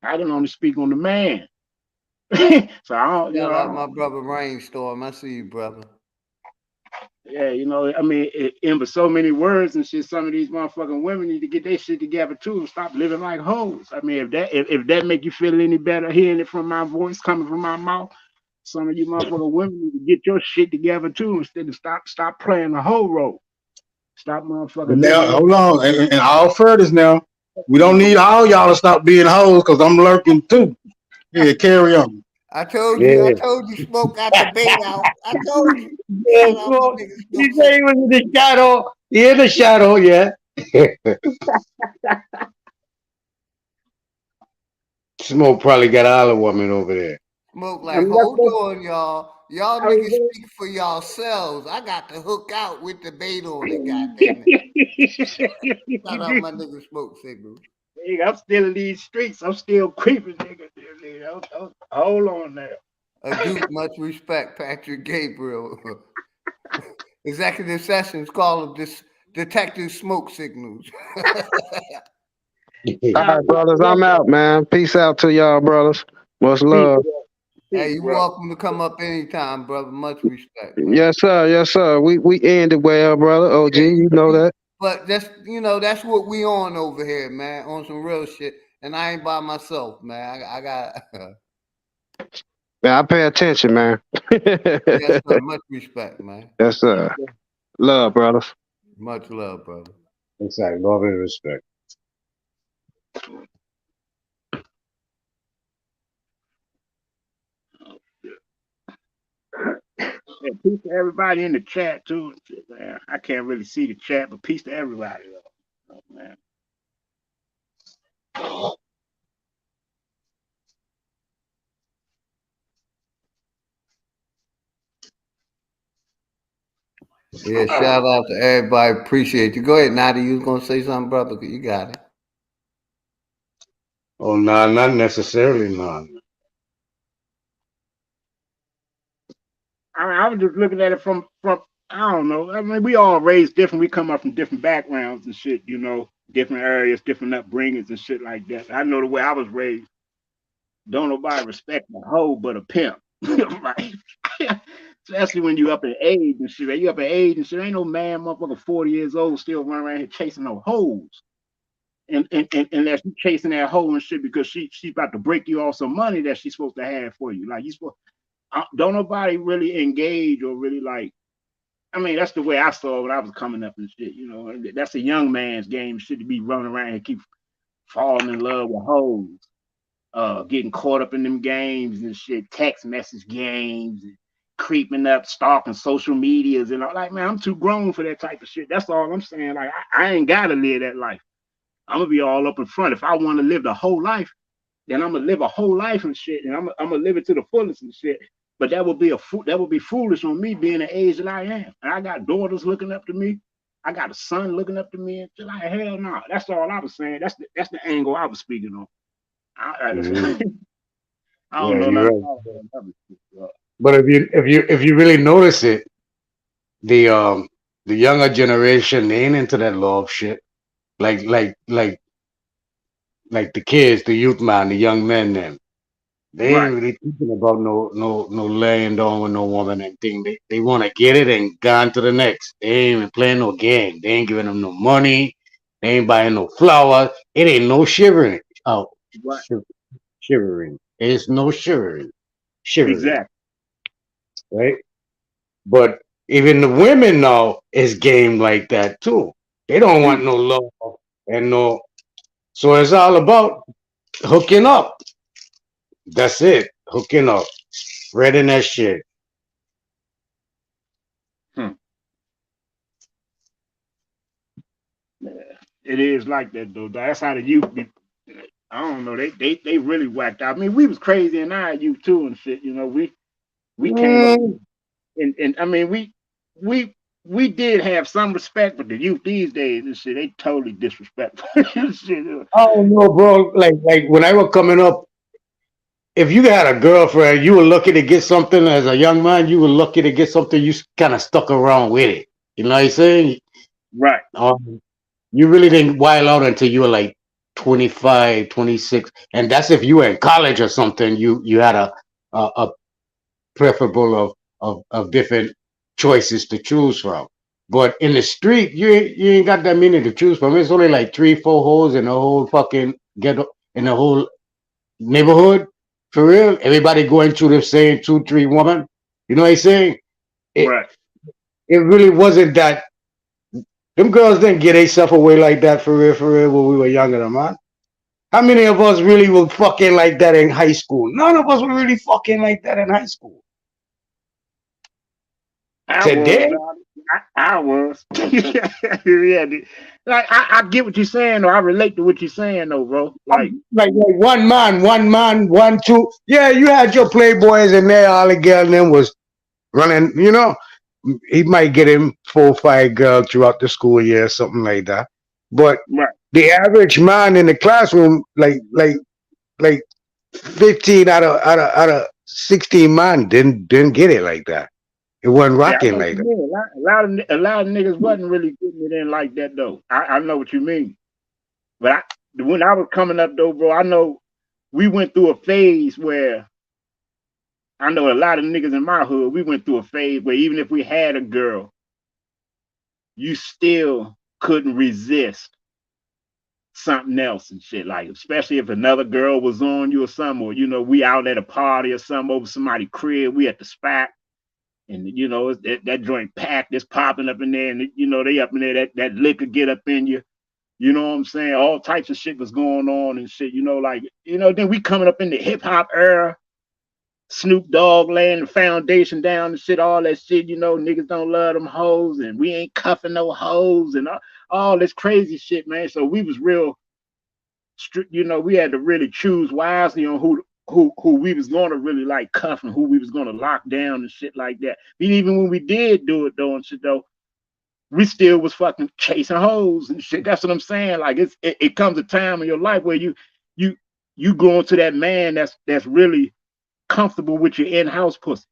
I can only speak on the man. So I don't, Shout out my brother Rainstorm. I see you, brother. Yeah, I mean, in so many words and shit, some of these motherfucking women need to get their shit together too and stop living like hoes. I mean, if that make you feel any better hearing it from my voice coming from my mouth, some of you motherfucking women need to get your shit together too instead of stop playing the hoe role. Stop motherfucking. Now, hold on, and all fairness now, we don't need all y'all to stop being hoes because I'm lurking too. Yeah, carry on. I told you, Smoke got the bait out. I told you. Yeah, Smoke. He said he was in the shadow. He in the shadow, yeah. Smoke probably got all the woman over there. Smoke like, hold on, y'all. Y'all niggas speak for yourselves. I got to hook out with the bait on it, goddamn it. Shout out my nigga Smoke Signals. Nigga, I'm still in these streets. I'm still creeping, nigga. Hold on now. Dude, much respect, Patrick Gabriel. Executive Sessions call him this Detective Smoke Signals. All right, brothers, I'm out, man. Peace out to y'all, brothers. Much love. Hey, you're welcome to come up anytime, brother. Much respect. Man. Yes, sir. Yes, sir. We ended well, brother. OG, you know that. But that's what we on over here, man. On some real shit. And I ain't by myself, man. I got Man, I pay attention, man. Yes, sir. Much respect, man. Yes, sir. Love, brothers. Much love, brother. Exactly. Love and respect. Yeah, peace to everybody in the chat too. Man, I can't really see the chat, but peace to everybody though. Oh, man. Yeah, shout out to everybody. Appreciate you. Go ahead, Nadi. You was gonna say something, brother? You got it. Oh, no, not necessarily, no. I was just looking at it from I don't know. I mean, we all raised different. We come up from different backgrounds and shit, different areas, different upbringings and shit like that. I know the way I was raised. Don't nobody respect a hoe but a pimp, right? Especially when you up in age and shit. You up in age and shit. Ain't no man, motherfucker, 40 years old, still running around here chasing no hoes. And unless you chasing that hoe and shit because she's about to break you off some money that she's supposed to have for you. Like you supposed. Don't nobody really engage or really like. I mean, that's the way I saw it when I was coming up and shit. That's a young man's game. Shit to be running around and keep falling in love with hoes, getting caught up in them games and shit, text message games, and creeping up, stalking social medias and all. Like, man, I'm too grown for that type of shit. That's all I'm saying. Like, I ain't gotta live that life. I'm gonna be all up in front. If I want to live the whole life, then I'm gonna live a whole life and shit, and I'm gonna live it to the fullest and shit. But that would be foolish on me being the age that I am. And I got daughters looking up to me. I got a son looking up to me, and shit like hell no. That's all I was saying. That's the angle I was speaking on. I don't Yeah, know you're nothing right. about that. But if you really notice it, the younger generation, they ain't into that love shit. Like like like like the kids, the youth man, the young men, them. They ain't Right. really thinking about no laying down with no woman and thing. They want to get it and gone to the next. They ain't even playing no game. They ain't giving them no money. They ain't buying no flowers. It ain't no shivering. Oh, Right. shivering. It's no shivering, Exactly. right? But even the women now is game like that too. They don't want no love and no. So it's all about hooking up. That's it. Hooking up, spreading that shit. Yeah, it is like that though. That's how the youth be. I don't know. They really whacked out. I mean, we was crazy in our youth too and shit. You know, we came up and I mean we did have some respect, but the youth these days and shit, they totally disrespectful. Shit. Oh no, bro. Like when I was coming up, if you had a girlfriend, you were lucky to get something as a young man. You were lucky to get something. You kind of stuck around with it. You know what I'm saying? Right. You really didn't wild out until you were like 25, 26, and that's if you were in college or something. You had a preferable of different choices to choose from. But in the street, you ain't got that many to choose from. It's only like 3, 4 hoes in the whole fucking ghetto in the whole neighborhood. For real, everybody going through the same 2, 3 woman. You know what I'm saying? It Right. it really wasn't that. Them girls didn't get themselves away like that for real when we were younger, man. How many of us really were fucking like that in high school? None of us were really fucking like that in high school. I was, Today, dog. I was. Yeah, like I get what you're saying, though. I relate to what you're saying, though, bro. Like, like one man, 1, 2. Yeah, you had your playboys in there, all the girl and them was running, he might get him 4, 5 girls throughout the school year, something like that. But right. the average man in the classroom, like 15 out of 16 man didn't get it like that. It wasn't Yeah, I rocking know what like you that. mean. A lot of niggas wasn't really getting it in like that, though. I know what you mean. But when I was coming up, though, bro, I know we went through a phase where I know a lot of niggas in my hood. We went through a phase where even if we had a girl, you still couldn't resist something else and shit. Like, especially if another girl was on you or something, or we out at a party or something over somebody's crib, we at the spot, and it's that joint packed, it's popping up in there, and they up in there, that liquor get up in you. You know what I'm saying? All types of shit was going on and shit. Then we coming up in the hip hop era. Snoop Dogg laying the foundation down and shit, all that shit, niggas don't love them hoes and we ain't cuffing no hoes and all this crazy shit, man. So we was real strict, we had to really choose wisely on who we was gonna really like cuff and who we was gonna lock down and shit like that. And even when we did do it though and shit though, we still was fucking chasing hoes and shit. That's what I'm saying. Like it comes a time in your life where you go into that man that's really comfortable with your in-house pussy.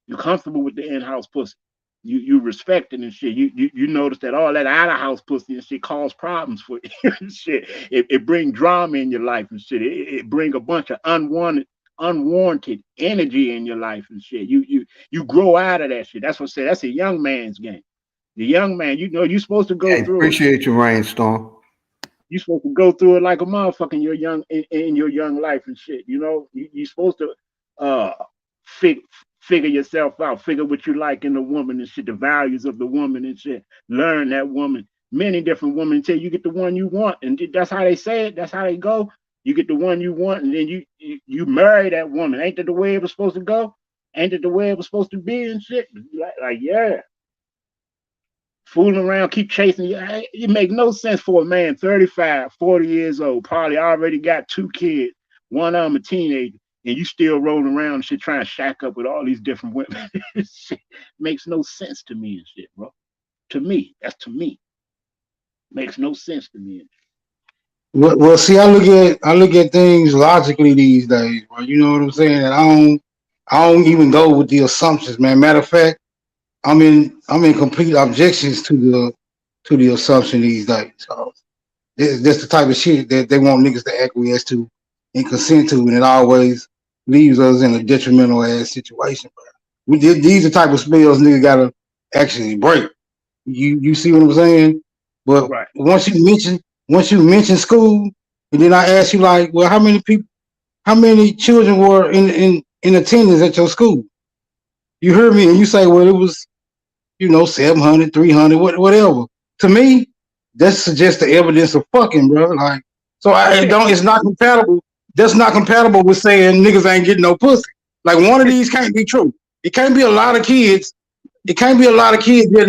You're comfortable with the in-house pussy. You respect it and shit. You notice that all that out-of-house pussy and shit cause problems for you and shit. It bring drama in your life and shit. It bring a bunch of unwarranted energy in your life and shit. You grow out of that shit. That's what I say. That's a young man's game. The young man, you're supposed to go Hey, through it. appreciate you, Rainstorm. You're supposed to go through it like a motherfucker in your young life and shit. You're supposed to uh figure yourself out, figure what you like in the woman and shit, the values of the woman and shit. Learn that woman, many different women until you get the one you want. And that's how they say it. That's how they go. You get the one you want, and then you marry that woman. Ain't that the way it was supposed to go? Ain't that the way it was supposed to be and shit? Like yeah. Fooling around, keep chasing you. It make no sense for a man 35, 40 years old, probably already got 2 kids, One of them a teenager, and you still rolling around and shit trying to shack up with all these different women. Shit makes no sense to me and shit, bro. To me, that's to me. Makes no sense to me. Well, see, I look at things logically these days, bro. You know what I'm saying? And I don't even go with the assumptions, man. Matter of fact, I'm in complete objections to the assumption these days. So that's the type of shit that they want niggas to acquiesce to and consent to, and it always leaves us in a detrimental ass situation, bro. These are the type of spells niggas gotta actually break. You see what I'm saying? But Right. once you mention school, and then I ask you like, well, how many children were in attendance at your school? You heard me, and you say, well, it was 700, 300, whatever. To me, that suggests the evidence of fucking, bro. Like, so it's not compatible. That's not compatible with saying niggas ain't getting no pussy. Like, one of these can't be true. It can't be a lot of kids. It can't be a lot of kids yet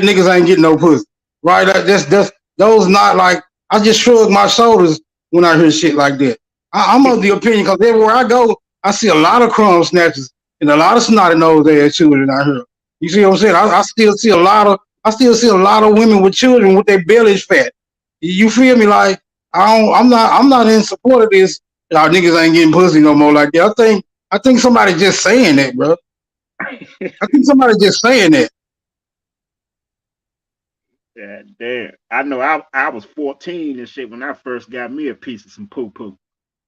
niggas ain't getting no pussy. Right? That's those not like, I just shrug my shoulders when I hear shit like that. I'm of the opinion because everywhere I go, I see a lot of crumb snatchers and a lot of snotty nose ass children out here. You see what I'm saying? I still see a lot of women with children with their bellies fat. You feel me? Like, I'm not in support of this. Y'all niggas ain't getting pussy no more like that. I think somebody just saying that, bro. I think somebody just saying that. Yeah, damn. I know I was 14 and shit when I first got me a piece of some poo poo.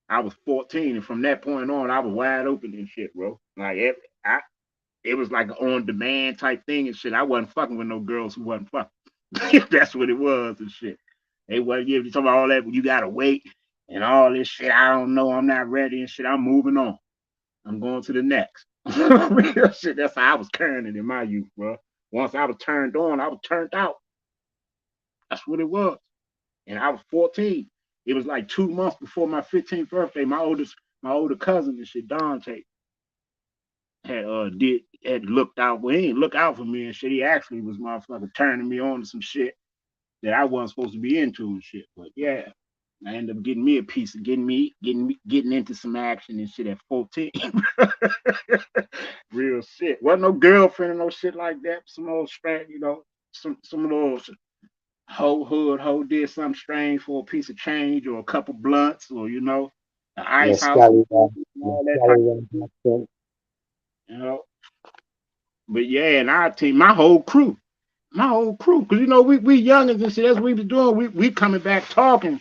I was 14, and from that point on, I was wide open and shit, bro. Like it was like an on demand type thing and shit. I wasn't fucking with no girls who wasn't fucking. That's what it was and shit. They wasn't giving you talking about all that. You gotta wait and all this shit. I don't know. I'm not ready and shit. I'm moving on. I'm going to the next. Real shit. That's how I was carrying it in my youth, bro. Once I was turned on, I was turned out. That's what it was. And I was 14. It was like 2 months before my 15th birthday. My older cousin and shit, Dante, had looked out. Well, he didn't look out for me and shit. He actually was motherfucker turning me on to some shit that I wasn't supposed to be into and shit. But yeah, I ended up getting me a piece of getting into some action and shit at 14. Real shit. Wasn't no girlfriend or no shit like that. Some old straight, some of those hoe did something strange for a piece of change or a couple blunts or the ice house and all that type of. But yeah, and our team, my whole crew, because we youngins and shit. That's what we be doing. We coming back talking.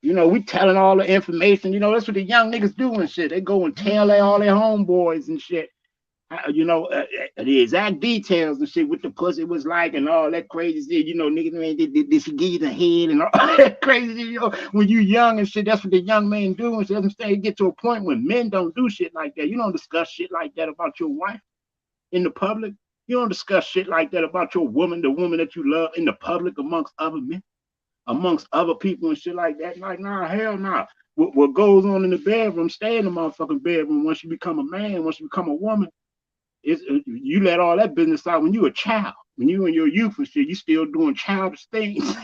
We telling all the information. That's what the young niggas do and shit. They go and tell all their homeboys and shit. The exact details and shit, what the pussy was like and all that crazy shit. Niggas, man, did she give you the head and all that crazy shit, when you young and shit, that's what the young men do and shit. I'm saying, you get to a point when men don't do shit like that. You don't discuss shit like that about your wife in the public. You don't discuss shit like that about your woman, the woman that you love, in the public amongst other men, amongst other people and shit like that. Like, nah, hell nah. What goes on in the bedroom, stay in the motherfucking bedroom. Once you become a man, once you become a woman, you let all that business out when you a child. When you in your youth and shit, you still doing childish things.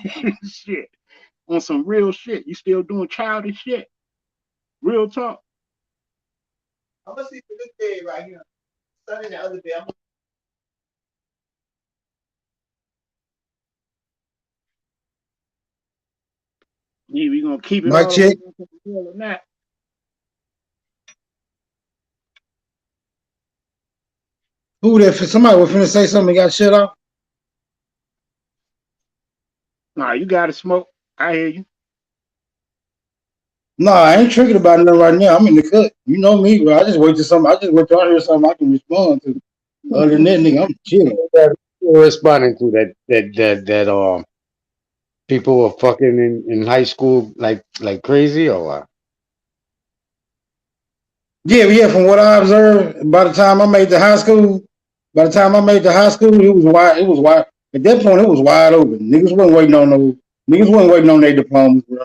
Shit. On some real shit. You still doing childish shit. Real talk. I'm gonna see this bed right here. Sun in the other bed. Yeah, we gonna keep it Mic all check. or not. Who that? Somebody was finna say something and got shut off. Nah, you gotta smoke. I hear you. No, I ain't triggered about nothing right now. I'm in the cut. You know me, bro. I just wait till I hear something I can respond to. Other than that, nigga, I'm chilling. You're responding to that people were fucking in high school like crazy or what? Yeah. From what I observed, by the time I made the high school, it was wide. It was wide. At that point, it was wide open. Niggas wasn't waiting on their diplomas, bro.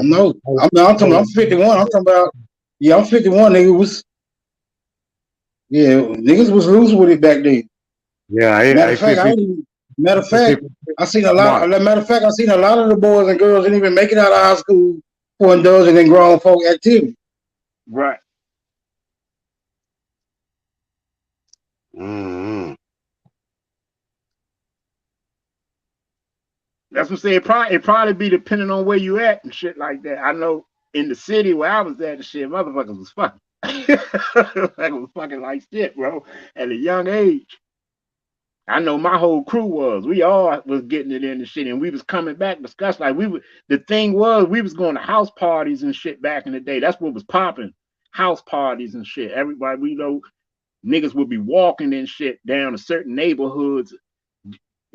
No, I'm 51. I'm talking about. Yeah, I'm 51. Niggas was loose with it back then. Yeah, Matter of fact, Matter of fact, I seen a lot. Smart. Matter of fact, I seen a lot of the boys and girls didn't even make it out of high school for indulging in grown folk activity. Right. Mm-hmm. That's what I'm saying. It probably be depending on where you at and shit like that. I know in the city where I was at and shit, motherfuckers was fucking. Like was fucking like shit, bro. At a young age. I know my whole crew was. We all was getting it in the shit, and we was coming back discuss like we would. The thing was, we was going to house parties and shit back in the day. That's what was popping. House parties and shit. Everybody we know, niggas would be walking and shit down to certain neighborhoods,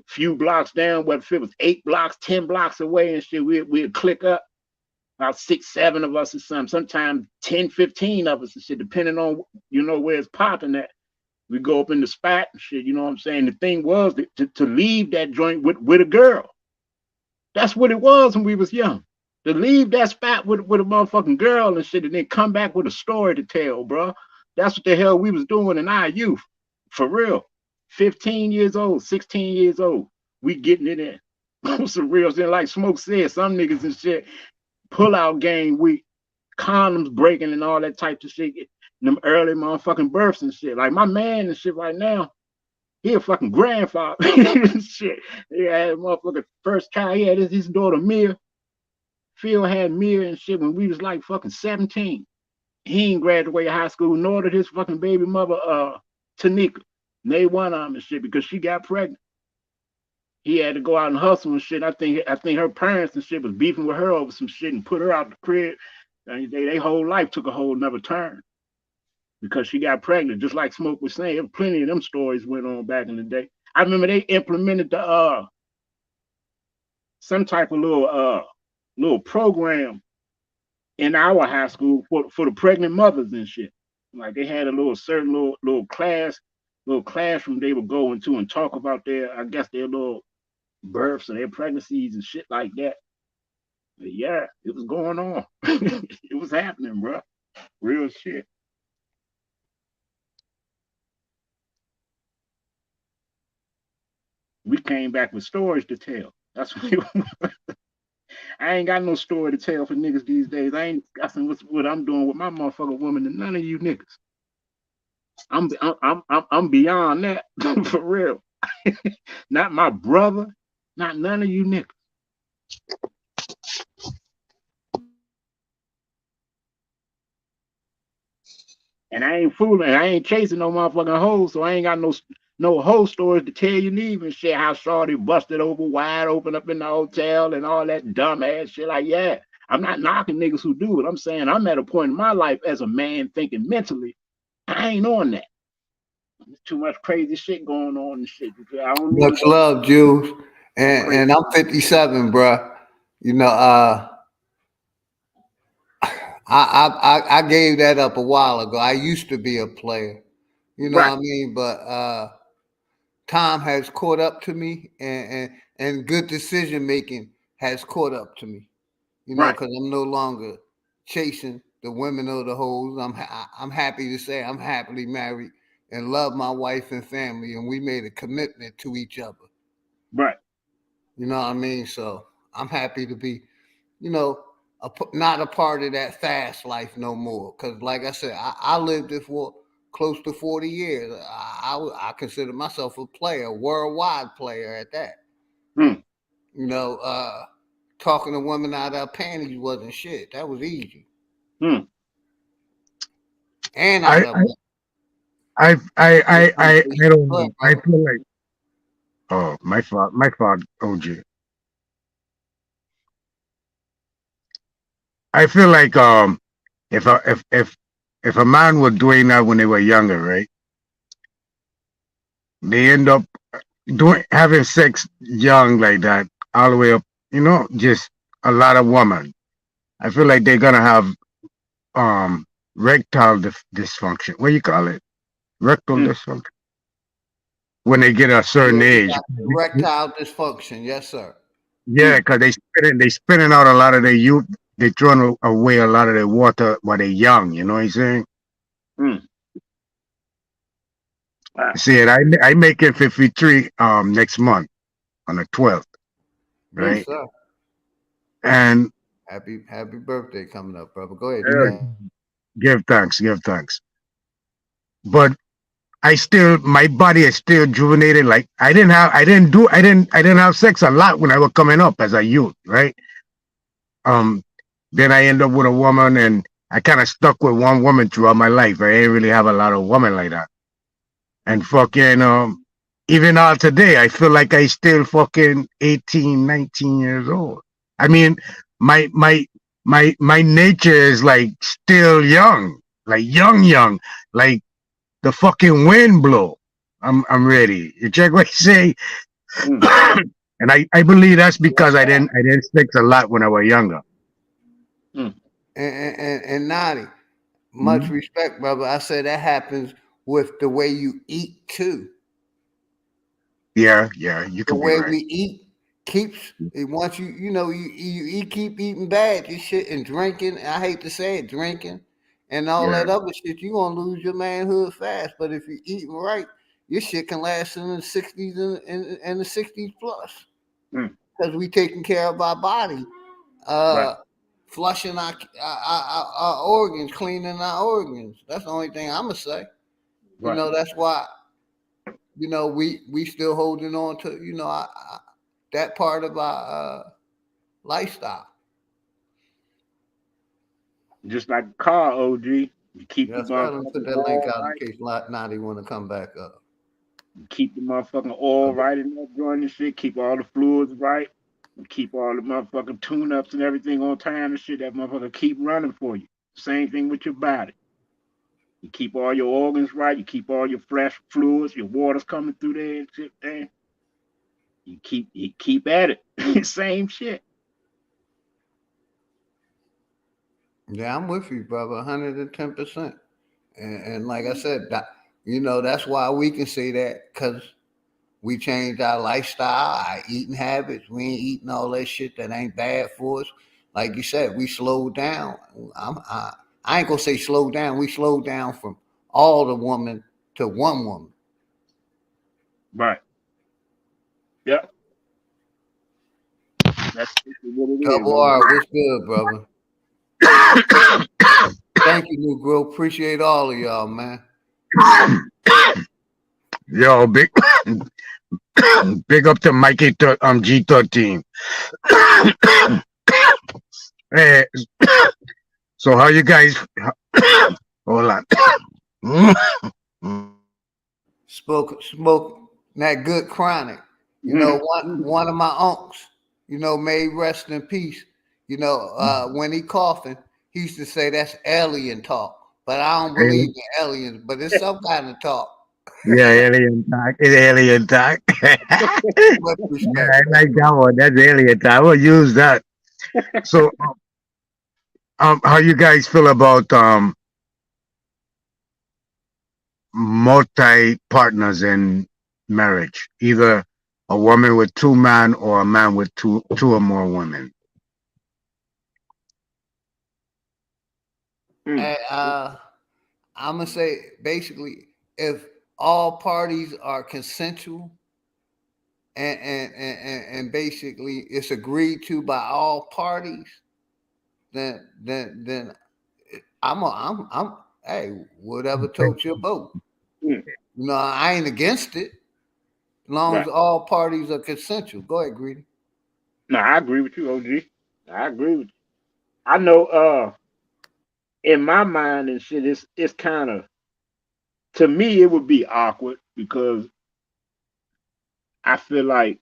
few blocks down, whether if it was 8 blocks, 10 blocks away and shit, we'd click up about 6, 7 of us or something, sometimes 10, 15 of us and shit, depending on, you know, where it's popping at. We go up in the spot and shit, you know what I'm saying? The thing was to leave that joint with a girl. That's what it was when we was young. To leave that spot with a motherfucking girl and shit, and then come back with a story to tell, bro. That's what the hell we was doing in our youth. For real. 15 years old, 16 years old, we getting it in. Some real shit. Like Smoke said, some niggas and shit, pull out game week, condoms breaking and all that type of shit. Them early motherfucking births and shit. Like my man and shit right now, he a fucking grandfather. Shit. He had a motherfucking first child. He had his daughter Mia. Phil had Mia and shit when we was like fucking 17. He ain't graduated high school, nor did his fucking baby mother, Tanika. They one of them and shit because she got pregnant. He had to go out and hustle and shit. I think her parents and shit was beefing with her over some shit and put her out the crib. And they whole life took a whole nother turn because she got pregnant. Just like Smoke was saying, plenty of them stories went on back in the day. I remember they implemented the some type of little program in our high school for the pregnant mothers and shit. Like they had a little classroom they would go into and talk about their little births and their pregnancies and shit like that. But yeah, it was going on. It was happening, bro. Real shit. We came back with stories to tell. That's what I ain't got no story to tell for niggas these days. I ain't discussing what I'm doing with my motherfucking woman and none of you niggas. I'm beyond that for real. Not my brother, not none of you niggas. And I ain't fooling. I ain't chasing no motherfucking hoes, so I ain't got no hoe stories to tell you neither. Shit, how shorty busted over wide open up in the hotel and all that dumb ass shit. Like, yeah, I'm not knocking niggas who do it. I'm saying I'm at a point in my life as a man thinking mentally, I ain't on that. There's too much crazy shit going on and shit. I don't need Much love, Jules. And I'm 57, bro. You know, I gave that up a while ago. I used to be a player, you know what I mean? But time has caught up to me, and good decision making has caught up to me. You know, because I'm no longer chasing the women or the hoes. I'm happy to say I'm happily married and love my wife and family, and we made a commitment to each other. Right. You know what I mean? So I'm happy to be, you know, not a part of that fast life no more. Because, like I said, I lived it for close to 40 years. I consider myself a player, worldwide player at that. You know, talking to women out of panties wasn't shit. That was easy. And I don't know. I feel like, oh, my fault, OG. I feel like if a man was doing that when they were younger, right? They end up having sex young like that all the way up, you know, just a lot of women. I feel like they're gonna have rectal dysfunction. What do you call it? Rectal dysfunction. When they get a certain age. Erectile dysfunction, yes, sir. Yeah, because they spinning out a lot of their youth. They throwing away a lot of their water while they're young. You know what I'm saying? See it. I make it 53 next month. on the 12th, Yes, right? sir. And Happy birthday coming up, brother. Go ahead. Do that. give thanks, give thanks. But my body is still rejuvenated. Like I didn't have sex a lot when I was coming up as a youth, right? Um, then I end up with a woman, and I kind of stuck with one woman throughout my life. I ain't really have a lot of women like that. And fucking, even all today, I feel like I still fucking 18, 19 years old. I mean, my my my nature is like still young, like young, like the fucking wind blow. I'm ready. You check what I say? And I believe that's because I didn't sex a lot when I was younger. And Nadi, much Mhm. respect, brother. I said that happens with the way you eat too. Yeah, you The could be way right. we eat keeps it once you keep eating bad, you shit and drinking. I hate to say it, drinking and all Yeah, that other shit, you gonna lose your manhood fast. But if you eating right, your shit can last in the 60s and the 60s plus. Because we taking care of our body. Flushing our organs, cleaning our organs. That's the only thing I'm gonna say. That's why we still holding on to that part of our lifestyle. Just like a car, OG. You keep the Yes, sir. Let me put motherfucking that link oil out in right. case Nadi want to come back up. Keep the motherfucking oil right in that joint and shit. Keep all the fluids right. Keep all the motherfucking tune-ups and everything on time and shit. That motherfucker keep running for you. Same thing with your body. You keep all your organs right. You keep all your fresh fluids, your water's coming through there and shit there. You keep at it. Same shit. Yeah, I'm with you, brother, 110%. And like I said, that's why we can say that because we changed our lifestyle, our eating habits. We ain't eating all that shit that ain't bad for us. Like you said, we slowed down. I ain't gonna say slow down. We slowed down from all the woman to one woman. Right. Yep. That's what it is, Double OG. R, what's good, brother? Thank you, Negro. Appreciate all of y'all, man. Yo, big up to Mikey G13. Hey, so how you guys? Hold on. Smoke that good chronic. One of my uncles, may rest in peace. When he coughing, he used to say that's alien talk. But I don't believe in aliens, but it's some kind of talk. Yeah, alien talk. It's alien talk. Much Yeah, respect. I like that one. That's alien talk. I will use that. So, how you guys feel about multi partners in marriage? Either a woman with two men or a man with two or more women. And, I'm gonna say basically, if all parties are consensual and basically it's agreed to by all parties, then I'm hey, whatever floats your boat. I ain't against it as long as Right. all parties are consensual. Go ahead, Greedy. No, I agree with you, OG. I agree with you. I know in my mind and shit, it's kind of, to me it would be awkward because I feel like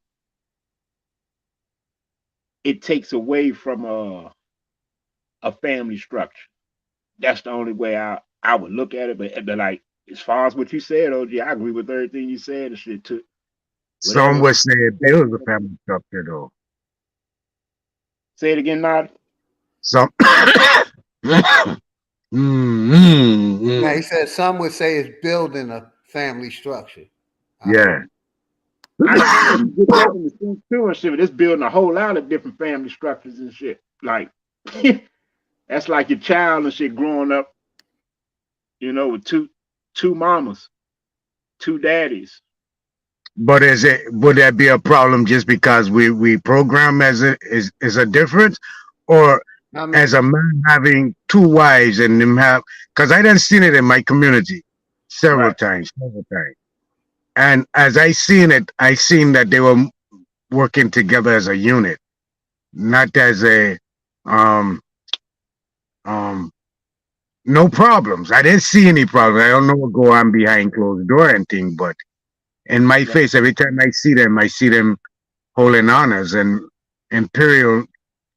it takes away from a family structure. That's the only way I would look at it. But like as far as what you said, OG, I agree with everything you said and shit too. Some Whatever. would say it builds a family structure, though. Say it again, Nod. Some. Now he said some would say it's building a family structure. I heard. Yeah. I can get that in the sense too and shit, but it's building a whole lot of different family structures and shit. Like that's like your child and shit growing up, with two mamas, two daddies. But would that be a problem just because we program as is a difference, or I as mean, a man having two wives and them have? Because I done seen it in my community several times, and as I seen it, I seen that they were working together as a unit, not as a um um no problems. I didn't see any problems. I don't know what go on behind closed door and thing, but in my face, every time I see them holding honors and imperial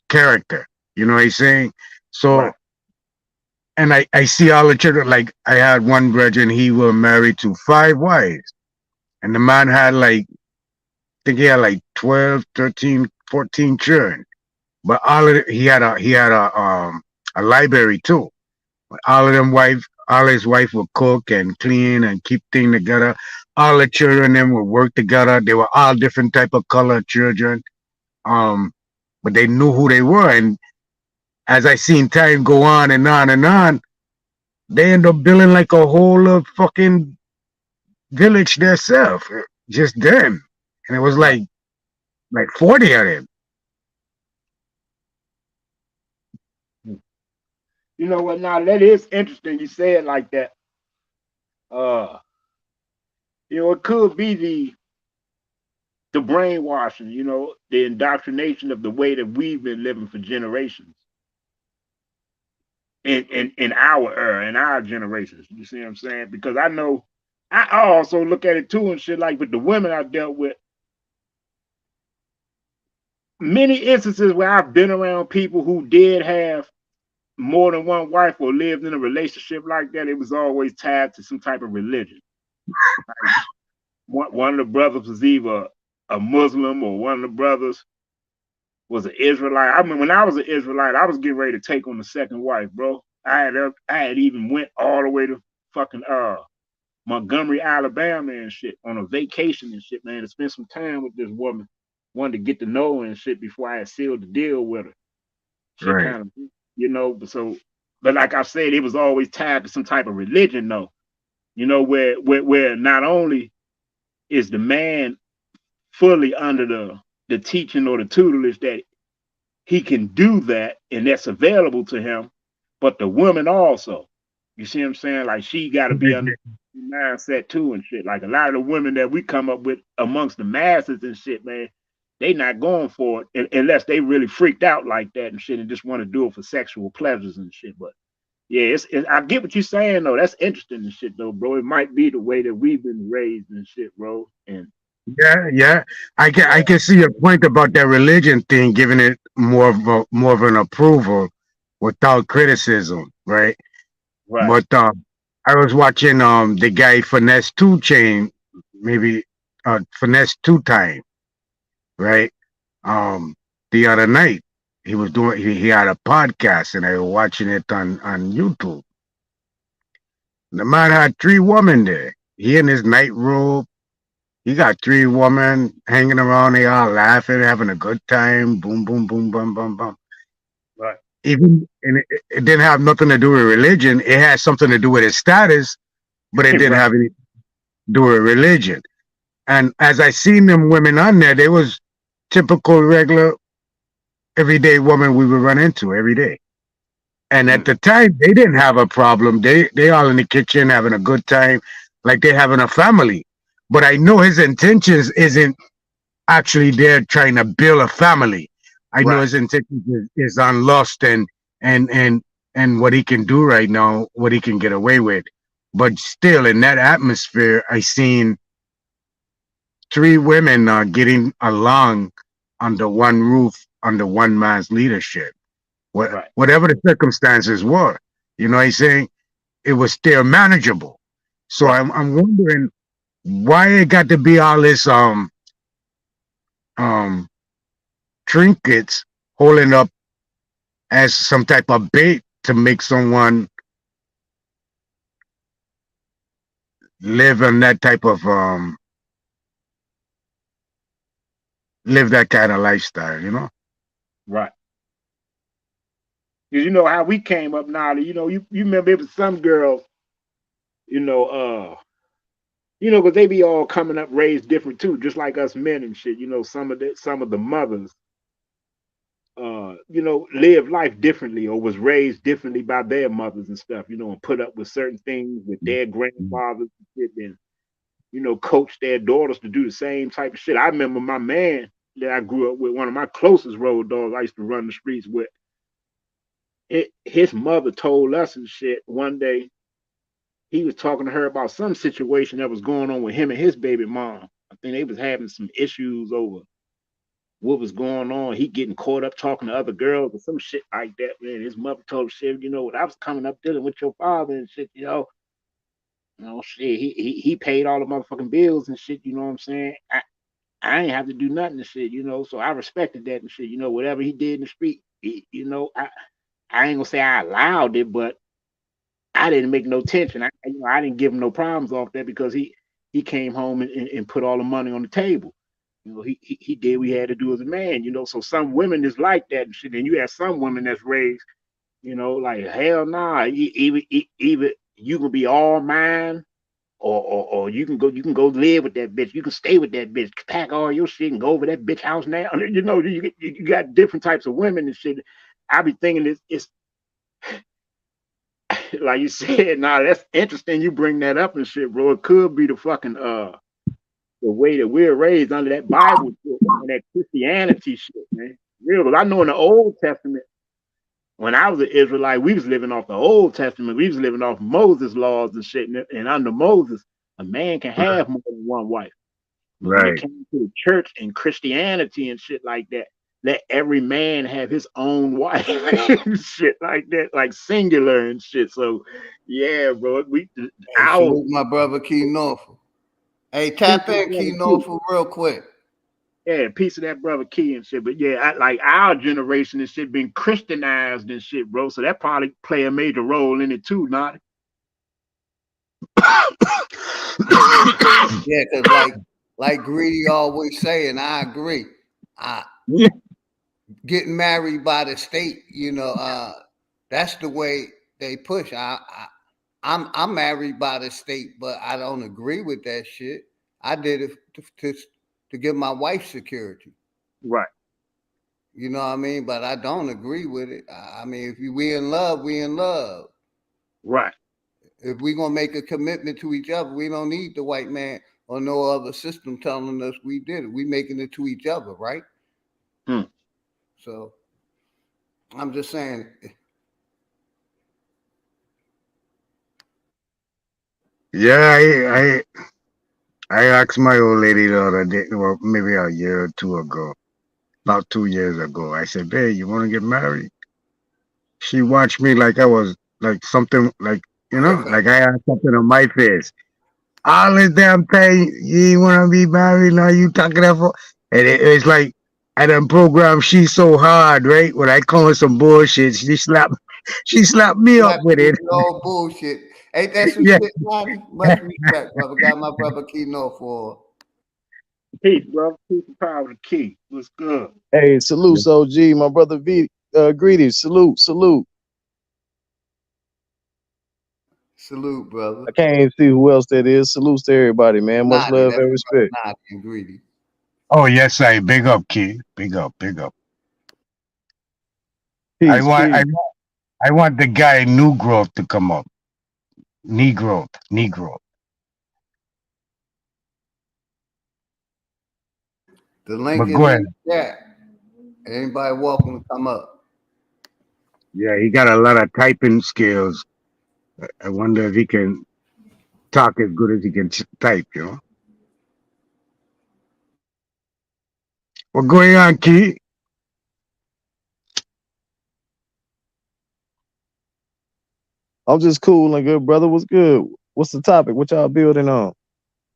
character. You know what I'm saying? So, and I see all the children. Like I had one brethren, he was married to 5 wives, and the man had like, I think he had like 12, 13, 14 children. But all of it, he had a library too. All of them wife, all his wife would cook and clean and keep things together. All the children them would work together. They were all different type of color children. Um, but they knew who they were. And as I seen time go on and on and on, they end up building like a whole fucking village themselves, just them. And it was like 40 of them. You know what? Now that is interesting. You say it like that. Uh, it could be the brainwashing. The indoctrination of the way that we've been living for generations. In our era, in our generations. You see what I'm saying? Because I know I also look at it too and shit, like with the women I dealt with. Many instances where I've been around people who did have more than one wife or lived in a relationship like that, it was always tied to some type of religion. Like one of the brothers was either a Muslim or one of the brothers was an Israelite. I mean, when I was an Israelite, I was getting ready to take on the second wife, bro. I had even went all the way to fucking Montgomery, Alabama and shit on a vacation and shit, man, to spend some time with this woman. Wanted to get to know her and shit before I had sealed the deal with her. Shit Right. kind of, but like I said, it was always tied to some type of religion though. Where not only is the man fully under the teaching or the tutelage that he can do that and that's available to him, but the woman also. You see what I'm saying? Like she got to be under mindset too and shit. Like a lot of the women that we come up with amongst the masses and shit, man, they not going for it unless they really freaked out like that and shit and just want to do it for sexual pleasures and shit. But yeah, I get what you're saying though. That's interesting and shit though, bro. It might be the way that we've been raised and shit, bro. And Yeah. I can see your point about that religion thing, giving it more of an approval without criticism, right? right, But I was watching the guy Finesse Two Chain, maybe Finesse Two Time, right? Um, the other night he had a podcast and I was watching it on YouTube. The man had 3 women there. He in his night robe. He got 3 women hanging around. They all laughing, having a good time. Boom, boom, boom, bum, bum, bum. right, It didn't have nothing to do with religion. It had something to do with his status, but it didn't right, have anything to do with religion. And as I seen them women on there, they was typical, regular, everyday woman we would run into every day. And at the time, they didn't have a problem. They all in the kitchen having a good time, like they having a family. But I know his intentions isn't actually there trying to build a family. I know right, his intentions is on lust and and and what he can do right now, what he can get away with. But still, in that atmosphere, I seen 3 women getting along under one roof, under one man's leadership. right, Whatever the circumstances were, you know what I'm saying? It was still manageable. So right. I'm wondering why it got to be all this um trinkets holding up as some type of bait to make someone live on that type of live that kind of lifestyle, you know? Right. Because you know how we came up now. You remember it was some girls, you know, You know, because they be all coming up raised different too, just like us men and shit. You know, some of the mothers, you know, live life differently or was raised differently by their mothers and stuff. You know, and put up with certain things with their grandfathers and shit, and you know, coach their daughters to do the same type of shit. I remember my man that I grew up with, one of my closest road dogs I used to run the streets with. His mother told us and shit one day he was talking to her about some situation that was going on with him and his baby mom. I think they was having some issues over what was going on. He getting caught up talking to other girls or some shit like that, man. His mother told him, shit, you know, when I was coming up dealing with your father and shit, you know, shit, he paid all the motherfucking bills and shit, you know what I'm saying? I ain't have to do nothing and shit, you know, so I respected that and shit, you know, whatever he did in the street, you know, I ain't gonna say I allowed it, but I didn't make no tension. I didn't give him no problems off that because he came home and put all the money on the table. You know, he did what he had to do as a man, you know. So some women is like that and shit. And you have some women that's raised, you know, like hell nah. Either you can be all mine or you can go live with that bitch. You can stay with that bitch, pack all your shit and go over that bitch house now. You know, you got different types of women and shit. I be thinking it's like you said, nah, that's interesting. You bring that up and shit, bro. It could be the fucking the way that we're raised under that Bible shit and that Christianity shit, man. Real, because I know in the Old Testament, when I was an Israelite, we was living off the Old Testament. We was living off Moses' laws and shit. And under Moses, a man can have more than one wife. But when it Right. came to the church and Christianity and shit like that, let every man have his own wife and shit like that, like singular and shit. So yeah, bro, Hey, our salute my brother Key Norfolk. Hey, tap in Key Norfolk real quick. Yeah, piece of that brother Key and shit. But yeah, like our generation and shit been Christianized and shit, bro. So that probably play a major role in it too, not? Yeah, because like Greedy always say, and I agree. Getting married by the state, you know, that's the way they push. I'm married by the state, but I don't agree with that shit. I did it to give my wife security. Right. You know what I mean? But I don't agree with it. I mean, if we in love, we in love. Right. If we gonna make a commitment to each other, we don't need the white man or no other system telling us we did it. We making it to each other, right? So I'm just saying. Yeah, I asked my old lady the other day, well, maybe a year or two ago, about 2 years ago. I said, "Babe, you want to get married?" She watched me like I was like something like like I had something on my face. All this damn thing, you want to be married now? You talking that for? And it's like I done program. She's so hard, right? When I call her some bullshit, she slapped me up with it. No bullshit. Ain't that some Yeah. shit, Bobby? Much respect, brother. Got my brother Keno for. Peace, bro. Peace and power to Key. What's good? Hey, salute, OG, my brother V. Greedy, salute. Salute, brother. I can't even see who else that is. Salutes to everybody, man. Much Naughty, love that's and respect. naughty and greedy. Oh yes, I big up, kid. Big up. Peace. I want the guy New Growth to come up. Negro. The link But is go in ahead. the chat. Anybody welcome to come up. Yeah, he got a lot of typing skills. I wonder if he can talk as good as he can type, What's going on, Key? I'm just cool and good, brother. What's good? What's the topic? What y'all building on?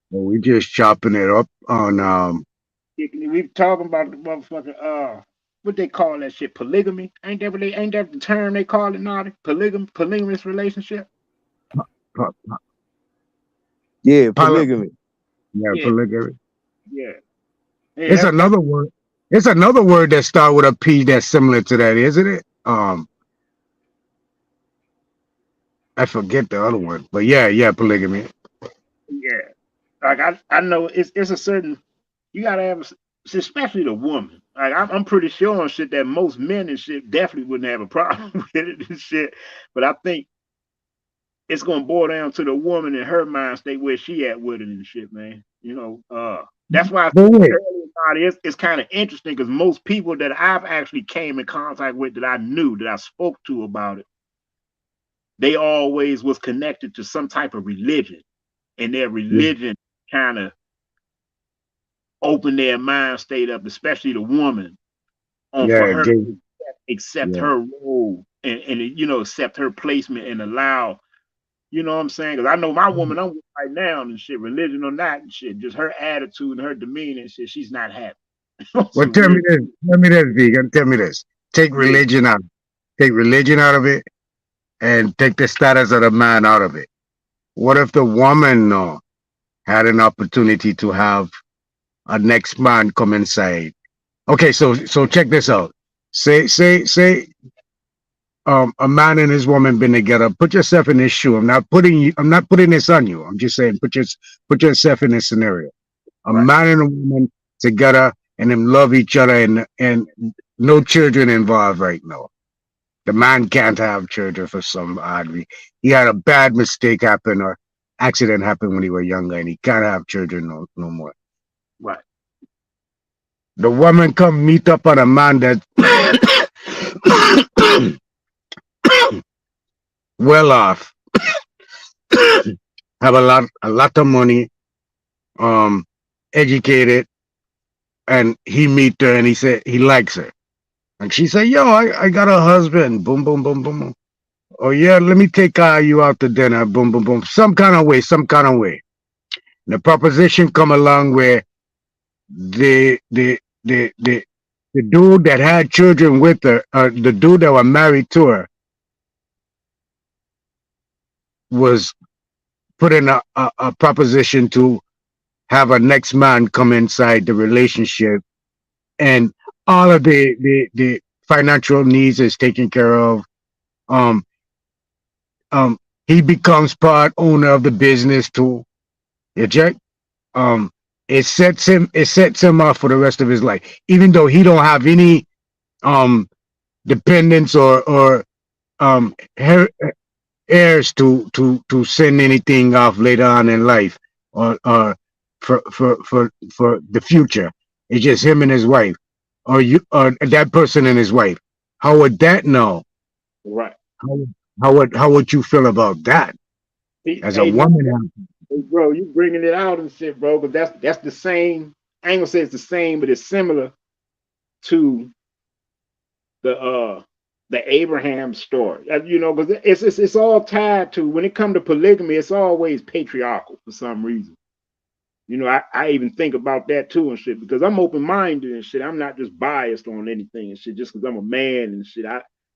Well, we just chopping it up on We talking about the motherfucking what they call that shit? Polygamy? Ain't that the term they call it now? Polygamous relationship? Yeah, polygamy. Yeah, Yeah. polygamy. Yeah. Hey, It's another word. It's another word that start with a P that's similar to that, isn't it? I forget the other one, but yeah, polygamy. yeah. Like I know it's a certain you gotta have, especially the woman. Like I'm pretty sure on shit that most men and shit definitely wouldn't have a problem with it and shit. But I think it's gonna boil down to the woman and her mind state where she at with it and shit, man. That's why I But said wait, earlier it's kind of interesting because most people that I've actually came in contact with that I knew that I spoke to about it, they always was connected to some type of religion, and their religion kind of opened their mind state up, especially the woman, on for yeah, her gay, to accept yeah. her role and accept her placement and allow. You know what I'm saying? Because I know my woman I'm with right now and shit, religion or not and shit, just her attitude and her demeanor and shit, she's not happy. Well, Some real tell me this, vegan. Tell me this. Take yeah, religion out. Take religion out of it, and take the status of the man out of it. What if the woman had an opportunity to have a next man come inside? Okay, so check this out. Say a man and his woman been together. Put yourself in his shoe. I'm not putting this on you. I'm just saying put yourself in this scenario. A right, man and a woman together and them love each other and no children involved right now. The man can't have children for some odd reason. He had a bad mistake happen or accident happen when he was younger and he can't have children no more. right, The woman come meet up on a man that well off, have a lot of money, um, educated, and he meet her and he said he likes her. And she said, yo, I got a husband. Boom, boom, boom, boom, boom. Oh yeah, let me take you out to dinner. Boom, boom, boom. Some kind of way, some kind of way. The proposition come along where the the the the the dude that had children with her, the dude that was married to her, was put in a proposition to have a next man come inside the relationship, and all of the financial needs is taken care of. Um, um, he becomes part owner of the business too. You check. Um, it sets him off for the rest of his life, even though he don't have any um dependents or um heirs to send anything off later on in life or for the future. It's just him and his wife, or that person and his wife. How would that know? right. How, how would you feel about that as a Hey, no, woman? hey, bro, you bringing it out and shit, bro, because that's the same. I ain't gonna say it's the same, but it's similar to the Abraham story. Because it's all tied to when it comes to polygamy, it's always patriarchal for some reason. I even think about that too and shit because I'm open minded and shit. I'm not just biased on anything and shit just because I'm a man and shit.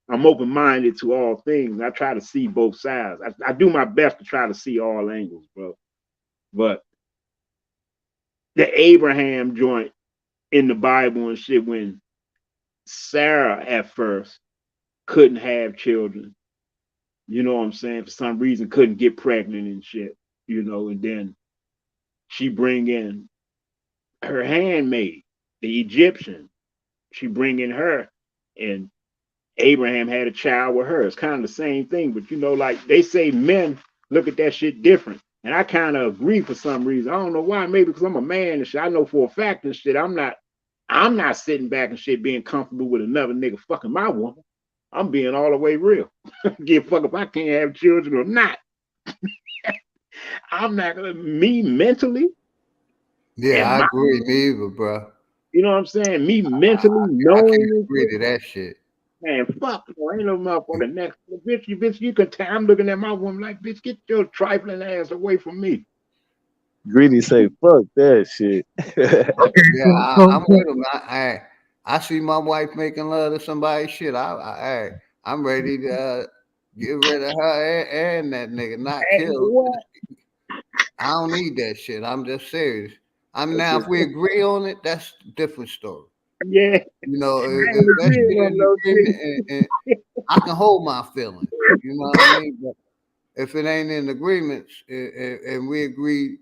I'm open minded to all things. I try to see both sides. I do my best to try to see all angles, bro. But the Abraham joint in the Bible and shit, when Sarah at first couldn't have children, you know what I'm saying? For some reason, couldn't get pregnant and shit, and then she bring in her handmaid, the Egyptian. She bring in her, and Abraham had a child with her. It's kind of the same thing, but like they say, men look at that shit different. And I kind of agree for some reason. I don't know why. Maybe because I'm a man and shit. I know for a fact and shit. I'm not sitting back and shit being comfortable with another nigga fucking my woman. I'm being all the way real. Give a fuck if I can't have children or not. I'm not gonna me mentally. Yeah, I agree. Me either, bro. You know what I'm saying? Me mentally I can't knowing agree to that shit. man, fuck no, ain't no motherfucker next bitch, you can tell I'm looking at my woman like, bitch, get your trifling ass away from me. Greedy say, fuck that shit. Okay, Yeah, I'm with him. I see my wife making love to somebody. Shit, I'm ready to get rid of her and that nigga, not Hey, kill. what? I don't need that shit. I'm just serious. That's Now, if just we agree on it, that's a different story. yeah. I If ain't that shit agreeing on in those agreement, things. and I can hold my feelings. You know what I mean? But if it ain't in agreements and we agree,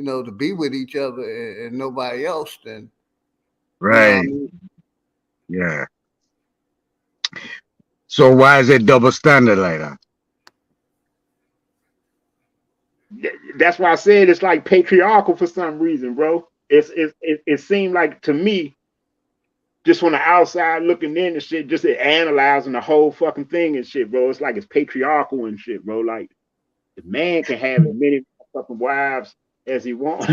to be with each other and nobody else, then Right. I mean? Yeah. So why is it double standard like that? That's why I said it's like patriarchal for some reason, bro. It seemed like to me, just on the outside looking in and shit, just analyzing the whole fucking thing and shit, bro. It's like it's patriarchal and shit, bro. Like the man can have as many fucking wives as he wants.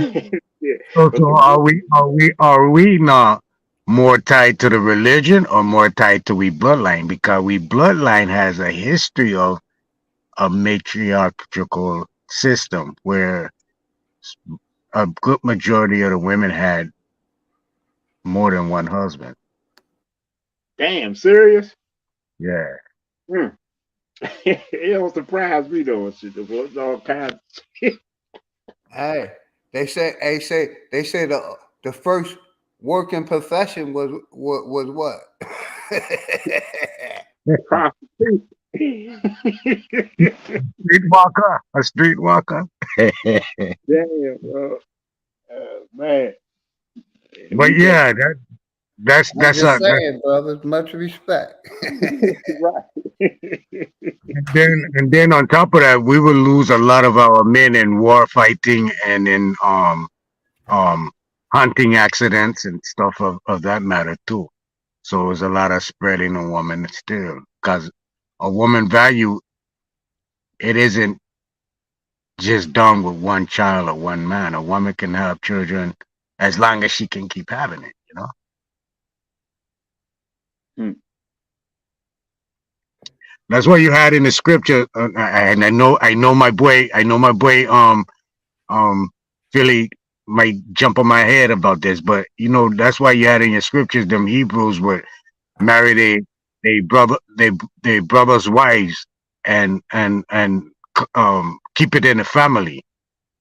Yeah. But So are we not more tied to the religion or more tied to we bloodline? Because we bloodline has a history of a matriarchal system where a good majority of the women had more than one husband. damn, serious? Yeah. Hmm. It don't surprise me though. Shit, it's all kinds of shit. Hey, they say the first working profession was what? Prostitute. Streetwalker, a streetwalker. Damn, bro. Man. But yeah, that's I'm that's just a that's saying, brothers. Much respect. Right. and then on top of that, we will lose a lot of our men in war fighting and in um hunting accidents and stuff of that matter too. So there's a lot of spreading a woman still because a woman value it isn't just done with one child or one man. A woman can have children as long as she can keep having it, you know. Hmm. That's what you had in the scripture, and I know my boy, Philly might jump on my head about this, but that's why you had in your scriptures them Hebrews would marry they brothers' wives and keep it in the family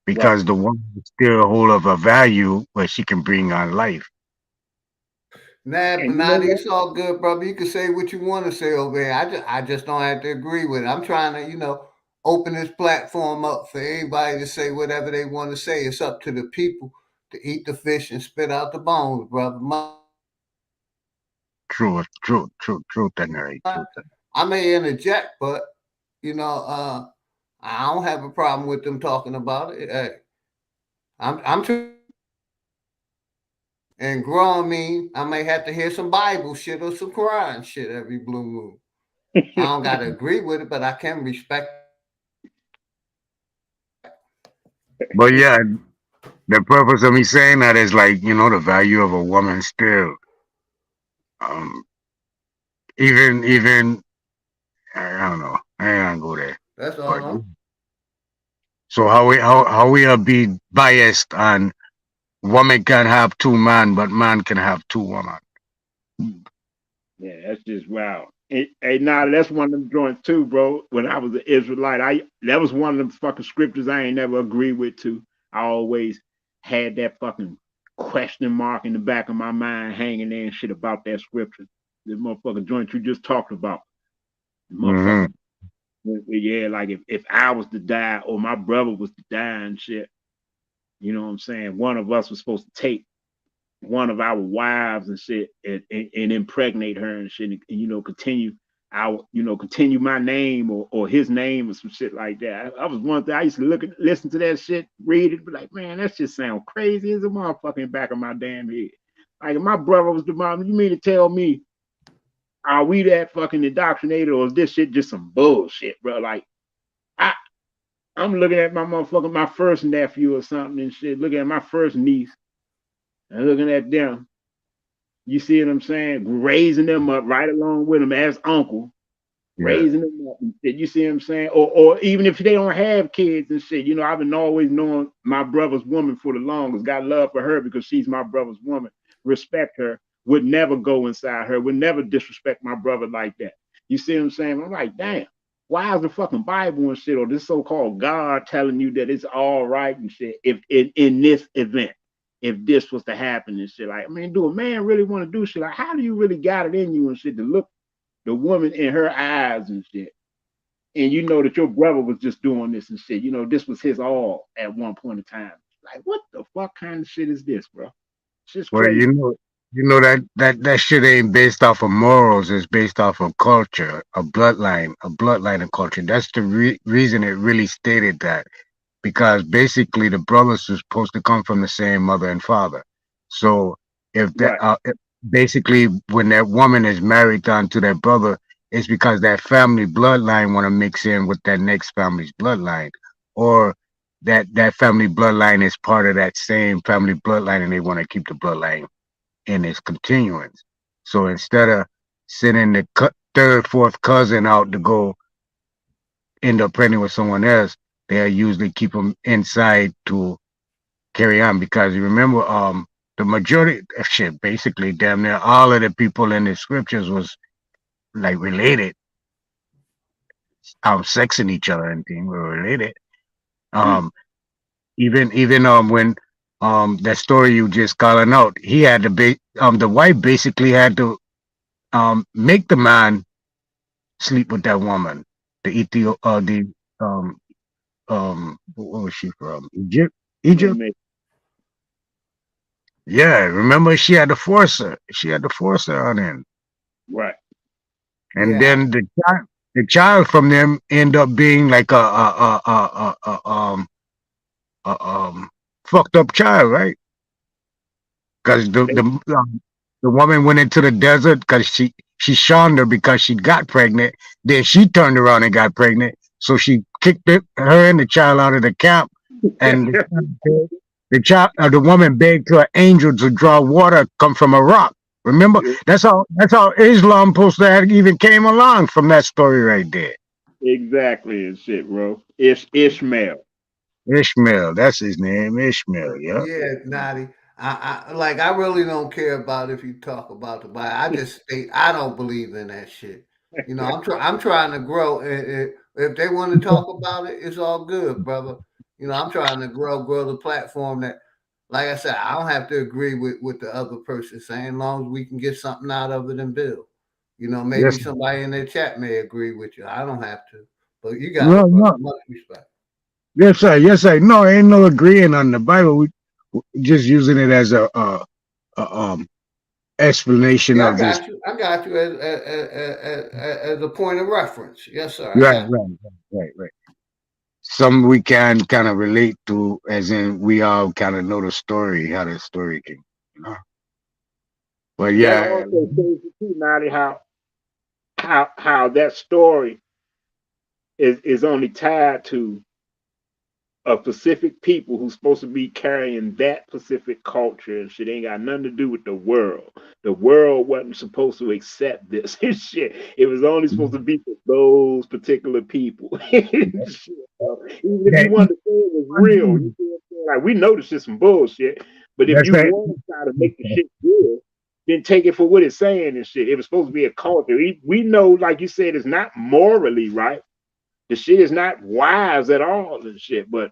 Right. because the woman is still hold of a value where she can bring on life. Nah, And but you know nah, what? it's all good, brother. You can say what you want to say over here. I just don't have to agree with it. I'm trying to, open this platform up for everybody to say whatever they want to say. It's up to the people to eat the fish and spit out the bones, brother. True, Tenere, true. I may interject, but I don't have a problem with them talking about it. Hey, I'm too. And grown mean I may have to hear some Bible shit or some Quran shit every blue moon. I don't gotta agree with it, but I can respect. But yeah, the purpose of me saying that is like the value of a woman still. Um, even I don't know. I ain't gonna go there. That's all. But Huh? so how we are be biased on woman can have two men, but man can have two women. Yeah, that's just wow. Hey, nah, that's one of them joints too, bro. When I was an Israelite, that was one of them fucking scriptures I ain't never agreed with too. I always had that fucking question mark in the back of my mind hanging there and shit about that scripture. The motherfucking joint you just talked about. The motherfucker, yeah, like if I was to die or my brother was to die and shit, you know what I'm saying? One of us was supposed to take one of our wives and shit and impregnate her and shit and continue my name or his name or some shit like that. I was one thing I used to listen to that shit, read it, be like, man, that shit sound crazy as a motherfucking back of my damn head. Like if my brother was the mom, you mean to tell me are we that fucking indoctrinated or is this shit just some bullshit, bro? Like I'm looking at my first nephew or something and shit, looking at my first niece and looking at them. You see what I'm saying? Raising them up right along with them as uncle, Yeah. raising them up and shit. You see what I'm saying? Or even if they don't have kids and shit, I've been always knowing my brother's woman for the longest. Got love for her because she's my brother's woman. Respect her. Would never go inside her. Would never disrespect my brother like that. You see what I'm saying? I'm like, damn. Why is the fucking Bible and shit or this so-called God telling you that it's all right and shit if in this event? If this was to happen and shit, like, I mean, do a man really want to do shit? Like, how do you really got it in you and shit to look the woman in her eyes and shit, and you know that your brother was just doing this and shit. This was his all at one point in time. Like, what the fuck kind of shit is this, bro? It's just Well, crazy. you know that shit ain't based off of morals. It's based off of culture, a bloodline of culture. That's the reason it really stated that, because basically the brothers are supposed to come from the same mother and father. So if that Right. basically when that woman is married on to that brother, it's because that family bloodline want to mix in with that next family's bloodline, or that family bloodline is part of that same family bloodline, and they want to keep the bloodline in its continuance. So instead of sending the third, fourth cousin out to go end up pregnant with someone else, they usually keep them inside to carry on, because you remember, the majority of shit, basically damn near all of the people in the scriptures was like related, sexing each other and things were related. Um, even when that story you just calling out, he had to be the wife basically had to make the man sleep with that woman. The um what was she from? Egypt. Yeah, remember she had to force her. She had to force her on him. Right. And then the child from them end up being like a fucked up child, right? Because the woman went into the desert because she shunned her because she got pregnant. Then she turned around and got pregnant, so she kicked her and the child out of the camp. And the woman begged to an angel to draw water come from a rock. Remember, that's how Islam supposed to have even came along from that story right there. Exactly and shit, bro. It's Ishmael. Ishmael, that's his name, Ishmael. Yeah. Yeah, Naughty. I really don't care about if you talk about the Bible. I just state I don't believe in that shit. I'm trying to grow. And if they want to talk about it, it's all good, brother. I'm trying to grow the platform that, like I said, I don't have to agree with what the other person saying, as long as we can get something out of it and build. Maybe Yes. somebody in their chat may agree with you. I don't have to, but you got No, it, brother. no. Much respect. Yes, sir. Yes, sir. No, ain't no agreeing on the Bible. We just using it as a explanation Yeah, I of this. got you. I got you as a point of reference. Yes, sir. I Right, got right, right. Some we can kind of relate to, as in we all kind of know the story, how the story came. You know? But That yeah, also shows you too, Nadi, how that story is only tied to a specific people who's supposed to be carrying that specific culture and shit. Ain't got nothing to do with the world. The world wasn't supposed to accept this and shit. It was only supposed to be for those particular people. Shit, even if you wanted to say it was real, you see what I'm saying? Like, we know this is some bullshit, but if that's you that. want to try to make the shit good, then take it for what it's saying and shit. It was supposed to be a culture. We know, like you said, it's not morally right. The shit is not wise at all and shit. But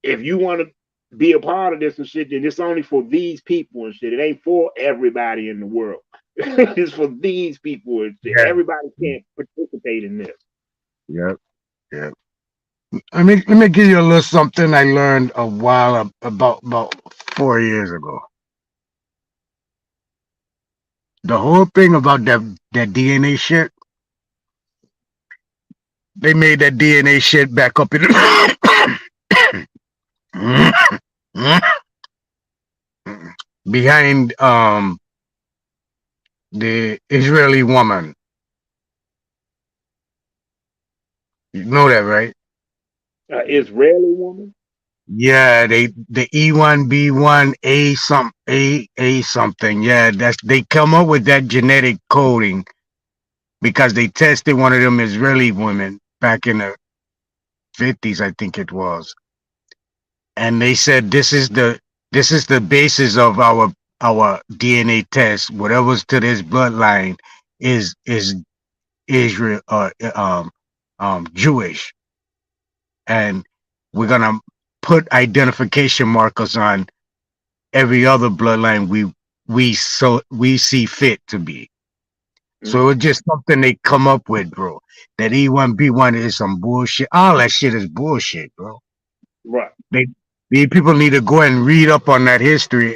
if you want to be a part of this and shit, then it's only for these people and shit. It ain't for everybody in the world. It's for these people and shit. Yeah, Everybody can't participate in this. yeah, yeah. Let me give you a little something I learned a while about 4 years ago. The whole thing about that DNA shit, they made that DNA shit back up in behind the Israeli woman. You know that, right? Israeli woman? Yeah, the E1B1 A something. Yeah, they come up with that genetic coding because they tested one of them Israeli women back in the 50s, I think it was. And they said this is the basis of our DNA test. Whatever's to this bloodline is Israel Jewish. And we're gonna put identification markers on every other bloodline we see fit to be. So it's just something they come up with, bro. That E1B1 is some bullshit. All that shit is bullshit, bro. Right. The people need to go and read up on that history.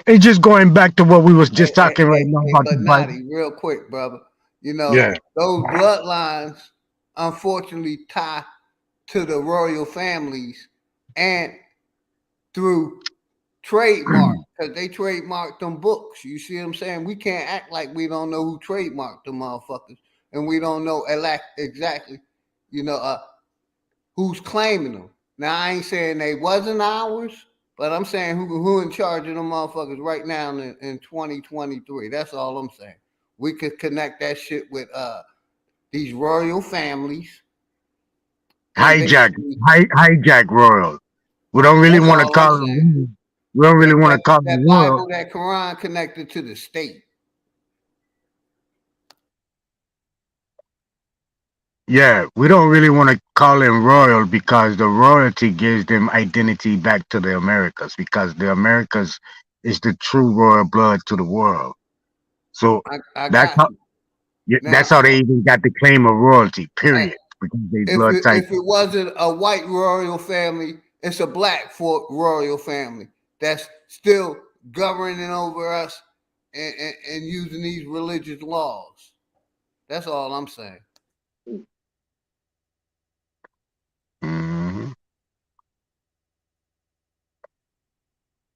It's just going back to what we was just talking right now about But the Bible. Naughty, real quick, brother. You know, Yeah. those bloodlines unfortunately tie to the royal families and through trademark because they trademarked them books. You see what I'm saying? We can't act like we don't know who trademarked them motherfuckers, and we don't know exactly, you know, who's claiming them. Now I ain't saying they wasn't ours, but I'm saying who in charge of them motherfuckers right now in 2023. That's all I'm saying. We could connect that shit with these royal families and basically Hijack royal. We don't really that's want to all I'm call saying. it. We don't really want to call That it royal. Bible, that Quran connected to the state. Yeah, we don't really want to call them royal because the royalty gives them identity back to the Americas because the Americas is the true royal blood to the world. So I that's got how you. that's Now, how they even got the claim of royalty. hey, Period. Because they blood type. if it wasn't a white royal family, it's a black royal family that's still governing over us and using these religious laws. That's all I'm saying. Hmm.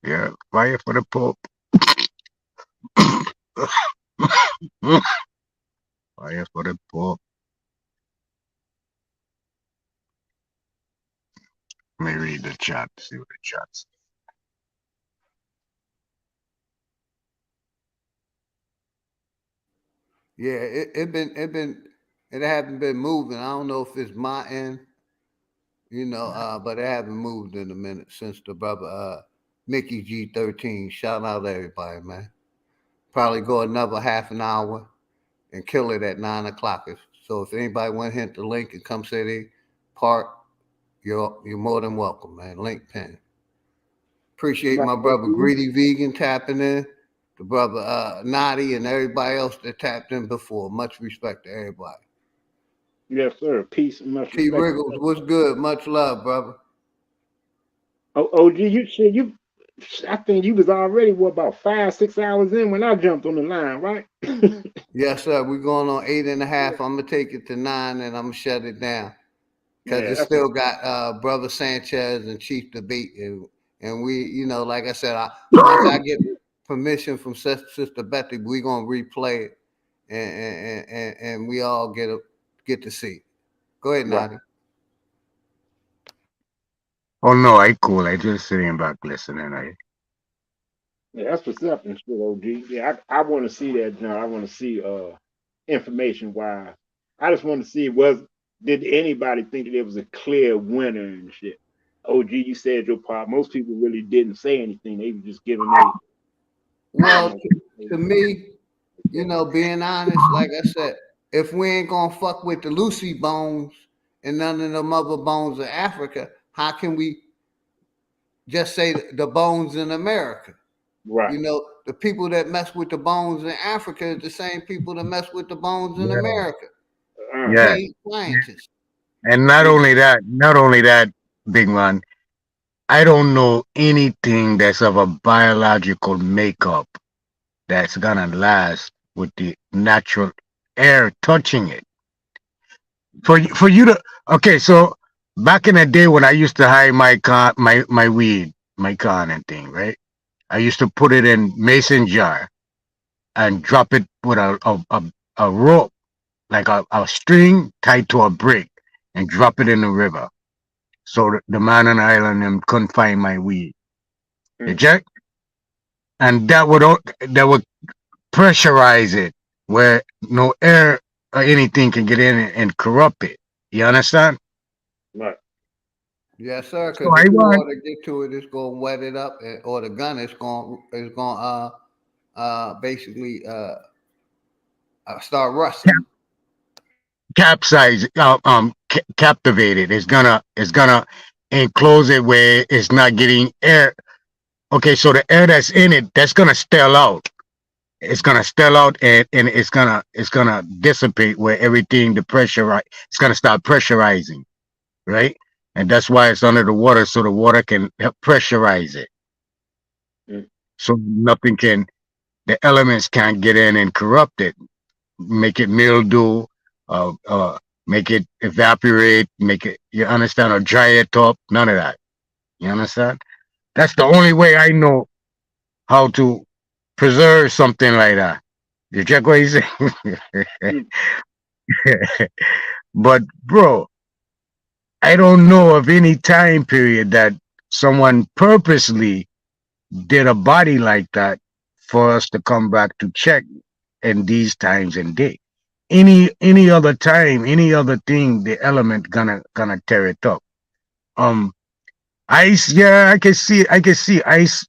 Yeah, fire for the Pope. Fire for the Pope. Let me read the chat. See what the chat's. Yeah, it hasn't been moving. I don't know if it's my end, but it hasn't moved in a minute since the brother Mickey G13. Shout out to everybody, man. Probably go another half an hour and kill it at 9 o'clock. So if anybody want to hit the link and come say they part, you're more than welcome, man. Link pin. Appreciate Right, my brother Greedy Vegan tapping in, the brother Naughty, and everybody else that tapped in before. Much respect to everybody. Yes, sir. Peace and much T respect. Wriggles, what's good? Much love, brother. Oh, OG, you said you. I think you was already about 5-6 hours in when I jumped on the line, right? Yes, sir. We're going on 8.5. I'm gonna take it to 9, and I'm gonna shut it down because Yeah, it that's still got brother Sanchez and Chief debate, and we, like I said, once I get permission from Sister Betty, we gonna replay it, and we all get to see. Go ahead, right. Nadi. Oh no, I cool. I just sitting back listening. Yeah, that's what's up and shit, OG. Yeah, I want to see that, John. I want to see information wise. I just want to see did anybody think that it was a clear winner and shit. OG, you said your part. Most people really didn't say anything. They were just giving Well, to me, being honest, like I said, if we ain't gonna fuck with the Lucy bones and none of them other bones of Africa, how can we just say the bones in America? right. The people that mess with the bones in Africa is the same people that mess with the bones in Yeah, America. yeah. Paid scientists. And not only that, big man. I don't know anything that's of a biological makeup that's gonna last with the natural air touching it. For you to okay, so back in the day when I used to hide my weed, my con and thing, right? I used to put it in mason jar and drop it with a rope, like a string tied to a brick, and drop it in the river. So the man on the island them couldn't find my weed. You check? And that would pressurize it where no air or anything can get in and corrupt it. You understand? Right. Yes, sir. So Because I if the want water get to it, it's gonna wet it up, or the gun is gonna basically start rusting. capsize, captivate it. It's gonna enclose it where it's not getting air. Okay, so the air that's in it, that's gonna still out. It's gonna still out, and it's gonna dissipate where everything the pressure, right? It's gonna start pressurizing, right? and that's why it's under the water, so the water can help pressurize it, so nothing can, the elements can't get in and corrupt it, make it mildew, make it evaporate, make it, you understand, or dry it up. None of that. You understand? That's the only way I know how to preserve something like that. You check what he's saying? But bro, I don't know of any time period that someone purposely did a body like that for us to come back to check in these times and day. Any other time, any other thing, the element gonna tear it up. Ice, yeah, I can see ice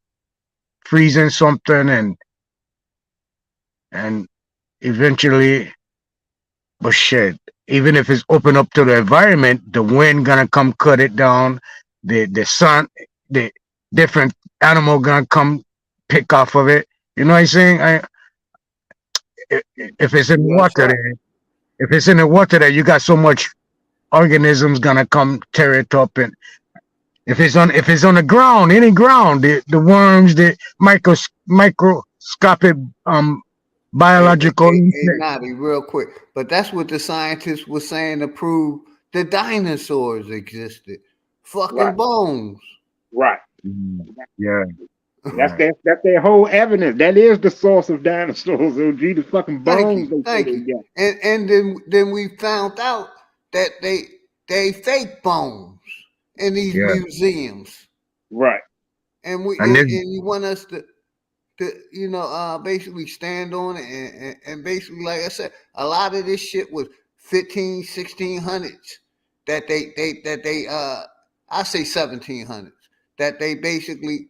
freezing something and eventually, but shit, even if it's open up to the environment, the wind gonna come cut it down, the sun, the different animal gonna come pick off of it. You know what I'm saying? If it's in water there, if it's in the water there, you got so much organisms gonna come tear it up. And if it's on the ground, any ground, the worms, the microscopic biological. Hey, Nobby, real quick. But that's what the scientists were saying to prove the dinosaurs existed. Fucking bones. Right. Yeah. That's their whole evidence. That is the source of dinosaurs. OG, the fucking bones. Thank you. And then we found out that they fake bones in these museums. Right. And you want us to basically stand on it and basically, like I said, a lot of this shit was 1600s that they I say 1700s that they basically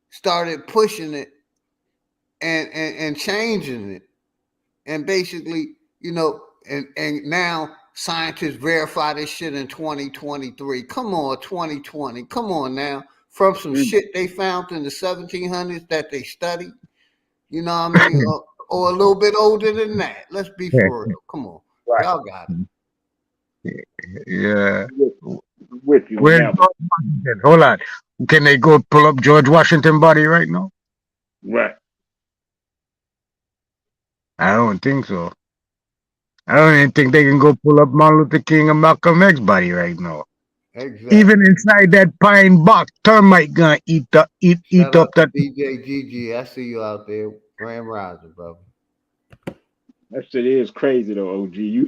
started pushing it and changing it, and basically, and now scientists verify this shit in 2023. Come on, 2020. Come on now. From some shit they found in the 1700s that they studied, you know what I mean? or a little bit older than that. Let's be for real. Come on. Right. Y'all got it. Yeah. With you. Hold on. Can they go pull up George Washington body right now? Right. I don't think so. I don't even think they can go pull up Martin Luther King and Malcolm X body right now. Exactly. Even inside that pine box, termite gonna eat up that. DJ GG, I see you out there. Grand Rising, brother. That shit is crazy though, OG. You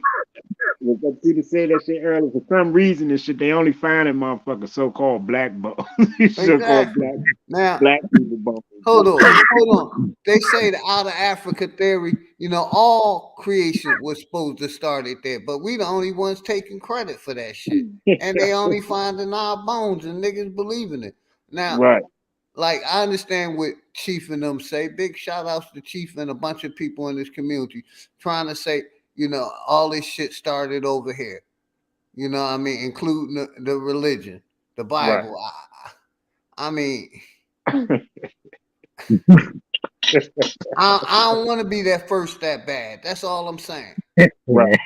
Peter said that shit earlier. For some reason, this shit they only find in motherfucking so-called black bones. Exactly. Black people bones. Hold on. They say the out of Africa theory, all creation was supposed to start it there, but we the only ones taking credit for that shit. And they only finding our bones and niggas believing it. Now, right. Like, I understand what Chief and them say. Big shout outs to Chief and a bunch of people in this community trying to say, all this shit started over here. You know what I mean? Including the religion, the Bible. Right. I mean, I don't want to be that first that bad. That's all I'm saying. Right.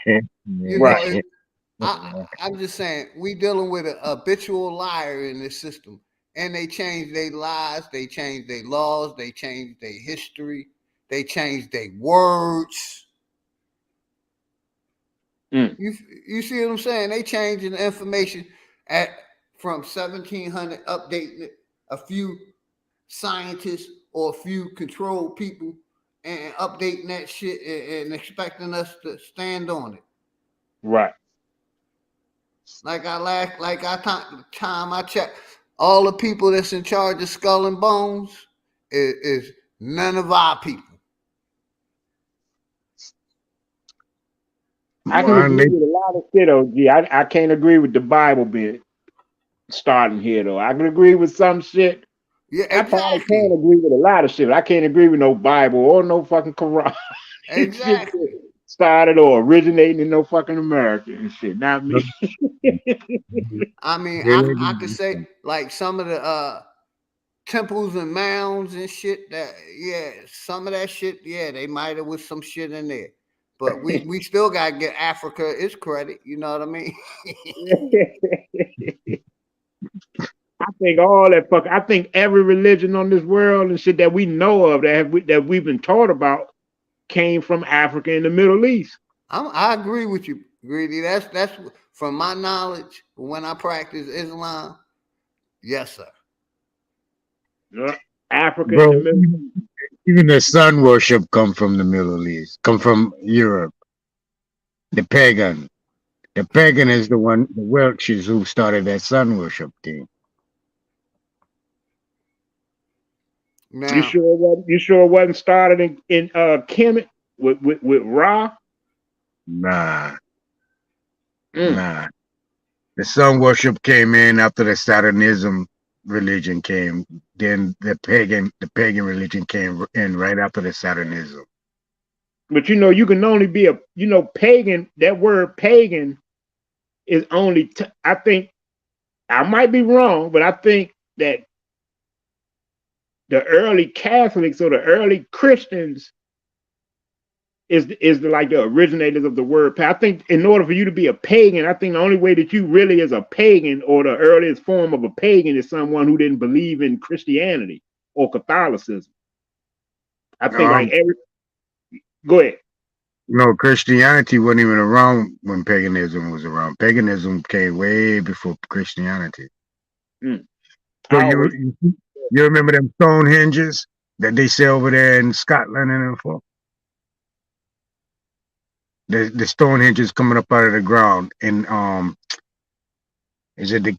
I'm just saying, we dealing with an habitual liar in this system. And they changed their lies, they changed their laws, they changed their history, they changed their words. You see what I'm saying? They changing the information from 1700, updating it, a few scientists or a few controlled people, and updating that shit and expecting us to stand on it. Right. Time I checked, all the people that's in charge of Skull and Bones is none of our people. I can agree with a lot of shit, OG. I can't agree with the Bible bit starting here, though. I can agree with some shit. Yeah, exactly. I probably can't agree with a lot of shit. I can't agree with no Bible or no fucking Quran. Exactly. Started or originating in no fucking America and shit. Not me. I mean, I could say like some of the temples and mounds and shit some of that shit, they might have with some shit in there. But we still gotta get Africa its credit, you know what I mean? I think all that fuck. I think every religion on this world and shit that we know of that we've been taught about came from Africa and the Middle East. I agree with you, Greedy. That's from my knowledge when I practice Islam. Yes, sir. Africa and the Bro, Middle even the sun worship come from the Middle East, come from Europe. The pagan. The pagan is the Welshers who started that sun worship thing. Now, You sure it wasn't started in Kemet with Ra? Nah. Nah. The sun worship came in after the Saturnism religion came. Then the pagan religion came in right after the Saturnism. But you can only be pagan. That word pagan is only. I think I might be wrong, but I think that the early Catholics or the early Christians is like the originators of the word. I think in order for you to be a pagan, I think the only way that you really is a pagan or the earliest form of a pagan is someone who didn't believe in Christianity or Catholicism. I think go ahead. No, Christianity wasn't even around when paganism was around. Paganism came way before Christianity. So you remember them Stonehenges that they say over there in Scotland and everything? The Stonehenges coming up out of the ground in is it the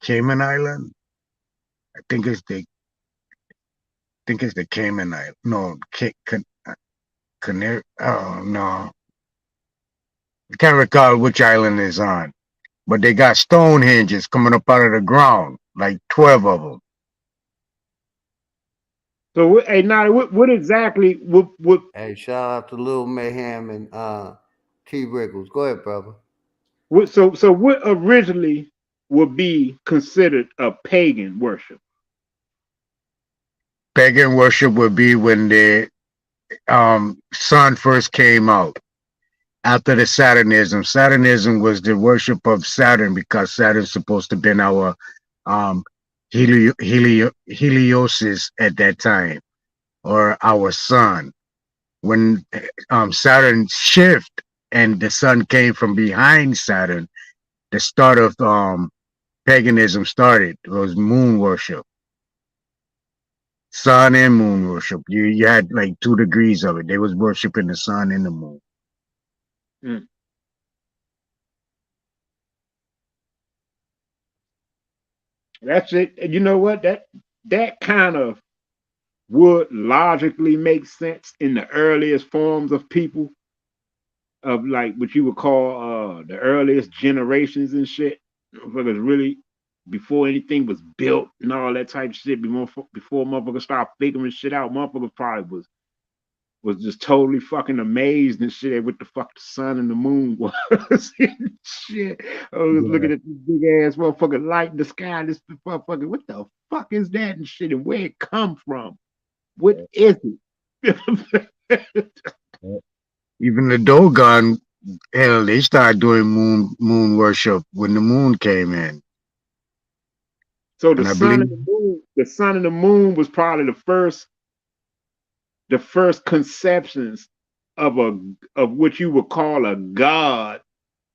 Cayman Island? I think it's the Cayman Island. No, Canary. Oh no, I can't recall which island it's on. But they got Stonehenges coming up out of the ground, like 12 of them. So, hey, now what exactly? What? Hey, shout out to Lil Mayhem and T Wriggles. Go ahead, brother. So what originally would be considered a pagan worship? Pagan worship would be when the sun first came out. After the Saturnism. Saturnism was the worship of Saturn because Saturn's supposed to have been our heliosis at that time, or our sun. When Saturn shift and the sun came from behind Saturn, the start of paganism started. It was moon worship. Sun and moon worship. You had like 2 degrees of it. They was worshiping the sun and the moon. That's it. And you know what? That kind of would logically make sense in the earliest forms of people, of like what you would call the earliest generations and shit. Because really, before anything was built and all that type of shit, before motherfuckers start figuring shit out, motherfuckers probably was just totally fucking amazed and shit at what the fuck the sun and the moon was. Shit. I was looking at this big ass motherfucking light in the sky. This motherfucker, what the fuck is that and shit, and where it come from? What is it? Even the Dogon, hell, they started doing moon worship when the moon came in. So the sun and the moon was probably the first conceptions of what you would call a god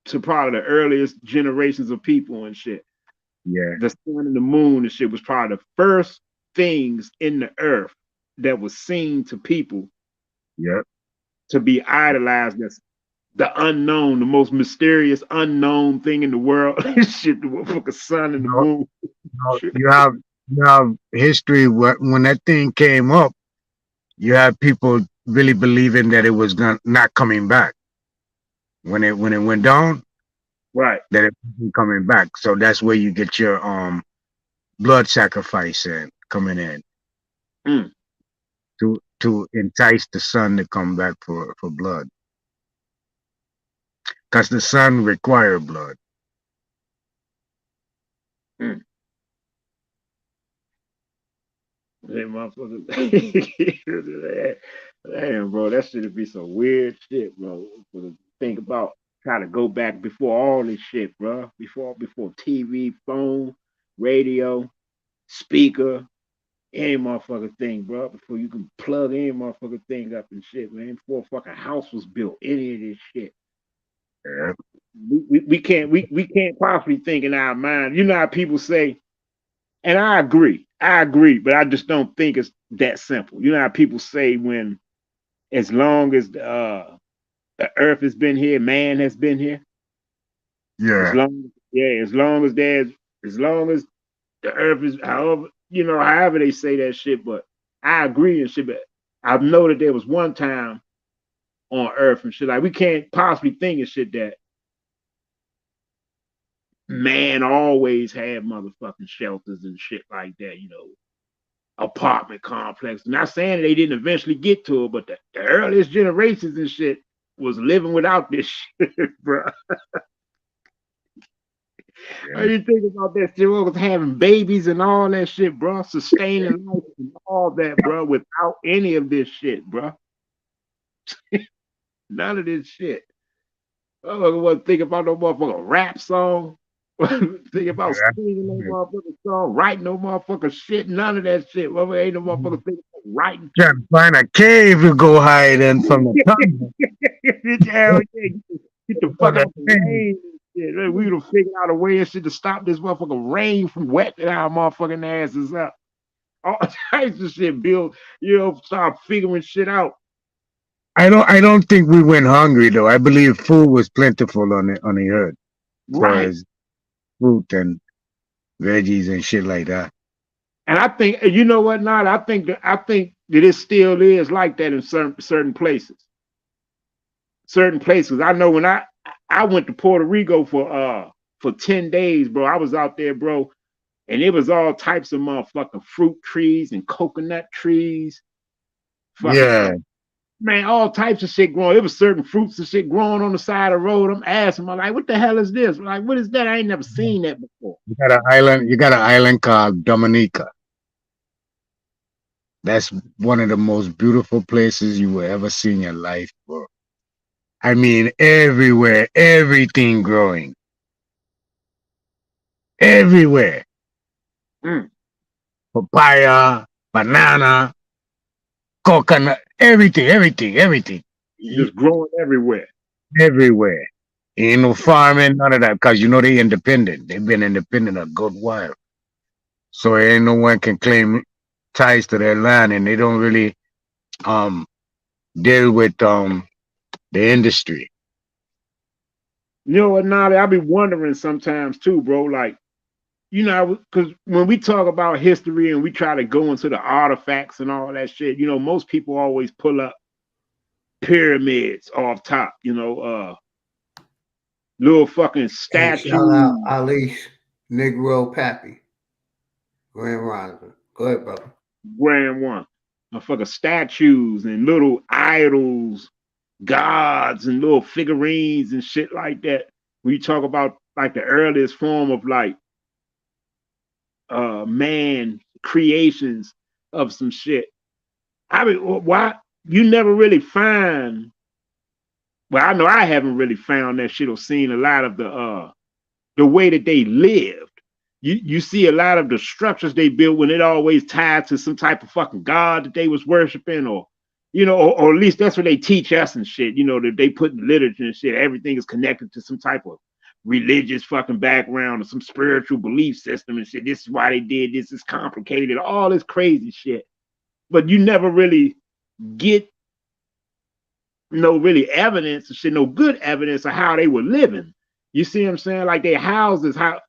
to probably the earliest generations of people and shit. Yeah. The sun and the moon and shit was probably the first things in the earth that was seen to people. Yep. To be idolized as the unknown, the most mysterious unknown thing in the world. Shit, the motherfucking sun and the moon. You have history when that thing came up. You have people really believing that it was not coming back. When it went down, right? That it wasn't coming back. So that's where you get your blood sacrifice coming in to entice the sun to come back for blood, because the sun require blood. Hey, motherfucker. Damn, bro, that should be some weird shit, bro, to think about. Try to go back before all this shit, bro. Before TV, phone, radio, speaker, any motherfucking thing, bro. Before you can plug any motherfucking thing up and shit, man. Before a fucking house was built, any of this shit. Yeah. We can't possibly think in our mind. You know how people say, and I agree, but I just don't think it's that simple. You know how people say when, as long as the earth has been here, man has been here. Yeah. As long as the earth is, however they say that shit, but I agree and shit. But I know that there was one time on earth and shit, like we can't possibly think of shit that man always had motherfucking shelters and shit like that, apartment complex. Not saying they didn't eventually get to it, but the earliest generations and shit was living without this shit, bro. I didn't think about that shit. Was having babies and all that shit, bro. Sustaining life and all that, bro, without any of this shit, bro. None of this shit. I wasn't thinking about no motherfucking rap song. Thinking about singing no motherfucking song, writing no motherfucking shit. None of that shit. Well, ain't no motherfucking thing about writing. Trying to find a cave to go hide in from the sun. Hell yeah, get the fuck out of the rain. Shit. We would have figured out a way and shit to stop this motherfucking rain from wetting our motherfucking asses up. All types of shit, Bill. Start figuring shit out. I don't think we went hungry though. I believe food was plentiful on the earth. Right. As fruit and veggies and shit like that. And I think, you know what, not I think that it still is like that in certain places. Certain places. I know when I went to Puerto Rico for 10 days, bro. I was out there, bro, and it was all types of motherfucking fruit trees and coconut trees. Yeah. Man, all types of shit growing. It was certain fruits and shit growing on the side of the road. I'm asking, I'm like, what the hell is this? Like, what is that? I ain't never seen that before. You got an island called Dominica. That's one of the most beautiful places you will ever see in your life, bro. I mean, everywhere, everything growing. Everywhere. Papaya, banana, coconut, everything. Just growing everywhere. Everywhere. Ain't no farming, none of that, because they independent. They've been independent a good while. So ain't no one can claim ties to their land, and they don't really deal with the industry. You know what, Nolly? I be wondering sometimes too, bro. Like, because when we talk about history and we try to go into the artifacts and all that shit, most people always pull up pyramids off top, little fucking statues. Shout out Ali Negro Pappy, Grand Rising. Go ahead, brother. Grand one. Motherfucking statues and little idols, gods and little figurines and shit like that. When you talk about like the earliest form of like man creations of some shit. I mean, why you never really find? Well, I know I haven't really found that shit or seen a lot of the way that they lived. You see a lot of the structures they built when it always tied to some type of fucking god that they was worshiping, or at least that's what they teach us and shit. That they put in literature and shit. Everything is connected to some type of religious fucking background or some spiritual belief system and shit. This is why they did this. It's complicated. All this crazy shit. But you never really get no really evidence and shit, no good evidence of how they were living. You see what I'm saying? Like their houses, how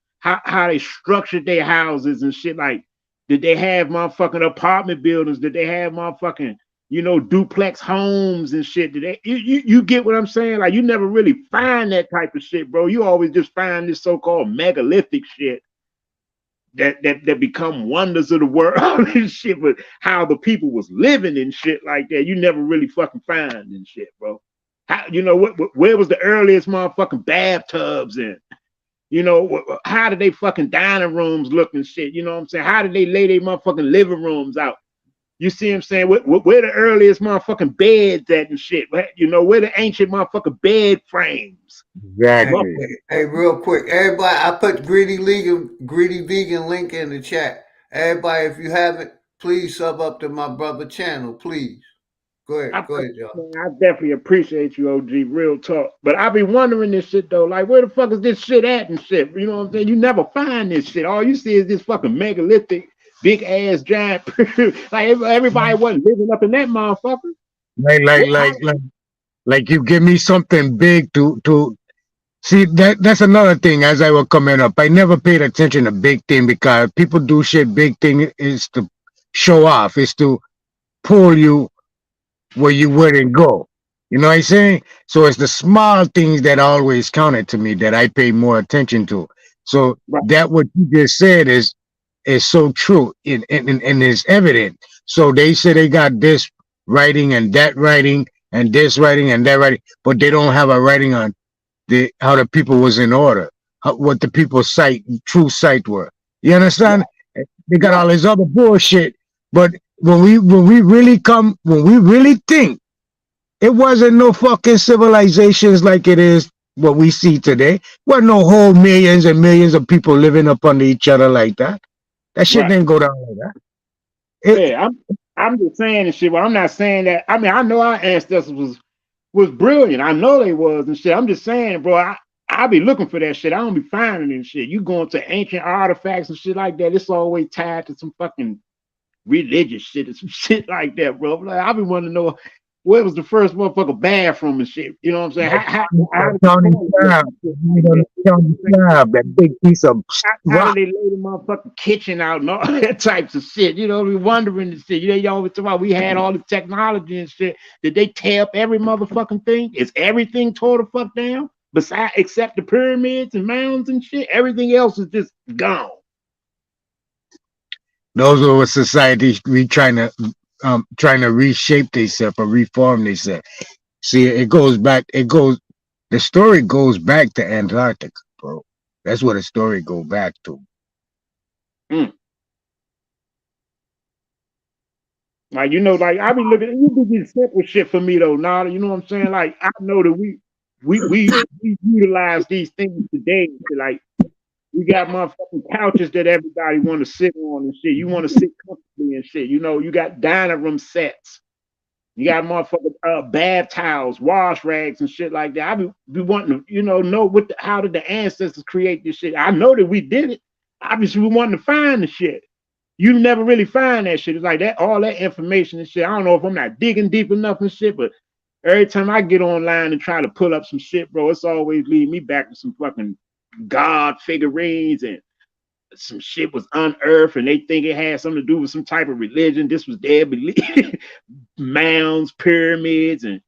they structured their houses and shit. Like, did they have motherfucking apartment buildings? Did they have motherfucking, duplex homes and shit? Did they? You get what I'm saying? Like, you never really find that type of shit, bro. You always just find this so-called megalithic shit that become wonders of the world and shit. But how the people was living and shit like that, you never really fucking find and shit, bro. How, where was the earliest motherfucking bathtubs in? How did they fucking dining rooms look and shit? You know what I'm saying? How did they lay their motherfucking living rooms out? You see what I'm saying? Where the earliest motherfucking beds at and shit? You know, where the ancient motherfucking bed frames? Exactly. Hey, real quick, everybody, I put Greedy Vegan link in the chat. Everybody, if you haven't, please sub up to my brother channel, please. Go ahead, y'all. I definitely appreciate you, OG. Real talk. But I be wondering this shit though. Like, where the fuck is this shit at and shit? You know what I'm saying? You never find this shit. All you see is this fucking megalithic, big ass giant. Like everybody wasn't living up in that motherfucker. Like you give me something big to see. That's another thing. As I was coming up, I never paid attention to big thing because people do shit. Big thing is to show off. Is to pull you where you wouldn't go. You know what I'm saying? So it's the small things that always counted to me that I pay more attention to. So that what you just said is so true and is evident. So they say they got this writing and that writing and this writing and that writing, but they don't have a writing on how the people was in order, what the people's true sight were. You understand? They got all this other bullshit, but when we really think, it wasn't no fucking civilizations like it is what we see today. Wasn't no whole millions and millions of people living up under each other like that. That shit didn't go down like that. I'm just saying and shit. Well, I'm not saying that. I mean, I know our ancestors was brilliant. I know they was and shit. I'm just saying, bro. I be looking for that shit. I don't be finding it and shit. You going to ancient artifacts and shit like that. It's always tied to some fucking religious shit or some shit like that, bro. Like, I be wanting to know where was the first motherfucker bathroom and shit. You know what I'm saying? How that big piece of how do they lay the motherfucking kitchen out and all that types of shit? You know, we wondering and shit. You know, you always talk about we had all the technology and shit. Did they tear up every motherfucking thing? Is everything tore the fuck down? Besides, except the pyramids and mounds and shit, everything else is just gone. Those are societies we trying to reshape themselves or reform themselves. See, the story goes back to Antarctica, bro. That's where the story go back to. Like, you know, like I be looking, you do this simple shit for me though, Nada. You know what I'm saying? Like, I know that we utilize these things today. Like, we got motherfucking couches that everybody want to sit on and shit. You want to sit comfortably and shit. You know, you got dining room sets. You got motherfucking bath towels, wash rags and shit like that. I be wanting to, you know how did the ancestors create this shit? I know that we did it. Obviously, we wanted to find the shit. You never really find that shit. It's like that, all that information and shit. I don't know if I'm not digging deep enough and shit, but every time I get online and try to pull up some shit, bro, it's always leading me back to some fucking God figurines and some shit was unearthed and they think it had something to do with some type of religion. This was their belief. Mounds, pyramids, and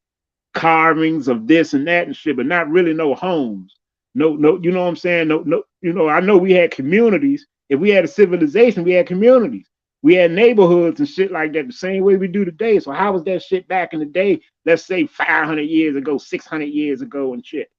carvings of this and that and shit, but not really no homes. No, you know what I'm saying? No, you know, I know we had communities. If we had a civilization, we had communities. We had neighborhoods and shit like that, the same way we do today. So how was that shit back in the day? Let's say 500 years ago, 600 years ago and shit.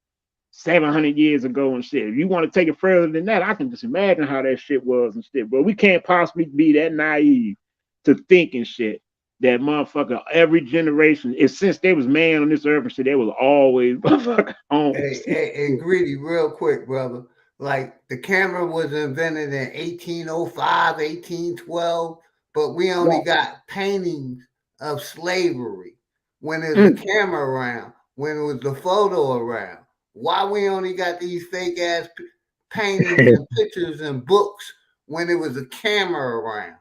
700 years ago and shit. If you want to take it further than that, I can just imagine how that shit was and shit. But we can't possibly be that naive to think and shit that motherfucker every generation, since there was man on this earth and shit, there was always motherfucker on. Hey, Greedy, real quick, brother. Like the camera was invented in 1805, 1812, but we only got paintings of slavery when there's a camera around, when it was the photo around. Why we only got these fake ass paintings and pictures and books when it was a camera around?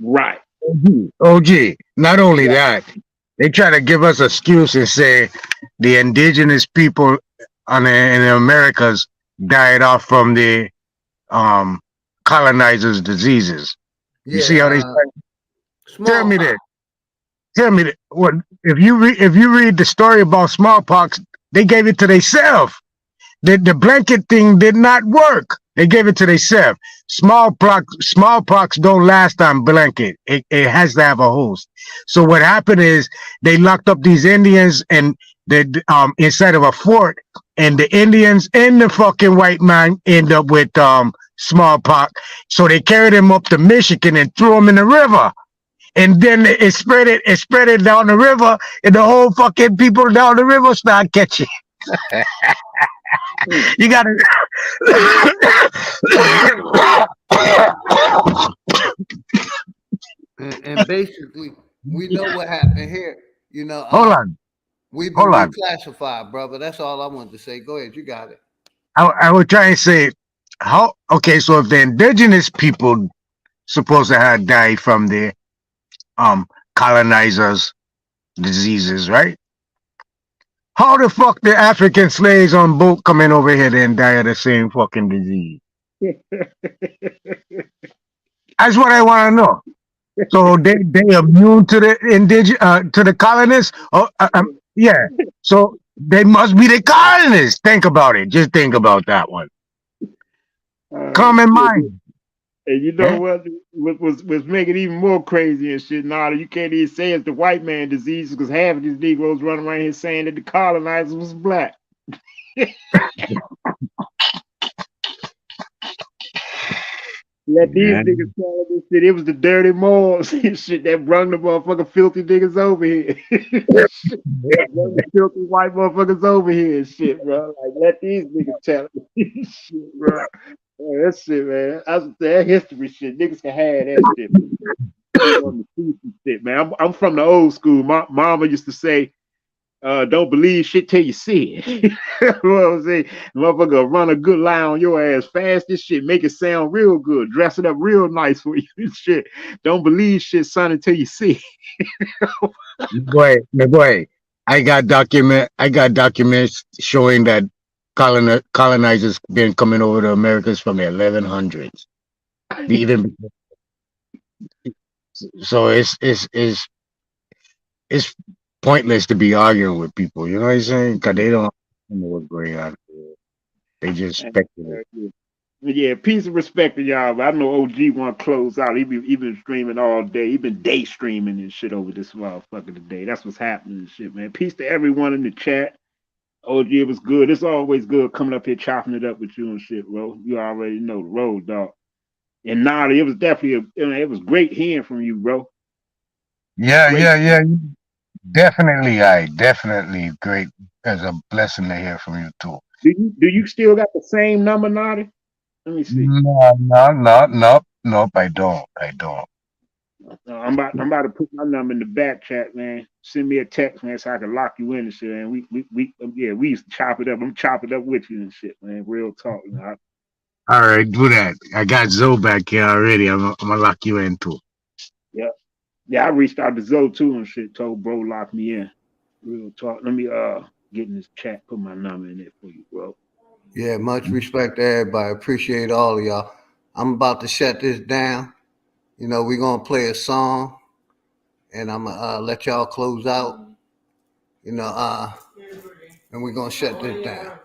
Right. OG. Not only that, they try to give us excuse and say the indigenous people in the Americas died off from the colonizers' diseases. You see how they tell me that? Tell me that. What if you read the story about smallpox? They gave it to themselves. The blanket thing did not work. They gave it to themselves. Smallpox don't last on blanket. It has to have a host. So what happened is they locked up these Indians and inside of a fort, and the Indians and the fucking white man end up with smallpox. So they carried him up to Michigan and threw him in the river. and then it spread it down the river, and the whole fucking people down the river start catching. You gotta. And basically, we know what happened here. You know, Hold on. we've been Hold on. reclassified, brother. That's all I wanted to say. Go ahead, you got it. I was trying to say how. Okay, so if the indigenous people supposed to have died from the colonizers' diseases, right? How the fuck the African slaves on boat coming over here and die of the same fucking disease? That's what I want to know. So they immune to the to the colonists? Oh, yeah. So they must be the colonists. Think about it. Just think about that one. Common mind. And you know what was making it even more crazy and shit? Now you can't even say it's the white man disease because half of these Negroes running around here saying that the colonizers was black. Let these niggas tell this shit. It was the dirty Moors and shit that brung the motherfucking filthy niggas over here. The filthy white motherfuckers over here and shit, bro. Like, let these niggas tell it. Shit, bro. Man, that shit, man. That history shit. Niggas can have that shit. Shit, man. I'm from the old school. My mama used to say, don't believe shit till you see it. You know what I'm saying? Motherfucker run a good lie on your ass fast as shit, make it sound real good, dress it up real nice for you. Shit. Don't believe shit, son, until you see it. Boy, I got documents showing that colonizers been coming over to Americas from the 1100s. Even so, it's pointless to be arguing with people. You know what I'm saying? Because they don't know what's going on. They just speculate. Yeah, peace and respect to y'all. But I know OG want to close out. He been streaming all day. He been day streaming and shit over this motherfucker today. That's what's happening and shit, man. Peace to everyone in the chat. OG, it was good. It's always good coming up here chopping it up with you and shit, bro. You already know the road, dog. And Nadi, it was definitely it was great hearing from you, bro. Yeah. Definitely great. It's a blessing to hear from you too. Do you still got the same number, Nadi? Let me see. Nope. I don't. I'm about to put my number in the back chat, man. Send me a text, man, so I can lock you in and shit. And we used to chop it up. I'm chopping up with you and shit, man. Real talk, you know. All right, do that. I got Zoe back here already. I'm gonna lock you in too. Yeah, I reached out to Zoe too and shit. Told bro lock me in. Real talk. Let me get in this chat. Put my number in there for you, bro. Yeah, much respect to everybody. Appreciate all of y'all. I'm about to shut this down. You know, we're gonna play a song, and I'm gonna let y'all close out. You know, and we're gonna shut this down.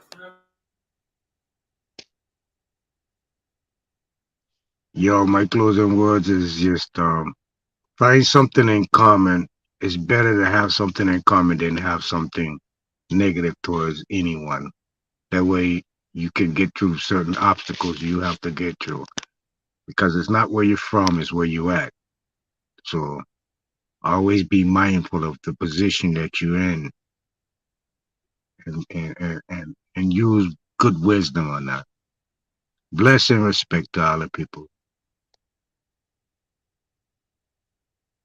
Yo, my closing words is just find something in common. It's better to have something in common than have something negative towards anyone. That way you can get through certain obstacles you have to get through. Because it's not where you're from, it's where you at. So always be mindful of the position that you're in and use good wisdom on that. Bless and respect to all the people.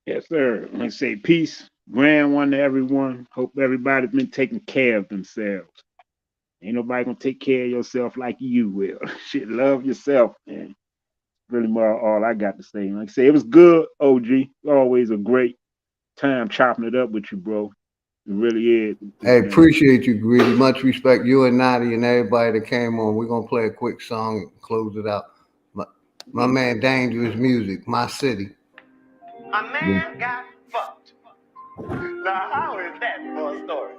Yes, sir. I say peace, grand one to everyone. Hope everybody's been taking care of themselves. Ain't nobody gonna take care of yourself like you will. Shit, love yourself, man. Really more all I got to say. Like I say, it was good, OG. Always a great time chopping it up with you, bro. It really is. Hey, appreciate you, Greedy. Much respect. You and Nadi and everybody that came on. We're gonna play a quick song and close it out. My man Dangerous Music, My City. A man got fucked. Now, how is that for a story?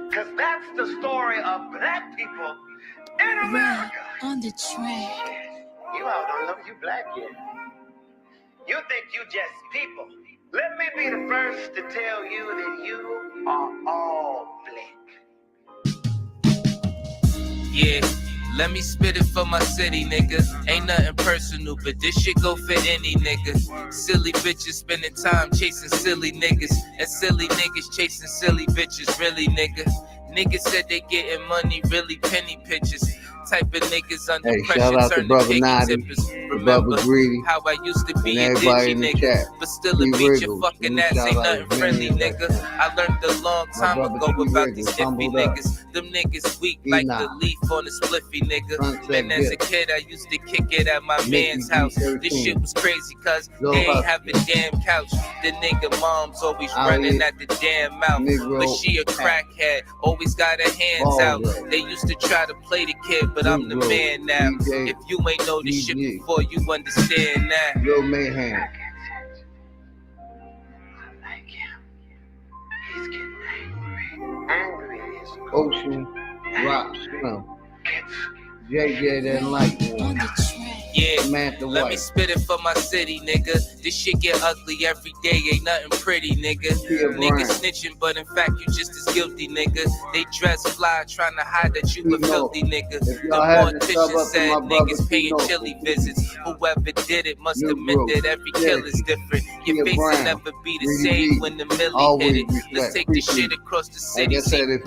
Because that's the story of black people in America. On the train. You all don't know you black yet. You think you just people. Let me be the first to tell you that you are all black. Yeah, Let me spit it for my city, nigga. Ain't nothing personal, but this shit go for any nigga. Silly bitches spending time chasing silly niggas, and silly niggas chasing silly bitches, really, nigga. Niggas said they getting money, really penny pitches. Type of niggas under pressure turn to piggy tippers. Remember how I used to be a dingy nigga, but still a beat your fucking ass ain't nothing friendly, nigga. I learned a long time ago about these iffy niggas. Them niggas weak like the leaf on a spliffy, nigga. Man, as a kid I used to kick it at my man's house. This shit was crazy cause they ain't have a damn couch. The nigga mom's always running at the damn mouth, but she a crackhead, always got her hands out. They used to try to play the kid, but I'm the man now. If you ain't know this shit before, you understand now. Yo, mayhem. Ocean, rock, slim. JJ didn't like one. Yeah, let me spit it for my city, nigga. This shit get ugly every day, ain't nothing pretty, nigga. Niggas snitching, but in fact you just as guilty, nigga. They dress fly, trying to hide that you a filthy nigga. The mortician said niggas paying chili visits. Whoever did it must admit that every kill is different. Your face will never be the same when the millie hit it. Let's take this shit across the city, see really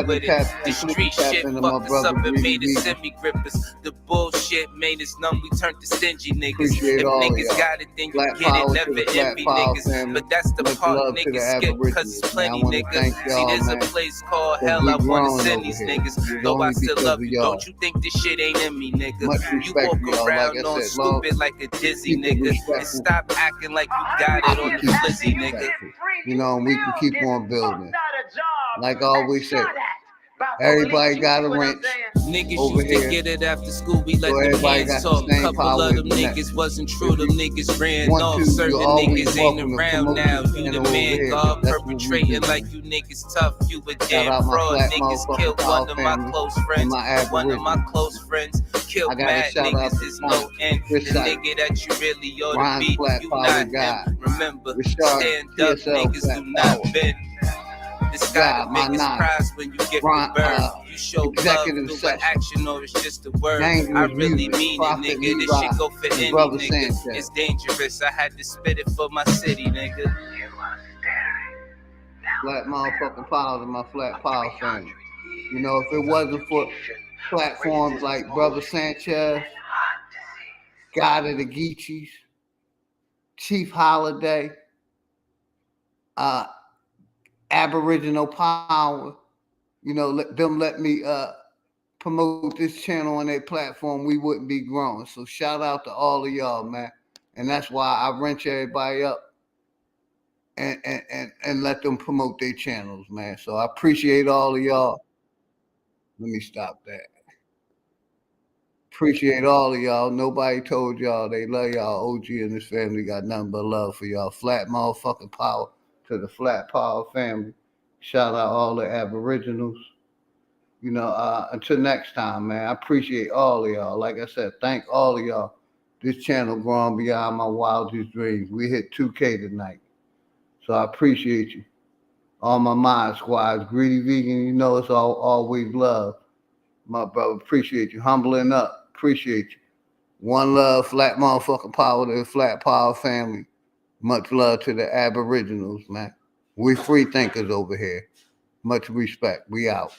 with it. The street shit fucked us up and made us semi-grippers. The bullshit made us numb, we turned to stingy niggas. If niggas got it, then you get it, never envy niggas. But that's the part niggas skip, cause it's plenty niggas. See, there's a place called hell, I wanna send these niggas. Though I still love you, don't you think this shit ain't in me, nigga? You walk around on stupid like a dizzy nigga, and stop acting like you got it on the flizzy, nigga. You know, we can keep on building. Like I always say, everybody got a wrench. Niggas used to get it after school, we let them hands talk. Couple of them niggas wasn't true, them niggas ran off. Certain niggas ain't around now. You the man, God, perpetrating like you niggas tough. You a damn fraud. Niggas killed one of my close friends. One of my close friends killed mad niggas, there's no end. The nigga that you really ought to be, you not him. Remember, stand up, niggas do not bend. The sky to make us prize when you get the bird. You show love through an action or it's just a word. I really mean it, nigga. This shit go for any nigga. Sanchez. It's dangerous. I had to spit it for my city, nigga. Flat motherfucking power to my flat power family. You know, if it wasn't for platforms like Brother Sanchez, God of the Geechees, Chief Holiday, Aboriginal Power, you know, let me promote this channel on their platform, we wouldn't be growing. So shout out to all of y'all, man. And that's why I wrench everybody up and let them promote their channels, man. So I appreciate all of y'all. Let me stop that. Appreciate all of y'all. Nobody told y'all they love y'all. OG and his family got nothing but love for y'all. Flat motherfucking power to the Flat Power family. Shout out all the Aboriginals. You know, until next time, man. I appreciate all of y'all. Like I said, thank all of y'all. This channel growing beyond my wildest dreams. We hit 2K tonight. So I appreciate you. All my mod squads, Greedy Vegan, you know it's always love. My brother, appreciate you. Humbling up, appreciate you. One love, Flat motherfucking power to the Flat Power family. Much love to the Aboriginals, man. We free thinkers over here. Much respect. We out.